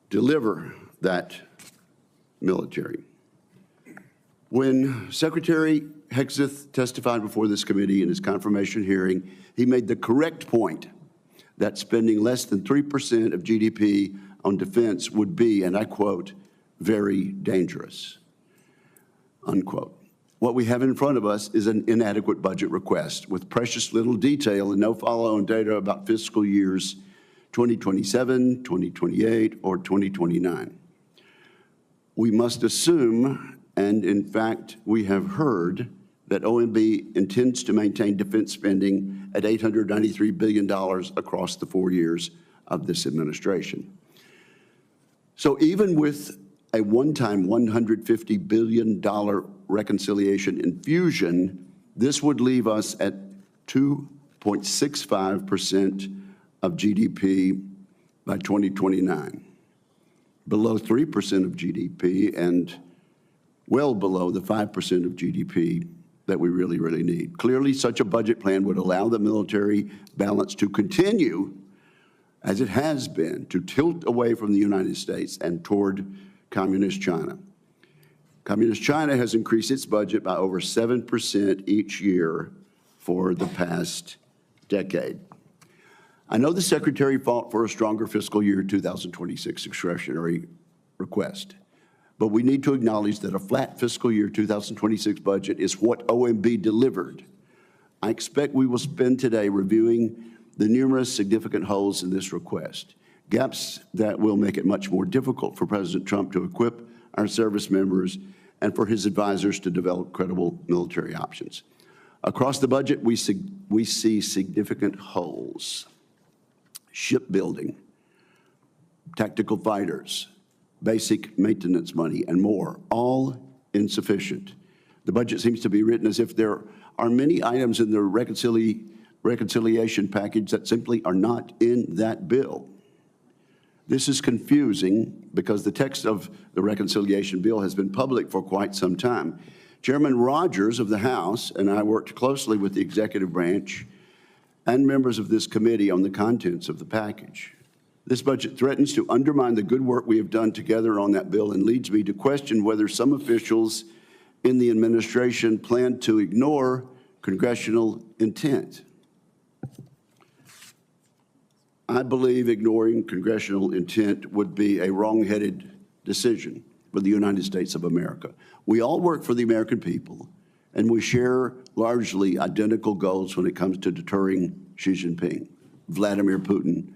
deliver that military. When Secretary Hegseth testified before this committee in his confirmation hearing, he made the correct point that spending less than 3% of GDP on defense would be, and I quote, very dangerous, unquote. What we have in front of us is an inadequate budget request with precious little detail and no follow-on data about fiscal years 2027, 2028, or 2029. We must assume, and in fact, we have heard, that OMB intends to maintain defense spending at $893 billion across the 4 years of this administration. So even with a one-time $150 billion reconciliation infusion, this would leave us at 2.65% of GDP by 2029, below 3% of GDP and well below the 5% of GDP that we really, really need. Clearly, such a budget plan would allow the military balance to continue, as it has been, to tilt away from the United States and toward Communist China. Communist China has increased its budget by over 7% each year for the past decade. I know the Secretary fought for a stronger fiscal year 2026 discretionary request, but we need to acknowledge that a flat fiscal year 2026 budget is what OMB delivered. I expect we will spend today reviewing the numerous significant holes in this request, gaps that will make it much more difficult for President Trump to equip our service members and for his advisors to develop credible military options. Across the budget, we see significant holes: shipbuilding, tactical fighters, basic maintenance money, and more, all insufficient. The budget seems to be written as if there are many items in the reconciliation package that simply are not in that bill. This is confusing because the text of the reconciliation bill has been public for quite some time. Chairman Rogers of the House and I worked closely with the executive branch and members of this committee on the contents of the package. This budget threatens to undermine the good work we have done together on that bill and leads me to question whether some officials in the administration plan to ignore congressional intent. I believe ignoring congressional intent would be a wrong-headed decision for the United States of America. We all work for the American people, and we share largely identical goals when it comes to deterring Xi Jinping, Vladimir Putin,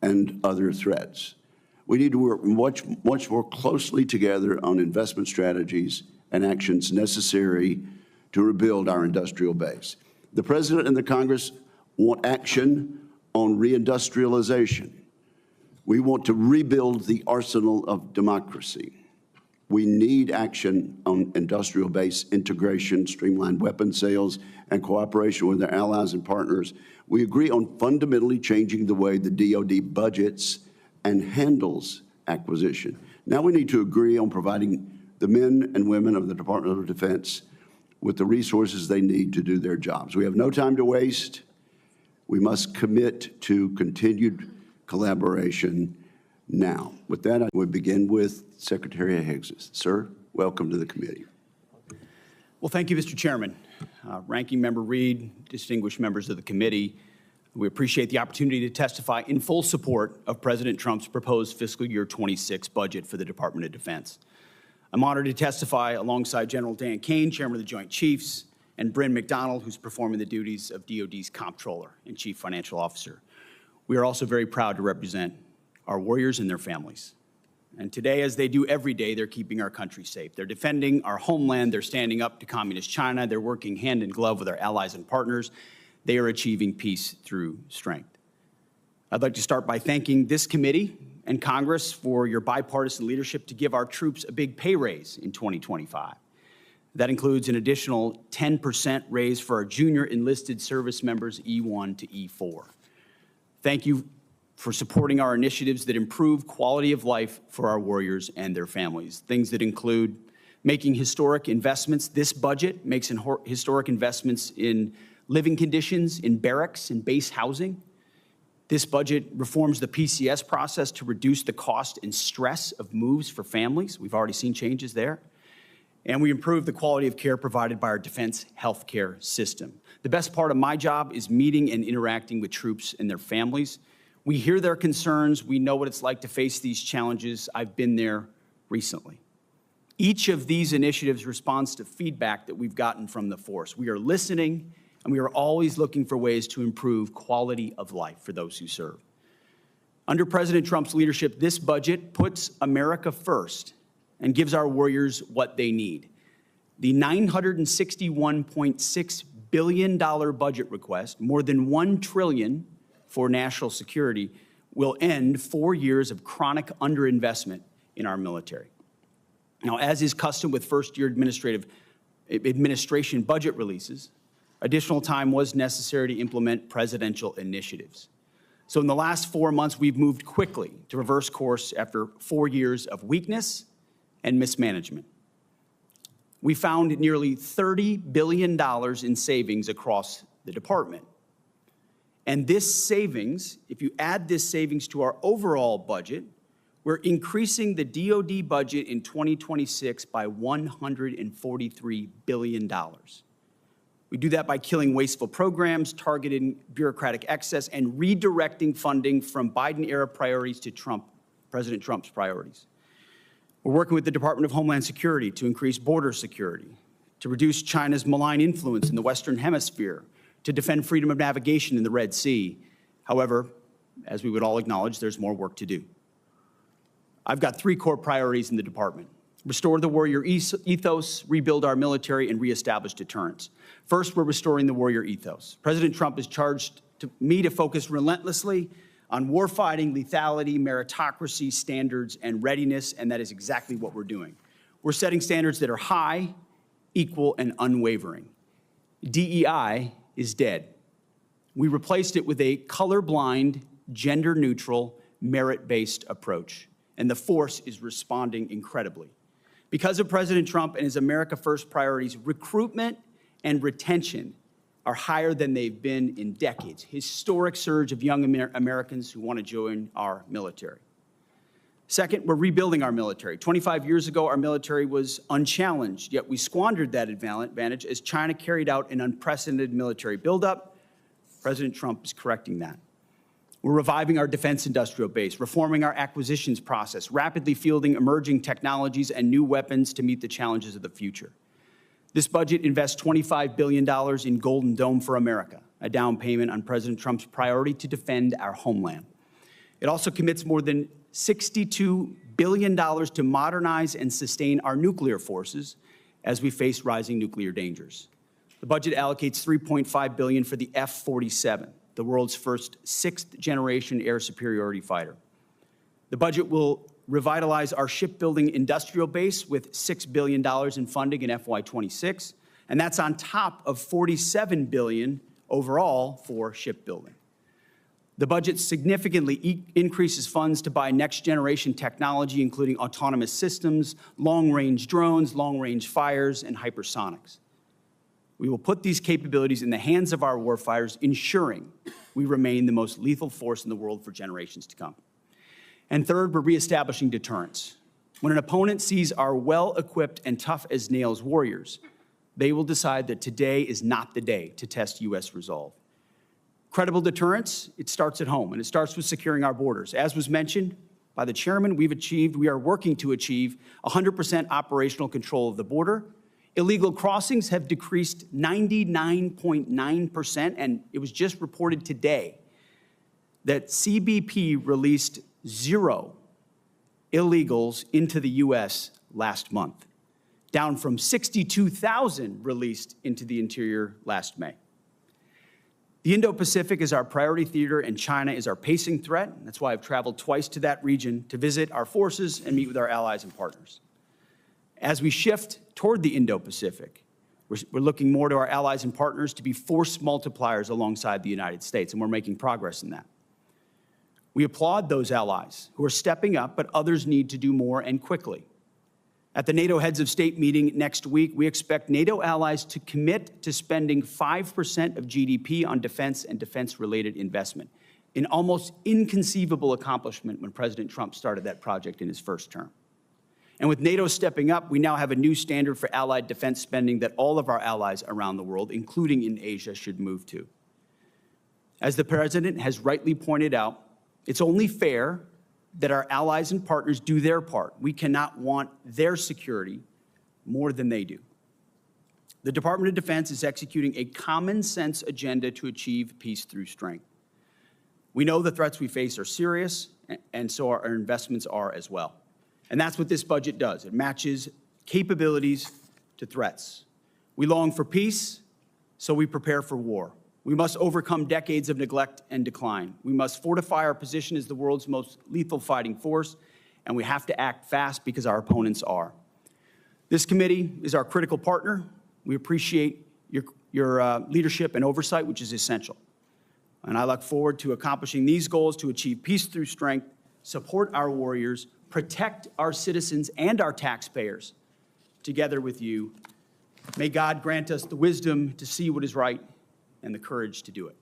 and other threats. We need to work much more closely together on investment strategies and actions necessary to rebuild our industrial base. The President and the Congress want action on reindustrialization. We want to rebuild the arsenal of democracy. We need action on industrial base integration, streamlined weapon sales, and cooperation with our allies and partners. We agree on fundamentally changing the way the DoD budgets and handles acquisition. Now we need to agree on providing the men and women of the Department of Defense with the resources they need to do their jobs. We have no time to waste. We must commit to continued collaboration now. With that, I would begin with Secretary Hegseth. Sir, welcome to the committee. Well, thank you, Mr. Chairman. Ranking Member Reed, distinguished members of the committee, we appreciate the opportunity to testify in full support of President Trump's proposed fiscal year 26 budget for the Department of Defense. I'm honored to testify alongside General Dan Kane, Chairman of the Joint Chiefs, and Bryn McDonald, who's performing the duties of DoD's Comptroller and Chief Financial Officer. We are also very proud to represent our warriors and their families. And today, as they do every day, they're keeping our country safe. They're defending our homeland. They're standing up to communist China. They're working hand in glove with our allies and partners. They are achieving peace through strength. I'd like to start by thanking this committee and Congress for your bipartisan leadership to give our troops a big pay raise in 2025. That includes an additional 10% raise for our junior enlisted service members E1 to E4. Thank you for supporting our initiatives that improve quality of life for our warriors and their families. Things that include making historic investments. This budget makes historic investments in living conditions, in barracks and base housing. This budget reforms the PCS process to reduce the cost and stress of moves for families. We've already seen changes there. And we improve the quality of care provided by our defense healthcare system. The best part of my job is meeting and interacting with troops and their families. We hear their concerns. We know what it's like to face these challenges. I've been there recently. Each of these initiatives responds to feedback that we've gotten from the force. We are listening, and we are always looking for ways to improve quality of life for those who serve. Under President Trump's leadership, this budget puts America first and gives our warriors what they need. The $961.6 billion budget request, more than $1 trillion for national security, will end 4 years of chronic underinvestment in our military. Now, as is custom with first-year administration budget releases, additional time was necessary to implement presidential initiatives. So in the last 4 months, we've moved quickly to reverse course after 4 years of weakness and mismanagement. We found nearly $30 billion in savings across the department. And this savings, if you add this savings to our overall budget, we're increasing the DoD budget in 2026 by $143 billion. We do that by killing wasteful programs, targeting bureaucratic excess, and redirecting funding from Biden-era priorities to President Trump's priorities. We're working with the Department of Homeland Security to increase border security, to reduce China's malign influence in the Western Hemisphere, to defend freedom of navigation in the Red Sea. However, as we would all acknowledge, there's more work to do. I've got 3 core priorities in the department: restore the warrior ethos, rebuild our military, and reestablish deterrence. First, we're restoring the warrior ethos. President Trump has charged me to focus relentlessly on warfighting, lethality, meritocracy, standards, and readiness, and that is exactly what we're doing. We're setting standards that are high, equal, and unwavering. DEI is dead. We replaced it with a colorblind, gender-neutral, merit-based approach, and the force is responding incredibly. Because of President Trump and his America First priorities, recruitment and retention are higher than they've been in decades. Historic surge of young Americans who want to join our military. Second, we're rebuilding our military. 25 years ago, our military was unchallenged, yet we squandered that advantage as China carried out an unprecedented military buildup. President Trump is correcting that. We're reviving our defense industrial base, reforming our acquisitions process, rapidly fielding emerging technologies and new weapons to meet the challenges of the future. This budget invests $25 billion in Golden Dome for America, a down payment on President Trump's priority to defend our homeland. It also commits more than $62 billion to modernize and sustain our nuclear forces as we face rising nuclear dangers. The budget allocates $3.5 billion for the F-47, the world's first sixth-generation air superiority fighter. The budget will revitalize our shipbuilding industrial base with $6 billion in funding in FY26, and that's on top of $47 billion overall for shipbuilding. The budget significantly increases funds to buy next-generation technology, including autonomous systems, long-range drones, long-range fires, and hypersonics. We will put these capabilities in the hands of our warfighters, ensuring we remain the most lethal force in the world for generations to come. And third, we're reestablishing deterrence. When an opponent sees our well-equipped and tough-as-nails warriors, they will decide that today is not the day to test U.S. resolve. Credible deterrence, it starts at home, and it starts with securing our borders. As was mentioned by the chairman, we are working to achieve 100% operational control of the border. Illegal crossings have decreased 99.9%, and it was just reported today that CBP released 0 illegals into the U.S. last month, down from 62,000 released into the interior last May. The Indo-Pacific is our priority theater, and China is our pacing threat. That's why I've traveled twice to that region to visit our forces and meet with our allies and partners. As we shift toward the Indo-Pacific, we're looking more to our allies and partners to be force multipliers alongside the United States, and we're making progress in that. We applaud those allies who are stepping up, but others need to do more and quickly. At the NATO Heads of State meeting next week, we expect NATO allies to commit to spending 5% of GDP on defense and defense-related investment, an almost inconceivable accomplishment when President Trump started that project in his first term. And with NATO stepping up, we now have a new standard for allied defense spending that all of our allies around the world, including in Asia, should move to. As the President has rightly pointed out, it's only fair that our allies and partners do their part. We cannot want their security more than they do. The Department of Defense is executing a common-sense agenda to achieve peace through strength. We know the threats we face are serious, and so our investments are as well. And that's what this budget does. It matches capabilities to threats. We long for peace, so we prepare for war. We must overcome decades of neglect and decline. We must fortify our position as the world's most lethal fighting force, and we have to act fast because our opponents are. This committee is our critical partner. We appreciate your leadership and oversight, which is essential. And I look forward to accomplishing these goals to achieve peace through strength, support our warriors, protect our citizens and our taxpayers together with you. May God grant us the wisdom to see what is right and the courage to do it.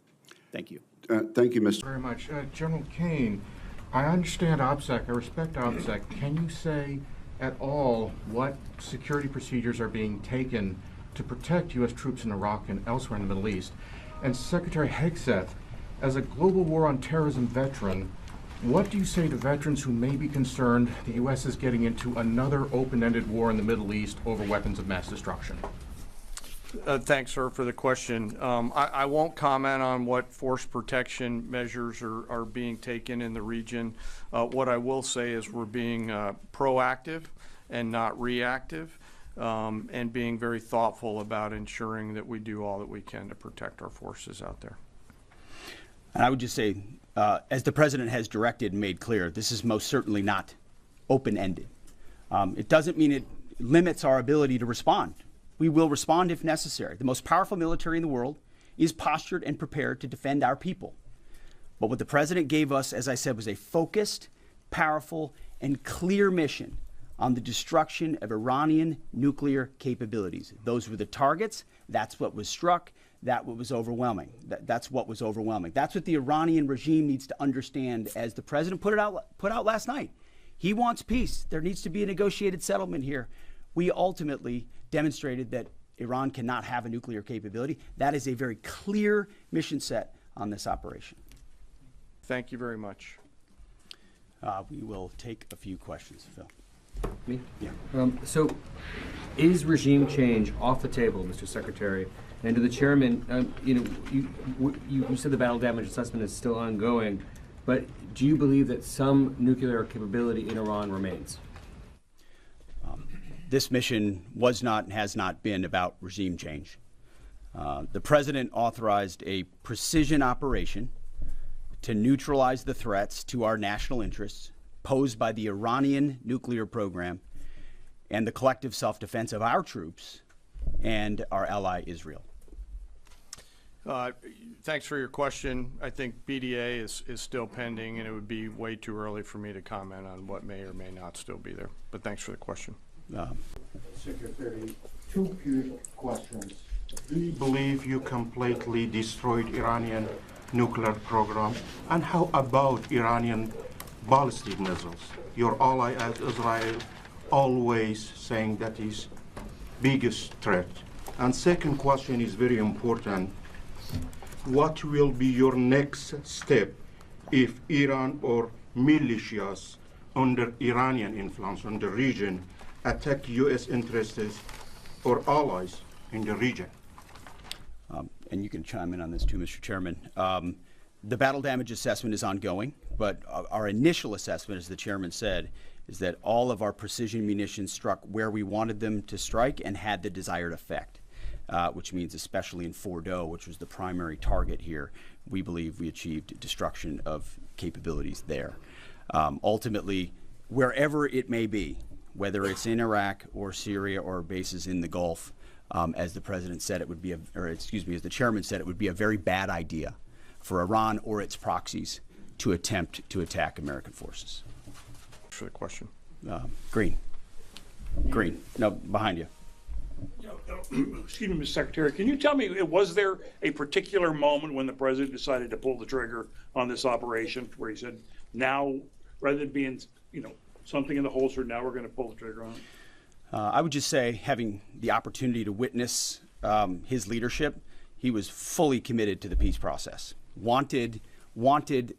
Thank you. Thank you, Mr. Very much. General Kane, I understand OPSEC, I respect OPSEC. Can you say at all what security procedures are being taken to protect U.S. troops in Iraq and elsewhere in the Middle East? And Secretary Hegseth, as a global war on terrorism veteran, what do you say to veterans who may be concerned the U.S. is getting into another open-ended war in the Middle East over weapons of mass destruction? Thanks, sir, for the question. I won't comment on what force protection measures are being taken in the region. What I will say is we're being proactive and not reactive, and being very thoughtful about ensuring that we do all that we can to protect our forces out there. And I would just say, as the President has directed and made clear, this is most certainly not open-ended. It doesn't mean it limits our ability to respond. We will respond if necessary. The most powerful military in the world is postured and prepared to defend our people. But what the President gave us, as I said, was a focused, powerful, and clear mission on the destruction of Iranian nuclear capabilities. Those were the targets. That's what was struck. That's what was overwhelming. That's what was overwhelming. That's what the Iranian regime needs to understand, as the President put out last night. He wants peace. There needs to be a negotiated settlement here. We ultimately demonstrated that Iran cannot have a nuclear capability. That is a very clear mission set on this operation. Thank you very much. We will take a few questions, Phil. Me? Yeah. So, is regime change off the table, Mr. Secretary? And to the chairman, you said the battle damage assessment is still ongoing, but do you believe that some nuclear capability in Iran remains? This mission was not and has not been about regime change. The president authorized a precision operation to neutralize the threats to our national interests posed by the Iranian nuclear program and the collective self-defense of our troops and our ally Israel. Thanks for your question. I think BDA is still pending, and it would be way too early for me to comment on what may or may not still be there. But thanks for the question. Secretary, two quick questions. Do you believe you completely destroyed Iranian nuclear program? And how about Iranian ballistic missiles? Your ally Israel always saying that is biggest threat. And second question is very important. What will be your next step if Iran or militias under Iranian influence in the region attack U.S. interests or allies in the region? And you can chime in on this too, Mr. Chairman. The battle damage assessment is ongoing, but our initial assessment, as the chairman said, is that all of our precision munitions struck where we wanted them to strike and had the desired effect, which means especially in Fordo, which was the primary target here, we believe we achieved destruction of capabilities there. Ultimately, wherever it may be, whether it's in Iraq or Syria or bases in the Gulf, as the president said, it would be, as the chairman said, it would be a very bad idea for Iran or its proxies to attempt to attack American forces. For the question. Green. No, behind you. Excuse me, Mr. Secretary, can you tell me, was there a particular moment when the president decided to pull the trigger on this operation where he said, now, rather than being, something in the holster, now we're going to pull the trigger on it? I would just say, having the opportunity to witness his leadership, he was fully committed to the peace process. Wanted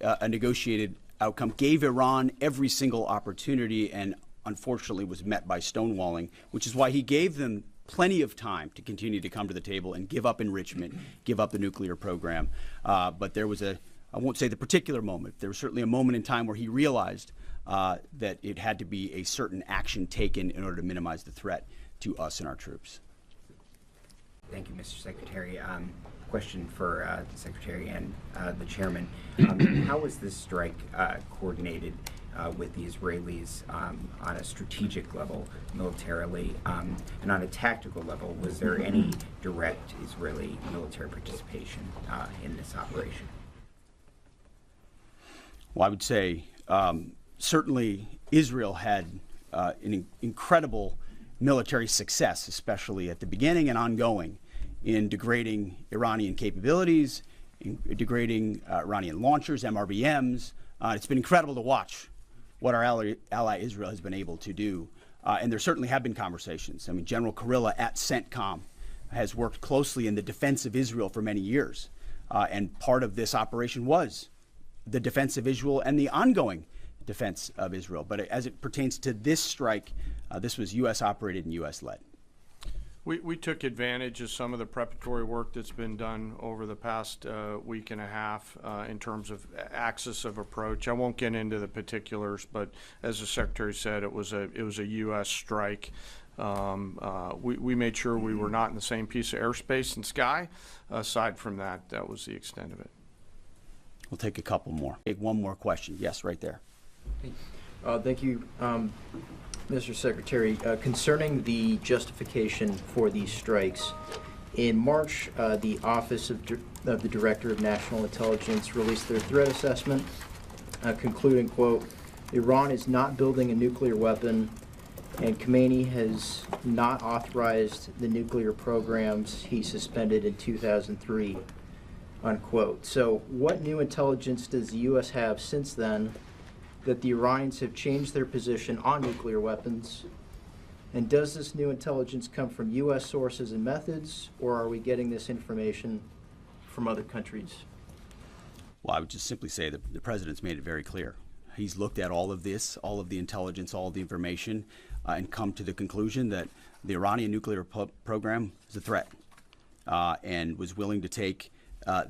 a negotiated outcome, gave Iran every single opportunity, and unfortunately was met by stonewalling, which is why he gave them plenty of time to continue to come to the table and give up enrichment, give up the nuclear program. But there was I won't say the particular moment, there was certainly a moment in time where he realized that it had to be a certain action taken in order to minimize the threat to us and our troops. Thank you, Mr. Secretary. Question for the Secretary and the Chairman. How was this strike coordinated with the Israelis on a strategic level, militarily, and on a tactical level? Was there any direct Israeli military participation in this operation? Well, I would say certainly Israel had an incredible military success, especially at the beginning and ongoing, in degrading Iranian capabilities, in degrading Iranian launchers, MRBMs. It's been incredible to watch what our ally Israel has been able to do. And there certainly have been conversations. I mean, General Kurilla at CENTCOM has worked closely in the defense of Israel for many years. And part of this operation was the defense of Israel and the ongoing defense of Israel. But as it pertains to this strike, this was U.S. operated and U.S. led. We took advantage of some of the preparatory work that's been done over the past week and a half in terms of axis of approach. I won't get into the particulars, but as the Secretary said, it was a U.S. strike. We made sure we were not in the same piece of airspace and sky. Aside from that, that was the extent of it. We'll take a couple more. Take one more question. Yes, right there. Thank you, Mr. Secretary. Concerning the justification for these strikes, in March, the Office of the Director of National Intelligence released their threat assessment, concluding, quote, Iran is not building a nuclear weapon, and Khamenei has not authorized the nuclear programs he suspended in 2003, unquote. So what new intelligence does the U.S. have since then that the Iranians have changed their position on nuclear weapons? And does this new intelligence come from U.S. sources and methods, or are we getting this information from other countries? Well, I would just simply say that the president's made it very clear. He's looked at all of this, all of the intelligence, all of the information, and come to the conclusion that the Iranian nuclear program is a threat, and was willing to take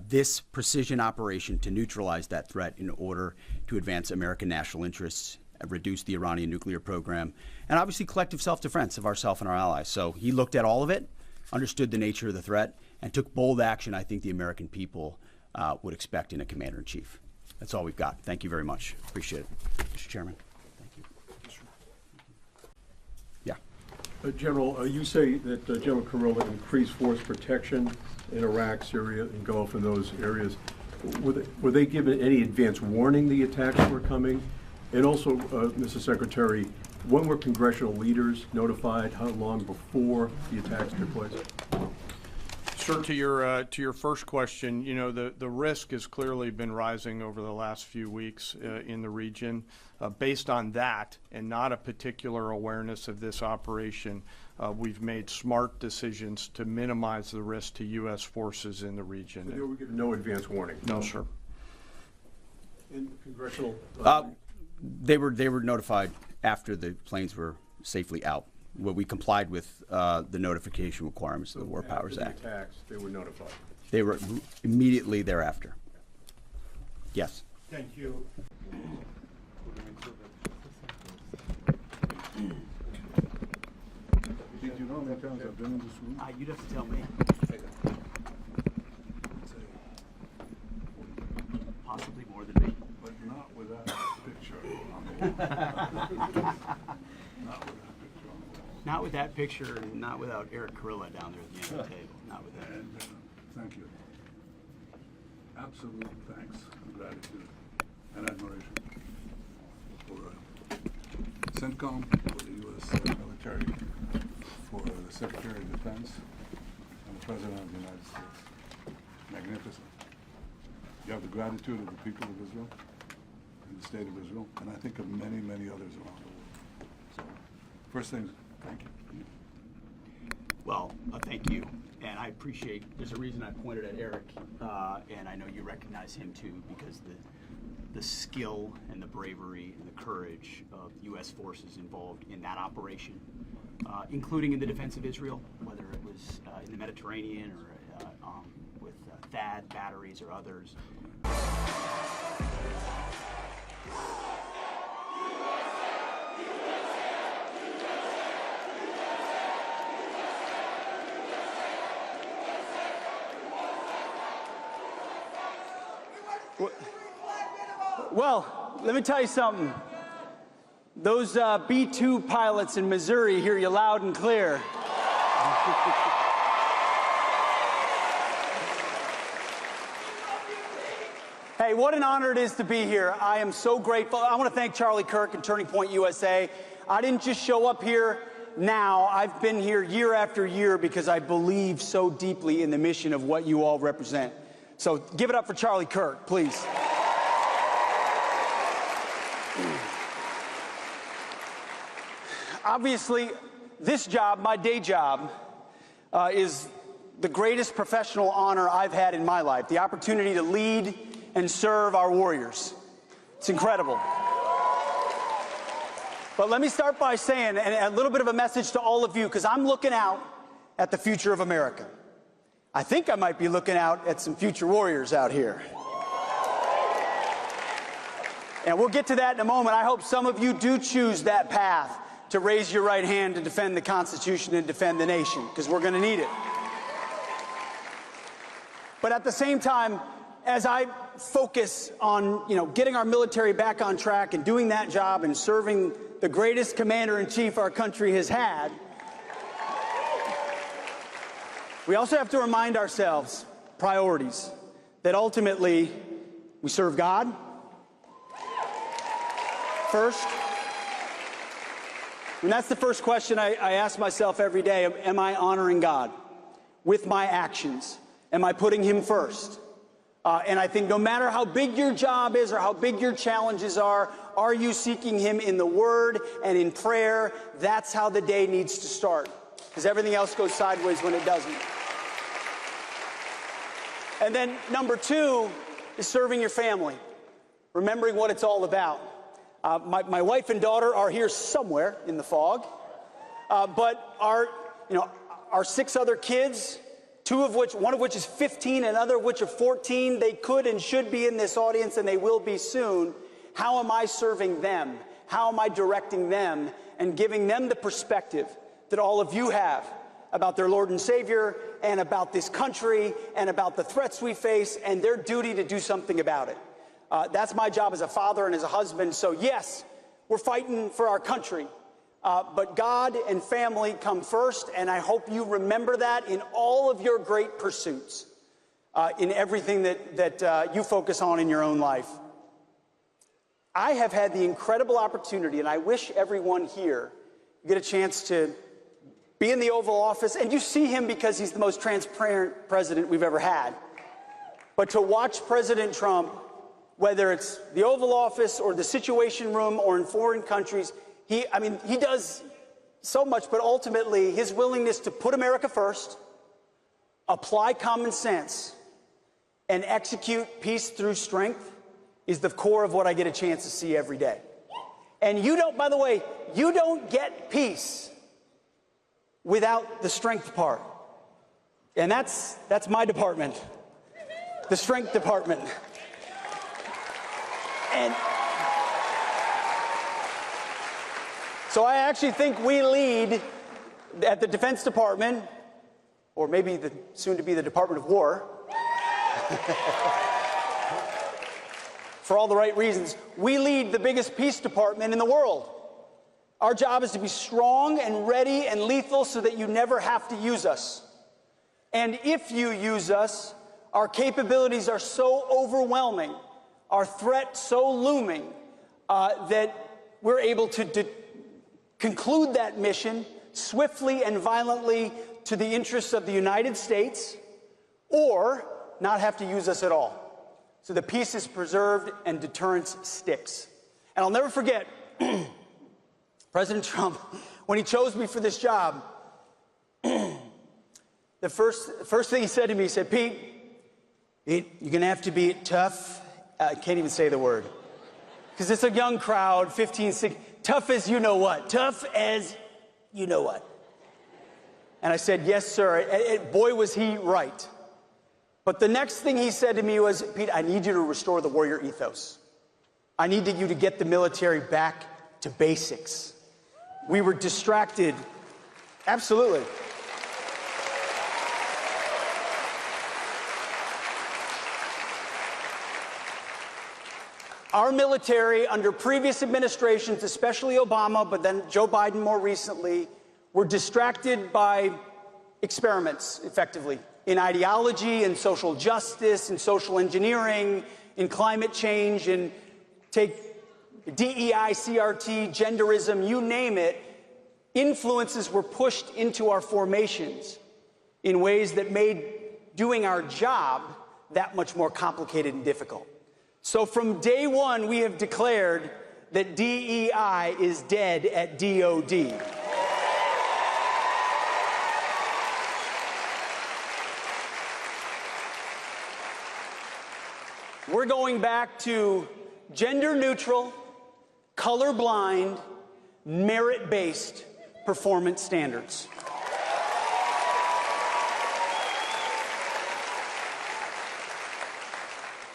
this precision operation to neutralize that threat in order to advance American national interests, reduce the Iranian nuclear program, and obviously collective self-defense of ourselves and our allies. So he looked at all of it, understood the nature of the threat, and took bold action I think the American people would expect in a commander-in-chief. That's all we've got. Thank you very much. Appreciate it. Mr. Chairman. Thank you. Yeah. General, you say that General Kurilla increased force protection in Iraq, Syria, and Gulf, and those areas. Were they given any advance warning the attacks were coming? And also, Mr. Secretary, when were congressional leaders notified? How long before the attacks took place? Sure. To your first question, you know, the risk has clearly been rising over the last few weeks in the region. Based on that, and not a particular awareness of this operation, we've made smart decisions to minimize the risk to U.S. forces in the region. So they were given no advance warning? No, sir. In congressional? They were notified after the planes were safely out. Well, we complied with the notification requirements of the War Powers Act. After the attacks, they were notified? They were immediately thereafter. Yes. Thank you. Did you know how many times I've been in this room? You'd have to tell me. Possibly more than me. But not without a picture on the wall. Not with that picture, and not without Eric Kurilla down there at the end of the table. Not with that. And thank you. Absolute thanks and gratitude and admiration for CENTCOM, for the U.S. military, for the Secretary of Defense, and the President of the United States. Magnificent. You have the gratitude of the people of Israel and the state of Israel, and I think of many, many others around the world. So, first things, thank you. Well, thank you. And I appreciate, there's a reason I pointed at Eric, and I know you recognize him too, because the skill and the bravery and the courage of U.S. forces involved in that operation, including in the defense of Israel, whether it was in the Mediterranean or with THAAD batteries or others. Well, let me tell you something. Those B-2 pilots in Missouri hear you loud and clear. Hey, what an honor it is to be here. I am so grateful. I want to thank Charlie Kirk and Turning Point USA. I didn't just show up here now. I've been here year after year because I believe so deeply in the mission of what you all represent. So give it up for Charlie Kirk, please. Obviously, this job, my day job, is the greatest professional honor I've had in my life, the opportunity to lead and serve our warriors. It's incredible. But let me start by saying, and a little bit of a message to all of you, because I'm looking out at the future of America. I think I might be looking out at some future warriors out here. And we'll get to that in a moment. I hope some of you do choose that path to raise your right hand to defend the Constitution and defend the nation, because we're going to need it. But at the same time, as I focus on, getting our military back on track and doing that job and serving the greatest commander-in-chief our country has had, we also have to remind ourselves priorities, that ultimately we serve God first. And that's the first question I ask myself every day. Am I honoring God with my actions? Am I putting him first? And I think no matter how big your job is or how big your challenges are you seeking him in the word and in prayer? That's how the day needs to start, because everything else goes sideways when it doesn't. And then number two is serving your family, remembering what it's all about. My wife and daughter are here somewhere in the fog, but our 6 other kids, one of which is 15 and other of which are 14, they could and should be in this audience, and they will be soon. How am I serving them? How am I directing them and giving them the perspective that all of you have about their Lord and Savior and about this country and about the threats we face and their duty to do something about it. That's my job as a father and as a husband. So yes, we're fighting for our country, but God and family come first, and I hope you remember that in all of your great pursuits, in everything that you focus on in your own life. I have had the incredible opportunity, and I wish everyone here get a chance to be in the Oval Office, and you see him because he's the most transparent president we've ever had. But to watch President Trump, whether it's the Oval Office or the Situation Room or in foreign countries, he does so much, but ultimately his willingness to put America first, apply common sense, and execute peace through strength is the core of what I get a chance to see every day. And you don't, by the way, you don't get peace without the strength part. And that's my department, the strength department. And so I actually think we lead at the Defense Department, or maybe soon to be the Department of War, for all the right reasons. We lead the biggest peace department in the world. Our job is to be strong and ready and lethal so that you never have to use us. And if you use us, our capabilities are so overwhelming, our threat so looming, that we're able to conclude that mission swiftly and violently to the interests of the United States, or not have to use us at all. So the peace is preserved and deterrence sticks. And I'll never forget President Trump, when he chose me for this job, the first thing he said to me, he said, Pete, you're going to have to be tough. I can't even say the word, because it's a young crowd, 15, 16, tough as you know what. Tough as you know what. And I said, yes, sir. Boy, was he right. But the next thing he said to me was, Pete, I need you to restore the warrior ethos. I need you to get the military back to basics. We were distracted. Absolutely. Our military, under previous administrations, especially Obama, but then Joe Biden more recently, were distracted by experiments, effectively, in ideology and social justice and social engineering, in climate change, and take DEI, CRT, genderism, you name it. Influences were pushed into our formations in ways that made doing our job that much more complicated and difficult. So from day one, we have declared that DEI is dead at DOD. We're going back to gender-neutral, colorblind, merit-based performance standards.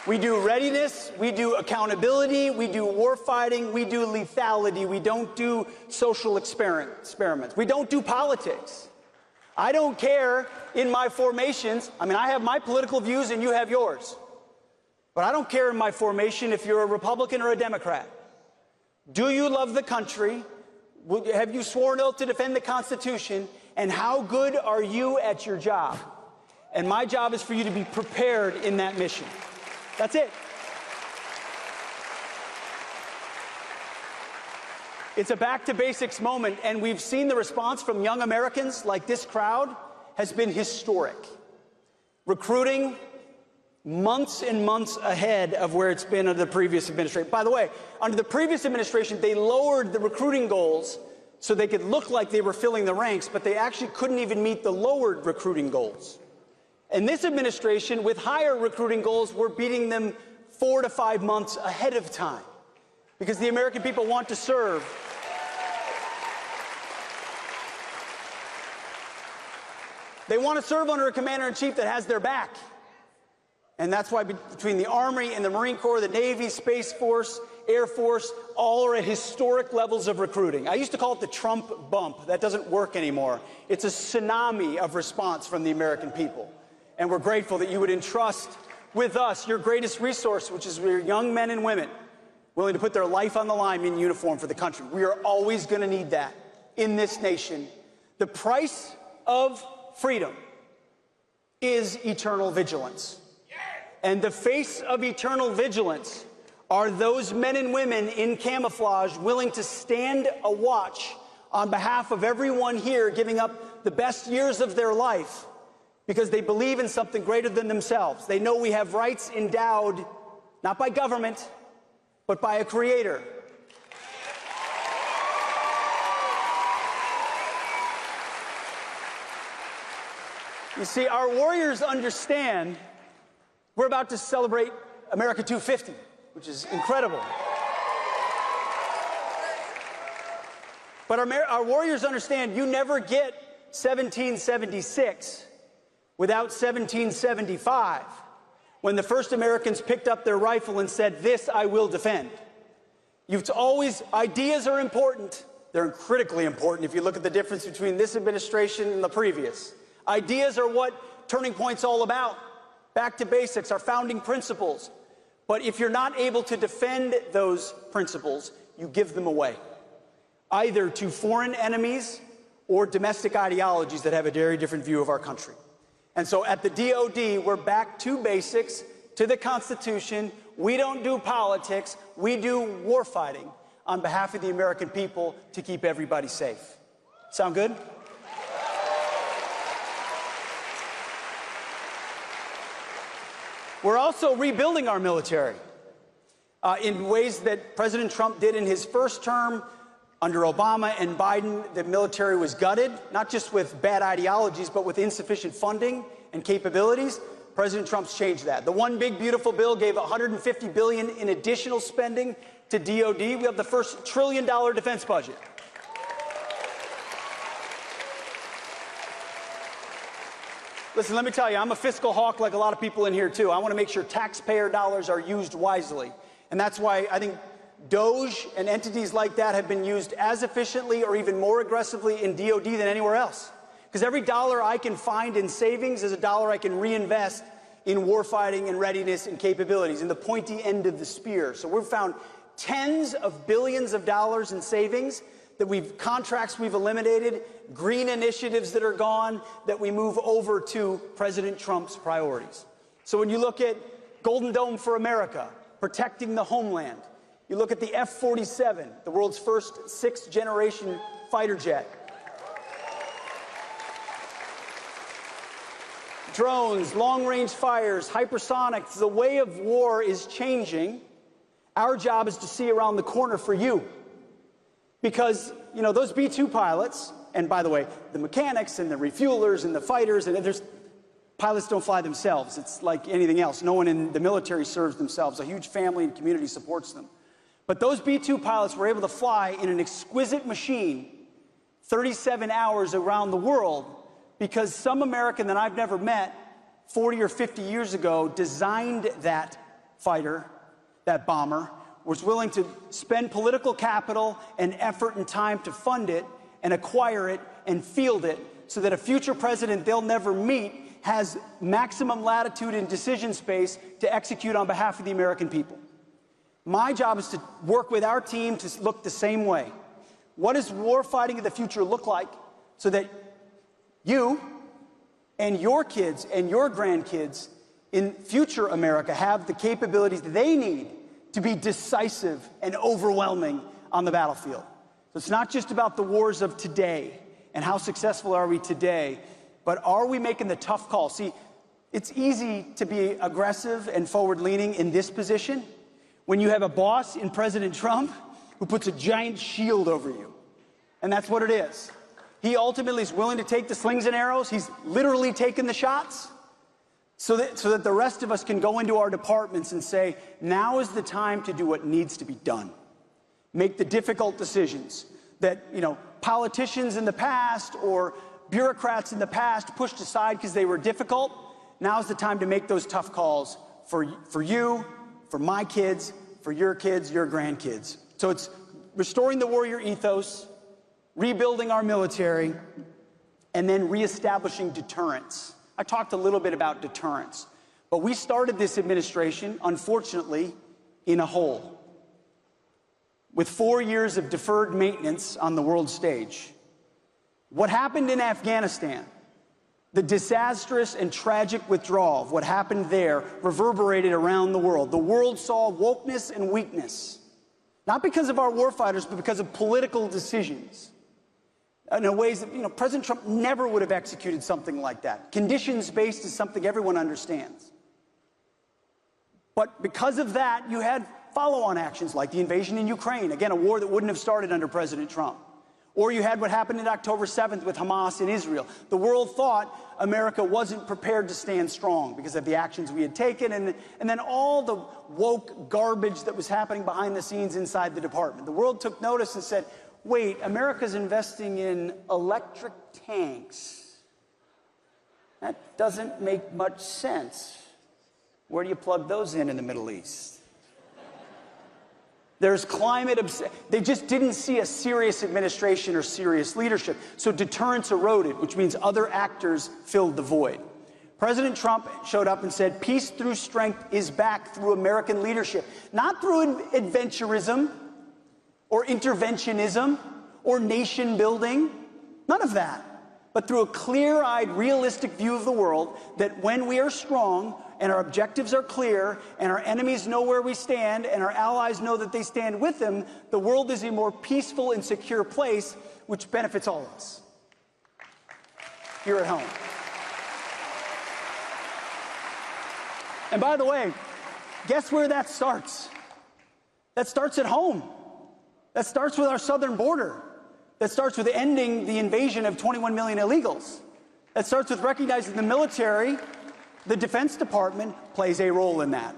We do readiness, we do accountability, we do warfighting, we do lethality. We don't do social experiments. We don't do politics. I don't care in my formations. I mean, I have my political views and you have yours. But I don't care in my formation if you're a Republican or a Democrat. Do you love the country? Have you sworn oath to defend the Constitution? And how good are you at your job? And my job is for you to be prepared in that mission. That's it. It's a back to basics moment, and we've seen the response from young Americans like this crowd has been historic. Recruiting months and months ahead of where it's been under the previous administration. By the way, under the previous administration, they lowered the recruiting goals so they could look like they were filling the ranks, but they actually couldn't even meet the lowered recruiting goals. And this administration, with higher recruiting goals, we're beating them 4 to 5 months ahead of time because the American people want to serve. They want to serve under a commander-in-chief that has their back. And that's why between the Army and the Marine Corps, the Navy, Space Force, Air Force, all are at historic levels of recruiting. I used to call it the Trump bump. That doesn't work anymore. It's a tsunami of response from the American people. And we're grateful that you would entrust with us your greatest resource, which is your young men and women willing to put their life on the line in uniform for the country. We are always going to need that in this nation. The price of freedom is eternal vigilance. And the face of eternal vigilance are those men and women in camouflage willing to stand a watch on behalf of everyone here, giving up the best years of their life because they believe in something greater than themselves. They know we have rights endowed not by government, but by a creator. You see, our warriors understand we're about to celebrate America 250, which is incredible. But our warriors understand you never get 1776 without 1775, when the first Americans picked up their rifle and said, "This I will defend." Ideas are important. They're critically important if you look at the difference between this administration and the previous. Ideas are what Turning Point's all about. Back to basics, our founding principles. But if you're not able to defend those principles, you give them away, either to foreign enemies or domestic ideologies that have a very different view of our country. And so at the DOD, we're back to basics, to the Constitution. We don't do politics, we do war fighting on behalf of the American people to keep everybody safe. Sound good? We're also rebuilding our military in ways that President Trump did in his first term. Under Obama and Biden, the military was gutted, not just with bad ideologies, but with insufficient funding and capabilities. President Trump's changed that. The One Big Beautiful Bill gave $150 billion in additional spending to DOD. We have the first $1 trillion defense budget. Listen, let me tell you, I'm a fiscal hawk like a lot of people in here too. I want to make sure taxpayer dollars are used wisely. And that's why I think DOGE and entities like that have been used as efficiently or even more aggressively in DOD than anywhere else. Because every dollar I can find in savings is a dollar I can reinvest in warfighting and readiness and capabilities, in the pointy end of the spear. So we've found tens of billions of dollars in savings that contracts we've eliminated, green initiatives that are gone, that we move over to President Trump's priorities. So when you look at Golden Dome for America, protecting the homeland, you look at the F-47, the world's first sixth-generation fighter jet. Drones, long-range fires, hypersonics, the way of war is changing. Our job is to see around the corner for you. Because, you know, those B-2 pilots, and by the way, the mechanics and the refuelers and the fighters, and pilots don't fly themselves. It's like anything else. No one in the military serves themselves. A huge family and community supports them. But those B-2 pilots were able to fly in an exquisite machine 37 hours around the world because some American that I've never met 40 or 50 years ago designed that fighter, that bomber, was willing to spend political capital and effort and time to fund it and acquire it and field it so that a future president they'll never meet has maximum latitude and decision space to execute on behalf of the American people. My job is to work with our team to look the same way. What does war fighting of the future look like so that you and your kids and your grandkids in future America have the capabilities they need to be decisive and overwhelming on the battlefield? So it's not just about the wars of today and how successful are we today, but are we making the tough calls? See, it's easy to be aggressive and forward-leaning in this position when you have a boss in President Trump who puts a giant shield over you. And that's what it is. He ultimately is willing to take the slings and arrows. He's literally taken the shots so that the rest of us can go into our departments and say, now is the time to do what needs to be done. Make the difficult decisions that, you know, politicians in the past or bureaucrats in the past pushed aside because they were difficult. Now is the time to make those tough calls for you, for my kids, for your kids, your grandkids. So it's restoring the warrior ethos, rebuilding our military, and then reestablishing deterrence. I talked a little bit about deterrence, but we started this administration, unfortunately, in a hole, with 4 years of deferred maintenance on the world stage. What happened in Afghanistan, the disastrous and tragic withdrawal of what happened there reverberated around the world. The world saw wokeness and weakness, not because of our warfighters, but because of political decisions. In ways that, President Trump never would have executed something like that. Conditions-based is something everyone understands. But because of that, you had follow-on actions like the invasion in Ukraine, again, a war that wouldn't have started under President Trump. Or you had what happened in October 7th with Hamas in Israel. The world thought America wasn't prepared to stand strong because of the actions we had taken, and then all the woke garbage that was happening behind the scenes inside the department. The world took notice and said, wait, America's investing in electric tanks. That doesn't make much sense. Where do you plug those in the Middle East? There's climate, they just didn't see a serious administration or serious leadership. So deterrence eroded, which means other actors filled the void. President Trump showed up and said, peace through strength is back through American leadership. Not through adventurism or interventionism or nation building, none of that. But through a clear-eyed, realistic view of the world that when we are strong and our objectives are clear and our enemies know where we stand and our allies know that they stand with them, the world is a more peaceful and secure place, which benefits all of us here at home. And by the way, guess where that starts? That starts at home. That starts with our southern border. That starts with ending the invasion of 21 million illegals. That starts with recognizing the military, the Defense Department plays a role in that.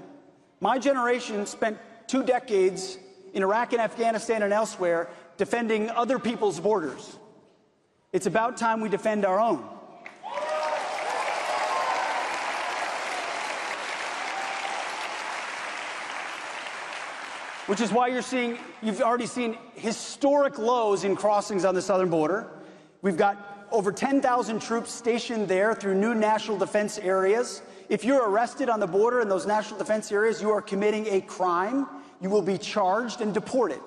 My generation spent 2 decades in Iraq and Afghanistan and elsewhere defending other people's borders. It's about time we defend our own. Which is why you've already seen historic lows in crossings on the southern border. We've got over 10,000 troops stationed there through new national defense areas. If you're arrested on the border in those national defense areas, you are committing a crime. You will be charged and deported.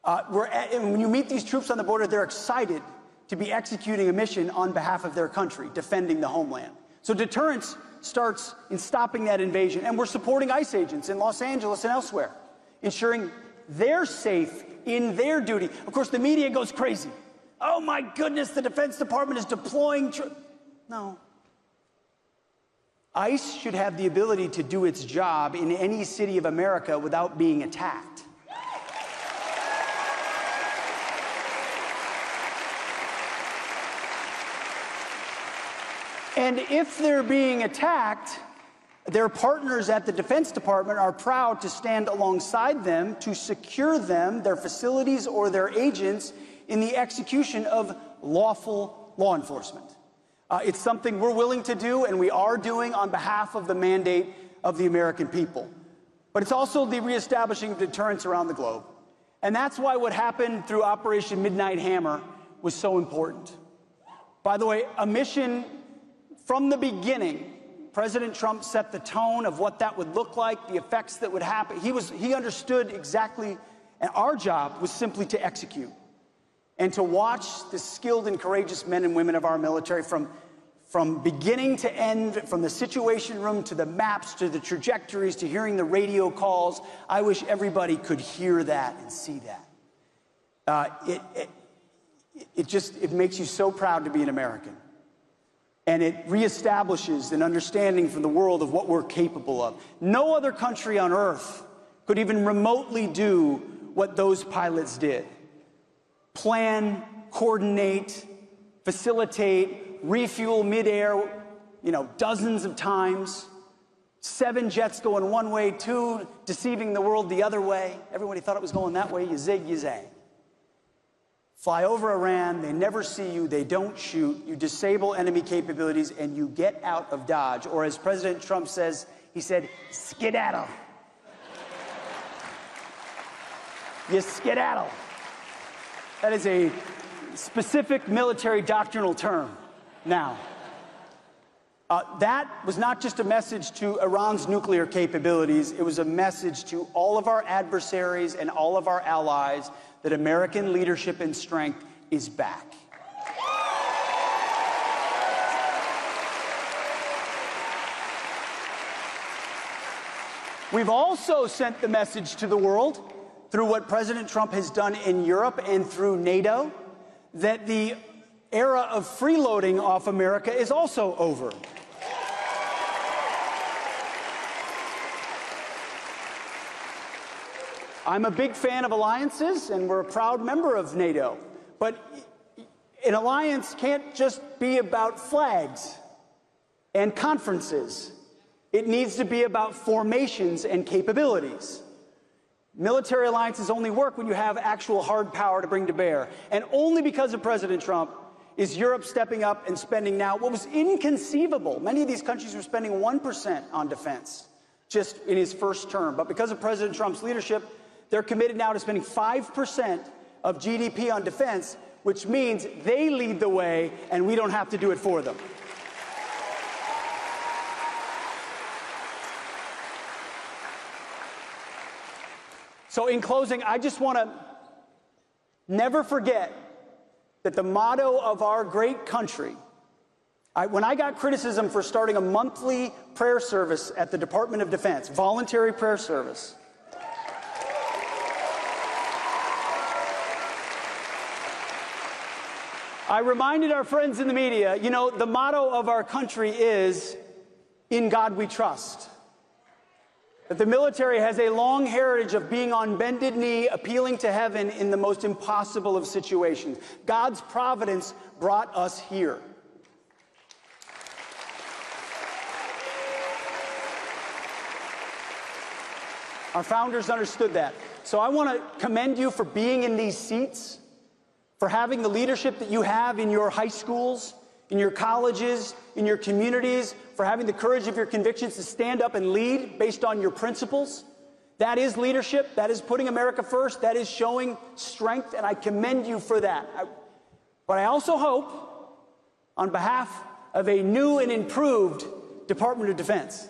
And when you meet these troops on the border, they're excited to be executing a mission on behalf of their country, defending the homeland. So deterrence starts in stopping that invasion. And we're supporting ICE agents in Los Angeles and elsewhere, ensuring they're safe in their duty. Of course, the media goes crazy. Oh my goodness, the Defense Department is deploying troops. No. ICE should have the ability to do its job in any city of America without being attacked. And if they're being attacked, their partners at the Defense Department are proud to stand alongside them to secure them, their facilities, or their agents in the execution of lawful law enforcement. It's something we're willing to do, and we are doing on behalf of the mandate of the American people. But it's also the reestablishing of deterrence around the globe. And that's why what happened through Operation Midnight Hammer was so important. By the way, a mission from the beginning, President Trump set the tone of what that would look like, the effects that would happen. He understood exactly, and our job was simply to execute and to watch the skilled and courageous men and women of our military from beginning to end, from the situation room to the maps to the trajectories to hearing the radio calls. I wish everybody could hear that and see that. It makes you so proud to be an American. And it reestablishes an understanding from the world of what we're capable of. No other country on earth could even remotely do what those pilots did. Plan, coordinate, facilitate, refuel midair, dozens of times. 7 jets going one way, 2 deceiving the world the other way. Everybody thought it was going that way. You zig, you zag. Fly over Iran, they never see you, they don't shoot, you disable enemy capabilities, and you get out of Dodge. Or as President Trump says, he said, skedaddle. you skedaddle. That is a specific military doctrinal term now. That was not just a message to Iran's nuclear capabilities, it was a message to all of our adversaries and all of our allies that American leadership and strength is back. We've also sent the message to the world through what President Trump has done in Europe and through NATO that the era of freeloading off America is also over. I'm a big fan of alliances, and we're a proud member of NATO. But an alliance can't just be about flags and conferences. It needs to be about formations and capabilities. Military alliances only work when you have actual hard power to bring to bear. And only because of President Trump is Europe stepping up and spending now what was inconceivable. Many of these countries were spending 1% on defense just in his first term. But because of President Trump's leadership, they're committed now to spending 5% of GDP on defense, which means they lead the way and we don't have to do it for them. So in closing, I just want to never forget that the motto of our great country, when I got criticism for starting a monthly prayer service at the Department of Defense, voluntary prayer service, I reminded our friends in the media, you know, the motto of our country is, "In God we trust." That the military has a long heritage of being on bended knee, appealing to heaven in the most impossible of situations. God's providence brought us here. Our founders understood that. So I want to commend you for being in these seats, for having the leadership that you have in your high schools, in your colleges, in your communities, for having the courage of your convictions to stand up and lead based on your principles. That is leadership. That is putting America first. That is showing strength, and I commend you for that. But I also hope, on behalf of a new and improved Department of Defense,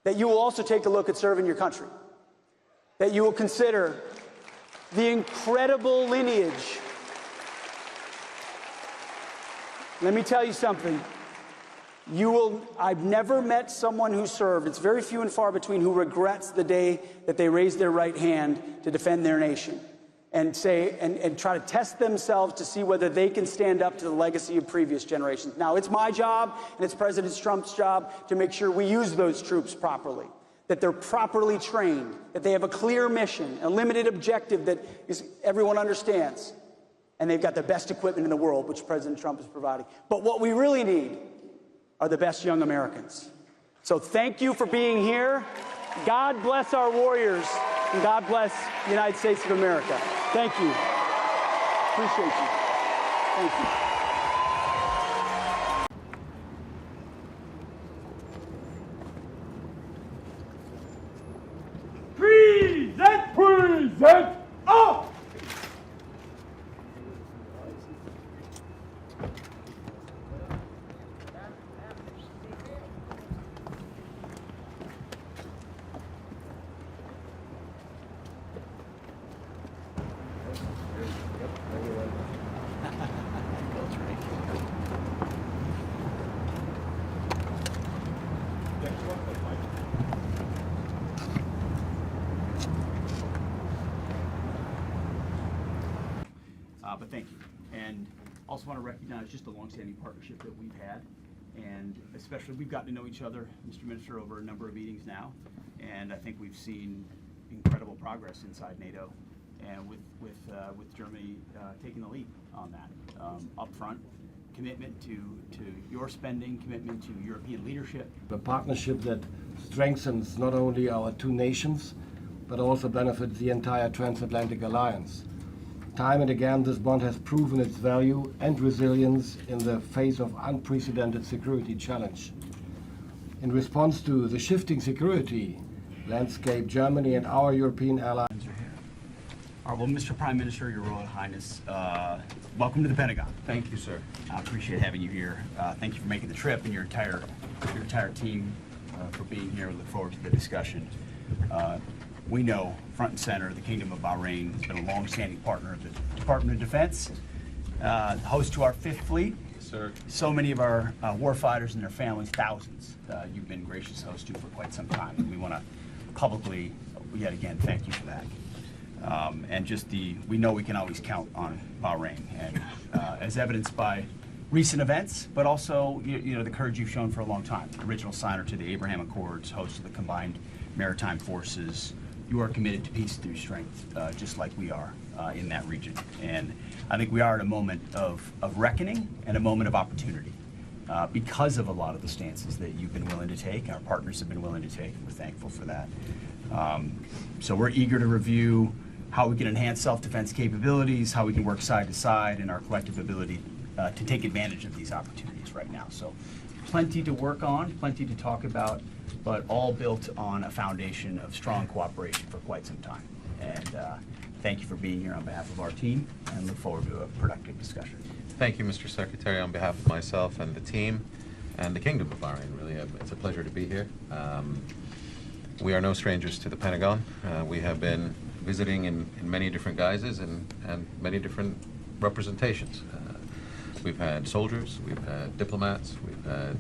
that you will also take a look at serving your country, that you will consider the incredible lineage. Let me tell you something. I've never met someone who served, it's very few and far between, who regrets the day that they raised their right hand to defend their nation and say, and try to test themselves to see whether they can stand up to the legacy of previous generations. Now, it's my job and it's President Trump's job to make sure we use those troops properly, that they're properly trained, that they have a clear mission, a limited objective that everyone understands. And they've got the best equipment in the world, which President Trump is providing. But what we really need are the best young Americans. So thank you for being here. God bless our warriors, and God bless the United States of America. Thank you. Appreciate you. Thank you. Present up! But thank you. And also want to recognize just the longstanding partnership that we've had. And especially, we've gotten to know each other, Mr. Minister, over a number of meetings now. And I think we've seen incredible progress inside NATO, and with Germany taking the lead on that. Upfront commitment to your spending, commitment to European leadership. A partnership that strengthens not only our two nations, but also benefits the entire transatlantic alliance. Time and again, this bond has proven its value and resilience in the face of unprecedented security challenge. In response to the shifting security landscape, Germany and our European allies All right, well, Mr. Prime Minister, Your Royal Highness, welcome to the Pentagon. Thank you, sir. I appreciate having you here. Thank you for making the trip and your entire team for being here. We look forward to the discussion. We know front and center the Kingdom of Bahrain has been a long-standing partner of the Department of Defense, host to our 5th Fleet. Yes, sir. So many of our warfighters and their families, thousands, you've been gracious host to for quite some time. And we want to publicly, yet again, thank you for that. And just we know we can always count on Bahrain, and as evidenced by recent events, but also you know the courage you've shown for a long time. Original signer to the Abraham Accords, host of the Combined Maritime Forces. You are committed to peace through strength, just like we are in that region. And I think we are at a moment of reckoning and a moment of opportunity because of a lot of the stances that you've been willing to take, our partners have been willing to take, and we're thankful for that. So we're eager to review how we can enhance self-defense capabilities, how we can work side to side, and our collective ability to take advantage of these opportunities right now. So plenty to work on, plenty to talk about, but all built on a foundation of strong cooperation for quite some time. And thank you for being here on behalf of our team, and look forward to a productive discussion. Thank you, Mr. Secretary, on behalf of myself and the team and the Kingdom of Bahrain. Really, it's a pleasure to be here. We are no strangers to the Pentagon. We have been visiting in many different guises and many different representations. We've had soldiers, we've had diplomats, we've had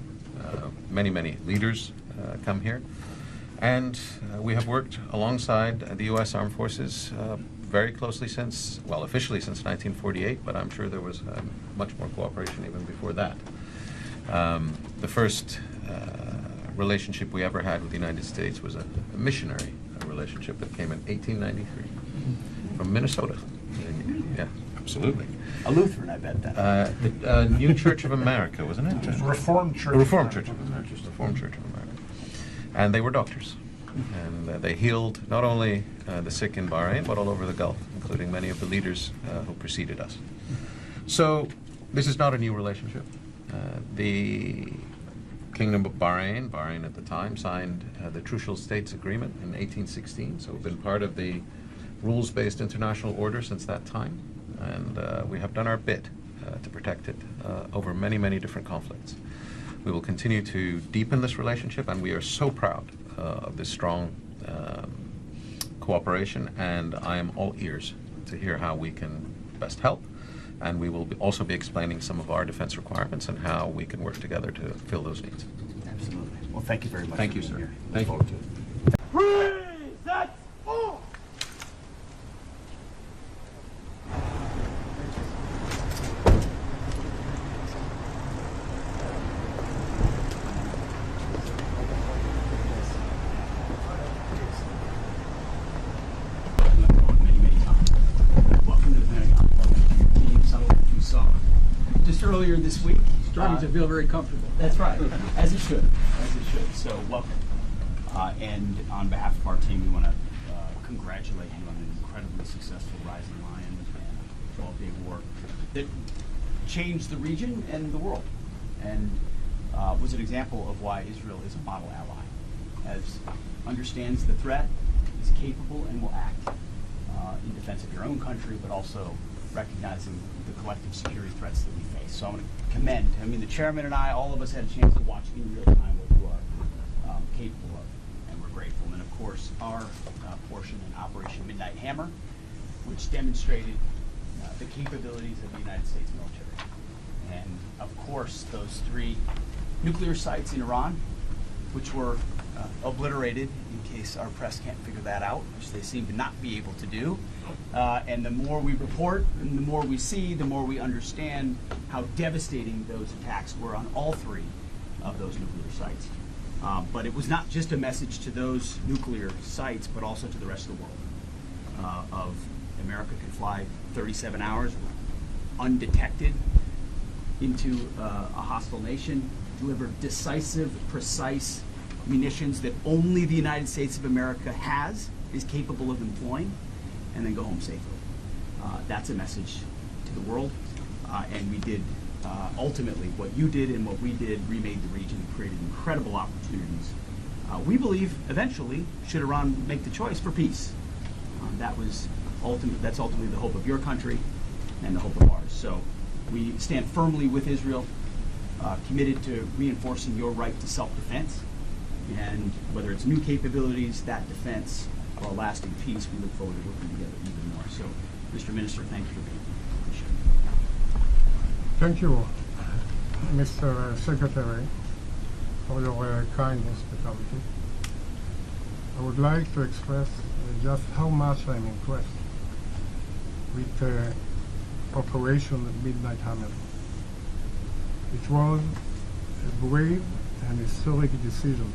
many leaders come here. And we have worked alongside the U.S. Armed Forces very closely since, well, officially since 1948, but I'm sure there was much more cooperation even before that. The first relationship we ever had with the United States was a missionary relationship that came in 1893 from Minnesota. Yeah, absolutely. A Lutheran, I bet that. The New Church of America, wasn't it? Reformed Church. Reformed Church of America. Reformed Church of America. And they were doctors. And they healed not only the sick in Bahrain, but all over the Gulf, including many of the leaders who preceded us. So this is not a new relationship. The Kingdom of Bahrain at the time, signed the Trucial States Agreement in 1816, so we've been part of the rules-based international order since that time, and we have done our bit to protect it over many different conflicts. We will continue to deepen this relationship, and we are so proud of this strong cooperation, and I am all ears to hear how we can best help. And we will also be explaining some of our defense requirements and how we can work together to fill those needs. Absolutely. Well, thank you very much. Thank you, for being sir. here. Thank Look you. forward to it. Earlier this week. Starting to feel very comfortable. That's right, as it should, So welcome. And on behalf of our team, we want to congratulate you on an incredibly successful Rising Lion and 12-day war that changed the region and the world, and was an example of why Israel is a model ally, understands the threat, is capable, and will act in defense of your own country, but also recognizing the collective security threats that we face. So I want to commend, the chairman and I, all of us had a chance to watch in real time what you are capable of, and we're grateful. And of course, our portion in Operation Midnight Hammer, which demonstrated the capabilities of the United States military. And of course, those 3 nuclear sites in Iran, which were obliterated, in case our press can't figure that out, which they seem to not be able to do. And the more we report and the more we see, the more we understand how devastating those attacks were on all 3 of those nuclear sites. But it was not just a message to those nuclear sites, but also to the rest of the world. Of America could fly 37 hours undetected into a hostile nation, deliver decisive, precise munitions that only the United States of America is capable of employing, and then go home safely. That's a message to the world, and we did ultimately what you did and what we did remade the region, created incredible opportunities. We believe eventually, should Iran make the choice, for peace. That was That's ultimately the hope of your country and the hope of ours. So we stand firmly with Israel, committed to reinforcing your right to self-defense. And whether it's new capabilities, that defense, or lasting peace, we look forward to working together even more. So, Mr. Minister, thank you for being here. Thank you, Mr. Secretary, for your kind hospitality. I would like to express just how much I'm impressed with Operation Midnight Hammer. It was a brave and historic decision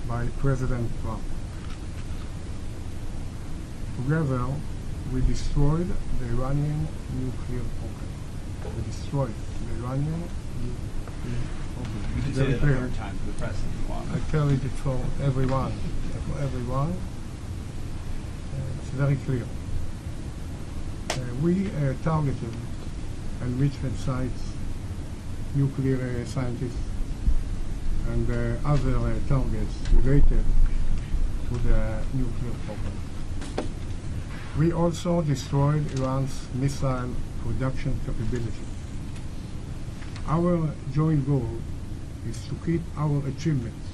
by President Trump. Together, we destroyed the Iranian nuclear program. We destroyed the Iranian nuclear program. You can say that a third time to the press if you want. I tell it for everyone. For everyone, it's very clear. We targeted enrichment sites, nuclear scientists, and other targets related to the nuclear program. We also destroyed Iran's missile production capability. Our joint goal is to keep our achievements,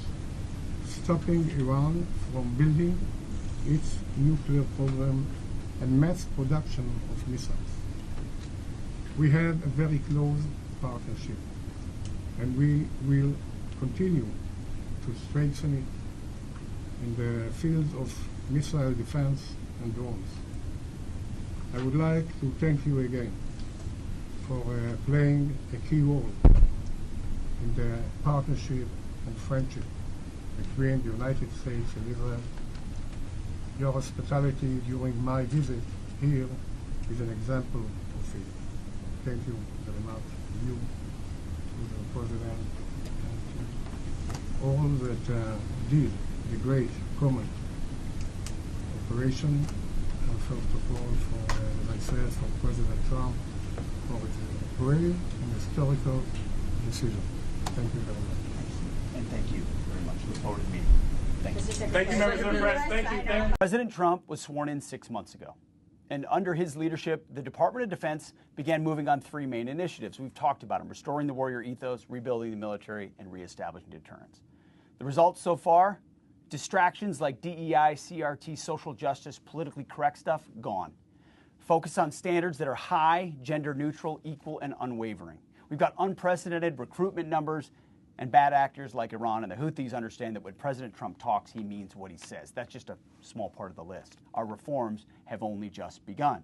stopping Iran from building its nuclear program and mass production of missiles. We have a very close partnership, and we will continue to strengthen it in the fields of missile defense and drones. I would like to thank you again for playing a key role in the partnership and friendship between the United States and Israel. Your hospitality during my visit here is an example of it. Thank you very much to you, to the President, and to all that did the great common operation. And first of all, for, as I said, for President Trump, for his brave and historical decision. Thank you very much. And thank you very much. Look forward to the meeting. Thank you. Thank you, members of the press. Thank you. President Trump was sworn in 6 months ago. And under his leadership, the Department of Defense began moving on 3 main initiatives. We've talked about them: restoring the warrior ethos, rebuilding the military, and reestablishing deterrence. The results so far? Distractions like DEI, CRT, social justice, politically correct stuff, gone. Focus on standards that are high, gender neutral, equal, and unwavering. We've got unprecedented recruitment numbers, and bad actors like Iran and the Houthis understand that when President Trump talks, he means what he says. That's just a small part of the list. Our reforms have only just begun.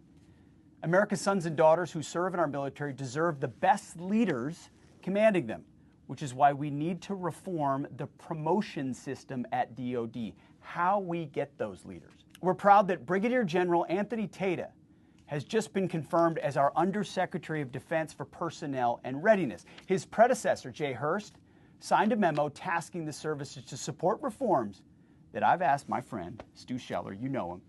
America's sons and daughters who serve in our military deserve the best leaders commanding them, which is why we need to reform the promotion system at DoD, how we get those leaders. We're proud that Brigadier General Anthony Tata has just been confirmed as our Undersecretary of Defense for Personnel and Readiness. His predecessor, Jay Hurst, signed a memo tasking the services to support reforms that I've asked my friend, Stu Scheller, you know him,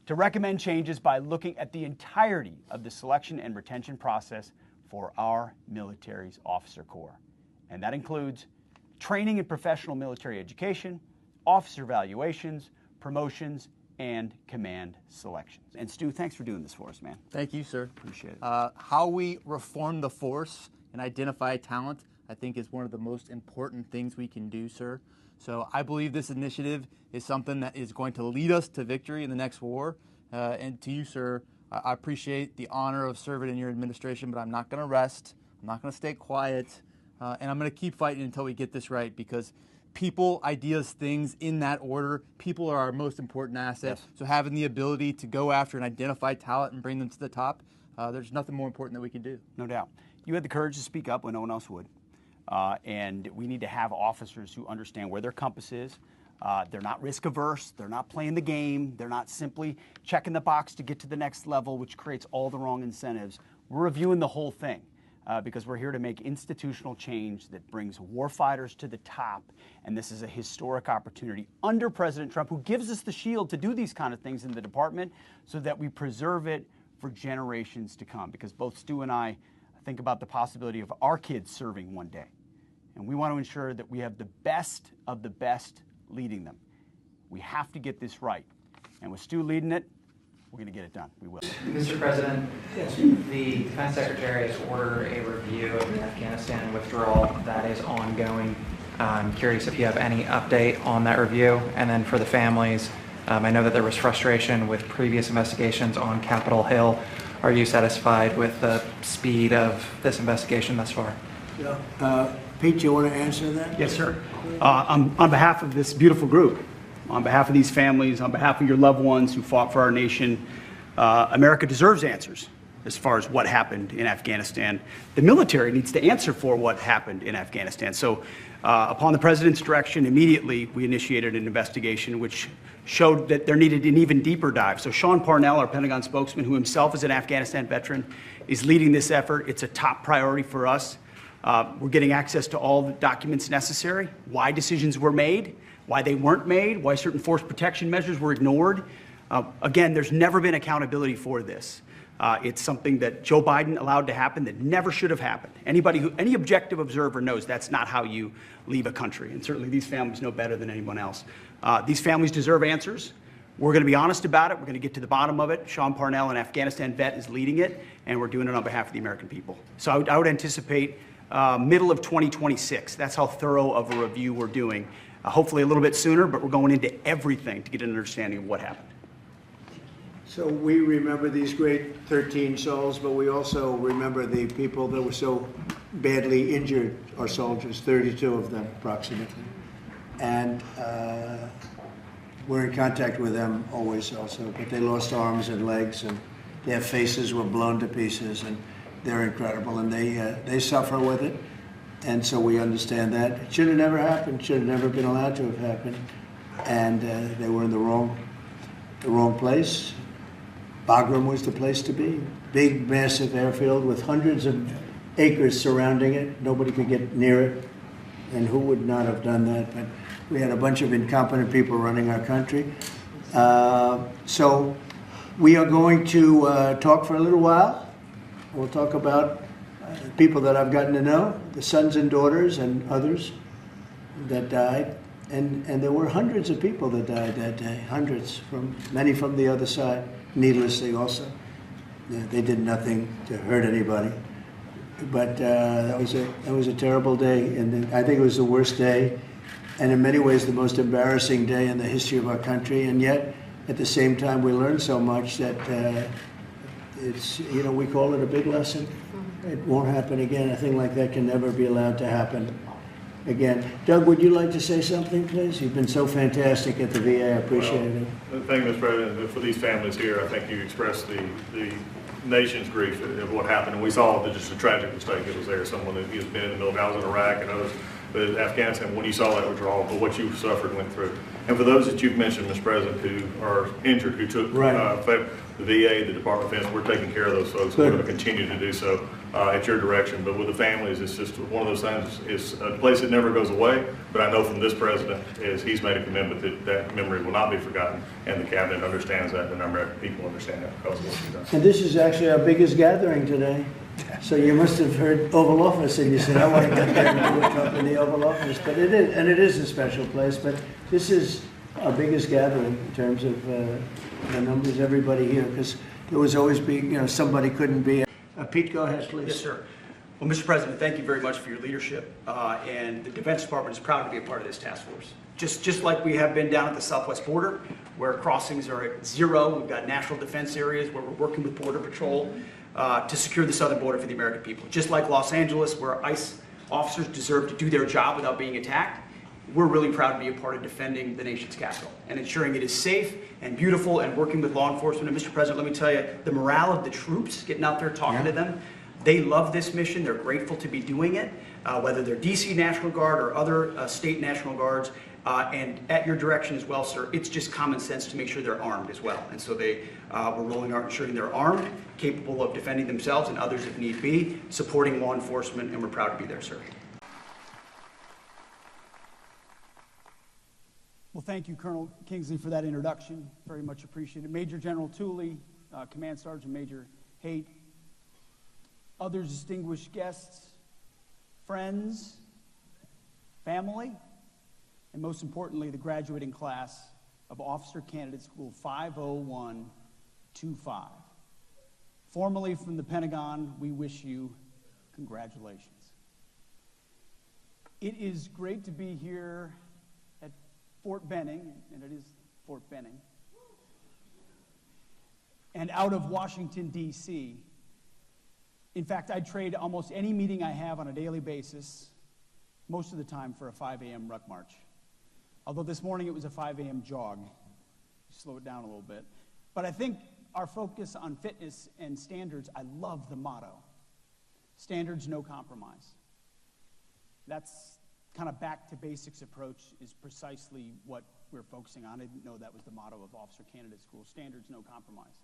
to recommend changes by looking at the entirety of the selection and retention process for our military's officer corps. And that includes training and professional military education, officer evaluations, promotions, and command selections. And Stu, thanks for doing this for us, man. Thank you, sir. Appreciate it. How we reform the force and identify talent, I think, is one of the most important things we can do, sir. So I believe this initiative is something that is going to lead us to victory in the next war. And to you, sir, I appreciate the honor of serving in your administration, but I'm not going to rest. I'm not going to stay quiet. And I'm going to keep fighting until we get this right, because people, ideas, things in that order, people are our most important asset. Yes. So having the ability to go after and identify talent and bring them to the top, there's nothing more important that we can do. No doubt. You had the courage to speak up when no one else would. And we need to have officers who understand where their compass is. They're not risk averse. They're not playing the game. They're not simply checking the box to get to the next level, which creates all the wrong incentives. We're reviewing the whole thing. Because we're here to make institutional change that brings warfighters to the top, and this is a historic opportunity under President Trump, who gives us the shield to do these kind of things in the department so that we preserve it for generations to come. Because both Stu and I think about the possibility of our kids serving one day, and we want to ensure that we have the best of the best leading them. We have to get this right, and with Stu leading it, we're going to get it done. We will. Mr. President, the Defense Secretary has ordered a review of the Afghanistan withdrawal that is ongoing. I'm curious if you have any update on that review. And then for the families, I know that there was frustration with previous investigations on Capitol Hill. Are you satisfied with the speed of this investigation thus far? Yeah. Pete, you want to answer that? Yes, sir. On behalf of this beautiful group, on behalf of these families, on behalf of your loved ones who fought for our nation, America deserves answers as far as what happened in Afghanistan. The military needs to answer for what happened in Afghanistan. So upon the president's direction, immediately we initiated an investigation which showed that there needed an even deeper dive. So Sean Parnell, our Pentagon spokesman, who himself is an Afghanistan veteran, is leading this effort. It's a top priority for us. We're getting access to all the documents necessary, why decisions were made, why they weren't made, why certain force protection measures were ignored. Again, there's never been accountability for this. It's something that Joe Biden allowed to happen that never should have happened. Any objective observer knows that's not how you leave a country, and certainly these families know better than anyone else. These families deserve answers. We're going to be honest about it. We're going to get to the bottom of it. Sean Parnell, an Afghanistan vet, is leading it, and we're doing it on behalf of the American people. So I would anticipate middle of 2026. That's how thorough of a review we're doing. Hopefully a little bit sooner, but we're going into everything to get an understanding of what happened. So we remember these great 13 souls, but we also remember the people that were so badly injured, our soldiers, 32 of them approximately. And we're in contact with them always also, but they lost arms and legs, and their faces were blown to pieces, and they're incredible, and they suffer with it. And so we understand that. It should have never happened, should have never been allowed to have happened. And they were in the wrong place. Bagram was the place to be. Big, massive airfield with hundreds of acres surrounding it. Nobody could get near it. And who would not have done that? But we had a bunch of incompetent people running our country. So we are going to talk for a little while. We'll talk about people that I've gotten to know, the sons and daughters and others that died. And there were hundreds of people that died that day, hundreds, many from the other side, needlessly also. They did nothing to hurt anybody. But that was a terrible day, and I think it was the worst day, and in many ways the most embarrassing day in the history of our country. And yet, at the same time, we learned so much that it's, we call it a big lesson. It won't happen again. A thing like that can never be allowed to happen again. Doug, would you like to say something, please? You've been so fantastic at the VA. I appreciate it. Thank you, Mr. President. For these families here, I think you expressed the nation's grief of what happened, and we saw just a tragic mistake that was there. Someone that has been in the military, I was in Iraq and others, but Afghanistan, when you saw that withdrawal, but what you suffered and went through. And for those that you've mentioned, Mr. President, who are injured, who took the VA, the Department of Defense, we're taking care of those folks. We're going to continue to do so at your direction. But with the families, it's just one of those things. It's a place that never goes away. But I know from this president is he's made a commitment that that memory will not be forgotten, and the cabinet understands that, and American people understand that because of what you've done. And this is actually our biggest gathering today. So you must have heard Oval Office, and you said, I want to get there and do a talk in the Oval Office. But it is, and it is a special place. But this is our biggest gathering in terms of the numbers, everybody here, because there was always somebody couldn't be. Pete, go ahead, please. Yes, sir. Well, Mr. President, thank you very much for your leadership, and the Defense Department is proud to be a part of this task force. Just like we have been down at the southwest border, where crossings are at 0, we've got national defense areas where we're working with Border Patrol to secure the southern border for the American people. Just like Los Angeles, where ICE officers deserve to do their job without being attacked, we're really proud to be a part of defending the nation's capital and ensuring it is safe and beautiful and working with law enforcement. And Mr. President, let me tell you, the morale of the troops, getting out there talking to them, they love this mission. They're grateful to be doing it, whether they're DC National Guard or other state National Guards. And at your direction as well, sir, it's just common sense to make sure they're armed as well. And so we're rolling out ensuring they're armed, capable of defending themselves and others if need be, supporting law enforcement, and we're proud to be there, sir. Well, thank you, Colonel Kingsley, for that introduction. Very much appreciated. Major General Tooley, Command Sergeant Major Haight, other distinguished guests, friends, family, and most importantly, the graduating class of Officer Candidate School 501 25. Formally from the Pentagon, we wish you congratulations. It is great to be here at Fort Benning, and it is Fort Benning, and out of Washington, D.C. In fact, I'd trade almost any meeting I have on a daily basis, most of the time, for a 5 a.m. ruck march. Although this morning it was a 5 a.m. jog. Slow it down a little bit. But I think our focus on fitness and standards, I love the motto. Standards, no compromise. That's kind of back to basics approach is precisely what we're focusing on. I didn't know that was the motto of Officer Candidate School. Standards, no compromise.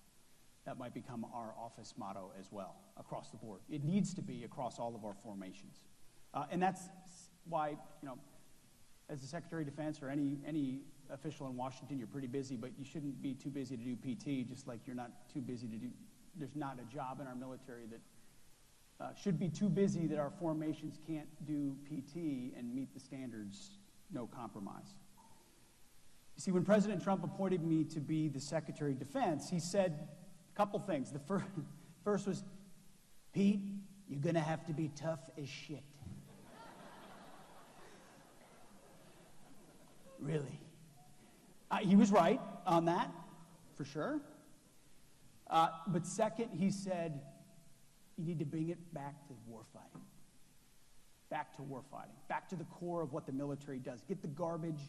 That might become our office motto as well, across the board. It needs to be across all of our formations. And that's why, you know, as the Secretary of Defense or any official in Washington, you're pretty busy, but you shouldn't be too busy to do PT, just like you're not too busy to do, there's not a job in our military that should be too busy that our formations can't do PT and meet the standards, no compromise. You see, when President Trump appointed me to be the Secretary of Defense, he said a couple things. The first was, Pete, you're gonna have to be tough as shit. Really? He was right on that, for sure. But second, he said, you need to bring it back to warfighting. Back to warfighting. Back to the core of what the military does. Get the garbage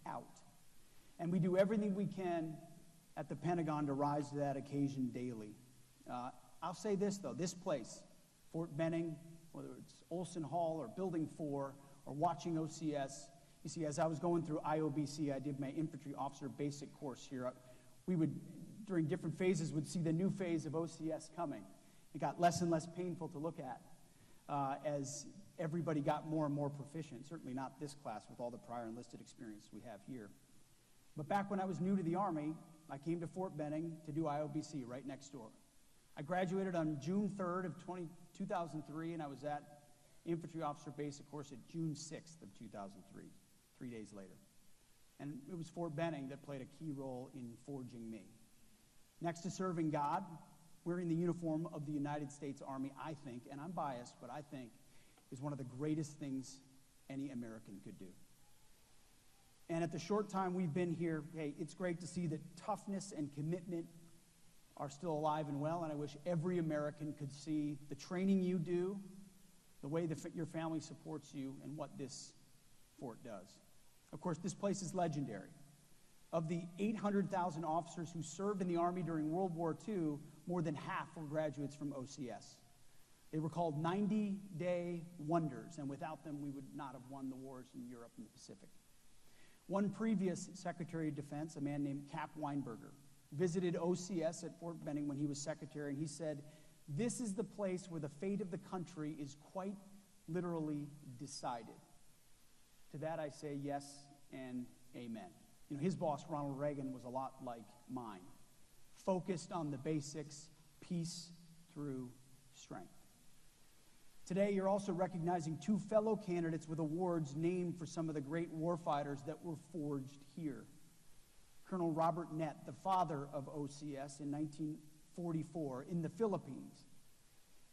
out. And we do everything we can at the Pentagon to rise to that occasion daily. I'll say this, though. This place, Fort Benning, whether it's Olson Hall or Building 4 or watching OCS, you see, as I was going through IOBC, I did my infantry officer basic course here. We would, during different phases, would see the new phase of OCS coming. It got less and less painful to look at as everybody got more and more proficient. Certainly not this class with all the prior enlisted experience we have here. But back when I was new to the Army, I came to Fort Benning to do IOBC right next door. I graduated on June 3rd of 2003, and I was at infantry officer basic course at June 6th of 2003. 3 days later. And it was Fort Benning that played a key role in forging me. Next to serving God, wearing the uniform of the United States Army, I think, and I'm biased, but I think, is one of the greatest things any American could do. And at the short time we've been here, hey, it's great to see that toughness and commitment are still alive and well, and I wish every American could see the training you do, the way that your family supports you, and what this fort does. Of course, this place is legendary. Of the 800,000 officers who served in the Army during World War II, more than half were graduates from OCS. They were called 90-day wonders, and without them, we would not have won the wars in Europe and the Pacific. One previous Secretary of Defense, a man named Cap Weinberger, visited OCS at Fort Benning when he was secretary, and he said, "This is the place where the fate of the country is quite literally decided." To that I say yes and amen. You know, his boss, Ronald Reagan, was a lot like mine. Focused on the basics, peace through strength. Today, you're also recognizing two fellow candidates with awards named for some of the great warfighters that were forged here. Colonel Robert Nett, the father of OCS in 1944 in the Philippines.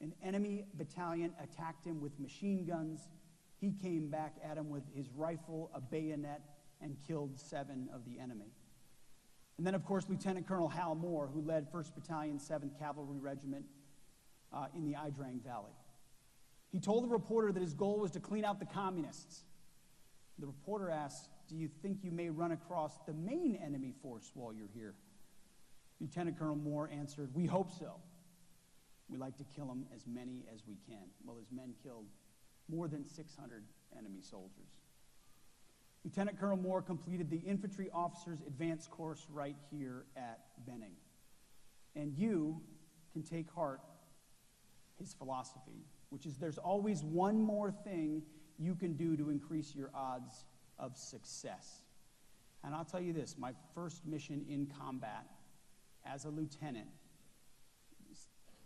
An enemy battalion attacked him with machine guns. He came back at him with his rifle, a bayonet, and killed 7 of the enemy. And then, of course, Lieutenant Colonel Hal Moore, who led 1st Battalion, 7th Cavalry Regiment in the Idrang Valley. He told the reporter that his goal was to clean out the communists. The reporter asked, "Do you think you may run across the main enemy force while you're here?" Lieutenant Colonel Moore answered, "We hope so. We like to kill them as many as we can." Well, his men killed more than 600 enemy soldiers. Lieutenant Colonel Moore completed the Infantry Officers Advanced Course right here at Benning. And you can take heart his philosophy, which is there's always one more thing you can do to increase your odds of success. And I'll tell you this, my first mission in combat as a lieutenant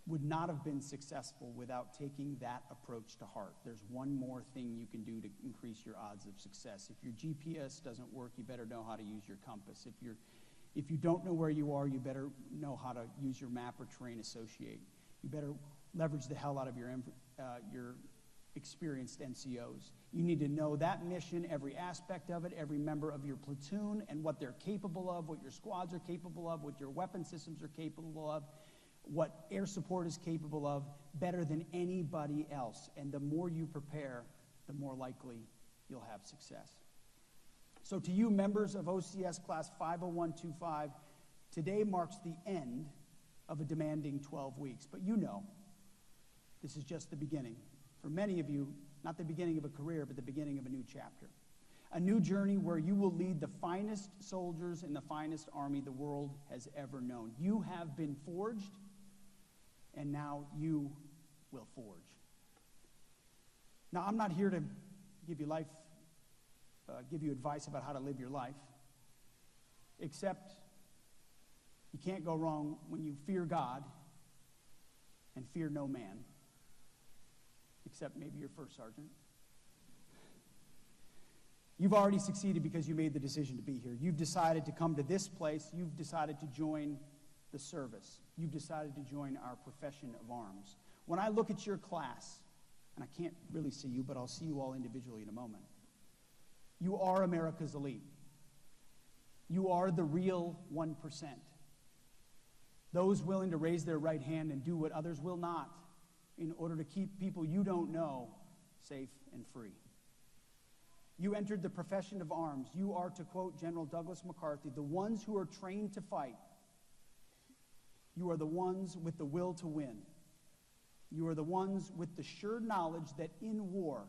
would not have been successful without taking that approach to heart. There's one more thing you can do to increase your odds of success. If your GPS doesn't work, you better know how to use your compass. If you don't know where you are, you better know how to use your map or terrain associate. You better leverage the hell out of your experienced NCOs. You need to know that mission, every aspect of it, every member of your platoon, and what they're capable of, what your squads are capable of, what your weapon systems are capable of, what air support is capable of, better than anybody else. And the more you prepare, the more likely you'll have success. So to you, members of OCS Class 50125, today marks the end of a demanding 12 weeks. But you know, this is just the beginning. For many of you, not the beginning of a career, but the beginning of a new chapter. A new journey where you will lead the finest soldiers in the finest army the world has ever known. You have been forged, and now you will forge. Now, I'm not here to give you advice about how to live your life, except you can't go wrong when you fear God and fear no man, except maybe your first sergeant. You've already succeeded because you made the decision to be here. You've decided to come to this place. You've decided to join the service. You've decided to join our profession of arms. When I look at your class, and I can't really see you, but I'll see you all individually in a moment, you are America's elite. You are the real 1%. Those willing to raise their right hand and do what others will not in order to keep people you don't know safe and free. You entered the profession of arms. You are, to quote General Douglas MacArthur, the ones who are trained to fight. You are the ones with the will to win. You are the ones with the sure knowledge that in war,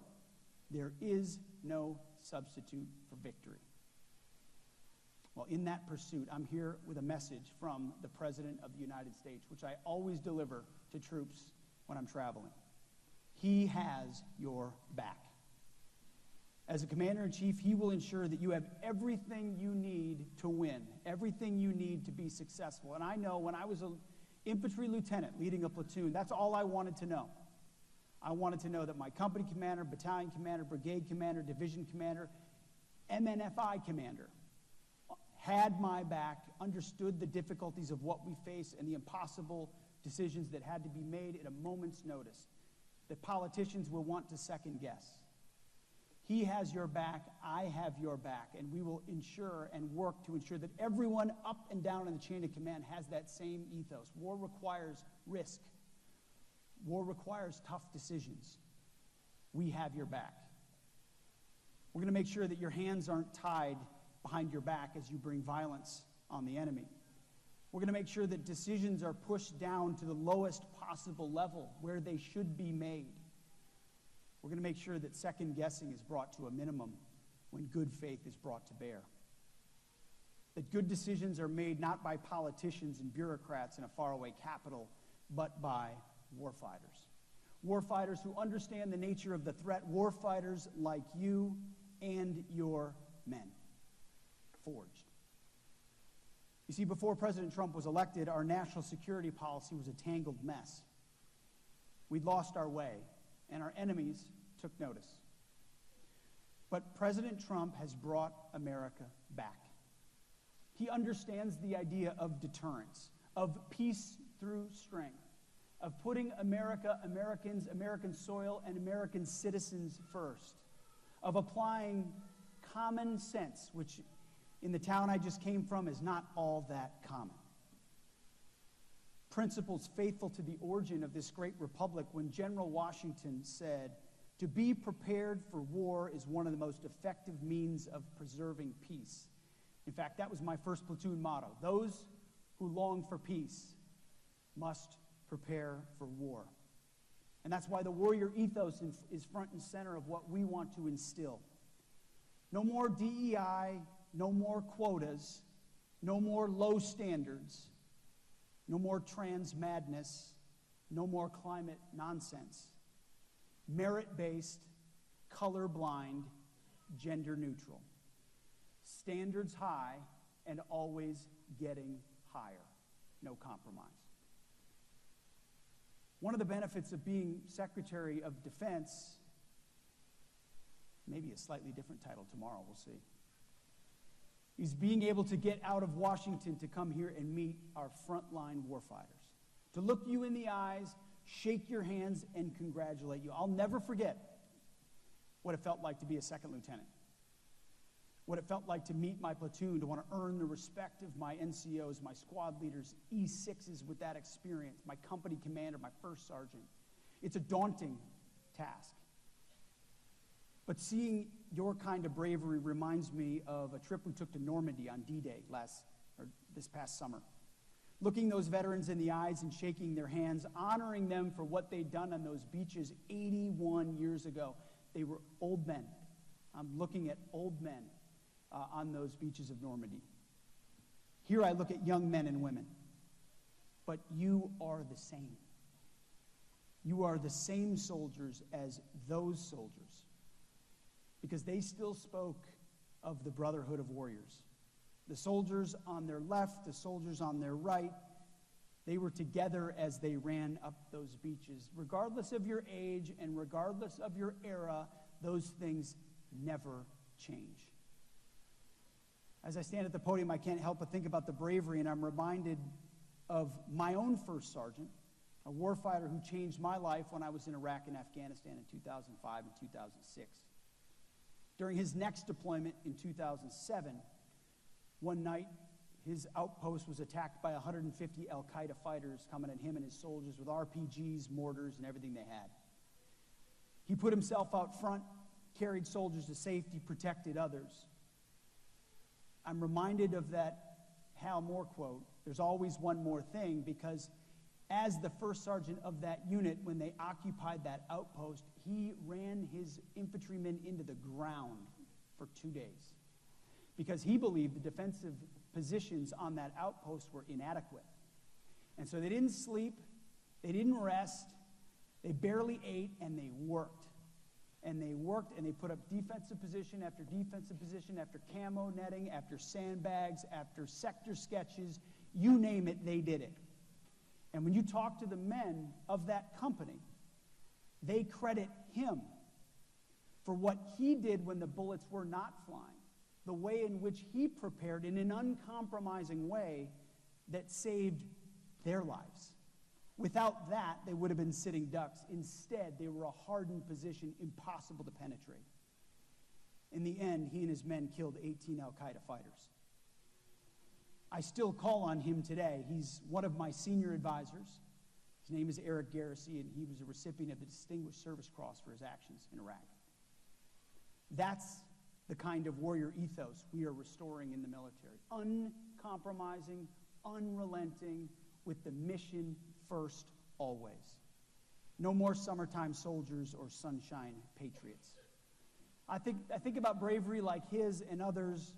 there is no substitute for victory. Well, in that pursuit, I'm here with a message from the President of the United States, which I always deliver to troops when I'm traveling. He has your back. As a commander-in-chief, he will ensure that you have everything you need to win, everything you need to be successful. And I know when I was an infantry lieutenant leading a platoon, that's all I wanted to know. I wanted to know that my company commander, battalion commander, brigade commander, division commander, MNFI commander had my back, understood the difficulties of what we face and the impossible decisions that had to be made at a moment's notice, that politicians will want to second guess. He has your back, I have your back, and we will ensure and work to ensure that everyone up and down in the chain of command has that same ethos. War requires risk. War requires tough decisions. We have your back. We're going to make sure that your hands aren't tied behind your back as you bring violence on the enemy. We're going to make sure that decisions are pushed down to the lowest possible level where they should be made. We're going to make sure that second guessing is brought to a minimum when good faith is brought to bear. That good decisions are made not by politicians and bureaucrats in a faraway capital, but by warfighters. Warfighters who understand the nature of the threat, warfighters like you and your men. Forged. You see, before President Trump was elected, our national security policy was a tangled mess. We'd lost our way, and our enemies took notice. But President Trump has brought America back. He understands the idea of deterrence, of peace through strength, of putting America, Americans, American soil, and American citizens first, of applying common sense, which in the town I just came from is not all that common. Principles faithful to the origin of this great republic when General Washington said, "To be prepared for war is one of the most effective means of preserving peace." In fact, that was my first platoon motto. Those who long for peace must prepare for war. And that's why the warrior ethos is front and center of what we want to instill. No more DEI, no more quotas, no more low standards, no more trans madness, no more climate nonsense. Merit-based, colorblind, gender neutral. Standards high and always getting higher. No compromise. One of the benefits of being Secretary of Defense, maybe a slightly different title tomorrow, we'll see, is being able to get out of Washington to come here and meet our frontline warfighters, to look you in the eyes, shake your hands, and congratulate you. I'll never forget what it felt like to be a second lieutenant, what it felt like to meet my platoon, to want to earn the respect of my NCOs, my squad leaders, E6s with that experience, my company commander, my first sergeant. It's a daunting task. But seeing your kind of bravery reminds me of a trip we took to Normandy on D-Day this past summer. Looking those veterans in the eyes and shaking their hands, honoring them for what they'd done on those beaches 81 years ago. They were old men. I'm looking at old men on those beaches of Normandy. Here I look at young men and women. But you are the same. You are the same soldiers as those soldiers, because they still spoke of the brotherhood of warriors. The soldiers on their left, the soldiers on their right, they were together as they ran up those beaches. Regardless of your age and regardless of your era, those things never change. As I stand at the podium, I can't help but think about the bravery, and I'm reminded of my own first sergeant, a warfighter who changed my life when I was in Iraq and Afghanistan in 2005 and 2006. During his next deployment in 2007, one night, his outpost was attacked by 150 Al-Qaeda fighters coming at him and his soldiers with RPGs, mortars, and everything they had. He put himself out front, carried soldiers to safety, protected others. I'm reminded of that Hal Moore quote, "There's always one more thing," because as the first sergeant of that unit, when they occupied that outpost, he ran his infantrymen into the ground for 2 days because he believed the defensive positions on that outpost were inadequate. And so they didn't sleep, they didn't rest, they barely ate, and they worked. And they worked, and they put up defensive position after defensive position, after camo netting, after sandbags, after sector sketches, you name it, they did it. And when you talk to the men of that company, they credit him for what he did when the bullets were not flying, the way in which he prepared in an uncompromising way that saved their lives. Without that, they would have been sitting ducks. Instead, they were a hardened position, impossible to penetrate. In the end, he and his men killed 18 Al-Qaeda fighters. I still call on him today. He's one of my senior advisors. His name is Eric Garrissey, and he was a recipient of the Distinguished Service Cross for his actions in Iraq. That's the kind of warrior ethos we are restoring in the military. Uncompromising, unrelenting, with the mission first always. No more summertime soldiers or sunshine patriots. I think about bravery like his and others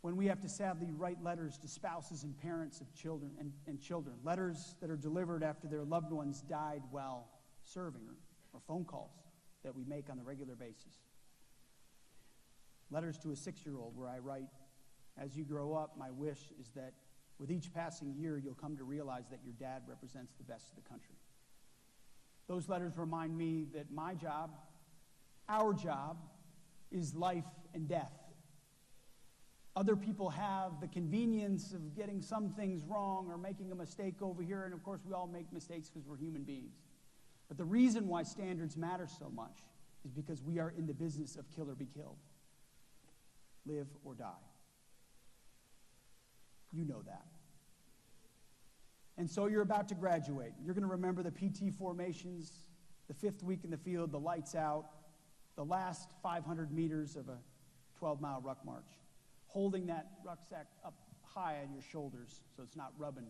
when we have to sadly write letters to spouses and parents of children and children, letters that are delivered after their loved ones died while serving, or phone calls that we make on a regular basis. Letters to a 6-year-old where I write, "As you grow up, my wish is that with each passing year, you'll come to realize that your dad represents the best of the country." Those letters remind me that my job, our job, is life and death. Other people have the convenience of getting some things wrong or making a mistake over here, and of course we all make mistakes because we're human beings. But the reason why standards matter so much is because we are in the business of kill or be killed, live or die. You know that. And so you're about to graduate. You're going to remember the PT formations, the 5th week in the field, the lights out, the last 500 meters of a 12-mile ruck march, holding that rucksack up high on your shoulders so it's not rubbing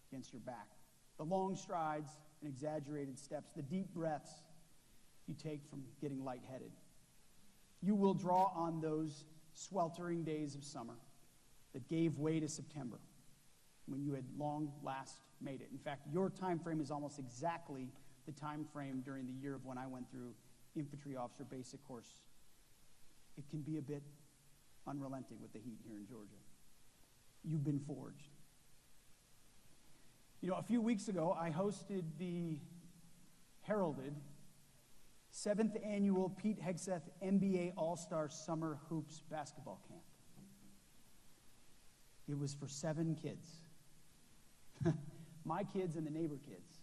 against your back. The long strides and exaggerated steps, the deep breaths you take from getting lightheaded. You will draw on those sweltering days of summer that gave way to September, when you had long last made it. In fact, your time frame is almost exactly the time frame during the year of when I went through infantry officer basic course. It can be a bit unrelenting with the heat here in Georgia. You've been forged. You know, a few weeks ago, I hosted the heralded 7th annual Pete Hegseth NBA All-Star Summer Hoops basketball camp. It was for 7 kids. My kids and the neighbor kids.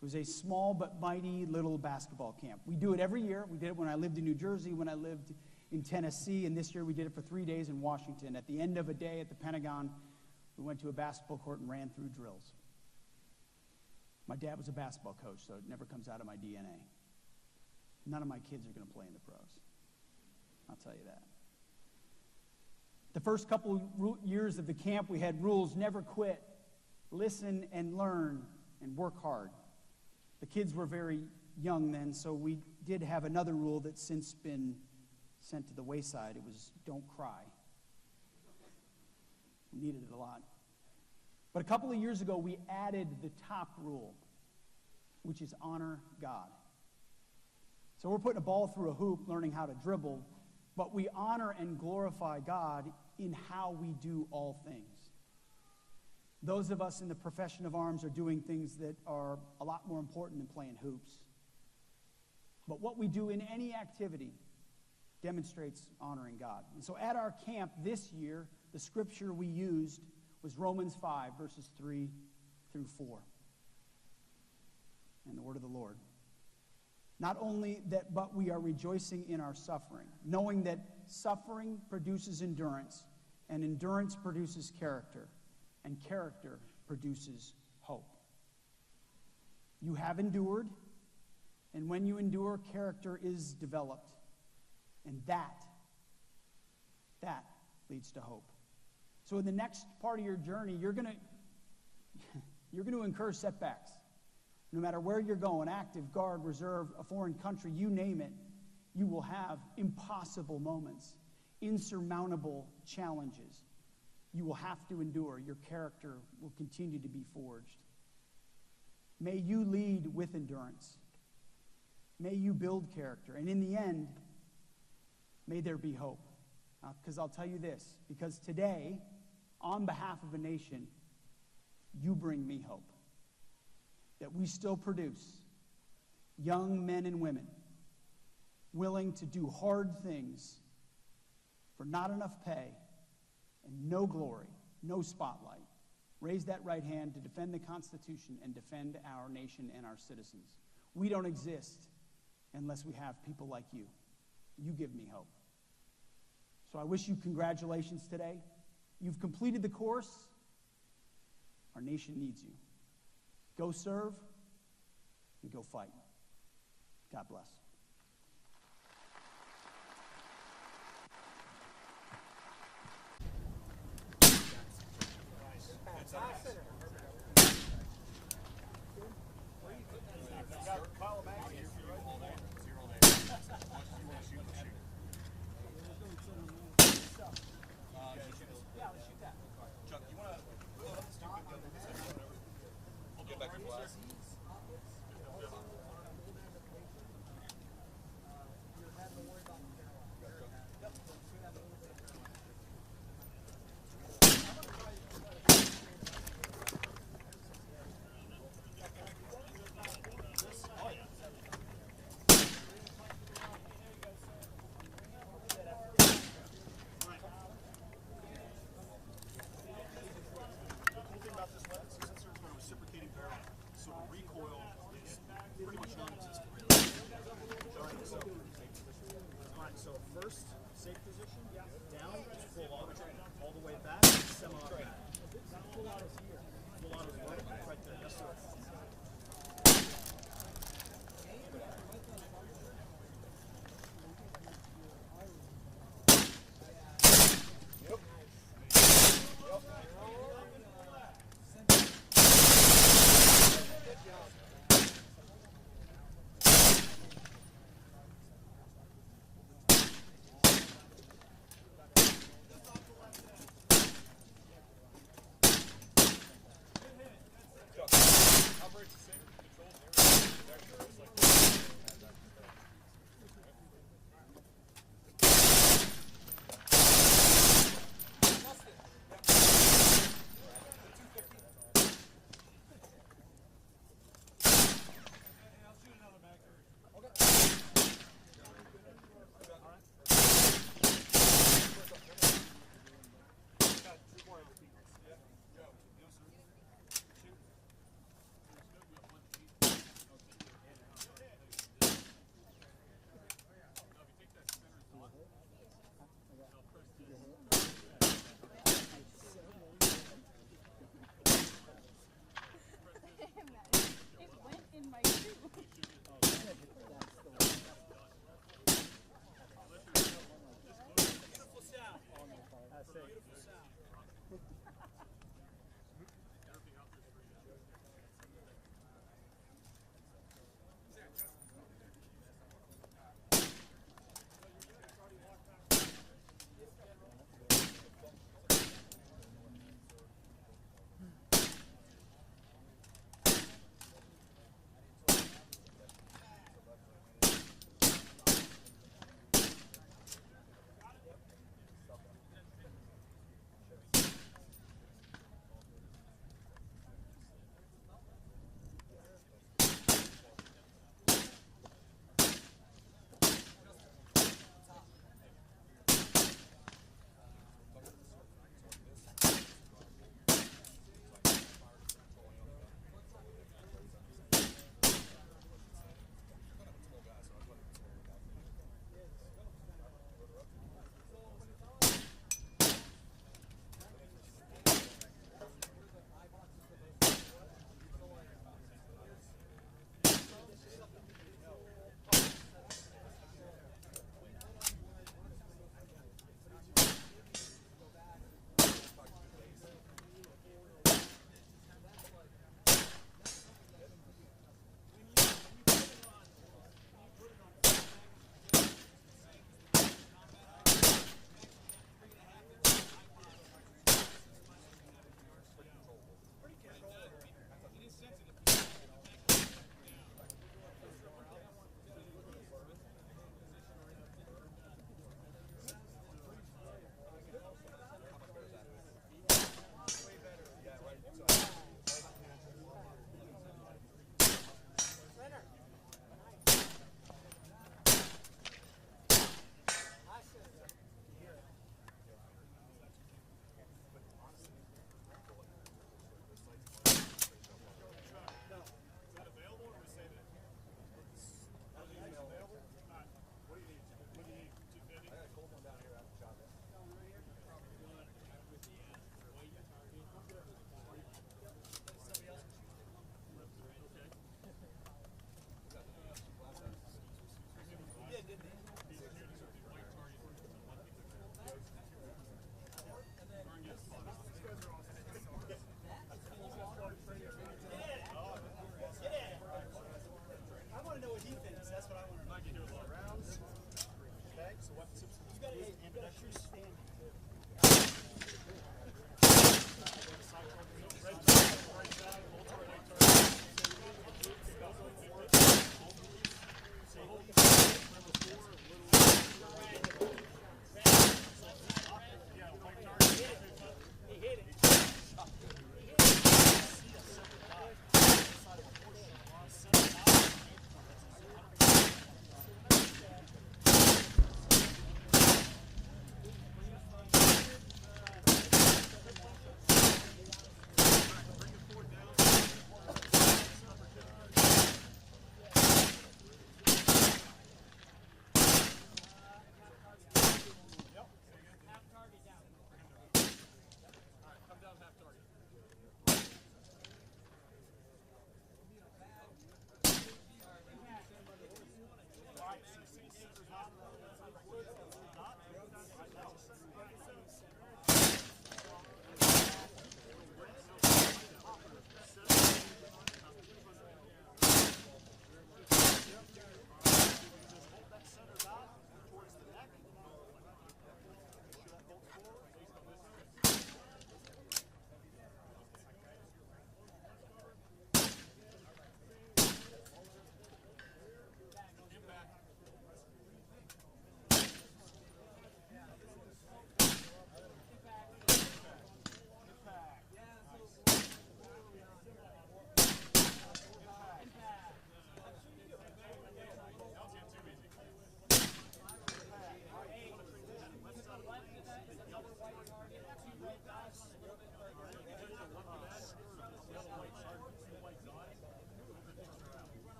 It was a small but mighty little basketball camp. We do it every year. We did it when I lived in New Jersey, when I lived in Tennessee, and this year we did it for 3 days in Washington. At the end of a day at the Pentagon, we went to a basketball court and ran through drills. My dad was a basketball coach, so it never comes out of my DNA. None of my kids are going to play in the pros. I'll tell you that. The first couple years of the camp, we had rules: never quit, listen and learn, and work hard. The kids were very young then, so we did have another rule that's since been sent to the wayside. It was don't cry. We needed it a lot. But a couple of years ago, we added the top rule, which is honor God. So we're putting a ball through a hoop, learning how to dribble, but we honor and glorify God in how we do all things. Those of us in the profession of arms are doing things that are a lot more important than playing hoops. But what we do in any activity demonstrates honoring God. And so at our camp this year, the scripture we used was Romans 5, verses 3 through 4. And the word of the Lord. Not only that, but we are rejoicing in our suffering, knowing that suffering produces endurance, and endurance produces character, and character produces hope. You have endured, and when you endure, character is developed, and that leads to hope. So in the next part of your journey, you're going to incur setbacks. No matter where you're going, active, guard, reserve, a foreign country, you name it, you will have impossible moments, insurmountable challenges. You will have to endure. Your character will continue to be forged. May you lead with endurance. May you build character. And in the end, may there be hope. Because I'll tell you this, because today, on behalf of a nation, you bring me hope. That we still produce young men and women willing to do hard things for not enough pay and no glory, no spotlight. Raise that right hand to defend the Constitution and defend our nation and our citizens. We don't exist unless we have people like you. You give me hope. So I wish you congratulations today. You've completed the course. Our nation needs you. Go serve and go fight. God bless. So first, safe position, down, full auto, all the way back, semi-automatic. Full auto is here. Full auto is right there, yes sir. him that. It went in my shoe. Beautiful sound. Beautiful sound.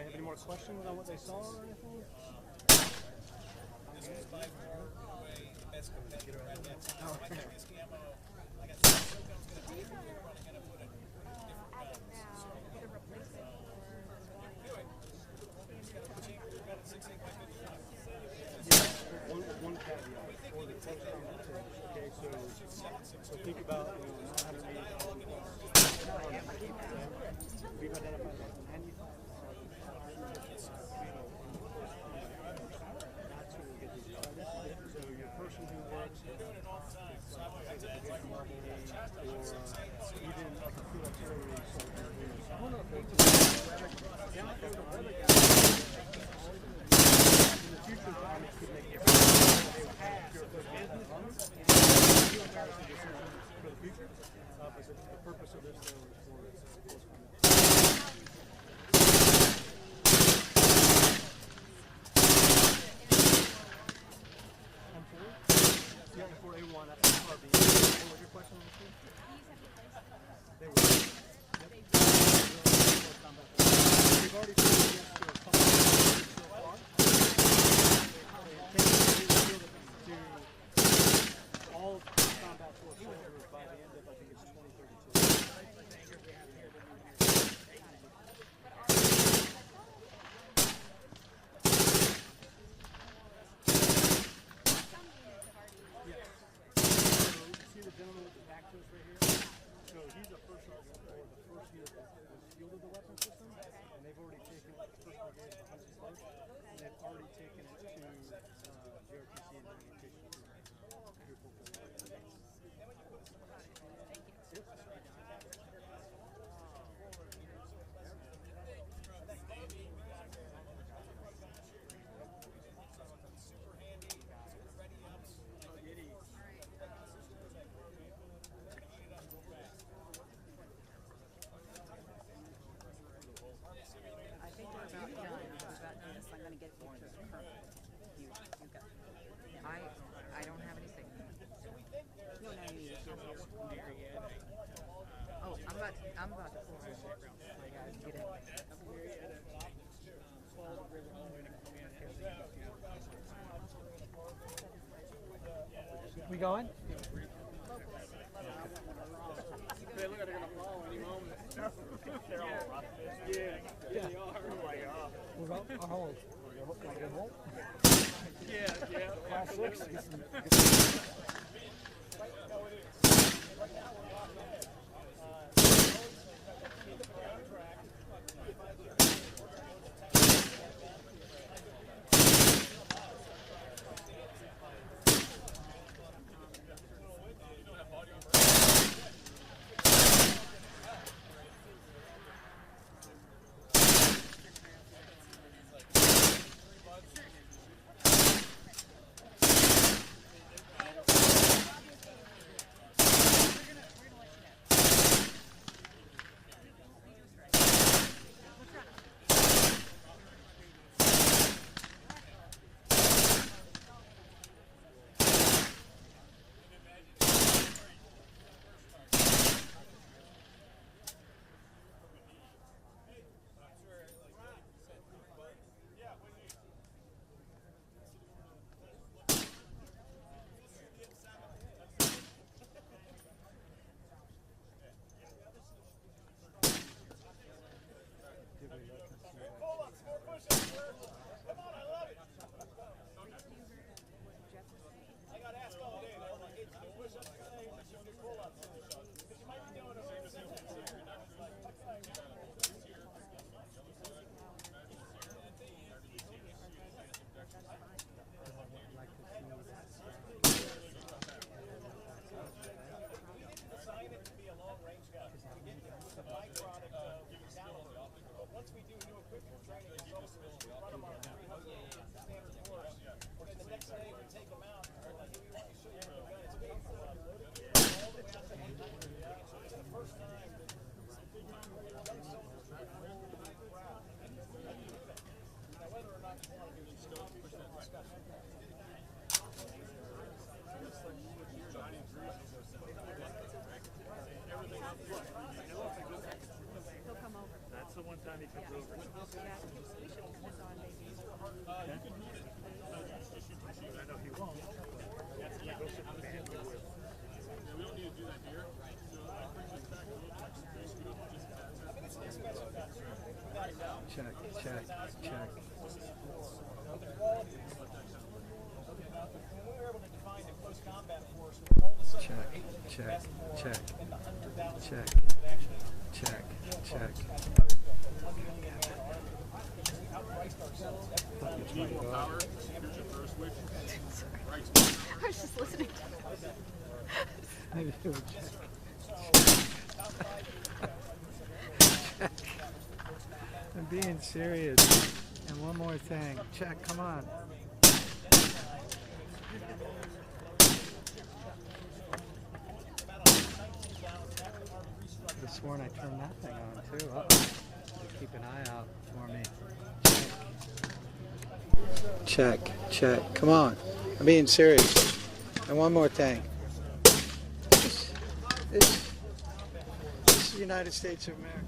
anybody have any more questions on what they saw or anything? One caveat for the tech conversation. Okay, so think about not having we've identified like 95 that's who will get these credits. So your person who works at the division level or even like a field artillery soldier who's one of the other guys in the future it could make difference. They would have your business and you guys a decision for the future. But the purpose of this though is for yeah, for A1, that's part of the. What was your question? They were. Yep. We've already said yes to a couple of so far. They to all combat force soldiers by the end of, I think it's 2032. See the gentleman with the back to us right here? So he's a first sergeant or the first unit that was fielded the weapon system, and they've already taken it to first brigade of Hudson Post, and they've already taken it to JRTC and implementation. I don't have anything. No, no, you. Oh, I'm about to pull this. Get in. We going? They look like they're gonna fall any moment. They're all rough. Yeah, they are. What about our hold? Like a hold? Yeah. Class 6. That's the one sometime he comes over. We should put this on maybe. I know he won't. He'll sit the band with. We don't need to do that here. Check, check, check. Check, check, check, check, check, check. I was just listening to I'm being serious. And one more thing. Check, come on. I could have sworn I turned that thing on too. Keep an eye out for me. Check, check. Come on. I'm being serious. And one more thing. This is the United States of America.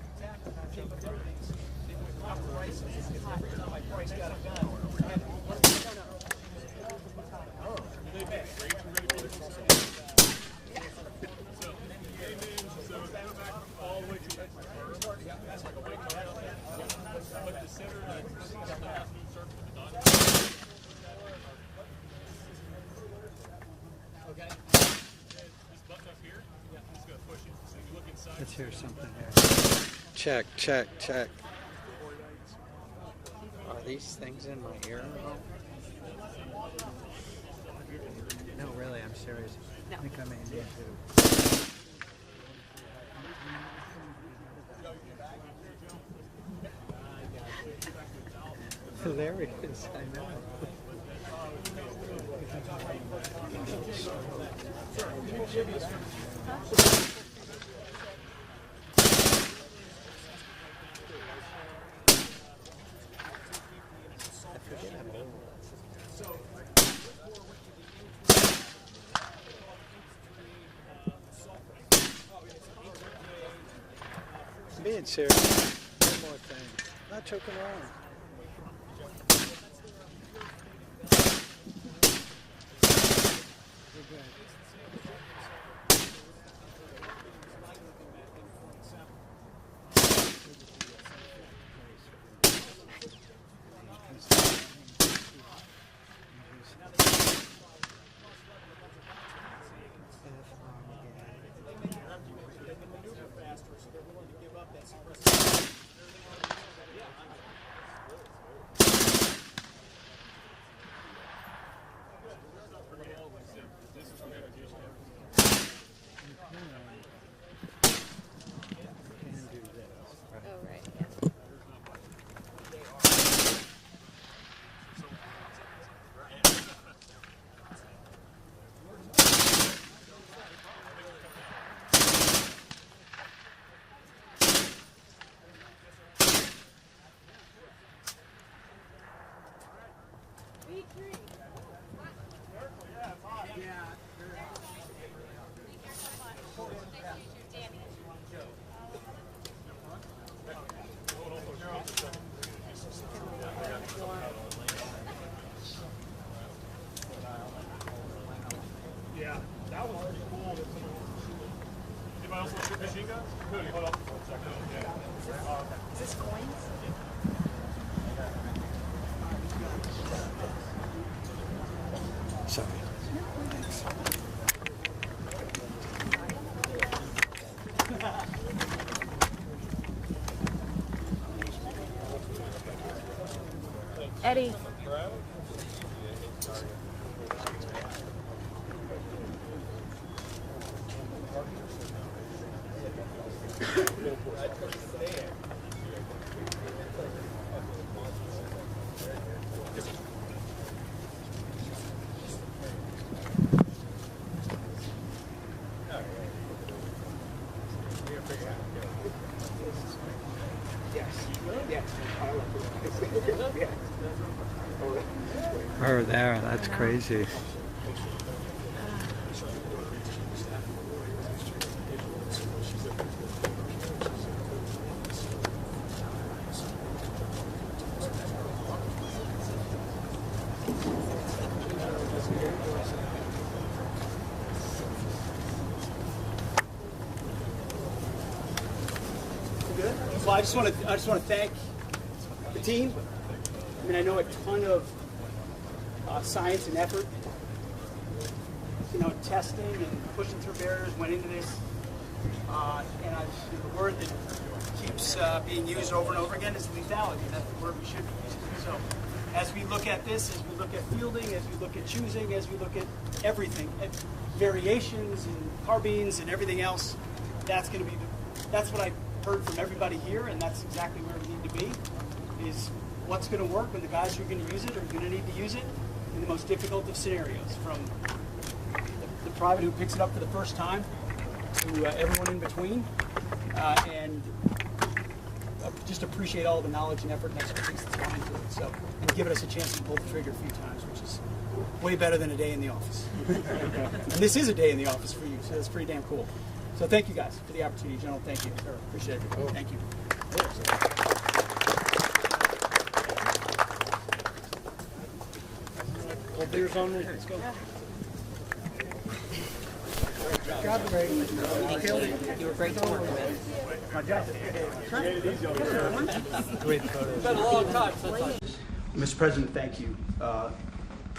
Let's hear something here. Check, check, check. Are these things in my ear? No, really, I'm serious. I think I may need to. Hilarious, I know. I'm being serious. One more thing. I'm not joking around. Yeah, that was pretty cool. Anybody else want to shoot machine guns? Good, hold on for a second. Yeah. Is this coins? Sorry. Thanks. Eddie. Her there, that's crazy. just want to thank the team. I mean, I know a ton of science and effort, testing and pushing through barriers went into this. And the word that keeps being used over and over again is lethality. That's the word we should be using. So as we look at this, as we look at fielding, as we look at choosing, as we look at everything, at variations and carbines and everything else, that's going to be that's what I heard from everybody here, and that's exactly where we need to be, is what's going to work when the guys who are going to use it are going to need to use it in the most difficult of scenarios, from the private who picks it up for the first time to everyone in between, and just appreciate all the knowledge and effort and expertise that's gone into it. So, and giving us a chance to pull the trigger a few times, which is way better than a day in the office. And this is a day in the office for you, so that's pretty damn cool. So thank you guys for the opportunity. General, thank you. Sir, appreciate it. Thank you. Well, beer's on me. Let's go. You were great to work with. My job. Great photos. It's been a long time since Mr. President, thank you.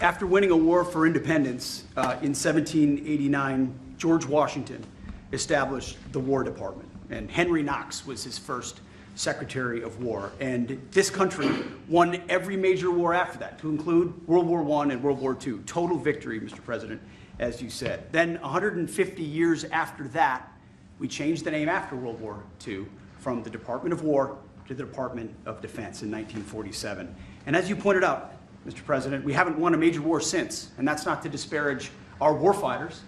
After winning a war for independence in 1789, George Washington established the War Department, and Henry Knox was his first Secretary of War. And this country won every major war after that, to include World War I and World War II. Total victory, Mr. President, as you said. Then 150 years after that, we changed the name after World War II from the Department of War to the Department of Defense in 1947. And as you pointed out, Mr. President, we haven't won a major war since, and that's not to disparage our warfighters,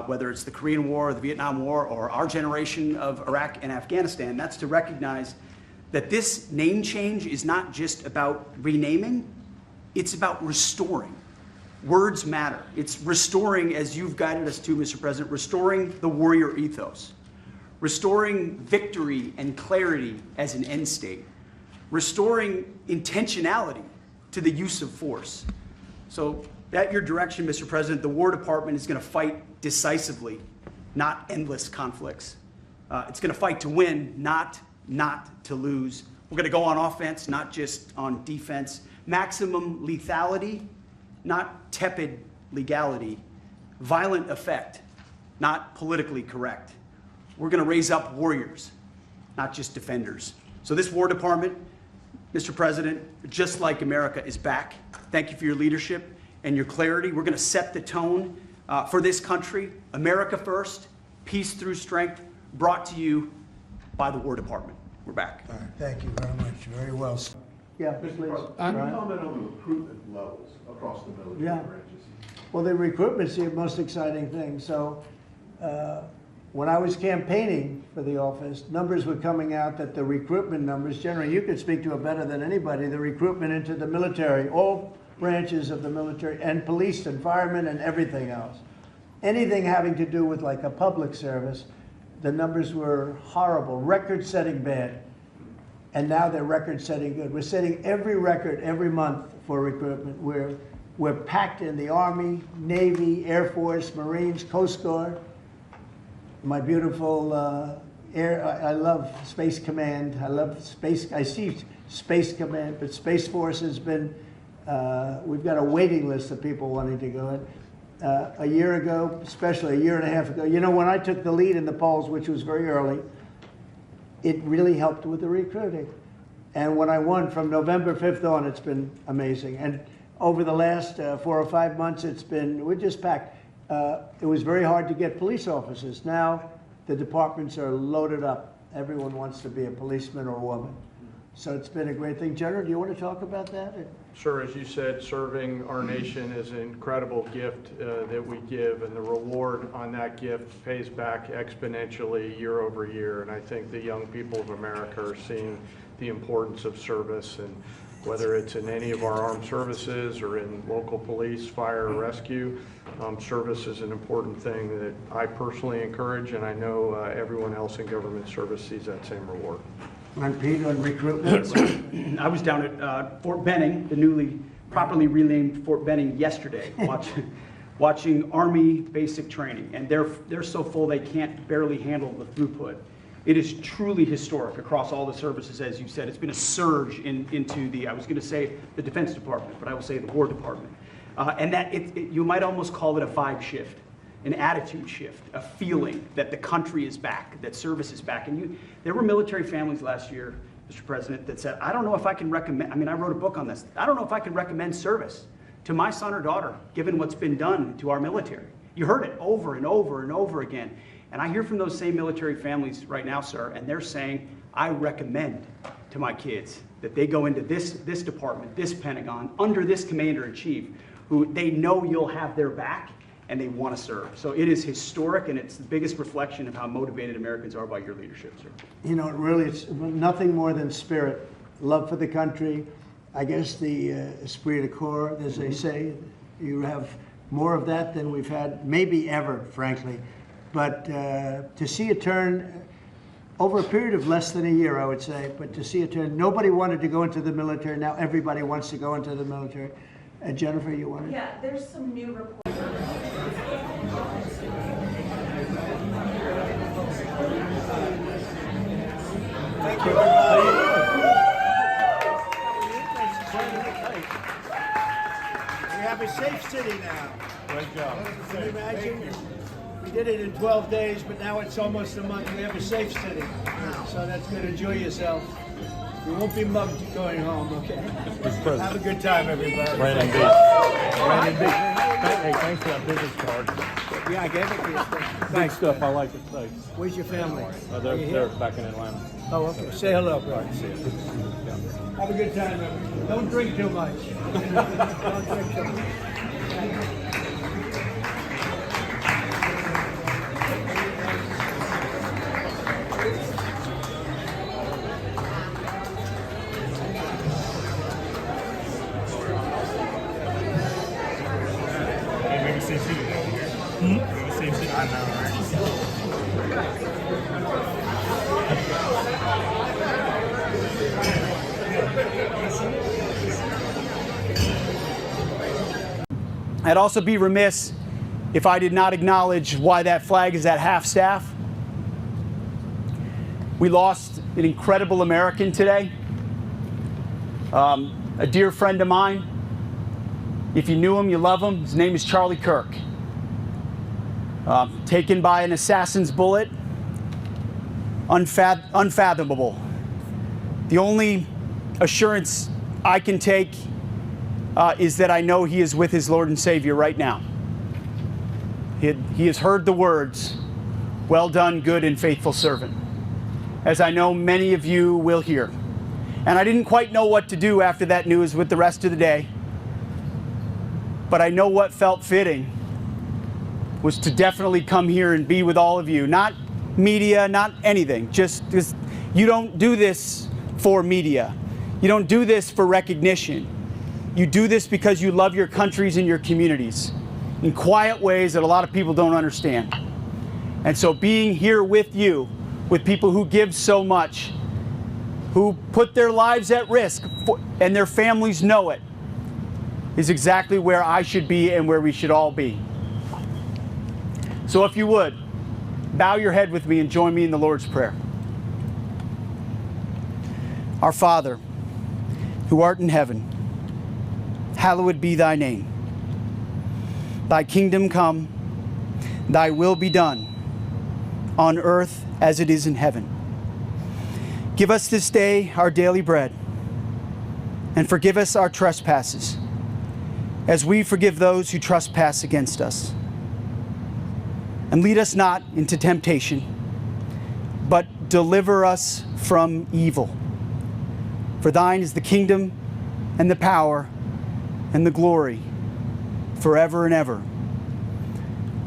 whether it's the Korean War, the Vietnam War, or our generation of Iraq and Afghanistan. That's to recognize that this name change is not just about renaming, it's about restoring. Words matter. It's restoring, as you've guided us to, Mr. President, restoring the warrior ethos, restoring victory and clarity as an end state, restoring intentionality to the use of force. So at your direction, Mr. President, the War Department is going to fight decisively, not endless conflicts. It's going to fight to win, not to lose. We're going to go on offense, not just on defense. Maximum lethality, not tepid legality. Violent effect, not politically correct. We're going to raise up warriors, not just defenders. So this War Department, Mr. President, just like America, is back. Thank you for your leadership and your clarity. We're going to set the tone for this country. America first, peace through strength, brought to you by the War Department. We're back. All right, thank you very much. Very well. Yeah, please. Can you comment on the recruitment levels across the military branches? Well, the recruitment's the most exciting thing. So when I was campaigning for the office, numbers were coming out that the recruitment numbers, generally, you could speak to it better than anybody, the recruitment into the military, all branches of the military, and police and firemen and everything else. Anything having to do with like a public service, the numbers were horrible, record-setting bad. And now they're record-setting good. We're setting every record every month for recruitment. We're packed in the Army, Navy, Air Force, Marines, Coast Guard. My beautiful I love Space Command. I see Space Command, but Space Force has been, we've got a waiting list of people wanting to go in. A year ago, especially a year and a half ago, when I took the lead in the polls, which was very early, it really helped with the recruiting. And when I won from November 5th on, it's been amazing. And over the last 4 or 5 months, we're just packed. It was very hard to get police officers. Now the departments are loaded up. Everyone wants to be a policeman or woman. So it's been a great thing. General, do you want to talk about that? Sure, as you said, serving our nation is an incredible gift that we give, and the reward on that gift pays back exponentially year over year. And I think the young people of America are seeing the importance of service, and whether it's in any of our armed services or in local police, fire, or rescue, service is an important thing that I personally encourage, and I know everyone else in government service sees that same reward. And Pete, on recruitment? I was down at Fort Benning, the newly properly renamed Fort Benning, yesterday, watching Army basic training, and they're so full they can't barely handle the throughput. It is truly historic across all the services, as you said. It's been a surge into the, I was going to say the Defense Department, but I will say the War Department. And that you might almost call it a vibe shift, an attitude shift, a feeling that the country is back, that service is back. And there were military families last year, Mr. President, that said, I don't know if I can recommend, I mean, I wrote a book on this. I don't know if I can recommend service to my son or daughter, given what's been done to our military. You heard it over and over and over again. And I hear from those same military families right now, sir, and they're saying, I recommend to my kids that they go into this department, this Pentagon, under this commander-in-chief, who they know you'll have their back and they want to serve. So it is historic, and it's the biggest reflection of how motivated Americans are by your leadership, sir. You know, really, it's nothing more than spirit, love for the country. I guess the esprit de corps, as they say, you have more of that than we've had maybe ever, frankly. But to see a turn over a period of less than a year, I would say, but to see a turn, nobody wanted to go into the military. Now everybody wants to go into the military. Jennifer, you wanted? Yeah, there's some new reports. Thank you, everybody. We have a safe city now. Great job. Can you imagine? We did it in 12 days, but now it's almost a month. We have a safe city. So that's good. Enjoy yourself. You won't be mugged going home, okay? Have a good time, everybody. Brandon B. Brandon B. Hey, thanks for that business card. Yeah, I gave it to you. Big stuff. I like it. Thanks. Where's your family? They're back in Atlanta. Oh, okay. Say hello, bro. See you. Have a good time, everybody. Don't drink too much. Don't drink too much. I'd also be remiss if I did not acknowledge why that flag is at half staff. We lost an incredible American today, a dear friend of mine. If you knew him, you love him. His name is Charlie Kirk. Taken by an assassin's bullet, unfathomable. The only assurance I can take is that I know he is with his Lord and Savior right now. He has heard the words, "Well done, good and faithful servant," as I know many of you will hear. And I didn't quite know what to do after that news with the rest of the day, but I know what felt fitting was to definitely come here and be with all of you. Not media, not anything. Just you don't do this for media. You don't do this for recognition. You do this because you love your countries and your communities in quiet ways that a lot of people don't understand. And so being here with you, with people who give so much, who put their lives at risk, and their families know it, is exactly where I should be and where we should all be. So if you would, bow your head with me and join me in the Lord's Prayer. Our Father, who art in heaven, hallowed be thy name. Thy kingdom come, thy will be done, on earth as it is in heaven. Give us this day our daily bread, and forgive us our trespasses, as we forgive those who trespass against us. And lead us not into temptation, but deliver us from evil. For thine is the kingdom and the power and the glory forever and ever.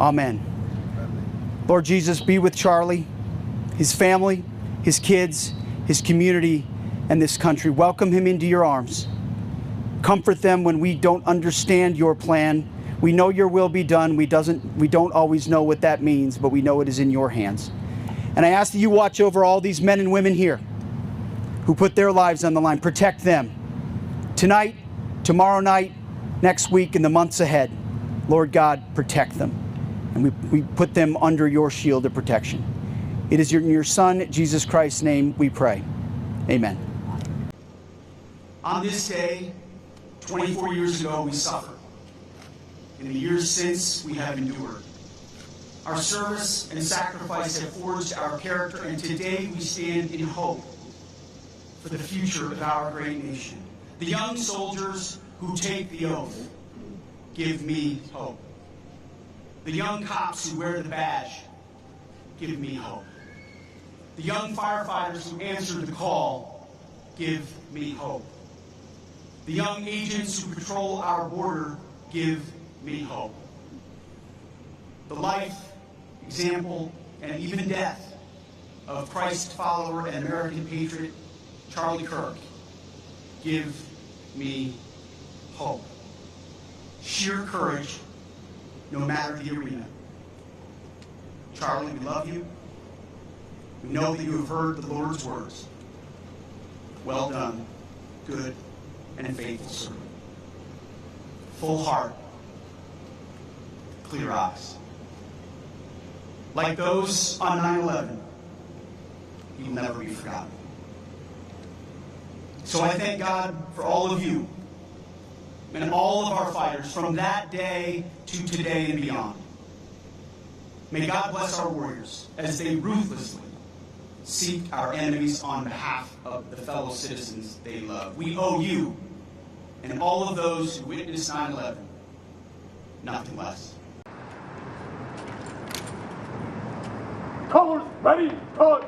Amen. Lord Jesus, be with Charlie, his family, his kids, his community, and this country. Welcome him into your arms. Comfort them when we don't understand your plan. We know your will be done. We don't always know what that means, but we know it is in your hands. And I ask that you watch over all these men and women here who put their lives on the line. Protect them tonight, tomorrow night, next week, and the months ahead. Lord God, protect them. And we put them under your shield of protection. It is in your Son, Jesus Christ's name, we pray. Amen. On this day, 24 years ago, we suffered. In the years since, we have endured. Our service and sacrifice have forged our character, and today we stand in hope for the future of our great nation. The young soldiers who take the oath give me hope. The young cops who wear the badge give me hope. The young firefighters who answer the call give me hope. The young agents who patrol our border give me hope. The life, example, and even death of Christ follower and American patriot Charlie Kirk give me hope. Sheer courage, no matter the arena. Charlie, we love you. We know that you have heard the Lord's words. Well done, good and faithful servant. Full heart, clear eyes. Like those on 9/11, he will never be forgotten. So I thank God for all of you and all of our fighters from that day to today and beyond. May God bless our warriors as they ruthlessly seek our enemies on behalf of the fellow citizens they love. We owe you and all of those who witnessed 9/11 nothing less. Colors ready, colors.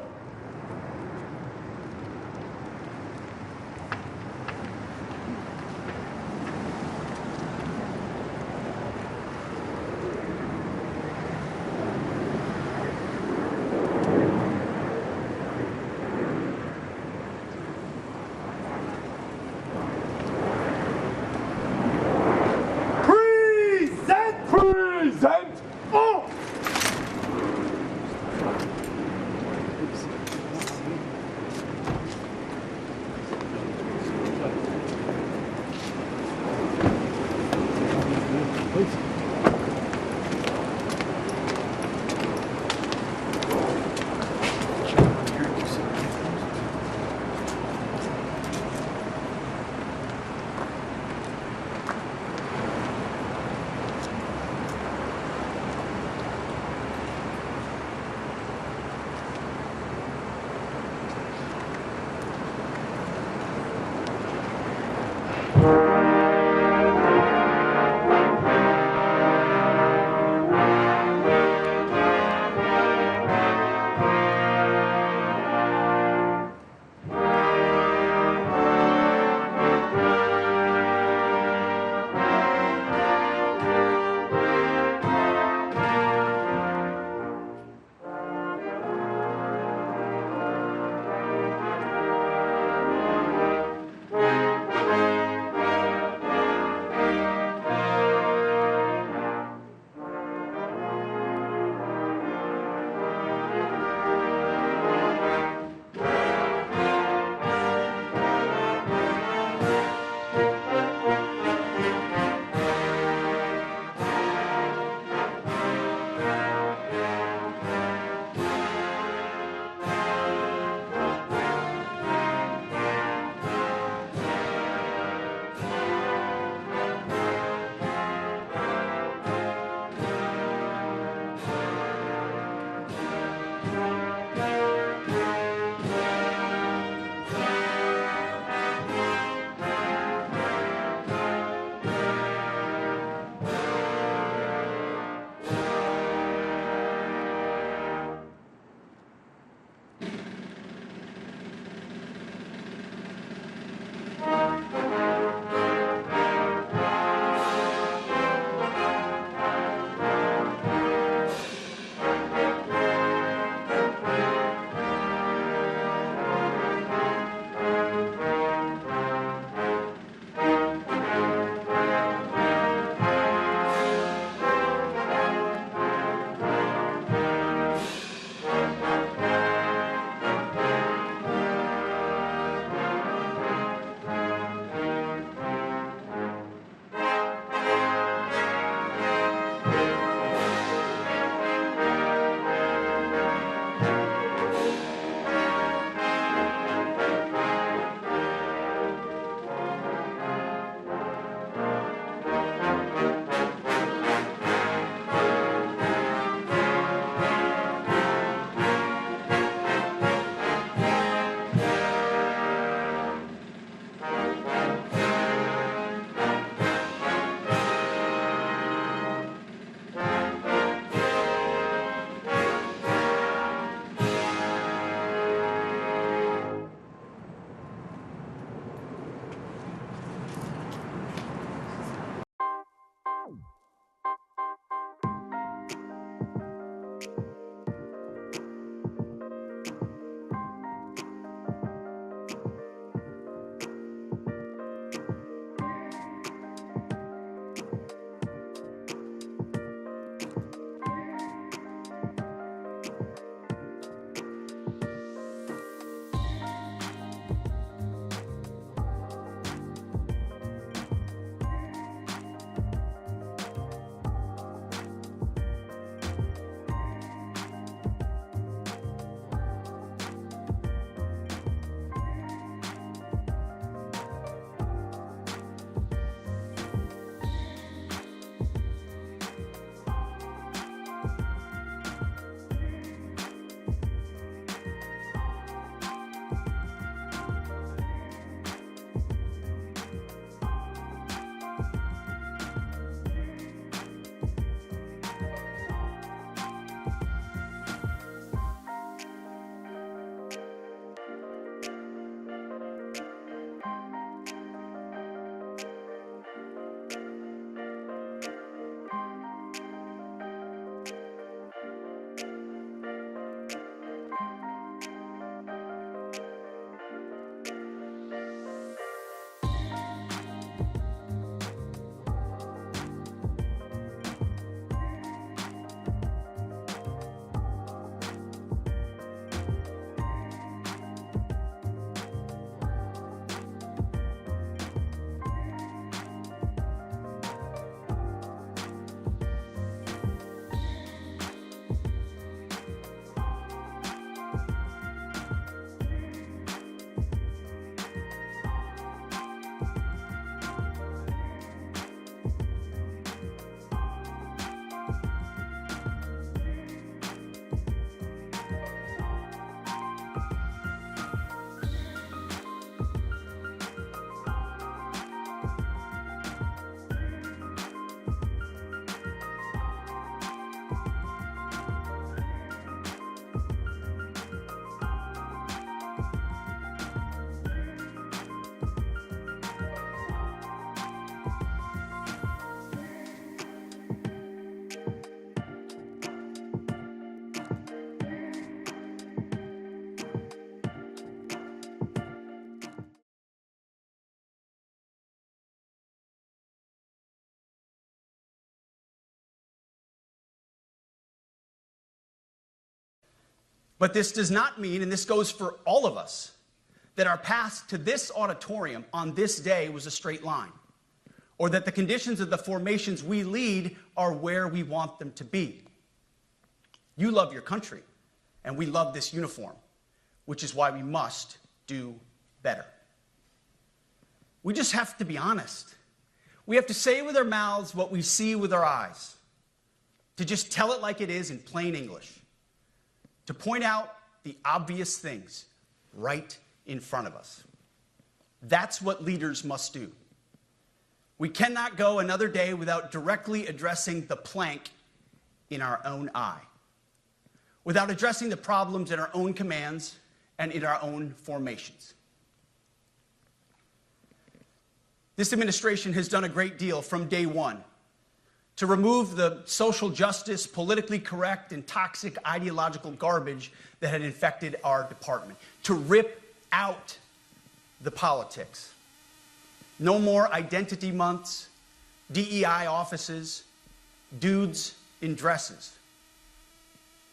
Present all! But this does not mean, and this goes for all of us, that our path to this auditorium on this day was a straight line, or that the conditions of the formations we lead are where we want them to be. You love your country, and we love this uniform, which is why we must do better. We just have to be honest. We have to say with our mouths what we see with our eyes, to just tell it like it is in plain English, to point out the obvious things right in front of us. That's what leaders must do. We cannot go another day without directly addressing the plank in our own eye, without addressing the problems in our own commands and in our own formations. This administration has done a great deal from day one to remove the social justice, politically correct, and toxic ideological garbage that had infected our department, to rip out the politics. No more identity months, DEI offices, dudes in dresses.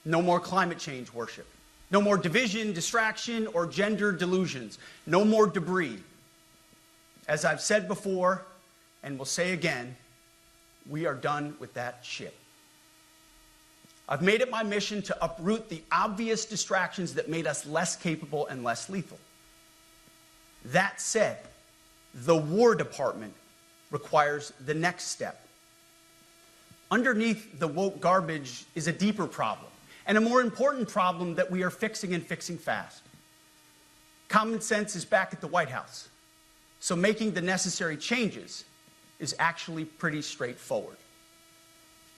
No more climate change worship. No more division, distraction, or gender delusions. No more debris. As I've said before, and will say again, we are done with that shit. I've made it my mission to uproot the obvious distractions that made us less capable and less lethal. That said, the War Department requires the next step. Underneath the woke garbage is a deeper problem, and a more important problem that we are fixing and fixing fast. Common sense is back at the White House, so making the necessary changes is actually pretty straightforward.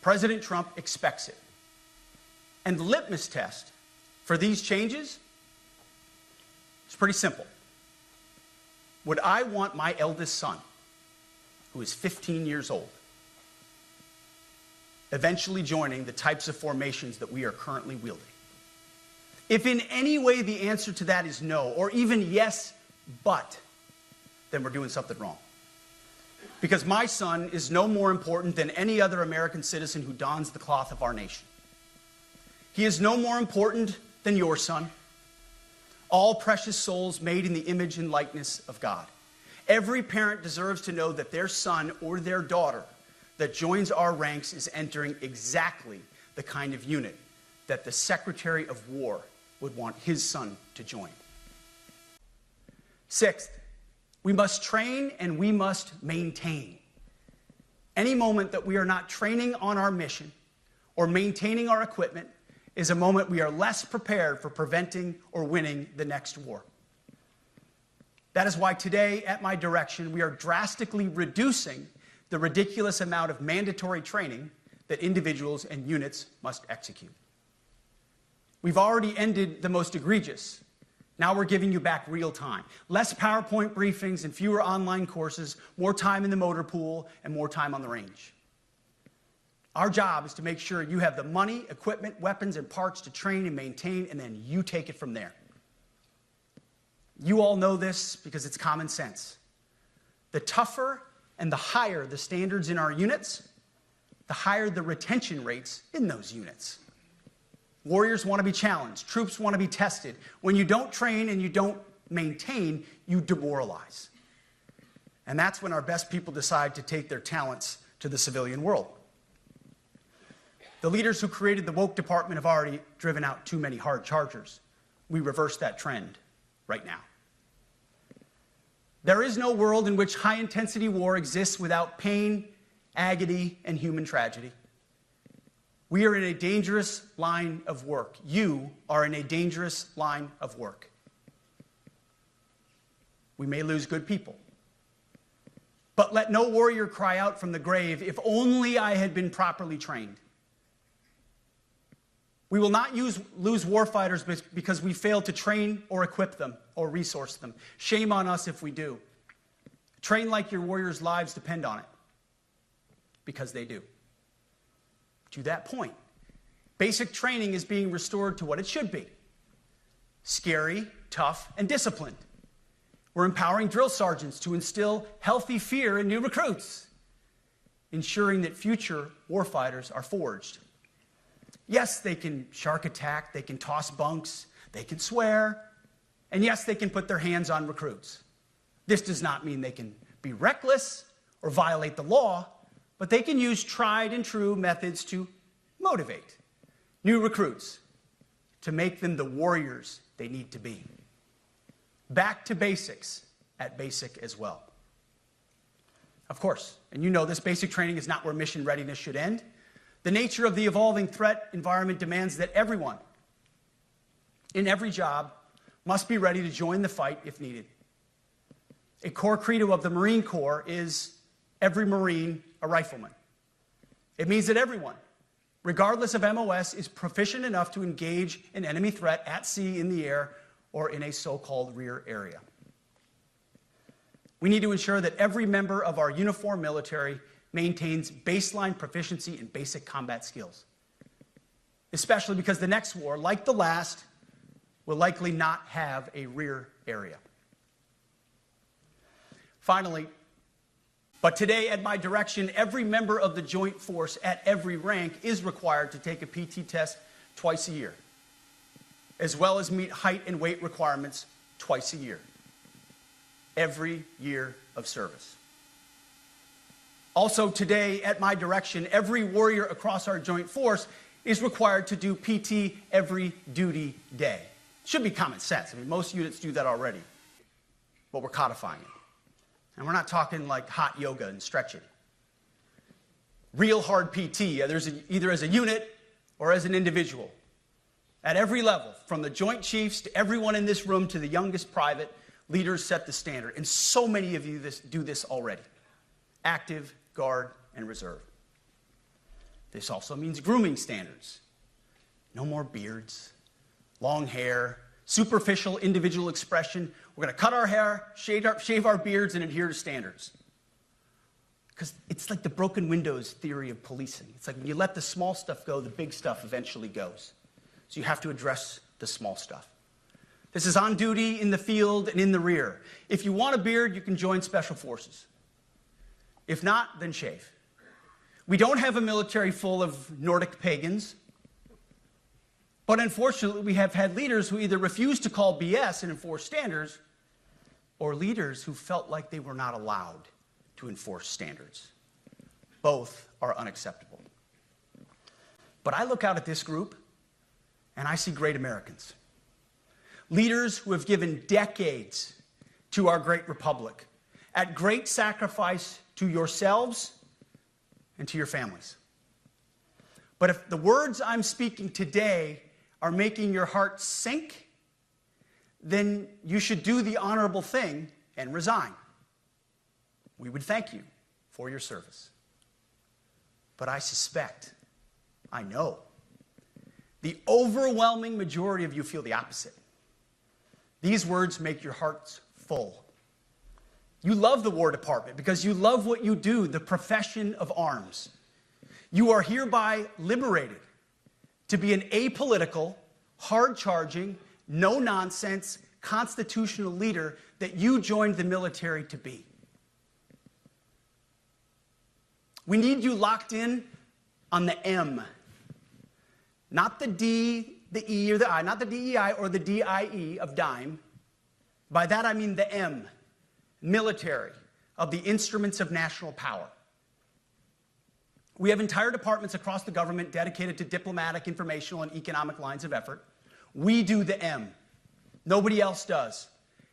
President Trump expects it. And the litmus test for these changes is pretty simple. Would I want my eldest son, who is 15 years old, eventually joining the types of formations that we are currently wielding? If in any way the answer to that is no, or even yes, but, then we're doing something wrong. Because my son is no more important than any other American citizen who dons the cloth of our nation. He is no more important than your son. All precious souls made in the image and likeness of God. Every parent deserves to know that their son or their daughter that joins our ranks is entering exactly the kind of unit that the Secretary of War would want his son to join. Sixth, we must train and we must maintain. Any moment that we are not training on our mission or maintaining our equipment is a moment we are less prepared for preventing or winning the next war. That is why today, at my direction, we are drastically reducing the ridiculous amount of mandatory training that individuals and units must execute. We've already ended the most egregious. Now we're giving you back real time. Less PowerPoint briefings and fewer online courses, more time in the motor pool, and more time on the range. Our job is to make sure you have the money, equipment, weapons, and parts to train and maintain, and then you take it from there. You all know this because it's common sense. The tougher and the higher the standards in our units, the higher the retention rates in those units. Warriors want to be challenged. Troops want to be tested. When you don't train and you don't maintain, you demoralize. And that's when our best people decide to take their talents to the civilian world. The leaders who created the woke department have already driven out too many hard chargers. We reverse that trend right now. There is no world in which high-intensity war exists without pain, agony, and human tragedy. We are in a dangerous line of work. You are in a dangerous line of work. We may lose good people. But let no warrior cry out from the grave, if only I had been properly trained. We will not lose warfighters because we failed to train or equip them or resource them. Shame on us if we do. Train like your warriors' lives depend on it, because they do. To that point, basic training is being restored to what it should be. Scary, tough, and disciplined. We're empowering drill sergeants to instill healthy fear in new recruits, ensuring that future warfighters are forged. Yes, they can shark attack, they can toss bunks, they can swear, and yes, they can put their hands on recruits. This does not mean they can be reckless or violate the law, but they can use tried and true methods to motivate new recruits, to make them the warriors they need to be. Back to basics at basic as well. Of course, and you know this, basic training is not where mission readiness should end. The nature of the evolving threat environment demands that everyone in every job must be ready to join the fight if needed. A core credo of the Marine Corps is every Marine a rifleman. It means that everyone, regardless of MOS, is proficient enough to engage an enemy threat at sea, in the air, or in a so-called rear area. We need to ensure that every member of our uniformed military maintains baseline proficiency in basic combat skills, especially because the next war, like the last, will likely not have a rear area. Finally, but today, at my direction, every member of the Joint Force at every rank is required to take a PT test twice a year, as well as meet height and weight requirements twice a year, every year of service. Also today, at my direction, every warrior across our Joint Force is required to do PT every duty day. Should be common sense. I mean, most units do that already, but we're codifying it. And we're not talking like hot yoga and stretching. Real hard PT, either as a unit or as an individual. At every level, from the Joint Chiefs to everyone in this room to the youngest private, leaders set the standard. And so many of you do this already. Active, Guard, and Reserve. This also means grooming standards. No more beards, long hair, superficial individual expression. We're going to cut our hair, shave our beards, and adhere to standards. Because it's like the broken windows theory of policing. It's like when you let the small stuff go, the big stuff eventually goes. So you have to address the small stuff. This is on duty, in the field, and in the rear. If you want a beard, you can join Special Forces. If not, then shave. We don't have a military full of Nordic pagans. But unfortunately, we have had leaders who either refuse to call BS and enforce standards, or leaders who felt like they were not allowed to enforce standards. Both are unacceptable. But I look out at this group, and I see great Americans. Leaders who have given decades to our great republic, at great sacrifice to yourselves and to your families. But if the words I'm speaking today are making your heart sink, then you should do the honorable thing and resign. We would thank you for your service. But I suspect, I know, the overwhelming majority of you feel the opposite. These words make your hearts full. You love the War Department because you love what you do, the profession of arms. You are hereby liberated to be an apolitical, hard-charging, no-nonsense, constitutional leader that you joined the military to be. We need you locked in on the M, not the D, the E, or the I, not the DEI or the DIE of dime. By that I mean the M, military, of the instruments of national power. We have entire departments across the government dedicated to diplomatic, informational, and economic lines of effort. We do the M. Nobody else does.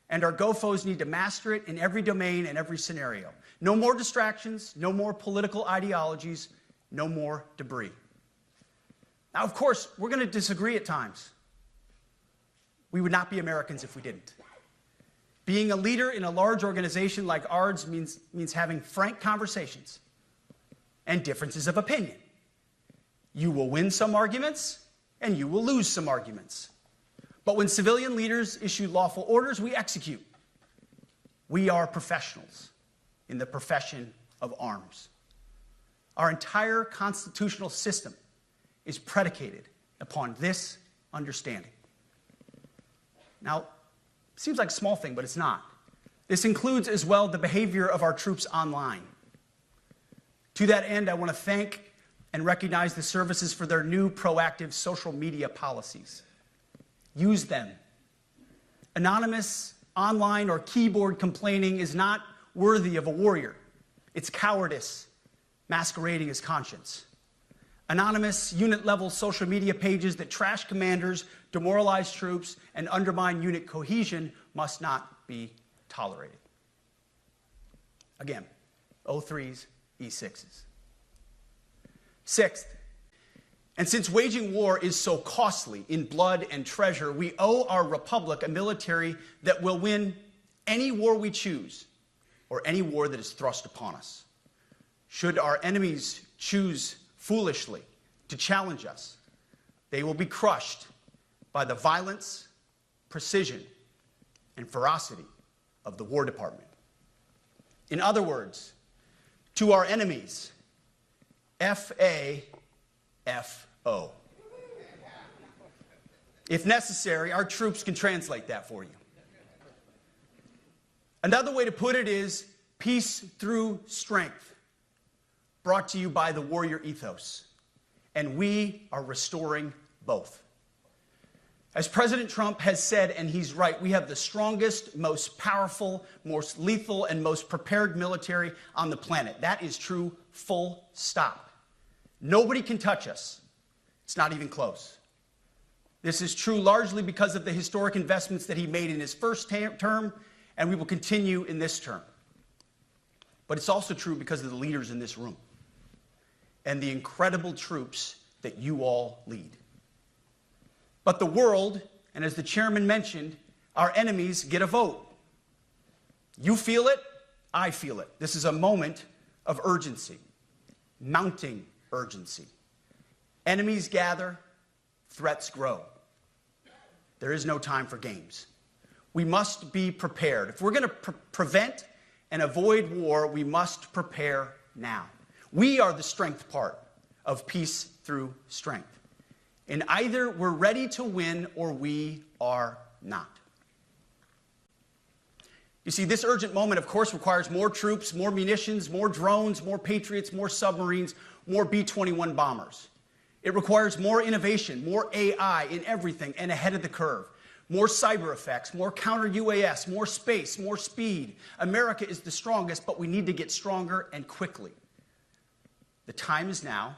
And our GOFOs need to master it in every domain and every scenario. No more distractions, no more political ideologies, no more debris. Now, of course, we're going to disagree at times. We would not be Americans if we didn't. Being a leader in a large organization like ours means having frank conversations and differences of opinion. You will win some arguments, and you will lose some arguments. But when civilian leaders issue lawful orders, we execute. We are professionals in the profession of arms. Our entire constitutional system is predicated upon this understanding. Now, it seems like a small thing, but it's not. This includes as well the behavior of our troops online. To that end, I want to thank and recognize the services for their new proactive social media policies. Use them. Anonymous, online, or keyboard complaining is not worthy of a warrior. It's cowardice masquerading as conscience. Anonymous, unit-level social media pages that trash commanders, demoralize troops, and undermine unit cohesion must not be tolerated. Again, O3s, E6s. Sixth, and since waging war is so costly in blood and treasure, we owe our republic a military that will win any war we choose or any war that is thrust upon us. Should our enemies choose foolishly to challenge us, they will be crushed by the violence, precision, and ferocity of the War Department. In other words, to our enemies, F-A-F-O. If necessary, our troops can translate that for you. Another way to put it is peace through strength, brought to you by the warrior ethos. And we are restoring both. As President Trump has said, and he's right, we have the strongest, most powerful, most lethal, and most prepared military on the planet. That is true, full stop. Nobody can touch us. It's not even close. This is true largely because of the historic investments that he made in his first term, and we will continue in this term. But it's also true because of the leaders in this room and the incredible troops that you all lead. But the world, and as the chairman mentioned, our enemies get a vote. You feel it, I feel it. This is a moment of urgency, mounting urgency. Enemies gather, threats grow. There is no time for games. We must be prepared. If we're going to prevent and avoid war, we must prepare now. We are the strength part of peace through strength. And either we're ready to win or we are not. You see, this urgent moment, of course, requires more troops, more munitions, more drones, more Patriots, more submarines, more B-21 bombers. It requires more innovation, more AI in everything and ahead of the curve. More cyber effects, more counter-UAS, more space, more speed. America is the strongest, but we need to get stronger and quickly. The time is now,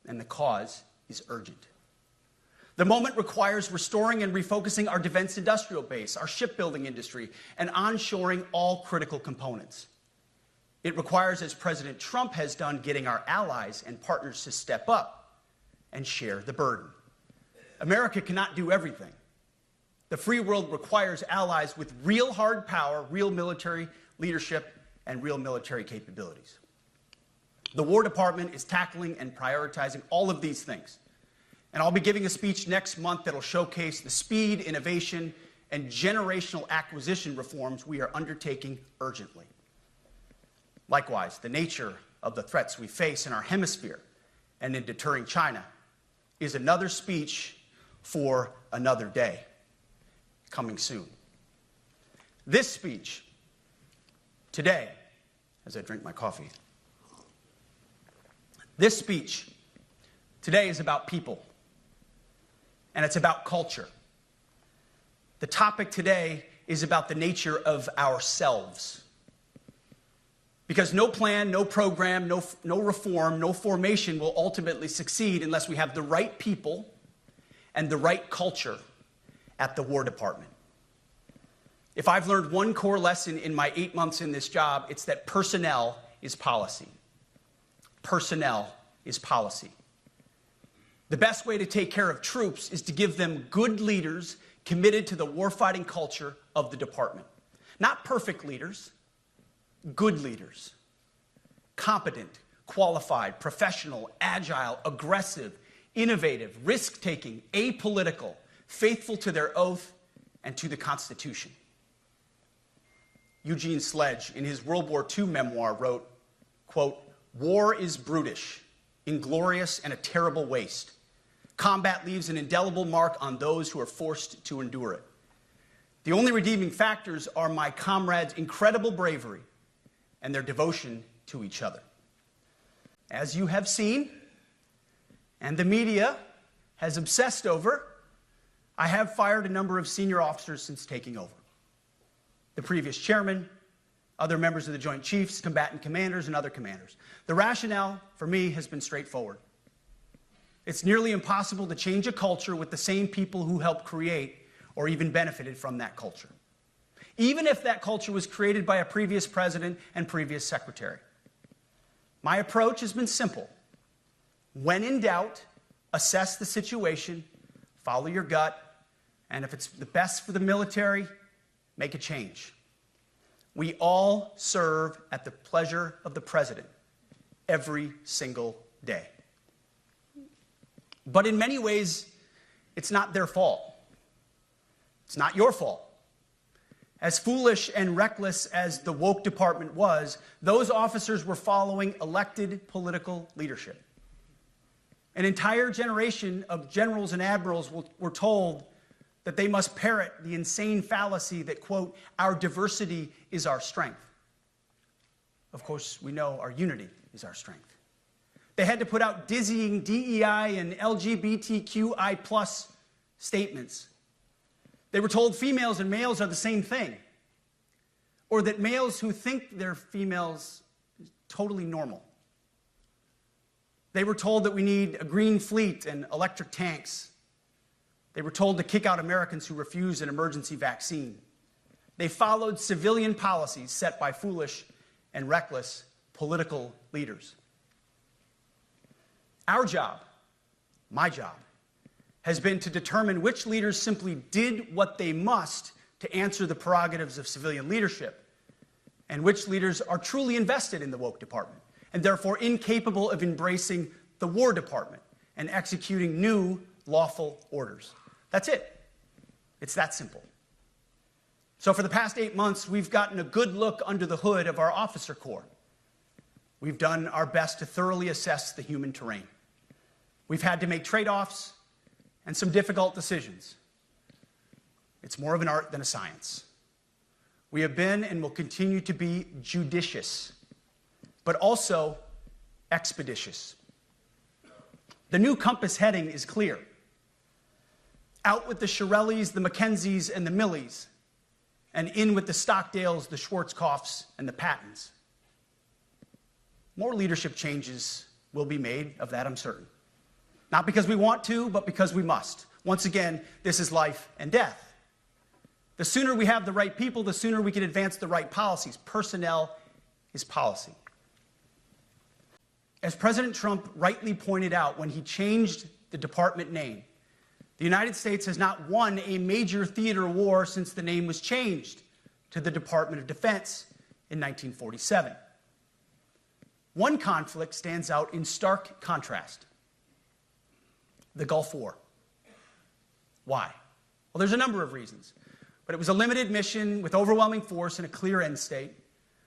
and the cause is urgent. The moment requires restoring and refocusing our defense industrial base, our shipbuilding industry, and onshoring all critical components. It requires, as President Trump has done, getting our allies and partners to step up and share the burden. America cannot do everything. The free world requires allies with real hard power, real military leadership, and real military capabilities. The War Department is tackling and prioritizing all of these things. And I'll be giving a speech next month that'll showcase the speed, innovation, and generational acquisition reforms we are undertaking urgently. Likewise, the nature of the threats we face in our hemisphere and in deterring China is another speech for another day, coming soon. This speech, today, as I drink my coffee, this speech today is about people, and it's about culture. The topic today is about the nature of ourselves. Because no plan, no program, no reform, no formation will ultimately succeed unless we have the right people and the right culture at the War Department. If I've learned one core lesson in my 8 months in this job, it's that personnel is policy. Personnel is policy. The best way to take care of troops is to give them good leaders committed to the warfighting culture of the department. Not perfect leaders, good leaders. Competent, qualified, professional, agile, aggressive, innovative, risk-taking, apolitical, faithful to their oath and to the Constitution. Eugene Sledge, in his World War II memoir, wrote, quote, "War is brutish, inglorious, and a terrible waste. Combat leaves an indelible mark on those who are forced to endure it. The only redeeming factors are my comrades' incredible bravery and their devotion to each other." As you have seen, and the media has obsessed over, I have fired a number of senior officers since taking over. The previous chairman, other members of the Joint Chiefs, combatant commanders, and other commanders. The rationale for me has been straightforward. It's nearly impossible to change a culture with the same people who helped create or even benefited from that culture, even if that culture was created by a previous president and previous secretary. My approach has been simple. When in doubt, assess the situation, follow your gut, and if it's the best for the military, make a change. We all serve at the pleasure of the president every single day. But in many ways, it's not their fault. It's not your fault. As foolish and reckless as the woke department was, those officers were following elected political leadership. An entire generation of generals and admirals were told that they must parrot the insane fallacy that, quote, our diversity is our strength. Of course, we know our unity is our strength. They had to put out dizzying DEI and LGBTQI+ statements. They were told females and males are the same thing, or that males who think they're females is totally normal. They were told that we need a green fleet and electric tanks. They were told to kick out Americans who refuse an emergency vaccine. They followed civilian policies set by foolish and reckless political leaders. Our job, my job, has been to determine which leaders simply did what they must to answer the prerogatives of civilian leadership, and which leaders are truly invested in the woke department, and therefore incapable of embracing the War Department and executing new lawful orders. That's it. It's that simple. So for the past 8 months, we've gotten a good look under the hood of our officer corps. We've done our best to thoroughly assess the human terrain. We've had to make trade-offs and some difficult decisions. It's more of an art than a science. We have been and will continue to be judicious, but also expeditious. The new compass heading is clear. Out with the Shirellis, the Mackenzies, and the Millies, and in with the Stockdales, the Schwarzkopfs, and the Pattons. More leadership changes will be made, of that I'm certain. Not because we want to, but because we must. Once again, this is life and death. The sooner we have the right people, the sooner we can advance the right policies. Personnel is policy. As President Trump rightly pointed out when he changed the department name, the United States has not won a major theater war since the name was changed to the Department of Defense in 1947. One conflict stands out in stark contrast: the Gulf War. Why? Well, there's a number of reasons, but it was a limited mission with overwhelming force and a clear end state.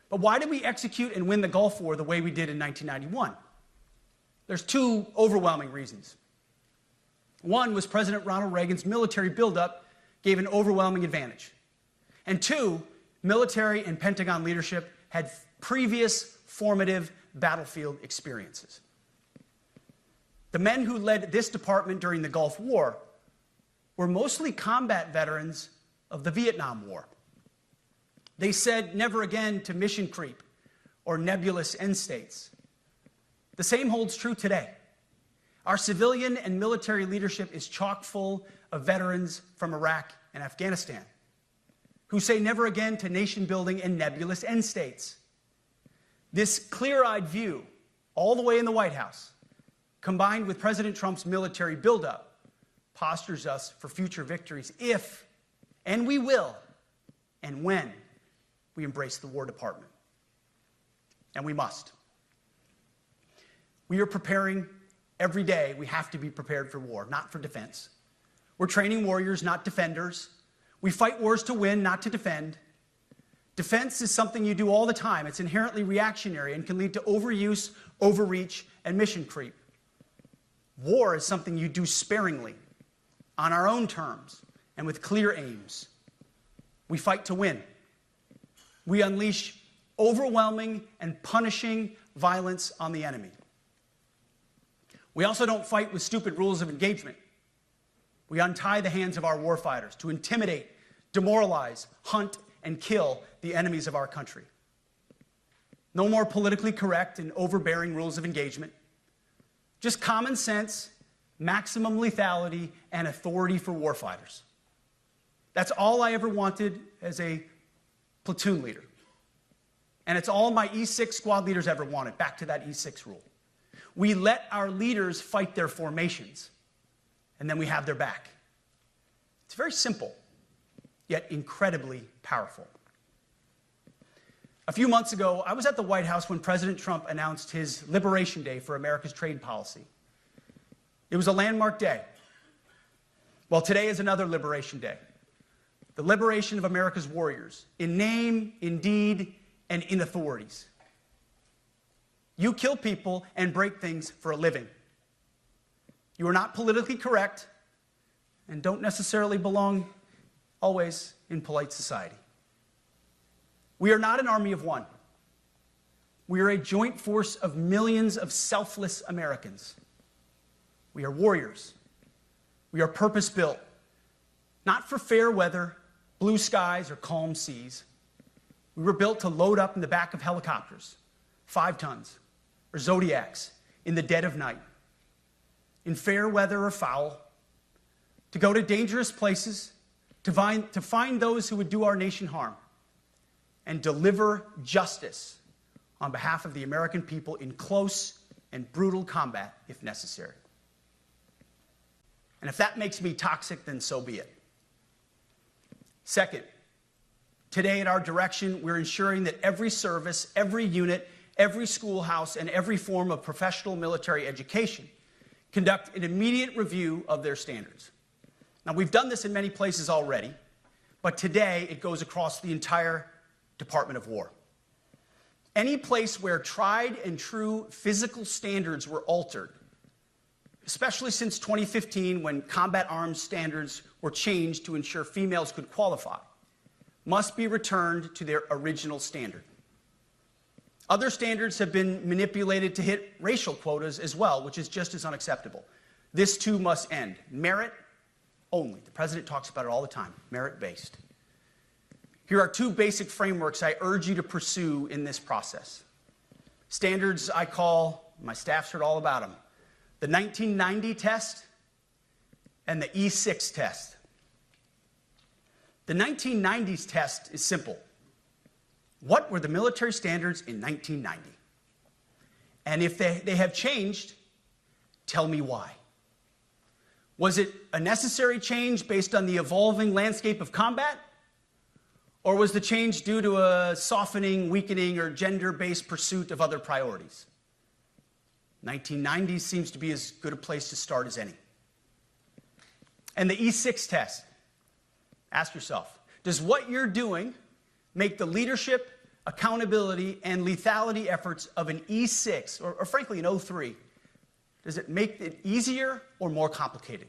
But why did we execute and win the Gulf War the way we did in 1991? There's two overwhelming reasons. One was President Ronald Reagan's military buildup gave an overwhelming advantage. And two, military and Pentagon leadership had previous formative battlefield experiences. The men who led this department during the Gulf War were mostly combat veterans of the Vietnam War. They said never again to mission creep or nebulous end states. The same holds true today. Our civilian and military leadership is chock full of veterans from Iraq and Afghanistan who say never again to nation building and nebulous end states. This clear-eyed view, all the way in the White House, combined with President Trump's military buildup, postures us for future victories if, and we will, and when we embrace the War Department. And we must. We are preparing every day. We have to be prepared for war, not for defense. We're training warriors, not defenders. We fight wars to win, not to defend. Defense is something you do all the time. It's inherently reactionary and can lead to overuse, overreach, and mission creep. War is something you do sparingly, on our own terms, and with clear aims. We fight to win. We unleash overwhelming and punishing violence on the enemy. We also don't fight with stupid rules of engagement. We untie the hands of our warfighters to intimidate, demoralize, hunt, and kill the enemies of our country. No more politically correct and overbearing rules of engagement. Just common sense, maximum lethality, and authority for warfighters. That's all I ever wanted as a platoon leader. And it's all my E6 squad leaders ever wanted, back to that E6 rule. We let our leaders fight their formations, and then we have their back. It's very simple, yet incredibly powerful. A few months ago, I was at the White House when President Trump announced his Liberation Day for America's trade policy. It was a landmark day. Well, today is another Liberation Day. The liberation of America's warriors, in name, in deed, and in authorities. You kill people and break things for a living. You are not politically correct and don't necessarily belong always in polite society. We are not an army of one. We are a joint force of millions of selfless Americans. We are warriors. We are purpose-built, not for fair weather, blue skies, or calm seas. We were built to load up in the back of helicopters, 5 tons, or Zodiacs, in the dead of night, in fair weather or foul, to go to dangerous places, to find those who would do our nation harm, and deliver justice on behalf of the American people in close and brutal combat if necessary. And if that makes me toxic, then so be it. Second, today at our direction, we're ensuring that every service, every unit, every schoolhouse, and every form of professional military education conduct an immediate review of their standards. Now, we've done this in many places already, but today it goes across the entire Department of War. Any place where tried and true physical standards were altered, especially since 2015 when combat arms standards were changed to ensure females could qualify, must be returned to their original standard. Other standards have been manipulated to hit racial quotas as well, which is just as unacceptable. This too must end. Merit only. The president talks about it all the time, merit-based. Here are 2 basic frameworks I urge you to pursue in this process. Standards I call, my staff's heard all about them, the 1990 test and the E6 test. The 1990s test is simple. What were the military standards in 1990? And if they have changed, tell me why. Was it a necessary change based on the evolving landscape of combat? Or was the change due to a softening, weakening, or gender-based pursuit of other priorities? 1990s seems to be as good a place to start as any. And the E6 test. Ask yourself, does what you're doing make the leadership, accountability, and lethality efforts of an E6, or frankly an O3, does it make it easier or more complicated?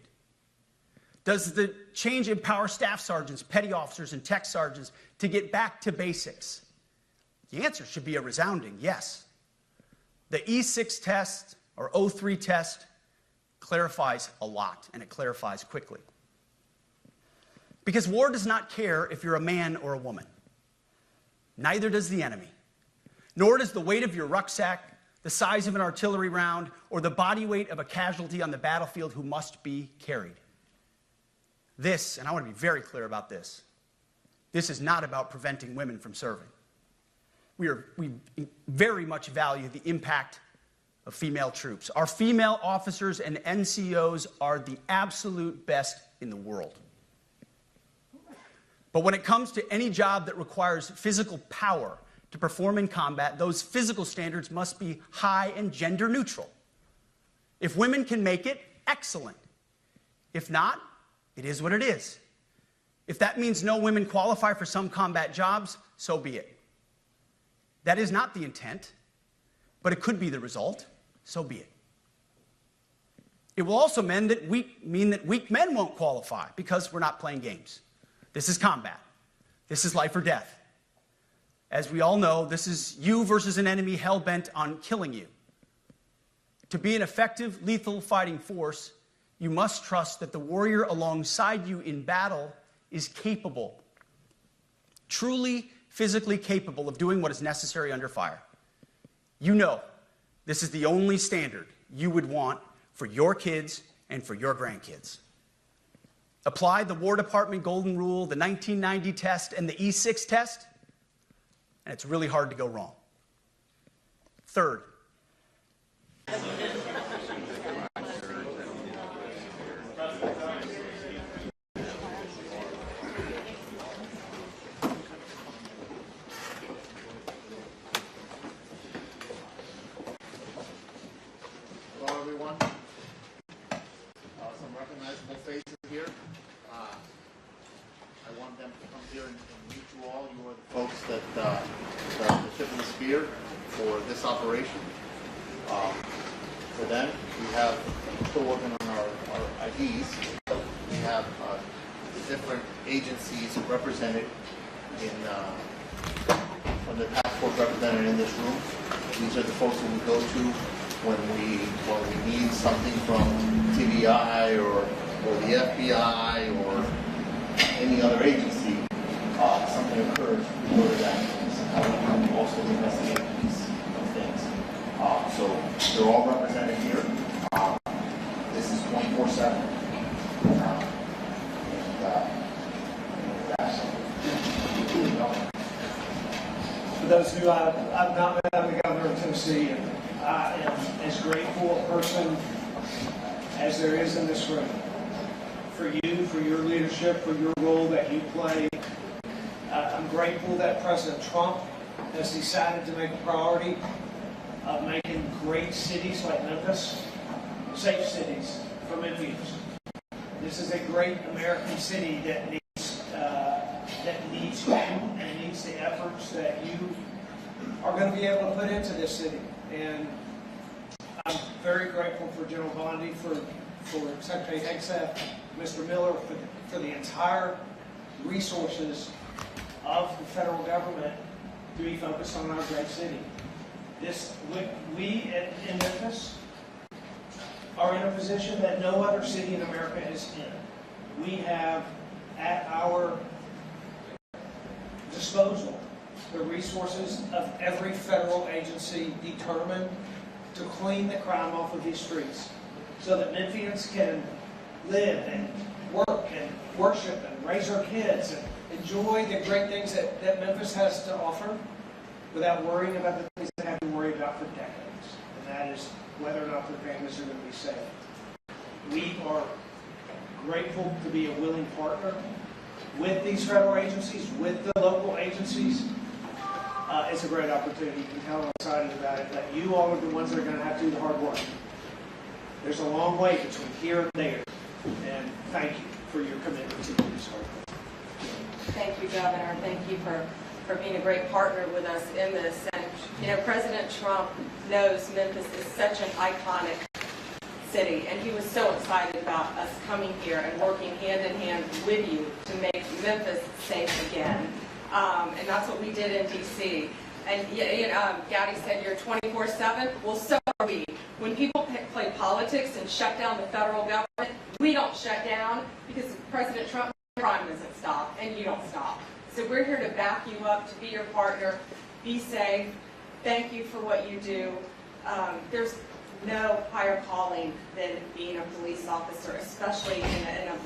Does the change empower staff sergeants, petty officers, and tech sergeants to get back to basics? The answer should be a resounding yes. The E6 test, or O3 test, clarifies a lot, and it clarifies quickly. Because war does not care if you're a man or a woman. Neither does the enemy. Nor does the weight of your rucksack, the size of an artillery round, or the body weight of a casualty on the battlefield who must be carried. This, and I want to be very clear about this, this is not about preventing women from serving. We very much value the impact of female troops. Our female officers and NCOs are the absolute best in the world. But when it comes to any job that requires physical power to perform in combat, those physical standards must be high and gender neutral. If women can make it, excellent. If not, it is what it is. If that means no women qualify for some combat jobs, so be it. That is not the intent, but it could be the result, so be it. It will also mean that weak men won't qualify because we're not playing games. This is combat. This is life or death. As we all know, this is you versus an enemy hell-bent on killing you. To be an effective, lethal fighting force, you must trust that the warrior alongside you in battle is capable, truly physically capable of doing what is necessary under fire. You know this is the only standard you would want for your kids and for your grandkids. Apply the War Department Golden Rule, the 1990 test, and the E6 test, and it's really hard to go wrong. Third, hello, everyone. Some recognizable faces here. I want them to come here and meet you all. You are the folks that the tip of the spear for this operation. For them, we have still working on our IDs. We have the different agencies represented in from the task force represented in this room. These are the folks that we go to when we need something from TBI or the FBI or any other agency. Something occurs, we go to that. This is how we also investigate these things. So they're all represented here. This is 24/7. For those who I've not met, I'm the governor of Tennessee, and I am as grateful a person as there is in this room for you, for your leadership, for your role that you play. I'm grateful that President Trump has decided to make a priority of making great cities like Memphis safe cities for Memphians. This is a great American city that needs you and needs the efforts that you are going to be able to put into this city. And I'm very grateful for General Bondi, for Secretary Hegseth, Mr. Miller, for the entire resources of the federal government to be focused on our great city. We in Memphis are in a position that no other city in America is in. We have at our disposal the resources of every federal agency determined to clean the crime off of these streets so that Memphians can live and work and worship and raise our kids and enjoy the great things that Memphis has to offer without worrying about the things they have to worry about for decades. And that is whether or not their families are going to be safe. We are grateful to be a willing partner with these federal agencies, with the local agencies. It's a great opportunity. You can tell I'm excited about it, that you all are the ones that are going to have to do the hard work. There's a long way between here and there. And thank you for your commitment to do this hard work. Thank you, Governor. Thank you for being a great partner with us in this. And, you know, President Trump knows Memphis is such an iconic city, and he was so excited about us coming here and working hand in hand with you to make Memphis safe again. And that's what we did in D.C. And Gaddy said you're 24/7. Well, so are we. When people play politics and shut down the federal government, we don't shut down because President Trump, crime doesn't stop, and you don't stop. So we're here to back you up, to be your partner. Be safe. Thank you for what you do. There's no higher calling than being a police officer, especially in a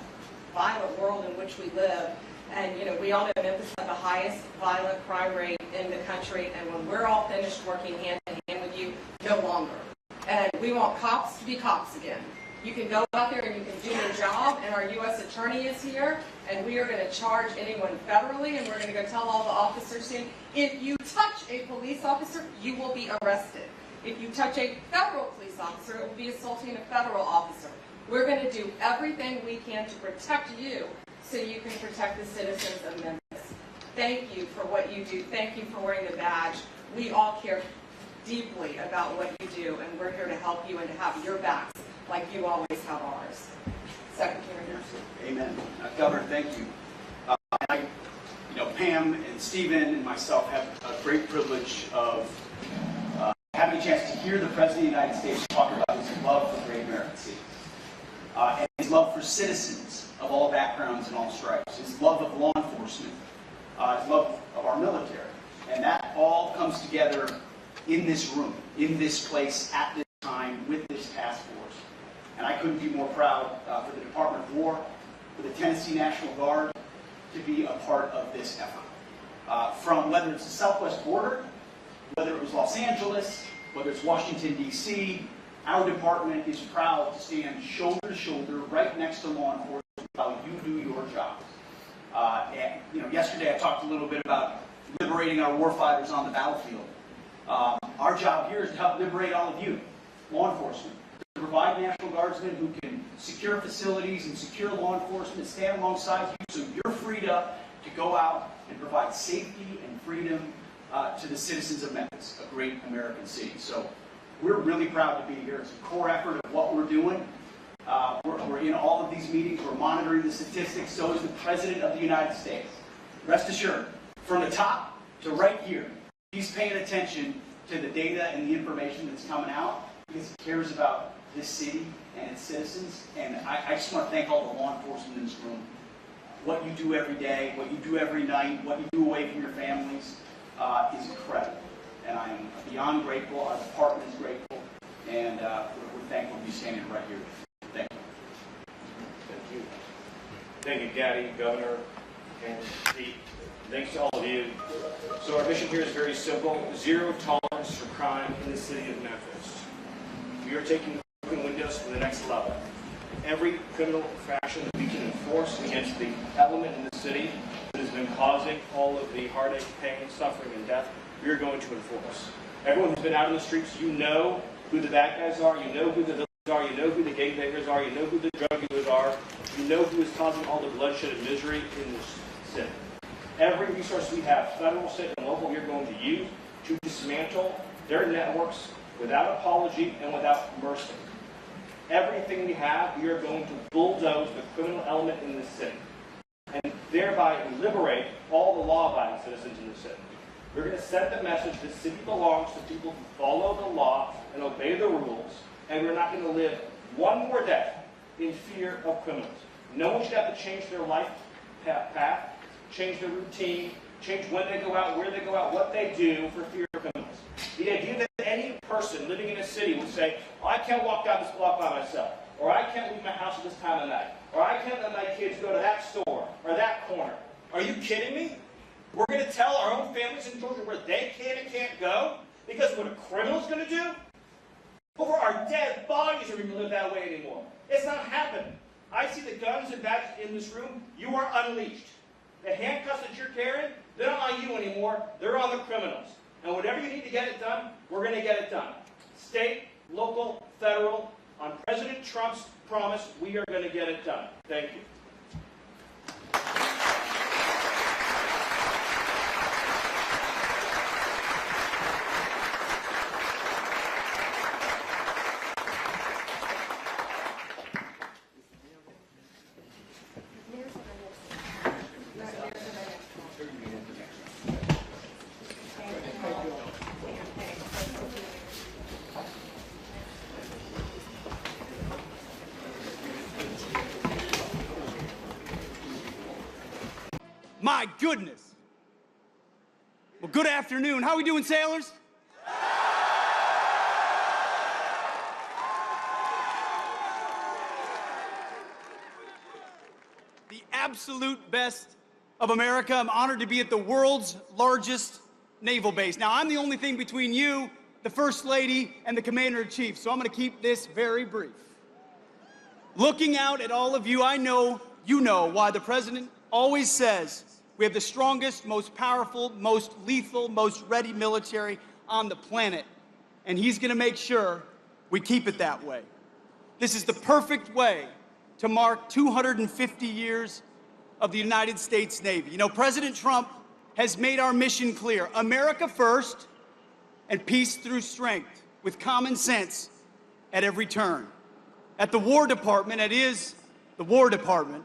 violent world in which we live. And, you know, we all know Memphis has the highest violent crime rate in the country. And when we're all finished working hand in hand with you, no longer. And we want cops to be cops again. You can go out there and you can do your job, and our U.S. attorney is here, and we are going to charge anyone federally, and we're going to go tell all the officers soon, if you touch a police officer, you will be arrested. If you touch a federal police officer, it will be assaulting a federal officer. We're going to do everything we can to protect you so you can protect the citizens of Memphis. Thank you for what you do. Thank you for wearing the badge. We all care deeply about what you do, and we're here to help you and to have your backs like you always have ours. Secretary. Amen. Governor, thank you. Pam and Stephen and myself have a great privilege of having a chance to hear the President of the United States talk about and his love for citizens of all backgrounds and all stripes, his love of law enforcement, his love of our military. And that all comes together in this room, in this place, at this time, with this task force. And I couldn't be more proud for the Department of War, for the Tennessee National Guard, to be a part of this effort. From whether it's the southwest border, whether it was Los Angeles, whether it's Washington, D.C., our department is proud to stand shoulder to shoulder right next to law enforcement while you do your jobs. Yesterday I talked a little bit about liberating our warfighters on the battlefield. Our job here is to help liberate all of you, law enforcement, to provide National Guardsmen who can secure facilities and secure law enforcement, stand alongside you so you're freed up to go out and provide safety and freedom to the citizens of Memphis, a great American city. So we're really proud to be here. It's a core effort of what we're doing. We're in all of these meetings. We're monitoring the statistics. So is the President of the United States. Rest assured, from the top to right here, he's paying attention to the data and the information that's coming out because he cares about this city and its citizens. And I just want to thank all the law enforcement in this room. What you do every day, what you do every night, what you do away from your families is incredible. And I am beyond grateful. Our department is grateful. And we're thankful to be standing right here. Thank you. Thank you. Thank you, Gaddy, Governor, and Pete. Thanks to all of you. So our mission here is very simple: zero tolerance for crime in the city of Memphis. We are taking broken windows to the next level. Every criminal faction that we can enforce against the element in the city that has been causing all of the heartache, pain, suffering, and death, we are going to enforce. Everyone who's been out in the streets, you know who the bad guys are, you know who the villains are, you know who the gangbangers are, you know who the drug dealers are, you know who is causing all the bloodshed and misery in this city. Every resource we have, federal, state, and local, we are going to use to dismantle their networks without apology and without mercy. Everything we have, we are going to bulldoze the criminal element in this city and thereby liberate all the law-abiding citizens in the city. We're going to send the message that the city belongs to people who follow the law and obey the rules, and we're not going to live one more day in fear of criminals. No one should have to change their life path, change their routine, change when they go out, where they go out, what they do for fear of criminals. The idea that any person living in a city would say, oh, I can't walk down this block by myself, or I can't leave my house at this time of night, or I can't let my kids go to that store or that corner. Are you kidding me? We're going to tell our own families in Georgia where they can and can't go because what a criminal's going to do? Over our dead bodies are we going to live that way anymore. It's not happening. I see the guns and badges in this room. You are unleashed. The handcuffs that you're carrying, they're not on you anymore. They're on the criminals. And whatever you need to get it done, we're going to get it done. State, local, federal, on President Trump's promise, we are going to get it done. Thank you. My goodness. Well, good afternoon. How are we doing, sailors? The absolute best of America. I'm honored to be at the world's largest naval base. Now, I'm the only thing between you, the First Lady, and the Commander-in-Chief, so I'm going to keep this very brief. Looking out at all of you, I know you know why the President always says we have the strongest, most powerful, most lethal, most ready military on the planet. And he's going to make sure we keep it that way. This is the perfect way to mark 250 years of the United States Navy. You know, President Trump has made our mission clear. America first and peace through strength with common sense at every turn. At the War Department, it is the War Department,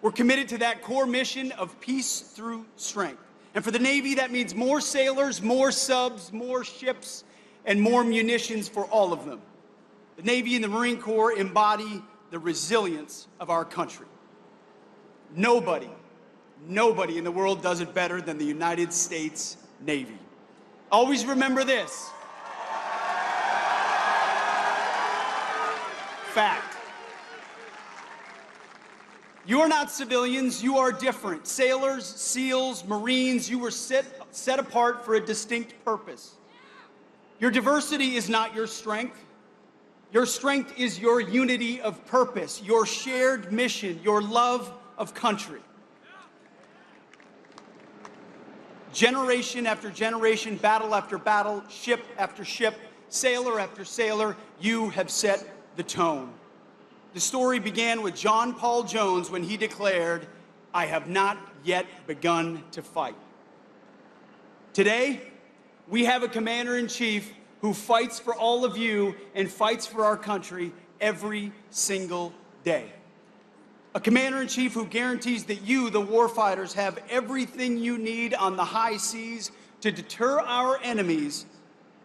we're committed to that core mission of peace through strength. And for the Navy, that means more sailors, more subs, more ships, and more munitions for all of them. The Navy and the Marine Corps embody the resilience of our country. Nobody in the world does it better than the United States Navy. Always remember this. Fact. You are not civilians, you are different. Sailors, SEALs, Marines, you were set apart for a distinct purpose. Your diversity is not your strength. Your strength is your unity of purpose, your shared mission, your love of country. Generation after generation, battle after battle, ship after ship, sailor after sailor, you have set the tone. The story began with John Paul Jones when he declared, "I have not yet begun to fight." Today, we have a commander-in-chief who fights for all of you and fights for our country every single day. A commander-in-chief who guarantees that you, the warfighters, have everything you need on the high seas to deter our enemies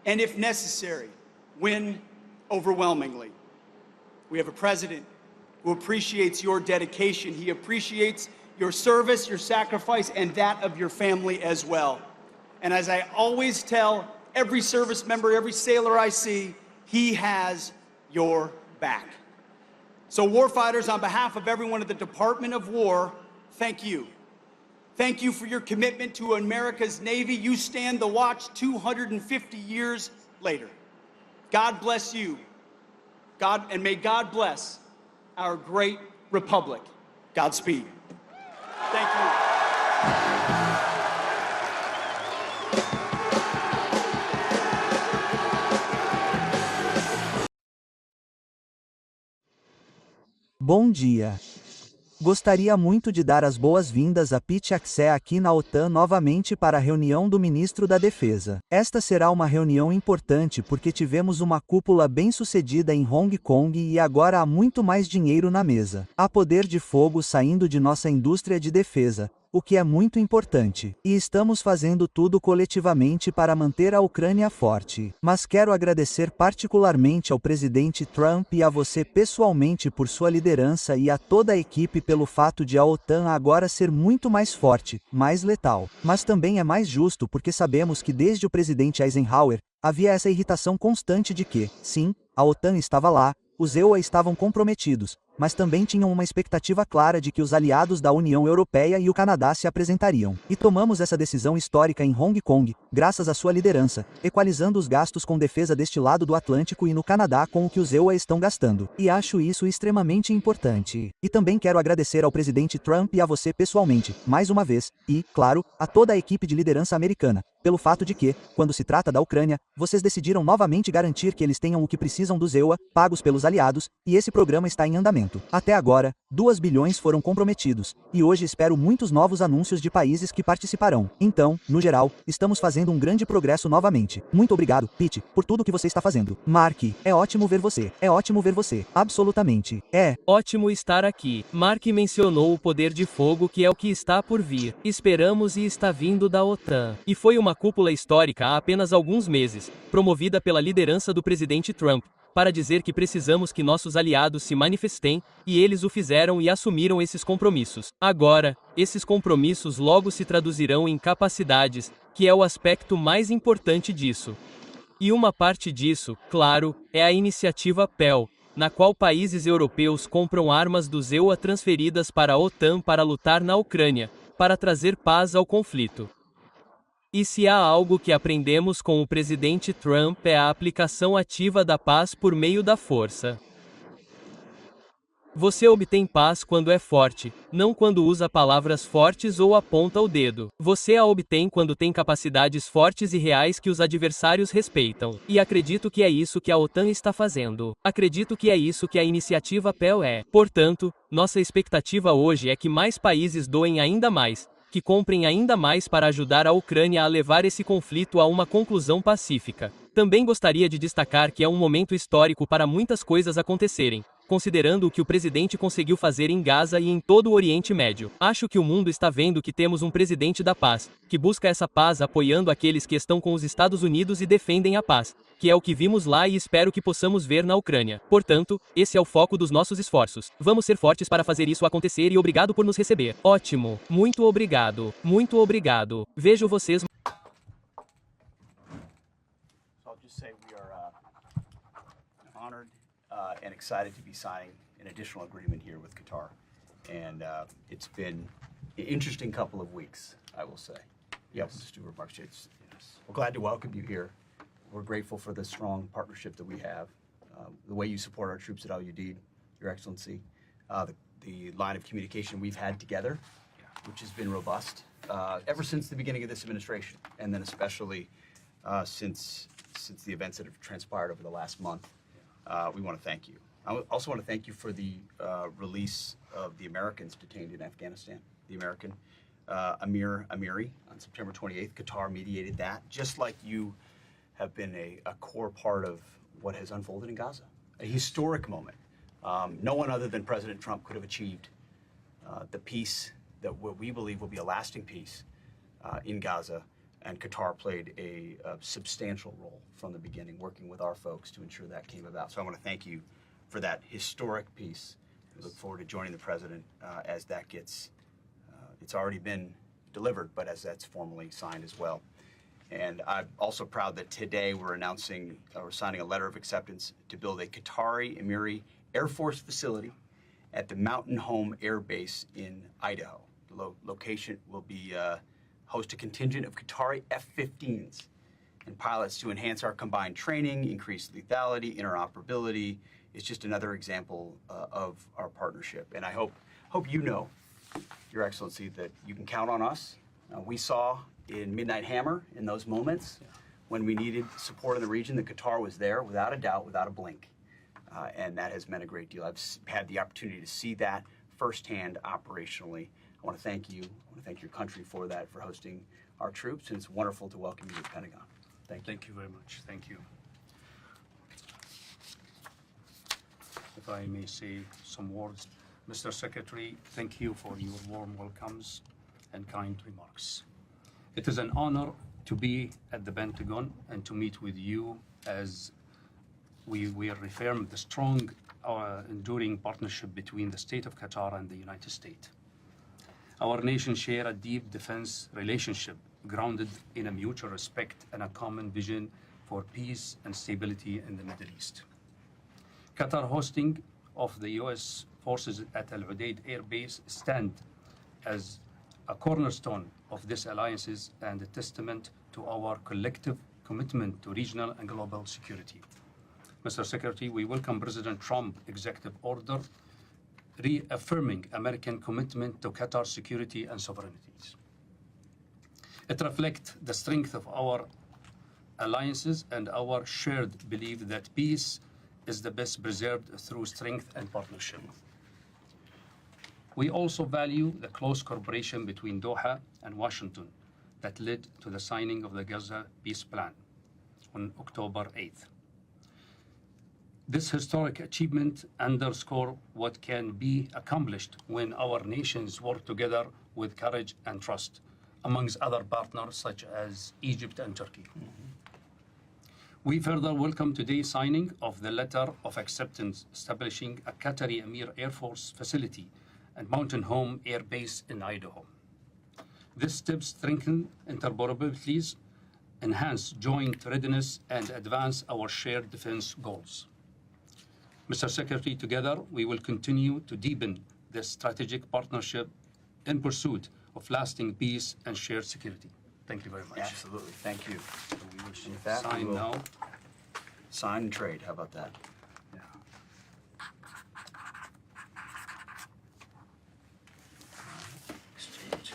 and, if necessary, win overwhelmingly. We have a president who appreciates your dedication. He appreciates your service, your sacrifice, and that of your family as well. And as I always tell every service member, every sailor I see, he has your back. So warfighters, on behalf of everyone at the Department of War, thank you. Thank you for your commitment to America's Navy. You stand the watch 250 years later. God bless you. And may God bless our great republic. Godspeed. Thank you. Bom dia. Gostaria muito de dar as boas-vindas a Pete Hegseth aqui na OTAN novamente para a reunião do Ministro da Defesa. Esta será uma reunião importante porque tivemos uma cúpula bem-sucedida em Hong Kong e agora há muito mais dinheiro na mesa. Há poder de fogo saindo de nossa indústria de defesa, o que é muito importante. E estamos fazendo tudo coletivamente para manter a Ucrânia forte. Mas quero agradecer particularmente ao presidente Trump e a você pessoalmente por sua liderança e a toda a equipe pelo fato de a OTAN agora ser muito mais forte, mais letal. Mas também é mais justo porque sabemos que desde o presidente Eisenhower, havia essa irritação constante de que, sim, a OTAN estava lá, os EUA estavam comprometidos, mas também tinham uma expectativa clara de que os aliados da União Europeia e o Canadá se apresentariam. E tomamos essa decisão histórica em Hong Kong, graças à sua liderança, equalizando os gastos com defesa deste lado do Atlântico e no Canadá com o que os EUA estão gastando. E acho isso extremamente importante. E também quero agradecer ao presidente Trump e a você pessoalmente, mais uma vez, e, claro, a toda a equipe de liderança americana, pelo fato de que, quando se trata da Ucrânia, vocês decidiram novamente garantir que eles tenham o que precisam dos EUA, pagos pelos aliados, e esse programa está em andamento. Até agora, 2 bilhões foram comprometidos, e hoje espero muitos novos anúncios de países que participarão. Então, no geral, estamos fazendo um grande progresso novamente. Muito obrigado, Pete, por tudo que você está fazendo. Mark, é ótimo ver você. É ótimo ver você. Absolutamente. É. Ótimo estar aqui. Mark mencionou o poder de fogo que é o que está por vir. Esperamos e está vindo da OTAN. E foi uma cúpula histórica há apenas alguns meses, promovida pela liderança do presidente Trump, para dizer que precisamos que nossos aliados se manifestem, e eles o fizeram e assumiram esses compromissos. Agora, esses compromissos logo se traduzirão em capacidades, que é o aspecto mais importante disso. E uma parte disso, claro, é a iniciativa PEL, na qual países europeus compram armas dos EUA transferidas para a OTAN para lutar na Ucrânia, para trazer paz ao conflito. E se há algo que aprendemos com o presidente Trump é a aplicação ativa da paz por meio da força. Você obtém paz quando é forte, não quando usa palavras fortes ou aponta o dedo. Você a obtém quando tem capacidades fortes e reais que os adversários respeitam. E acredito que é isso que a OTAN está fazendo. Acredito que é isso que a iniciativa PEL é. Portanto, nossa expectativa hoje é que mais países doem ainda mais, que comprem ainda mais para ajudar a Ucrânia a levar esse conflito a uma conclusão pacífica. Também gostaria de destacar que é um momento histórico para muitas coisas acontecerem. considerando o que o presidente conseguiu fazer em Gaza e em todo o Oriente Médio. Acho que o mundo está vendo que temos um presidente da paz, que busca essa paz apoiando aqueles que estão com os Estados Unidos e defendem a paz, que é o que vimos lá e espero que possamos ver na Ucrânia. Portanto, esse é o foco dos nossos esforços. Vamos ser fortes para fazer isso acontecer e obrigado por nos receber. Ótimo. Muito obrigado. Muito obrigado. Vejo vocês. I'll just say we are honored and excited to be signing an additional agreement here with Qatar. And it's been an interesting couple of weeks, I will say. Yeah, just do remarks. Yes. We're glad to welcome you here. We're grateful for the strong partnership that we have, the way you support our troops at Al-Udeid, Your Excellency, the line of communication we've had together, which has been robust ever since the beginning of this administration, and then especially since the events that have transpired over the last month. We want to thank you. I also want to thank you for the release of the Americans detained in Afghanistan. The American Amir Amiri on September 28th. Qatar mediated that, just like you have been a core part of what has unfolded in Gaza. A historic moment. No one other than President Trump could have achieved the peace that what we believe will be a lasting peace in Gaza, and Qatar played a substantial role from the beginning, working with our folks to ensure that came about. So I want to thank you for that historic piece. We look forward to joining the President as that gets, it's already been delivered, but as that's formally signed as well. And I'm also proud that today we're signing a letter of acceptance to build a Qatari Emiri Air Force facility at the Mountain Home Air Base in Idaho. The location will be host a contingent of Qatari F-15s and pilots to enhance our combined training, increase lethality, interoperability. It's just another example of our partnership. And I hope you know, Your Excellency, that you can count on us. We saw in Midnight Hammer, in those moments when we needed support in the region, that Qatar was there without a doubt, without a blink. And that has meant a great deal. I've had the opportunity to see that firsthand operationally. I want to thank you. I want to thank your country for that, for hosting our troops. And it's wonderful to welcome you to the Pentagon. Thank you. Thank you very much. Thank you. If I may say some words. Mr. Secretary, thank you for your warm welcomes and kind remarks. It is an honor to be at the Pentagon and to meet with you as we reaffirm the strong, enduring partnership between the State of Qatar and the United States. Our nations share a deep defense relationship grounded in a mutual respect and a common vision for peace and stability in the Middle East. Qatar hosting of the U.S. forces at Al-Udeid Air Base stand as a cornerstone of this alliances and a testament to our collective commitment to regional and global security. Mr. Secretary, we welcome President Trump's executive order reaffirming American commitment to Qatar's security and sovereignties. It reflects the strength of our alliances and our shared belief that peace is the best preserved through strength and partnership. We also value the close cooperation between Doha and Washington that led to the signing of the Gaza Peace Plan on October 8th. This historic achievement underscores what can be accomplished when our nations work together with courage and trust, amongst other partners such as Egypt and Turkey. We further welcome today's signing of the letter of acceptance establishing a Qatari Emir Air Force facility and Mountain Home Air Base in Idaho. This step strengthens interoperabilities, enhance joint readiness, and advance our shared defense goals. Mr. Secretary, together we will continue to deepen this strategic partnership in pursuit of lasting peace and shared security. Thank you very much. Absolutely. Thank you. So we will With that, sign we will now. Sign and trade. How about that? Exchange.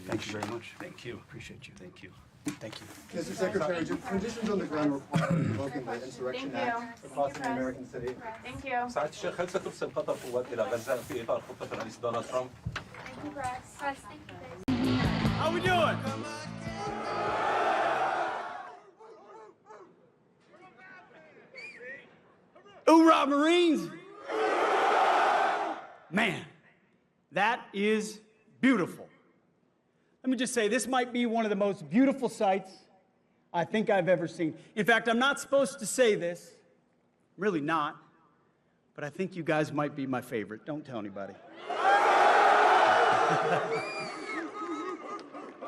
Thank you very much. Thank you. Appreciate you. Thank you. Thank you. Mr. Secretary, do conditions on the ground require revoking the Insurrection Act across an American city? Thank you. سعادة الشيخ هل سترسل قطر قوات إلى غزة في إطار خطة الرئيس دونالد ترامب؟ Thank you, Press. How we doing? Hoorah, Marines! Man, that is beautiful. Let me just say, this might be one of the most beautiful sights I think I've ever seen. In fact, I'm not supposed to say this, really not, but I think you guys might be my favorite. Don't tell anybody.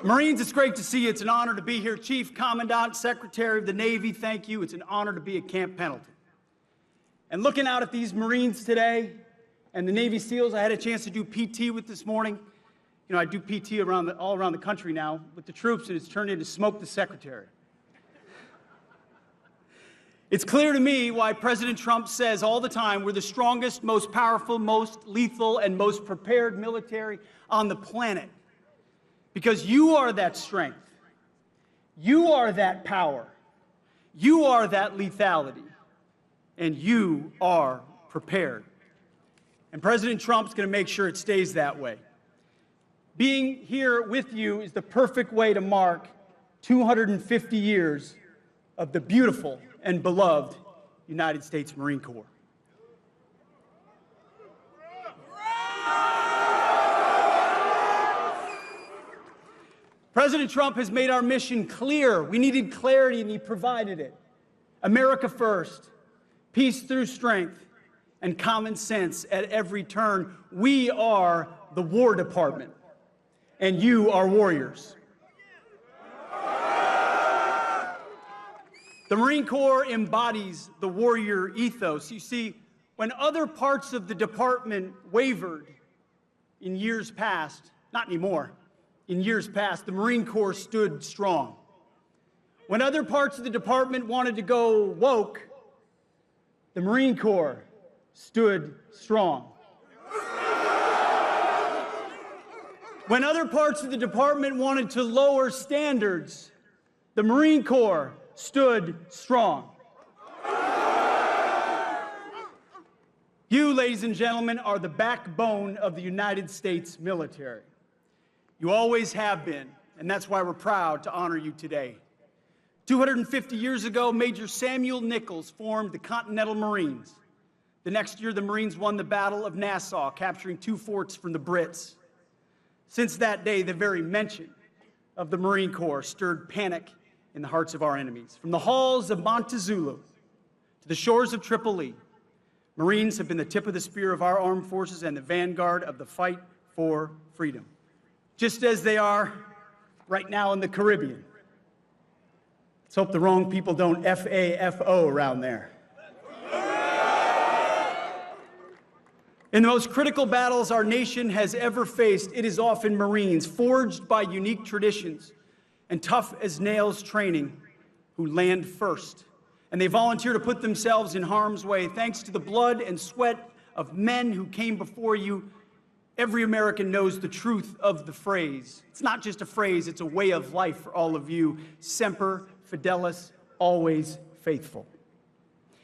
Marines, it's great to see you. It's an honor to be here. Chief, Commandant, Secretary of the Navy, thank you. It's an honor to be at Camp Pendleton. And looking out at these Marines today and the Navy SEALs I had a chance to do PT with this morning, you know, I do PT all around the country now with the troops, and it's turned into Smoke the Secretary. It's clear to me why President Trump says all the time we're the strongest, most powerful, most lethal, and most prepared military on the planet. Because you are that strength. You are that power. You are that lethality. And you are prepared. And President Trump's going to make sure it stays that way. Being here with you is the perfect way to mark 250 years of the beautiful and beloved United States Marine Corps. President Trump has made our mission clear. We needed clarity, and he provided it. America first, peace through strength, and common sense at every turn. We are the War Department, and you are warriors. The Marine Corps embodies the warrior ethos. You see, when other parts of the department wavered in years past, not anymore, in years past, the Marine Corps stood strong. When other parts of the department wanted to go woke, the Marine Corps stood strong. When other parts of the department wanted to lower standards, the Marine Corps stood strong. You, ladies and gentlemen, are the backbone of the United States military. You always have been, and that's why we're proud to honor you today. 250 years ago, Major Samuel Nichols formed the Continental Marines. The next year, the Marines won the Battle of Nassau, capturing 2 forts from the Brits. Since that day, the very mention of the Marine Corps stirred panic in the hearts of our enemies. From the halls of Montezuma to the shores of Tripoli, Marines have been the tip of the spear of our armed forces and the vanguard of the fight for freedom, just as they are right now in the Caribbean. Let's hope the wrong people don't FAFO around there. In the most critical battles our nation has ever faced, it is often Marines, forged by unique traditions and tough as nails training, who land first. And they volunteer to put themselves in harm's way. Thanks to the blood and sweat of men who came before you, every American knows the truth of the phrase. It's not just a phrase, it's a way of life for all of you. Semper Fidelis, always faithful.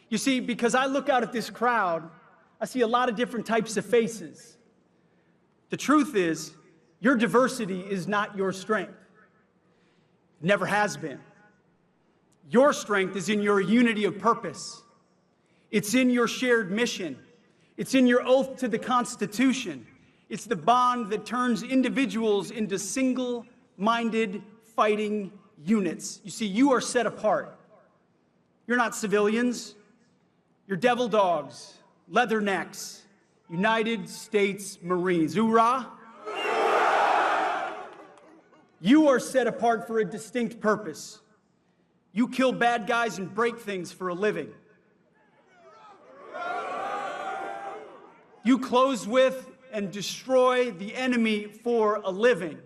You see, because I look out at this crowd, I see a lot of different types of faces. The truth is, your diversity is not your strength. It never has been. Your strength is in your unity of purpose. It's in your shared mission. It's in your oath to the Constitution. It's the bond that turns individuals into single-minded fighting units. You see, you are set apart. You're not civilians. You're devil dogs, leathernecks, United States Marines. Hoorah! You are set apart for a distinct purpose. You kill bad guys and break things for a living. You close with and destroy the enemy for a living.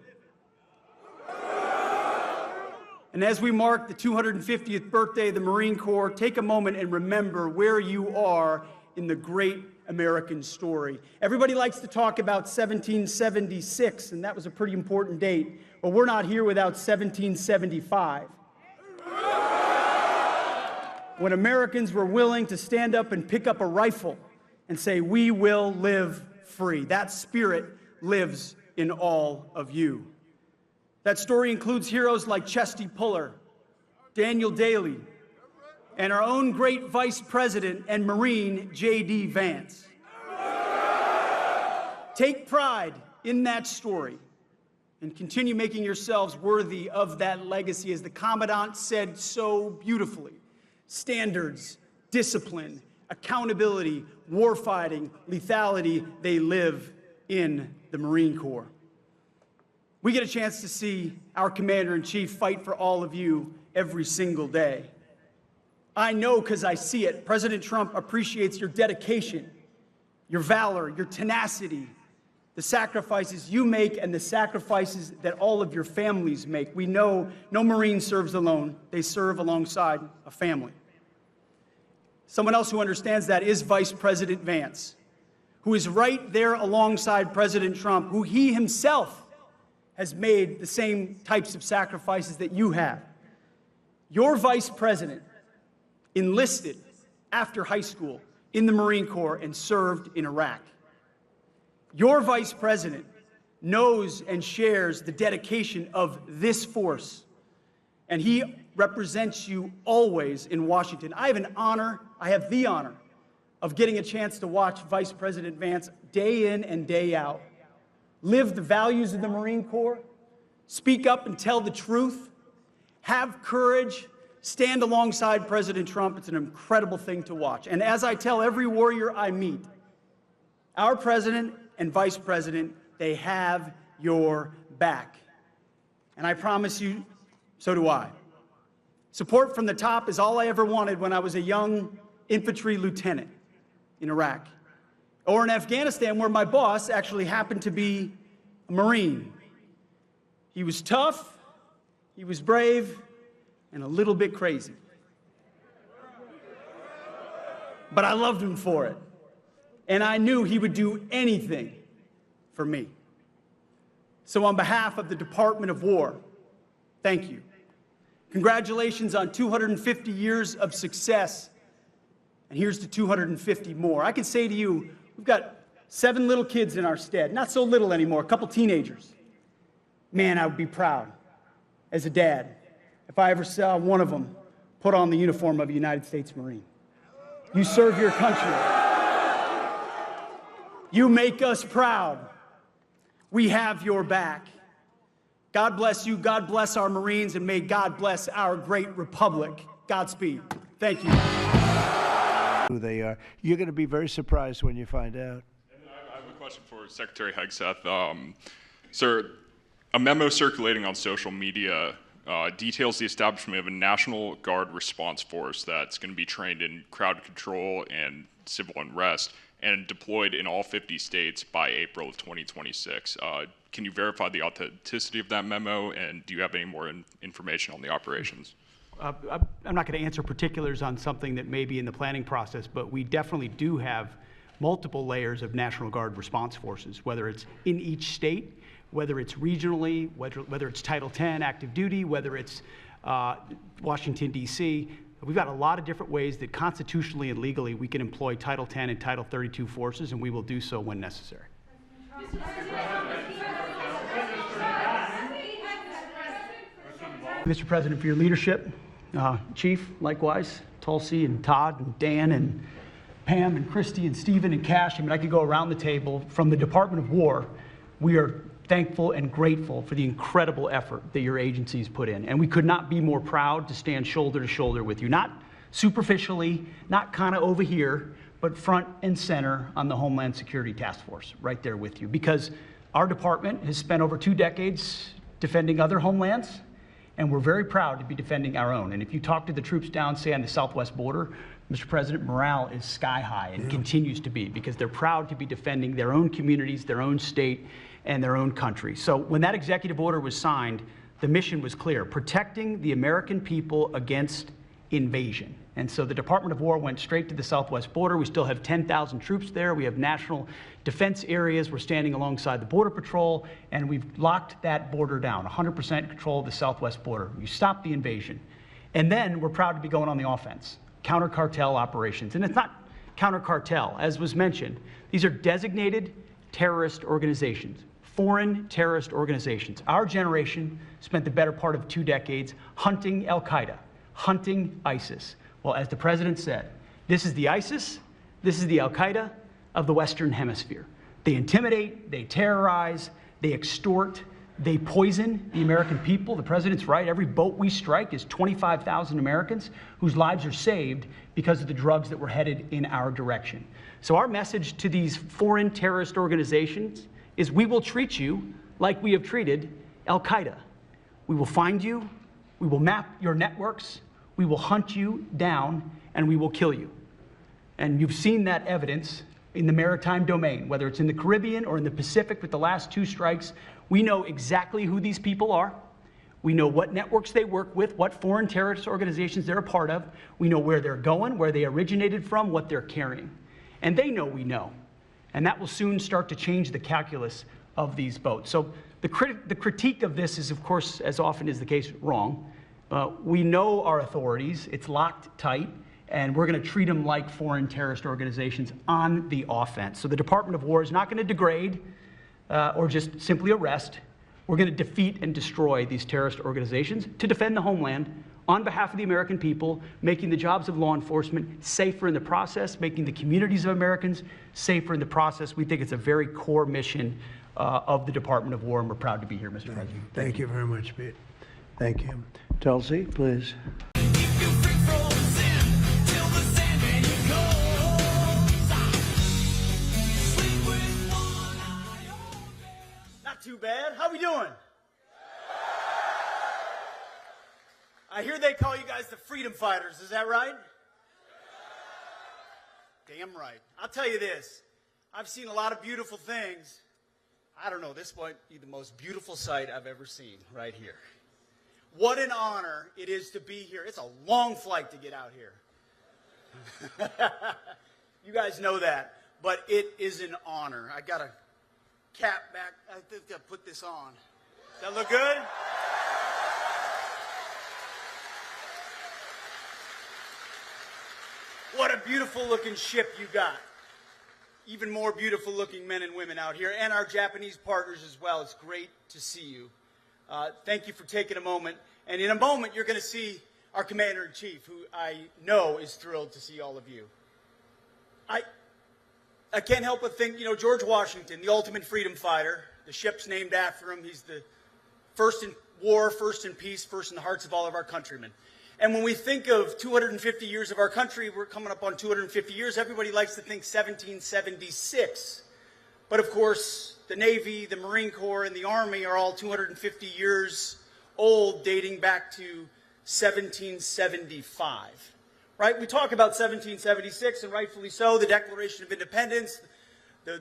And as we mark the 250th birthday of the Marine Corps, take a moment and remember where you are in the great American story. Everybody likes to talk about 1776, and that was a pretty important date. But we're not here without 1775. When Americans were willing to stand up and pick up a rifle and say, "We will live free." That spirit lives in all of you. That story includes heroes like Chesty Puller, Daniel Daly, and our own great Vice President and Marine, J.D. Vance. Take pride in that story and continue making yourselves worthy of that legacy. As the Commandant said so beautifully, standards, discipline, accountability, warfighting, lethality, they live in the Marine Corps. We get a chance to see our Commander-in-Chief fight for all of you every single day. I know because I see it. President Trump appreciates your dedication, your valor, your tenacity, the sacrifices you make and the sacrifices that all of your families make. We know no Marine serves alone. They serve alongside a family. Someone else who understands that is Vice President Vance, who is right there alongside President Trump, who he himself has made the same types of sacrifices that you have. Your Vice President enlisted after high school in the Marine Corps and served in Iraq. Your Vice President knows and shares the dedication of this force, and he represents you always in Washington. I have the honor of getting a chance to watch Vice President Vance day in and day out live the values of the Marine Corps, speak up and tell the truth, have courage, stand alongside President Trump. It's an incredible thing to watch. And as I tell every warrior I meet, our president and vice president, they have your back. And I promise you, so do I. Support from the top is all I ever wanted when I was a young infantry lieutenant in Iraq, or in Afghanistan, where my boss actually happened to be a Marine. He was tough, he was brave, and a little bit crazy. But I loved him for it. And I knew he would do anything for me. So on behalf of the Department of War, thank you. Congratulations on 250 years of success. And here's to 250 more. I can say to you, we've got 7 little kids in our stead. Not so little anymore, a couple teenagers. Man, I would be proud as a dad if I ever saw one of them put on the uniform of a United States Marine. You serve your country. You make us proud. We have your back. God bless you, God bless our Marines, and may God bless our great republic. Godspeed. Thank you. Who they are. You're going to be very surprised when you find out. I have a question for Secretary Hegseth. Sir, a memo circulating on social media details the establishment of a National Guard response force that's going to be trained in crowd control and civil unrest and deployed in all 50 states by April of 2026. Can you verify the authenticity of that memo, and do you have any more information on the operations? I'm not going to answer particulars on something that may be in the planning process, but we definitely do have multiple layers of National Guard response forces, whether it's in each state, whether it's regionally, whether it's Title X active duty, whether it's Washington, D.C. We've got a lot of different ways that constitutionally and legally we can employ Title X and Title 32 forces, and we will do so when necessary. Mr. President, for your leadership. Chief, likewise, Tulsi and Todd and Dan and Pam and Christy and Stephen and Cash. I mean, I could go around the table. From the Department of War, we are thankful and grateful for the incredible effort that your agencies put in. And we could not be more proud to stand shoulder to shoulder with you, not superficially, not kind of over here, but front and center on the Homeland Security Task Force, right there with you. Because our department has spent over 2 decades defending other homelands, and we're very proud to be defending our own. And if you talk to the troops down, say, on the southwest border, Mr. President, morale is sky high and continues to be, because they're proud to be defending their own communities, their own state, and their own country. So when that executive order was signed, the mission was clear: protecting the American people against invasion. And so the Department of War went straight to the southwest border. We still have 10,000 troops there. We have national defense areas. We're standing alongside the Border Patrol, and we've locked that border down, 100% control of the southwest border. You stop the invasion. And then we're proud to be going on the offense, counter-cartel operations. And it's not counter-cartel, as was mentioned. These are designated terrorist organizations, foreign terrorist organizations. Our generation spent the better part of 2 decades hunting Al-Qaeda, hunting ISIS. Well, as the president said, this is the ISIS, this is the Al-Qaeda of the Western Hemisphere. They intimidate, they terrorize, they extort, they poison the American people. The president's right. Every boat we strike is 25,000 Americans whose lives are saved because of the drugs that were headed in our direction. So our message to these foreign terrorist organizations is we will treat you like we have treated Al-Qaeda. We will find you, we will map your networks, we will hunt you down, and we will kill you. And you've seen that evidence in the maritime domain, whether it's in the Caribbean or in the Pacific with the last 2 strikes. We know exactly who these people are. We know what networks they work with, what foreign terrorist organizations they're a part of. We know where they're going, where they originated from, what they're carrying. And they know we know. And that will soon start to change the calculus of these boats. So the critique of this is, of course, as often is the case, wrong. We know our authorities. It's locked tight. And we're going to treat them like foreign terrorist organizations on the offense. So the Department of War is not going to degrade or just simply arrest. We're going to defeat and destroy these terrorist organizations to defend the homeland on behalf of the American people, making the jobs of law enforcement safer in the process, making the communities of Americans safer in the process. We think it's a very core mission of the Department of War, and we're proud to be here, Mr. President. Thank you very much, Pete. Thank you. Tulsi, please. Not too bad. How we doing? I hear they call you guys the freedom fighters. Is that right? Damn right. I'll tell you this. I've seen a lot of beautiful things. I don't know, this might be the most beautiful sight I've ever seen right here. What an honor it is to be here. It's a long flight to get out here. You guys know that, but it is an honor. I got a cap back. I think I'll put this on. Does that look good? What a beautiful looking ship you got. Even more beautiful looking men and women out here, and our Japanese partners as well. It's great to see you. Thank you for taking a moment. And in a moment, you're going to see our Commander-in-Chief, who I know is thrilled to see all of you. I can't help but think, you know, George Washington, the ultimate freedom fighter, the ship's named after him. He's the first in war, first in peace, first in the hearts of all of our countrymen. And when we think of 250 years of our country, we're coming up on 250 years, everybody likes to think 1776. But of course, the Navy, the Marine Corps, and the Army are all 250 years old, dating back to 1775. Right? We talk about 1776, and rightfully so, the Declaration of Independence, the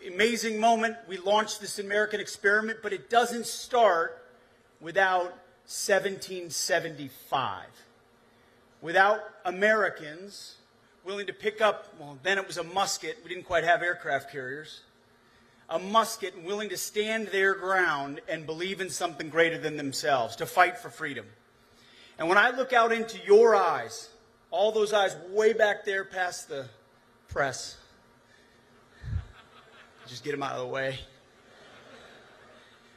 amazing moment we launched this American experiment, but it doesn't start without 1775. Without Americans willing to pick up, well, then it was a musket. We didn't quite have aircraft carriers. A musket and willing to stand their ground and believe in something greater than themselves, to fight for freedom. And when I look out into your eyes, all those eyes way back there past the press, just get them out of the way.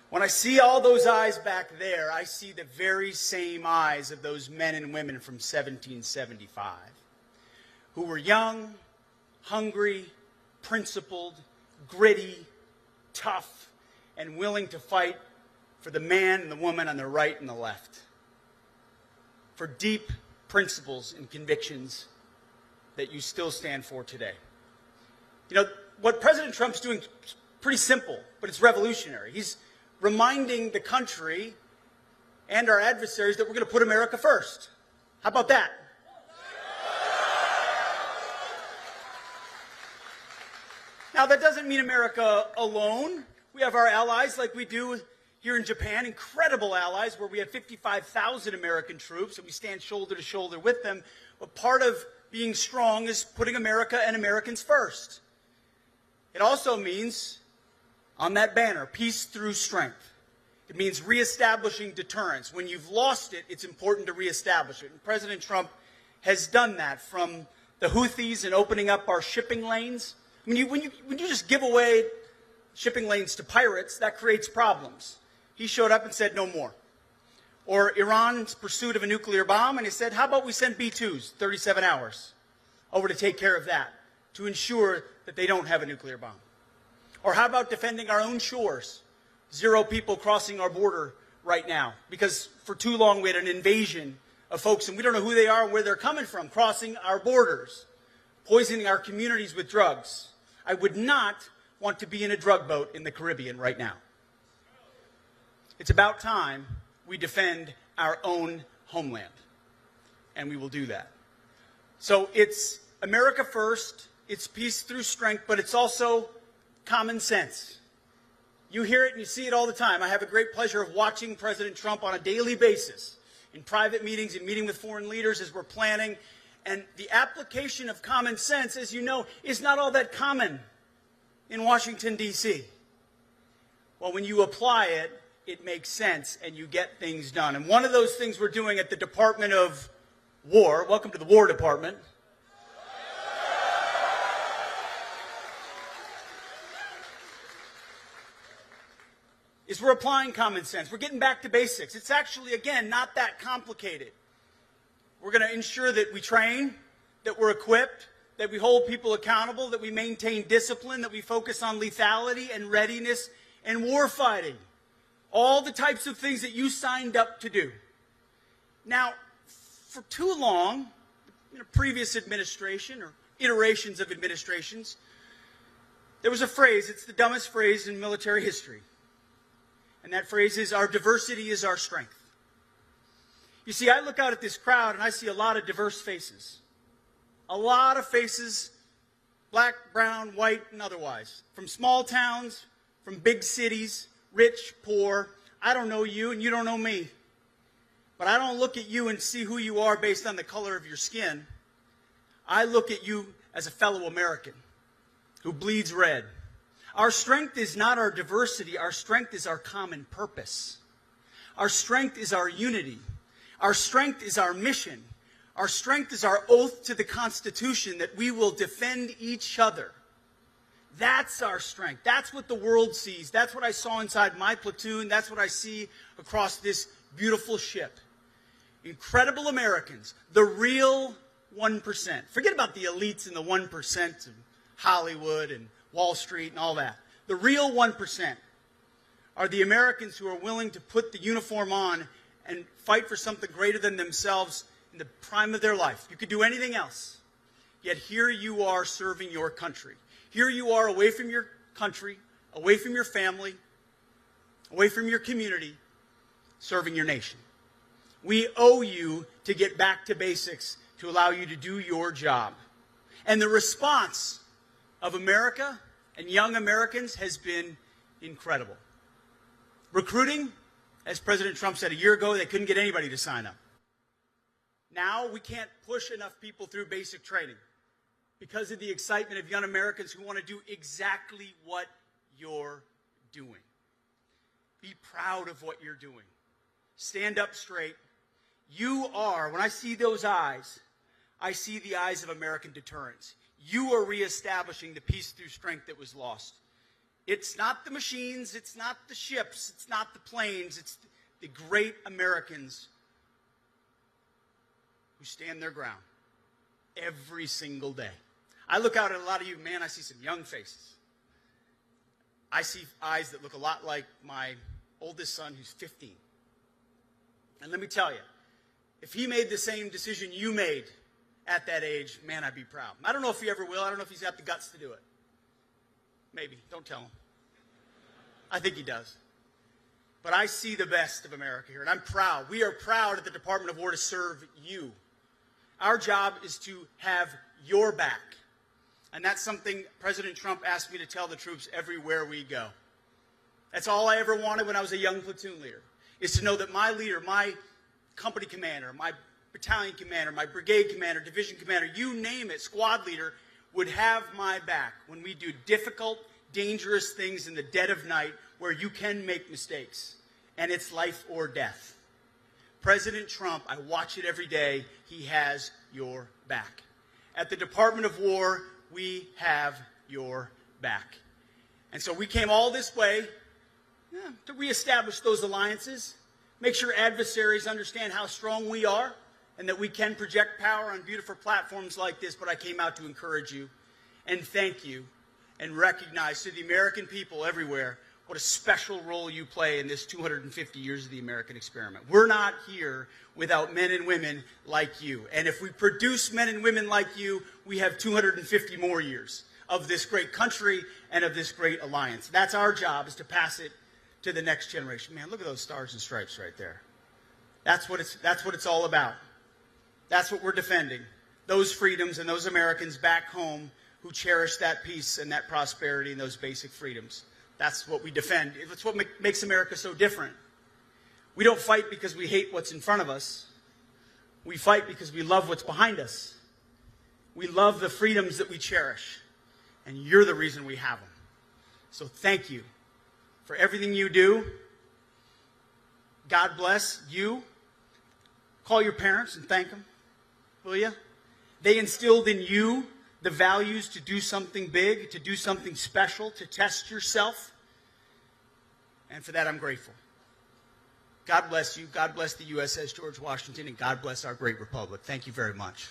When I see all those eyes back there, I see the very same eyes of those men and women from 1775 who were young, hungry, principled, gritty, tough, and willing to fight for the man and the woman on the right and the left, for deep principles and convictions that you still stand for today. You know, what President Trump's doing is pretty simple, but it's revolutionary. He's reminding the country and our adversaries that we're going to put America first. How about that? Now, that doesn't mean America alone. We have our allies like we do Here in Japan, incredible allies where we have 55,000 American troops and we stand shoulder to shoulder with them. But part of being strong is putting America and Americans first. It also means, on that banner, peace through strength. It means reestablishing deterrence. When you've lost it, it's important to reestablish it. And President Trump has done that, from the Houthis and opening up our shipping lanes. I mean, when you just give away shipping lanes to pirates, that creates problems. He showed up and said no more. Or Iran's pursuit of a nuclear bomb, and he said, how about we send B-2s, 37 hours, over to take care of that, to ensure that they don't have a nuclear bomb. Or how about defending our own shores? 0 people crossing our border right now, because for too long we had an invasion of folks, and we don't know who they are and where they're coming from, crossing our borders, poisoning our communities with drugs. I would not want to be in a drug boat in the Caribbean right now. It's about time we defend our own homeland, and we will do that. So it's America first, it's peace through strength, but it's also common sense. You hear it and you see it all the time. I have a great pleasure of watching President Trump on a daily basis in private meetings and meeting with foreign leaders as we're planning. And the application of common sense, as you know, is not all that common in Washington, D.C. Well, when you apply it, it makes sense and you get things done. And one of those things we're doing at the Department of War, welcome to the War Department, is we're applying common sense. We're getting back to basics. It's actually, again, not that complicated. We're going to ensure that we train, that we're equipped, that we hold people accountable, that we maintain discipline, that we focus on lethality and readiness and war fighting. All the types of things that you signed up to do. Now, for too long, in a previous administration or iterations of administrations, there was a phrase, it's the dumbest phrase in military history. And that phrase is, our diversity is our strength. You see, I look out at this crowd and I see a lot of diverse faces. A lot of faces, black, brown, white, and otherwise. From small towns, from big cities, rich, poor. I don't know you and you don't know me. But I don't look at you and see who you are based on the color of your skin. I look at you as a fellow American who bleeds red. Our strength is not our diversity. Our strength is our common purpose. Our strength is our unity. Our strength is our mission. Our strength is our oath to the Constitution that we will defend each other. That's our strength. That's what the world sees. That's what I saw inside my platoon. That's what I see across this beautiful ship. Incredible Americans, the real 1%. Forget about the elites and the 1% of Hollywood and Wall Street and all that. The real 1% are the Americans who are willing to put the uniform on and fight for something greater than themselves in the prime of their life. You could do anything else. Yet here you are serving your country. Here you are away from your country, away from your family, away from your community, serving your nation. We owe you to get back to basics to allow you to do your job. And the response of America and young Americans has been incredible. Recruiting, as President Trump said a year ago, they couldn't get anybody to sign up. Now we can't push enough people through basic training because of the excitement of young Americans who want to do exactly what you're doing. Be proud of what you're doing. Stand up straight. You are, when I see those eyes, I see the eyes of American deterrence. You are reestablishing the peace through strength that was lost. It's not the machines, it's not the ships, it's not the planes, it's the great Americans who stand their ground every single day. I look out at a lot of you, man, I see some young faces. I see eyes that look a lot like my oldest son who's 15. And let me tell you, if he made the same decision you made at that age, man, I'd be proud. I don't know if he ever will. I don't know if he's got the guts to do it. Maybe. Don't tell him. I think he does. But I see the best of America here, and I'm proud. We are proud at the Department of War to serve you. Our job is to have your back. And that's something President Trump asked me to tell the troops everywhere we go. That's all I ever wanted when I was a young platoon leader, is to know that my leader, my company commander, my battalion commander, my brigade commander, division commander, you name it, squad leader, would have my back when we do difficult, dangerous things in the dead of night where you can make mistakes, and it's life or death. President Trump, I watch it every day, he has your back. At the Department of War, we have your back. And so we came all this way to reestablish those alliances, make sure adversaries understand how strong we are and that we can project power on beautiful platforms like this, but I came out to encourage you and thank you and recognize to the American people everywhere what a special role you play in this 250 years of the American experiment. We're not here without men and women like you. And if we produce men and women like you, we have 250 more years of this great country and of this great alliance. That's our job, is to pass it to the next generation. Man, look at those stars and stripes right there. That's what it's all about. That's what we're defending. Those freedoms and those Americans back home who cherish that peace and that prosperity and those basic freedoms. That's what we defend. It's what makes America so different. We don't fight because we hate what's in front of us. We fight because we love what's behind us. We love the freedoms that we cherish. And you're the reason we have them. So thank you for everything you do. God bless you. Call your parents and thank them, will you? They instilled in you the values to do something big, to do something special, to test yourself. And for that, I'm grateful. God bless you. God bless the USS George Washington, and God bless our great republic. Thank you very much.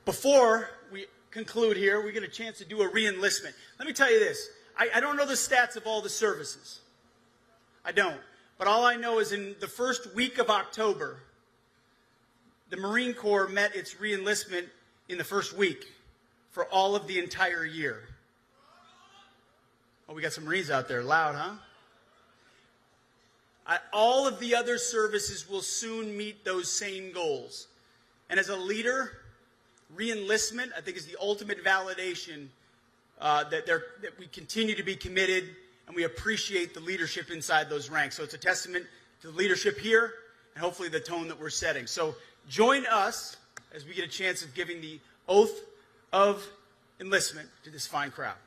Before we conclude here, we get a chance to do a re-enlistment. Let me tell you this. I don't know the stats of all the services. I don't. But all I know is in the first week of October, the Marine Corps met its re-enlistment in the first week for all of the entire year. Oh, we got some Marines out there. Loud, huh? All of the other services will soon meet those same goals. And as a leader, re-enlistment, I think, is the ultimate validation that we continue to be committed and we appreciate the leadership inside those ranks. So it's a testament to the leadership here and hopefully the tone that we're setting. So join us as we get a chance of giving the oath of enlistment to this fine crowd.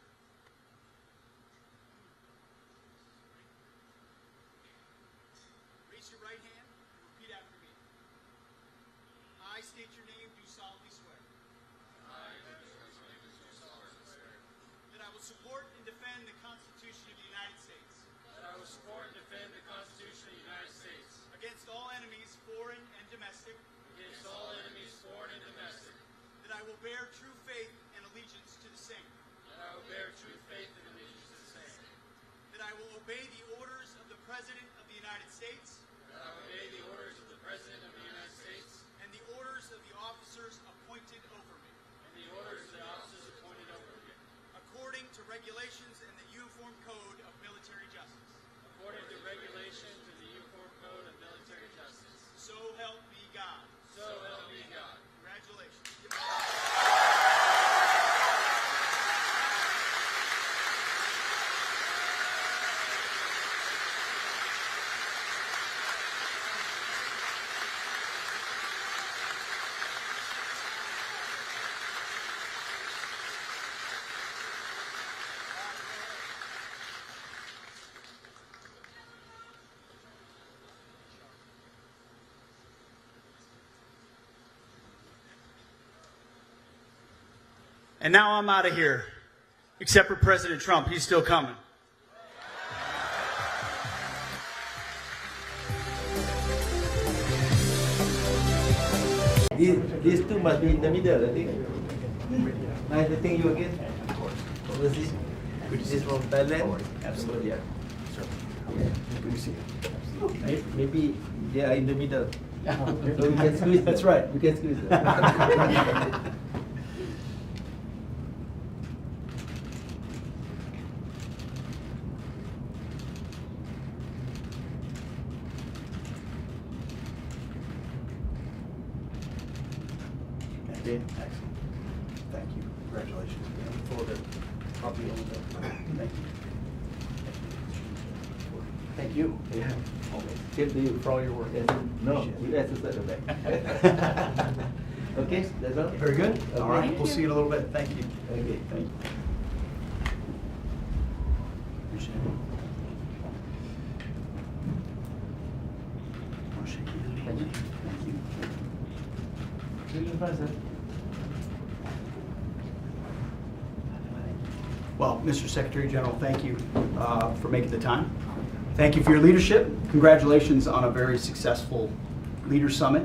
Raise your right hand and repeat after me. I state your name, do solemnly swear. That I will support and defend the Constitution of the United States. That I will support and defend the Constitution of the United States. Against all enemies, foreign and domestic. Against all enemies, foreign and domestic. That I will bear true faith and allegiance to the same. That I will bear true faith and allegiance to the same. That I will obey the orders of the President of the United States. That I will obey the orders of the President of the United States. And the orders of the officers appointed over me. And the orders of the officers appointed over me. According to regulations and the Uniform Code of Military Justice. According to regulations and the Uniform Code of Military Justice. So help me God. So help me God. Congratulations. And now I'm out of here. Except for President Trump, he's still coming. These two must be in the middle, I think. Nice to think you again. What was this? This is from Thailand? Absolutely. Yeah. Sure. Good to see you. Maybe they are in the middle. So we can squeeze them. That's right. We can squeeze them. Okay, excellent. Thank you. Congratulations. For the copy of the, thank you. Thank you. Yeah. Always. Same to you. For all your work. No, you exercise the back. Okay, that's all? Very good. Okay. All right, we'll see you in a little bit. Thank you. Okay. Thank you. Appreciate it. I'll shake your hand. Thank you. Thank you. See you in front, sir. Well, Mr. Secretary General, thank you for making the time. Thank you for your leadership. Congratulations on a very successful Leaders Summit.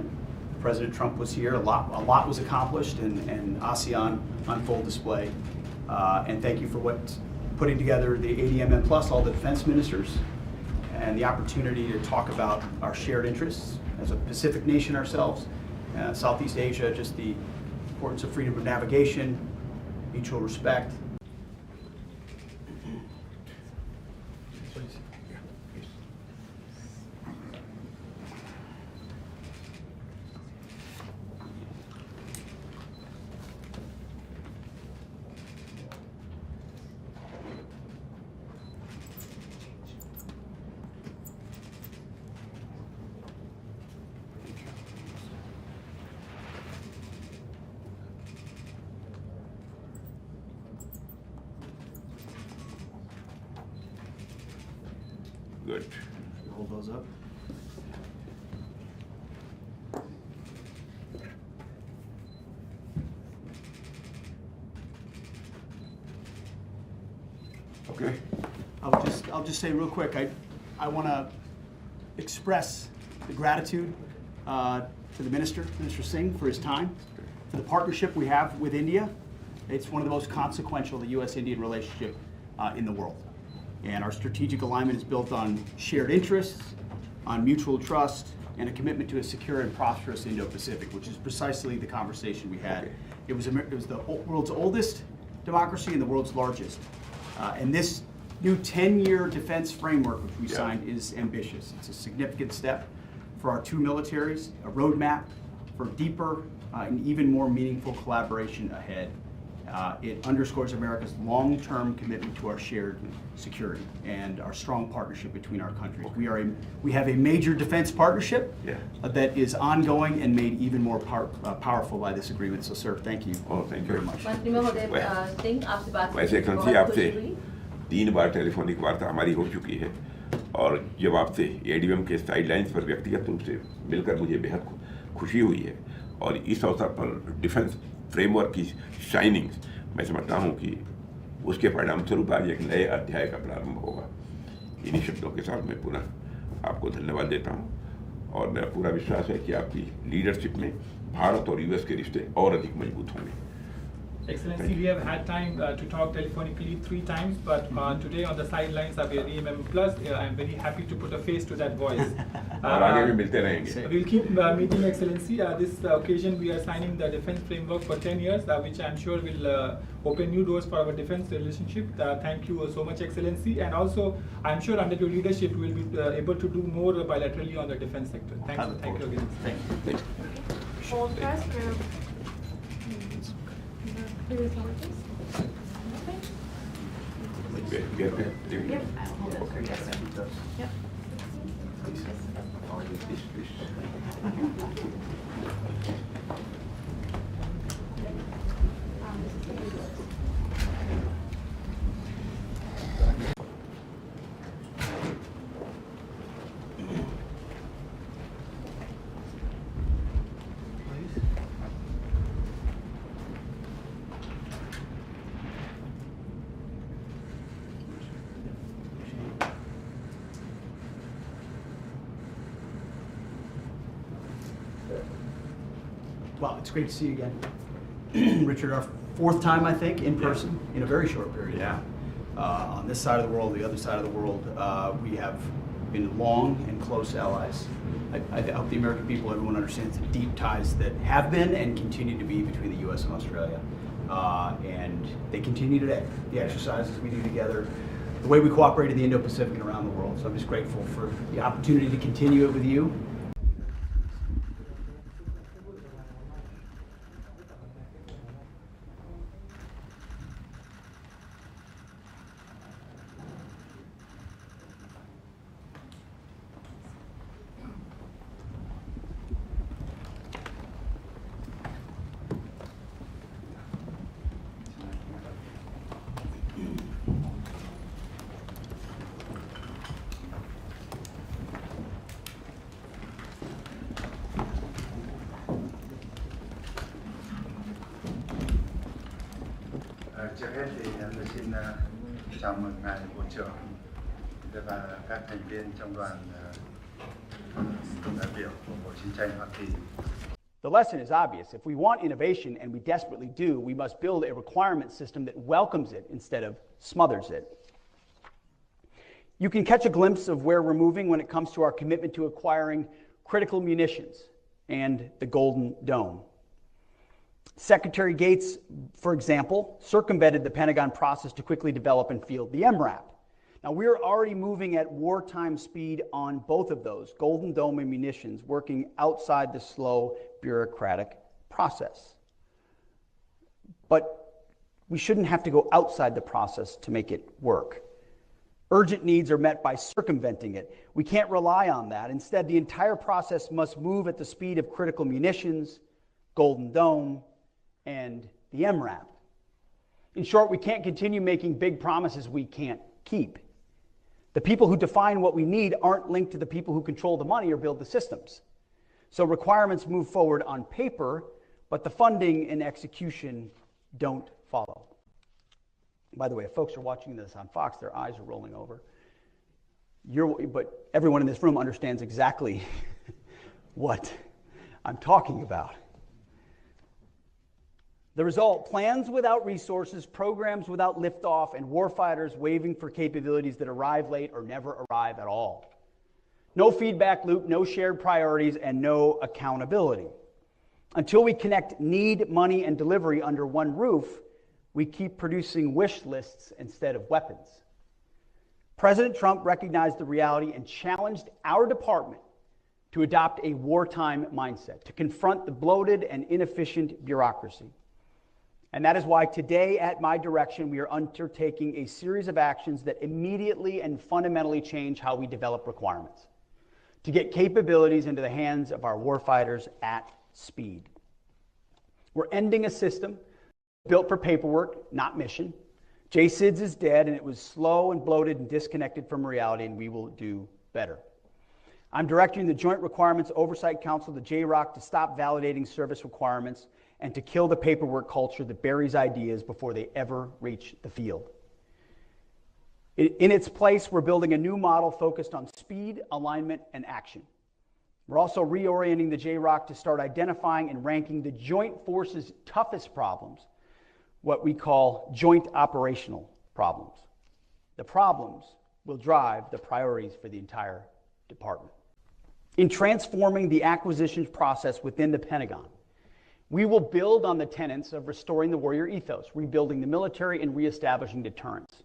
President Trump was here. A lot was accomplished, and ASEAN on full display. And thank you for putting together the ADMM Plus, all the defense ministers, and the opportunity to talk about our shared interests as a Pacific nation ourselves, Southeast Asia, just the importance of freedom of navigation, mutual respect. Good. Hold those up. Okay. I'll just say real quick, I want to express the gratitude to the Minister Singh, for his time, for the partnership we have with India. It's one of the most consequential, the U.S.-Indian relationship in the world. And our strategic alignment is built on shared interests, on mutual trust, and a commitment to a secure and prosperous Indo-Pacific, which is precisely the conversation we had. Okay. It was the world's oldest democracy and the world's largest. And this new 10-year defense framework, which we signed, is ambitious. It's a significant step for our two militaries, a roadmap for deeper and even more meaningful collaboration ahead. It underscores America's long-term commitment to our shared security and our strong partnership between our countries. We have a major defense partnership that is ongoing and made even more powerful by this agreement. So, sir, thank you. Oh, thank you very much. वैसे कंसी आपसे 3 बार telephonic वार्ता हमारी हो चुकी है और जब आपसे एडीएम के साइडलाइंस पर व्यक्तिगत रूप से मिलकर मुझे बेहद खुशी हुई है और इस अवसर पर डिफेंस फ्रेमवर्क की शाइनिंग मैं समझता हूँ कि उसके परिणाम स्वरूप आज एक नए अध्याय का प्रारंभ होगा। इन्हीं शब्दों के साथ मैं पुनः आपको धन्यवाद देता हूँ और मेरा पूरा विश्वास है कि आपकी लीडरशिप में भारत और यूएस के रिश्ते और अधिक मजबूत होंगे। Excellency, we have had time to talk telephonically 3 times, but today on the sidelines of ADMM Plus, I'm very happy to put a face to that voice. We'll keep meeting, Excellency. This occasion we are signing the defense framework for 10 years, which I'm sure will open new doors for our defense relationship. Thank you so much, Excellency. And also, I'm sure under your leadership, we'll be able to do more bilaterally on the defense sector. Thank you again. Thank you. Hold press through. Previous one, please. Yep. Hold it for yes, sir. Yep. Well, it's great to see you again. Richard, our 4th time, I think, in person in a very short period. Yeah. on this side of the world, the other side of the world, we have been long and close allies. I hope the American people, everyone understands the deep ties that have been and continue to be between the U.S. and Australia. And they continue today. The exercises we do together, the way we cooperate in the Indo-Pacific and around the world. So I'm just grateful for the opportunity to continue it with you. Trước hết thì tôi xin chào mừng ngài Bộ trưởng và các thành viên trong đoàn đại biểu của Bộ Chiến tranh Hoa Kỳ. The lesson is obvious. If we want innovation, and we desperately do, we must build a requirement system that welcomes it instead of smothers it. You can catch a glimpse of where we're moving when it comes to our commitment to acquiring critical munitions and the Golden Dome. Secretary Gates, for example, circumvented the Pentagon process to quickly develop and field the MRAP. Now, we're already moving at wartime speed on both of those, Golden Dome and munitions, working outside the slow bureaucratic process. But we shouldn't have to go outside the process to make it work. Urgent needs are met by circumventing it. We can't rely on that. Instead, the entire process must move at the speed of critical munitions, Golden Dome, and the MRAP. In short, we can't continue making big promises we can't keep. The people who define what we need aren't linked to the people who control the money or build the systems. So requirements move forward on paper, but the funding and execution don't follow. By the way, if folks are watching this on Fox, their eyes are rolling over. But everyone in this room understands exactly what I'm talking about. The result, plans without resources, programs without liftoff, and warfighters waving for capabilities that arrive late or never arrive at all. No feedback loop, no shared priorities, and no accountability. Until we connect need, money, and delivery under one roof, we keep producing wish lists instead of weapons. President Trump recognized the reality and challenged our department to adopt a wartime mindset, to confront the bloated and inefficient bureaucracy. And that is why today, at my direction, we are undertaking a series of actions that immediately and fundamentally change how we develop requirements, to get capabilities into the hands of our warfighters at speed. We're ending a system built for paperwork, not mission. JSIDS is dead, and it was slow and bloated and disconnected from reality, and we will do better. I'm directing the Joint Requirements Oversight Council, the JROC, to stop validating service requirements and to kill the paperwork culture that buries ideas before they ever reach the field. In its place, we're building a new model focused on speed, alignment, and action. We're also reorienting the JROC to start identifying and ranking the joint forces' toughest problems, what we call joint operational problems. The problems will drive the priorities for the entire department. In transforming the acquisitions process within the Pentagon, we will build on the tenets of restoring the warrior ethos, rebuilding the military, and reestablishing deterrence.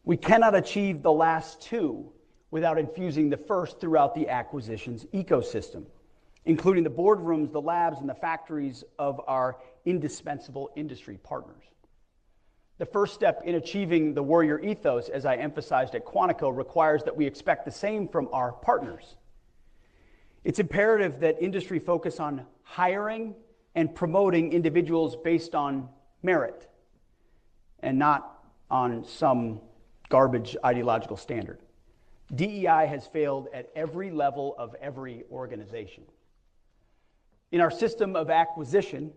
We cannot achieve the last two without infusing the first throughout the acquisitions ecosystem, including the boardrooms, the labs, and the factories of our indispensable industry partners. The first step in achieving the warrior ethos, as I emphasized at Quantico, requires that we expect the same from our partners. It's imperative that industry focus on hiring and promoting individuals based on merit and not on some garbage ideological standard. DEI has failed at every level of every organization. In our system of acquisition,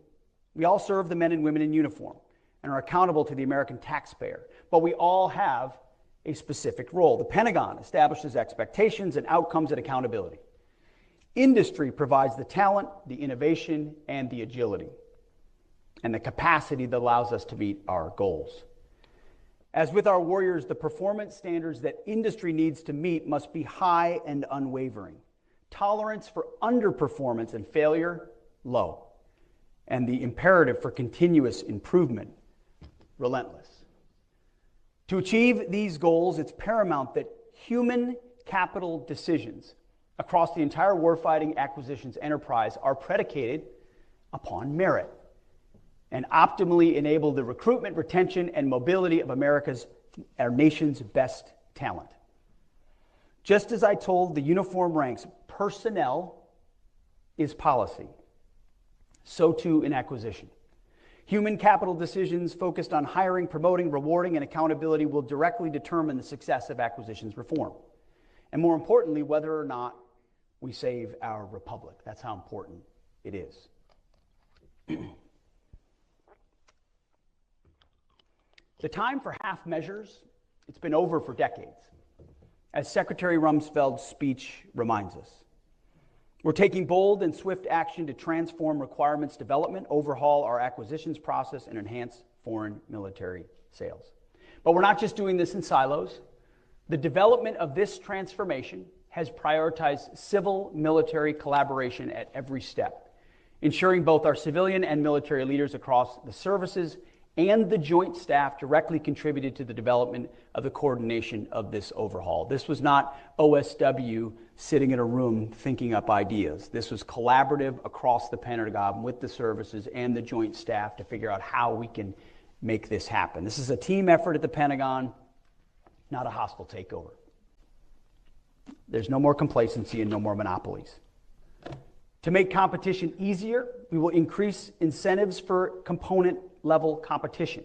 we all serve the men and women in uniform and are accountable to the American taxpayer, but we all have a specific role. The Pentagon establishes expectations and outcomes and accountability. Industry provides the talent, the innovation, and the agility, and the capacity that allows us to meet our goals. As with our warriors, the performance standards that industry needs to meet must be high and unwavering. Tolerance for underperformance and failure, low. And the imperative for continuous improvement, relentless. To achieve these goals, it's paramount that human capital decisions across the entire warfighting acquisitions enterprise are predicated upon merit and optimally enable the recruitment, retention, and mobility of our nation's best talent. Just as I told the uniform ranks, personnel is policy. So too in acquisition. Human capital decisions focused on hiring, promoting, rewarding, and accountability will directly determine the success of acquisitions reform. And more importantly, whether or not we save our republic. That's how important it is. The time for half measures, it's been over for decades. As Secretary Rumsfeld's speech reminds us. We're taking bold and swift action to transform requirements development, overhaul our acquisitions process, and enhance foreign military sales. But we're not just doing this in silos. The development of this transformation has prioritized civil-military collaboration at every step, ensuring both our civilian and military leaders across the services and the joint staff directly contributed to the development of the coordination of this overhaul. This was not OSW sitting in a room thinking up ideas. This was collaborative across the Pentagon with the services and the joint staff to figure out how we can make this happen. This is a team effort at the Pentagon, not a hostile takeover. There's no more complacency and no more monopolies. To make competition easier, we will increase incentives for component-level competition.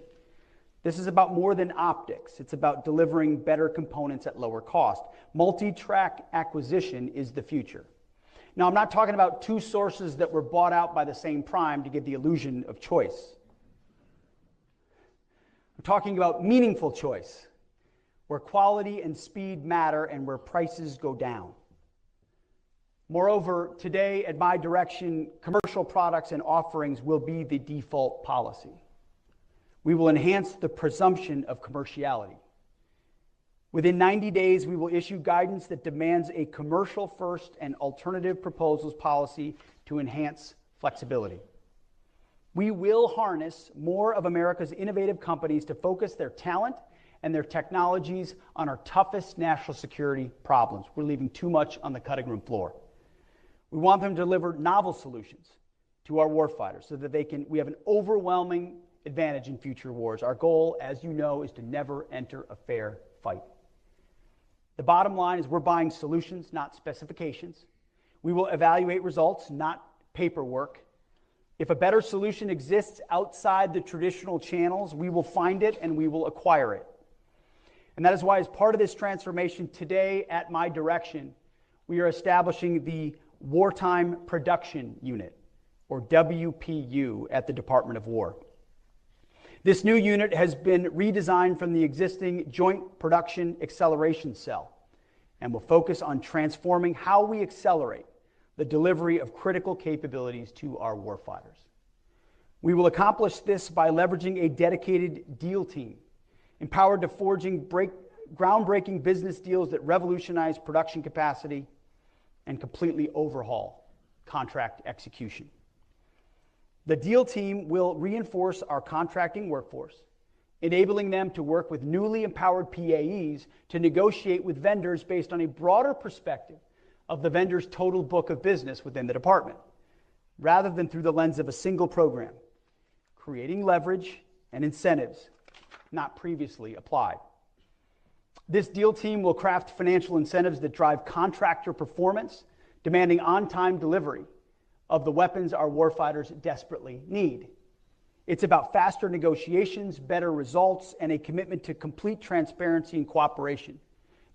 This is about more than optics. It's about delivering better components at lower cost. Multi-track acquisition is the future. Now, I'm not talking about two sources that were bought out by the same prime to give the illusion of choice. I'm talking about meaningful choice, where quality and speed matter and where prices go down. Moreover, today, at my direction, commercial products and offerings will be the default policy. We will enhance the presumption of commerciality. Within 90 days, we will issue guidance that demands a commercial-first and alternative proposals policy to enhance flexibility. We will harness more of America's innovative companies to focus their talent and their technologies on our toughest national security problems. We're leaving too much on the cutting room floor. We want them to deliver novel solutions to our warfighters so that we have an overwhelming advantage in future wars. Our goal, as you know, is to never enter a fair fight. The bottom line is we're buying solutions, not specifications. We will evaluate results, not paperwork. If a better solution exists outside the traditional channels, we will find it and we will acquire it. And that is why, as part of this transformation today, at my direction, we are establishing the Wartime Production Unit, or WPU, at the Department of War. This new unit has been redesigned from the existing Joint Production Acceleration Cell and will focus on transforming how we accelerate the delivery of critical capabilities to our warfighters. We will accomplish this by leveraging a dedicated deal team, empowered to forging groundbreaking business deals that revolutionize production capacity and completely overhaul contract execution. The deal team will reinforce our contracting workforce, enabling them to work with newly empowered PAEs to negotiate with vendors based on a broader perspective of the vendor's total book of business within the department, rather than through the lens of a single program, creating leverage and incentives not previously applied. This deal team will craft financial incentives that drive contractor performance, demanding on-time delivery of the weapons our warfighters desperately need. It's about faster negotiations, better results, and a commitment to complete transparency and cooperation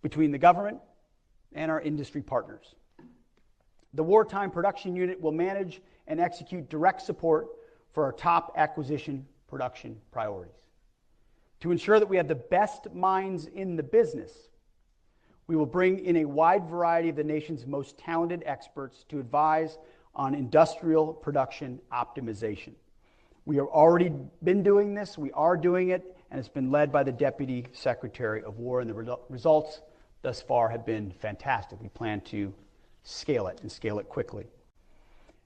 between the government and our industry partners. The Wartime Production Unit will manage and execute direct support for our top acquisition production priorities. To ensure that we have the best minds in the business, we will bring in a wide variety of the nation's most talented experts to advise on industrial production optimization. We have already been doing this, we are doing it, and it's been led by the Deputy Secretary of War, and the results thus far have been fantastic. We plan to scale it and scale it quickly.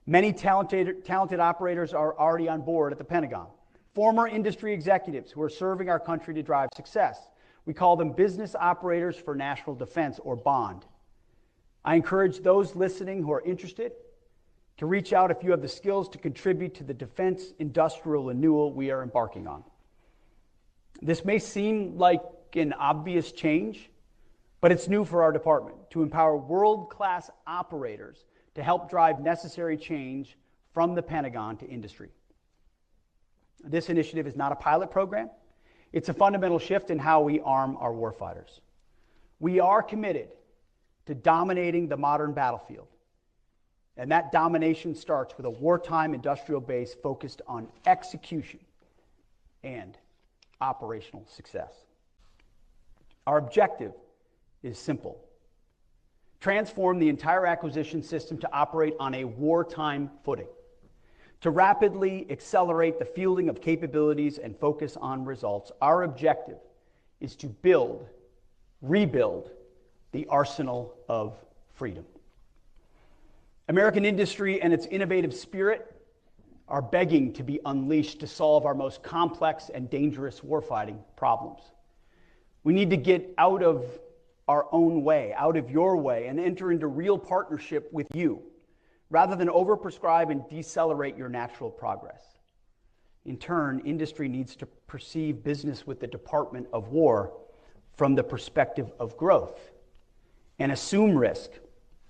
Many talented operators are already on board at the Pentagon. Former industry executives who are serving our country to drive success. We call them Business Operators for National Defense, or BOND. I encourage those listening who are interested to reach out if you have the skills to contribute to the defense industrial renewal we are embarking on. This may seem like an obvious change, but it's new for our department to empower world-class operators to help drive necessary change from the Pentagon to industry. This initiative is not a pilot program. It's a fundamental shift in how we arm our warfighters. We are committed to dominating the modern battlefield, and that domination starts with a wartime industrial base focused on execution and operational success. Our objective is simple: transform the entire acquisition system to operate on a wartime footing, to rapidly accelerate the fielding of capabilities and focus on results. Our objective is to rebuild the arsenal of freedom. American industry and its innovative spirit are begging to be unleashed to solve our most complex and dangerous warfighting problems. We need to get out of our own way, out of your way, and enter into real partnership with you, rather than overprescribe and decelerate your natural progress. In turn, industry needs to perceive business with the Department of War from the perspective of growth and assume risk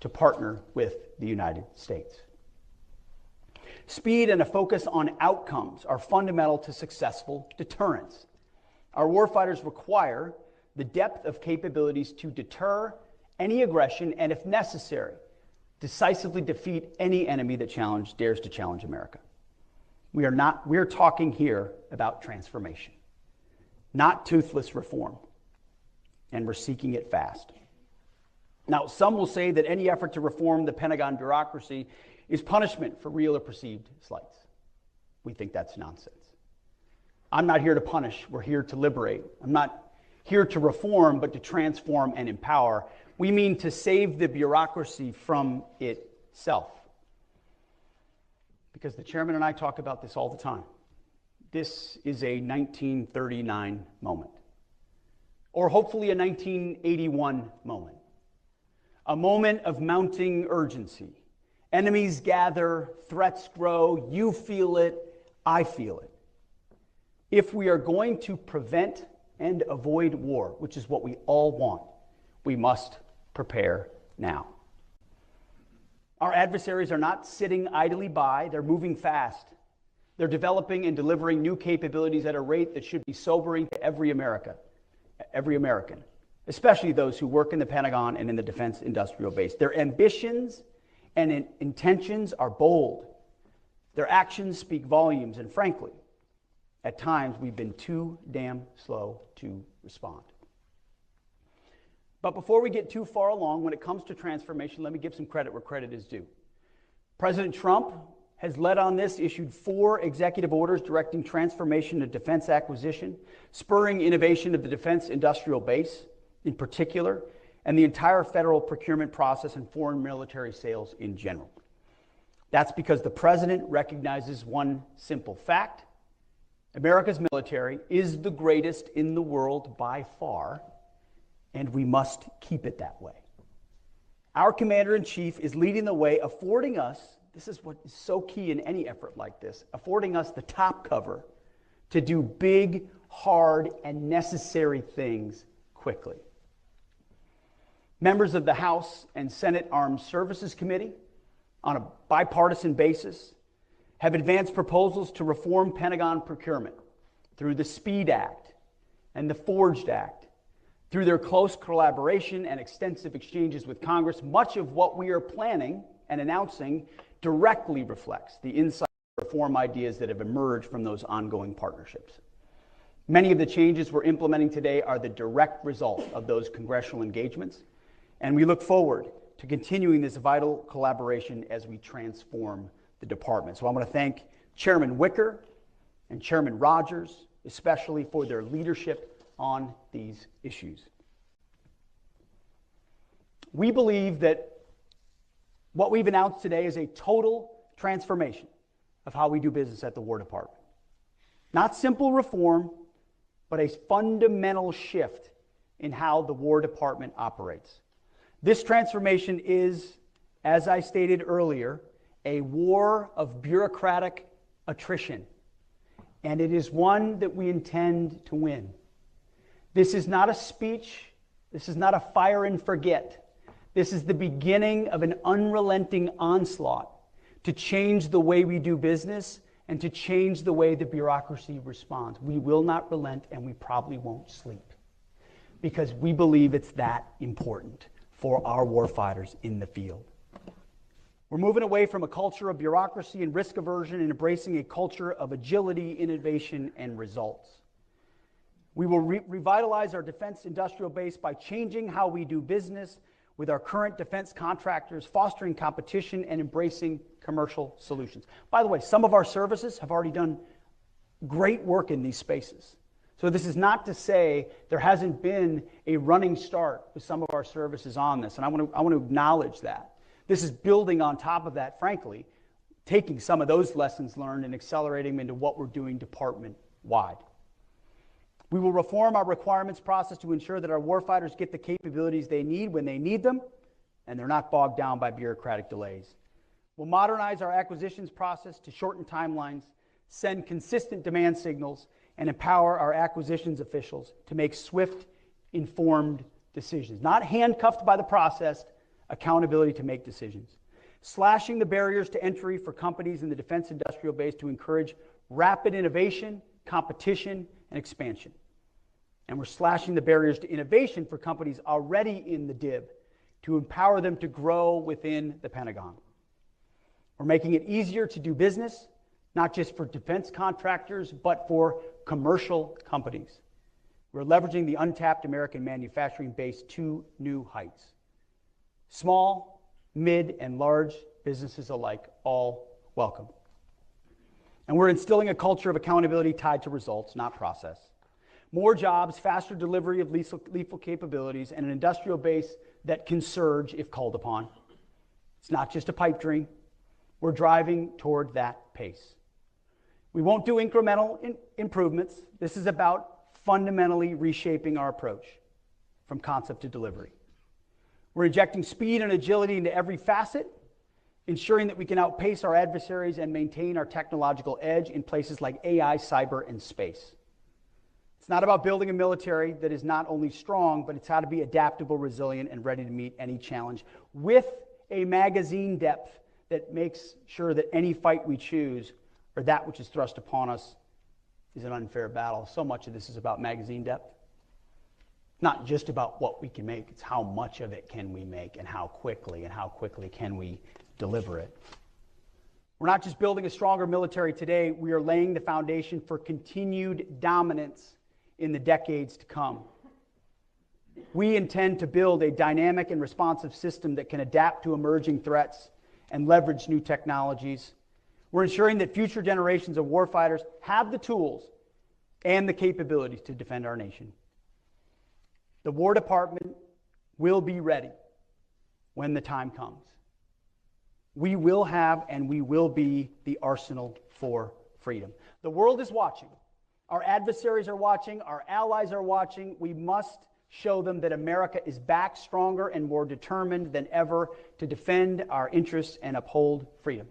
to partner with the United States. Speed and a focus on outcomes are fundamental to successful deterrence. Our warfighters require the depth of capabilities to deter any aggression and, if necessary, decisively defeat any enemy that dares to challenge America. We're talking here about transformation, not toothless reform, and we're seeking it fast. Now, some will say that any effort to reform the Pentagon bureaucracy is punishment for real or perceived slights. We think that's nonsense. I'm not here to punish, we're here to liberate. I'm not here to reform, but to transform and empower. We mean to save the bureaucracy from itself. Because the chairman and I talk about this all the time. This is a 1939 moment, or hopefully a 1981 moment. A moment of mounting urgency. Enemies gather, threats grow, you feel it, I feel it. If we are going to prevent and avoid war, which is what we all want, we must prepare now. Our adversaries are not sitting idly by, they're moving fast. They're developing and delivering new capabilities at a rate that should be sobering to every American, especially those who work in the Pentagon and in the defense industrial base. Their ambitions and intentions are bold. Their actions speak volumes, and frankly, at times we've been too damn slow to respond. But before we get too far along, when it comes to transformation, let me give some credit where credit is due. President Trump has led on this, issued 4 executive orders directing transformation of defense acquisition, spurring innovation of the defense industrial base in particular, and the entire federal procurement process and foreign military sales in general. That's because the president recognizes one simple fact: America's military is the greatest in the world by far, and we must keep it that way. Our commander-in-chief is leading the way, affording us, this is what is so key in any effort like this, affording us the top cover to do big, hard, and necessary things quickly. Members of the House and Senate Armed Services Committee, on a bipartisan basis, have advanced proposals to reform Pentagon procurement through the SPEED Act and the Forged Act. Through their close collaboration and extensive exchanges with Congress, much of what we are planning and announcing directly reflects the insight and reform ideas that have emerged from those ongoing partnerships. Many of the changes we're implementing today are the direct result of those congressional engagements, and we look forward to continuing this vital collaboration as we transform the department. So I want to thank Chairman Wicker and Chairman Rogers, especially for their leadership on these issues. We believe that what we've announced today is a total transformation of how we do business at the War Department. Not simple reform, but a fundamental shift in how the War Department operates. This transformation is, as I stated earlier, a war of bureaucratic attrition, and it is one that we intend to win. This is not a speech. This is not a fire and forget. This is the beginning of an unrelenting onslaught to change the way we do business and to change the way the bureaucracy responds. We will not relent, and we probably won't sleep, because we believe it's that important for our warfighters in the field. We're moving away from a culture of bureaucracy and risk aversion and embracing a culture of agility, innovation, and results. We will revitalize our defense industrial base by changing how we do business with our current defense contractors, fostering competition, and embracing commercial solutions. By the way, some of our services have already done great work in these spaces. So this is not to say there hasn't been a running start with some of our services on this, and I want to acknowledge that. This is building on top of that, frankly, taking some of those lessons learned and accelerating them into what we're doing department-wide. We will reform our requirements process to ensure that our warfighters get the capabilities they need when they need them, and they're not bogged down by bureaucratic delays. We'll modernize our acquisitions process to shorten timelines, send consistent demand signals, and empower our acquisitions officials to make swift, informed decisions. Not handcuffed by the process, accountability to make decisions. Slashing the barriers to entry for companies in the defense industrial base to encourage rapid innovation, competition, and expansion. And we're slashing the barriers to innovation for companies already in the DIB to empower them to grow within the Pentagon. We're making it easier to do business, not just for defense contractors, but for commercial companies. We're leveraging the untapped American manufacturing base to new heights. Small, mid, and large businesses alike, all welcome. And we're instilling a culture of accountability tied to results, not process. More jobs, faster delivery of lethal capabilities, and an industrial base that can surge if called upon. It's not just a pipe dream. We're driving toward that pace. We won't do incremental improvements. This is about fundamentally reshaping our approach from concept to delivery. We're injecting speed and agility into every facet, ensuring that we can outpace our adversaries and maintain our technological edge in places like AI, cyber, and space. It's not about building a military that is not only strong, but it's how to be adaptable, resilient, and ready to meet any challenge with a magazine depth that makes sure that any fight we choose or that which is thrust upon us is an unfair battle. So much of this is about magazine depth. Not just about what we can make, it's how much of it can we make and how quickly can we deliver it. We're not just building a stronger military today, we are laying the foundation for continued dominance in the decades to come. We intend to build a dynamic and responsive system that can adapt to emerging threats and leverage new technologies. We're ensuring that future generations of warfighters have the tools and the capabilities to defend our nation. The War Department will be ready when the time comes. We will have and we will be the arsenal for freedom. The world is watching. Our adversaries are watching. Our allies are watching. We must show them that America is back stronger and more determined than ever to defend our interests and uphold freedom.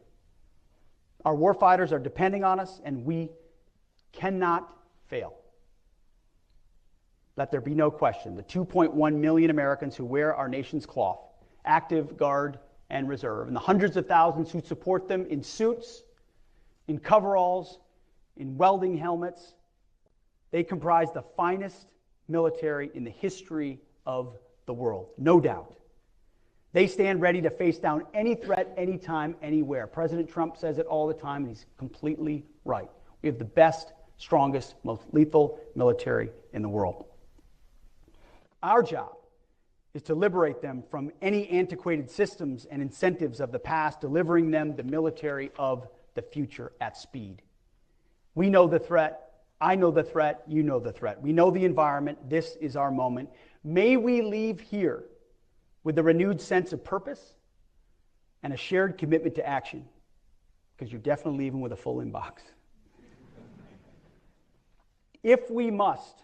Our warfighters are depending on us, and we cannot fail. Let there be no question. The 2.1 million Americans who wear our nation's cloth, active, guard, and reserve, and the hundreds of thousands who support them in suits, in coveralls, in welding helmets, they comprise the finest military in the history of the world, no doubt. They stand ready to face down any threat, anytime, anywhere. President Trump says it all the time, and he's completely right. We have the best, strongest, most lethal military in the world. Our job is to liberate them from any antiquated systems and incentives of the past, delivering them the military of the future at speed. We know the threat. I know the threat, you know the threat. We know the environment, this is our moment. May we leave here with a renewed sense of purpose and a shared commitment to action, because you're definitely leaving with a full inbox. If we must,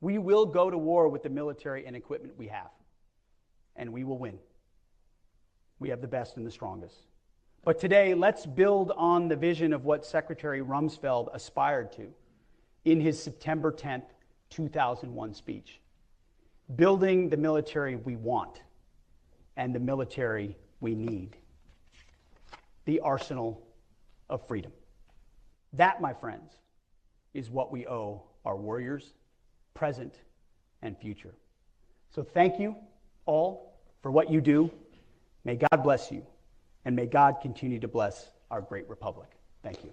we will go to war with the military and equipment we have, and we will win. We have the best and the strongest. But today, let's build on the vision of what Secretary Rumsfeld aspired to in his September 10th, 2001 speech. Building the military we want and the military we need. The arsenal of freedom. That, my friends, is what we owe our warriors, present and future. So thank you all for what you do. May God bless you, and may God continue to bless our great republic. Thank you.